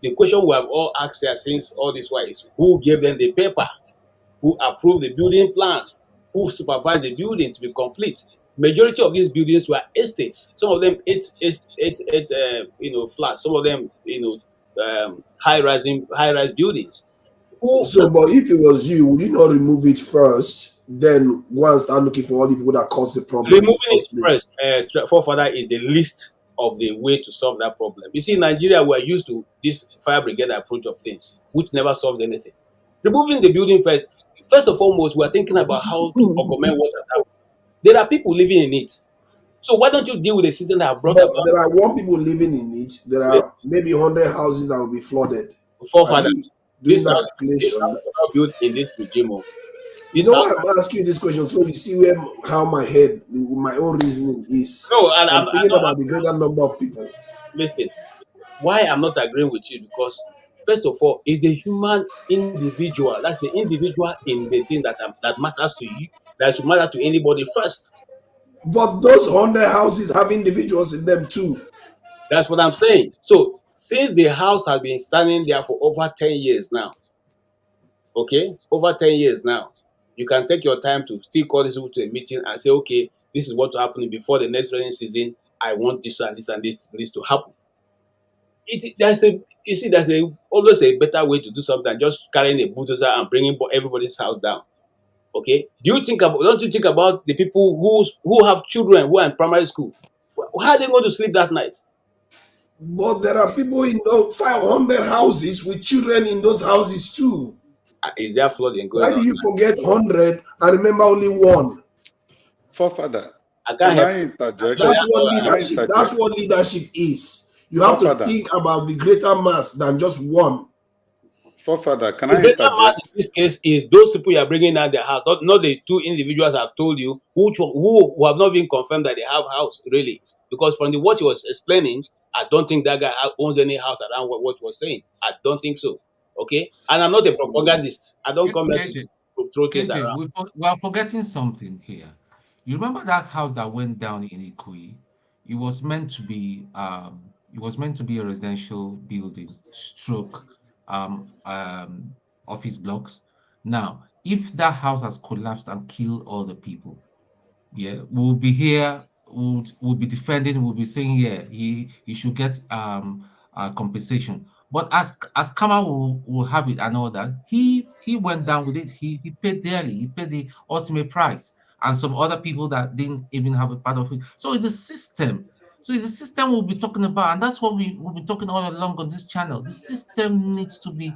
the question we have all asked here since all this while is who gave them the paper, who approved the building plan, who supervised the building to be complete. Majority of these buildings were estates. Some of them eight flats. Some of them high-rise buildings. So, but if it was you, would you not remove it first, then go and start looking for all the people that caused the problem? Removing it first, forefather, is the least of the way to solve that problem. You see, in Nigeria, we're used to this fire brigade approach of things, which never solves anything. Removing the building first and foremost, we're thinking about how to augment water. There are people living in it. So why don't you deal with the system that have brought about? There are 1 people living in it. There are maybe 100 houses that will be flooded. Forefather, this house was not built in this regime. You know why I'm asking you this question? So you see how my own reasoning is. No, I'm thinking about the greater number of people. Listen, why I'm not agreeing with you, because first of all, it's the human individual. That's the individual in the thing that matters to you. That should matter to anybody first. But those 100 houses have individuals in them too. That's what I'm saying. So since the house has been standing there for over 10 years now, okay, over 10 years now, you can take your time to still call these people to a meeting and say, okay, this is what will happen before the next rainy season. I want this and this and this to happen. There's always a better way to do something than just carrying a bulldozer and bringing everybody's house down. Okay, don't you think about the people who have children who are in primary school? How are they going to sleep that night? But there are people in those 500 houses with children in those houses too. Is there flooding going on? Why do you forget 100 and remember only one? Forefather, can I interject? That's what leadership is. You have to think about the greater mass than just one. Forefather, can the I greater interject? mass in this case is those people you are bringing out their house, not the two individuals I've told you who have not been confirmed that they have house, really. Because from what he was explaining, I don't think that guy owns any house around what he was saying. I don't think so. Okay? And I'm not a propagandist. I don't come here to throw things around. We are forgetting something here. You remember that house that went down in Ikui? It was meant to be a residential building, stroke office blocks. Now, if that house has collapsed and killed all the people, we'll be here, we'll be defending, we'll be saying, he should get compensation. But as Kama will have it and all that, he went down with it. He paid dearly. He paid the ultimate price, and some other people that didn't even have a part of it. So it's a system. So it's a system we'll be talking about, and that's what we'll be talking all along on this channel. The system needs to be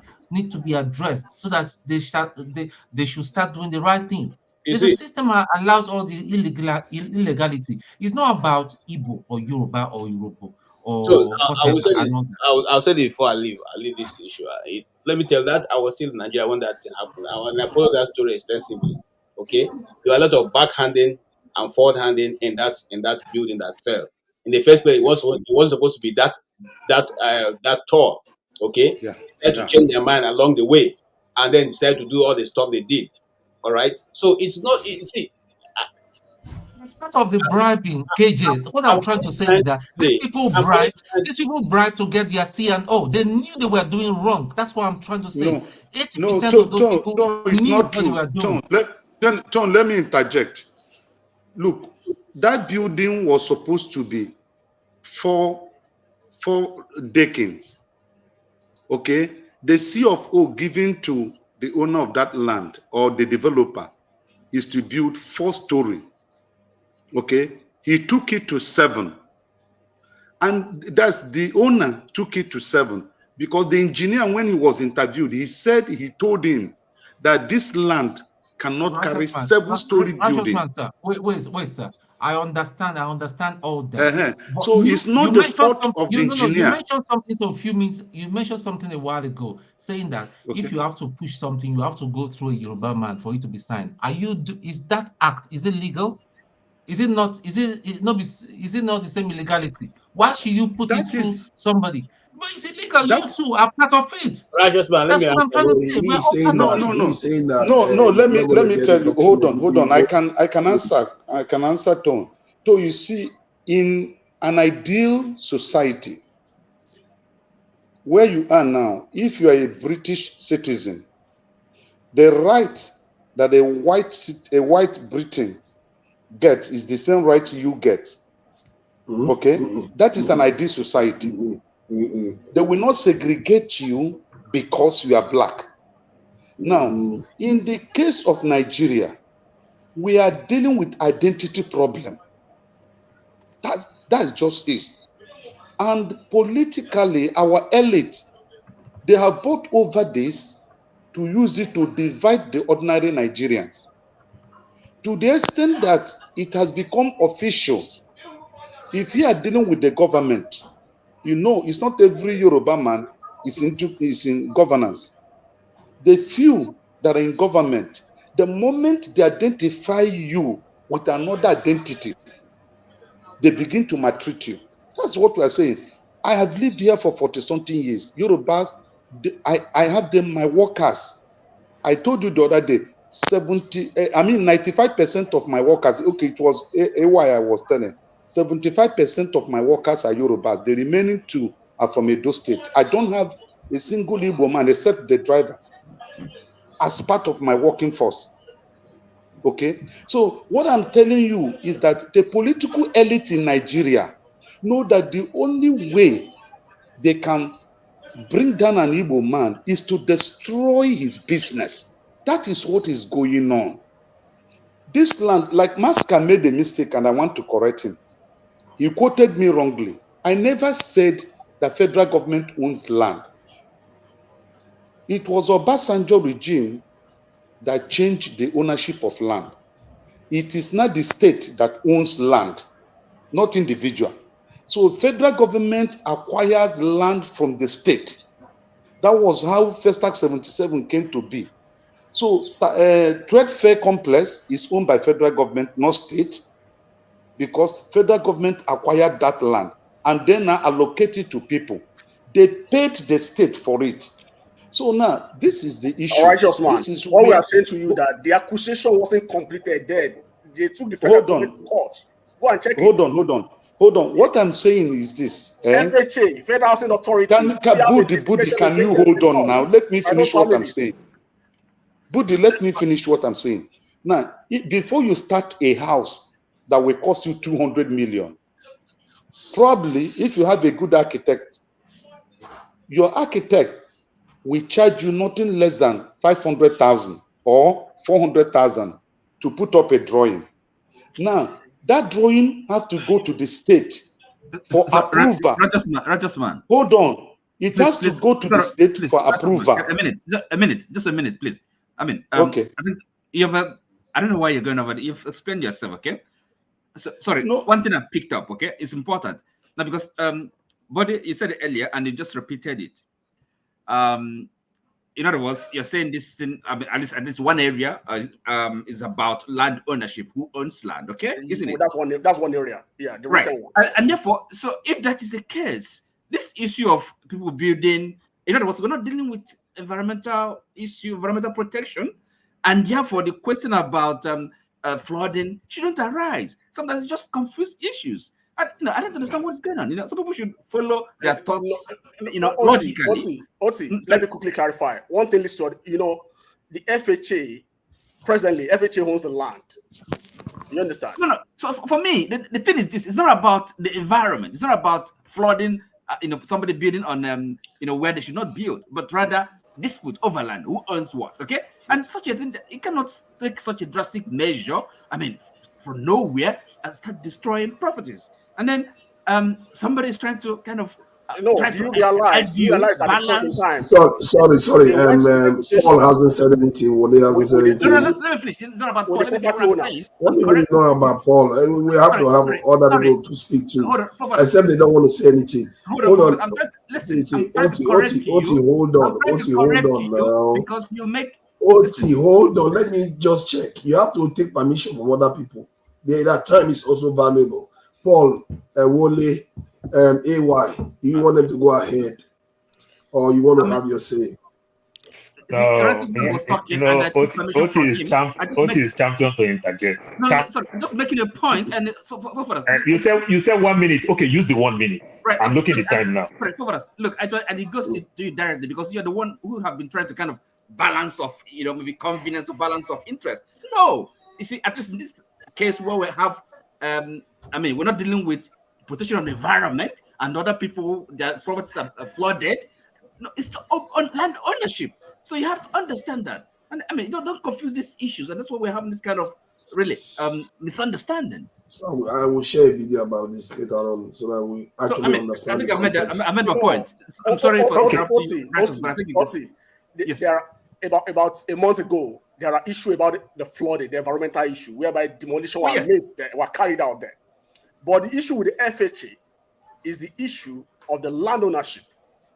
addressed so that they should start doing the right thing. There's a system that allows all the illegality. It's not about Igbo or Yoruba or Yoruba or So I will say whatever. this. I'll say this before I leave this issue. Let me tell you that I was still in Nigeria when that thing happened. And I followed that story extensively. Okay, there were a lot of backhanding and forward-handing in that building that fell. In the first place, it was supposed to be that tall. Okay, they had to change their mind along the way, and then decided to do all the stuff they did. All right, so it's not easy. It's part of the bribing, KJ. What I'm trying to say is that these people bribe to get their C and O. They knew they were doing wrong. That's what I'm trying to say. 80% of those people it's knew not what they true. were doing. John, let me interject. Look, that building was supposed to be four decades. Okay, the C of O given to the owner of that land or the developer is to build 4-story. Okay, he took it to 7, and that's the owner took it to 7 because the engineer, when he was interviewed, he told him that this land cannot carry 7-story building. Wait, sir. I understand all that. So it's not the fault of the engineer. You mentioned something you mentioned something a while ago, saying that if you have to push something, you have to go through a Yoruba man for it to be signed. Is that act? Is it legal? Is it not? Is it not? Is it not the same illegality? Why should you put it through somebody? But it's illegal. You too are part of it. Righteous man, let That's me what answer. I'm trying to say. We're all part of it. He's saying that. No. Let you're not me gonna get tell you. it Hold from on. the I people. can answer. I can answer, Tom. So you see, in an ideal society where you are now, if you are a British citizen, the right that a white Briton gets is the same right you get. Okay, that is an ideal society. They will not segregate you because you are black. Now, in the case of Nigeria, we are dealing with identity problem. That's just it. And politically, our elite, they have brought over this to use it to divide the ordinary Nigerians. To the extent that it has become official. If you are dealing with the government, you know it's not every Yoruba man is in governance. The few that are in government, the moment they identify you with another identity, they begin to maltreat you. That's what we are saying. I have lived here for 40-something years. Yorubas, I have them, my workers. I told you the other day, 95% of my workers, okay, it was AY I was telling, 75% of my workers are Yorubas. The remaining 2 are from Ondo State. I don't have a single Igbo man except the driver as part of my working force. Okay, so what I'm telling you is that the political elite in Nigeria know that the only way they can bring down an Igbo man is to destroy his business. That is what is going on. This land, like Maska made a mistake and I want to correct him. He quoted me wrongly. I never said the federal government owns land. It was Obasanjo regime that changed the ownership of land. It is not the state that owns land, not individual. So federal government acquires land from the state. That was how First Act 77 came to be. So Trade Fair Complex is owned by federal government, not state, because federal government acquired that land and then now allocated to people. They paid the state for it. So now this is the issue. All right, just man. This is what we are saying to you that the acquisition wasn't completed then. They took the federal government to court. Go and check it. Hold on. What I'm saying is this. FHA, Federal Housing Authority. Budi, can you hold on now? Let me finish what I'm saying. Budi, let me finish what I'm saying. Now, before you start a house that will cost you 200 million, probably if you have a good architect, your architect will charge you nothing less than 500,000 or 400,000 to put up a drawing. Now, that drawing have to go to the state for approval. Righteous man. Hold on. It has to go to the state for approval. A minute, just a minute, please. I mean, okay. I think you have I don't know why you're going over it. You've explained yourself, okay? So, sorry, one thing I picked up, okay? It's important. Now, because Body, you said it earlier and you just repeated it. In other words, you're saying this thing, I mean, at least one area is about land ownership. Who owns land? Okay, isn't it? That's one area. Yeah, the right. recent one. And therefore, so if that is the case, this issue of people building, in other words, we're not dealing with environmental issue, environmental protection, and therefore the question about flooding shouldn't arise. Sometimes it's just confused issues. I don't understand what's going on. Some people should follow their thoughts, logically. Let me quickly clarify. One thing is to, the FHA, presently, FHA owns the land. You understand? No. So for me, the thing is this: it's not about the environment. It's not about flooding. Somebody building on where they should not build, but rather dispute over land. Who owns what? Okay, and such a thing, you cannot take such a drastic measure. I mean, from nowhere and start destroying properties. And then somebody is trying to kind of realize Sorry. Paul hasn't said anything. Wole hasn't said anything. No, let me finish. It's not about Paul. Let me get what I'm saying. What do you know about Paul? We have to have other people to speak to, except they don't want to say anything. Hold on. Oti, hold on now. Because you make Oti, hold on. Let me just check. You have to take permission from other people. that time is also valuable. Paul, Wole, AY, do you want them to go ahead, or you want to have your say? Was you talking, know, and I took permission from him. Oti is champion to interject. No, sorry, I'm just making a point, and for us. You said 1 minute. Okay, use the 1 minute. Right, I'm okay, looking at the time now. Right, for us. Look, and it goes to you directly because you're the one who have been trying to kind of balance of, maybe convenience or balance of interest. No, you see, at least in this case where we have, we're not dealing with protection of the environment and other people, their properties are flooded. No, it's on land ownership. So you have to understand that. And don't confuse these issues. And that's why we're having this kind of really misunderstanding. I will share a video about this later on so that we actually understand. I think I made my point. I'm sorry for interrupting. There are about a month ago, there are issues about the flooding, the environmental issue, whereby demolition were carried out there. But the issue with the FHA is the issue of the land ownership.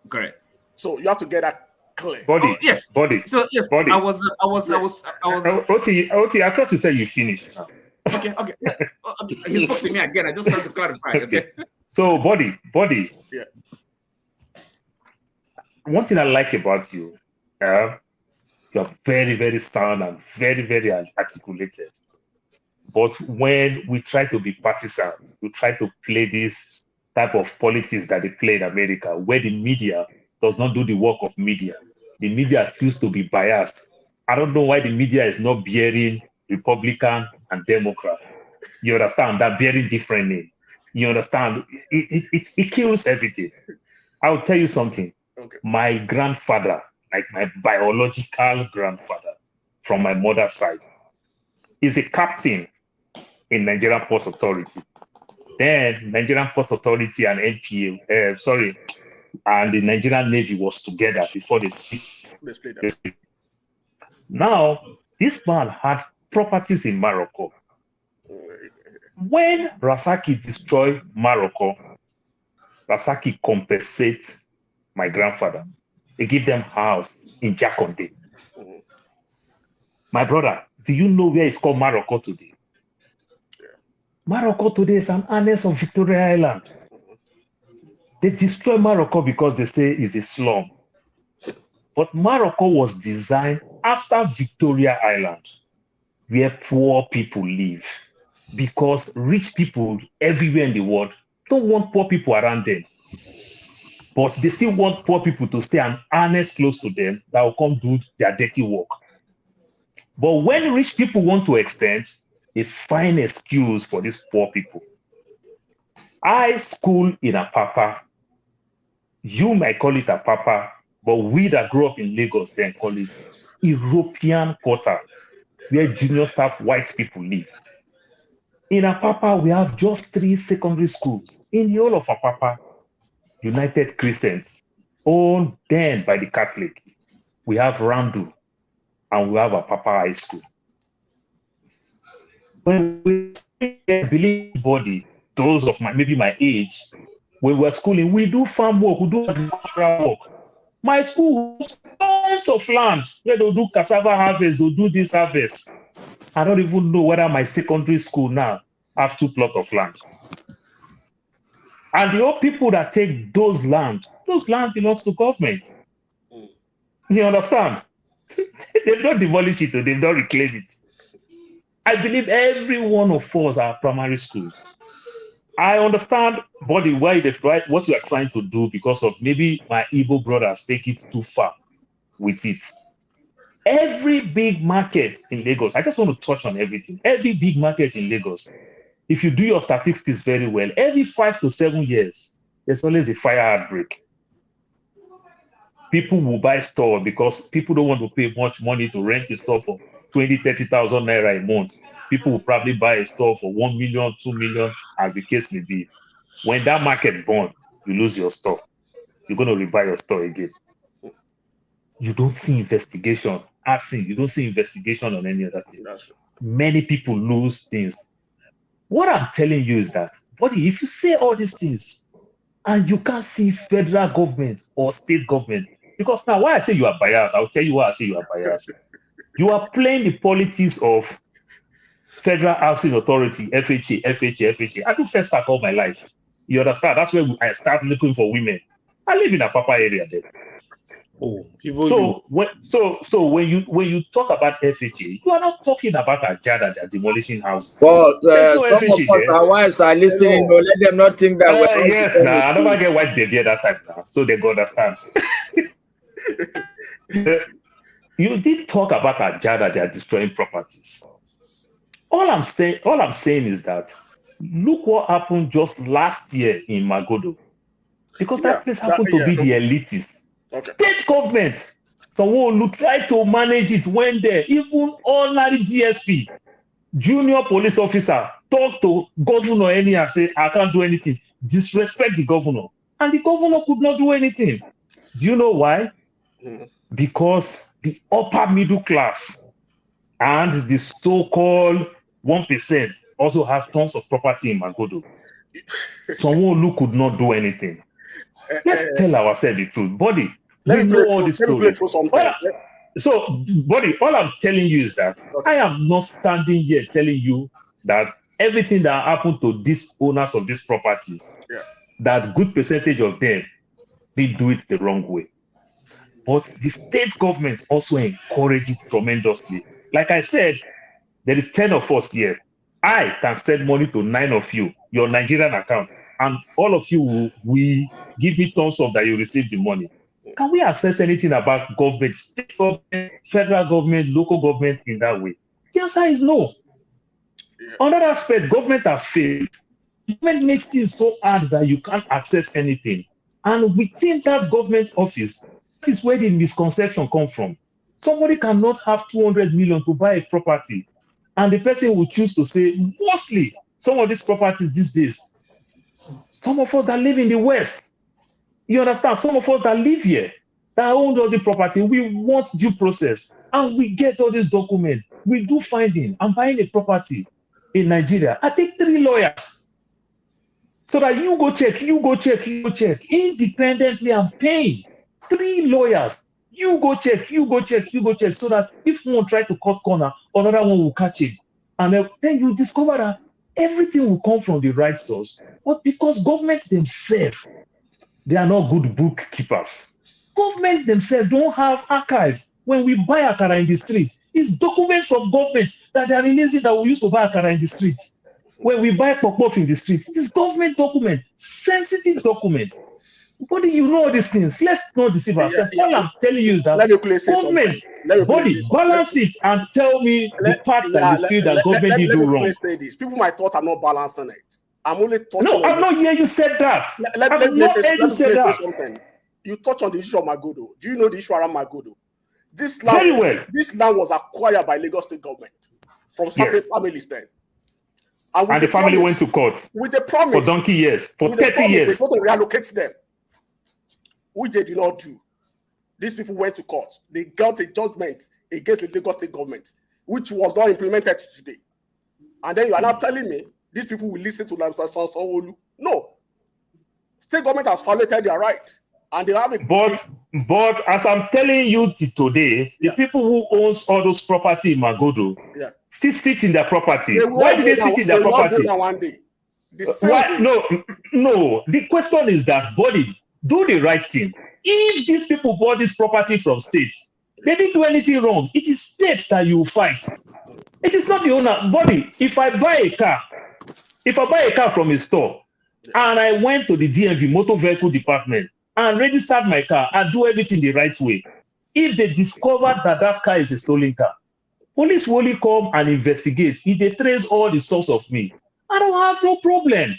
Correct. So you have to get that clear. Yes. So yes, body. I was. Oti, I thought you said you finished. Okay. He spoke to me again. I just want to clarify. Okay. So body. Yeah. One thing I like about you, you're very, very sound and very, very articulated. But when we try to be partisan, we try to play this type of politics that they play in America, where the media does not do the work of media. The media choose to be biased. I don't know why the media is not bearing Republican and Democrat. You understand? That bearing different name. You understand? It kills everything. I'll tell you something. Okay. My grandfather, like my biological grandfather from my mother's side, is a captain in Nigerian Ports Authority. Then Nigerian Ports Authority and NPA, and the Nigerian Navy was together before they split. Now, this man had properties in Morocco. When Rasaki destroyed Morocco, Rasaki compensates my grandfather. They give them house in Jakonde. My brother, do you know where it's called Morocco today? Morocco today is an annex of Victoria Island. They destroy Morocco because they say it's a slum. But Morocco was designed after Victoria Island, where poor people live, because rich people everywhere in the world don't want poor people around them. But they still want poor people to stay and annex close to them that will come do their dirty work. But when rich people want to extend, they find excuse for these poor people. I school in Apapa. You might call it Apapa, but we that grew up in Lagos then call it European quarter, where junior staff white people live. In Apapa, we have just 3 secondary schools. In the whole of Apapa, United Crescent, owned then by the Catholic. We have Randu, and we have Apapa High School. When we believe body, those of maybe my age, when we're schooling, we do farm work, we do agricultural work. My school has tons of land where they'll do cassava harvest, they'll do this harvest. I don't even know whether my secondary school now have 2 plots of land. And the old people that take those land belongs to government. You understand? They've not demolished it, they've not reclaimed it. I believe every one of us are primary schools. I understand, body, what you are trying to do because of maybe my Igbo brothers take it too far with it. Every big market in Lagos, I just want to touch on everything. Every big market in Lagos, if you do your statistics very well, every 5 to 7 years, there's always a fire outbreak. People will buy store because people don't want to pay much money to rent a store for 20, 30,000 naira a month. People will probably buy a store for 1 million, 2 million, as the case may be. When that market burns, you lose your store. You're going to rebuy your store again. You don't see investigation. You don't see investigation on any other thing. Many people lose things. What I'm telling you is that, buddy, if you say all these things and you can't see federal government or state government, because now why I say you are biased, I'll tell you why I say you are biased. You are playing the politics of Federal Housing Authority, FHA. I do first start all my life. You understand? That's where I start looking for women. I live in a Papa area there. Oh, so when you talk about FHA, you are not talking about Ajada that are demolishing houses. But There's no some FHA of us, there. our wives are listening. No, let them not think that we're Yes, I never get white baby at that time now, so they go understand. You did talk about Ajada, they are destroying properties. All I'm saying is that look what happened just last year in Magodo. Because that place happened to be the elitists. Okay. State government, someone who tried to manage it when there, even ordinary DSP, junior police officer, talk to governor and say, I can't do anything. Disrespect the governor. And the governor could not do anything. Do you know why? Because the upper middle class and the so-called 1% also have tons of property in Magodo. Someone who could not do anything. Let's tell ourselves the truth. Buddy, we know all this story. Buddy, all I'm telling you is that I am not standing here telling you that everything that happened to these owners of these properties, that good percentage of them, they do it the wrong way. But the state government also encourage it tremendously. Like I said, there is 10 of us here. I can send money to 9 of you, your Nigerian account, and all of you will give me tons of that you receive the money. Can we assess anything about government, state government, federal government, local government in that way? The answer is no. On that aspect, government has failed. Government makes things so hard that you can't access anything. And within that government office, that is where the misconception comes from. Somebody cannot have 200 million to buy a property, and the person will choose to say, mostly, some of these properties these days, some of us that live in the West, you understand, some of us that live here, that own all the property, we want due process, and we get all these documents. We do finding. I'm buying a property in Nigeria. I take 3 lawyers. So that you go check, independently. I'm paying 3 lawyers. You go check, so that if one try to cut corner, another one will catch it. And then you discover that everything will come from the right source. But because governments themselves, they are not good bookkeepers. Governments themselves don't have archive. When we buy akara in the street, it's documents from government that they are releasing that we used to buy akara in the streets. When we buy pop-off in the street, it is government document, sensitive document. Buddy, you know all these things. Let's not deceive ourselves. All I'm telling you is that government, body, balance it and tell me the parts that you feel that government did do wrong. People might thought I'm not balancing it. I'm only touching. No, I've not heard you said that. I've not heard you say that. Something. You touch on the issue of Magodo. Do you know the issue around Magodo? This land was acquired by Lagos State government from certain families then. And the family went to court with the promise for donkey years, for 30 years. They want to reallocate them, which they did not do. These people went to court. They got a judgment against the Lagos State government, which was not implemented today. And then you are now telling me these people will listen to Lamsa Sanwo-Olu? No. State government has violated their right. And they have a but as I'm telling you today, the people who owns all those property in Magodo still sit in their property. Why do they sit in their property? One day. Why? No. The question is that, body, do the right thing. If these people bought this property from states, they didn't do anything wrong. It is states that you fight. It is not the owner. Body, if I buy a car from a store and I went to the DMV motor vehicle department and registered my car and do everything the right way, if they discover that car is a stolen car, police will only come and investigate. If they trace all the source of me, I don't have no problem.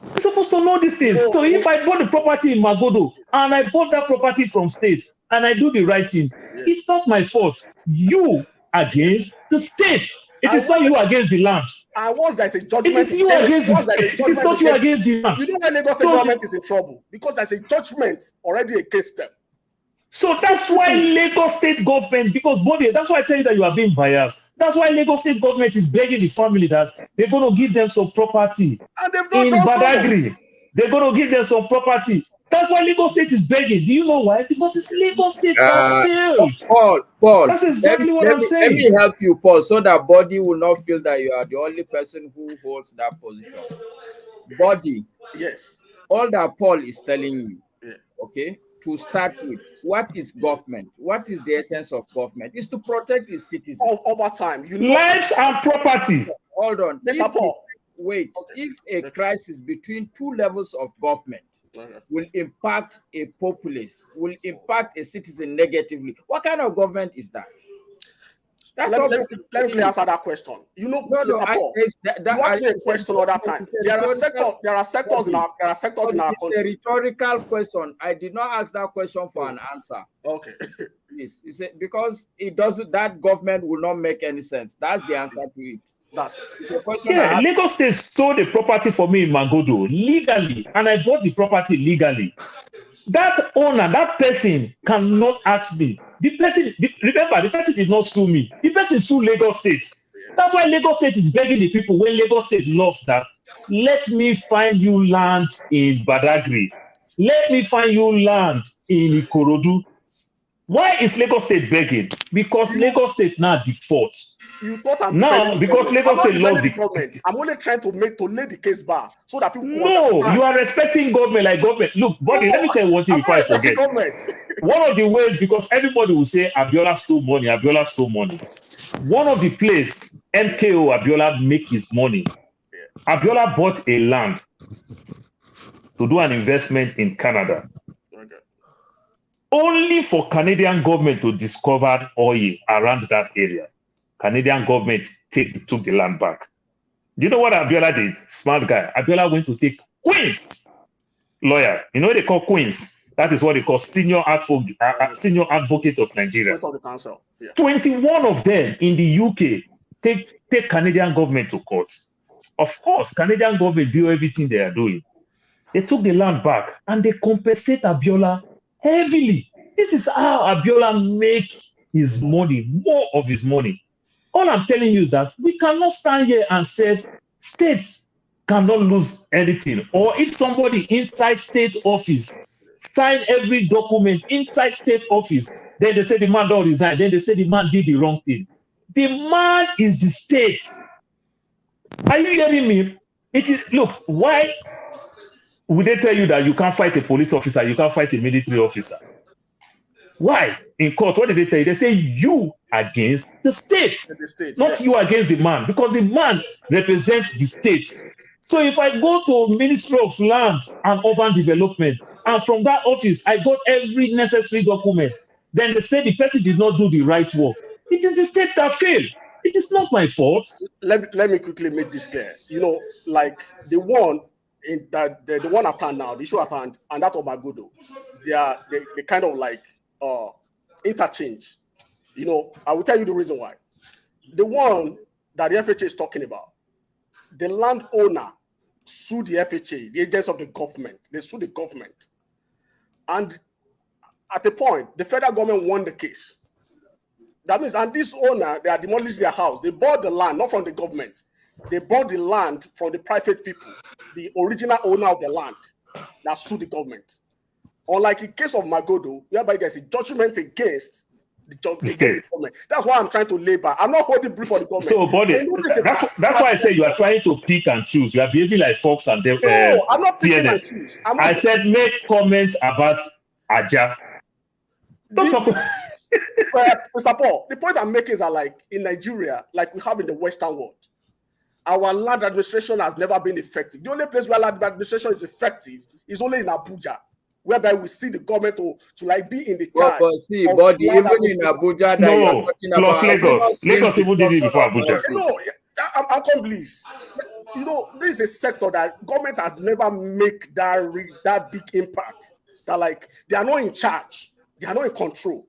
You're supposed to know these things. So if I bought the property in Magodo and I bought that property from state and I do the right thing, it's not my fault. You against the state. It is not you against the land. And once there's a judgment, it is you against the state. It is not you against the land. You know why Lagos State government is in trouble? Because there's a judgment already against them. So that's why Lagos State government, because body, that's why I tell you that you are being biased. That's why Lagos State government is begging the family that they're going to give them some property in Badagry. They're going to give them some property That's why Lagos State is begging. Do you know why? Because it's Lagos State that failed. Paul, That's exactly what I'm let saying. me help you, Paul, so that Body will not feel that you are the only person who holds that position. Body, yes, all that Paul is telling you, yeah. okay, to start with, what is government? What is the essence of government? Is to protect its citizens. Over time, you know, lives and property. Hold on. Mr. Paul. If a crisis between two levels of government will impact a populace, will impact a citizen negatively, what kind of government is that? Let me answer that question. You know, Mr. Paul, you asked me a question all that time. There are sectors in our country. It's a rhetorical question. I did not ask that question for an answer. Okay. Please, because it doesn't. That government will not make any sense. That's the answer to it. That's the question. Yeah, Lagos State sold the property for me in Magodo legally, and I bought the property legally. That owner, that person cannot ask me. Remember, the person did not sue me. The person sued Lagos State. That's why Lagos State is begging the people when Lagos State lost that. Let me find you land in Badagry. Let me find you land in Ikorodu. Why is Lagos State begging? Because Lagos State now default. You thought I'm now because Lagos State lost the government. I'm only trying to lay the case bar so that people. No, you are respecting government like government. Look, buddy, let me tell you one thing before I forget. One of the ways, because everybody will say Abiola stole money, Abiola stole money. One of the place MKO Abiola make his money. Abiola bought a land to do an investment in Canada. Only for Canadian government to discover oil around that area. Canadian government took the land back. Do you know what Abiola did? Smart guy. Abiola went to take Queen's lawyer. You know what they call Queen's? That is what they call senior advocate of Nigeria. Of the council. Yeah. 21 of them in the UK take Canadian government to court. Of course, Canadian government do everything they are doing. They took the land back and they compensate Abiola heavily. This is how Abiola make his money, more of his money. All I'm telling you is that we cannot stand here and say states cannot lose anything. Or if somebody inside state office sign every document inside state office, then they say the man don't resign. Then they say the man did the wrong thing. The man is the state. Are you hearing me? It is, look, why would they tell you that you can't fight a police officer, you can't fight a military officer? Why? In court, what did they tell you? They say you against the state, not you against the man, because the man represents the state. So if I go to Ministry of Land and Urban Development, and from that office, I got every necessary document, then they say the person did not do the right work. It is the state that failed. It is not my fault. Let me quickly make this clear. You know, like the one in that the one at hand now, the issue at hand, and that of Magodo, they kind of like interchange. You know, I will tell you the reason why. The one that the FHA is talking about, the landowner sued the FHA, the agents of the government. They sued the government. And at a point, the federal government won the case. That means, and this owner, they are demolishing their house. They bought the land, not from the government. They bought the land from the private people, the original owner of the land that sued the government. Unlike in case of Magodo, whereby there's a judgment against the government. That's why I'm trying to labor. I'm not holding brief for the government. So, buddy, that's why I say you are trying to pick and choose. You are behaving like Fox and them. No, I'm not picking and choose. I said make comments about Aja. Don't talk about... Mr. Paul, the point I'm making is that, like in Nigeria, like we have in the Western world, our land administration has never been effective. The only place where land administration is effective is only in Abuja, whereby we see the government to like be in the charge. But even in Abuja, no, plus Lagos. Lagos even did it before Abuja. No, I'm please. You know, this is a sector that government has never make that big impact. That like they are not in charge, they are not in control.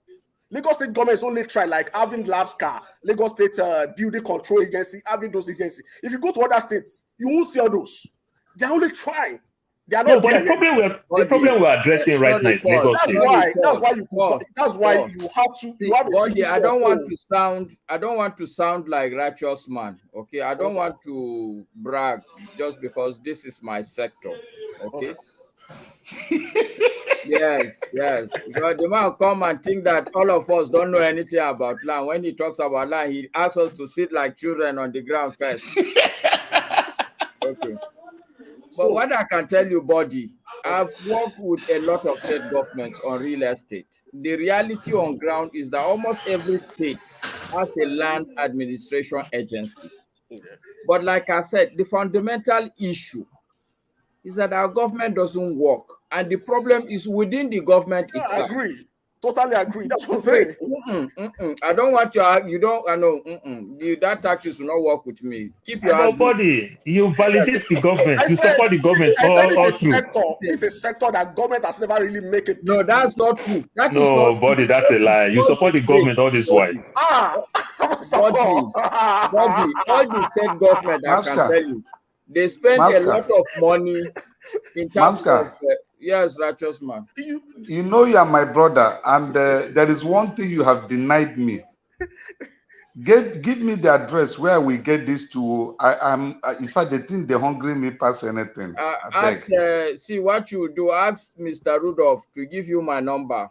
Lagos State government is only try like having LabSCA, Lagos State Building Control Agency, having those agencies. If you go to other states, you won't see all those. They are only trying. They are not. No, but the problem we're addressing right now is Lagos State. That's why you have to. You have I don't want to sound like righteous man. Okay, I don't want to brag just because this is my sector. Okay. Yes, yes. Because the man come and think that all of us don't know anything about land. When he talks about land, he asks us to sit like children on the ground first. Okay. But what I can tell you, Buddy, I've worked with a lot of state governments on real estate. The reality on ground is that almost every state has a land administration agency. But like I said, the fundamental issue is that our government doesn't work. And the problem is within the government itself. I agree. Totally agree. That's what I'm saying. I don't want you don't, I know, that tactics will not work with me. Keep your hands. Nobody, you validate the government, I you said, support the government I said all it's a through. sector. It's a sector that government has never really made it. No, that's not true. That is No, not Buddy, true. that's a lie. You support the government all this while. Body, all the state government, I can tell you, they spend a lot of money in terms of yes, righteous man. You know you are my brother, and there is one thing you have denied me. Give me the address where we get this to. In fact, they think they're hungry me past anything. See what you do. Ask Mr. Rudolph to give you my number.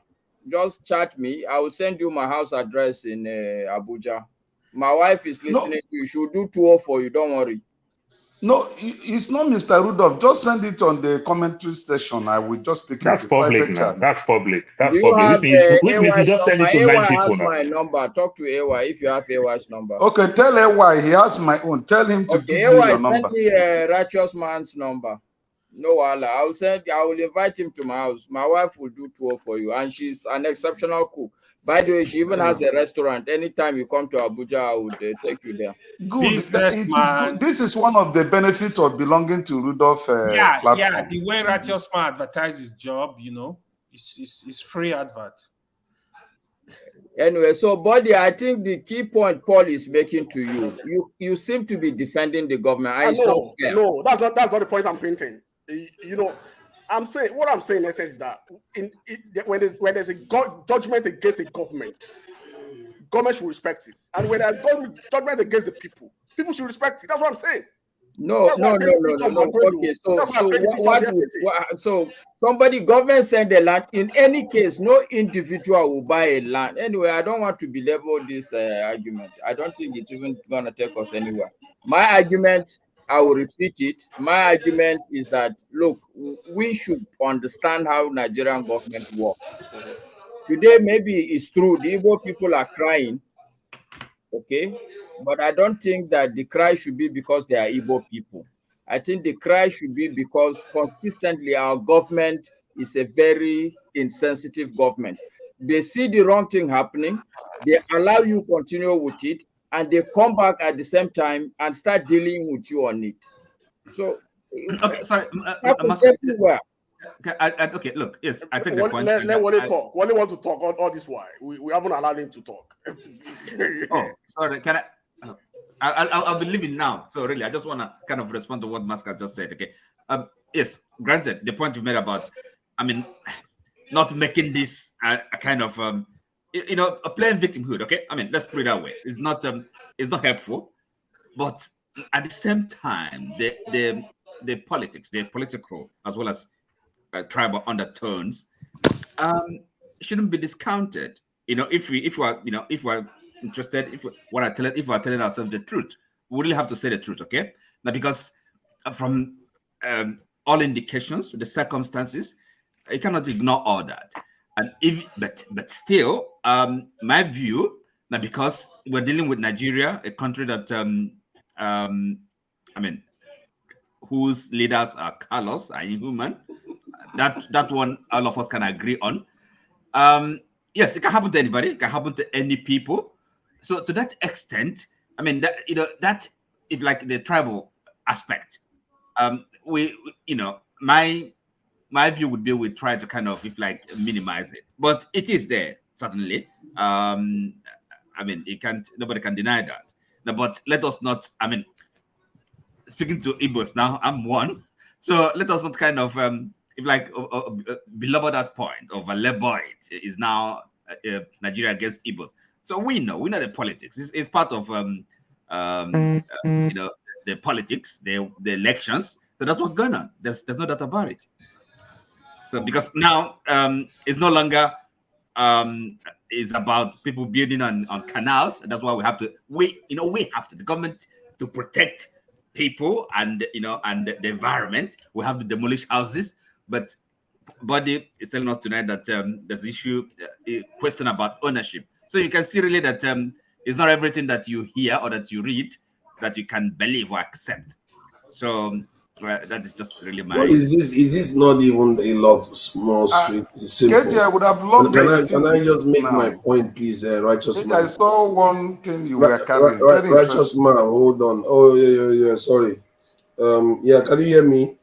Just chat me. I will send you my house address in Abuja. My wife is listening to you. She'll do tour for you. Don't worry. No, it's not Mr. Rudolph. Just send it on the commentary session. I will just pick That's it. public now. That's public. That's Do you public. have, Which means you just send it to AY 9 people has now. my number. Talk to AY if you have AY's number. Okay, tell AY he has my own. Tell him to give me AY, your send number. me a righteous man's number. No, Allah. I will invite him to my house. My wife will do tour for you, and she's an exceptional cook. By the way, she even has a restaurant. Anytime you come to Abuja, I would take you there. Good. This is one of the benefits of belonging to Rudolph platform. Yeah. The way Righteous Man advertises his job, it's free advert. Anyway, so Buddy, I think the key point Paul is making to you seem to be defending the government. No, that's not the point I'm painting. I'm saying what I'm saying in essence is that when there's a judgment against the government should respect it, and when there's judgment against the people should respect it. That's what I'm saying. No. Okay, so somebody government send the land. In any case, no individual will buy a land. Anyway, I don't want to belabor this argument. I don't think it's even gonna take us anywhere. My argument, I will repeat it. My argument is that look, we should understand how Nigerian government works. Today, maybe it's true the Igbo people are crying, okay, but I don't think that the cry should be because they are Igbo people. I think the cry should be because consistently our government is a very insensitive government. They see the wrong thing happening, they allow you continue with it, and they come back at the same time and start dealing with you on it. So, okay, sorry, everywhere. Okay, look, yes, I take the point. Let Wale talk. Wale want to talk all this while. We haven't allowed him to talk. Oh, sorry. Can I'll be leaving now. So really, I just want to kind of respond to what Maska just said. Okay. Yes, granted, the point you made about, not making this a kind of a plain victimhood. Okay. Let's put it that way. It's not helpful, but at the same time, the politics, the political as well as tribal undertones shouldn't be discounted. If we're interested, if we're telling ourselves the truth, we really have to say the truth. Okay. Now, because from all indications, the circumstances, you cannot ignore all that. And but still, my view now, because we're dealing with Nigeria, a country that whose leaders are callous, are inhuman. That one all of us can agree on. Yes, it can happen to anybody. It can happen to any people. So to that extent, that if like the tribal aspect, my view would be we try to kind of minimize it, but it is there certainly. Nobody can deny that. No, but let us not. Speaking to Igbos now, I'm one, so let us not kind of below that point of a Leboid is now Nigeria against Igbos. So we know the politics. It's part of the politics, the elections. So that's what's going on. There's no doubt about it. So because now it's no longer is about people building on canals. That's why we have to the government to protect people and and the environment. We have to demolish houses, but Body is telling us tonight that there's issue a question about ownership. So you can see really that it's not everything that you hear or that you read that you can believe or accept. So that is just really my. What is this? Is this not even a lot small street? It's simple. KJ, I would have loved Can I just make my point, please, righteous man? I saw one thing you were carrying. Righteous man, hold on. Oh yeah. Sorry. Yeah, can you hear me?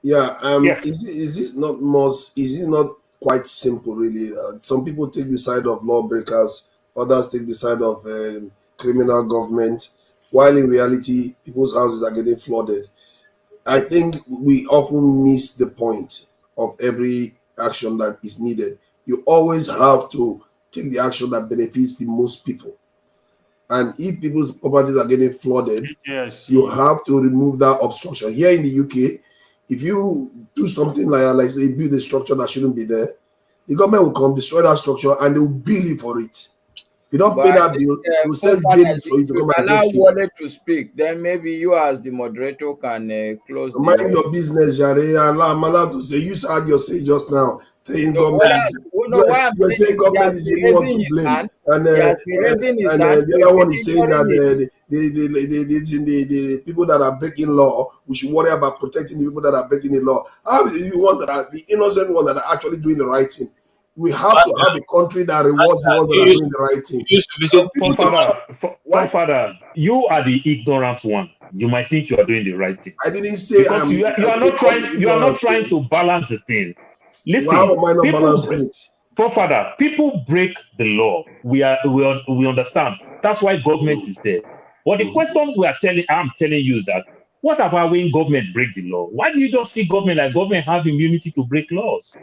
Yeah. Yes. Is this not most? Is it not quite simple, really? Some people take the side of lawbreakers, others take the side of criminal government, while in reality, people's houses are getting flooded. I think we often miss the point of every action that is needed. You always have to take the action that benefits the most people. And if people's properties are getting flooded, you have to remove that obstruction. Here in the UK, if you do something like say, build a structure that shouldn't be there, the government will come destroy that structure and they will bill you for it. You don't pay that bill, they will send bills for you to come and allow get you. Wale to speak. Then maybe you as the moderator can close. Mind your business, Jare. I'm allowed to say. You said your say just now. Saying government you're saying government is the only one to blame, and the other one is saying that the people that are breaking law, we should worry about protecting the people that are breaking the law. How is the ones that are the innocent ones that are actually doing the right thing? We have to have a country that rewards the ones that are doing the right thing. Father, you are the ignorant one. You might think you are doing the right thing. I didn't say because you are not trying. You are not trying to balance the thing. Listen, how am I not balancing it? Father, people break the law. We understand. That's why government is there. But the question I'm telling you is that what about when government break the law? Why do you just see government like government have immunity to break laws?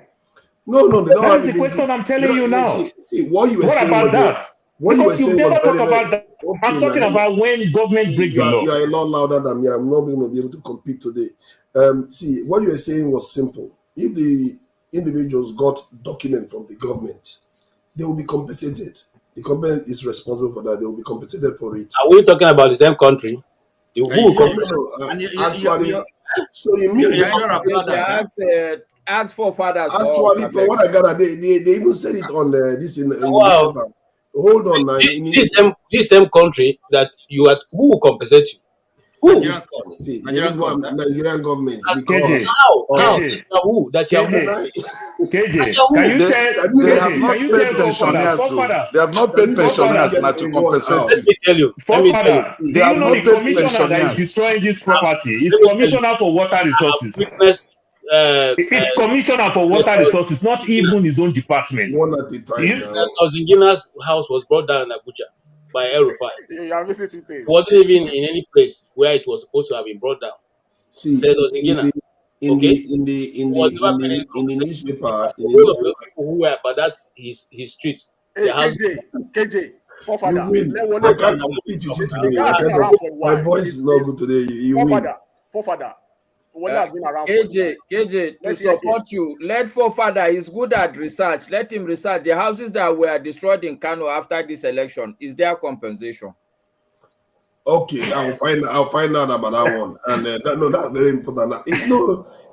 No, they don't have the question I'm telling you now. See, what you were saying about that? What you were saying never was talk very, about that. okay, I'm talking about when government break the law. You are a lot louder than me. I'm not going to be able to compete today. See, what you were saying was simple. If the individuals got document from the government, they will be compensated. The government is responsible for that. They will be compensated for it. Are we talking about the same country? Actually, so you mean ask for fathers. Actually, from what I gather, they even said it on this in wow. the hold on now. This same country that you are, who will compensate you? Who? See, there is one Nigerian government. Because how? Who? That you KJ, can you tell? They have not paid pensioners, though. They have not paid pensioners not to compensate. Let me tell you. They have not paid pensioners. That is destroying this property. It's commissioner for water resources. It's commissioner for water resources, not even his own department. One at a time. Ozingina's house was brought down in Abuja by Erufai. It wasn't even in any place where it was supposed to have been brought down. See, in the newspaper, people who were, but that his street. Hey, KJ, I can't compete with you today. My voice is not good today. You win. Forefather. Has been around KJ, to support you, let forefather is good at research. Let him research the houses that were destroyed in Kano after this election. Is there compensation? Okay, I'll find out about that one. And that's very important.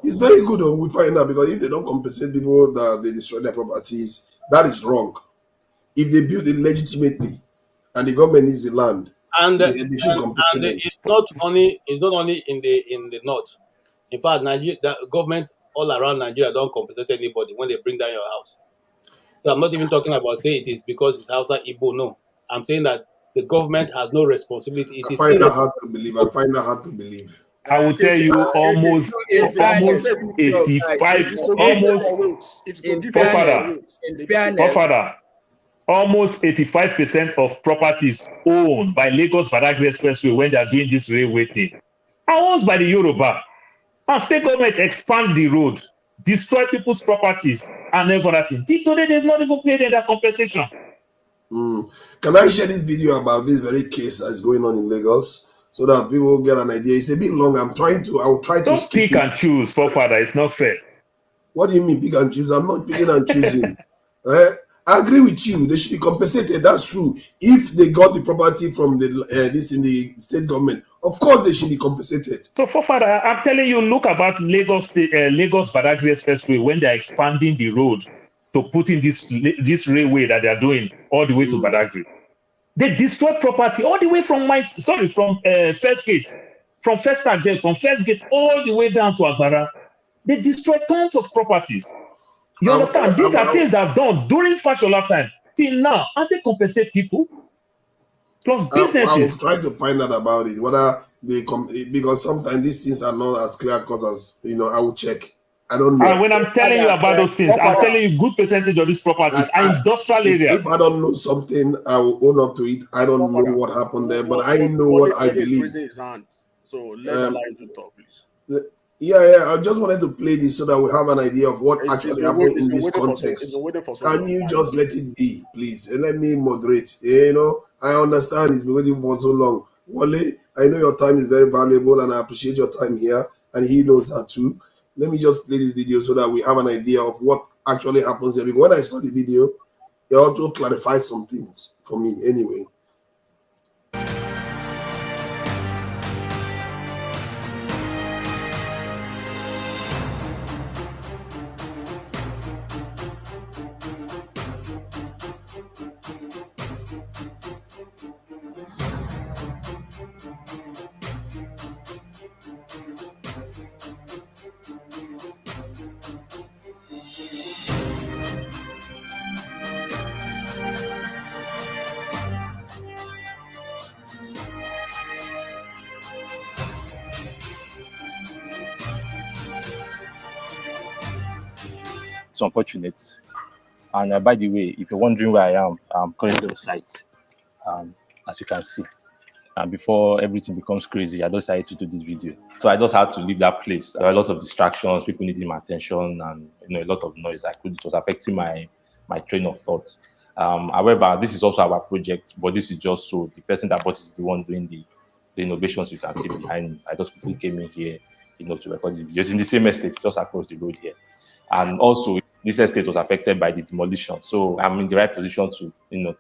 It's very good when we find out, because if they don't compensate people that they destroy their properties, that is wrong. If they build it legitimately and the government needs the land, and compensate it's not only in the north. In fact, the government all around Nigeria don't compensate anybody when they bring down your house. So I'm not even talking about say it is because it's Hausa Igbo. No, I'm saying that the government has no responsibility. I find that hard to believe. I will tell you almost 85, almost 85% of properties owned by Lagos Badagry Expressway when they are doing this railway thing are owned by the Yoruba. And state government expand the road, destroy people's properties, and everything. Today, they've not even paid their compensation. Can I share this video about this very case that's going on in Lagos so that people will get an idea? It's a bit long. I'll try to Don't skip pick and choose, forefather. It's not fair. What do you mean, pick and choose? I'm not picking and choosing. I agree with you. They should be compensated. That's true. If they got the property from the in the state government, of course they should be compensated. So, Father, I'm telling you, look about Lagos Badagry Expressway when they're expanding the road to put in this railway that they're doing all the way to Badagry. They destroy property all the way from First Gate, from First Gate all the way down to Agbara. They destroy tons of properties. You understand? These are things that are done during Fashola time till now. And they compensate people plus businesses. I was trying to find out about it, whether they because sometimes these things are not as clear cut as I will check. I don't know. And when I'm telling you about those things, I'm telling you good percentage of these properties are industrial areas. If I don't know something, I will own up to it. I don't know what happened there, but I know what I believe. So let's allow him to talk, please. Yeah. I just wanted to play this so that we have an idea of what actually happened in this context. Can you just let it be, please, and let me moderate? I understand it's been waiting for so long. Wale, I know your time is very valuable, and I appreciate your time here, and he knows that too. Let me just play this video so that we have an idea of what actually happens here. Because when I saw the video, it also clarified some things for me anyway. It's unfortunate. And by the way, if you're wondering where I am, I'm currently on site, as you can see. And before everything becomes crazy, I decided to do this video. So I just had to leave that place. There were a lot of distractions, people needing my attention, and a lot of noise. It was affecting my train of thought. However, this is also our project, but this is just so the person that bought it is the one doing the innovations you can see behind me. I just quickly came in here, to record this video. It's in the same estate, just across the road here. And also, this estate was affected by the demolition. So I'm in the right position to,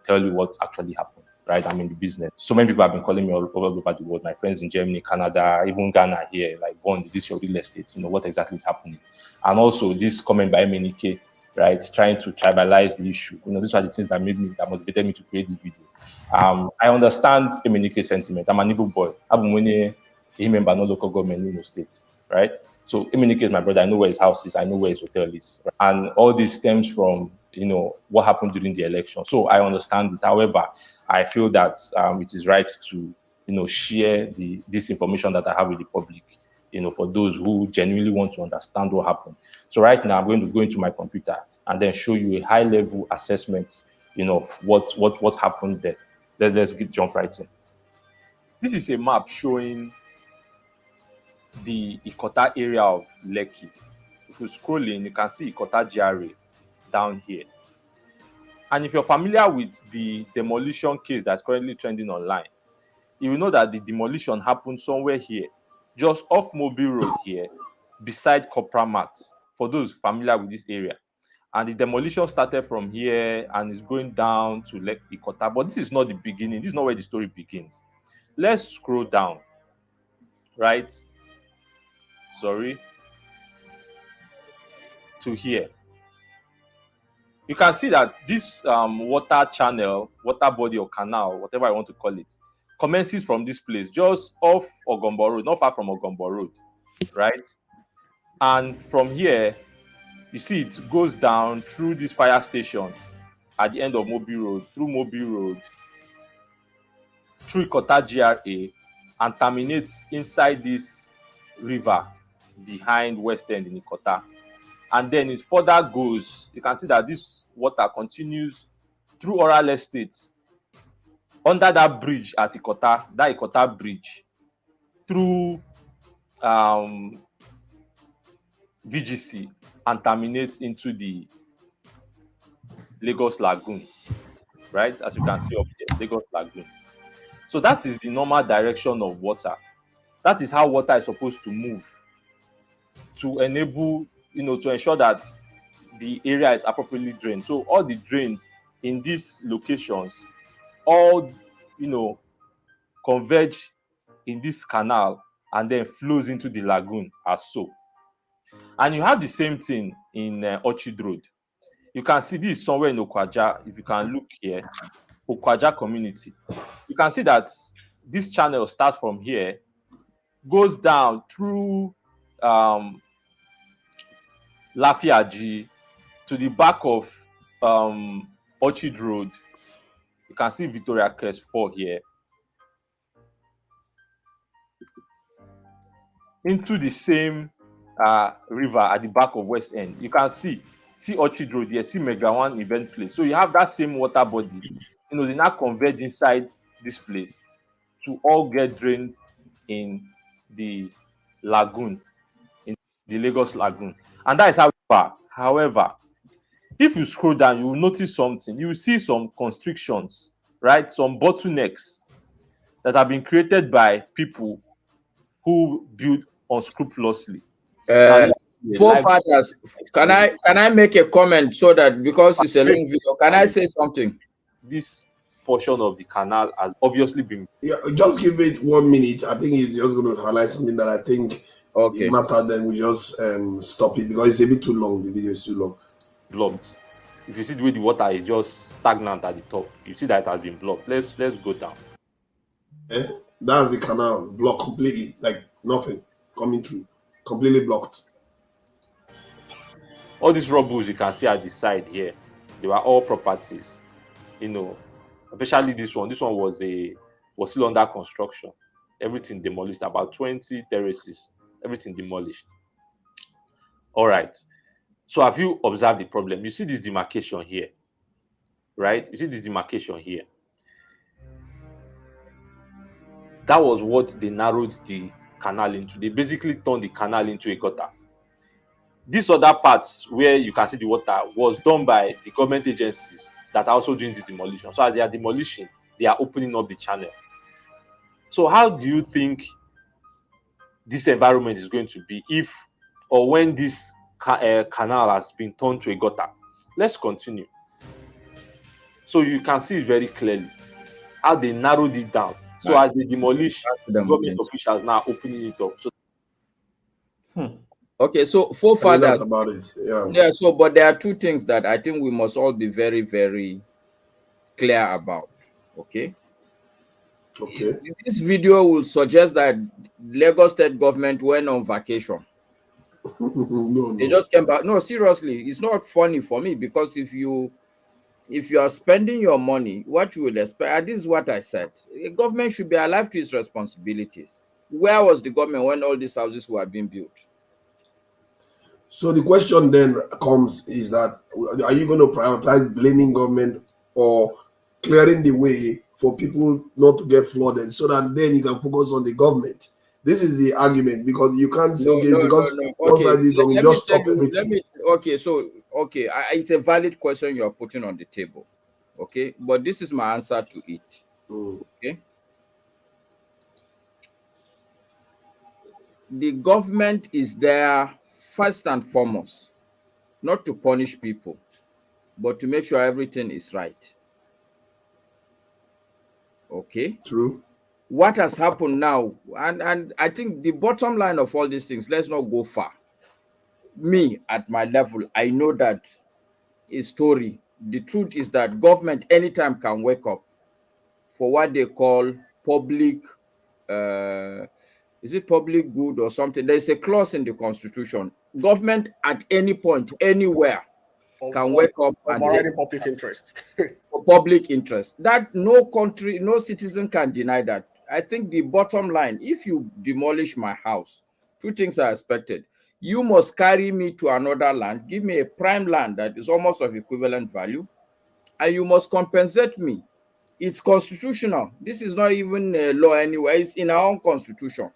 tell you what actually happened, right? I'm in the business. So many people have been calling me all over the world. My friends in Germany, Canada, even Ghana here, like, Bond, this is your real estate. What exactly is happening? And also this comment by MNK, right? Trying to tribalize the issue. These are the things that motivated me to create this video. I understand MNK's sentiment. I'm an Igbo boy. I'm a member of local government in Ondo State, right? So MNK is my brother. I know where his house is. I know where his hotel is. Right? And all this stems from, what happened during the election. So I understand it. However, I feel that it is right to, share this information that I have with the public, for those who genuinely want to understand what happened. So right now, I'm going to go into my computer and then show you a high-level assessment, of what happened there. Let's jump right in. This is a map showing the Ikota area of Lekki. If you scroll in, you can see Ikota GRA down here. And if you're familiar with the demolition case that's currently trending online, you will know that the demolition happened somewhere here, just off Mobile Road here, beside Copra Mat, for those familiar with this area. And the demolition started from here and is going down to Ikota. But this is not the beginning. This is not where the story begins. Let's scroll down, right? Sorry. To here. You can see that this water channel, water body or canal, whatever I want to call it, commences from this place, just off Ogombo Road, not far from Ogombo Road, right? And from here, you see it goes down through this fire station at the end of Mobile Road, through Mobile Road, through Ikota GRA, and terminates inside this river behind West End in Ikota. And then it further goes. You can see that this water continues through Oral Estates, under that bridge at Ikota, that Ikota bridge, through VGC, and terminates into the Lagos Lagoon, right? As you can see up here, Lagos Lagoon. So that is the normal direction of water. That is how water is supposed to move to enable, to ensure that the area is appropriately drained. So all the drains in these locations all converge in this canal and then flows into the lagoon as so. And you have the same thing in Orchid Road. You can see this somewhere in Okwaja. If you can look here, Okwaja community, you can see that this channel starts from here, goes down through Lafiaji to the back of Orchid Road. You can see Victoria Crest 4 here, into the same river at the back of West End. You can see Orchid Road here, see Mega One event place. So you have that same water body. They now converge inside this place to all get drained in the lagoon, in the Lagos Lagoon. And that is how far. However, if you scroll down, you will notice something. You will see some constrictions, right? Some bottlenecks that have been created by people who build unscrupulously. Forefathers, can I make a comment so that, because it's a long video, can I say something? This portion of the canal has obviously been. Yeah, just give it 1 minute. I think he's just going to highlight something that I think it matters. Then we just stop it because it's a bit too long. The video is too long. Blocked. If you see the way the water is just stagnant at the top, you see that it has been blocked. Let's go down. That's the canal blocked completely, like nothing coming through, completely blocked. All these rubbles you can see at the side here, they were all properties, especially this one. This one was still under construction. Everything demolished, about 20 terraces, everything demolished. All right. So have you observed the problem? You see this demarcation here, right? You see this demarcation here. That was what they narrowed the canal into. They basically turned the canal into a gutter. These other parts where you can see the water was done by the government agencies that are also doing the demolition. So as they are demolishing, they are opening up the channel. So how do you think this environment is going to be if or when this canal has been turned to a gutter? Let's continue. So you can see very clearly how they narrowed it down. So as they demolish, the government officials now opening it up. So Okay, so forefathers. That's about it. Yeah. So, but there are two things that I think we must all be very, very clear about. Okay. This video will suggest that Lagos State government went on vacation. No. They just came back. No, seriously, it's not funny for me, because if you are spending your money, what you would expect, this is what I said. The government should be alive to its responsibilities. Where was the government when all these houses were being built? So the question then comes is that, are you going to prioritize blaming government or clearing the way for people not to get flooded so that then you can focus on the government? This is the argument, because you can't say, one side is wrong, just stop everything. It's a valid question you're putting on the table. Okay, but this is my answer to it. Okay. The government is there first and foremost, not to punish people, but to make sure everything is right. Okay. True. What has happened now, and I think the bottom line of all these things, let's not go far. Me, at my level, I know that a story. The truth is that government anytime can wake up for what they call public, is it public good or something? There's a clause in the Constitution. Government at any point, anywhere, can wake up and take public interest. For public interest. That no country, no citizen can deny that. I think the bottom line, if you demolish my house, two things are expected. You must carry me to another land, give me a prime land that is almost of equivalent value, and you must compensate me. It's constitutional. This is not even a law anyway. It's in our own constitution.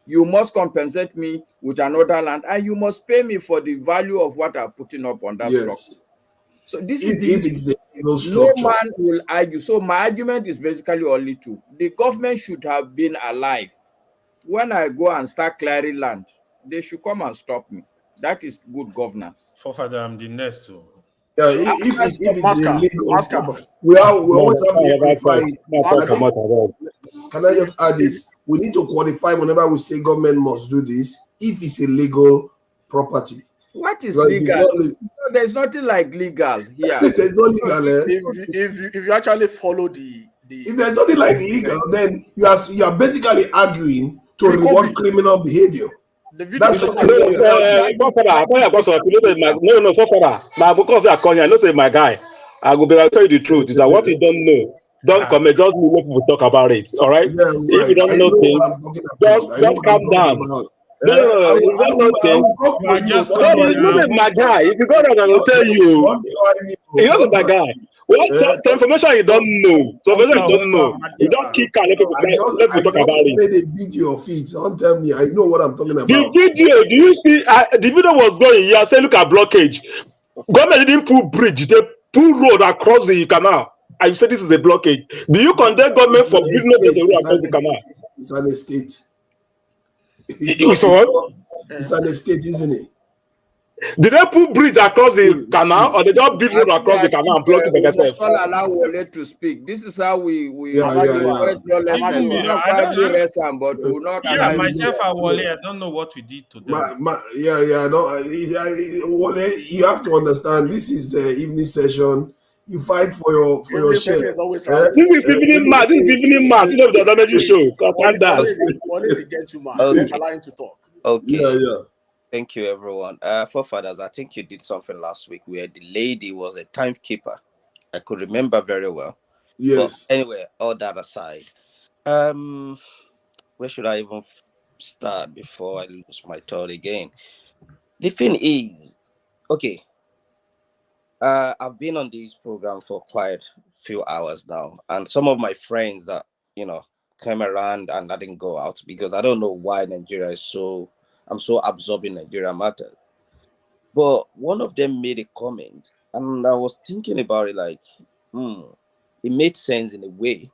You must compensate me with another land, and you must pay me for the value of what I'm putting up on that structure. So this is no man will argue. So my argument is basically only two. The government should have been alive. When I go and start clearing land, they should come and stop me. That is good governance. Forefather, I'm the next to. Yeah, if it's illegal, we always have to qualify. Can I just add this? We need to qualify whenever we say government must do this if it's a legal property. What is Because legal? No, there's nothing like legal here. There's no legal. If you actually follow the if there's nothing like legal, then you are basically arguing to reward criminal behavior. No, so far, now because I know say my guy, I will tell you the truth. Is that what you don't know? Don't comment. Just let people talk about it. All right. Yeah, if you don't know things, just calm down. No, you don't know things. Just my guy. If you go down, I will tell you. He's not my guy. What the information you don't know? So information you don't know. You don't kick and let people talk about it. Made a video of it. Don't tell me. I know what I'm talking about. The video. Do you see? The video was going. You say, look at blockage. Government didn't put bridge. They put road across the canal. And you say this is a blockage. Do you condemn government for business to road across the canal? It's an estate. It's what? It's an estate, isn't it? Did they put bridge across the canal, or they don't build road across the canal and block it by themselves? Allow Wole to speak. This is how we Myself and Wole, I don't know what we did to them. Wole, you have to understand. This is the evening session. You fight for your share. This is evening match. This is evening match. You know the damage show. Wole is a gentleman. Let's allow him to talk. Okay. Yeah. Thank you, everyone. Forefathers, I think you did something last week where the lady was a timekeeper. I could remember very well. Yes. But anyway, all that aside, where should I even start before I lose my thought again? The thing is, okay, I've been on this program for quite a few hours now, and some of my friends that, came around and I didn't go out because I don't know why Nigeria is I'm so absorbed in Nigeria matters. But one of them made a comment, and I was thinking about it like, it made sense in a way.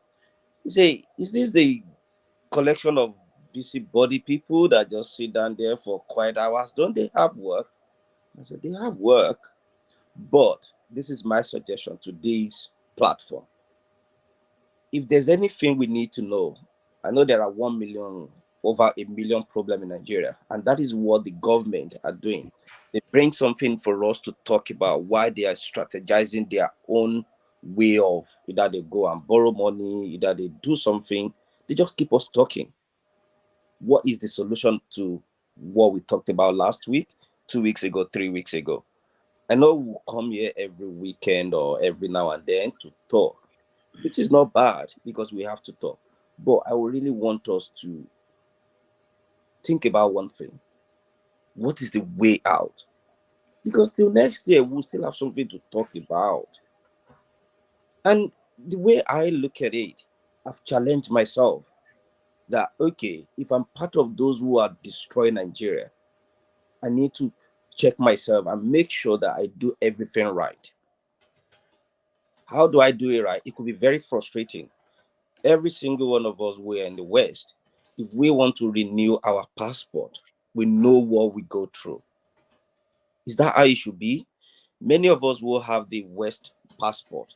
He said, is this the collection of busybody people that just sit down there for quiet hours? Don't they have work? I said, they have work, but this is my suggestion to this platform. If there's anything we need to know, I know there are over 1 million problems in Nigeria, and that is what the government are doing. They bring something for us to talk about why they are strategizing their own way of either they go and borrow money, either they do something. They just keep us talking. What is the solution to what we talked about last week, 2 weeks ago, 3 weeks ago? I know we'll come here every weekend or every now and then to talk, which is not bad because we have to talk. But I would really want us to think about one thing. What is the way out? Because till next year, we'll still have something to talk about. And the way I look at it, I've challenged myself that, okay, if I'm part of those who are destroying Nigeria, I need to check myself and make sure that I do everything right. How do I do it right? It could be very frustrating. Every single one of us, we're in the West. If we want to renew our passport, we know what we go through. Is that how it should be? Many of us will have the West passport.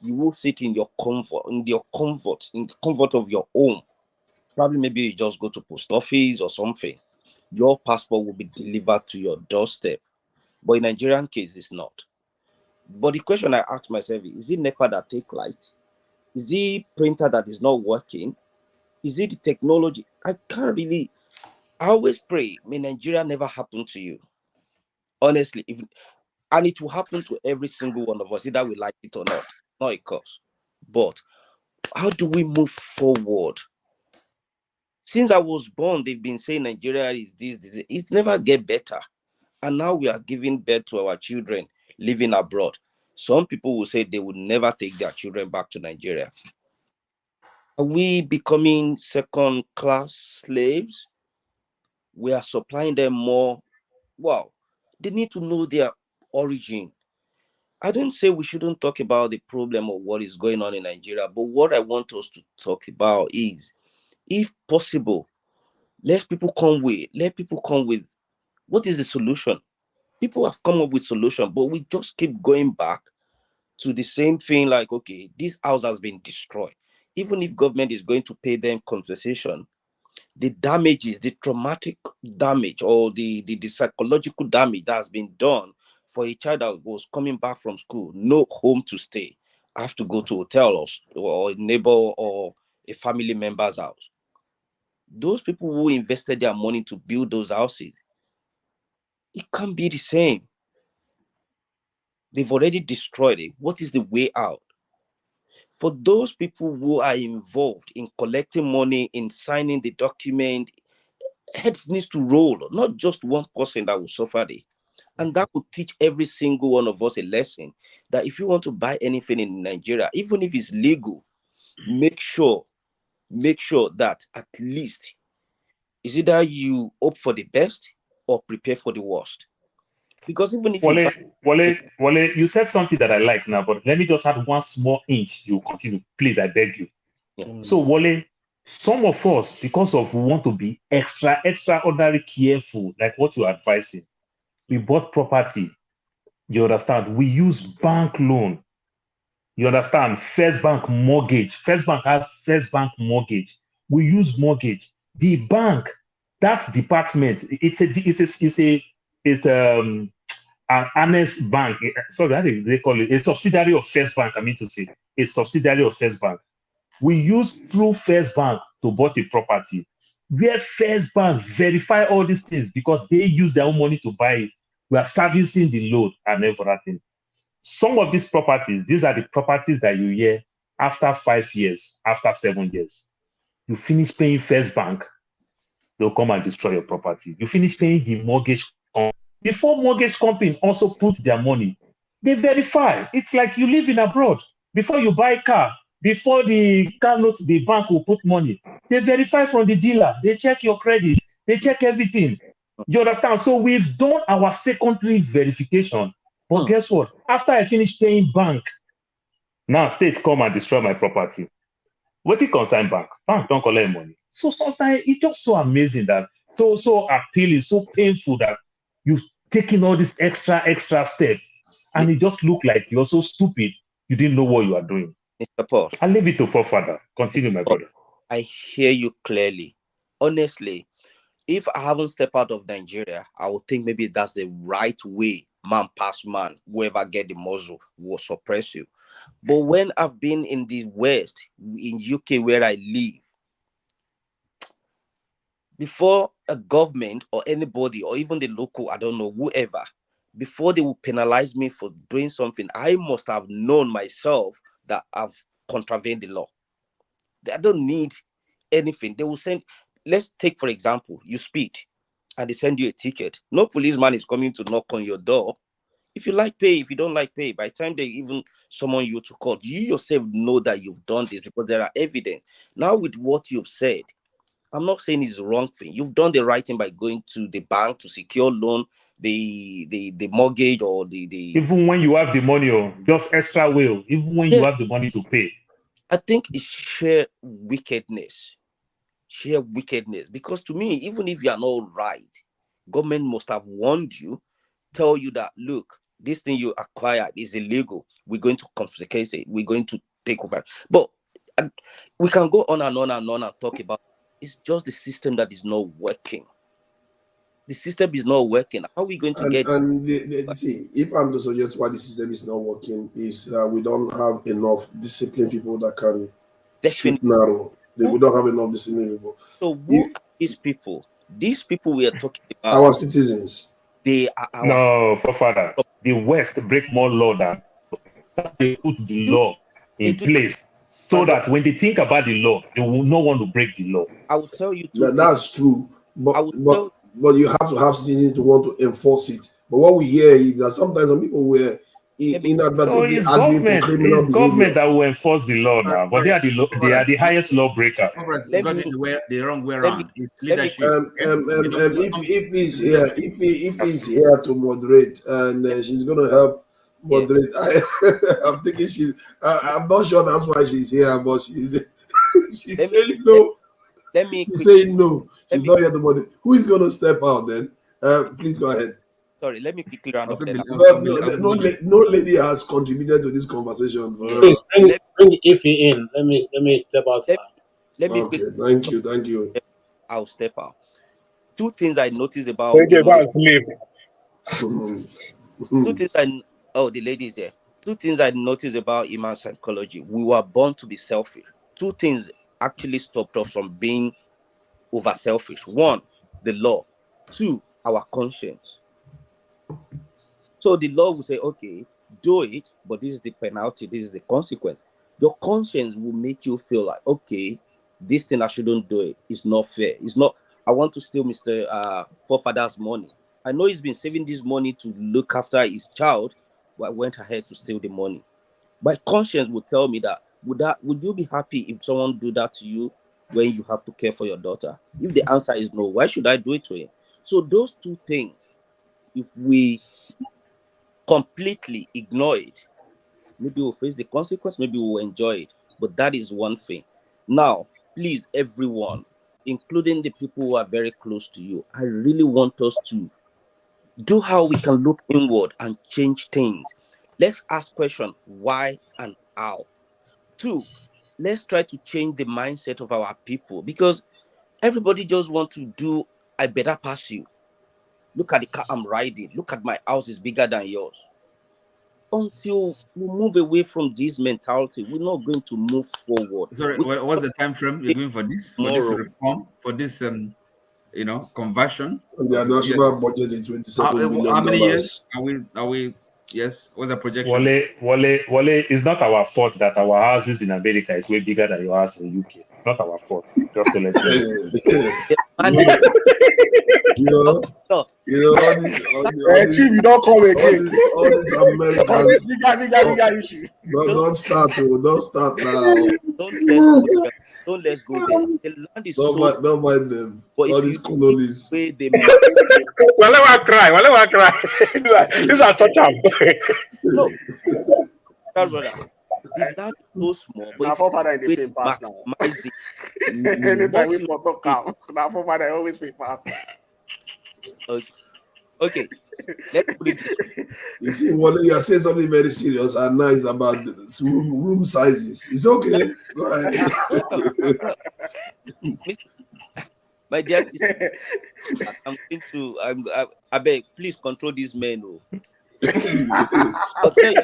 You will sit in your comfort, in the comfort of your home. Probably maybe you just go to post office or something. Your passport will be delivered to your doorstep. But in Nigerian case, it's not. But the question I ask myself is it NEPA that take light? Is it printer that is not working? Is it the technology? I always pray, may Nigeria never happen to you. Honestly, and it will happen to every single one of us, either we like it or not. Not a cause. But how do we move forward? Since I was born, they've been saying Nigeria is this. It's never get better. And now we are giving birth to our children living abroad. Some people will say they would never take their children back to Nigeria. Are we becoming second-class slaves? We are supplying them more. Wow, they need to know their origin. I don't say we shouldn't talk about the problem of what is going on in Nigeria, but what I want us to talk about is, if possible, let people come with What is the solution? People have come up with solution, but we just keep going back to the same thing. Like, okay, this house has been destroyed. Even if government is going to pay them compensation, the damages, the traumatic damage, or the psychological damage that has been done for a child that was coming back from school, no home to stay, have to go to a hotel or a neighbor or a family member's house. Those people who invested their money to build those houses, it can't be the same. They've already destroyed it. What is the way out? For those people who are involved in collecting money, in signing the document, heads needs to roll, not just one person that will suffer it. And that will teach every single one of us a lesson that if you want to buy anything in Nigeria, even if it's legal, make sure that at least is either you hope for the best or prepare for the worst. Because even if Wale, you said something that I like now, but let me just add one small inch. You continue, please, I beg you. Yeah. So, Wale, some of us, because of we want to be extraordinary careful, like what you're advising, we bought property. You understand? We use bank loan. You understand? First bank mortgage. First bank has first bank mortgage. We use mortgage. The bank, that department, it's an honest bank. Sorry, how do they call it? A subsidiary of First Bank. I mean to say, a subsidiary of First Bank. We use through First Bank to buy the property. Where First Bank verify all these things because they use their own money to buy it. We are servicing the loan and everything. Some of these properties, these are the properties that you hear after 5 years, after 7 years. You finish paying First Bank, they'll come and destroy your property. You finish paying the mortgage company. Before mortgage company also put their money, they verify. It's like you live in abroad. Before you buy a car, before the car note, the bank will put money. They verify from the dealer. They check your credit. They check everything. You understand? So we've done our secondary verification. But guess what? After I finish paying bank, now state come and destroy my property. What it concern bank? Bank don't collect money. So sometimes it's just so amazing that so appealing, so painful that you've taken all this extra step, and it just look like you're so stupid you didn't know what you are doing. Mr. Paul, I'll leave it to forefather. Continue, my brother. I hear you clearly. Honestly, if I haven't stepped out of Nigeria, I would think maybe that's the right way. Man past man, whoever get the muzzle will suppress you. But when I've been in the West, in UK where I live, before a government or anybody or even the local, I don't know, whoever, before they will penalize me for doing something, I must have known myself that I've contravened the law. I don't need anything. They will send, let's take, for example, you speed and they send you a ticket. No policeman is coming to knock on your door. If you like, pay. If you don't like, pay. By the time they even summon you to court, you yourself know that you've done this because there are evidence. Now with what you've said, I'm not saying it's the wrong thing. You've done the right thing by going to the bank to secure loan, the mortgage or the even when you have the money, or just extra will, even when you have the money to pay. I think it's sheer wickedness. Sheer wickedness. Because to me, even if you are not right, government must have warned you, tell you that, look, this thing you acquired is illegal. We're going to confiscate it. We're going to take over. But we can go on and on and on and talk about it's just the system that is not working. The system is not working. How are we going to get? And see, if I'm to suggest why the system is not working, is that we don't have enough disciplined people that can shoot narrow. We don't have enough disciplined people. So who are these people? These people we are talking about, our citizens. They are our No, forefather. The West break more law than they put the law in place so that when they think about the law, they will not want to break the law. I will tell you that's true, but you have to have citizens to want to enforce it. But what we hear is that sometimes some people were inadvertently So arguing for criminal it's government behavior. that will enforce the law now, but they are the highest lawbreaker. They got it the wrong way around. It's leadership. If he's here to moderate, and she's going to help moderate. I'm thinking I'm not sure that's why she's here, but she's saying no. Let me she's saying no. She's not here to moderate. Who is going to step out then? Please go ahead. Sorry, let me quickly round up. No lady has contributed to this conversation. Please bring Ife in. Let me step out. Let me. Okay, thank you. I'll step out. Two things I noticed about. Two things the ladies here. Two things I noticed about human psychology. We were born to be selfish. Two things actually stopped us from being over selfish. One, the law. Two, our conscience. So the law will say, okay, do it, but this is the penalty, this is the consequence. Your conscience will make you feel like, okay, this thing I shouldn't do it. It's not fair. It's not, I want to steal Mr. Forefather's money. I know he's been saving this money to look after his child, but I went ahead to steal the money. My conscience would tell me that, would you be happy if someone do that to you when you have to care for your daughter? If the answer is no, why should I do it to him? So those two things, if we completely ignore it, maybe we'll face the consequence, maybe we'll enjoy it. But that is one thing. Now, please, everyone, including the people who are very close to you, I really want us to do how we can look inward and change things. Let's ask questions why and how. Two, let's try to change the mindset of our people, because everybody just wants to do, I better pass you. Look at the car I'm riding. Look at my house is bigger than yours. Until we move away from this mentality, we're not going to move forward. Sorry, what's the time frame you're going for this? For this reform? For this, conversion? The national budget is $27 billion. How many years are we? Yes. What's the projection? Wale, it's not our fault that our houses in America is way bigger than your house in the UK. It's not our fault. Just to let you know. all this, Chief, you don't come again. all these Americans. Bigger issue. Don't start now. Don't let's go there. The land is don't mind them. All these colonies. Well, I cry. These are touch up. No, brother. The land is so small. But father in the same pass now. Anytime we talk out, my father always pay pass. Okay. Let's put it this way. You see, Wale, you are saying something very serious, and now it's about room sizes. It's okay. Go ahead. My dear sister, I beg, please control these men. I'll tell you.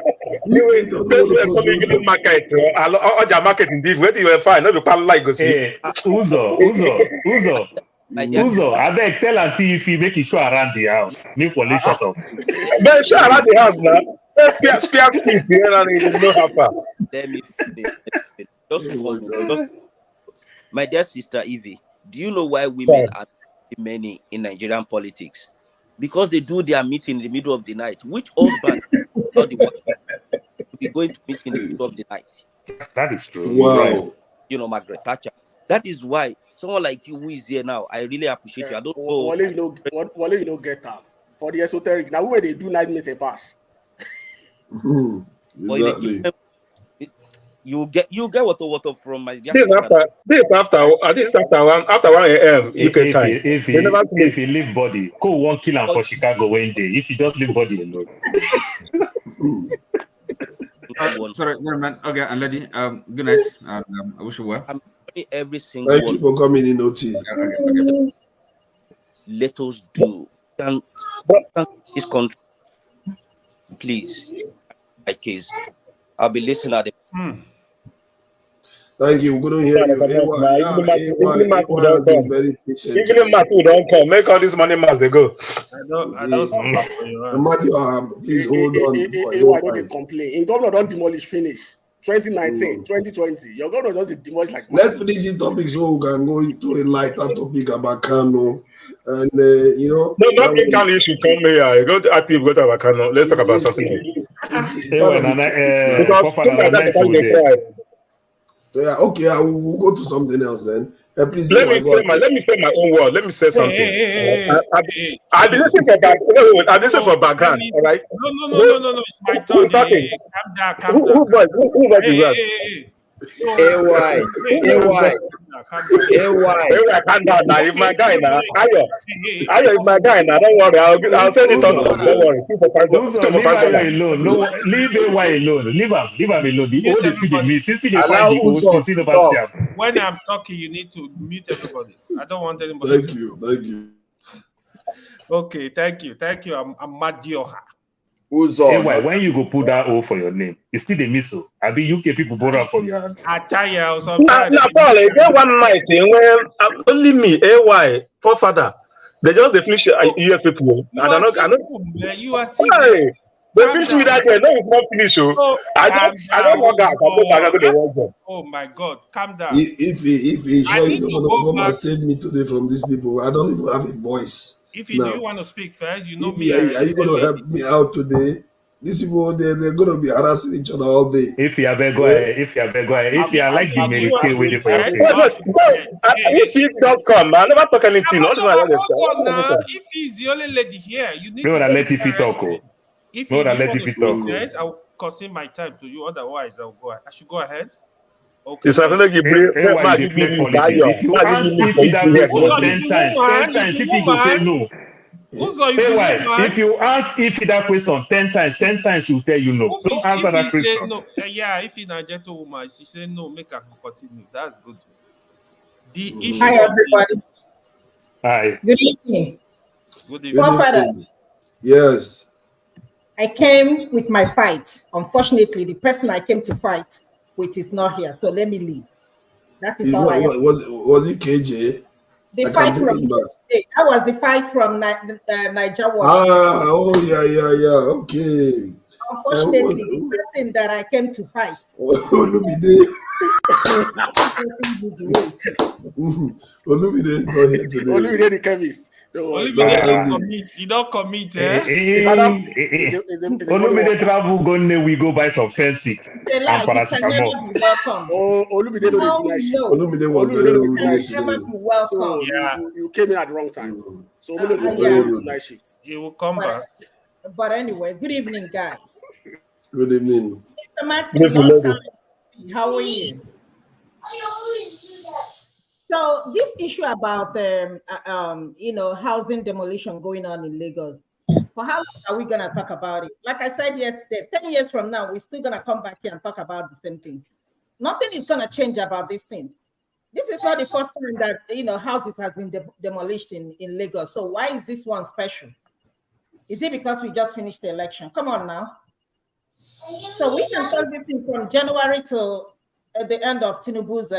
Market indeed. Where do you find? No, you can't like go see. Uzo. I beg tell Auntie if you make it show around the house. Make Wale shut up. But show around the house now. Spare feet here and you know how far. Let me finish. Just my dear sister Evie, do you know why women are many in Nigerian politics? Because they do their meeting in the middle of the night. Which husband not the wife will be going to meet in the middle of the night? That is true. Wow. You know, Margaret Thatcher. That is why someone like you who is here now, I really appreciate you. I don't know. Wale, you know, get that. For the esoteric, now when they do night meet a pass. Exactly. You get water from my this after 1 a.m. UK time. If you leave body, go 1 kill for Chicago one day. If you just leave body alone. Sorry, man. Okay, and lady, good night. I wish you well. Every single Thank you for coming in, OT. Okay. Let us do this country, please. My case, I'll be listening at the. Thank you. We couldn't hear you. Even Matthew don't come. Make all this money mass they go. I don't please hold on. I don't complain. In governor don't demolish finish. 2019, 2020. Your governor doesn't demolish like. Let's finish this topic so we can go into a lighter topic about Kanu. And no, not Kanu. You should come here. Go to IPOB, go to Kanu. Let's talk about something Yeah, okay, I will go to something else then. Please let me say my own word. Let me say something. I've been listening for background. All right. No. It's my turn. Calm down. Who was you? AY. calm down now. If my guy now, Ayo, if my guy now, don't worry. I'll send it on. Don't worry. Leave Ayo alone. No, leave AY alone. Leave him alone. The old is still me. Since they find the old, still never see him. When I'm talking, you need to mute everybody. I don't want anybody. Thank you. Okay, thank you. I'm Madioha. AY, when you go put that O for your name, it's still the missile. I be UK people borrow from your hand. I tell you or something. Now, Paul, again one night when only me, AY, forefather, they just the finish US people. You are sick. They finish me that day. No, it's not finished. I don't want that. Oh my God, calm down. If he sure you don't want to come and save me today from these people, I don't even have a voice. If you do want to speak first, you know me. Are you going to help me out today? These people, they're going to be harassing each other all day. If you ever go ahead, if you like the American waiting for your if he does come, I never talk anything. If he's the only lady here, you need to let if he talk. If you want to speak, yes, I'll consume my time to you. Otherwise, I should go ahead. Okay. If you ask if that question 10 times, if he go say no. If you ask if that question 10 times, she'll tell you no. Don't answer that question. No. If he's a gentlewoman, she say no, make her continue. That's good. The issue. Hi, everybody. Hi. Good evening. Good evening. Father. Yes. I came with my fight. Unfortunately, the person I came to fight with is not here, so let me leave. That is all I have. Was it KJ? The fight from that was the fight from Nigeria. Yeah. Okay. Unfortunately, the person that I came to fight. Olumide is not here today. Olumide the chemist. You don't commit, Olumide travel gone, we go buy some fancy and paracetamol. Olumide don't Olumide was very welcome. You came in at the wrong time. So Olumide night shift. He will come back. But anyway, good evening, guys. Good evening. Mr. Maxi, long time. How are you? So this issue about housing demolition going on in Lagos, for how long are we gonna talk about it? Like I said yesterday, 10 years from now, we're still gonna come back here and talk about the same thing. Nothing is gonna change about this thing. This is not the first time that houses has been demolished in Lagos. So why is this one special? Is it because we just finished the election? Come on now. So we can talk this thing from January to the end of Tinubu's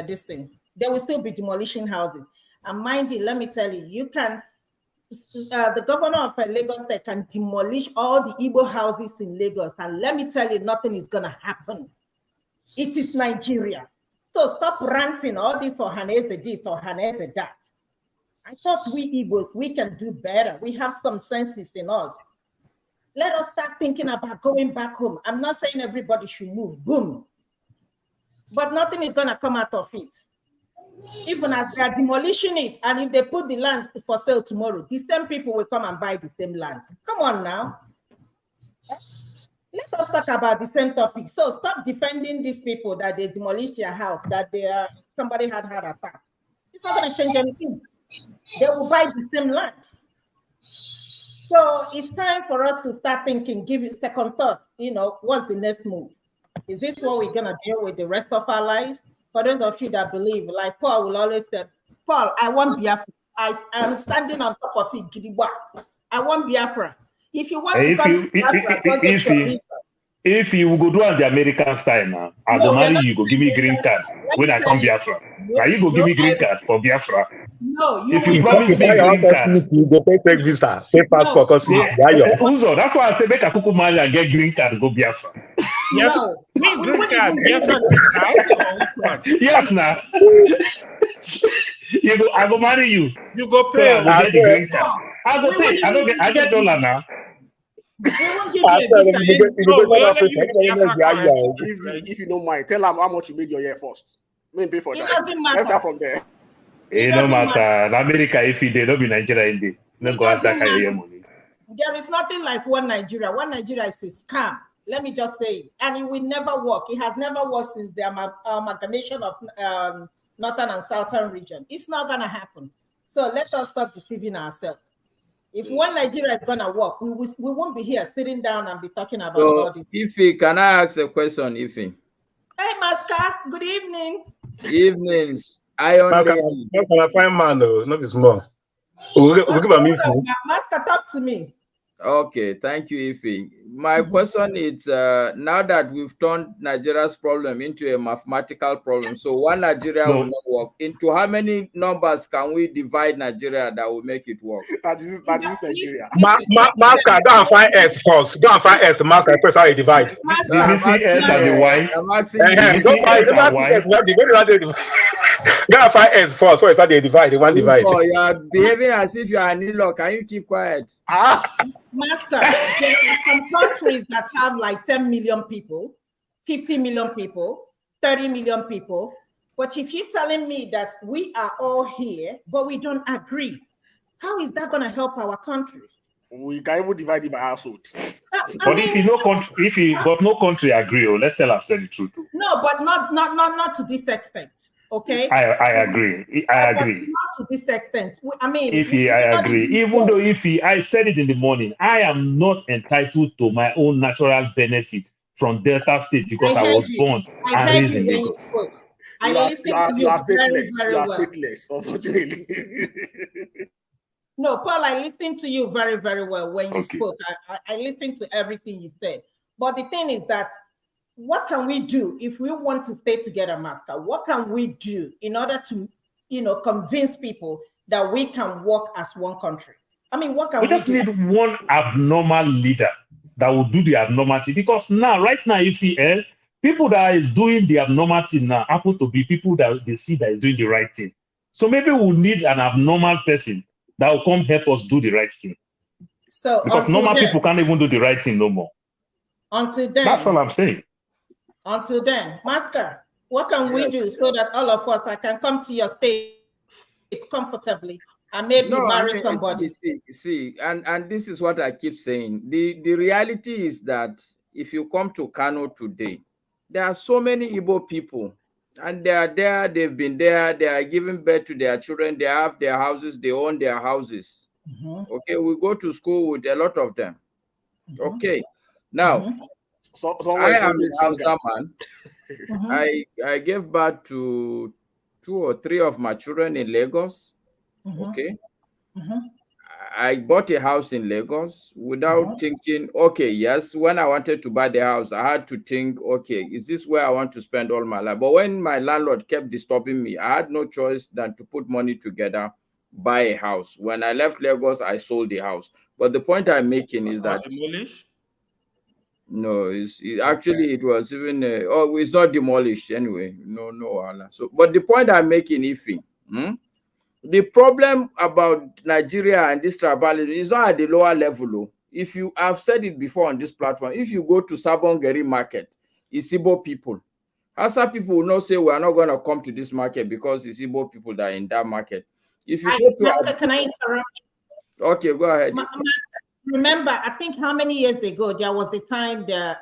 this thing. There will still be demolishing houses. And mind you, let me tell you, you can, the governor of Lagos State can demolish all the Igbo houses in Lagos. And let me tell you, nothing is going to happen. It is Nigeria. So stop ranting all this or Hanez the this or Hanez the that. I thought we Igbos, we can do better. We have some senses in us. Let us start thinking about going back home. I'm not saying everybody should move, boom. But nothing is going to come out of it. Even as they are demolishing it, and if they put the land for sale tomorrow, the same people will come and buy the same land. Come on now. Let us talk about the same topic. So stop defending these people that they demolished their house, that somebody had heart attack. It's not going to change anything. They will buy the same land. So it's time for us to start thinking, give it second thought. What's the next move? Is this what we're going to deal with the rest of our lives? For those of you that believe, like Paul will always say, Paul, I want Biafra. I'm standing on top of it. I want Biafra. If you want to come to Biafra, go get your visa. If you go do on the American style now, I go marry you, go give me green card when I come Biafra. Now you go give me green card for Biafra. No, if you promise me green card, you go pay visa, pay passport, Uzo, that's why I say make a kuku marry and get green card, go Biafra. No, which green card? Biafra green card? Yes, now. I go marry you. You go pay. So I get the green card. I go pay. I get dollar now. If you don't mind, tell them how much you made your year first. Let me pay for that. Doesn't matter. Let's start from there. It no matter. In America, if you did not be Nigeria in the, no go ask that kind of your money. There is nothing like one Nigeria. One Nigeria is a scam. Let me just say it. And it will never work. It has never worked since the amalgamation of northern and southern region. It's not going to happen. So let us stop deceiving ourselves. If one Nigeria is going to work, we won't be here sitting down and be talking about all this. Ife, can I ask a question, Ife? Hey, Maska, good evening. Evenings. How can I find man though? Not this small. Maska, talk to me. Okay, thank you, Ife. My question is, now that we've turned Nigeria's problem into a mathematical problem, so one Nigeria will not work. Into how many numbers can we divide Nigeria that will make it work? That is Nigeria. Master, go and find S first. Go and find S. Master, first how you divide. You see S and the Y. Go and find S first. First, how they divide. They want divide. So you are behaving as if you are Nilo. Can you keep quiet? Master, there are some countries that have like 10 million people, 50 million people, 30 million people. But if you're telling me that we are all here, but we don't agree, how is that going to help our country? We can even divide it by household. But if no country agree, let's tell ourselves the truth. No, but not to this extent. Okay. I agree. I agree. Not to this extent. I mean, I agree. Even though I said it in the morning, I am not entitled to my own natural benefit from Delta State because I was born and raised in Lagos. I listened to you very, very well. Stateless, unfortunately. No, Paul, I listened to you very, very well when you spoke. I listened to everything you said. But the thing is that what can we do if we want to stay together, Master? What can we do in order to, convince people that we can work as one country? I mean, what can we just need one abnormal leader that will do the abnormality. Because right now, people that is doing the abnormality now happen to be people that they see that is doing the right thing. So maybe we'll need an abnormal person that will come help us do the right thing. So because normal people can't even do the right thing no more. Until then. That's all I'm saying. Until then, Master, what can we do so that all of us can come to your state comfortably and maybe marry somebody? See, and this is what I keep saying. The reality is that if you come to Kano today, there are so many Igbo people, and they are there, they've been there, they are giving birth to their children, they have their houses, they own their houses. Okay, we go to school with a lot of them. Okay, now, I am a Hausa man. I gave birth to 2 or 3 of my children in Lagos. Okay. I bought a house in Lagos without thinking, okay, yes, when I wanted to buy the house, I had to think, okay, is this where I want to spend all my life? But when my landlord kept disturbing me, I had no choice than to put money together, buy a house. When I left Lagos, I sold the house. But the point I'm making is that demolished? No, it was even it's not demolished anyway. No, so but the point I'm making, the problem about Nigeria and this tribalism is not at the lower level. If you have said it before on this platform, if you go to Sabongeri market, it's Igbo people. Hausa people will not say we are not going to come to this market because it's Igbo people that are in that market. If you go to Master, can I interrupt? Okay, go ahead. Remember, I think how many years ago there was the time the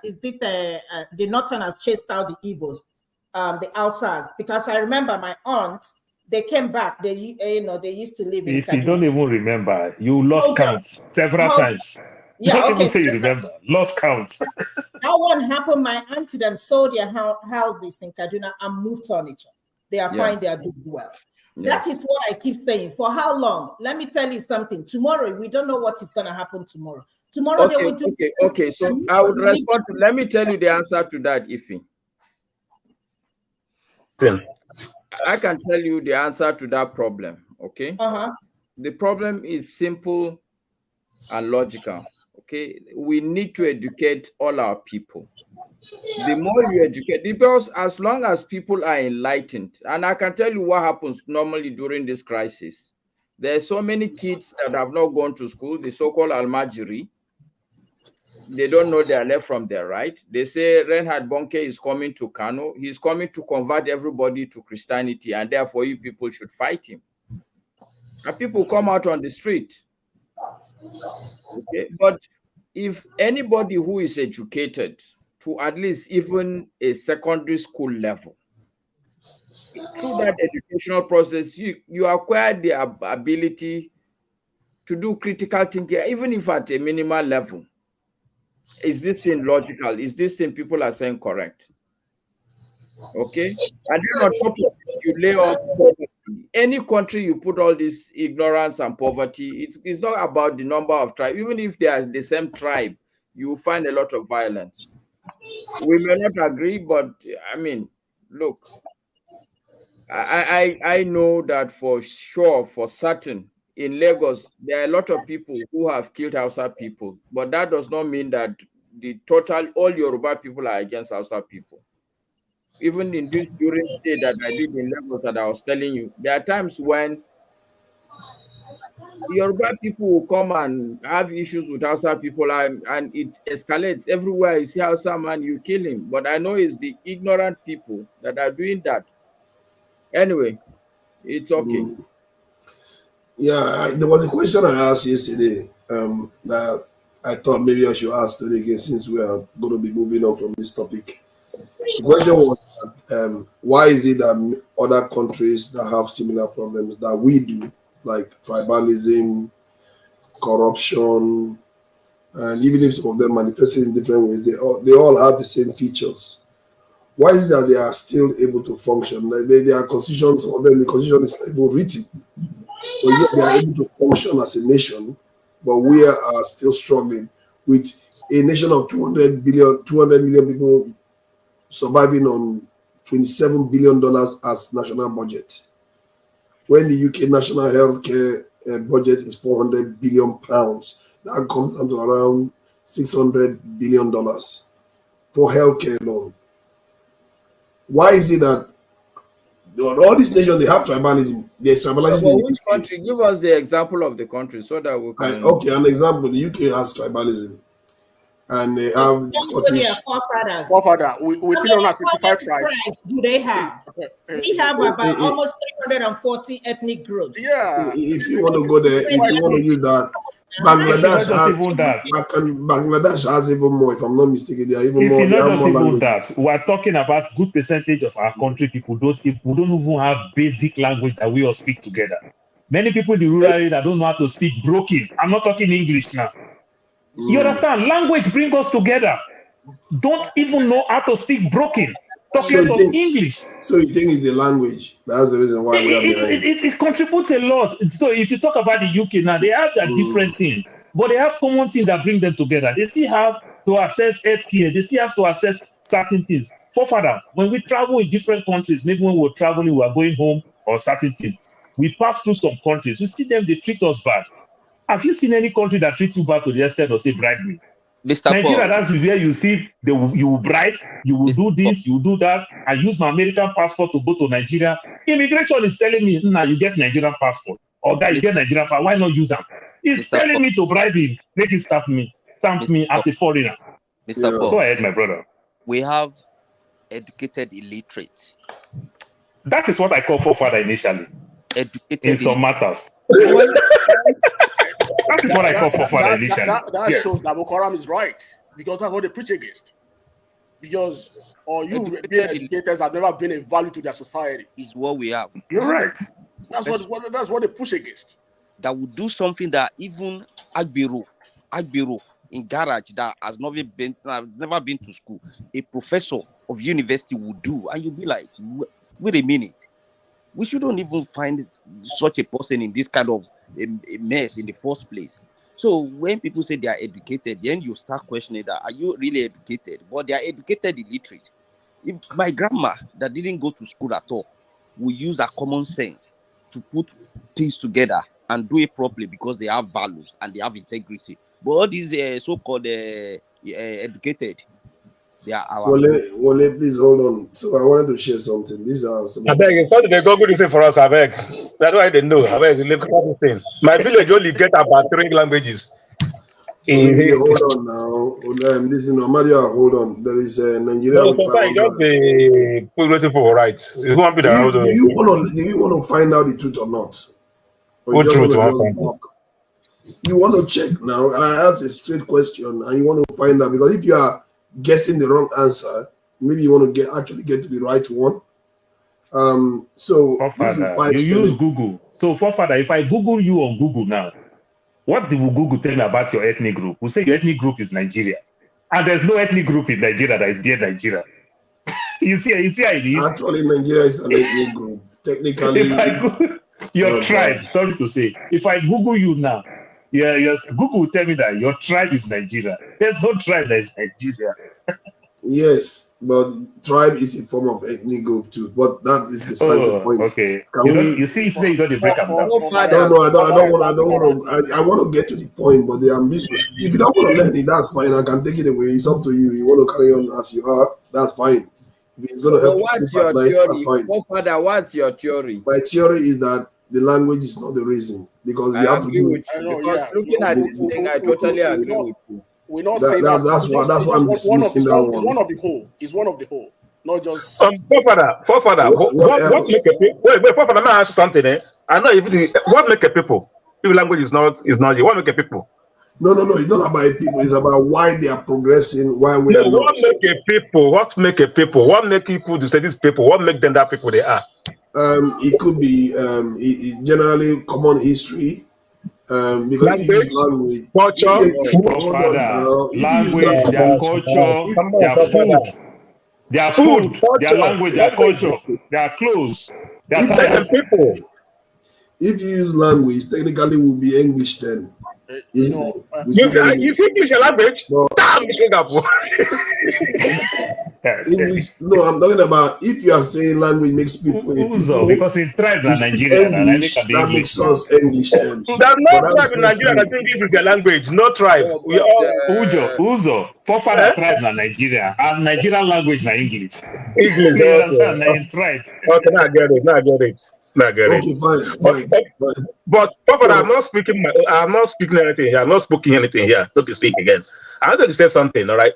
Northerners chased out the Igbos, the outsiders, because I remember my aunt, they came back. They used to live in. If you don't even remember, you lost count several times. Yeah, don't even say you remember. Lost count. That one happened. My auntie them sold their houses in Kaduna and moved furniture. They are fine. They are doing well. That is what I keep saying. For how long? Let me tell you something. Tomorrow, we don't know what is going to happen tomorrow. Tomorrow, they will do. Okay. So I would respond to. Let me tell you the answer to that, Ife. I can tell you the answer to that problem. Okay. The problem is simple and logical. Okay. We need to educate all our people. The more you educate, because as long as people are enlightened, and I can tell you what happens normally during this crisis, there are so many kids that have not gone to school, the so-called Almajiri. They don't know their left from their right. They say Reinhard Bonke is coming to Kano. He's coming to convert everybody to Christianity, and therefore you people should fight him. And people come out on the street. Okay, but if anybody who is educated to at least even a secondary school level through that educational process, you acquire the ability to do critical thinking, even if at a minimal level. Is this thing logical? Is this thing people are saying correct? Okay, and then on top of it, you lay off poverty. Any country you put all this ignorance and poverty, it's not about the number of tribes. Even if they are the same tribe, you will find a lot of violence. We may not agree, but I mean, look, I know that for sure, for certain, in Lagos, there are a lot of people who have killed Hausa people, but that does not mean that all Yoruba people are against Hausa people. Even in this during stay that I did in Lagos that I was telling you, there are times when Yoruba people will come and have issues with Hausa people, and it escalates everywhere. You see Hausa man, you kill him. But I know it's the ignorant people that are doing that. Anyway, it's okay. Yeah, there was a question I asked yesterday that I thought maybe I should ask today again, since we are going to be moving on from this topic. The question was, why is it that other countries that have similar problems that we do, like tribalism, corruption, and even if some of them manifested in different ways, they all have the same features. Why is it that they are still able to function? Like they are constitutions, some of them, the constitution is not even written, but yet they are able to function as a nation, but we are still struggling with a nation of 200 million people surviving on $27 billion as national budget. When the UK national healthcare budget is £400 billion, that comes down to around $600 billion for healthcare alone. Why is it that all these nations, they have tribalism? There's tribalism. Well, which country? Give us the example of the country so that we can. Okay, an example. The UK has tribalism, and they have Scottish forefather with 365 tribes. Do they have? We have about almost 340 ethnic groups. Yeah. If you want to go there, if you want to use that, Bangladesh has even more. If I'm not mistaken, they are even more. If you not just even that, we are talking about good percentage of our country people don't even have basic language that we all speak together. Many people in the rural area don't know how to speak broken. I'm not talking English now. You understand? Language brings us together. Don't even know how to speak broken. Talk less of English. So you think it's the language? That's the reason why we are behind. It contributes a lot. So if you talk about the UK now, they have their different things, but they have common things that bring them together. They still have to access healthcare. They still have to access certain things. Forefather, when we travel in different countries, maybe when we're traveling, we are going home or certain things, we pass through some countries. We see them, they treat us bad. Have you seen any country that treats you bad to the extent of say bribe me? Nigeria, that's where you see you will bribe, you will do this, you will do that. I use my American passport to go to Nigeria. Immigration is telling me, nah, you get Nigerian passport. Or guys, you get Nigerian passport. Why not use them? It's telling me to bribe him, make him stamp me as a foreigner. Mr. Paul, go ahead, my brother. We have educated illiterate. That is what I call forefather initially. Educated in some matters. That is what I call forefather initially. That shows that Boko Haram is right, because that's what they preach against. Because being educators have never been a value to their society. Is what we have. You're right. That's what they push against. That would do something that even Agbero in garage that has never been to school, a professor of university would do, and you'll be like, wait a minute. We shouldn't even find such a person in this kind of a mess in the first place. So when people say they are educated, then you start questioning that, are you really educated? But they are educated illiterate. If my grandma that didn't go to school at all will use her common sense to put things together and do it properly because they have values and they have integrity. But all these so-called educated, they are our... Wale, please hold on. So I wanted to share something. These are some... I beg, it's not the Google to say for us, I beg. That's why they know. I beg, look at this thing. My village only get about 3 languages. Hold on now. This is Maria. Hold on. There is Nigeria. No, sometimes just be waiting for rights. You want to be the do you want to find out the truth or not? Or what truth? You want to check now. I asked a straight question, and you want to find out, because if you are guessing the wrong answer, maybe you want to actually get to the right one. So this is Forefather, you use Google. So forefather, if I Google you on Google now, what will Google tell me about your ethnic group? We say your ethnic group is Nigeria. And there's no ethnic group in Nigeria that is near Nigeria. you see how it is? Actually, Nigeria is an ethnic group. Technically, your tribe, sorry to say, if I Google you now, Google will tell me that your tribe is Nigeria. There's no tribe that is Nigeria. Yes, but tribe is a form of ethnic group too. But that is besides the point. Okay. You say you got the breakup. No, I want to get to the point, but there are people. If you don't want to learn it, that's fine. I can take it away. It's up to you. You want to carry on as you are, that's fine. If it's going to help you sleep at night, that's fine. Father, what's your theory? My theory is that the language is not the reason, because you have to do it. Because looking at this thing, I totally agree with you. We're not saying that's why I'm dismissing that one. It's one of the whole. It's one of the whole, not just. Forefather, what make a people? Wait, forefather, let me ask you something. I know what make a people? If language is not what make a people? No, it's not about people. It's about why they are progressing. Why we are not. What make a people? What make a people? What make people to say these people? What make them that people they are? It could be generally common history. Because if you use language, culture, language, their culture, their food, their language, their culture, their clothes, their people. If you use language, technically will be English then. You English language? No. English. No, I'm talking about if you are saying language makes people because in tribe in Nigeria, that makes us English. Then. There's no tribe in Nigeria that English is their language. No tribe. We all Uzo. Forefather tribe in Nigeria and Nigerian language na English. English. You understand? In tribe. Okay, now I get it. Okay, fine. But I'm not speaking anything here. I'm not speaking anything here. Don't be speaking again. I wanted to say something, all right?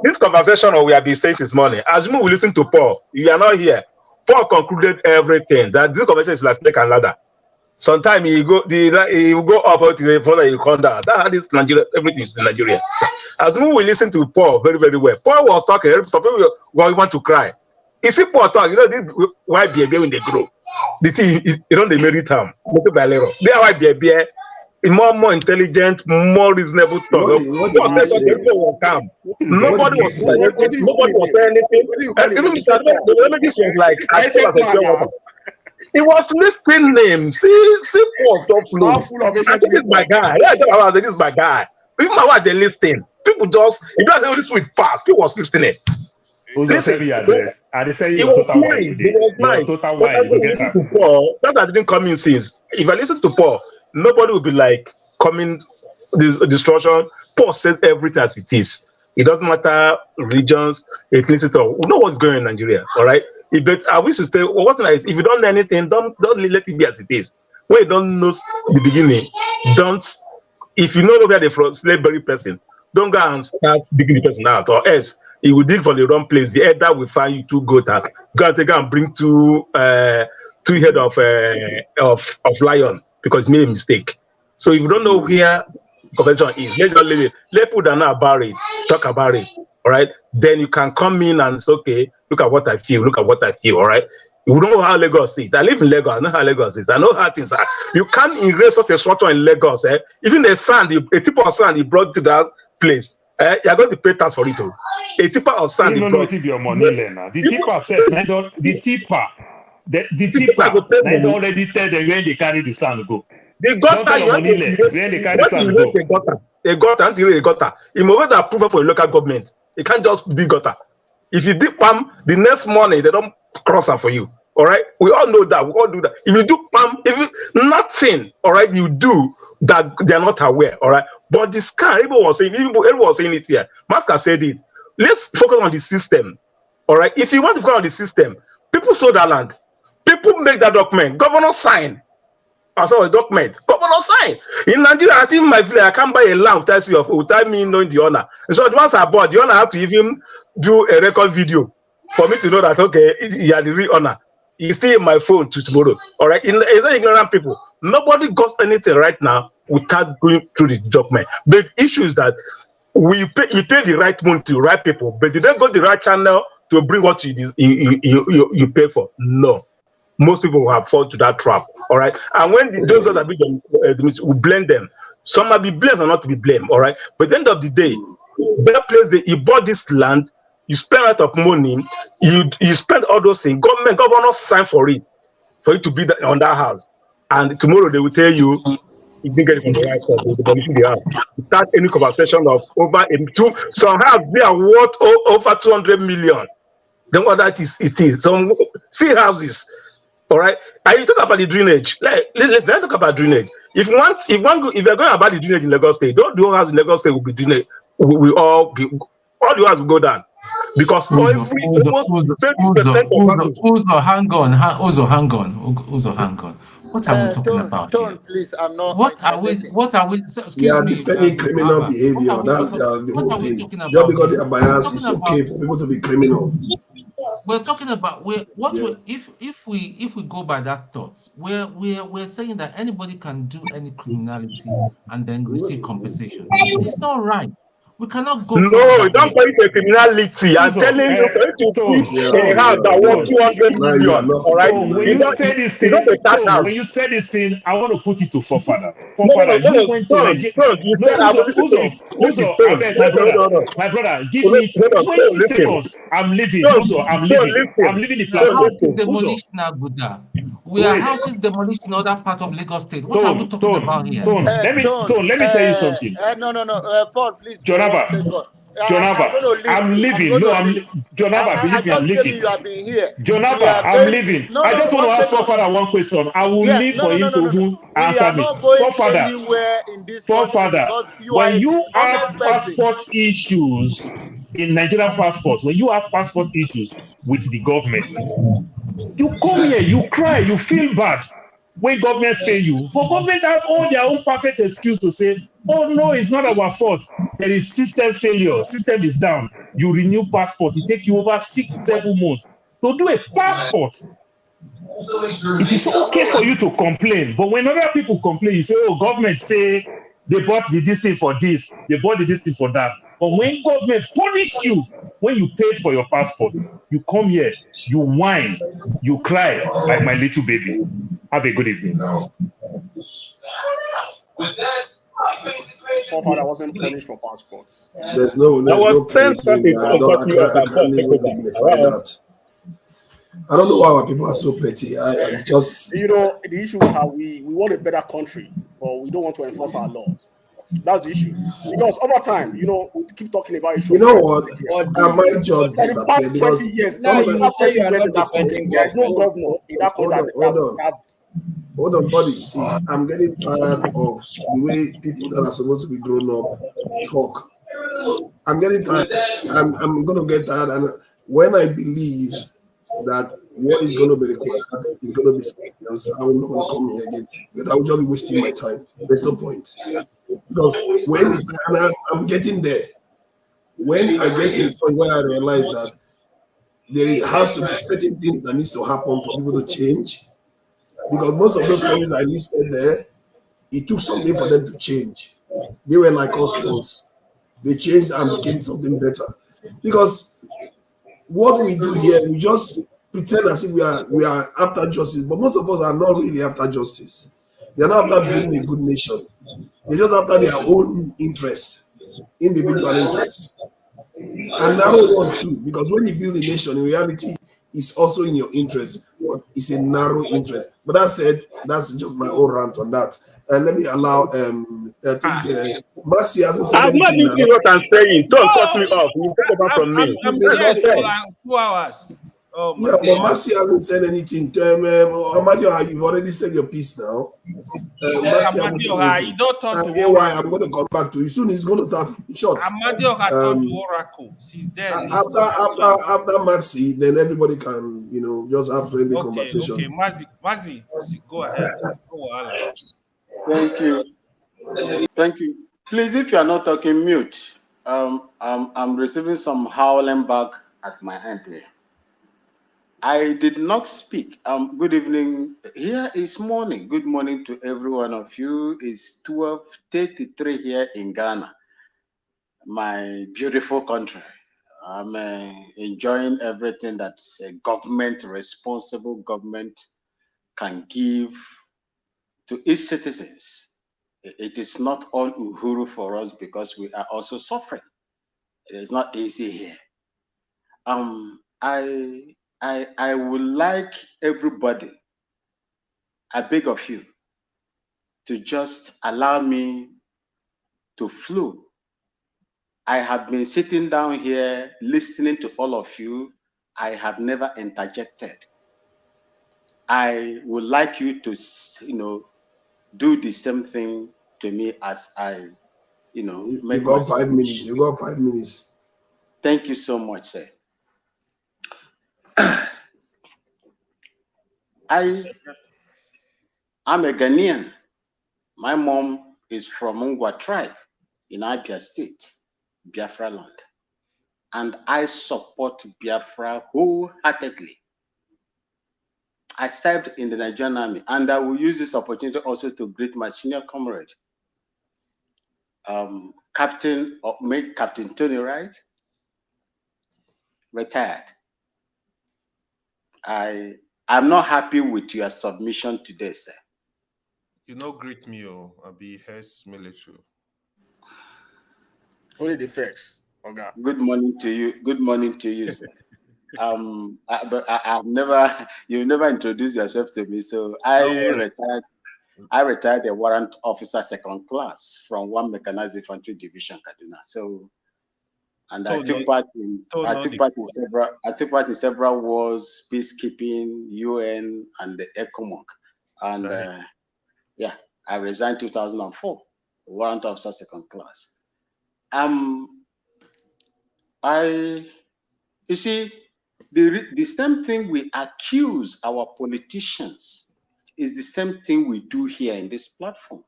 This conversation we have been saying this morning, as we listen to Paul, you are not here. Paul concluded everything, that this conversation is like snake and ladder. Sometimes he will go up to the front and you come down. That's how this Nigeria, everything is in Nigeria. As we listen to Paul very, very well. Paul was talking, some people want to cry. You see Paul talk, this why behavior when they grow. The thing is, they marry time. They are why behavior. More intelligent, more reasonable thought. Nobody was saying anything. Even Mr. This was like as full as a pure water. It was listing names. See Paul talk flow. I think it's my guy. This is my guy. Even my wife they listing. People just it doesn't this week fast. People was listening. It was nice. That I didn't come in since. If I listen to Paul, nobody will be like coming destruction. Paul says everything as it is. It doesn't matter religions, ethnicity. We know what's going on in Nigeria, all right? I wish to say, if you don't know anything, don't let it be as it is. When you don't know the beginning, if you know where they're from, slavery person, don't go and start digging the person out, or else he will dig for the wrong place. The elder will find you two goat and go and bring two head of lion because he made a mistake. So if you don't know where convention is, let's just leave it. Let's put down about it, talk about it, all right? Then you can come in and say, okay, look at what I feel, all right? You don't know how Lagos is. I live in Lagos, I know how Lagos is. I know how things are. You can't erase such a structure in Lagos. Even the sand, a tip of sand you brought to that place, you're going to pay tax for it. A tipper of sand. You don't know if your money, Lena. The tipper said, the tipper, they already tell them when they carry the sand go. The gutter, a gutter until a gutter. You must get approval for a local government. You can't just dig gutter. If you dig palm, the next morning they don't cross them for you. All right, we all know that. We all do that. If you do palm, nothing, all right, you do that they are not aware. All right, but this car, everyone was saying it here. Master said it. Let's focus on the system. All right, if you want to focus on the system, people sold that land. People make that document. Governor sign. I saw a document. Governor sign. In Nigeria, I think my village, I can't buy a land without me knowing the owner. And so once I bought, the owner have to even do a record video for me to know that, okay, he had the real owner. He's still in my phone to tomorrow. All right? It's not ignorant people. Nobody got anything right now without going through the document. But the issue is that you pay the right money to the right people, but you don't go the right channel to bring what you pay for. No. Most people will have fallen to that trap. All right. And when those that be we blame them. Some might be blamed or not to be blamed. All right. But at the end of the day, that place you bought this land, you spend a lot of money, you spend all those things. Governor sign for it to be on that house. And tomorrow they will tell you you didn't get it from the right side, the demolition they have. Without any conversation of over some houses they are worth over 200 million. Then what that is, it is. Some see houses. All right. And you talk about the drainage. Let's talk about drainage. If you're going about the drainage in Lagos State, don't do house in Lagos State will be drainage. All the houses will go down. Because hang on. What are we talking about here? Please, I'm not. What are we? Excuse me. Defending criminal behavior. That's the whole thing. Just because they are biased, it's okay for people to be criminal. We're talking about if we go by that thought, we're saying that anybody can do any criminality and then receive compensation. It is not right. We cannot go. No, don't call it a criminality. I'm telling you, a house that worth 200 million. All right. When you say this thing, I want to put it to forefather. You said I my brother, give me 20 seconds. I'm leaving. I'm leaving the platform. Demolition, we are houses demolished in other parts of Lagos State. What are we talking about here? Let me tell you something. No, Paul, please. Jonaba, I'm leaving. Jonaba, believe me, I'm leaving. Jonaba, I'm leaving. I just want to ask Forefather one question. I will leave for him to answer me. Forefather, when you have passport issues in Nigerian passport, when you have passport issues with the government, you come here, you cry, you feel bad when government fail you. But government have all their own perfect excuse to say, oh no, it's not our fault. There is system failure. System is down. You renew passport. It takes you over 6-7 months to do a passport. It is okay for you to complain. But when other people complain, you say, oh, government say they bought this thing for this. They bought this thing for that. But when government punish you, when you paid for your passport, you come here, you whine, you cry like my little baby. Have a good evening. Forefather wasn't punished for passports. There's no punishment. I can't even dignify that. I don't know why our people are so petty. I just the issue is how we want a better country, but we don't want to enforce our laws. That's the issue. Because over time, we keep talking about issues. You know what? I might judge this the past 20 years. Now you have 20 years in that country. There is no governor in that country. Hold on, buddy. See, I'm getting tired of the way people that are supposed to be grown up talk. I'm getting tired. I'm going to get tired. And when I believe that what is going to be required is going to be something else, I will not want to come here again. Because I will just be wasting my time. There's no point. Because I'm getting there. When I get to the point where I realize that there has to be certain things that needs to happen for people to change. Because most of those companies I listed there, it took something for them to change. They were like us once. They changed and became something better. Because what we do here, we just pretend as if we are after justice, but most of us are not really after justice. They're not after building a good nation. They're just after their own interest, individual interest. And narrow one too, because when you build a nation, in reality, it's also in your interest, but it's a narrow interest. But that said, that's just my own rant on that. And let me allow I think Maxi hasn't said anything. I'm not using what I'm saying. Don't cut me off. You take over from me. I'm here for like 2 hours. Oh my but Maxi hasn't said anything. Amadio, you've already said your piece now. Amadio, you don't turn to Oracle. I'm going to come back to you soon. He's going to start short. Amadio had turned to Oracle. She's there. After Maxi, then everybody can, just have friendly conversation. Okay, Mazi, go ahead. Go ahead. Thank you. Please, if you are not talking, mute. I'm receiving some howling back at my end here. I did not speak. Good evening. Here is morning. Good morning to every one of you. It's 12:33 here in Ghana, my beautiful country. I'm enjoying everything that a government, responsible government, can give to its citizens. It is not all uhuru for us because we are also suffering. It is not easy here. I would like everybody, I beg of you, to just allow me to flow. I have been sitting down here listening to all of you. I have never interjected. I would like you to, do the same thing to me as I, You got 5 minutes. You got 5 minutes. Thank you so much, sir. I'm a Ghanaian. My mom is from Ngwa tribe in Abia State, Biafra land. And I support Biafra wholeheartedly. I served in the Nigerian army, and I will use this opportunity also to greet my senior comrade, Captain Tony Wright, retired. I'm not happy with your submission today, sir. You know, greet me, I'll be Hess military. Only the facts. Okay. Good morning to you. Good morning to you, sir. But you've never introduced yourself to me. So I retired a warrant officer 2nd class from 1 Mechanized Infantry Division, Kaduna. So, and I took part in several wars, peacekeeping, UN, and the ECOMOG. And yeah, I resigned 2004, warrant officer 2nd class. You see, the same thing we accuse our politicians is the same thing we do here in this platform.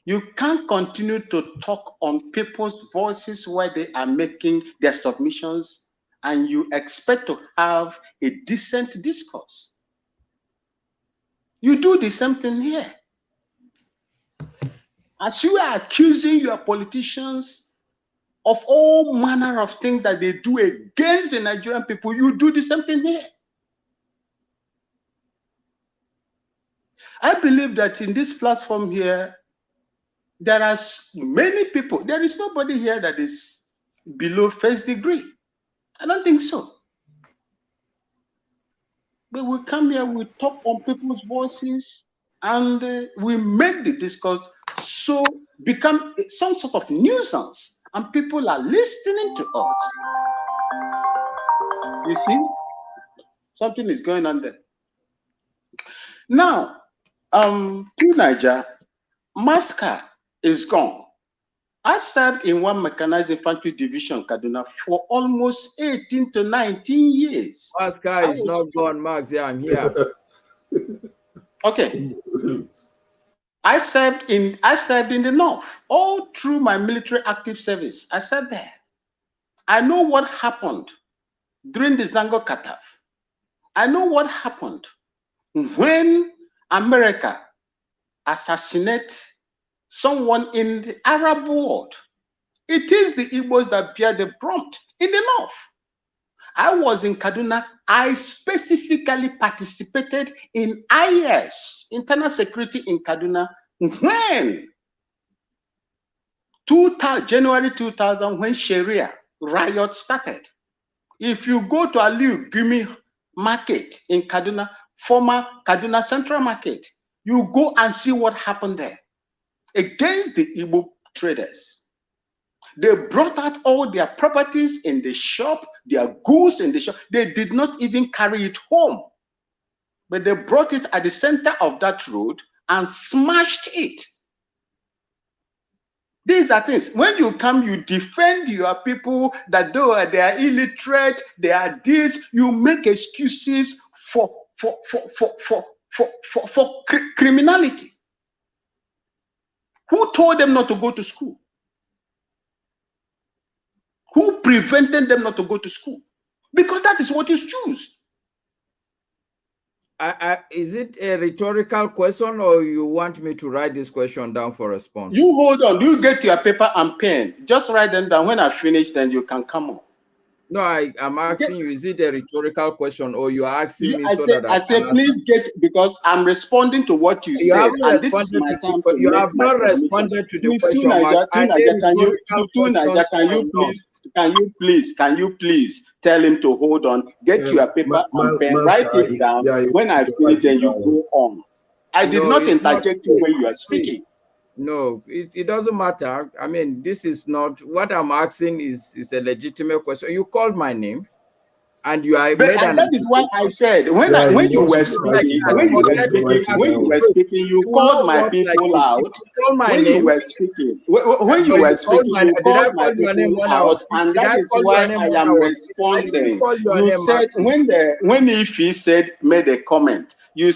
You can't continue to talk on people's voices while they are making their submissions, and you expect to have a decent discourse. You do the same thing here. As you are accusing your politicians of all manner of things that they do against the Nigerian people, you do the same thing here. I believe that in this platform here, there are many people. There is nobody here that is below 1st degree. I don't think so. But we come here, we talk on people's voices, and we make the discourse so become some sort of nuisance, and people are listening to us. You see, something is going on there. Now, to Niger, Masca is gone. I served in 1 Mechanized Infantry Division, Kaduna, for almost 18 to 19 years. Masca is not gone, Max. Yeah, I'm here. Okay. I served in the north all through my military active service. I served there. I know what happened during the Zango Kataf. I know what happened when America assassinated someone in the Arab world. It is the Igbos that bear the brunt in the north. I was in Kaduna. I specifically participated in IS, internal security in Kaduna, when January 2000, when Sharia riot started. If you go to Aliu Gumi Market in Kaduna, former Kaduna Central Market, you go and see what happened there against the Igbo traders. They brought out all their properties in the shop, their goods in the shop. They did not even carry it home, but they brought it at the center of that road and smashed it. These are things. When you come, you defend your people that though they are illiterate, they are this. You make excuses for criminality. Who told them not to go to school? Who prevented them not to go to school? Because that is what is choose. Is it a rhetorical question, or you want me to write this question down for response? You hold on. You get your paper and pen. Just write them down. When I finish, then you can come on. No, I'm asking you, is it a rhetorical question or you are asking me I so said, that I said, please get, because I'm responding to what you You said, haven't and this is responded my to this, time but to you make have my not submission. responded to the Please, question, Max. Can you please tell him to hold on, get your paper and pen, write it down. When I finish, then you go on. I did not interject you when you are speaking. No, it doesn't matter. I mean, this is not what I'm asking is a legitimate question. You called my name, and you are made an. That is why I said when you were speaking, you called my people out. When you were speaking, you called my people out, and that is why I am responding. You said when Ifi said made a comment, you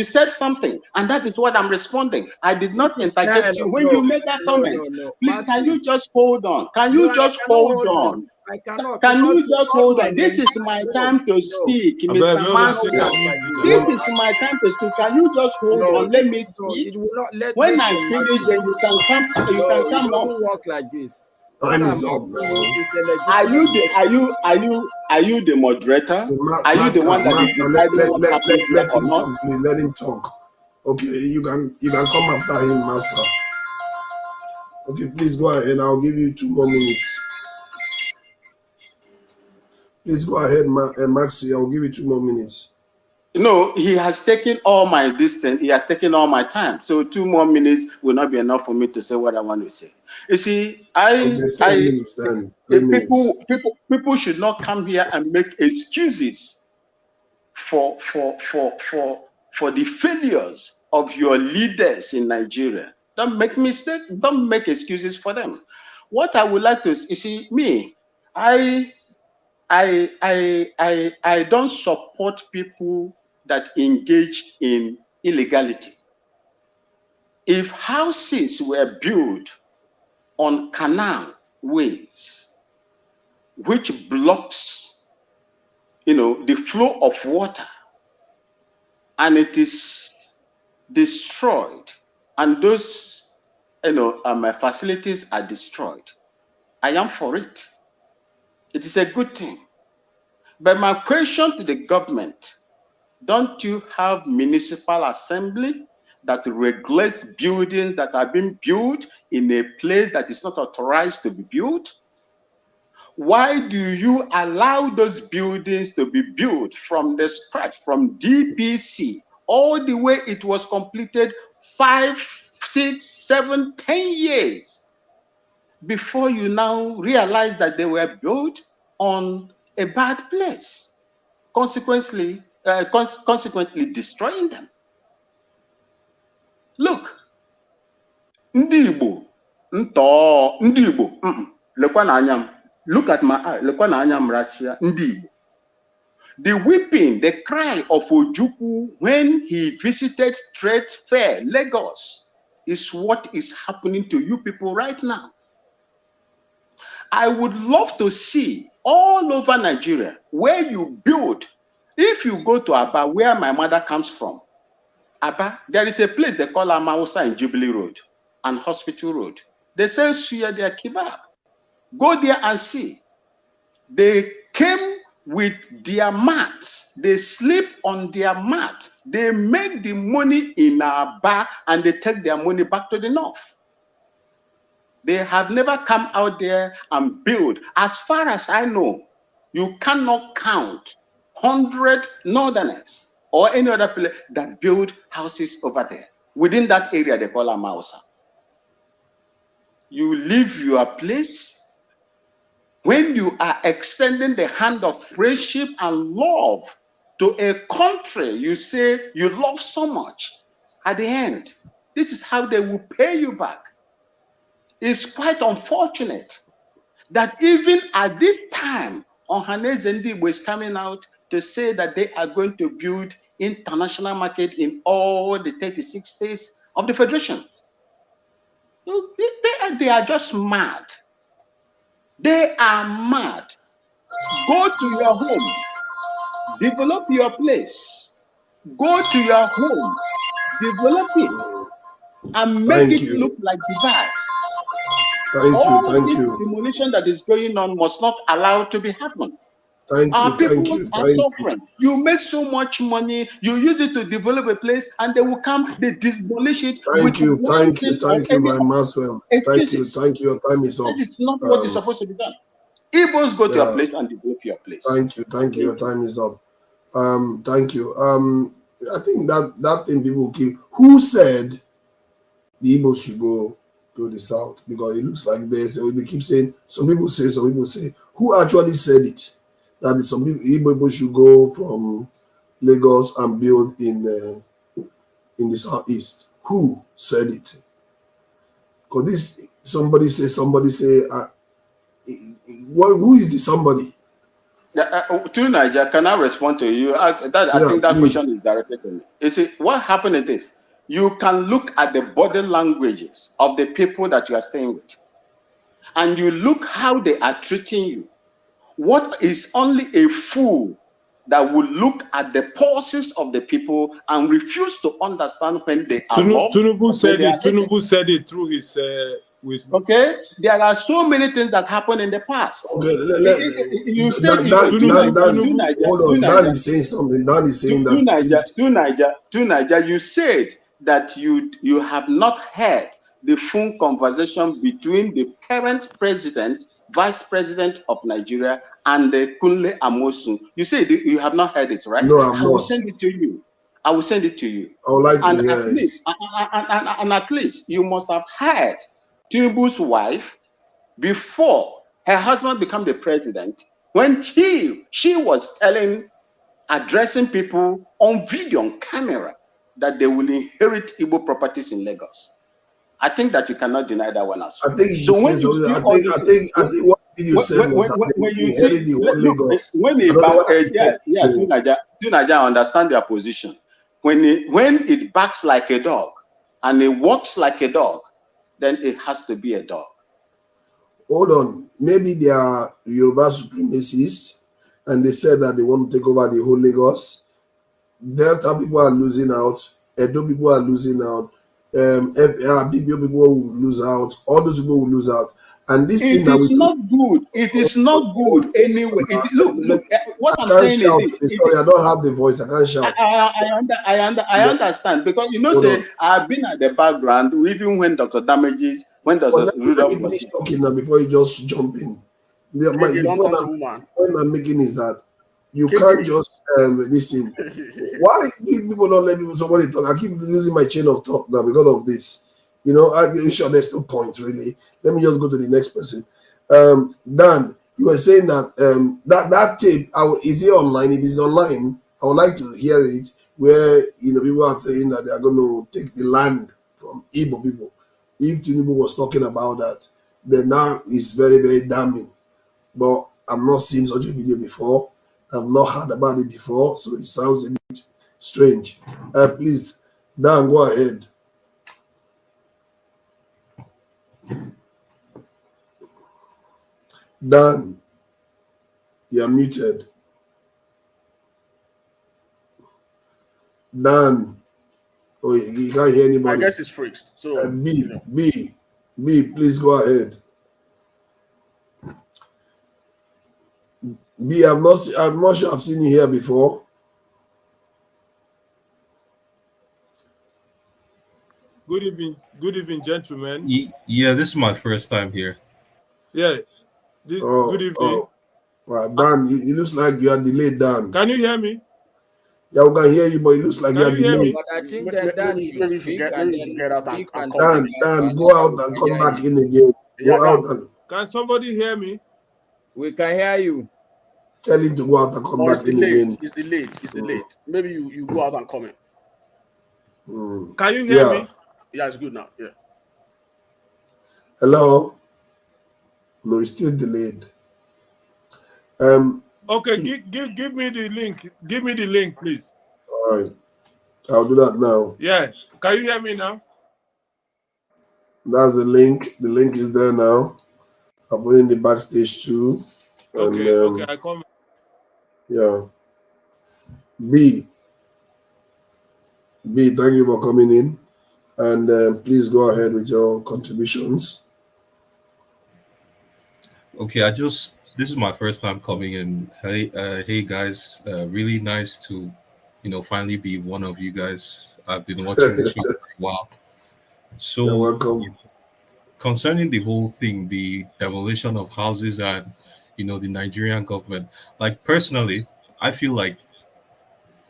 said something, and that is what I'm responding. I did not interject you when you made that comment. Please, can you just hold on? Can you just hold on? I cannot. Can you just hold on? This is my time to speak, Mr. Master. This is my time to speak. Can you just hold on? Let me speak. When I finish, then you can come. You can come up. Work like this. Are you the moderator? Are you the one that is deciding what happens here or not? Let him talk. Okay, you can come after him, Master. Okay, please go ahead. I'll give you 2 more minutes. Please go ahead, Maxi. I'll give you 2 more minutes. No, he has taken all my distance. He has taken all my time. So 2 more minutes will not be enough for me to say what I want to say. You see, people should not come here and make excuses for the failures of your leaders in Nigeria. Don't make mistake. Don't make excuses for them. What I would like to, you see, me, I don't support people that engage in illegality. If houses were built on canal ways, which blocks, the flow of water, and it is destroyed, and those, facilities are destroyed, I am for it. It is a good thing. But my question to the government, don't you have municipal assembly that regulates buildings that are being built in a place that is not authorized to be built? Why do you allow those buildings to be built from the scratch, from DPC, all the way it was completed 5, 6, 7, 10 years before you now realize that they were built on a bad place, consequently destroying them? Look, ndị Igbo, lekwa n'anya m. Look at my eye, lekwa n'anya m rachia, ndị Igbo. The weeping, the cry of Ojukwu when he visited Trade Fair, Lagos, is what is happening to you people right now. I would love to see all over Nigeria where you build. If you go to Aba, where my mother comes from, Aba, there is a place they call Amausa in Jubilee Road and Hospital Road. They sell suya their kebab. Go there and see. They came with their mats. They sleep on their mat. They make the money in Aba and they take their money back to the north. They have never come out there and build. As far as I know, you cannot count 100 northerners or any other place that build houses over there. Within that area, they call Amausa. You leave your place. When you are extending the hand of friendship and love to a country you say you love so much, at the end, this is how they will pay you back. It's quite unfortunate that even at this time, Ohaneze Ndigbo is coming out to say that they are going to build international market in all the 36 states of the Federation. They are just mad. They are mad. Go to your home. Develop your place. Go to your home. Develop it. And make it look like Dubai. All this demolition that is going on must not allow it to be happening. Our people are suffering. You make so much money, you use it to develop a place, and they will come, they demolish it. Thank you, my Maxwell. Thank you. Your time is up. That is not what is supposed to be done. Igbos go to your place and develop your place. Thank you. Your time is up. Thank you. I think that thing people keep. Who said the Igbos should go to the south? Because it looks like they keep saying. Some people say. Who actually said it? That some people should go from Lagos and build in the southeast. Who said it? Because this somebody say. Who is the somebody? To Nigeria, can I respond to you? I think that question is directed to me. You see, what happened is this: you can look at the body languages of the people that you are staying with, and you look how they are treating you. What is only a fool that will look at the pulses of the people and refuse to understand when they are Tinubu said it through his wisdom. Okay, there are so many things that happened in the past. Okay, Dan is saying something. Dan is saying to Niger, you said that you have not heard the full conversation between the current president, vice president of Nigeria, and the Kunle Amosun. You said you have not heard it, right? No, I will send it to you. I will send it to you. I would like to hear it. And at least you must have heard Tinubu's wife before her husband became the president, when she was addressing people on video, on camera, that they will inherit Igbo properties in Lagos. I think that you cannot deny that one as well. I think what you said was that when you see the whole Lagos. I understand their position. When it barks like a dog and it walks like a dog, then it has to be a dog. Hold on. Maybe they are Yoruba supremacists and they said that they want to take over the whole Lagos. Delta people are losing out. Edo people are losing out. BBO people will lose out. All those people will lose out. And this thing that we not good. It is not good anyway. Look. What I'm saying is, sorry, I don't have the voice. I can't shout. I understand because I've been at the background even when Dr. Damages, when Dr. Rudolph was talking now before you just jump in. The point I'm making is that you can't just this thing. Why do people not let somebody talk? I keep losing my chain of thought now because of this. You know, I'm sure there's no point really. Let me just go to the next person. Dan, you were saying that that tape, is it online? If it's online, I would like to hear it where people are saying that they are going to take the land from Igbo people. If Tinubu was talking about that, then now it's very, very damning. But I've not seen such a video before. I've not heard about it before, so it sounds a bit strange. Please, Dan, go ahead. Dan, you're muted. Dan, you can't hear anybody. I guess it's freezed. So B, please go ahead. B, I'm not sure I've seen you here before. Good evening, gentlemen. Yeah, this is my first time here. Yeah. Good evening. Well, Dan, it looks like you are delayed, Dan. Can you hear me? Yeah, we can hear you, but it looks like you are delayed. But I think that Dan should get out and Dan, go out and come back in again. Go out and. Can somebody hear me? We can hear you. Tell him to go out and come back in again. It's delayed. Maybe you go out and come in. Can you hear me? Yeah, it's good now. Yeah. Hello. No, it's still delayed. Okay, give me the link. Give me the link, please. All right. I'll do that now. Yeah. Can you hear me now? That's the link. The link is there now. I'll put in the backstage too. Okay, okay, I come. Yeah. B, thank you for coming in. And please go ahead with your contributions. Okay, this is my first time coming in. Hey guys, really nice to, finally be one of you guys. I've been watching this show for a while. So, You're welcome. Concerning the whole thing, the demolition of houses and, the Nigerian government, like personally, I feel like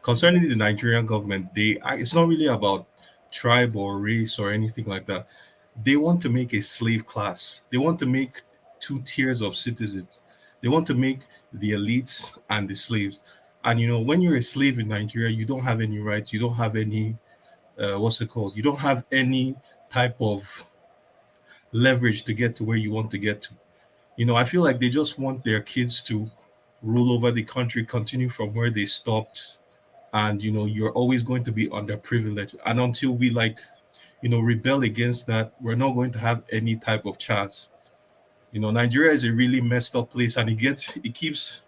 concerning the Nigerian government, it's not really about tribe or race or anything like that. They want to make a slave class. They want to make two tiers of citizens. They want to make the elites and the slaves. And when you're a slave in Nigeria, you don't have any rights. You don't have any what's it called? You don't have any type of leverage to get to where you want to get to. I feel like they just want their kids to rule over the country, continue from where they stopped. And you're always going to be underprivileged. And until we rebel against that, we're not going to have any type of chance. Nigeria is a really messed up place, and it keeps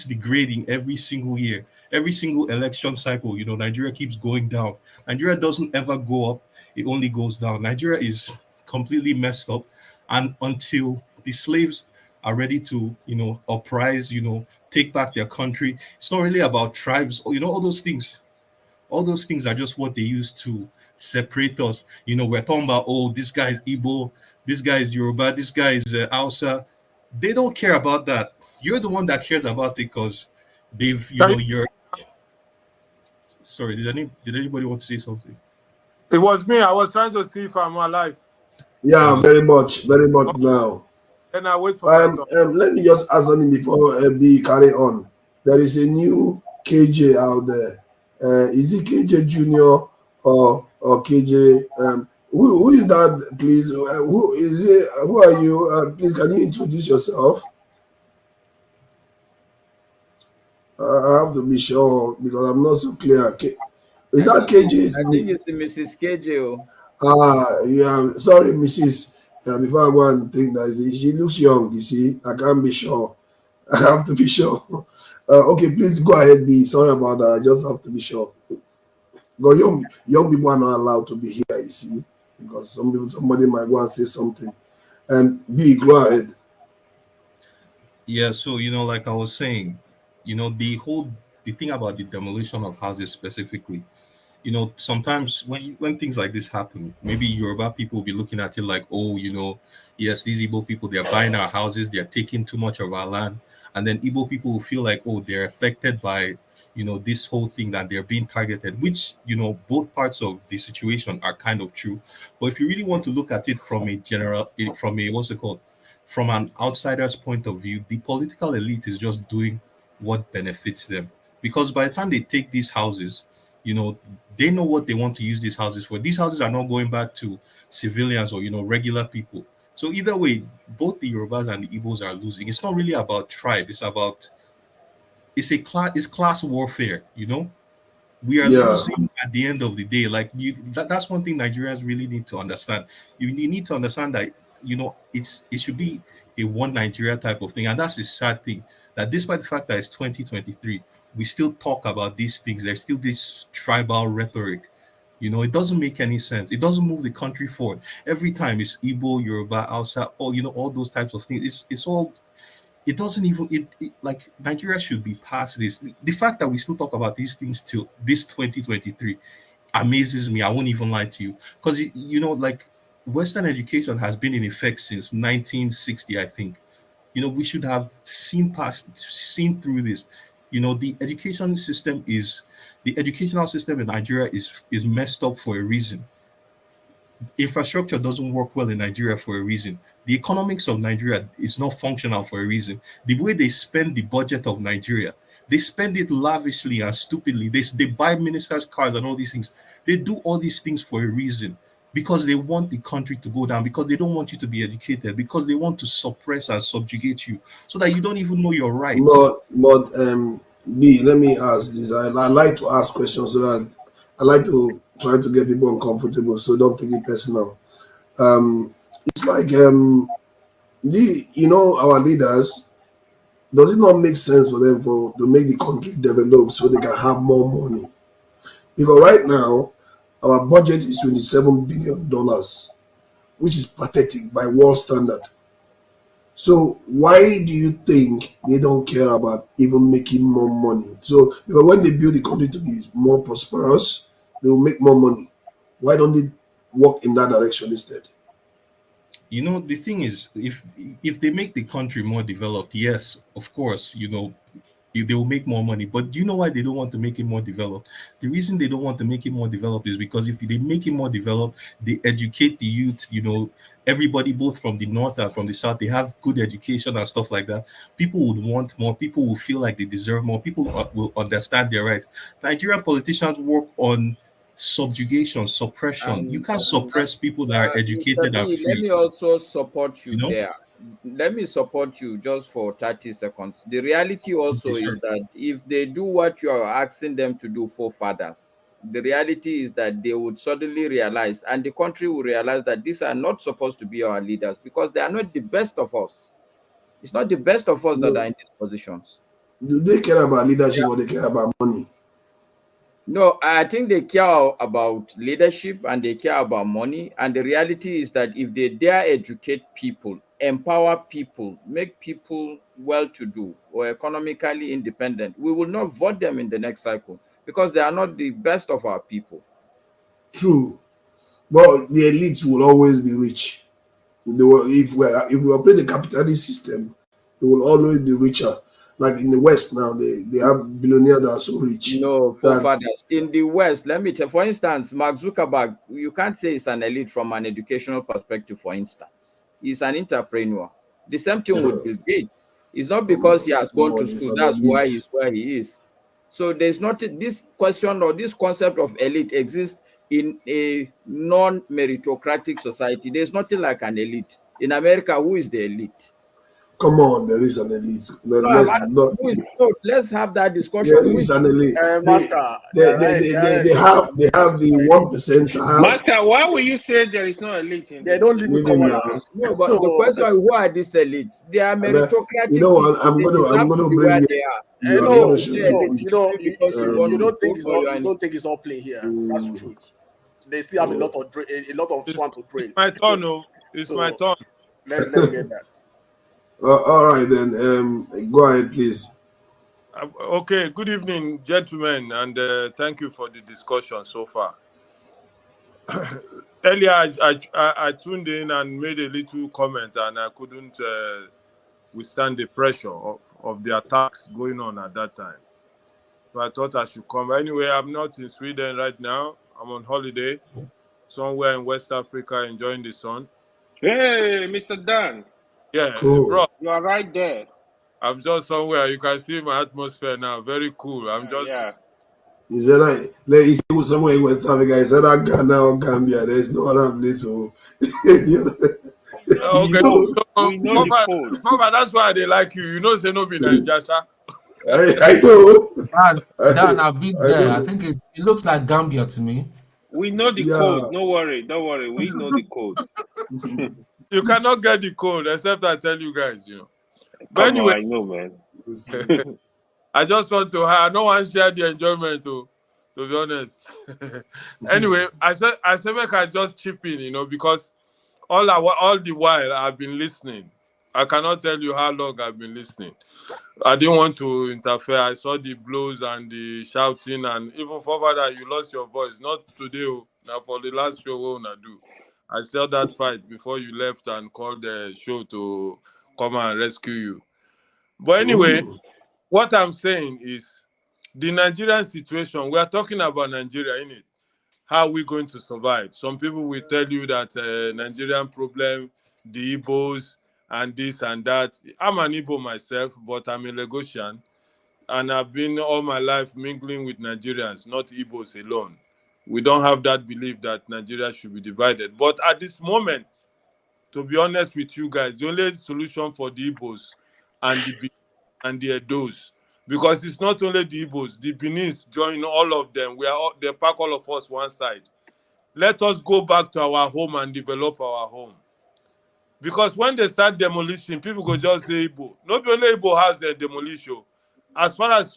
degrading every single year. Every single election cycle, Nigeria keeps going down. Nigeria doesn't ever go up, it only goes down. Nigeria is completely messed up. And until the slaves are ready to, uprise, take back their country, it's not really about tribes or, all those things. All those things are just what they use to separate us. We're talking about, this guy is Igbo, this guy is Yoruba, this guy is Hausa. They don't care about that. You're the one that cares about it because you're. Sorry, did anybody want to say something? It was me. I was trying to see if I'm alive. Yeah, very much now. Then I wait for let me just ask something before B carry on. There is a new KJ out there. Is it KJ Junior or KJ? Who is that, please? Who is it? Who are you? Please, can you introduce yourself? I have to be sure because I'm not so clear. Is that KJ? I think it's Mrs. KJ. Yeah. Sorry, Mrs. Before I go and think that she looks young, you see. I can't be sure. I have to be sure. Okay, please go ahead, B. Sorry about that. I just have to be sure. Because young people are not allowed to be here, you see. Because somebody might go and say something. And B, go ahead. Yeah, so like I was saying, the thing about the demolition of houses specifically, sometimes when things like this happen, maybe Yoruba people will be looking at it like, yes, these Igbo people, they're buying our houses, they're taking too much of our land. And then Igbo people will feel like, they're affected by, this whole thing, that they're being targeted, which, both parts of the situation are kind of true. But if you really want to look at it from from an outsider's point of view, the political elite is just doing what benefits them. Because by the time they take these houses, they know what they want to use these houses for. These houses are not going back to civilians or, regular people. So either way, both the Yorubas and the Igbos are losing. It's not really about tribe. It's class warfare, We are losing at the end of the day. Like that's one thing Nigerians really need to understand. You need to understand that, it should be a one Nigeria type of thing. And that's the sad thing, that despite the fact that it's 2023, we still talk about these things. There's still this tribal rhetoric. It doesn't make any sense. It doesn't move the country forward. Every time it's Igbo, Yoruba, Hausa, or all those types of things. It's all. It doesn't even. Like Nigeria should be past this. The fact that we still talk about these things till this 2023 amazes me. I won't even lie to you, because like Western education has been in effect since 1960, I think. We should have seen through this. The educational system in Nigeria is messed up for a reason. Infrastructure doesn't work well in Nigeria for a reason. The economics of Nigeria is not functional for a reason. The way they spend the budget of Nigeria, they spend it lavishly and stupidly. They buy ministers' cars and all these things. They do all these things for a reason, because they want the country to go down, because they don't want you to be educated, because they want to suppress and subjugate you so that you don't even know your rights. But B, let me ask this. I like to ask questions so that I like to try to get people uncomfortable, so don't take it personal. It's like our leaders, does it not make sense for them to make the country develop so they can have more money? Because right now our budget is $27 billion, which is pathetic by world standard. So why do you think they don't care about even making more money? So because when they build the country to be more prosperous, they will make more money. Why don't they work in that direction instead? You know, the thing is, if they make the country more developed, yes, of course, you know, they will make more money. But do you know why they don't want to make it more developed? The reason they don't want to make it more developed is because if they make it more developed, they educate the youth, you know, everybody both from the north and from the south, they have good education and stuff like that. People would want more. People will feel like they deserve more. People will understand their rights. Nigerian politicians work on subjugation, suppression. You can't suppress people that are educated and free. Let me also support you, You know? there. Let me support you just for 30 seconds. The reality also is that if they do what you are asking them to do, forefathers, the reality is that they would suddenly realize, and the country will realize, that these are not supposed to be our leaders because they are not the best of us. It's not the best of us that are in these positions. Do they care about leadership or they care about money? No, I think they care about leadership and they care about money. And the reality is that if they dare educate people, empower people, make people well-to-do or economically independent, we will not vote them in the next cycle because they are not the best of our people. True. But the elites will always be rich. If we operate the capitalist system, they will always be richer. Like in the West now, they have billionaires that are so rich. No, forefathers. In the West, let me tell you, for instance, Mark Zuckerberg, you can't say he's an elite from an educational perspective, for instance. He's an entrepreneur. The same thing with Bill Gates. It's not because he has gone to school, that's why he's where he is. So there's not this question or this concept of elite exists in a non-meritocratic society. There's nothing like an elite. In America, who is the elite? Come on, there is an elite. Let's have that discussion. There is an elite. Master, they have the 1%. Master, why will you say there is no elite in They don't live with commoners. No, but the question is, who are these elites? They are meritocratic. You know what? I'm gonna bring you don't think it's all play here. That's the truth. They still have a lot of swamp to drain. My turn, no. It's my turn. Let's get that. All right then. Go ahead, please. Okay. Good evening, gentlemen, and thank you for the discussion so far. Earlier, I tuned in and made a little comment, and I couldn't withstand the pressure of the attacks going on at that time. So I thought I should come. Anyway, I'm not in Sweden right now. I'm on holiday somewhere in West Africa, enjoying the sun. Hey, Mr. Dan. Yeah, Cool. bro. You are right there. I'm just somewhere. You can see my atmosphere now. Very cool. I'm just. Yeah. Is that right? Like he said somewhere in West Africa. He said that Ghana or Gambia. There's no other place. So. Okay. We know the code. Mama, that's why they like you. You know, say no be Nigeria. I know. Dan, I've been there. I think it looks like Gambia to me. We know the code. No worry. Don't worry. We know the code. You cannot get the code except I tell you guys, you know. But anyway, I know, man. I just want to have no one share the enjoyment to be honest. Anyway, I said make I just chip in, you know, because all the while I've been listening. I cannot tell you how long I've been listening. I didn't want to interfere. I saw the blows and the shouting, and even further that you lost your voice. Not today, now for the last show we wanna do. I saw that fight before you left and called the show to come and rescue you. But anyway, what I'm saying is the Nigerian situation, we are talking about Nigeria, innit? How are we going to survive? Some people will tell you that Nigerian problem, the Igbos, and this and that. I'm an Igbo myself, but I'm a Lagosian, and I've been all my life mingling with Nigerians, not Igbos alone. We don't have that belief that Nigeria should be divided. But at this moment, to be honest with you guys, the only solution for the Igbos and the Edos, because it's not only the Igbos, the Benis join all of them. They pack all of us one side. Let us go back to our home and develop our home. Because when they start demolition, people go just say Igbo. Not only Igbo has a demolition. As far as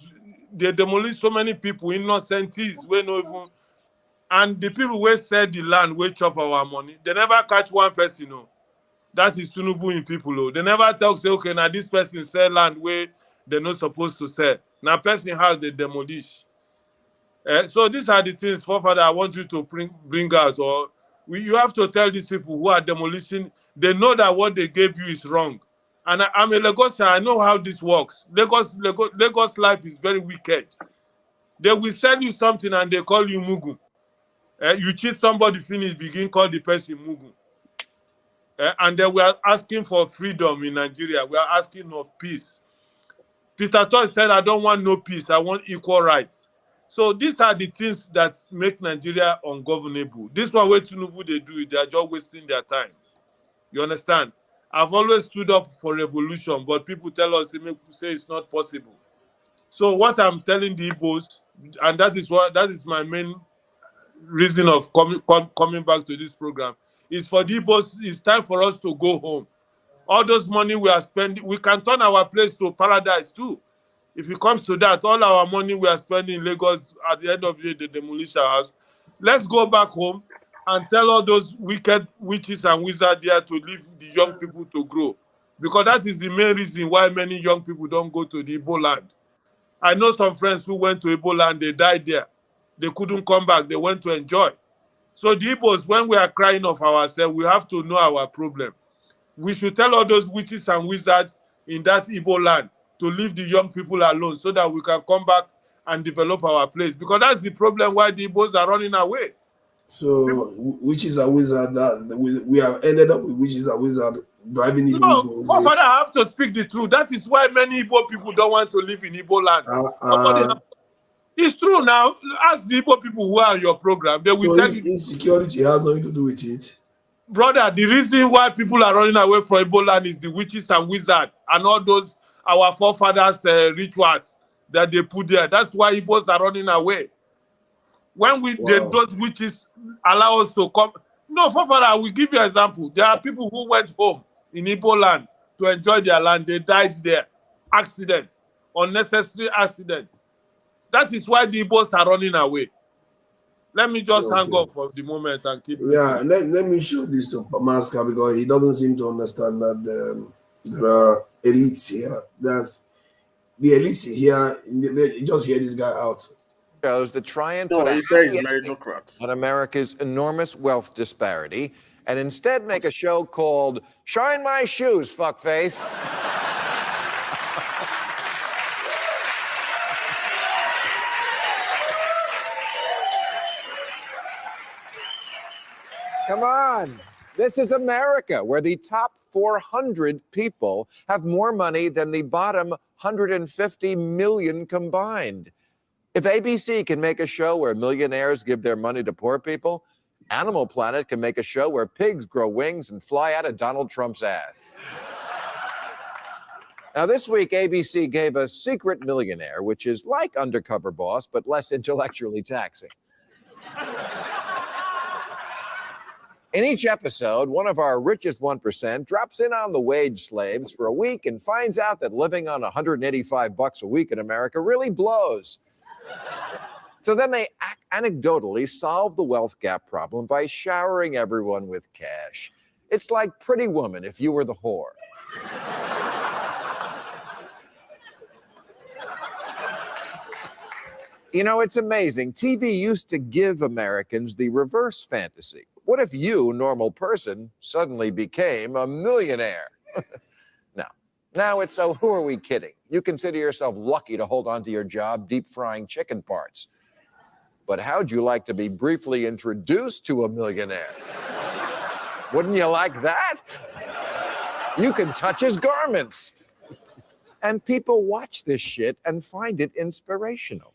they demolish so many people, innocentes, we no even. And the people who sell the land, we chop our money. They never catch one person. No. That is Tinubu in people. Oh. They never talk, say, okay, now this person sell land where they're not supposed to sell. Now person has they demolish. So these are the things, forefather, I want you to bring out. Or you have to tell these people who are demolishing, they know that what they gave you is wrong. And I'm a Lagosian, I know how this works. Lagos life is very wicked. They will sell you something and they call you Mugu. You cheat somebody, finish, begin call the person Mugu. And then we are asking for freedom in Nigeria. We are asking of peace. Peter Tosh said, I don't want no peace. I want equal rights. So these are the things that make Nigeria ungovernable. This one way Tinubu they do it, they are just wasting their time. You understand? I've always stood up for revolution, but people tell us, say it's not possible. So what I'm telling the Igbos, and that is my main reason of coming back to this program, is for the Igbos, it's time for us to go home. All those money we are spending, we can turn our place to paradise too. If it comes to that, all our money we are spending in Lagos, at the end of the day, the demolition house, let's go back home and tell all those wicked witches and wizards there to leave the young people to grow. Because that is the main reason why many young people don't go to the Igbo land. I know some friends who went to Igbo land, they died there. They couldn't come back, they went to enjoy. So the Igbos, when we are crying of ourselves, we have to know our problem. We should tell all those witches and wizards in that Igbo land to leave the young people alone so that we can come back and develop our place. Because that's the problem why the Igbos are running away. So witches and wizards, we have ended up with witches and wizards driving Igbo. No, Father, I have to speak the truth. That is why many Igbo people don't want to live in Igbo land. It's true now. Ask the Igbo people who are on your program. They will tell you. Insecurity has nothing to do with it. Brother, the reason why people are running away from Igbo land is the witches and wizards and all those our forefathers' rituals that they put there. That's why Igbos are running away. When those witches allow us to come. No, forefather, I will give you an example. There are people who went home in Igbo land to enjoy their land. They died there. Accident. Unnecessary accident. That is why the Igbos are running away. Let me just hang up for the moment and keep. Yeah, let me show this to Maska because he doesn't seem to understand that there are elites here. There's the elites here. You just hear this guy out. Shows that try and put on America's enormous wealth disparity and instead make a show called Shine My Shoes, Fuckface. Come on. This is America, where the top 400 people have more money than the bottom 150 million combined. If ABC can make a show where millionaires give their money to poor people, Animal Planet can make a show where pigs grow wings and fly out of Donald Trump's ass. Now, this week, ABC gave a Secret Millionaire, which is like Undercover Boss, but less intellectually taxing. In each episode, one of our richest 1% drops in on the wage slaves for a week and finds out that living on $185 a week in America really blows. So then they anecdotally solve the wealth gap problem by showering everyone with cash. It's like Pretty Woman if you were the whore. You know, it's amazing. TV used to give Americans the reverse fantasy. What if you, normal person, suddenly became a millionaire? Now it's so who are we kidding? You consider yourself lucky to hold on to your job deep frying chicken parts. But how'd you like to be briefly introduced to a millionaire? Wouldn't you like that? You can touch his garments. And people watch this shit and find it inspirational.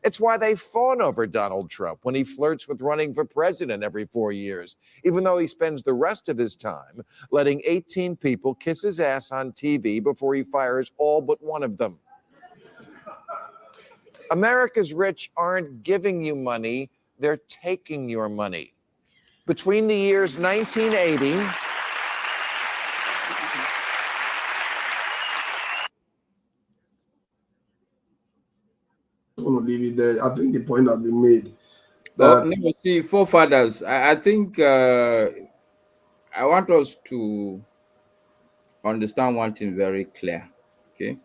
It's why they fawn over Donald Trump when he flirts with running for president every 4 years, even though he spends the rest of his time letting 18 people kiss his ass on TV before he fires all but one of them. America's rich aren't giving you money, they're taking your money. Between the years 1980... going to leave it there. I think the point has been made. That no, see, forefathers, I think I want us to understand one thing very clear. Okay,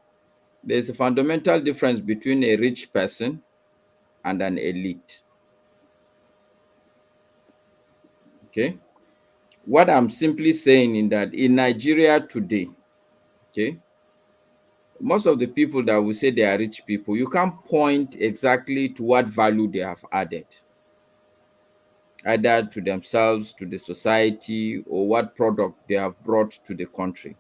there's a fundamental difference between a rich person and an elite. Okay, what I'm simply saying is that in Nigeria today, okay, most of the people that will say they are rich people, you can't point exactly to what value they have added, either to themselves, to the society, or what product they have brought to the country.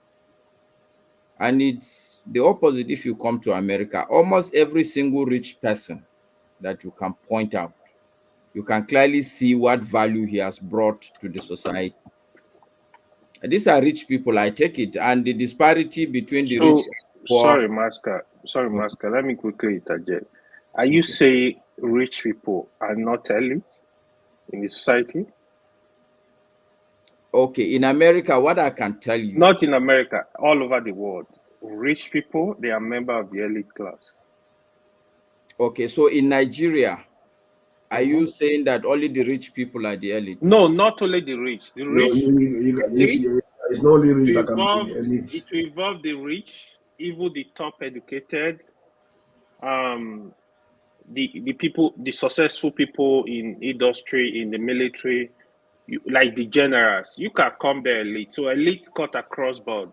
And it's the opposite if you come to America. Almost every single rich person that you can point out, you can clearly see what value he has brought to the society. And these are rich people, I take it, and the disparity between the rich and poor. Sorry, Master. Let me quickly interject. Are you saying rich people are not elite in the society? Okay, in America, what I can tell you. Not in America, all over the world. Rich people, they are members of the elite class. Okay, so in Nigeria, are you saying that only the rich people are the elite? No, not only the rich. The rich. It's not only rich that can be the elite. It will involve the rich, even the top educated, the people, the successful people in industry, in the military, like the generals. You can come there elite. So elite cut across board.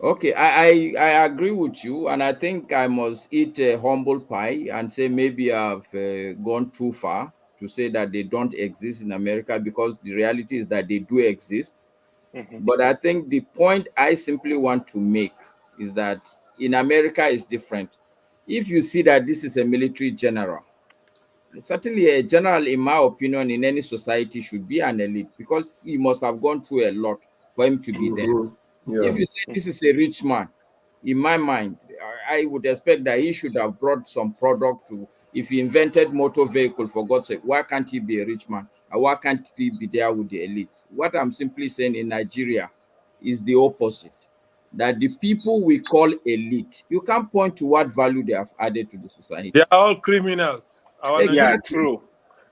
Okay, I agree with you, and I think I must eat a humble pie and say maybe I've gone too far to say that they don't exist in America, because the reality is that they do exist. But I think the point I simply want to make is that in America is different. If you see that this is a military general, certainly a general, in my opinion, in any society should be an elite, because he must have gone through a lot for him to be there. Yeah. If you say this is a rich man, in my mind, I would expect that he should have brought some product to. If he invented motor vehicle, for God's sake, why can't he be a rich man? And why can't he be there with the elites? What I'm simply saying in Nigeria is the opposite. That the people we call elite, you can't point to what value they have added to the society. They are all criminals. Exactly. Yeah, true.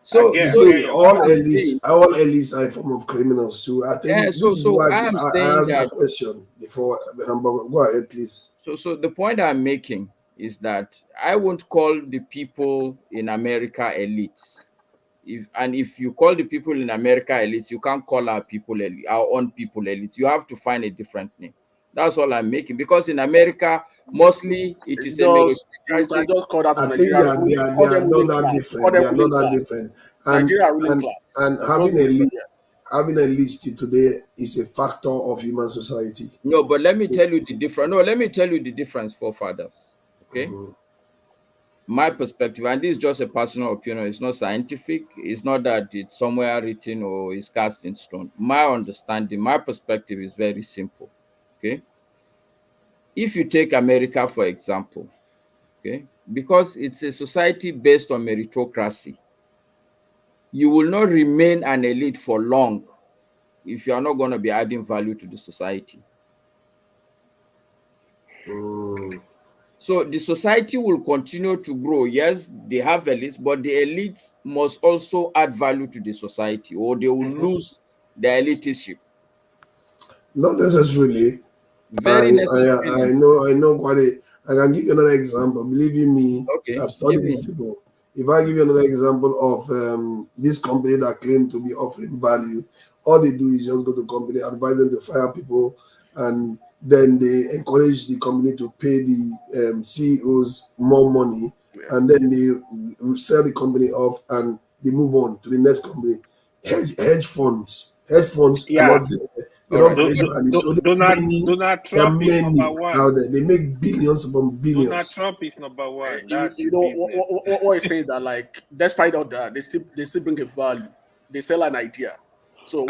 So, You see, all elites are a form of criminals too. I think this is why I asked that question before. Go ahead, please. So the point I'm making is that I won't call the people in America elites. If you call the people in America elites, you can't call our people elites, our own people elites. You have to find a different name. That's all I'm making, because in America, mostly it is I think they are not that different. They are not that different. And having a list today is a factor of human society. No, but let me tell you the difference. No, let me tell you the difference, forefathers. Okay. My perspective, and this is just a personal opinion, it's not scientific, it's not that it's somewhere written or it's cast in stone. My understanding, my perspective is very simple. Okay. If you take America, for example, okay, because it's a society based on meritocracy, you will not remain an elite for long if you are not going to be adding value to the society. So the society will continue to grow. Yes, they have elites, but the elites must also add value to the society, or they will lose their elitism. Not necessarily. Very necessary. I know what I can give you another example. Believe me, okay, I've studied these people. If I give you another example of this company that claim to be offering value, all they do is just go to company, advise them to fire people, and then they encourage the company to pay the CEOs more money, and then they sell the company off and they move on to the next company. Hedge funds are not there. Donald Trump is number one. Out there. They make billions upon billions. Donald Trump is number one. What I say is that, like, despite all that, they still bring a value. They sell an idea. So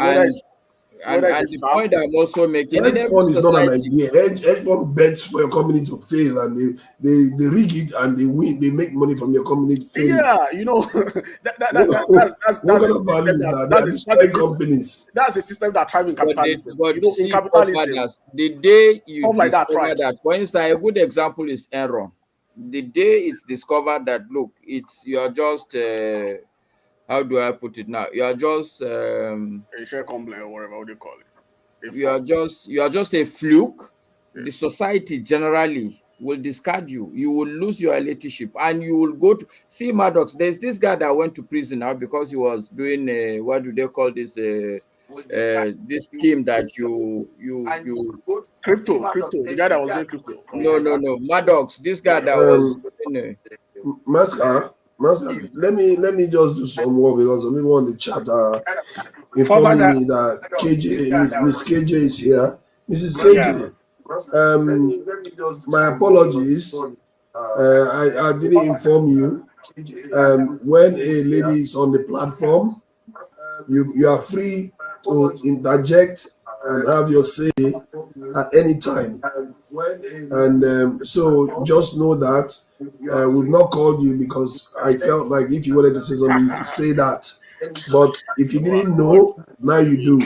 the point I'm also making, hedge fund is not an idea. Hedge fund bets for your company to fail, and they rig it and they win. They make money from your company to fail. Yeah, that's companies. That's a system that thrives in capitalism. In capitalism, the day you like discover that, for instance, a good example is Enron. The day it's discovered that, look, you're just how do I put it now? You are just a share company or whatever you call it. You are just a fluke. The society generally will discard you. You will lose your leadership, and you will go to see Maddox. There's this guy that went to prison now because he was doing what do they call this? This scheme that you crypto. The guy that was doing crypto. No. Maddox. This guy that was. Masker, let me just do some work because some people on the chat are informing me that Miss KJ is here. Mrs. KJ, my apologies. I didn't inform you. When a lady is on the platform, you are free to interject and have your say at any time. And so just know that we've not called you because I felt like if you wanted to say something, you could say that. But if you didn't know, now you do.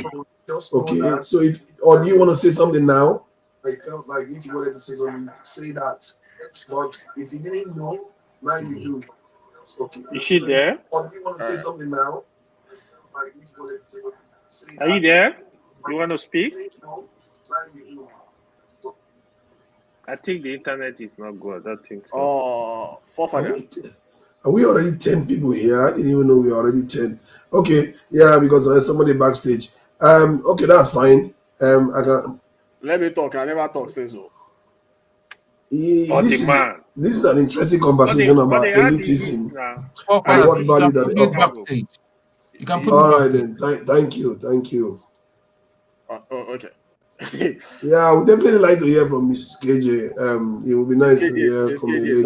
Okay, so or do you want to say something now? I felt like if you wanted to say something, you could say that. But if you didn't know, now you do. Okay. Is she there? Or do you want to say something now? Are you there? You want to speak? I think the internet is not good. I don't think so. Oh, are we already 10 people here? I didn't even know we were already 10. Okay, yeah, because there's somebody backstage. Okay, that's fine. I can. Let me talk. I never talk since so. This is an interesting conversation about elitism and what value that they offer. You can put all right then. Thank you. Okay. Yeah, I would definitely like to hear from Mrs. KJ. It would be nice to hear from the lady.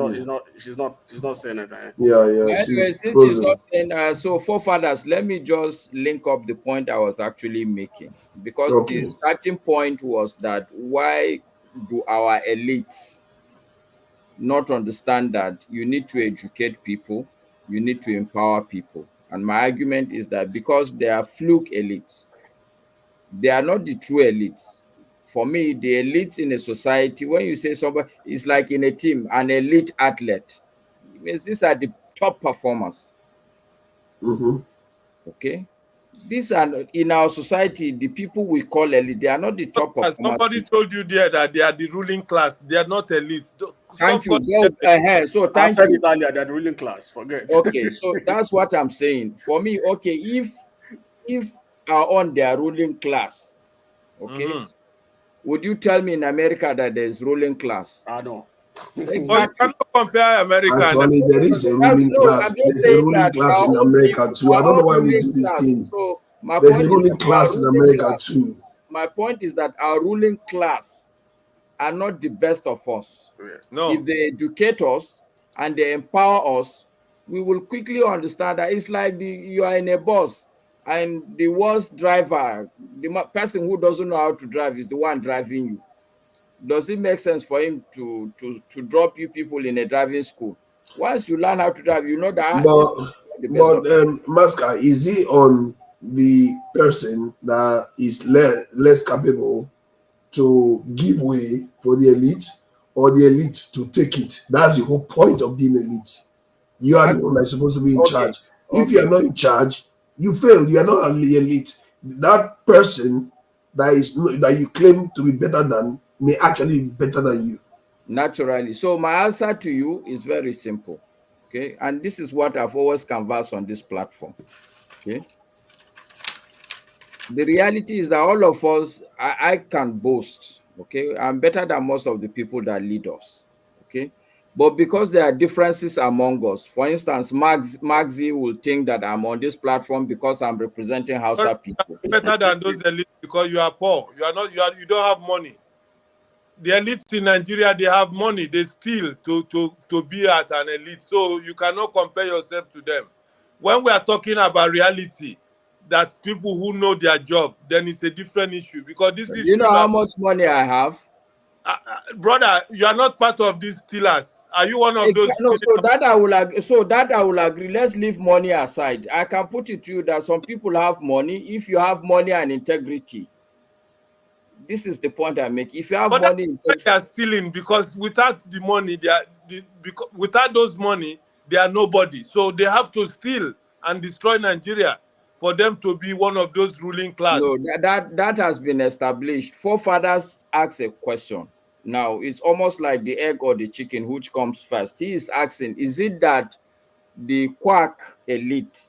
She's not saying anything. Yeah. She's frozen. So forefathers, let me just link up the point I was actually making, because the starting point was that why do our elites not understand that you need to educate people, you need to empower people? And my argument is that because they are fluke elites, they are not the true elites. For me, the elites in a society, when you say somebody is like in a team, an elite athlete, it means these are the top performers. Okay? These are in our society, the people we call elite, they are not the top performers. Somebody told you there that they are the ruling class. They are not elites. Thank you. So I said it earlier, they're the ruling class. Forget. Okay, so that's what I'm saying. For me, okay, if are on their ruling class, okay, would you tell me in America that there's ruling class? I know. Exactly. But you cannot compare America. Actually, there is a ruling class. There's a ruling class in America too. I don't know why we do this thing. So there's a ruling class in America too. My point is that our ruling class are not the best of us. No. If they educate us and they empower us, we will quickly understand that it's like you are in a bus and the worst driver, the person who doesn't know how to drive, is the one driving you. Does it make sense for him to drop you people in a driving school? Once you learn how to drive, you know that. But Masker, is it on the person that is less capable to give way for the elite, or the elite to take it? That's the whole point of being elite. You are the one that's supposed to be in charge. If you are not in charge, you failed. You are not an elite. That person that you claim to be better than may actually be better than you. Naturally. So my answer to you is very simple. Okay. And this is what I've always canvassed on this platform. Okay. The reality is that all of us, I can boast. Okay. I'm better than most of the people that lead us. Okay. But because there are differences among us, for instance, Mazi will think that I'm on this platform because I'm representing Hausa people. Better than those elites because you are poor. You don't have money. The elites in Nigeria, they have money. They steal to be at an elite. So you cannot compare yourself to them. When we are talking about reality, that people who know their job, then it's a different issue. Because this is. You know how much money I have? Brother, you are not part of these stealers. Are you one of those? No, so that I will agree. Let's leave money aside. I can put it to you that some people have money. If you have money and integrity, this is the point I make. If you have money, they are stealing, because without the money, without those money, they are nobody. So they have to steal and destroy Nigeria. for them to be one of those ruling class. No, that has been established. Forefathers asked a question. Now it's almost like the egg or the chicken, which comes first. He is asking, is it that the quack elite,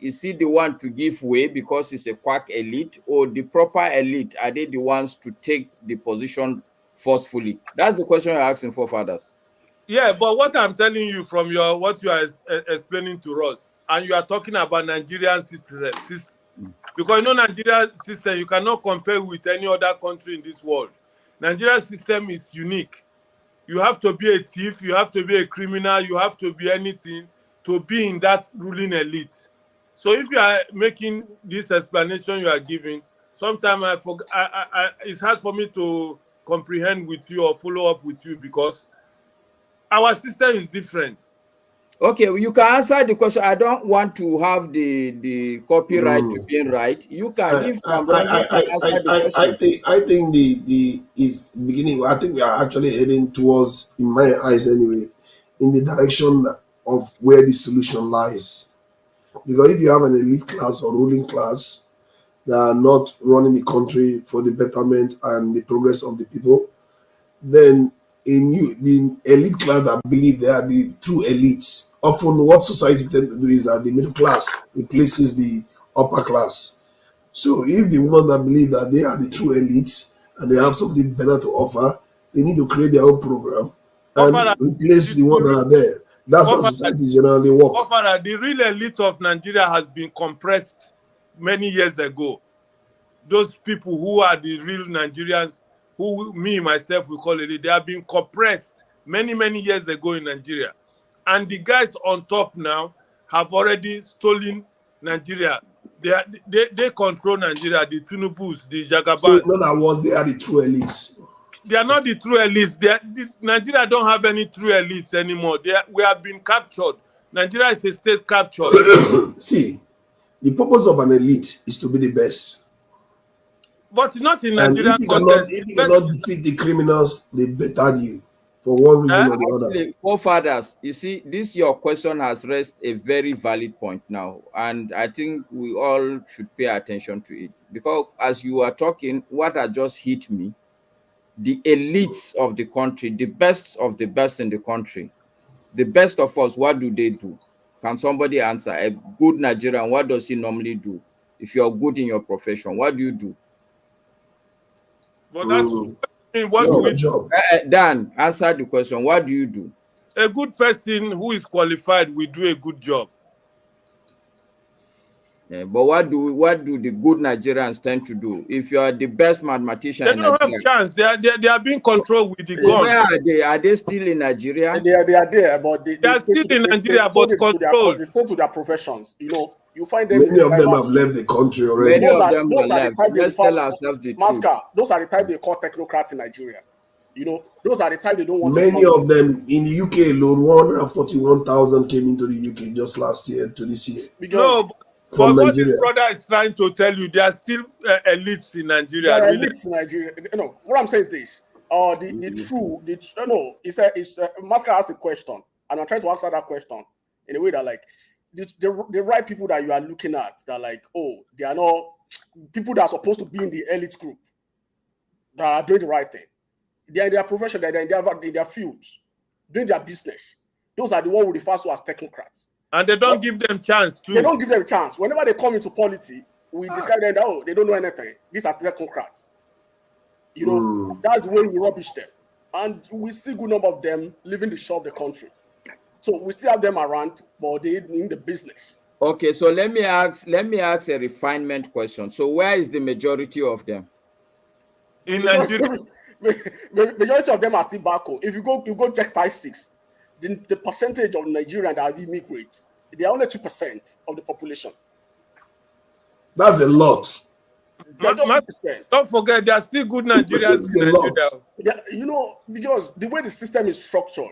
is he the one to give way because he's a quack elite, or the proper elite, are they the ones to take the position forcefully? That's the question you're asking forefathers. Yeah, but what I'm telling you from what you are explaining to us, and you are talking about Nigerian system, because you know Nigerian system, you cannot compare with any other country in this world. Nigerian system is unique. You have to be a thief, you have to be a criminal, you have to be anything to be in that ruling elite. So if you are making this explanation you are giving, sometimes it's hard for me to comprehend with you or follow up with you because our system is different. Okay, you can answer the question. I don't want to have the copyright to being right. You can, if I'm wrong, you can answer the question. I think the is beginning. I think we are actually heading towards, in my eyes anyway, in the direction of where the solution lies. Because if you have an elite class or ruling class that are not running the country for the betterment and the progress of the people, then the elite class that believe they are the true elites. Often what society tends to do is that the middle class replaces the upper class. So if the ones that believe that they are the true elites and they have something better to offer, they need to create their own program and replace the ones that are there. That's how society generally works. The real elite of Nigeria has been compressed many years ago. Those people who are the real Nigerians, who me, myself, we call it, they have been compressed many, many years ago in Nigeria. And the guys on top now have already stolen Nigeria. They control Nigeria, the Tinubus, the Jagabans. So in other words, they are the true elites. They are not the true elites. Nigeria don't have any true elites anymore. We have been captured. Nigeria is a state captured. See, the purpose of an elite is to be the best. But not in Nigeria. If you cannot defeat the criminals, they better you for one reason or the other. Forefathers, you see, your question has raised a very valid point now, and I think we all should pay attention to it. Because as you are talking, what had just hit me, the elites of the country, the best of the best in the country, the best of us, what do they do? Can somebody answer? A good Nigerian, what does he normally do? If you're good in your profession, what do you do? But that's what do we do? Dan, answer the question. What do you do? A good person who is qualified will do a good job. Yeah, but what do the good Nigerians tend to do? If you are the best mathematician, they don't have chance. They are being controlled with the guns. Where are they? Are they still in Nigeria? They are there, but they are still in Nigeria, but controlled. They stay to their professions. You know, you find them. Many of them have left the country already. Many of them have left. Let's tell ourselves the truth. Those are the type they call technocrats in Nigeria. You know, those are the type they don't want. Many of them in the UK alone, 141,000 came into the UK just last year to this year. No. But what this brother is trying to tell you, there are still elites in Nigeria. There are elites in Nigeria. No, what I'm saying is this. Maska asked a question, and I'm trying to answer that question in a way that, like, the right people that you are looking at, that, like, oh, they are not people that are supposed to be in the elite group that are doing the right thing. They are in their profession, they are in their fields, doing their business. Those are the ones we refer to as technocrats. And they don't give them chance too. They don't give them a chance. Whenever they come into politics, we describe them that, oh, they don't know anything. These are technocrats. You know, that's the way we rubbish them. And we see a good number of them living the shore of the country. So we still have them around, but they in the business. Okay, so let me ask a refinement question. So where is the majority of them? In Nigeria. Majority of them are still back home. If you go check 5-6. The percentage of Nigerians that have immigrated, they are only 2% of the population. That's a lot. Don't forget, there are still good Nigerians in Nigeria. You know, because the way the system is structured.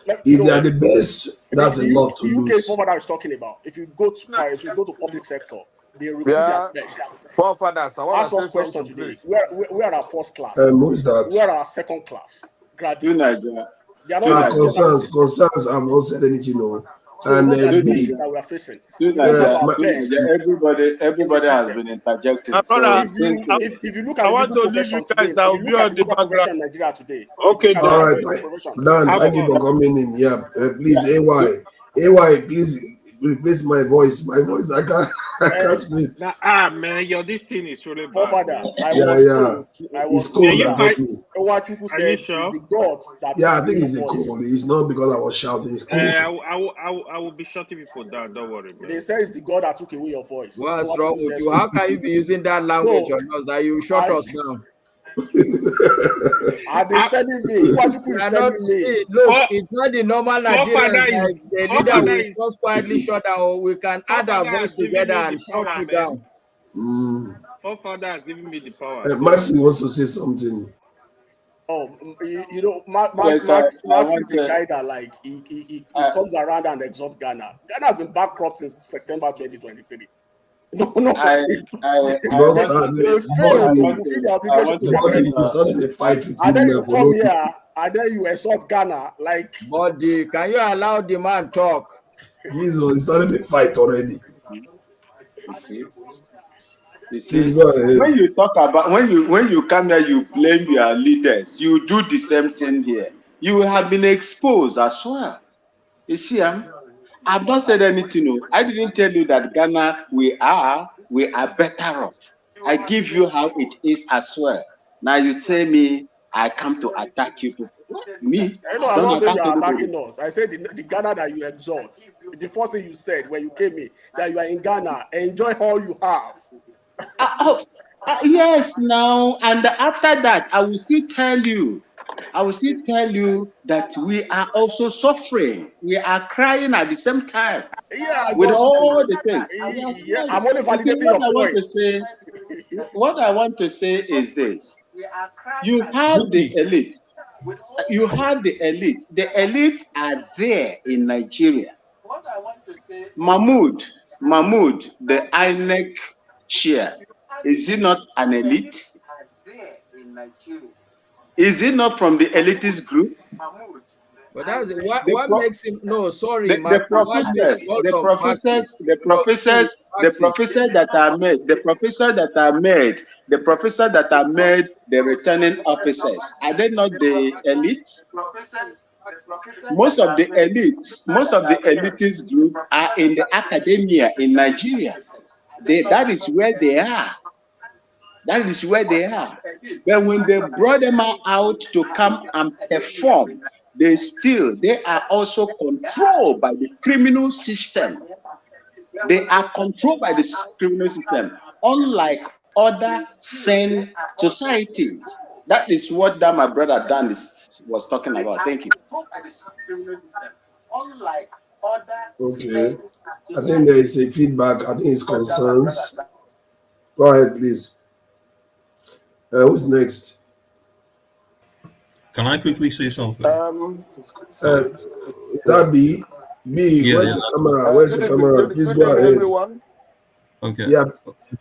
Like, if they are the best, that's a lot to lose. The UK is what I was talking about. If you go to public sector, they recruit their best. Forefathers, I want ask to us questions today. We are our first class. Who is that? We are our second class. Graduate. Nigeria. Concerns. I've not said anything. No. So And those are the B, issues that we are facing. Everybody has been interjecting. My brother, So since if you look at I the want to legal leave you profession guys. today, I if will you be look at on the the legal background. profession in Nigeria today, Okay, if you look all at right, the legal profession, Dan, thank you for coming in. Yeah, please, AY, please replace my voice. My voice, I can't speak. Man, this thing is really bad. forefather, I Yeah, was yeah. told, It's cold that got me. Owachuku Are said you it's sure? the gods that Yeah, I took think away it's your a voice. cold. It's not because I was shouting. It's cold. I will be shutting people down. Don't worry, man. They say it's the God that took away your voice. What's Owachuku wrong with says you? How can you be using that language No, on us that you shut us down? I've been telling me. Owachuku You is are not, telling me. look, it's not the normal Nigerians like the leader Forefather will is- just quietly shut down. We can add our Forefather voice has given together me and the shut power, you man. down. Forefather has given me the power. Maxi wants to say something. Oh, Yes, Max I is a guy that like he comes around and exalts Ghana. Ghana has been bankrupt since September 2023. No, Because they failed to fulfill their obligation to their you started a fight with and him then now you for come no here and then you exalt Ghana like. Body, can you allow the man talk? Jesus, he started a fight already. You Please see, go ahead. when you talk about when you come here, you blame your leaders. You do the same thing here. You have been exposed as well. You see, I've not said anything. No. I didn't tell you that Ghana we are better off. I give you how it is as well. Now you tell me I come to attack you people. Me? I'm I don't not saying attack you're anybody. attacking us. I said the Ghana that you exalt. The first thing you said when you came in that you are in Ghana, enjoy all you have. Yes, now, and after that, I will still tell you that we are also suffering. We are crying at the same time. Yeah, With but all the things. yeah, I'm only You see, validating your point. what I want to say is this. You have the elite. You have the elite. The elites are there in Nigeria. Mahmoud, the INEC chair, is he not an elite? Is he not from the elitist group? But that's what makes him sorry, the Maxi, professors that are made the returning officers, are they not the elite? Most of the elitist group are in the academia in Nigeria. That is where they are. That is where they are. But when they brought them out to come and perform, they are also controlled by the criminal system. They are controlled by the criminal system, unlike other sane societies. That is what my brother Dan was talking about. Thank you. Okay. I think there is a feedback. I think it's concerns. Go ahead, please. Who's next? Can I quickly say something? That B, where's the camera? Where's the camera? Please go ahead. Everyone. Okay. Yeah.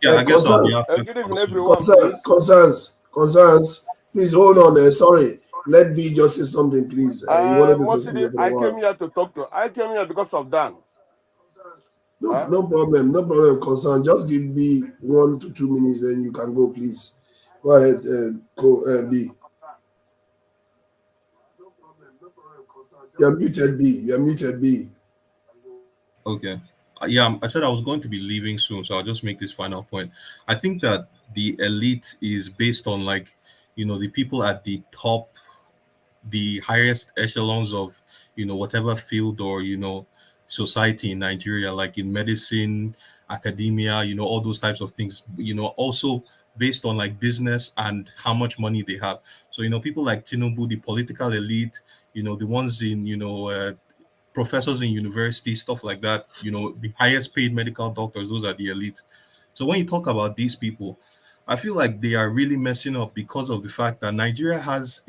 I guess I'll be after. Good evening, everyone. Concerns. Please hold on. Sorry. Let B just say something, please. You wanted to say something for a while. I came here to talk to. I came here because of Dan. No problem. Concern. Just give B 1 to 2 minutes, then you can go, please. Go ahead, B. You're muted, B. Okay. Yeah, I said I was going to be leaving soon, so I'll just make this final point. I think that the elite is based on the people at the top, the highest echelons of, whatever field or, society in Nigeria, like in medicine, academia, all those types of things, also based on business and how much money they have. So, people like Tinubu, the political elite, the ones in, professors in university, stuff like that, the highest paid medical doctors, those are the elite. So when you talk about these people, I feel like they are really messing up because of the fact that Nigeria has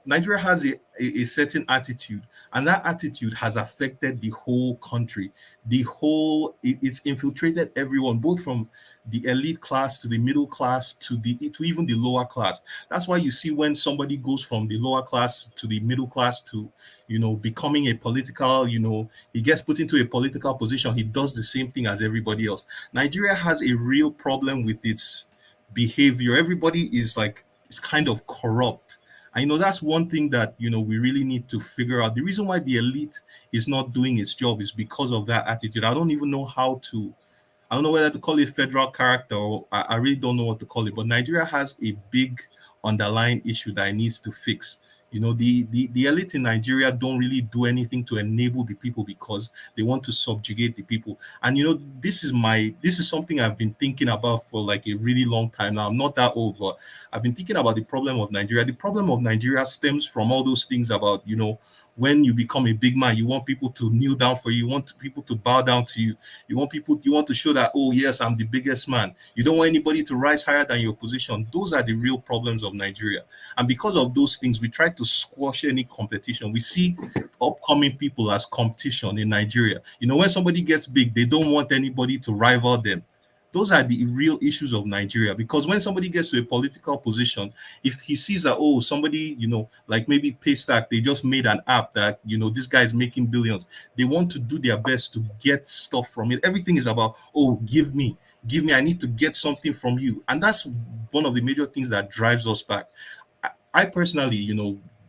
Nigeria has a certain attitude, and that attitude has affected the whole country. It's infiltrated everyone, both from the elite class to the middle class to even the lower class. That's why you see when somebody goes from the lower class to the middle class to, becoming a political, he gets put into a political position, he does the same thing as everybody else. Nigeria has a real problem with its behavior. Everybody is kind of corrupt. I know that's one thing that we really need to figure out. The reason why the elite is not doing its job is because of that attitude. I don't even know I don't know whether to call it federal character, or I really don't know what to call it. But Nigeria has a big underlying issue that it needs to fix. The elite in Nigeria don't really do anything to enable the people because they want to subjugate the people. And this is something I've been thinking about for like a really long time now. I'm not that old, but I've been thinking about the problem of Nigeria. The problem of Nigeria stems from all those things about, when you become a big man, you want people to kneel down for you. You want people to bow down to you. You want to show that, oh yes, I'm the biggest man. You don't want anybody to rise higher than your position. Those are the real problems of Nigeria. And because of those things, we try to squash any competition. We see upcoming people as competition in Nigeria. When somebody gets big, they don't want anybody to rival them. Those are the real issues of Nigeria, because when somebody gets to a political position, if he sees that, oh, somebody, like maybe Paystack, they just made an app that, this guy is making billions. They want to do their best to get stuff from it. Everything is about, oh, give me, I need to get something from you. And that's one of the major things that drives us back. I personally,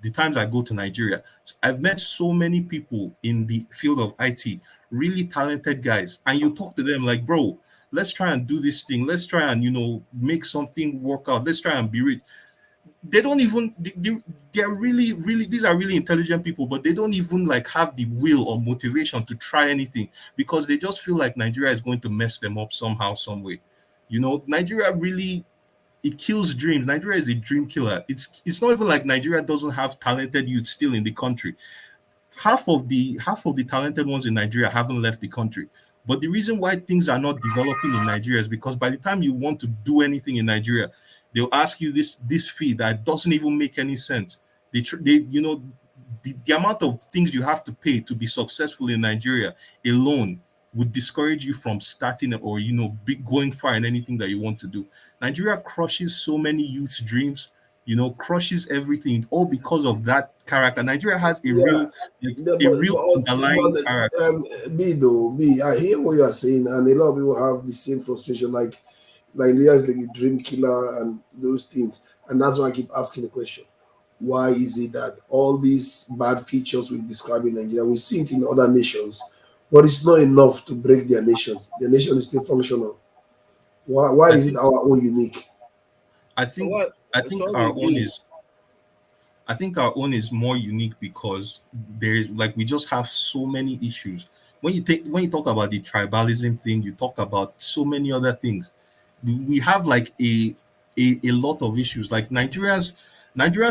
the times I go to Nigeria, I've met so many people in the field of IT, really talented guys. And you talk to them like, bro, let's try and do this thing. Let's try and, make something work out. Let's try and be rich. They don't even, they're really, these are really intelligent people, but they don't even have the will or motivation to try anything because they just feel like Nigeria is going to mess them up somehow, some way. Nigeria really, it kills dreams. Nigeria is a dream killer. It's not even like Nigeria doesn't have talented youth still in the country. Half of the talented ones in Nigeria haven't left the country. But the reason why things are not developing in Nigeria is because by the time you want to do anything in Nigeria, they'll ask you this fee that doesn't even make any sense. The amount of things you have to pay to be successful in Nigeria alone would discourage you from starting or going far in anything that you want to do. Nigeria crushes so many youth's dreams, crushes everything, all because of that character. Nigeria has a real underlying character. I hear what you are saying, and a lot of people have the same frustration, like Nigeria is like a dream killer and those things. And that's why I keep asking the question: why is it that all these bad features we describe in Nigeria, we see it in other nations, but it's not enough to break their nation? Their nation is still functional. Why is it our own unique? I think our own is more unique because there's we just have so many issues. When you talk about the tribalism thing, you talk about so many other things. We have a lot of issues. Nigerians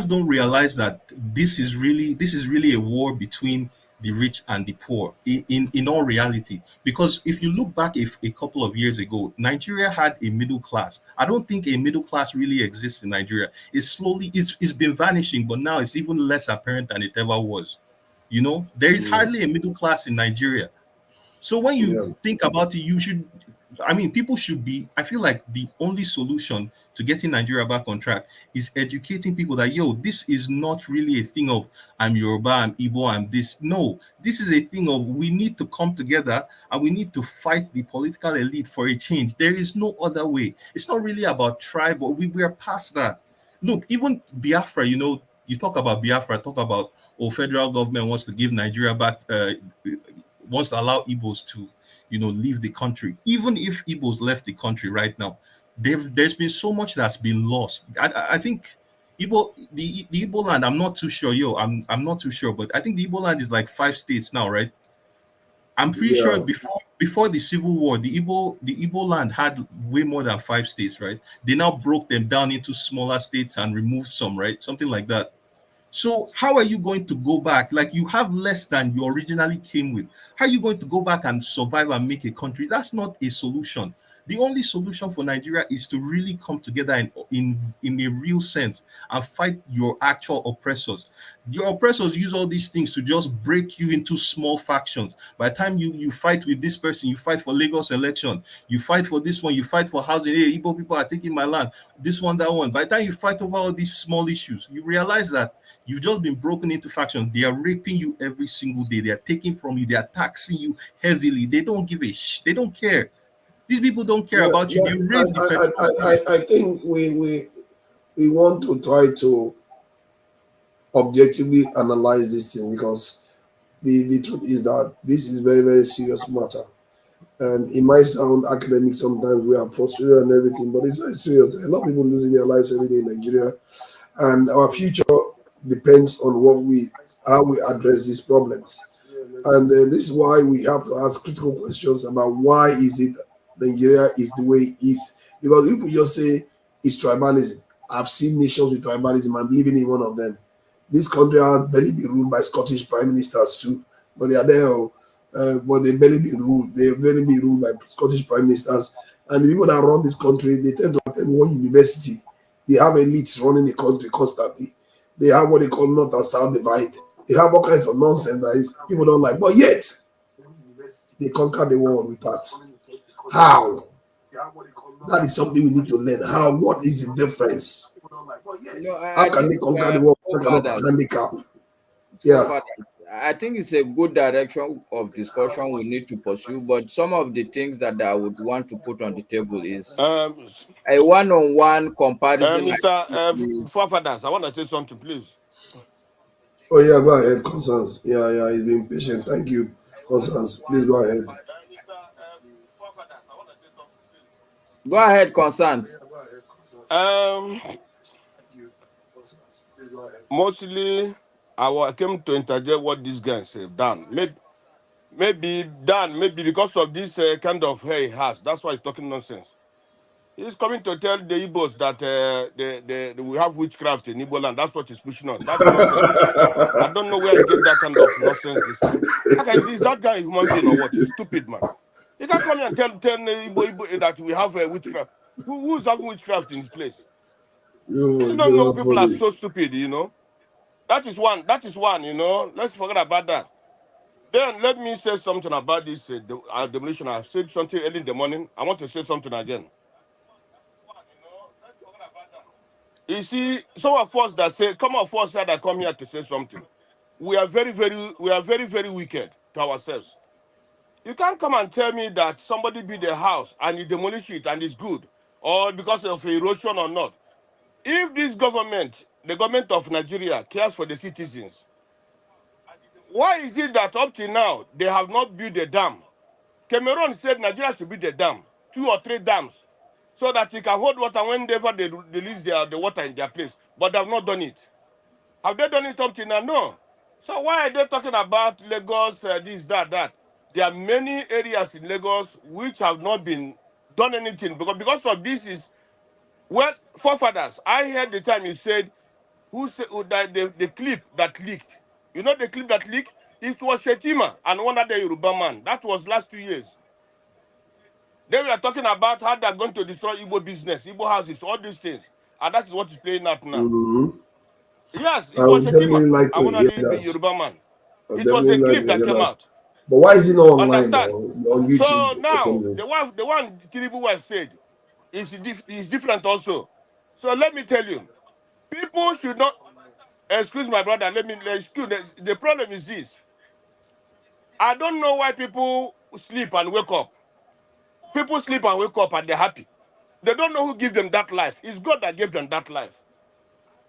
don't realize that this is really a war between the rich and the poor in all reality. Because if you look back a couple of years ago, Nigeria had a middle class. I don't think a middle class really exists in Nigeria. It's been vanishing, but now it's even less apparent than it ever was. There is hardly a middle class in Nigeria. So when you think about it, people should be, I feel like the only solution to getting Nigeria back on track is educating people that, this is not really a thing of I'm Yoruba, I'm Igbo, I'm this. No, this is a thing of we need to come together and we need to fight the political elite for a change. There is no other way. It's not really about tribe, but we are past that. Look, even Biafra, you talk about Biafra, talk about, federal government wants to give Nigeria back, wants to allow Igbos to leave the country. Even if Igbos left the country right now, there's been so much that's been lost. I think the Igbo land, I'm not too sure, I'm not too sure, but I think the Igbo land is 5 states now, right? I'm pretty sure before the Civil War, the Igbo land had way more than 5 states, right? They now broke them down into smaller states and removed some, right? Something like that. So how are you going to go back? You have less than you originally came with. How are you going to go back and survive and make a country? That's not a solution. The only solution for Nigeria is to really come together in a real sense and fight your actual oppressors. Your oppressors use all these things to just break you into small factions. By the time you fight with this person, you fight for Lagos election, you fight for this one, you fight for housing. Hey, Igbo people are taking my land, this one, that one. By the time you fight over all these small issues, you realize that you've just been broken into factions. They are raping you every single day. They are taking from you. They are taxing you heavily. They don't give a they don't care. These people don't care about you. They raise the petrol. I think we want to try to objectively analyze this thing, because the truth is that this is very, very serious matter. And it might sound academic sometimes, we are frustrated and everything, but it's very serious. A lot of people losing their lives every day in Nigeria, and our future depends on how we address these problems. And this is why we have to ask critical questions about why is it Nigeria is the way it is. Because if we just say it's tribalism, I've seen nations with tribalism. I'm living in one of them. This country has barely been ruled by Scottish prime ministers too, but they are there. But they barely been ruled. They barely been ruled by Scottish prime ministers. And the people that run this country, they tend to attend one university. They have elites running the country constantly. They have what they call North and South divide. They have all kinds of nonsense that people don't like. But yet, they conquer the world with that. How? That is something we need to learn. How? What is the difference? How can they conquer the world with a handicap? Yeah. I think it's a good direction of discussion we need to pursue, but some of the things that I would want to put on the table is a one-on-one comparison. Mr. Forefathers, I want to say something, please. Oh yeah, go ahead, Constance. Yeah, he's been patient. Thank you, Constance. Please go ahead. Go ahead, Constance. Mostly, I came to interject what this guy said. Dan, maybe because of this kind of hair he has, that's why he's talking nonsense. He's coming to tell the Igbos that we have witchcraft in Igbo land. That's what he's pushing on. That's nonsense. I don't know where he get that kind of nonsense. Is that guy a human being or what? He's stupid, man. He can't come here and tell Igbo that we have witchcraft. Who's having witchcraft in his place? You don't know people are so stupid, you know. That is one, you know. Let's forget about that. Then let me say something about this demolition. I said something early in the morning. I want to say something again. You see, some of us that come here to say something, we are very, very wicked to ourselves. You can't come and tell me that somebody build a house and you demolish it and it's good, or because of erosion or not. If this government, the government of Nigeria, cares for the citizens, why is it that up till now they have not built a dam? Cameroon said Nigeria should build a dam, 2 or 3 dams, so that it can hold water whenever they release the water in their place. But they have not done it. Have they done it up till now? No. So why are they talking about Lagos, this, that? There are many areas in Lagos which have not been done anything because of this is, well, forefathers, I heard the time you said, the clip that leaked. You know the clip that leaked? It was Shetima and one other Yoruba man. That was last 2 years. They were talking about how they're going to destroy Igbo business, Igbo houses, all these things. And that is what is playing out now. Mm-hmm. Yes, it was Shetima. Like I want to hear the Yoruba man. It was a clip that came out. But why is it not online on YouTube? So now, the one Tinubu wife said is different also. So let me tell you, people should not, excuse my brother, the problem is this. I don't know why people sleep and wake up. People sleep and wake up and they're happy. They don't know who gives them that life. It's God that gave them that life.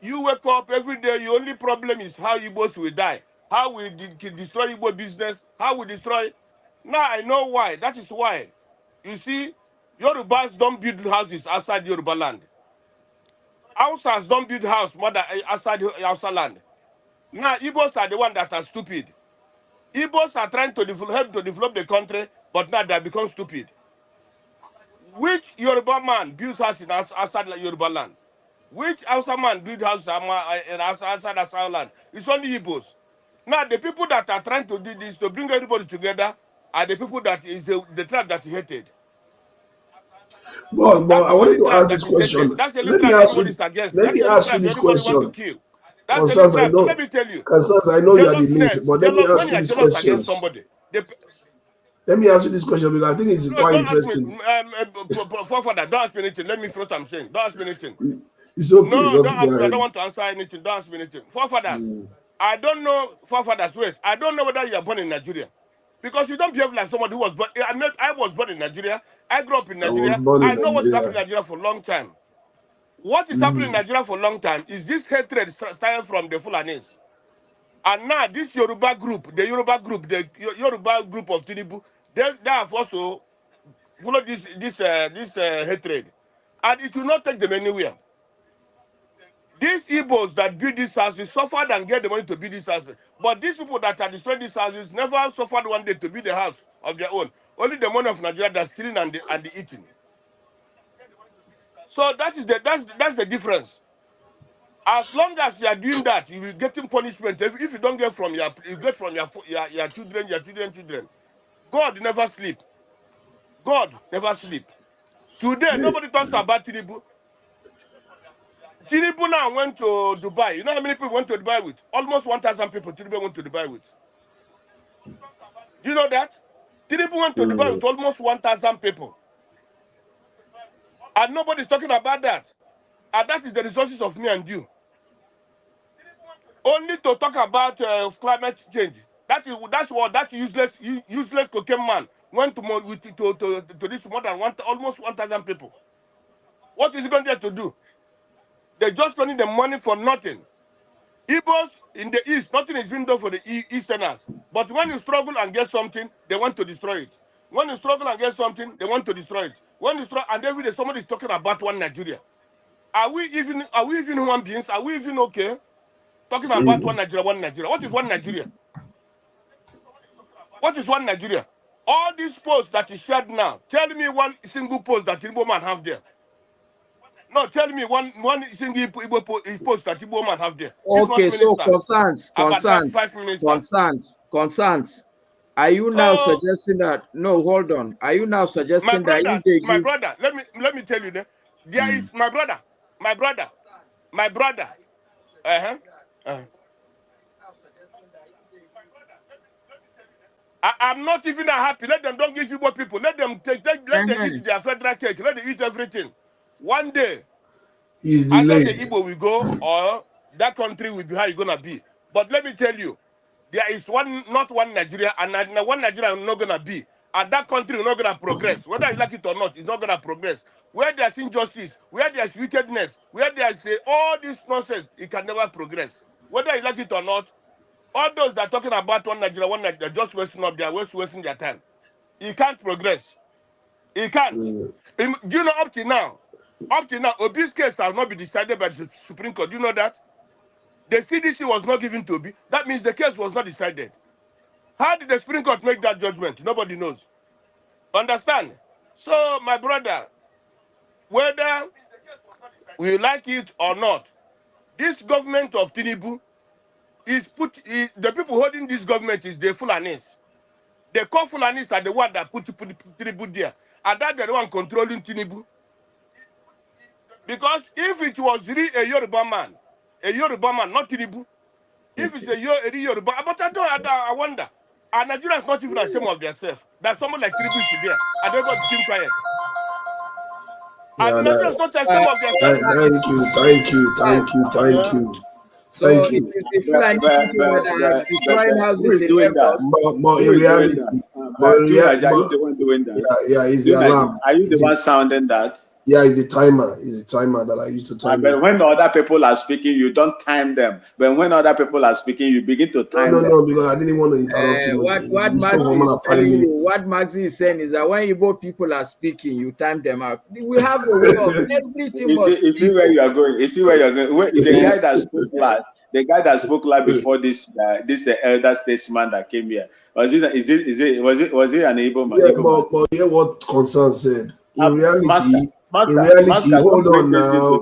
You wake up every day, your only problem is how Igbos will die. How we destroy Igbo business, how we destroy. Now I know why. That is why. You see, Yorubas don't build houses outside Yoruba land. Hausas don't build house more than outside Hausa land. Now Igbos are the ones that are stupid. Igbos are trying to help to develop the country, but now they become stupid. Which Yoruba man builds house in outside Yoruba land? Which Hausa man builds house outside Hausa land? It's only Igbos. Now, the people that are trying to do this, to bring everybody together, are the people that is the tribe that he hated. But I wanted to ask this question. That's the Let little me that ask you. everybody's against. Let That's me the ask little you that this everybody want to question. kill. That's the Concerns, little I that, but know. let me tell you. Concerns, I know you are the lead, Jealousness. but let me ask When you you are these jealous against questions. somebody, Let me ask you this question because I think it's no, quite don't ask me. interesting. Forefather, don't ask me anything. Let me finish what I'm saying. Don't ask me anything. It's okay. No, don't Okay, ask go me. I don't ahead. want to answer anything. Don't ask me anything. Forefathers, I don't know. Forefathers, wait. I don't know whether you are born in Nigeria. Because you don't behave like somebody who was born. I was born in Nigeria. I grew up in I was Nigeria. born I in know what is happening Nigeria. in Nigeria for a long time. What is happening in Nigeria for a long time is this hatred starting from the Fulanis. And now this Yoruba group, the Yoruba group of Tinubu, they have also followed this hatred. And it will not take them anywhere. These Igbos that build these houses suffered and get the money to build these houses. But these people that are destroying these houses never suffered one day to build a house of their own. Only the money of Nigeria that's stealing and the eating. So that's the difference. As long as you are doing that, you will getting punishment. If you don't get from your children. God never sleep. God never sleep. Today, nobody talks about Tinubu. Tinubu now went to Dubai. You know how many people went to Dubai with? Almost 1,000 people Tinubu went to Dubai with. Do you know that? Tinubu went to Dubai with almost 1,000 people. And nobody's talking about that. And that is the resources of me and you. Only to talk about climate change. That's what that useless cocaine man went to this more than almost 1,000 people. What is he going there to do? They're just spending the money for nothing. Igbos in the east, nothing is being done for the Easterners. But when you struggle and get something, they want to destroy it. When you struggle and get something, they want to destroy it. When you struggle, and every day somebody is talking about one Nigeria. Are we even human beings? Are we even okay? Talking about one Nigeria, one Nigeria. What is one Nigeria? What is one Nigeria? All these posts that is shared now, tell me one single post that Igbo man have there. No, tell me one single post that Igbo man have there. Okay, so concerns. Are you now suggesting that? No, hold on. Are you now suggesting that if they give... My brother, let me tell you that there is my brother. I'm not even happy. Let them don't give you more people. Let them let them eat their federal cake. Let them eat everything. One day, either the Igbo will go or that country will be how it's gonna be. But let me tell you, there is not one Nigeria, and one Nigeria is not gonna be. And that country is not gonna progress. Whether you like it or not, it's not gonna progress. Where there's injustice, where there's wickedness, where there's all this nonsense, it can never progress. Whether you like it or not, all those that are talking about one Nigeria, they're just wasting up their wasting their time. It can't progress. It can't. Do you know up till now, Obi's case has not been decided by the Supreme Court. Do you know that? The CDC was not given to Obi. That means the case was not decided. How did the Supreme Court make that judgment? Nobody knows. Understand? So, my brother, whether we like it or not, this government of Tinubu the people holding this government is the Fulanis. The core Fulanis are the one that put Tinubu there. And that's the one controlling Tinubu. Because if it was really a Yoruba man, not Tinubu, if it's a Yoruba, but I wonder, and Nigerians not even ashamed of themselves. That someone like Tinubu is there, and they got keep quiet. And Nigerians not ashamed of themselves. Thank you. So it is the Fulani people that are destroying houses in Lagos. But in reality, are you the one doing that? Yeah, it's the alarm. Are you the one sounding that? Yeah, it's a timer. It's a timer that I used to time. But when other people are speaking, you don't time them. But when other people are speaking, you begin to time them. No, because I didn't want to interrupt him. What Mazi is saying is that when Igbo people are speaking, you time them out. We have a way of everything. You see where you are going. You see where you are going. The guy that spoke last. The guy that spoke like before this elder statesman that came here, was he an Igbo man? Yeah, but hear what Concern said. In reality, hold on now.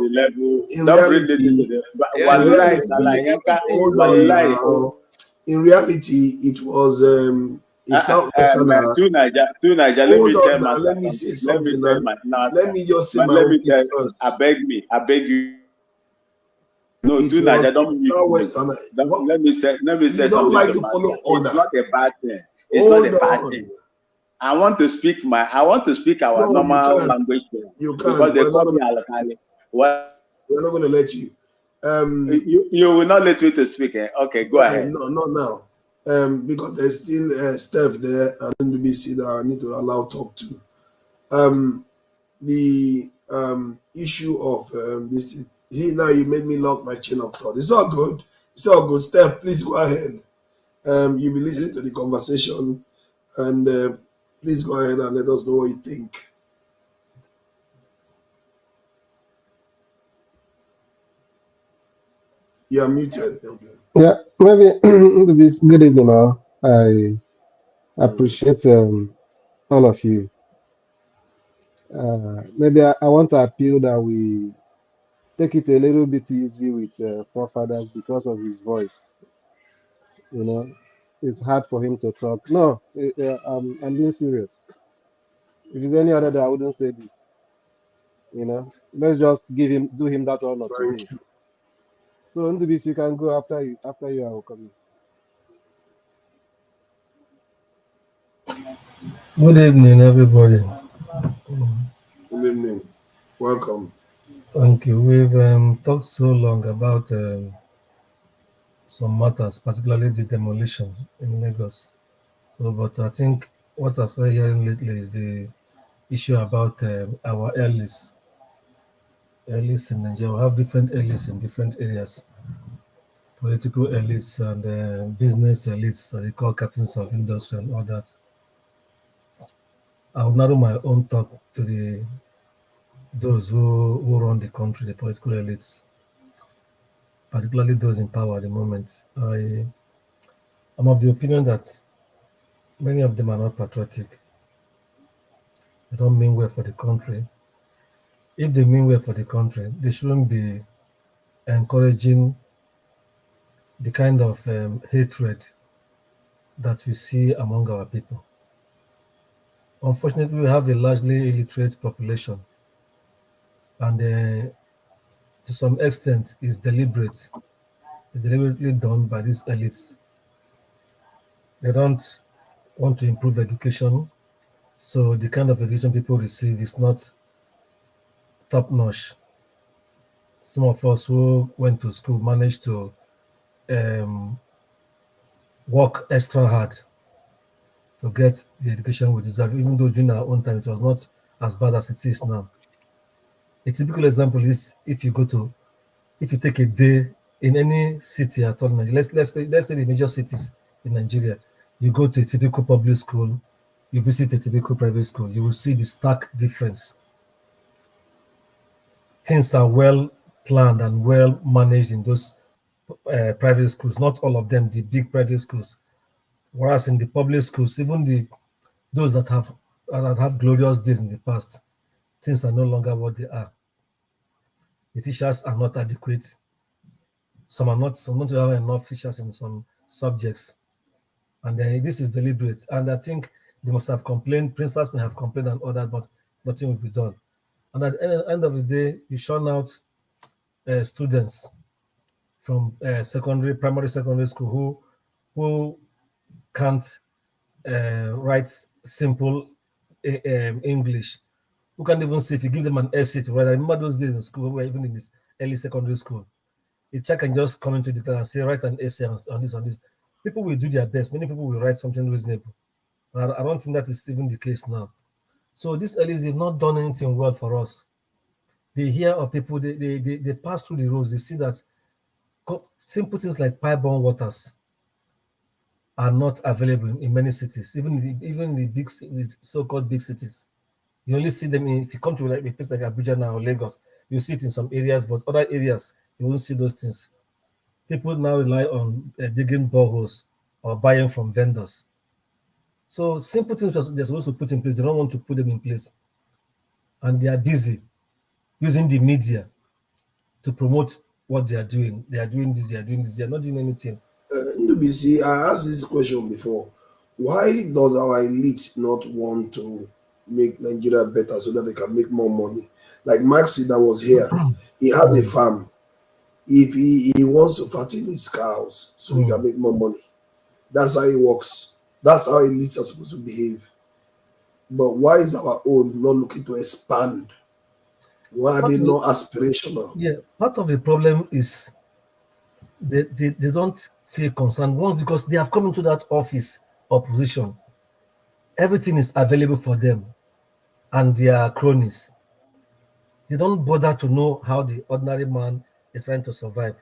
In reality, it was It's Southwestern. Two Niger. Let Hold me on tell now, myself let me say something. Let me just say man, my let own me piece tell. first. I beg you. No, It two Niger. was Don't mute me. Southwestern. Let me say You don't something like to to myself. follow order. It's not a bad thing. It's Hold not a bad on. thing. I want to speak our No, you normal can't. language You can't. because they We're call not me gonna, Alakali. What? we're not going to let you. You will not let me to speak. Eh? Okay, go ahead. No, not now. Because there's still Steph there and NBC that I need to allow talk to. The issue of this. See, now you made me lock my chain of thought. It's all good. It's all good. Steph, please go ahead. You'll be listening to the conversation, and please go ahead and let us know what you think. You are muted. Yeah, maybe good evening all. I appreciate all of you. Maybe I want to appeal that we take it a little bit easy with forefathers because of his voice. You know, it's hard for him to talk. No, I'm being serious. If it's any other day, I wouldn't say this. You know, let's just do him that honor today. So, Ndubisi, you can go after you. After you, I will come in. Good evening, everybody. Good evening. Welcome. Thank you. We've talked so long about some matters, particularly the demolition in Lagos. So, but I think what I've started hearing lately is the issue about our elites. Elites in Nigeria. We have different elites in different areas. Political elites and business elites that they call captains of industry and all that. I will narrow my own talk to those who run the country, the political elites, particularly those in power at the moment. I'm of the opinion that many of them are not patriotic. They don't mean well for the country. If they mean well for the country, they shouldn't be encouraging the kind of hatred that we see among our people. Unfortunately, we have a largely illiterate population, and to some extent, it's deliberately done by these elites. They don't want to improve education, so the kind of education people receive is not top-notch. Some of us who went to school managed to work extra hard to get the education we deserve, even though during our own time it was not as bad as it is now. A typical example is if you take a day in any city at all in Nigeria, let's say the major cities in Nigeria, you go to a typical public school, you visit a typical private school, you will see the stark difference. Things are well planned and well managed in those private schools, not all of them, the big private schools. Whereas in the public schools, even those that have glorious days in the past, things are no longer what they are. The teachers are not adequate. Some don't have enough teachers in some subjects. And this is deliberate. And I think they must have complained, principals may have complained and all that, but nothing will be done. And at the end of the day, you shun out students from primary, secondary school who can't write simple English, who can't even see if you give them an essay to write. I remember those days in school, when we were even in this early secondary school. A child can just come into the class and say, write an essay on this. People will do their best. Many people will write something reasonable. But I don't think that is even the case now. So these elites have not done anything well for us. They hear of people, they pass through the roads, they see that simple things like pipe-borne waters are not available in many cities, even the so-called big cities. You only see them if you come to a place like Abuja now or Lagos, you see it in some areas, but other areas you won't see those things. People now rely on digging boreholes or buying from vendors. So simple things they're supposed to put in place, they don't want to put them in place. And they are busy using the media to promote what they are doing. They are doing this, they are doing this, they are not doing anything. NBC, I asked this question before. Why does our elite not want to make Nigeria better so that they can make more money? Like Maxi that was here, he has a farm. If he wants to fatten his cows so he can make more money. That's how it works. That's how elites are supposed to behave. But why is our own not looking to expand? Why are they not aspirational? Yeah, part of the problem is they don't feel concerned. Once because they have come into that office or position, everything is available for them and their cronies. They don't bother to know how the ordinary man is trying to survive.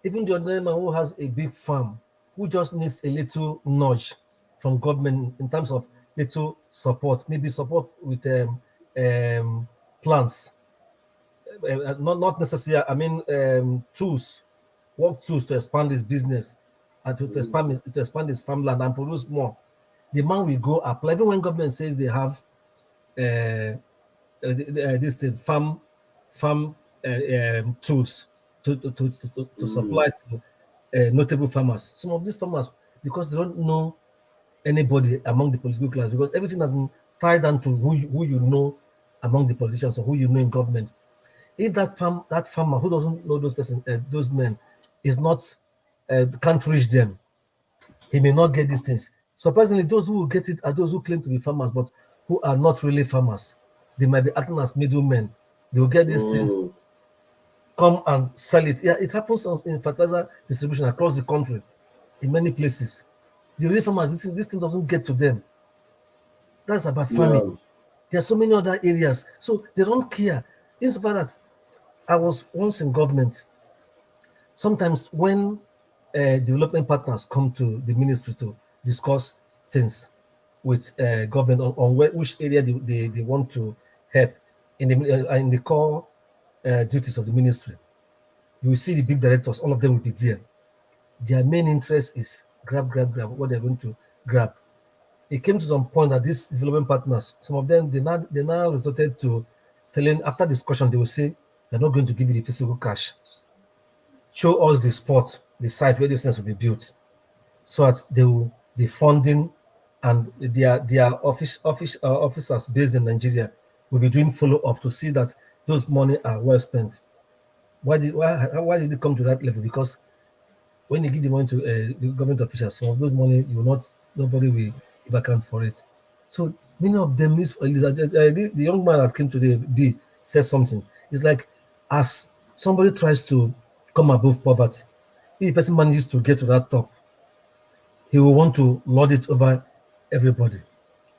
Even the ordinary man who has a big farm, who just needs a little nudge from government in terms of little support, maybe support with plants, not necessarily, I mean, tools, work tools to expand his business and to expand his farmland and produce more. The man will go apply. Even when government says they have this farm tools to supply to notable farmers. Some of these farmers, because they don't know anybody among the political class, because everything has been tied down to who you know among the politicians or who you know in government. If that farmer who doesn't know those men is not can't reach them, he may not get these things. Surprisingly, those who will get it are those who claim to be farmers, but who are not really farmers. They might be acting as middlemen. They will get these things, come and sell it. Yeah, it happens in fertilizer distribution across the country, in many places. The real farmers, this thing doesn't get to them. That's about farming. Yeah. There are so many other areas, so they don't care. Insofar that I was once in government. Sometimes when development partners come to the ministry to discuss things with government on which area they want to help in the core duties of the ministry, you will see the big directors, all of them will be there. Their main interest is grab what they're going to grab. It came to some point that these development partners, some of them, they now resorted to telling, after discussion, they will say, they're not going to give you the physical cash. Show us the spot, the site where this things will be built, so that they will be funding, and their officers based in Nigeria will be doing follow-up to see that those money are well spent. Why did it come to that level? Because when you give the money to the government officials, some of those money nobody will give account for it. So many of them, the young man that came today, said something. It's like, as somebody tries to come above poverty, if a person manages to get to that top, he will want to lord it over everybody.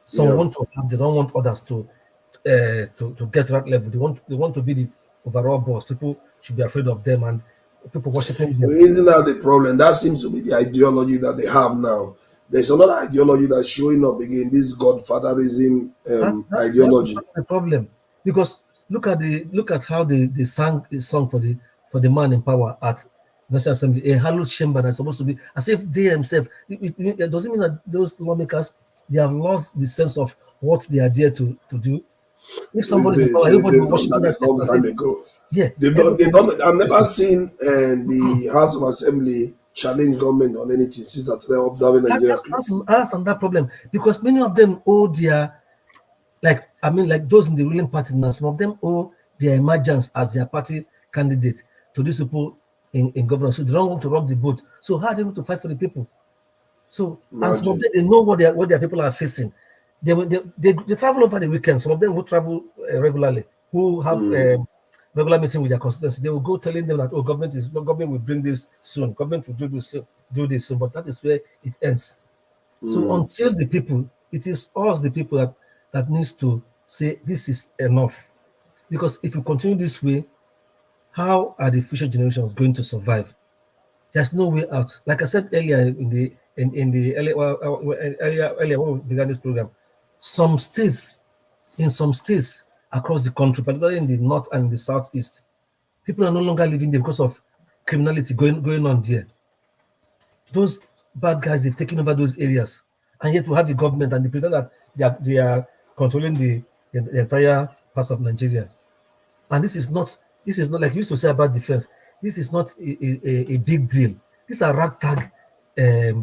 Some want to have, they don't want others to get to that level. They want to be the overall boss. People should be afraid of them and people worshiping them. Isn't that the problem? That seems to be the ideology that they have now. There's another ideology that's showing up again, this godfatherism ideology. That's the problem. Because look at how they sang a song for the man in power at National Assembly, a hallowed chamber that's supposed to be as if they themselves. It doesn't mean that those lawmakers, they have lost the sense of what they are there to do. If somebody's in power, everybody will worship that person. Yeah, I've never seen the House of Assembly challenge government on anything since that they're observing Nigeria. That's another problem, because many of them owe their, like those in the ruling party now, some of them owe their emergence as their party candidate to these people in governance. So they don't want to rock the boat. So how are they going to fight for the people? So and some of them, they know what their people are facing. They travel over the weekend. Some of them who travel regularly, who have regular meeting with their constituency, they will go telling them that government will bring this soon, government will do this soon. But that is where it ends. So until the people, it is us the people that needs to say this is enough. Because if you continue this way, how are the future generations going to survive? There's no way out. Like I said earlier earlier when we began this program, in some states across the country, particularly in the north and the southeast, people are no longer living there because of criminality going on there. Those bad guys, they've taken over those areas, and yet we have the government and they pretend that they are controlling the entire parts of Nigeria. And this is not like you used to say about defense. This is not a big deal. These are ragtag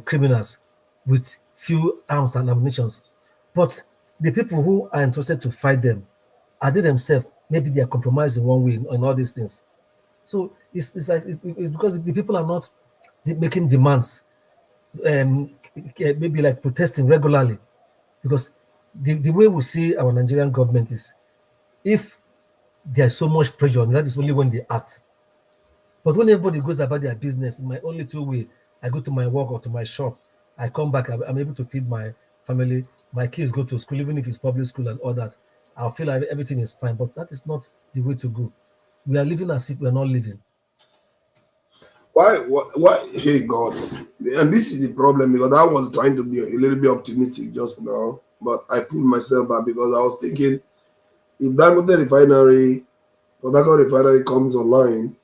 criminals. with few arms and ammunitions. But the people who are interested to fight them, are they themselves, maybe they are compromised in one way in all these things. So it's like it's because the people are not making demands, maybe like protesting regularly, because the way we see our Nigerian government is, if there's so much pressure on that, is only when they act. But when everybody goes about their business, my only two way, I go to my work or to my shop, I come back, I'm able to feed my family, my kids go to school, even if it's public school and all that, I'll feel like everything is fine. But that is not the way to go. We are living as if we're not living. Why? Hey God, and this is the problem, because I was trying to be a little bit optimistic just now, but I pulled myself back because I was thinking, if Dangote refinery, or Dangote refinery comes online,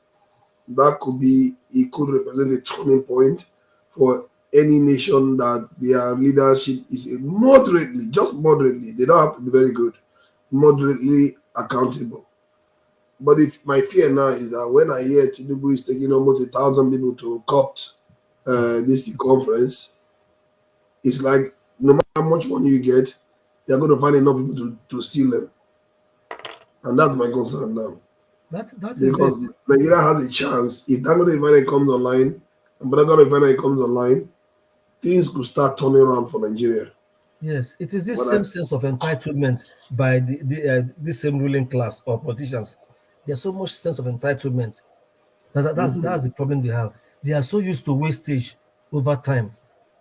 that could represent a turning point for any nation that their leadership is moderately, just moderately. They don't have to be very good, moderately accountable. But my fear now is that when I hear Tinubu is taking almost 1,000 people to COPT, this conference, it's like no matter how much money you get, they're going to find enough people to steal them. And that's my concern now. That because is it. Nigeria has a chance. If Dangote refinery comes online, and Dangote refinery comes online, things could start turning around for Nigeria. Yes, it is this same sense of entitlement by this same ruling class or politicians. There's so much sense of entitlement. That's the problem they have. They are so used to wastage over time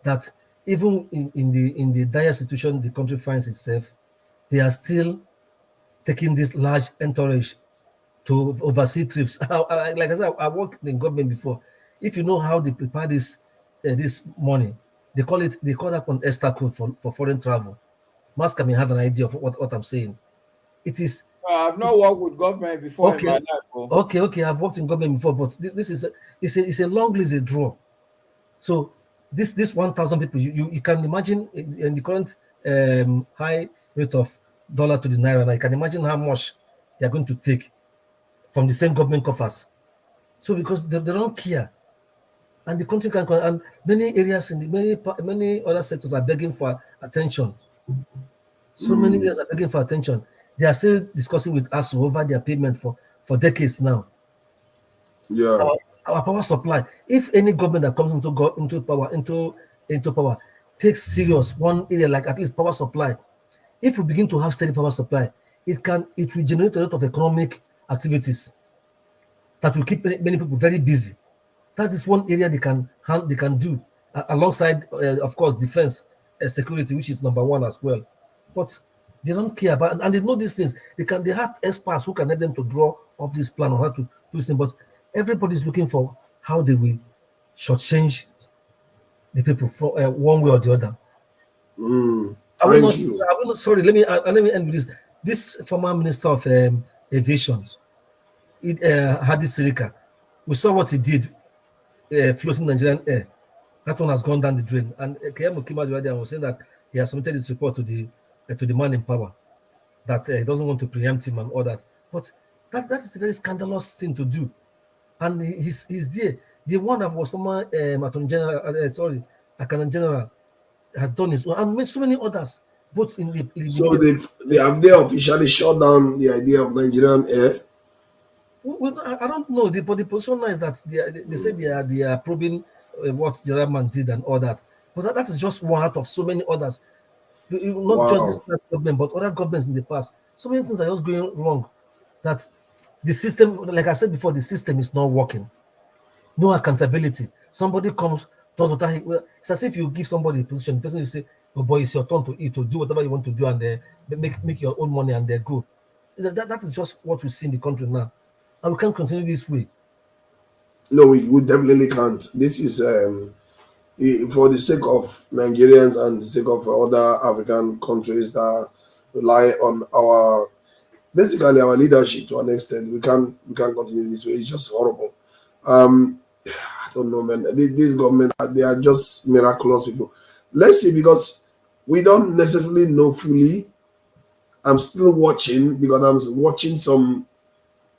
that even in the dire situation the country finds itself, they are still taking this large entourage to oversee trips. Like I said, I worked in government before. If you know how they prepare this money, they call that one extra code for foreign travel. Mas can have an idea of what I'm saying. It is. I've not worked with government before in my life. Okay. I've worked in government before, but this is a long list, a draw. So this 1,000 people, you can imagine in the current high rate of dollar to the naira, and I can imagine how much they are going to take from the same government coffers. So because they don't care, and the country can, and many areas in many other sectors are begging for attention. So many areas are begging for attention. They are still discussing with us over their payment for decades now. Yeah. Our power supply. If any government that comes into power takes serious one area, like at least power supply, if we begin to have steady power supply, it will generate a lot of economic activities that will keep many people very busy. That is one area they can do alongside, of course, defense and security, which is number one as well. But they don't care about, and they know these things. They have experts who can help them to draw up this plan on how to do this thing. But everybody's looking for how they will shortchange the people from one way or the other. Sorry, let me end with this. This former minister of aviation, Hadi Sirika, we saw what he did floating Nigerian air. That one has gone down the drain. And Keyamo came out the other day and was saying that he has submitted this report to the man in power, that he doesn't want to preempt him and all that. But that is a very scandalous thing to do. And he's there. The one that was former Attorney General, Accountant General, has done his own, and so many others. Both in the so they have officially shut down the idea of Nigerian air. Well, I don't know, but the position is that they say they are probing what the other man did and all that. But that is just one out of so many others. Not just this government, but other governments in the past. So many things are just going wrong. That the system, like I said before, the system is not working. No accountability. Somebody comes, does what it's as if you give somebody a position, the person will say, "Oh boy, it's your turn to eat, to do whatever you want to do, and make your own money and go." That is just what we see in the country now. And we can't continue this way. No, we definitely can't. This is for the sake of Nigerians and the sake of other African countries that rely on our leadership to an extent. We can't continue this way. It's just horrible. I don't know, man. This government, they are just miraculous people. Let's see, because we don't necessarily know fully. I'm still watching, because I'm watching some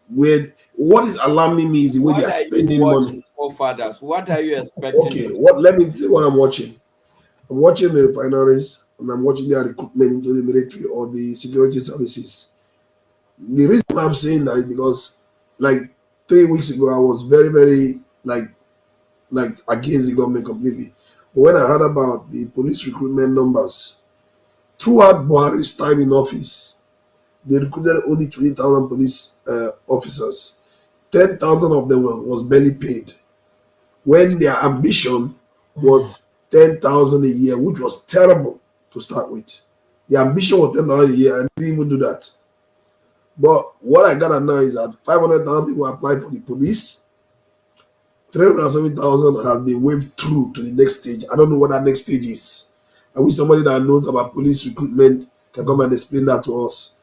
weird. What is alarming me is the way they are spending money. Fathers, what are you expecting? Okay, let me see what I'm watching. I'm watching the refineries and I'm watching their recruitment into the military or the security services. The reason why I'm saying that is because, like 3 weeks ago, I was very, very like against the government completely. But when I heard about the police recruitment numbers throughout Buhari's time in office, they recruited only 20,000 police officers. 10,000 of them was barely paid, when their ambition was 10,000 a year, which was terrible to start with. The ambition was 10,000 a year, and they didn't even do that. But what I got now is that 500,000 people applied for the police. 307,000 has been waved through to the next stage. I don't know what that next stage is. I wish somebody that knows about police recruitment can come and explain that to us.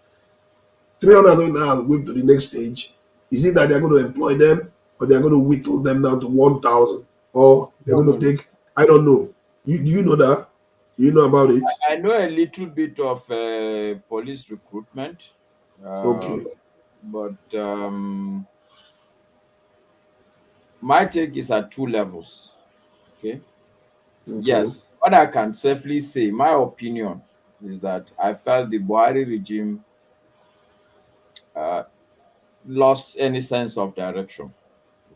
307,000 has waved to the next stage. Is it that they're going to employ them, or they're going to whittle them down to 1,000, or they're going to take? I don't know. Do you know that? You know about it? I know a little bit of police recruitment. Okay. But my take is at 2 levels. Okay. Yes. What I can safely say, my opinion, is that I felt the Buhari regime lost any sense of direction.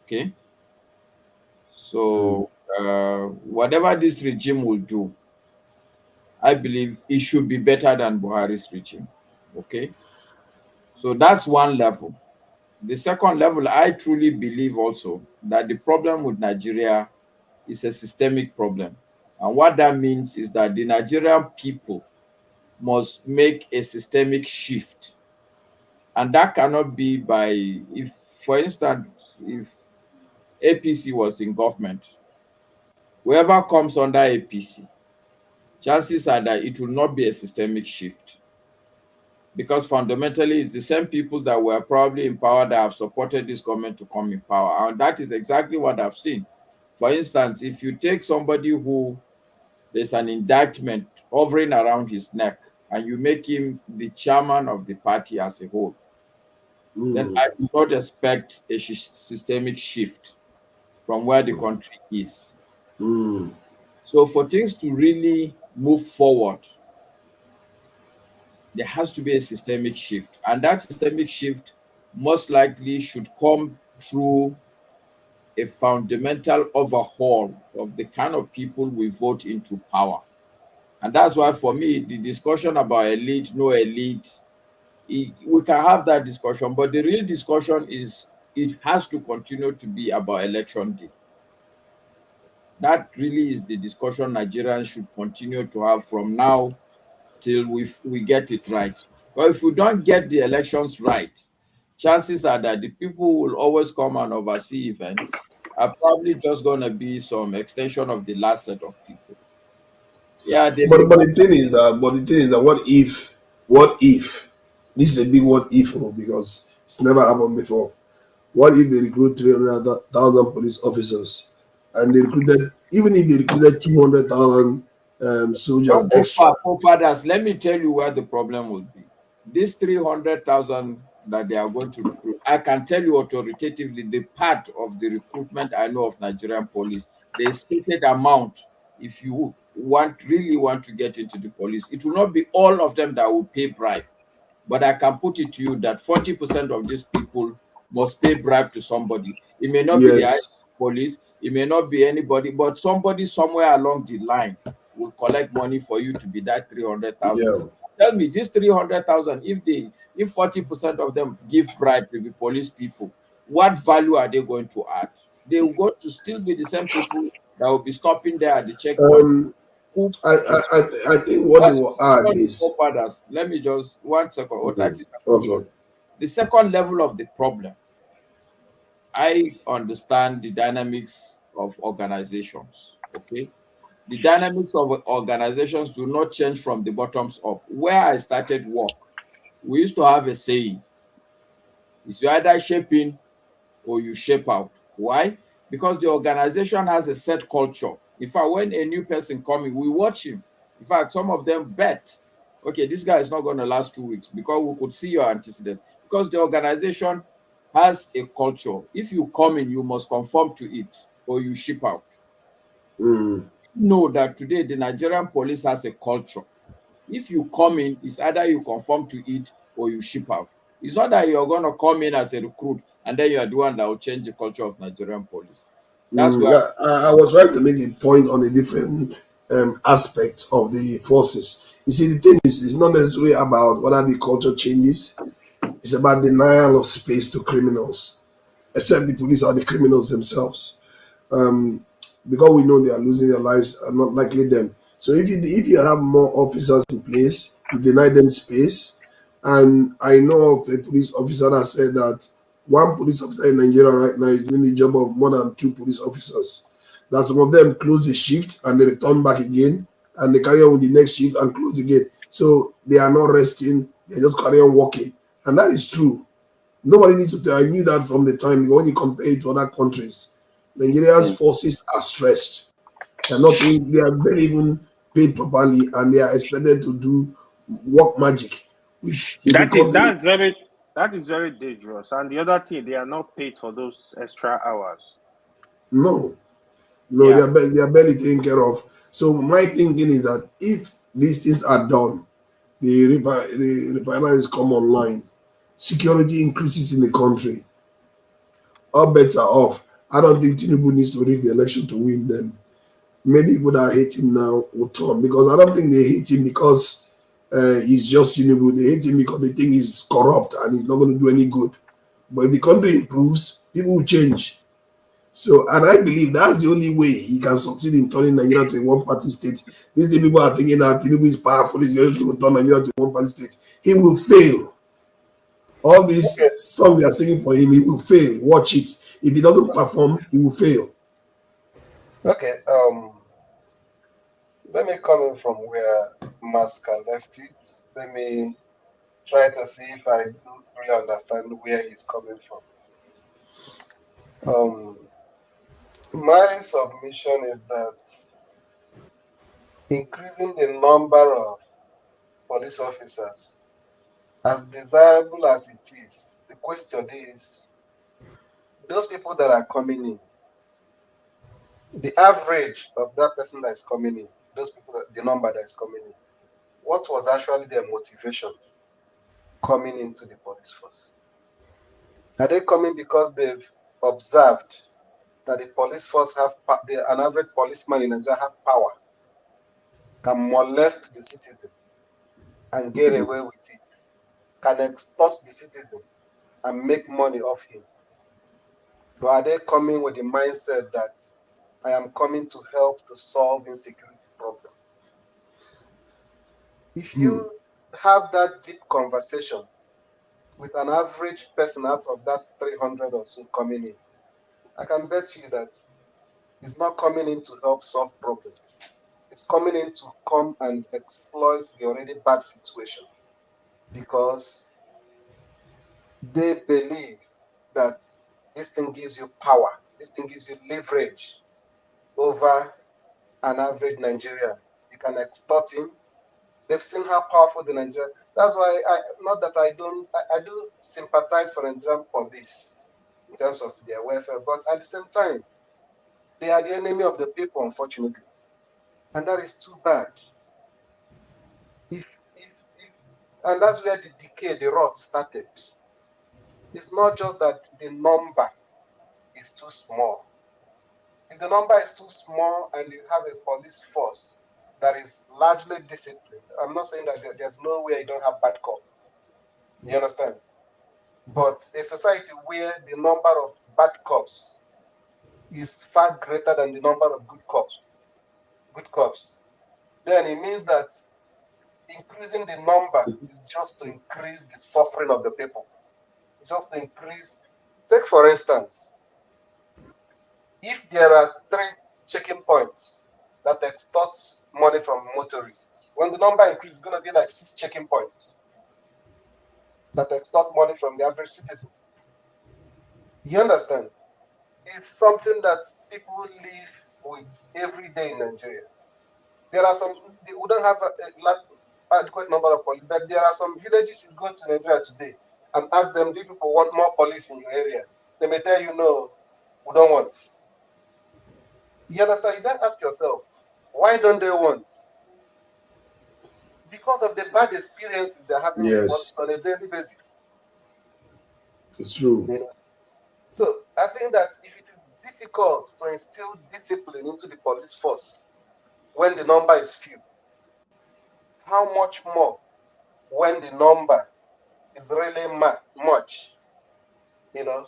Okay. So whatever this regime will do, I believe it should be better than Buhari's regime. Okay. So that's one level. The second level, I truly believe also that the problem with Nigeria is a systemic problem. And what that means is that the Nigerian people must make a systemic shift. And that cannot be by, if, for instance, if APC was in government, whoever comes under APC, chances are that it will not be a systemic shift. Because fundamentally, it's the same people that were probably in power that have supported this government to come in power. And that is exactly what I've seen. For instance, if you take somebody who there's an indictment hovering around his neck and you make him the chairman of the party as a whole, then I do not expect a systemic shift from where the country is. So for things to really move forward, there has to be a systemic shift. And that systemic shift most likely should come through a fundamental overhaul of the kind of people we vote into power. And that's why, for me, the discussion about elite, no elite, we can have that discussion, but the real discussion is it has to continue to be about election day. That really is the discussion Nigerians should continue to have from now till we get it right. But if we don't get the elections right, chances are that the people who will always come and oversee events are probably just going to be some extension of the last set of people. Yeah, but the thing is that what if this is a big what if, because it's never happened before. What if they recruit 300,000 police officers, and they recruited, even if they recruited 200,000 soldiers extra? Fathers, let me tell you where the problem will be. This 300,000 that they are going to recruit, I can tell you authoritatively, the part of the recruitment I know of Nigerian police, the stated amount, if you really want to get into the police, it will not be all of them that will pay bribe. But I can put it to you that 40% of these people must pay bribe to somebody. It may not be the police, it may not be anybody, but somebody somewhere along the line will collect money for you to be that 300,000. Tell me, this 300,000, if 40% of them give bribe to the police people, what value are they going to add? They will go to still be the same people that will be stopping there at the checkpoint. I think what they will add is. Let me just 1 second. Okay. The second level of the problem, I understand the dynamics of organizations. Okay. The dynamics of organizations do not change from the bottoms up. Where I started work, we used to have a saying: it's you either shape in or you shape out. Why? Because the organization has a set culture. In fact, when a new person coming, we watch him. In fact, some of them bet, okay, this guy is not going to last 2 weeks because we could see your antecedents. Because the organization has a culture. If you come in, you must conform to it or you ship out. know that today the Nigerian police has a culture. If you come in, it's either you conform to it or you ship out. It's not that you're going to come in as a recruit and then you are the one that will change the culture of Nigerian police. That's why Yeah, I was trying to make a point on a different aspect of the forces. You see, the thing is, it's not necessarily about whether the culture changes. It's about denial of space to criminals, except the police are the criminals themselves. Because we know they are losing their lives, and not likely them. So if you have more officers in place, you deny them space. And I know of a police officer that said that one police officer in Nigeria right now is doing the job of more than 2 police officers. That some of them close the shift and they return back again, and they carry on with the next shift and close again. So they are not resting; they just carry on working, and that is true. Nobody needs to tell. I knew that from the time when you compare it to other countries. Nigeria's forces are stressed. They are barely even paid properly, and they are expected to do work magic. That is very dangerous. And the other thing, they are not paid for those extra hours. No, Yeah. they are barely taken care of. So my thinking is that if these things are done, the refineries come online, security increases in the country, all bets are off. I don't think Tinubu needs to rig the election to win them. Many people that hate him now will turn, because I don't think they hate him because he's just Tinubu. They hate him because they think he's corrupt and he's not going to do any good. But if the country improves, people will change. So, and I believe that's the only way he can succeed in turning Nigeria to a one-party state. These people are thinking that Tinubu is powerful, he's going to turn Nigeria to a one-party state. He will fail. All these songs they are singing for him, he will fail. Watch it. If he doesn't perform, he will fail. Okay. Let me come in from where Masca left it. Let me try to see if I do really understand where he's coming from. My submission is that increasing the number of police officers, as desirable as it is, the question is, those people that are coming in, the average of that person that is coming in, those people, the number that is coming in, what was actually their motivation coming into the police force? Are they coming because they've observed that the police force an average policeman in Nigeria have power, can molest the citizen and get away with it, can extort the citizen and make money off him? Or are they coming with the mindset that I am coming to help to solve insecurity problem? If you have that deep conversation with an average person out of that 300 or so coming in, I can bet you that it's not coming in to help solve problems. It's coming in to come and exploit the already bad situation, because they believe that this thing gives you power, this thing gives you leverage over an average Nigerian. You can extort him. They've seen how powerful the Nigerian. That's why I do sympathize for Nigerian police in terms of their welfare, but at the same time, they are the enemy of the people, unfortunately. And that is too bad. And that's where the decay, the rot started. It's not just that the number is too small. If the number is too small and you have a police force that is largely disciplined, I'm not saying that there's no way you don't have bad cops. You understand? But a society where the number of bad cops is far greater than the number of good cops, then it means that increasing the number is just to increase the suffering of the people. It's just to increase. Take, for instance, if there are 3 checking points that extort money from motorists, when the number increases, it's going to be like 6 checking points that extort money from the average citizen. You understand? It's something that people live with every day in Nigeria. There are some, we don't have adequate number of police, but there are some villages you go to Nigeria today and ask them, do people want more police in your area? They may tell you, no, we don't want. You understand? You then ask yourself, Why don't they want? Because of the bad experiences they're having with Yes, police on a daily basis. it's true. You know? So I think that if it is difficult to instill discipline into the police force when the number is few, how much more when the number is really much? You know,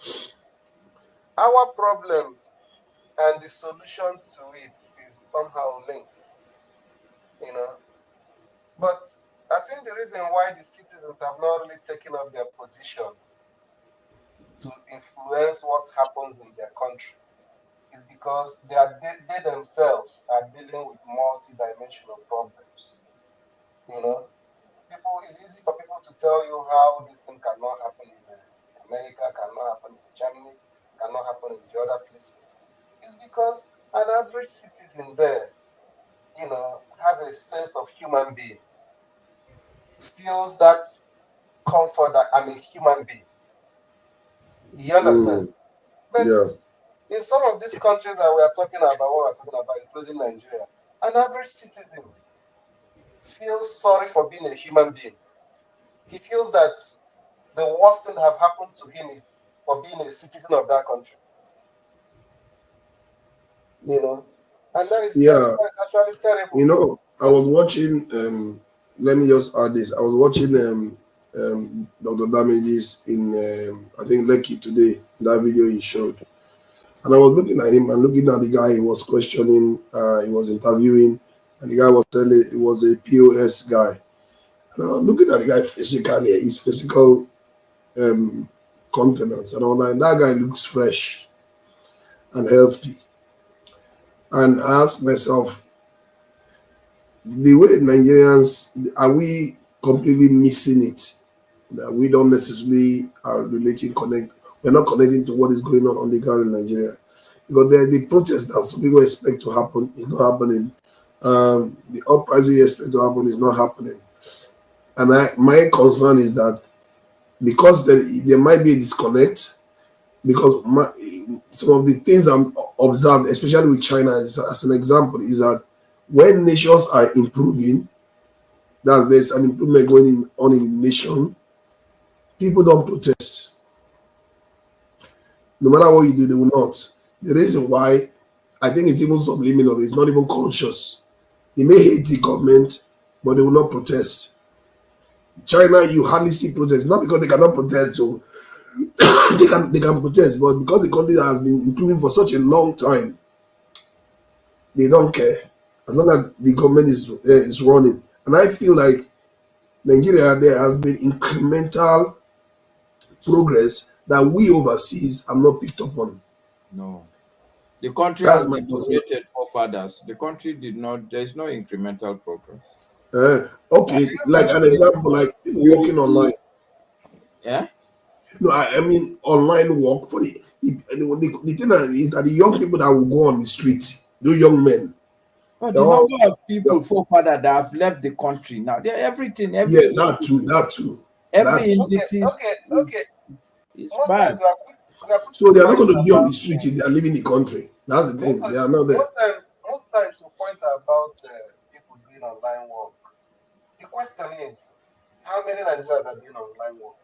our problem and the solution to it is somehow linked. You know, but I think the reason why the citizens have not really taken up their position to influence what happens in their country is because they themselves are dealing with multi-dimensional problems. You know, it's easy for people to tell you how this thing cannot happen in America, cannot happen in Germany, cannot happen in the other places. It's because an average citizen there, you know, have a sense of human being, feels that comfort that I'm a human being. You understand? But in some of these countries that we are talking about, what we're talking about, including Nigeria, an average citizen feels sorry for being a human being. He feels that the worst thing that have happened to him is for being a citizen of that country. You know? And that is actually terrible. You know, I was watching, let me just add this. I was watching Dr. Damages in, I think, Lekki today, that video he showed. And I was looking at him and looking at the guy he was questioning, he was interviewing, and the guy was telling it was a POS guy. And I was looking at the guy physically, his physical countenance, and I was like, that guy looks fresh and healthy. And I asked myself, the way Nigerians, are we completely missing it? That we don't necessarily are we're not connecting to what is going on the ground in Nigeria. Because the protest that some people expect to happen is not happening. The uprising you expect to happen is not happening. And my concern is that because there might be a disconnect, because some of the things I'm observed, especially with China, as an example, is that when nations are improving, that there's an improvement going on in the nation, people don't protest. No matter what you do, they will not. The reason why, I think it's even subliminal, it's not even conscious. They may hate the government, but they will not protest. China, you hardly see protests, not because they cannot protest, so they can protest, but because the country has been improving for such a long time, they don't care as long as the government is running. And I feel like Nigeria, there has been incremental progress that we overseas have not picked up on. No, the country That's has my created forefathers. The country did not. There is no incremental progress. Okay, like an example, like people working online. Yeah. No, I mean online work for the thing is that the young people that will go on the street, those young men. But the number of people forefather that have left the country now, they're everything. Yes, that too. Every indices is bad. So they are not going to be on the street if they are leaving the country. That's the thing. They are not there. Most times we point about people doing online work. The question is, how many Nigerians are doing online work?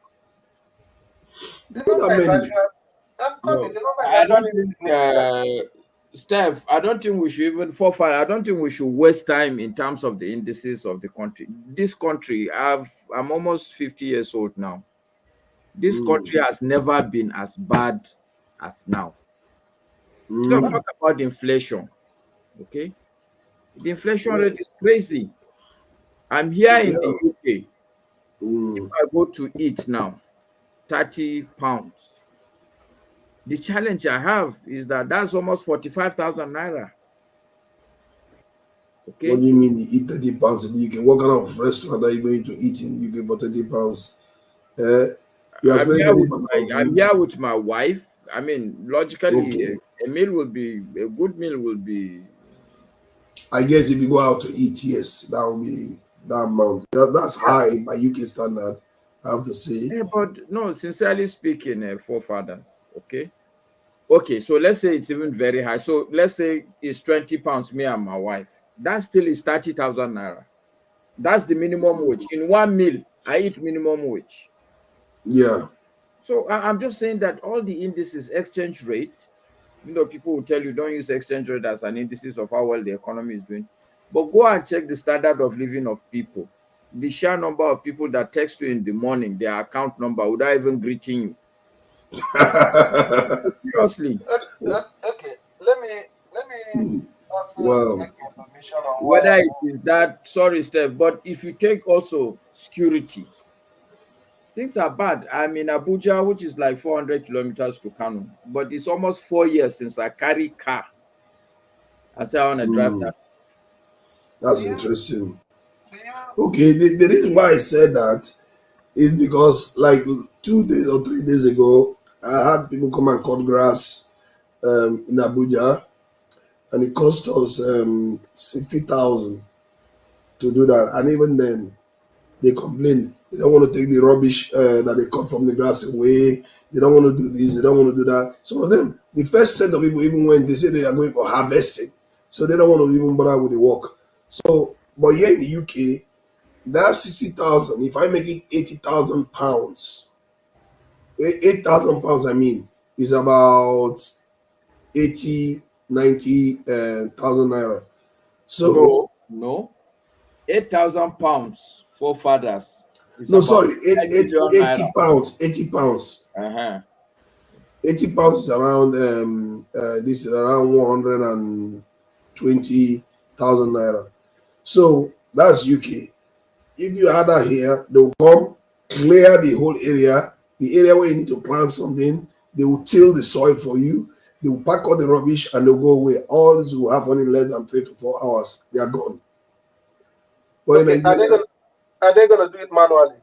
I don't think, Steph, I don't think we should even forfeit. I don't think we should waste time in terms of the indices of the country. This country, I'm almost 50 years old now. This country has never been as bad as now. Let's talk about inflation. Okay, the inflation rate is crazy. I'm here in the UK. If I go to eat now, 30 pounds. The challenge I have is that that's almost 45,000 naira. Okay. What do you mean you eat 30 pounds in the UK? What kind of restaurant are you going to eat in the UK for 30 pounds? I'm here with my wife. I mean, logically, a good meal will be. I guess if you go out to eat, yes, that will be that amount. That's high by UK standard, I have to say. Yeah, but no, sincerely speaking, forefathers, okay, so let's say it's even very high. So let's say it's 20 pounds, me and my wife. that still is 30,000 naira. That's the minimum wage. In 1 meal, I eat minimum wage. Yeah. So I'm just saying that all the indices, exchange rate, people will tell you don't use exchange rate as an indices of how well the economy is doing. But go and check the standard of living of people. The sheer number of people that text you in the morning, their account number, without even greeting you. Seriously. Okay. Let me also Wow. make a submission on Whether why it is that, sorry, Steph, but if you take also security, things are bad. I'm in Abuja, which is like 400 kilometers to Kano, but it's almost 4 years since I carry car. I say I want to drive that. That's interesting. Okay, the reason why I said that is because like 2 days or 3 days ago, I had people come and cut grass in Abuja, and it cost us 60,000 to do that. And even then, they complain. They don't want to take the rubbish that they cut from the grass away. They don't want to do this. They don't want to do that. Some of them, the first set of people, even when they say they are going for harvesting, so they don't want to even bother with the work. So, but here in the UK, that 60,000, if I make it 80,000 pounds, 8,000 pounds, I mean, is about 80, 90,000 naira. So, no, 8,000 pounds for fathers. No, sorry, 80 naira. pounds. 80 pounds. 80 pounds is around this is around 120,000 naira. So that's UK. If you had that here, they'll come clear the whole area, the area where you need to plant something. They will till the soil for you. They will pack all the rubbish and they'll go away. All this will happen in less than 3 to 4 hours. They are gone. But okay, in Nigeria, are they gonna do it manually?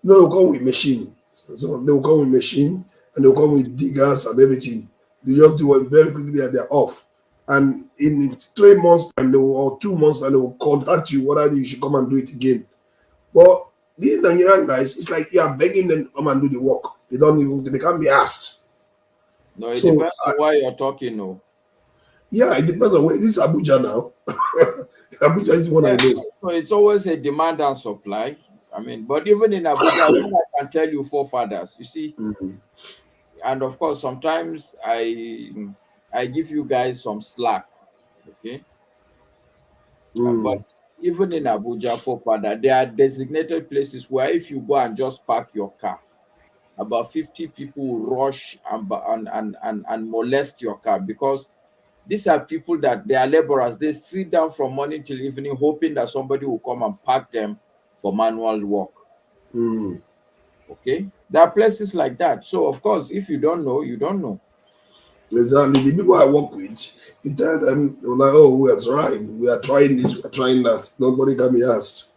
no, they'll come with machine. So they will come with machine and they'll come with diggers and everything. They just do it very quickly and they're off. And in 3 months time, or 2 months, and they will contact you whether you should come and do it again. But these Nigerian guys, it's like you are begging them to come and do the work. They can't be asked. No, it depends on why you're talking, no. Yeah, it depends on where. This is Abuja now. Abuja is one I know. So it's always a demand and supply. I mean, but even in Abuja, I can tell you forefathers, you see. And of course, sometimes I give you guys some slack, okay? But even in Abuja, forefather, there are designated places where if you go and just park your car, about 50 people will rush and molest your car, because these are people that they are laborers. They sit down from morning till evening hoping that somebody will come and park them for manual work. Okay, there are places like that. So of course, if you don't know, you don't know. Exactly. The people I work with, you tell them, they're like, oh, we are trying this, we are trying that. Nobody can be asked.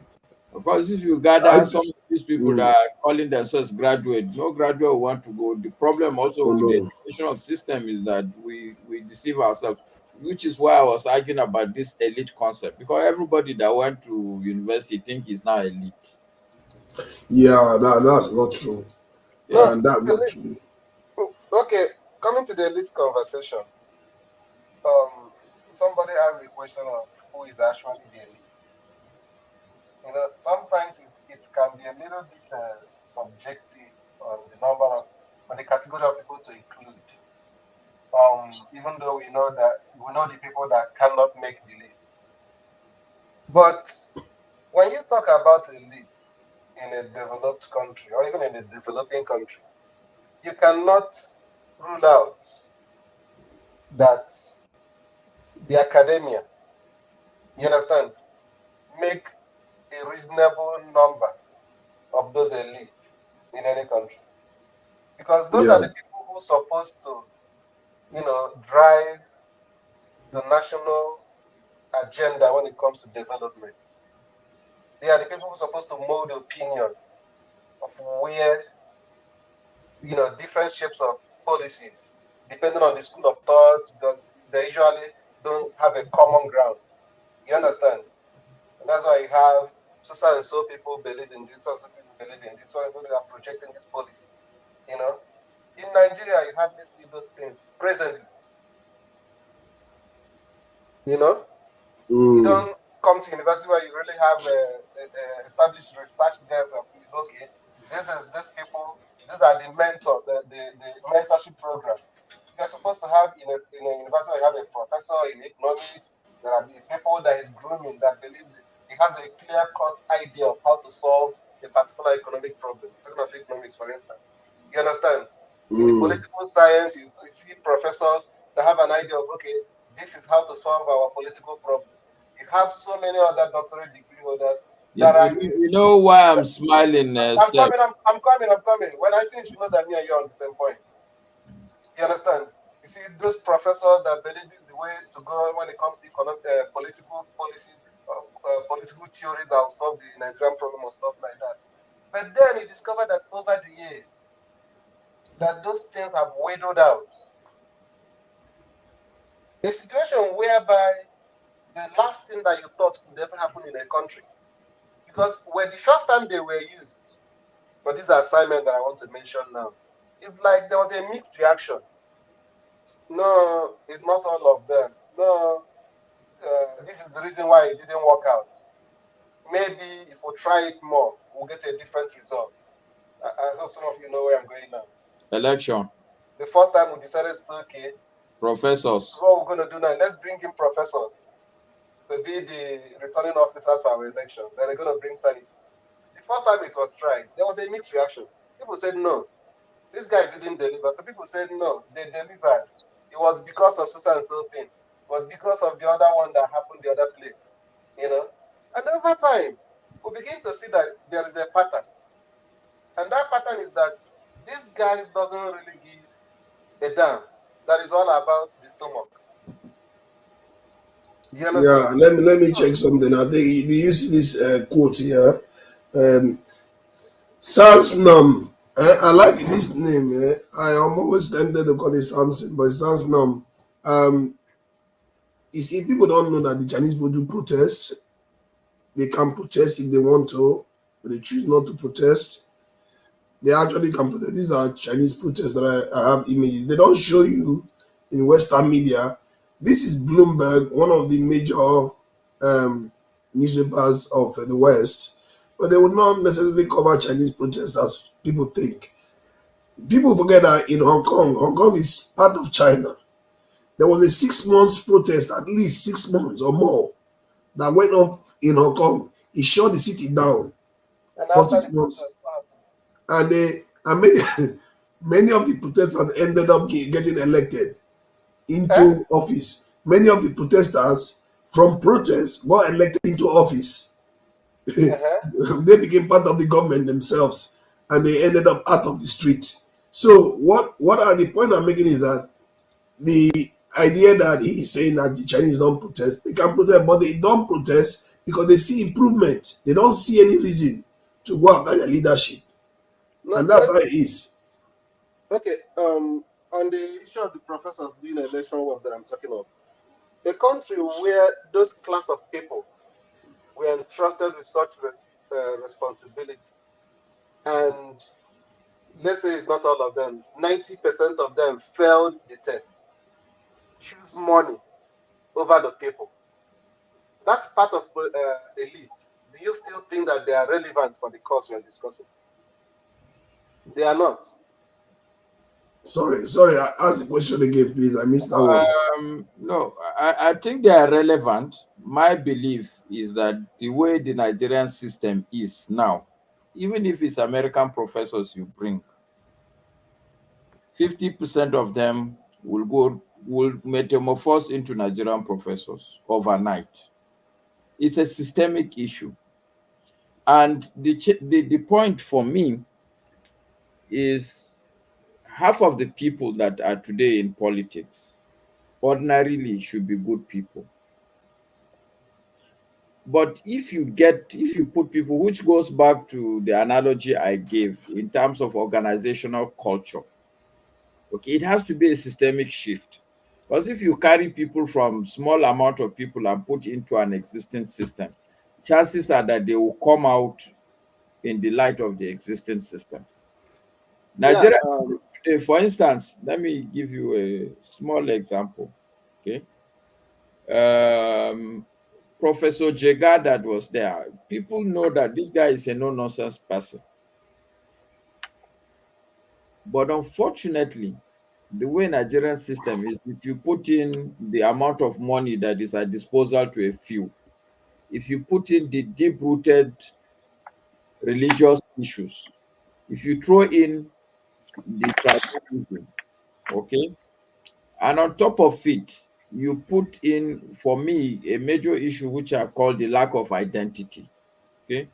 Of course, if you gather some of these people that are calling themselves graduate, no graduate will want to go. The problem also with the educational system is that we deceive ourselves, which is why I was arguing about this elite concept, because everybody that went to university think is now elite. Yeah, that's not true. No, and that's not true. Okay, coming to the elite conversation, somebody asked the question of who is actually the elite. You know, sometimes it can be a little bit subjective on the category of people to include. Even though we know the people that cannot make the list. But when you talk about elite in a developed country or even in a developing country, you cannot rule out that the academia, you understand, make a reasonable number of those elites in any country. Because those are the people who are supposed to, drive the national agenda when it comes to development. They are the people who are supposed to mold the opinion of where, different shapes of policies, depending on the school of thought, because they usually don't have a common ground. You understand? And that's why you have so and so people believe in this, so people believe in this, so people are projecting this policy. In Nigeria, you hardly see those things presently. You don't come to university where you really have established research desks of, okay, these people, these are the mentor, the mentorship program. You're supposed to have in a university where you have a professor in economics, there are the people that is grooming, that believes he has a clear-cut idea of how to solve a particular economic problem. Talking of economics, for instance. You understand? In the political science, you see professors that have an idea of, okay, this is how to solve our political problem. You have so many other doctorate degree holders that are. You know why I'm smiling? I'm coming. When I finish, you know that me and you are on the same point. You understand? You see, those professors that believe this is the way to go when it comes to political policies, political theories that will solve the Nigerian problem or stuff like that. But then you discover that over the years, that those things have widowed out. A situation whereby the last thing that you thought could ever happen in a country, because when the first time they were used, for this assignment that I want to mention now, it's like there was a mixed reaction. No, it's not all of them. No, this is the reason why it didn't work out. Maybe if we try it more, we'll get a different result. I hope some of you know where I'm going now. Election. The first time we decided it's okay. Professors. What we're going to do now, let's bring in professors to be the returning officers for our elections. And they're going to bring sanity. The first time it was tried, there was a mixed reaction. People said no. These guys didn't deliver. So people said no, they delivered. It was because of so and so thing. It was because of the other one that happened the other place. You know? And over time, we begin to see that there is a pattern. And that pattern is that these guys doesn't really give a damn. That is all about the stomach. Yeah, let me check something. I think do you see this quote here? Sans Nam. I like this name. I am always tempted to call it Samson, but Sans Nam. You see, people don't know that the Chinese people do protest. They can protest if they want to, but they choose not to protest. They actually can protest. These are Chinese protests that I have images. They don't show you in Western media. This is Bloomberg, one of the major newspapers of the West, but they would not necessarily cover Chinese protests as people think. People forget that in Hong Kong is part of China. There was a 6 months protest, at least 6 months or more, that went on in Hong Kong. It shut the city down for 6 months. And many of the protesters ended up getting elected into office. Many of the protesters from protests got elected into office. They became part of the government themselves, and they ended up out of the street. So what are the point I'm making is that the idea that he is saying that the Chinese don't protest, they can protest, but they don't protest because they see improvement. They don't see any reason to go after their leadership. And that's how it is. Okay, on the issue of the professors doing election work that I'm talking of, a country where those class of people were entrusted with such responsibility, and let's say it's not all of them, 90% of them failed the test, choose money over the people. That's part of elite. Do you still think that they are relevant for the cause we're discussing? They are not. Sorry, ask the question again, please. I missed that one. No, I think they are relevant. My belief is that the way the Nigerian system is now, even if it's American professors you bring, 50% of them will metamorphose into Nigerian professors overnight. It's a systemic issue. And the point for me is half of the people that are today in politics ordinarily should be good people. But if you put people, which goes back to the analogy I gave in terms of organizational culture, okay, it has to be a systemic shift. Because if you carry people from small amount of people and put into an existing system, chances are that they will come out in the light of the existing system. Nigeria, today, for instance, let me give you a small example. Okay, Professor Jega that was there, people know that this guy is a no-nonsense person. But unfortunately, the way Nigerian system is, if you put in the amount of money that is at disposal to a few, if you put in the deep-rooted religious issues, if you throw in the tribalism, okay, and on top of it, you put in, for me, a major issue which I call the lack of identity, okay?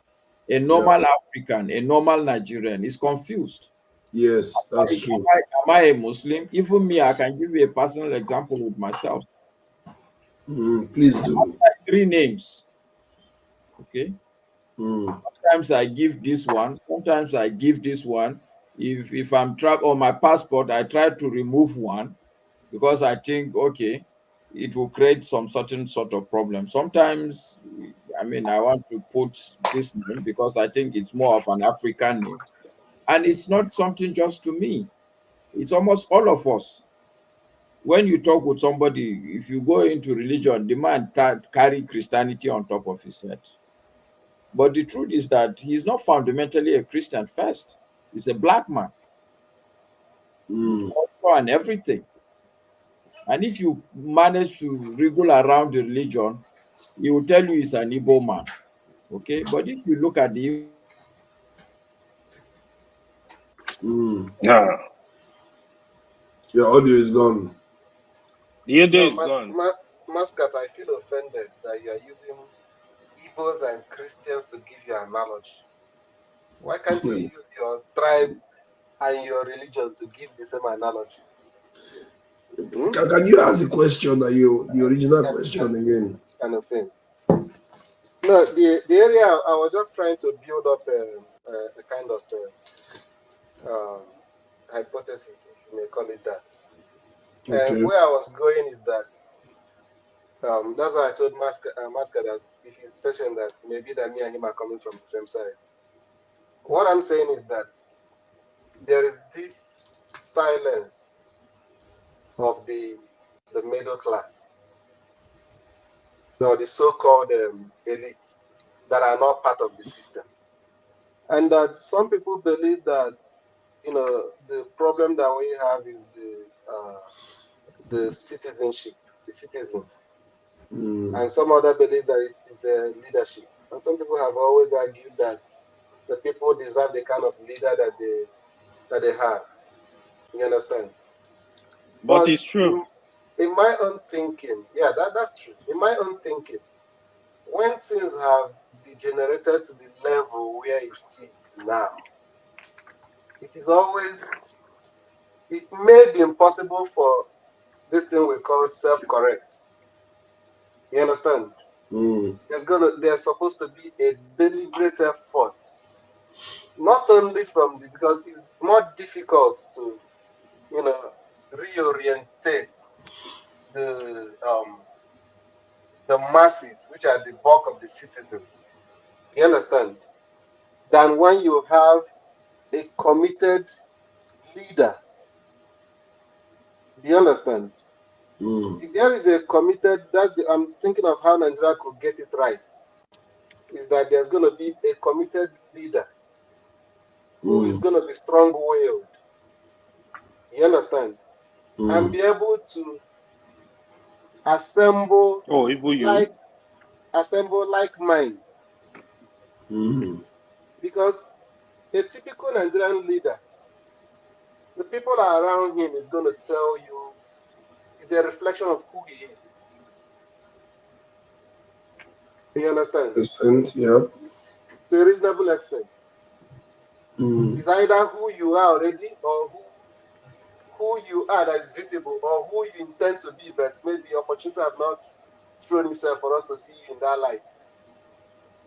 A normal African, a normal Nigerian is confused. Yes, that's true. Am I a Muslim? Even me, I can give you a personal example with myself. Please do. 3 names. Okay. Mm. Sometimes I give this one. Sometimes I give this one. If I'm trapped on my passport, I try to remove one because I think, okay, it will create some certain sort of problem. Sometimes, I mean, I want to put this name because I think it's more of an African name. And it's not something just to me. It's almost all of us. When you talk with somebody, if you go into religion, the man carry Christianity on top of his head. But the truth is that he's not fundamentally a Christian first. He's a black man. Culture and everything. And if you manage to wriggle around the religion, he will tell you he's an Igbo man. Okay? But if you look at the Yeah. Your audio is gone. The audio is gone. Mascot, I feel offended that you are using Igbos and Christians to give your analogy. Why can't you use your tribe and your religion to give the same analogy? Can you ask the question, the original question again? An offense. No, the area I was just trying to build up a kind of hypothesis, if you may call it that. Okay. Where I was going is that that's why I told Maska that if he's patient, that maybe that me and him are coming from the same side. What I'm saying is that there is this silence of the middle class, or the so-called elite that are not part of the system, and that some people believe that the problem that we have is the citizenship, the citizens, and some other believe that it is a leadership, and some people have always argued that the people deserve the kind of leader that they have. You understand? But it's true. In my own thinking, yeah, that's true. In my own thinking, when things have degenerated to the level where it is now, it may be impossible for this thing we call self-correct. You understand? There's supposed to be a deliberate effort, not only because it's more difficult to, reorientate the masses, which are the bulk of the citizens. You understand? Than when you have a committed leader. Do you understand? If there is a committed, I'm thinking of how Nigeria could get it right, is that there's going to be a committed leader who is going to be strong-willed. You understand? And be able to assemble like minds. Because a typical Nigerian leader, the people around him is going to tell you, it's a reflection of who he is. You understand? Yeah. To a reasonable extent. It's either who you are already, or who you are that is visible, or who you intend to be, but maybe opportunity have not thrown itself for us to see you in that light.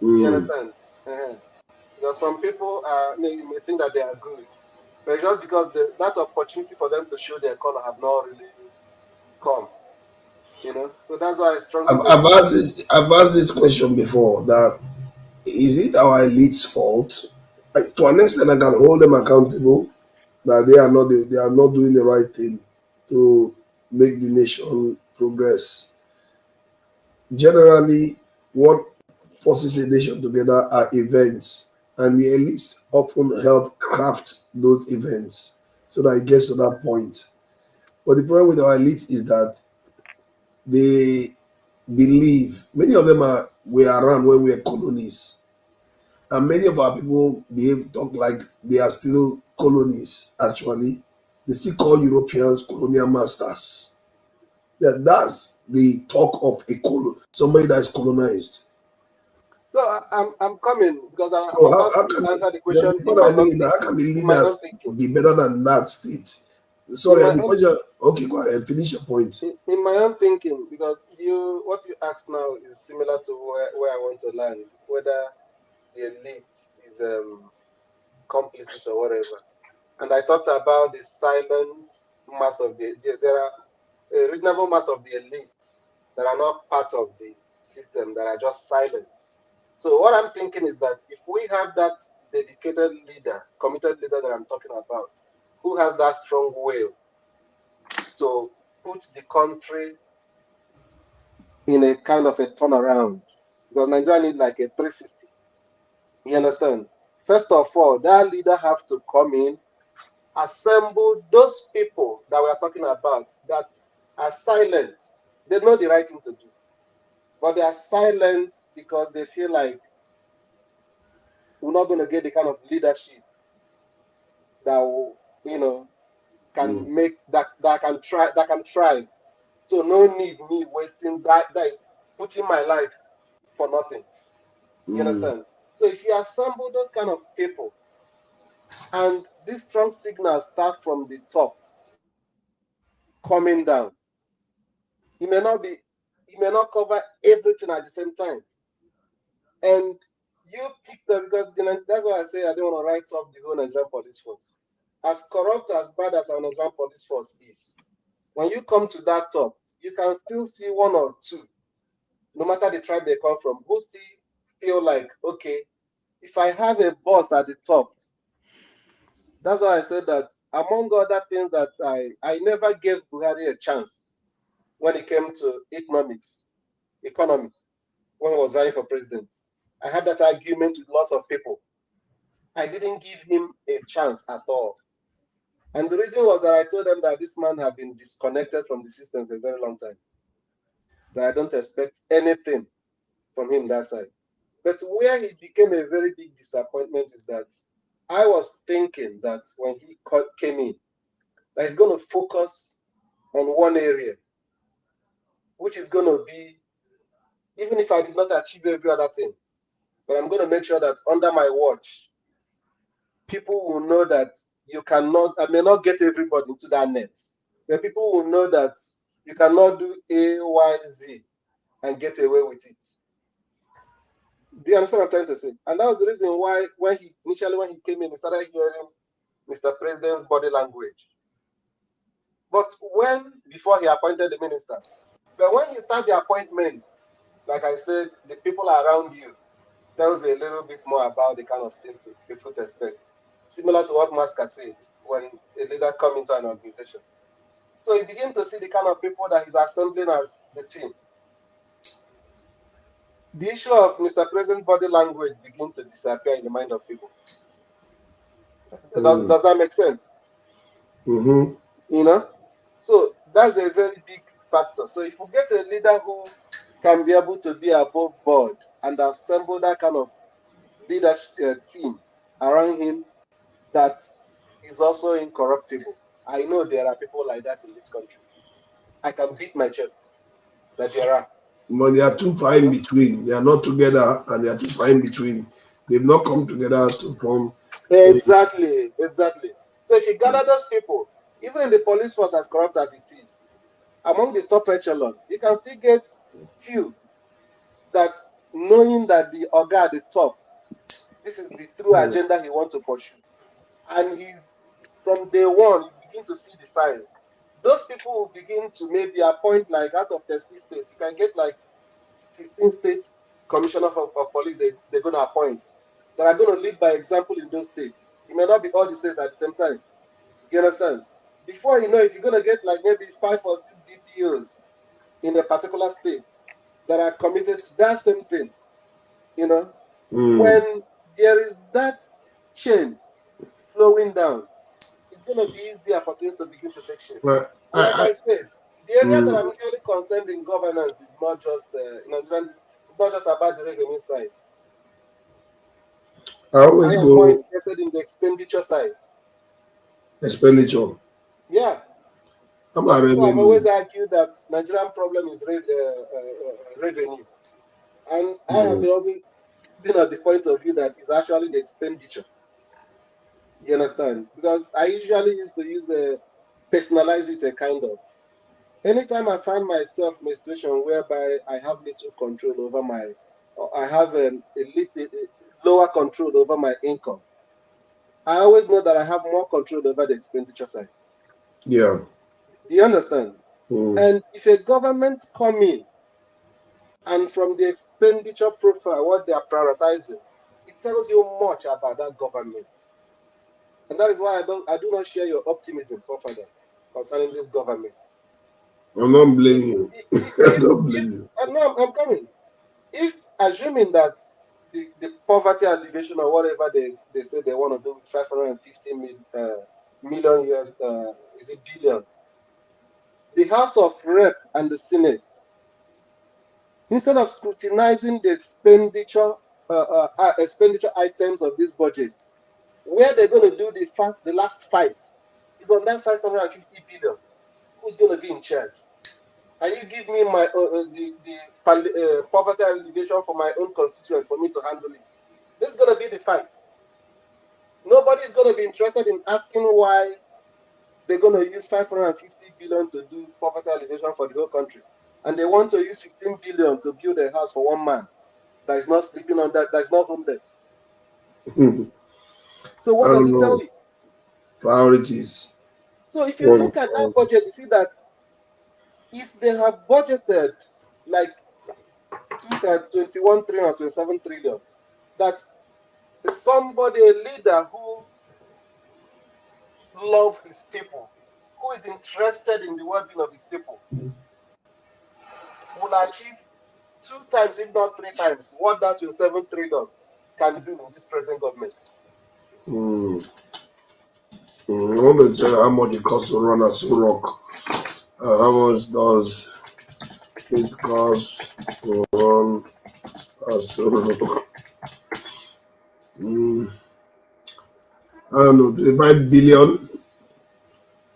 You understand? Because some people may think that they are good, but just because that opportunity for them to show their color have not really come. So that's why I strongly. I've asked this question before. That is it our elite's fault? To an extent, I can hold them accountable that they are not doing the right thing to make the nation progress. Generally, what forces a nation together are events, and the elites often help craft those events so that it gets to that point. But the problem with our elites is that they believe, many of them were around when we were colonies, and many of our people talk like they are still colonies. Actually, they still call Europeans colonial masters. That's the talk of somebody that is colonized. So I'm coming because I'm So about how to can answer the question. how can the leaders be better than that state? Sorry, the question. Okay, go ahead. Finish your point. In my own thinking, because what you asked now is similar to where I want to land, whether the elite is complicit or whatever. And I talked about the silent mass of there are a reasonable mass of the elite that are not part of the system, that are just silent. So what I'm thinking is that if we have that dedicated leader, committed leader that I'm talking about, who has that strong will to put the country in a kind of a turnaround, because Nigeria needs like a 360. You understand? First of all, that leader have to come in, assemble those people that we are talking about that are silent. They know the right thing to do, but they are silent because they feel like we're not going to get the kind of leadership that will, can make that can thrive. So no need me wasting that is putting my life for nothing. You understand? So if you assemble those kind of people, and these strong signals start from the top, coming down, it may not cover everything at the same time. And you picked up, because that's why I say I don't want to write off the whole Nigerian police force. As corrupt, as bad as our Nigerian police force is, when you come to that top, you can still see one or two, no matter the tribe they come from, who still feel like, okay, if I have a boss at the top, that's why I said that among other things that I never gave Buhari a chance when it came to economy, when he was running for president. I had that argument with lots of people. I didn't give him a chance at all. And the reason was that I told them that this man had been disconnected from the system for a very long time. That I don't expect anything from him that side. But where he became a very big disappointment is that I was thinking that when he came in, that he's going to focus on one area, which is going to be, even if I did not achieve every other thing, but I'm going to make sure that under my watch, people will know that I may not get everybody into that net. But people will know that you cannot do A, Y, Z and get away with it. Do you understand what I'm trying to say? And that was the reason why when he came in, he started hearing Mr. President's body language. But before he appointed the ministers, but when he started the appointments, like I said, the people around you tells a little bit more about the kind of things people expect. Similar to what Maska said when a leader comes into an organization. So you begin to see the kind of people that he's assembling as the team. The issue of Mr. President's body language begins to disappear in the mind of people. Does that make sense? Mm-hmm. So that's a very big factor. So if you get a leader who can be able to be above board and assemble that kind of leadership team around him that is also incorruptible. I know there are people like that in this country. I can beat my chest that there are. But they are too far in between. They are not together, and they are too far in between. They've not come together to form. Exactly. So if you gather those people, even in the police force as corrupt as it is, among the top echelon, you can still get few that knowing that the Oga at the top, this is the true agenda he wants to pursue. And from day one, you begin to see the signs. Those people will begin to maybe appoint, like out of 36 states, you can get like 15 states commissioners of police they're going to appoint that are going to lead by example in those states. It may not be all the states at the same time. You understand? Before you know it, you're going to get like maybe 5 or 6 DPOs in a particular state that are committed to that same thing. You know, Mm. when there is that chain flowing down, it's going to be easier for things to begin to take shape. Well, Like I said, the area that mm, I'm usually concerned in governance is not just Nigerian. It's not just about the revenue side. I always I am more go interested in the expenditure side. expenditure. Yeah. How Most about people have always revenue? argued that Nigerian problem is revenue, and I have always been at the point of view that it's actually the expenditure. You understand? Because I usually used to use personalize it a kind of. Anytime I find myself in a situation whereby I have little control over my, or I have a lower control over my income, I always know that I have more control over the expenditure side. Yeah. Do you understand? Mm. And if a government come in and from the expenditure profile, what they are prioritizing, it tells you much about that government. And that is why I do not share your optimism, forefathers, concerning this government. I'm not blaming you. I don't blame you. No, I'm coming. If assuming that the poverty alleviation or whatever they say they want to do with 550 million US, is it billion? The House of Rep and the Senate, instead of scrutinizing the expenditure items of this budget, where they're going to do the last fight is on that 550 billion. Who's going to be in charge? And you give me my poverty alleviation for my own constituent for me to handle it. This is going to be the fight. Nobody's going to be interested in asking why they're going to use 550 billion to do poverty alleviation for the whole country. And they want to use 15 billion to build a house for one man that is not sleeping on that is not homeless. So what does it tell you? Priorities. So if you look at that budget, you see that if they have budgeted like 21 trillion or 27 trillion, that somebody, a leader who loves his people, who is interested in the well-being of his people, will achieve 2 times, if not 3 times, what that 27 trillion can do in this present government. I want to check how much it costs to run a Surok. How much does it cost to run a Surok? I don't know, 35 billion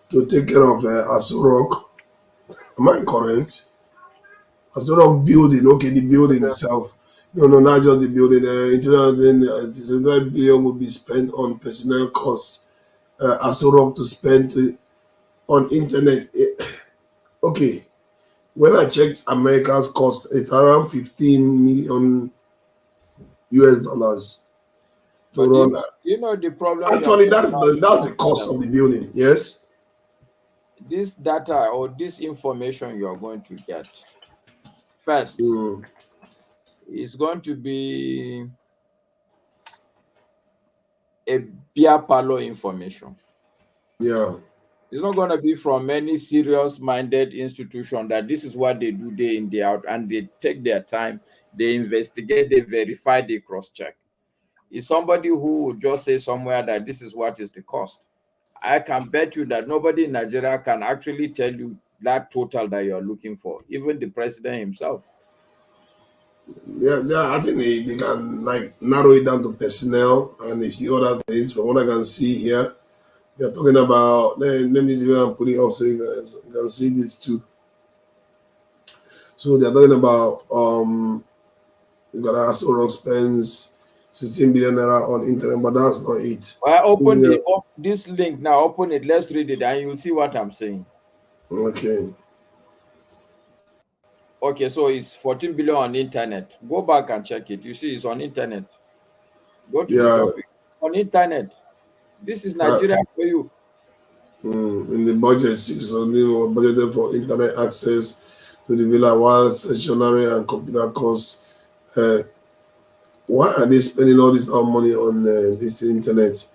to take care of Asurok. Am I correct? Asurok building, okay, the building itself. No, not just the building. Internal, then 35 billion will be spent on personnel costs. Asurok to spend on internet. Okay, when I checked America's cost, it's around 15 million US dollars to run. You know the problem. Actually, that's the cost of the building. Yes. This data or this information you are going to get first is going to be a beer parlor information. Yeah. It's not going to be from any serious-minded institution that this is what they do day in, day out, and they take their time, they investigate, they verify, they cross-check. It's somebody who will just say somewhere that this is what is the cost. I can bet you that nobody in Nigeria can actually tell you that total that you're looking for, even the president himself. Yeah, I think they can like narrow it down to personnel and a few other things. From what I can see here, they're talking about. Let me see if I can put it up so you guys can see this too. So they're talking about you got Asorok spends 16 billion naira on internet, but that's not it. Well, open this link now. Open it. Let's read it, and you'll see what I'm saying. Okay. Okay, so it's 14 billion on internet. Go back and check it. You see, it's on internet. Go to the topic. On internet. This is Nigeria for you. In the budget, 600 were budgeted for internet access to the villa, while stationery and computer costs. Why are they spending all this money on this internet?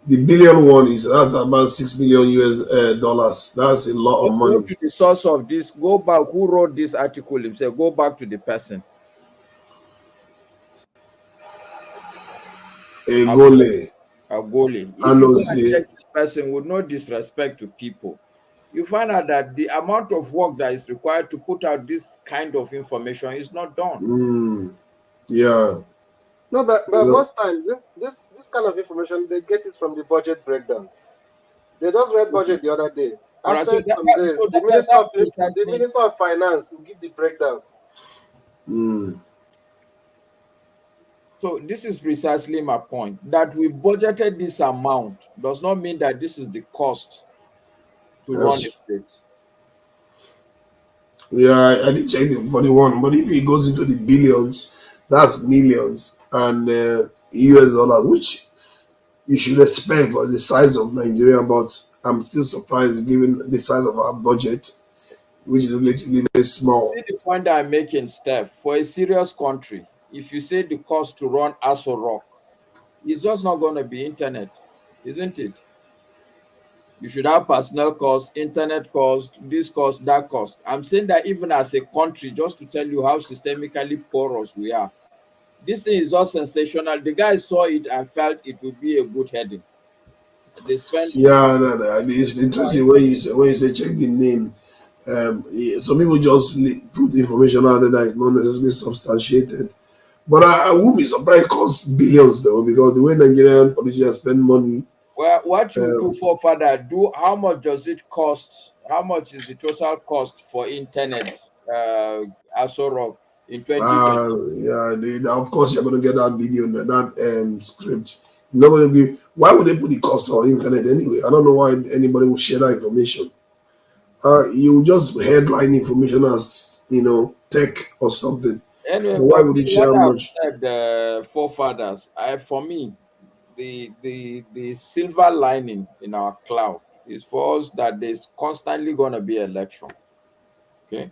The billion one that's about $6 million US dollars. That's a lot of money. Go to the source of this. Go back. Who wrote this article? Himself. Go back to the person. Agole. If you check this person with no disrespect to people, you find out that the amount of work that is required to put out this kind of information is not done. Yeah. No, but most times this kind of information they get it from the budget breakdown. They just read budget the other day. After some days, the Minister of Finance will give the breakdown. So this is precisely my point. That we budgeted this amount does not mean that this is the cost to run a place. Yeah, I did check the 41, but if it goes into the billions, that's millions and US dollars, which you should expect for the size of Nigeria. But I'm still surprised given the size of our budget, which is relatively very small. See the point that I'm making, Steph, for a serious country, if you say the cost to run Aso Rock, it's just not going to be internet, isn't it? You should have personnel cost, internet cost, this cost, that cost. I'm saying that even as a country, just to tell you how systemically porous we are. This thing is just sensational. The guy saw it and felt it would be a good heading. They spent. Yeah, no. It's interesting when you say check the name. Some people just put information out there that is not necessarily substantiated. But I won't be surprised it costs billions though, because the way Nigerian politicians spend money. Well, what you do for father, how much does it cost? How much is the total cost for internet Aso Rock in 2020? Yeah, of course you're going to get that video, that script. You're not going to be. Why would they put the cost on internet anyway? I don't know why anybody would share that information. You just headline information as tech or something. Anyway, but why would it share much? The forefathers, for me, the silver lining in our cloud is for us that there's constantly going to be election. Okay,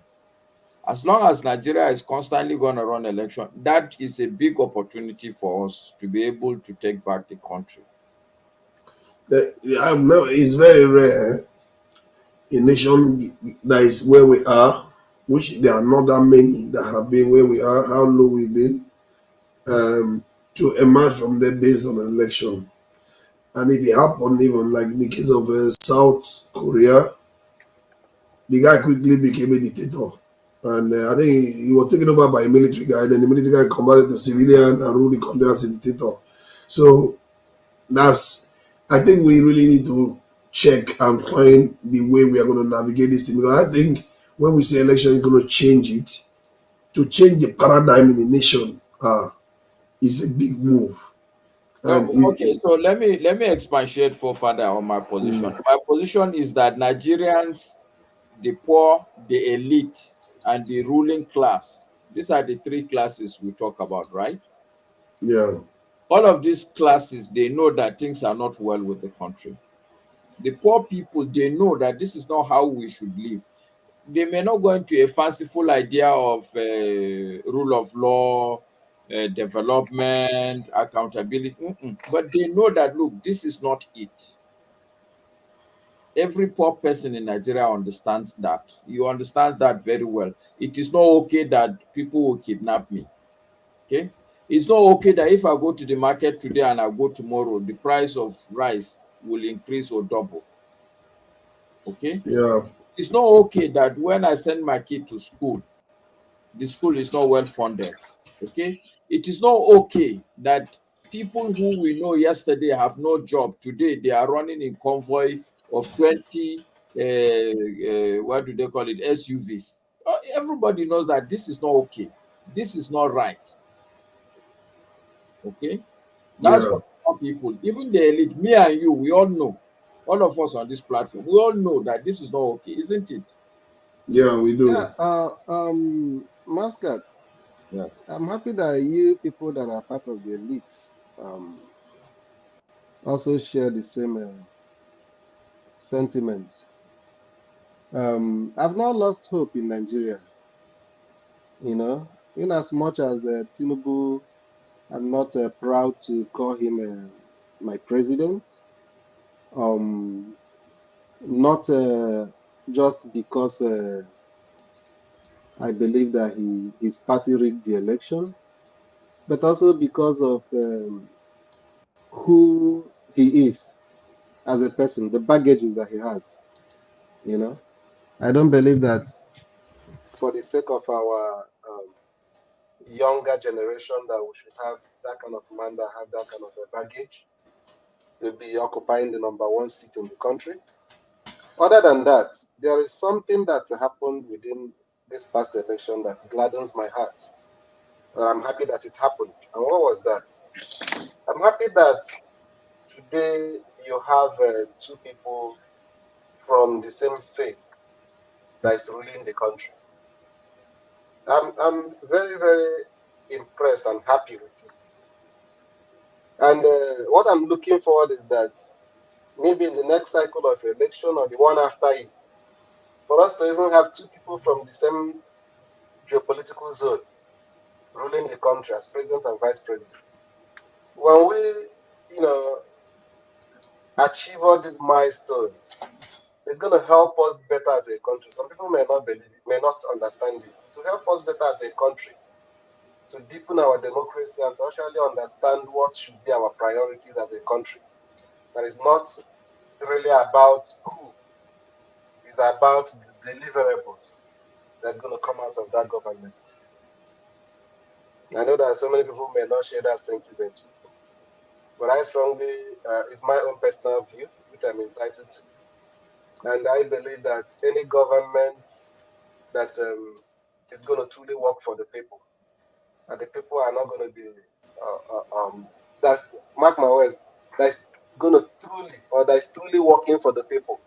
as long as Nigeria is constantly going to run election, that is a big opportunity for us to be able to take back the country. It's very rare a nation that is where we are, which there are not that many that have been where we are, how low we've been, to emerge from there based on an election. And if it happened, even like in the case of South Korea, the guy quickly became a dictator. And I think he was taken over by a military guy, then the military guy converted to civilian and ruled the country as a dictator. So I think we really need to check and find the way we are going to navigate this thing. Because I think when we say election is going to change it, to change the paradigm in the nation is a big move. Okay, so let me expatiate further on my position. My position is that Nigerians, the poor, the elite, and the ruling class, these are the three classes we talk about, right? Yeah. All of these classes, they know that things are not well with the country. The poor people, they know that this is not how we should live. They may not go into a fanciful idea of rule of law, development, accountability, but they know that, look, this is not it. Every poor person in Nigeria understands that. You understand that very well. It is not okay that people will kidnap me. Okay? It's not okay that if I go to the market today and I go tomorrow, the price of rice will increase or double. Okay? Yeah. It's not okay that when I send my kid to school, the school is not well funded. Okay? It is not okay that people who we know yesterday have no job. Today, they are running in convoy of 20, what do they call it, SUVs. Everybody knows that this is not okay. This is not right. Okay? That's what people, even the elite, me and you, we all know. All of us on this platform, we all know that this is not okay, isn't it? Yeah, we do. Yeah, Mascot. Yes. I'm happy that you people that are part of the elite also share the same sentiment. I've not lost hope in Nigeria. In as much as Tinubu, I'm not proud to call him my president. Not just because I believe that his party rigged the election, but also because of who he is as a person, the baggages that he has. You know, I don't believe that for the sake of our younger generation that we should have that kind of man that have that kind of a baggage to be occupying the #1 seat in the country. Other than that, there is something that happened within this past election that gladdens my heart. I'm happy that it happened. And what was that? I'm happy that today you have two people from the same faith that is ruling the country. I'm very, very impressed and happy with it. And what I'm looking forward is that maybe in the next cycle of election or the one after it, for us to even have two people from the same geopolitical zone ruling the country as president and vice president. When we, achieve all these milestones, it's going to help us better as a country. Some people may not believe it, may not understand it. To help us better as a country, to deepen our democracy and to actually understand what should be our priorities as a country. That is not really about who, it's about the deliverables that's going to come out of that government. I know that so many people may not share that sentiment, but I strongly, it's my own personal view, which I'm entitled to. And I believe that any government that is going to truly work for the people, and the people are not going to be, that's, mark my words, that's going to truly, or that's truly working for the people.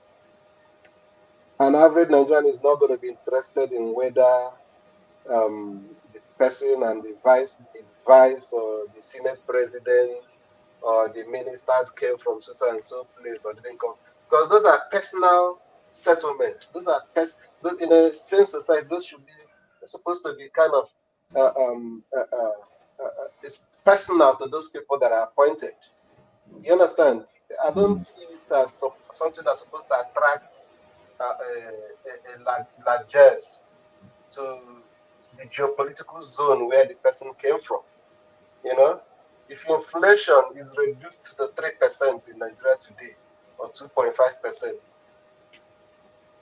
An average Nigerian is not going to be interested in whether the person and the vice, his vice, or the Senate president, or the ministers came from so and so place or didn't come. Because those are personal settlements. Those are those, in a sense society, those should be supposed to be kind of it's personal to those people that are appointed. You understand? I don't see it as something that's supposed to attract largesse to the geopolitical zone where the person came from. You know, if inflation is reduced to 3% in Nigeria today, or 2.5%,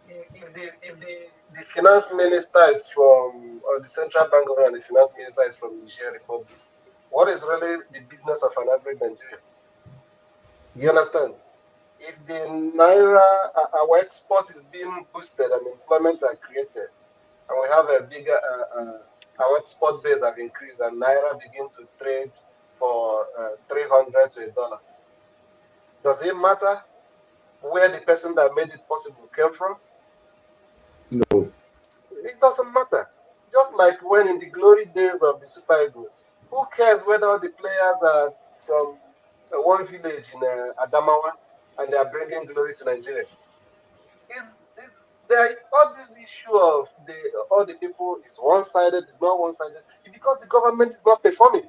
if the finance minister is from, or the central bank governor and the finance minister is from Niger Republic, what is really the business of an average Nigerian? You understand? If the naira, our export is being boosted and employment are created, and we have a bigger, our export base have increased, and naira begin to trade for 300 to $1. Does it matter where the person that made it possible came from? No. It doesn't matter. Just like when in the glory days of the Super Eagles, who cares whether the players are from one village in Adamawa and they are bringing glory to Nigeria? All this issue of all the people is one-sided, it's not one-sided, because the government is not performing.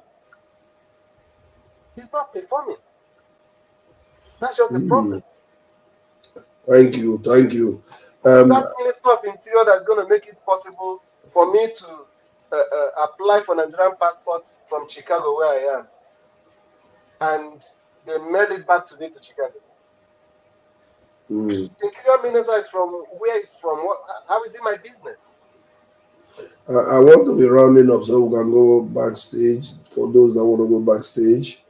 It's not performing. That's just the problem. Thank you. That Minister of Interior that's going to make it possible for me to apply for Nigerian passport from Chicago, where I am, and they mail it back to me to Chicago. Interior Minister is from where it's from. How is it my business? I want to be rounding up so we can go backstage for those that want to go backstage.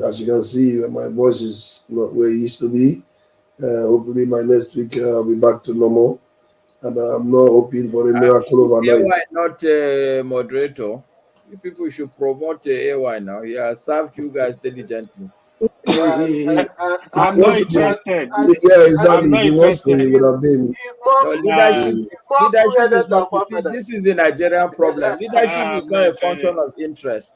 As you can see, my voice is not where it used to be. Hopefully, by next week I'll be back to normal, and I'm not hoping for a miracle overnight. AY not moderator. You people should promote AY now. He has served you guys diligently. I'm not interested. Yeah, exactly. If he wants to, he would have been. Leadership is not. This is the Nigerian problem. Leadership is not a function of interest.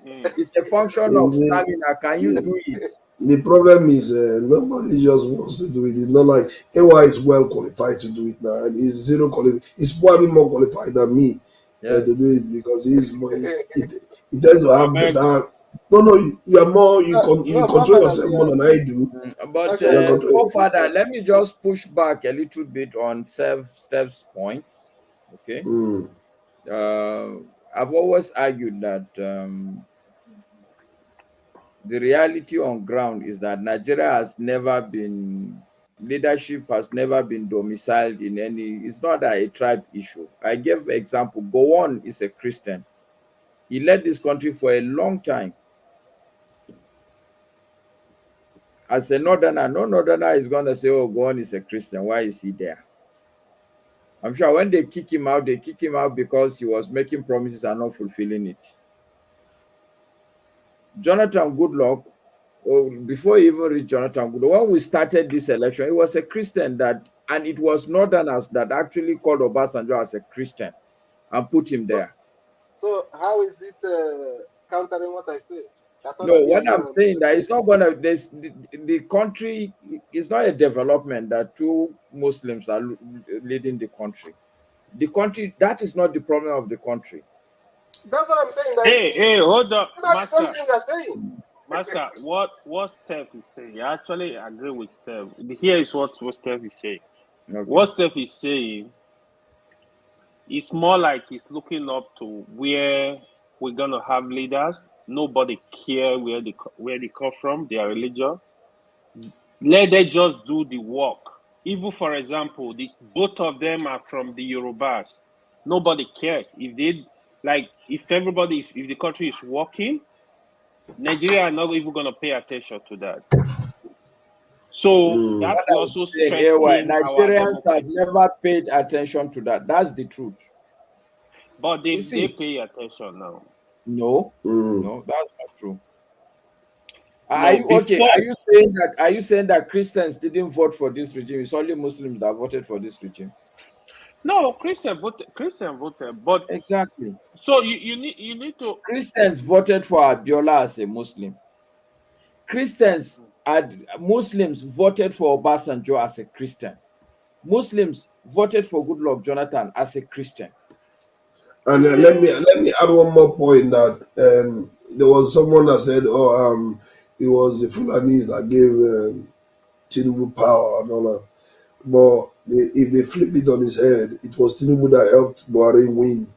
It's a function of stamina. Can you do it? The problem is nobody just wants to do it. It's not like AY is well qualified to do it now, and he's zero qualified. He's probably more qualified than me to do it because he's more. He tends to have better No, you are more. You No, control Father, yourself more than I do. But You are controlling. Father, let me just push back a little bit on Steph's points. Okay. I've always argued that the reality on ground is that Nigeria has never been, leadership has never been domiciled in any, it's not a tribe issue. I gave example, Gowon is a Christian. He led this country for a long time. As a northerner, no northerner is going to say, oh, Gowon is a Christian. Why is he there? I'm sure when they kick him out, they kick him out because he was making promises and not fulfilling it. Jonathan Goodluck, before he even reached Jonathan Goodluck, when we started this election, it was a Christian that, and it was northerners that actually called Obasanjo as a Christian and put him there. So how is it countering what I said? No, what I'm saying that it's not gonna. The country is not a development that two Muslims are leading the country. The country, that is not the problem of the country. That's what I'm saying. That Hey, hold up, that's Master. something you're saying. Master, what Steph is saying, I actually agree with Steph. Here is what Steph is saying. Okay. What Steph is saying, it's more like he's looking up to where we're gonna have leaders. Nobody care where they come from, their religion. Let them just do the work. Even for example, both of them are from the Yorubas. Nobody cares if they if the country is working. Nigeria are not even going to pay attention to that. So that will also strengthen Nigerians have never paid attention to that. That's the truth. But they pay attention now. No, that's not true. Are you saying that Christians didn't vote for this regime? It's only Muslims that voted for this regime. No, Christian voted, but exactly. So you need to. Christians voted for Abiola as a Muslim. Muslims voted for Obasanjo as a Christian. Muslims voted for Goodluck Jonathan as a Christian. And let me add one more point that there was someone that said, it was the Fulanis that gave Tinubu power and all that. But if they flipped it on his head, it was Tinubu that helped Buhari win.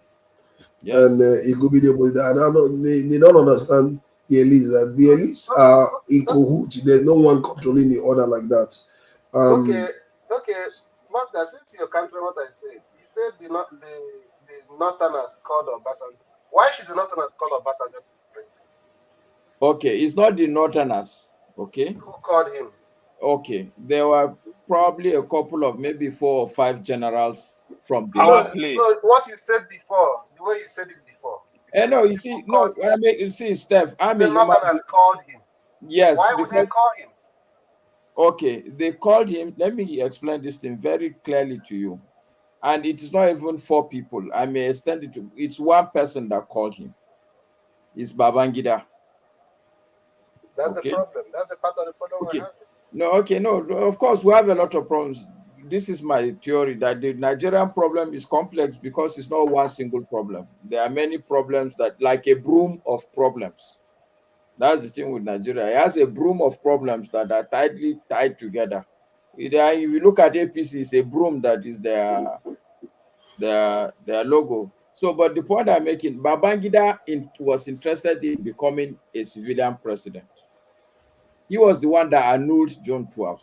Yes. And it could be the and they don't understand the elites. That the elites are in cahoots. There's no one controlling the other like that. Okay, Master, since you're countering what I said, you said the Northerners called Obasanjo. Why should the Northerners call Obasanjo to the president? Okay, it's not the Northerners. Okay. Who called him? Okay, there were probably a couple of maybe 4 or 5 generals from the No, what you said before, the way you said it before. You see, Steph, the Northerners called him. Yes. Why would they call him? Okay, they called him. Let me explain this thing very clearly to you. And it is not even 4 people. I may extend it to, it's one person that called him. It's Babangida. That's the problem. That's a part of the problem we have. No, of course, we have a lot of problems. This is my theory that the Nigerian problem is complex because it's not one single problem. There are many problems that, like a broom of problems. That's the thing with Nigeria. It has a broom of problems that are tightly tied together. If you look at APC, it's a broom that is their logo. So, but the point I'm making, Babangida was interested in becoming a civilian president. He was the one that annulled June 12th.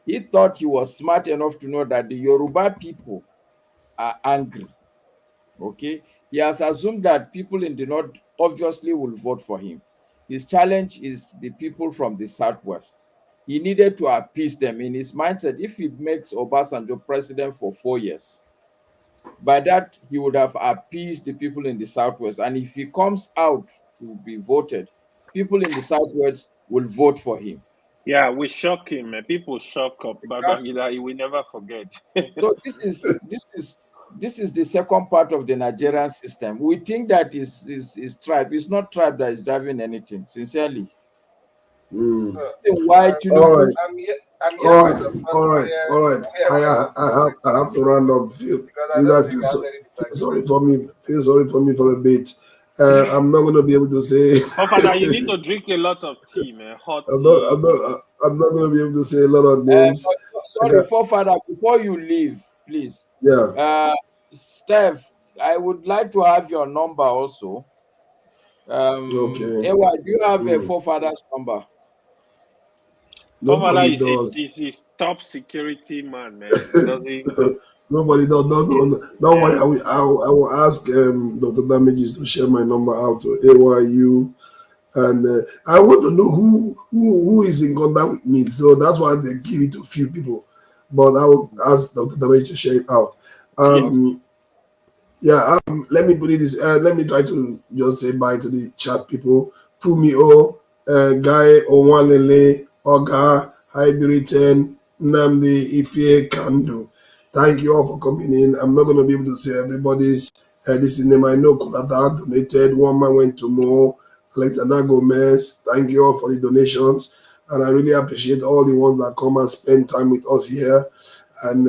He thought he was smart enough to know that the Yoruba people are angry. Okay? He has assumed that people in the north obviously will vote for him. His challenge is the people from the southwest. He needed to appease them. In his mindset, if he makes Obasanjo president for 4 years, by that he would have appeased the people in the southwest. And if he comes out to be voted, people in the southwest will vote for him. Yeah, we shock him. People shock up Babangida. He will never forget. So this is the second part of the Nigerian system. We think that is tribe. It's not tribe that is driving anything. Sincerely. Why? All right. I have to round up. You guys feel sorry for me for a bit. I'm not going to be able to say. Oh, Father, you need to drink a lot of tea, man. Hot tea. I'm not going to be able to say a lot of names. Sorry, Father, before you leave, please. Yeah. Steph, I would like to have your number also. Okay. Ewa, do you have a forefather's number? Nobody does. He's his top security man, man. Nobody does. Don't worry. I will ask Dr. Damages to share my number out to AYU, and I want to know who is in contact with me. So that's why they give it to a few people. But I will ask Dr. Damages to share it out. Let me put it this. Let me try to just say bye to the chat people. Fumio, Guy Onwalele, Oga, Hybridten, Nnamdi, Ife, Kandu. Thank you all for coming in. I'm not going to be able to say everybody's this is name. I know Kulada donated. One man went to Mo, Alexander Gomez. Thank you all for the donations. And I really appreciate all the ones that come and spend time with us here. And,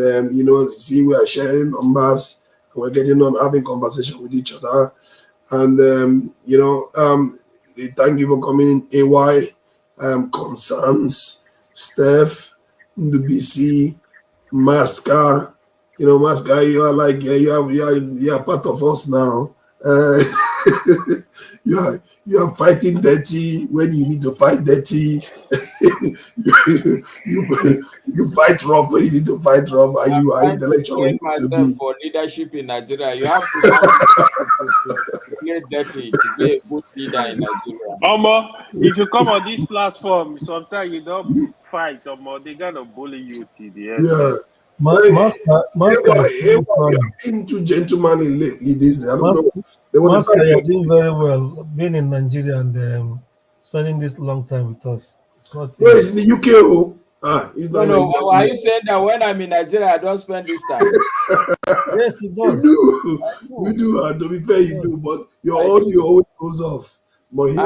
see, we are sharing numbers. And we're getting on having conversation with each other. And, thank you for coming in. AY, Concerns, Steph, Ndubisi, Masca, Masca, you are like you are part of us now. You are fighting dirty when you need to fight dirty. you fight rough when you need to fight rough, and you are intellectual when you need to be. For leadership in Nigeria, you have to play dirty to be a good leader in Nigeria. If you come on this platform, sometimes you don't fight, they're gonna bully you till the end. Yeah. Into gentlemanly lately this. I don't know. You're doing very well, being in Nigeria and spending this long time with us. It's not. No, it's in the UK. It's not. No. Are you saying that when I'm in Nigeria, I don't spend this time? Yes, it does. You do. And to be fair, you do. But your audio always goes off. But here,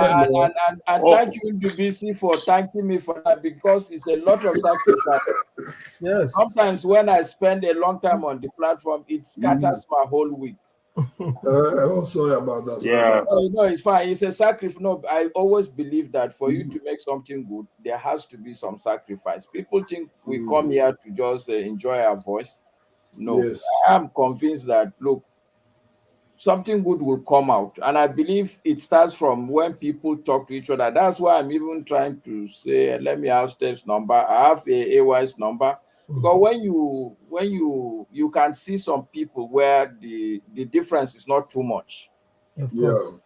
and thank you, DBC, for thanking me for that, because it's a lot of sacrifice. Yes. Sometimes when I spend a long time on the platform, it scatters my whole week. I'm sorry about that. Yeah. No, it's fine. It's a sacrifice. No, I always believe that for you to make something good, there has to be some sacrifice. People think we come here to just enjoy our voice. No, yes. I am convinced that, look, something good will come out. And I believe it starts from when people talk to each other. That's why I'm even trying to say, let me have Steph's number. I have AY's number. Because when you can see some people where the difference is not too much. Of course.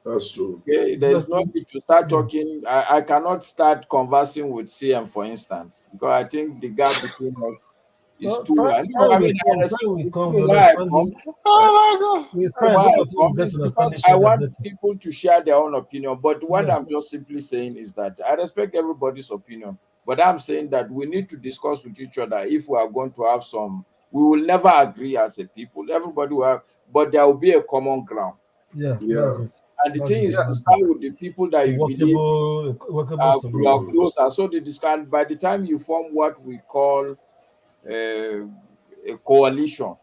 Yeah, that's true. Okay? There's no need to start talking. I cannot start conversing with CM, for instance, because I think the gap between us is too wide. I want people to share their own opinion, but what I'm just simply saying is that I respect everybody's opinion, but I'm saying that we need to discuss with each other if we are going to have some. We will never agree as a people. Everybody will have, but there will be a common ground. Yeah. And the thing is to start with the people that you believe are closer. So they discuss. By the time you form what we call a coalition,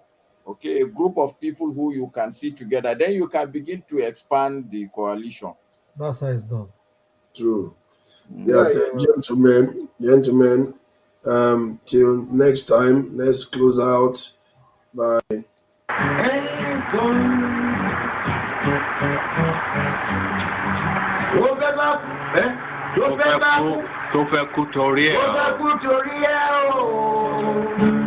okay, a group of people who you can see together, then you can begin to expand the coalition. That's how it's done. True. Gentlemen, till next time, let's close out by tó fẹ́ kú torí ẹ̀ o.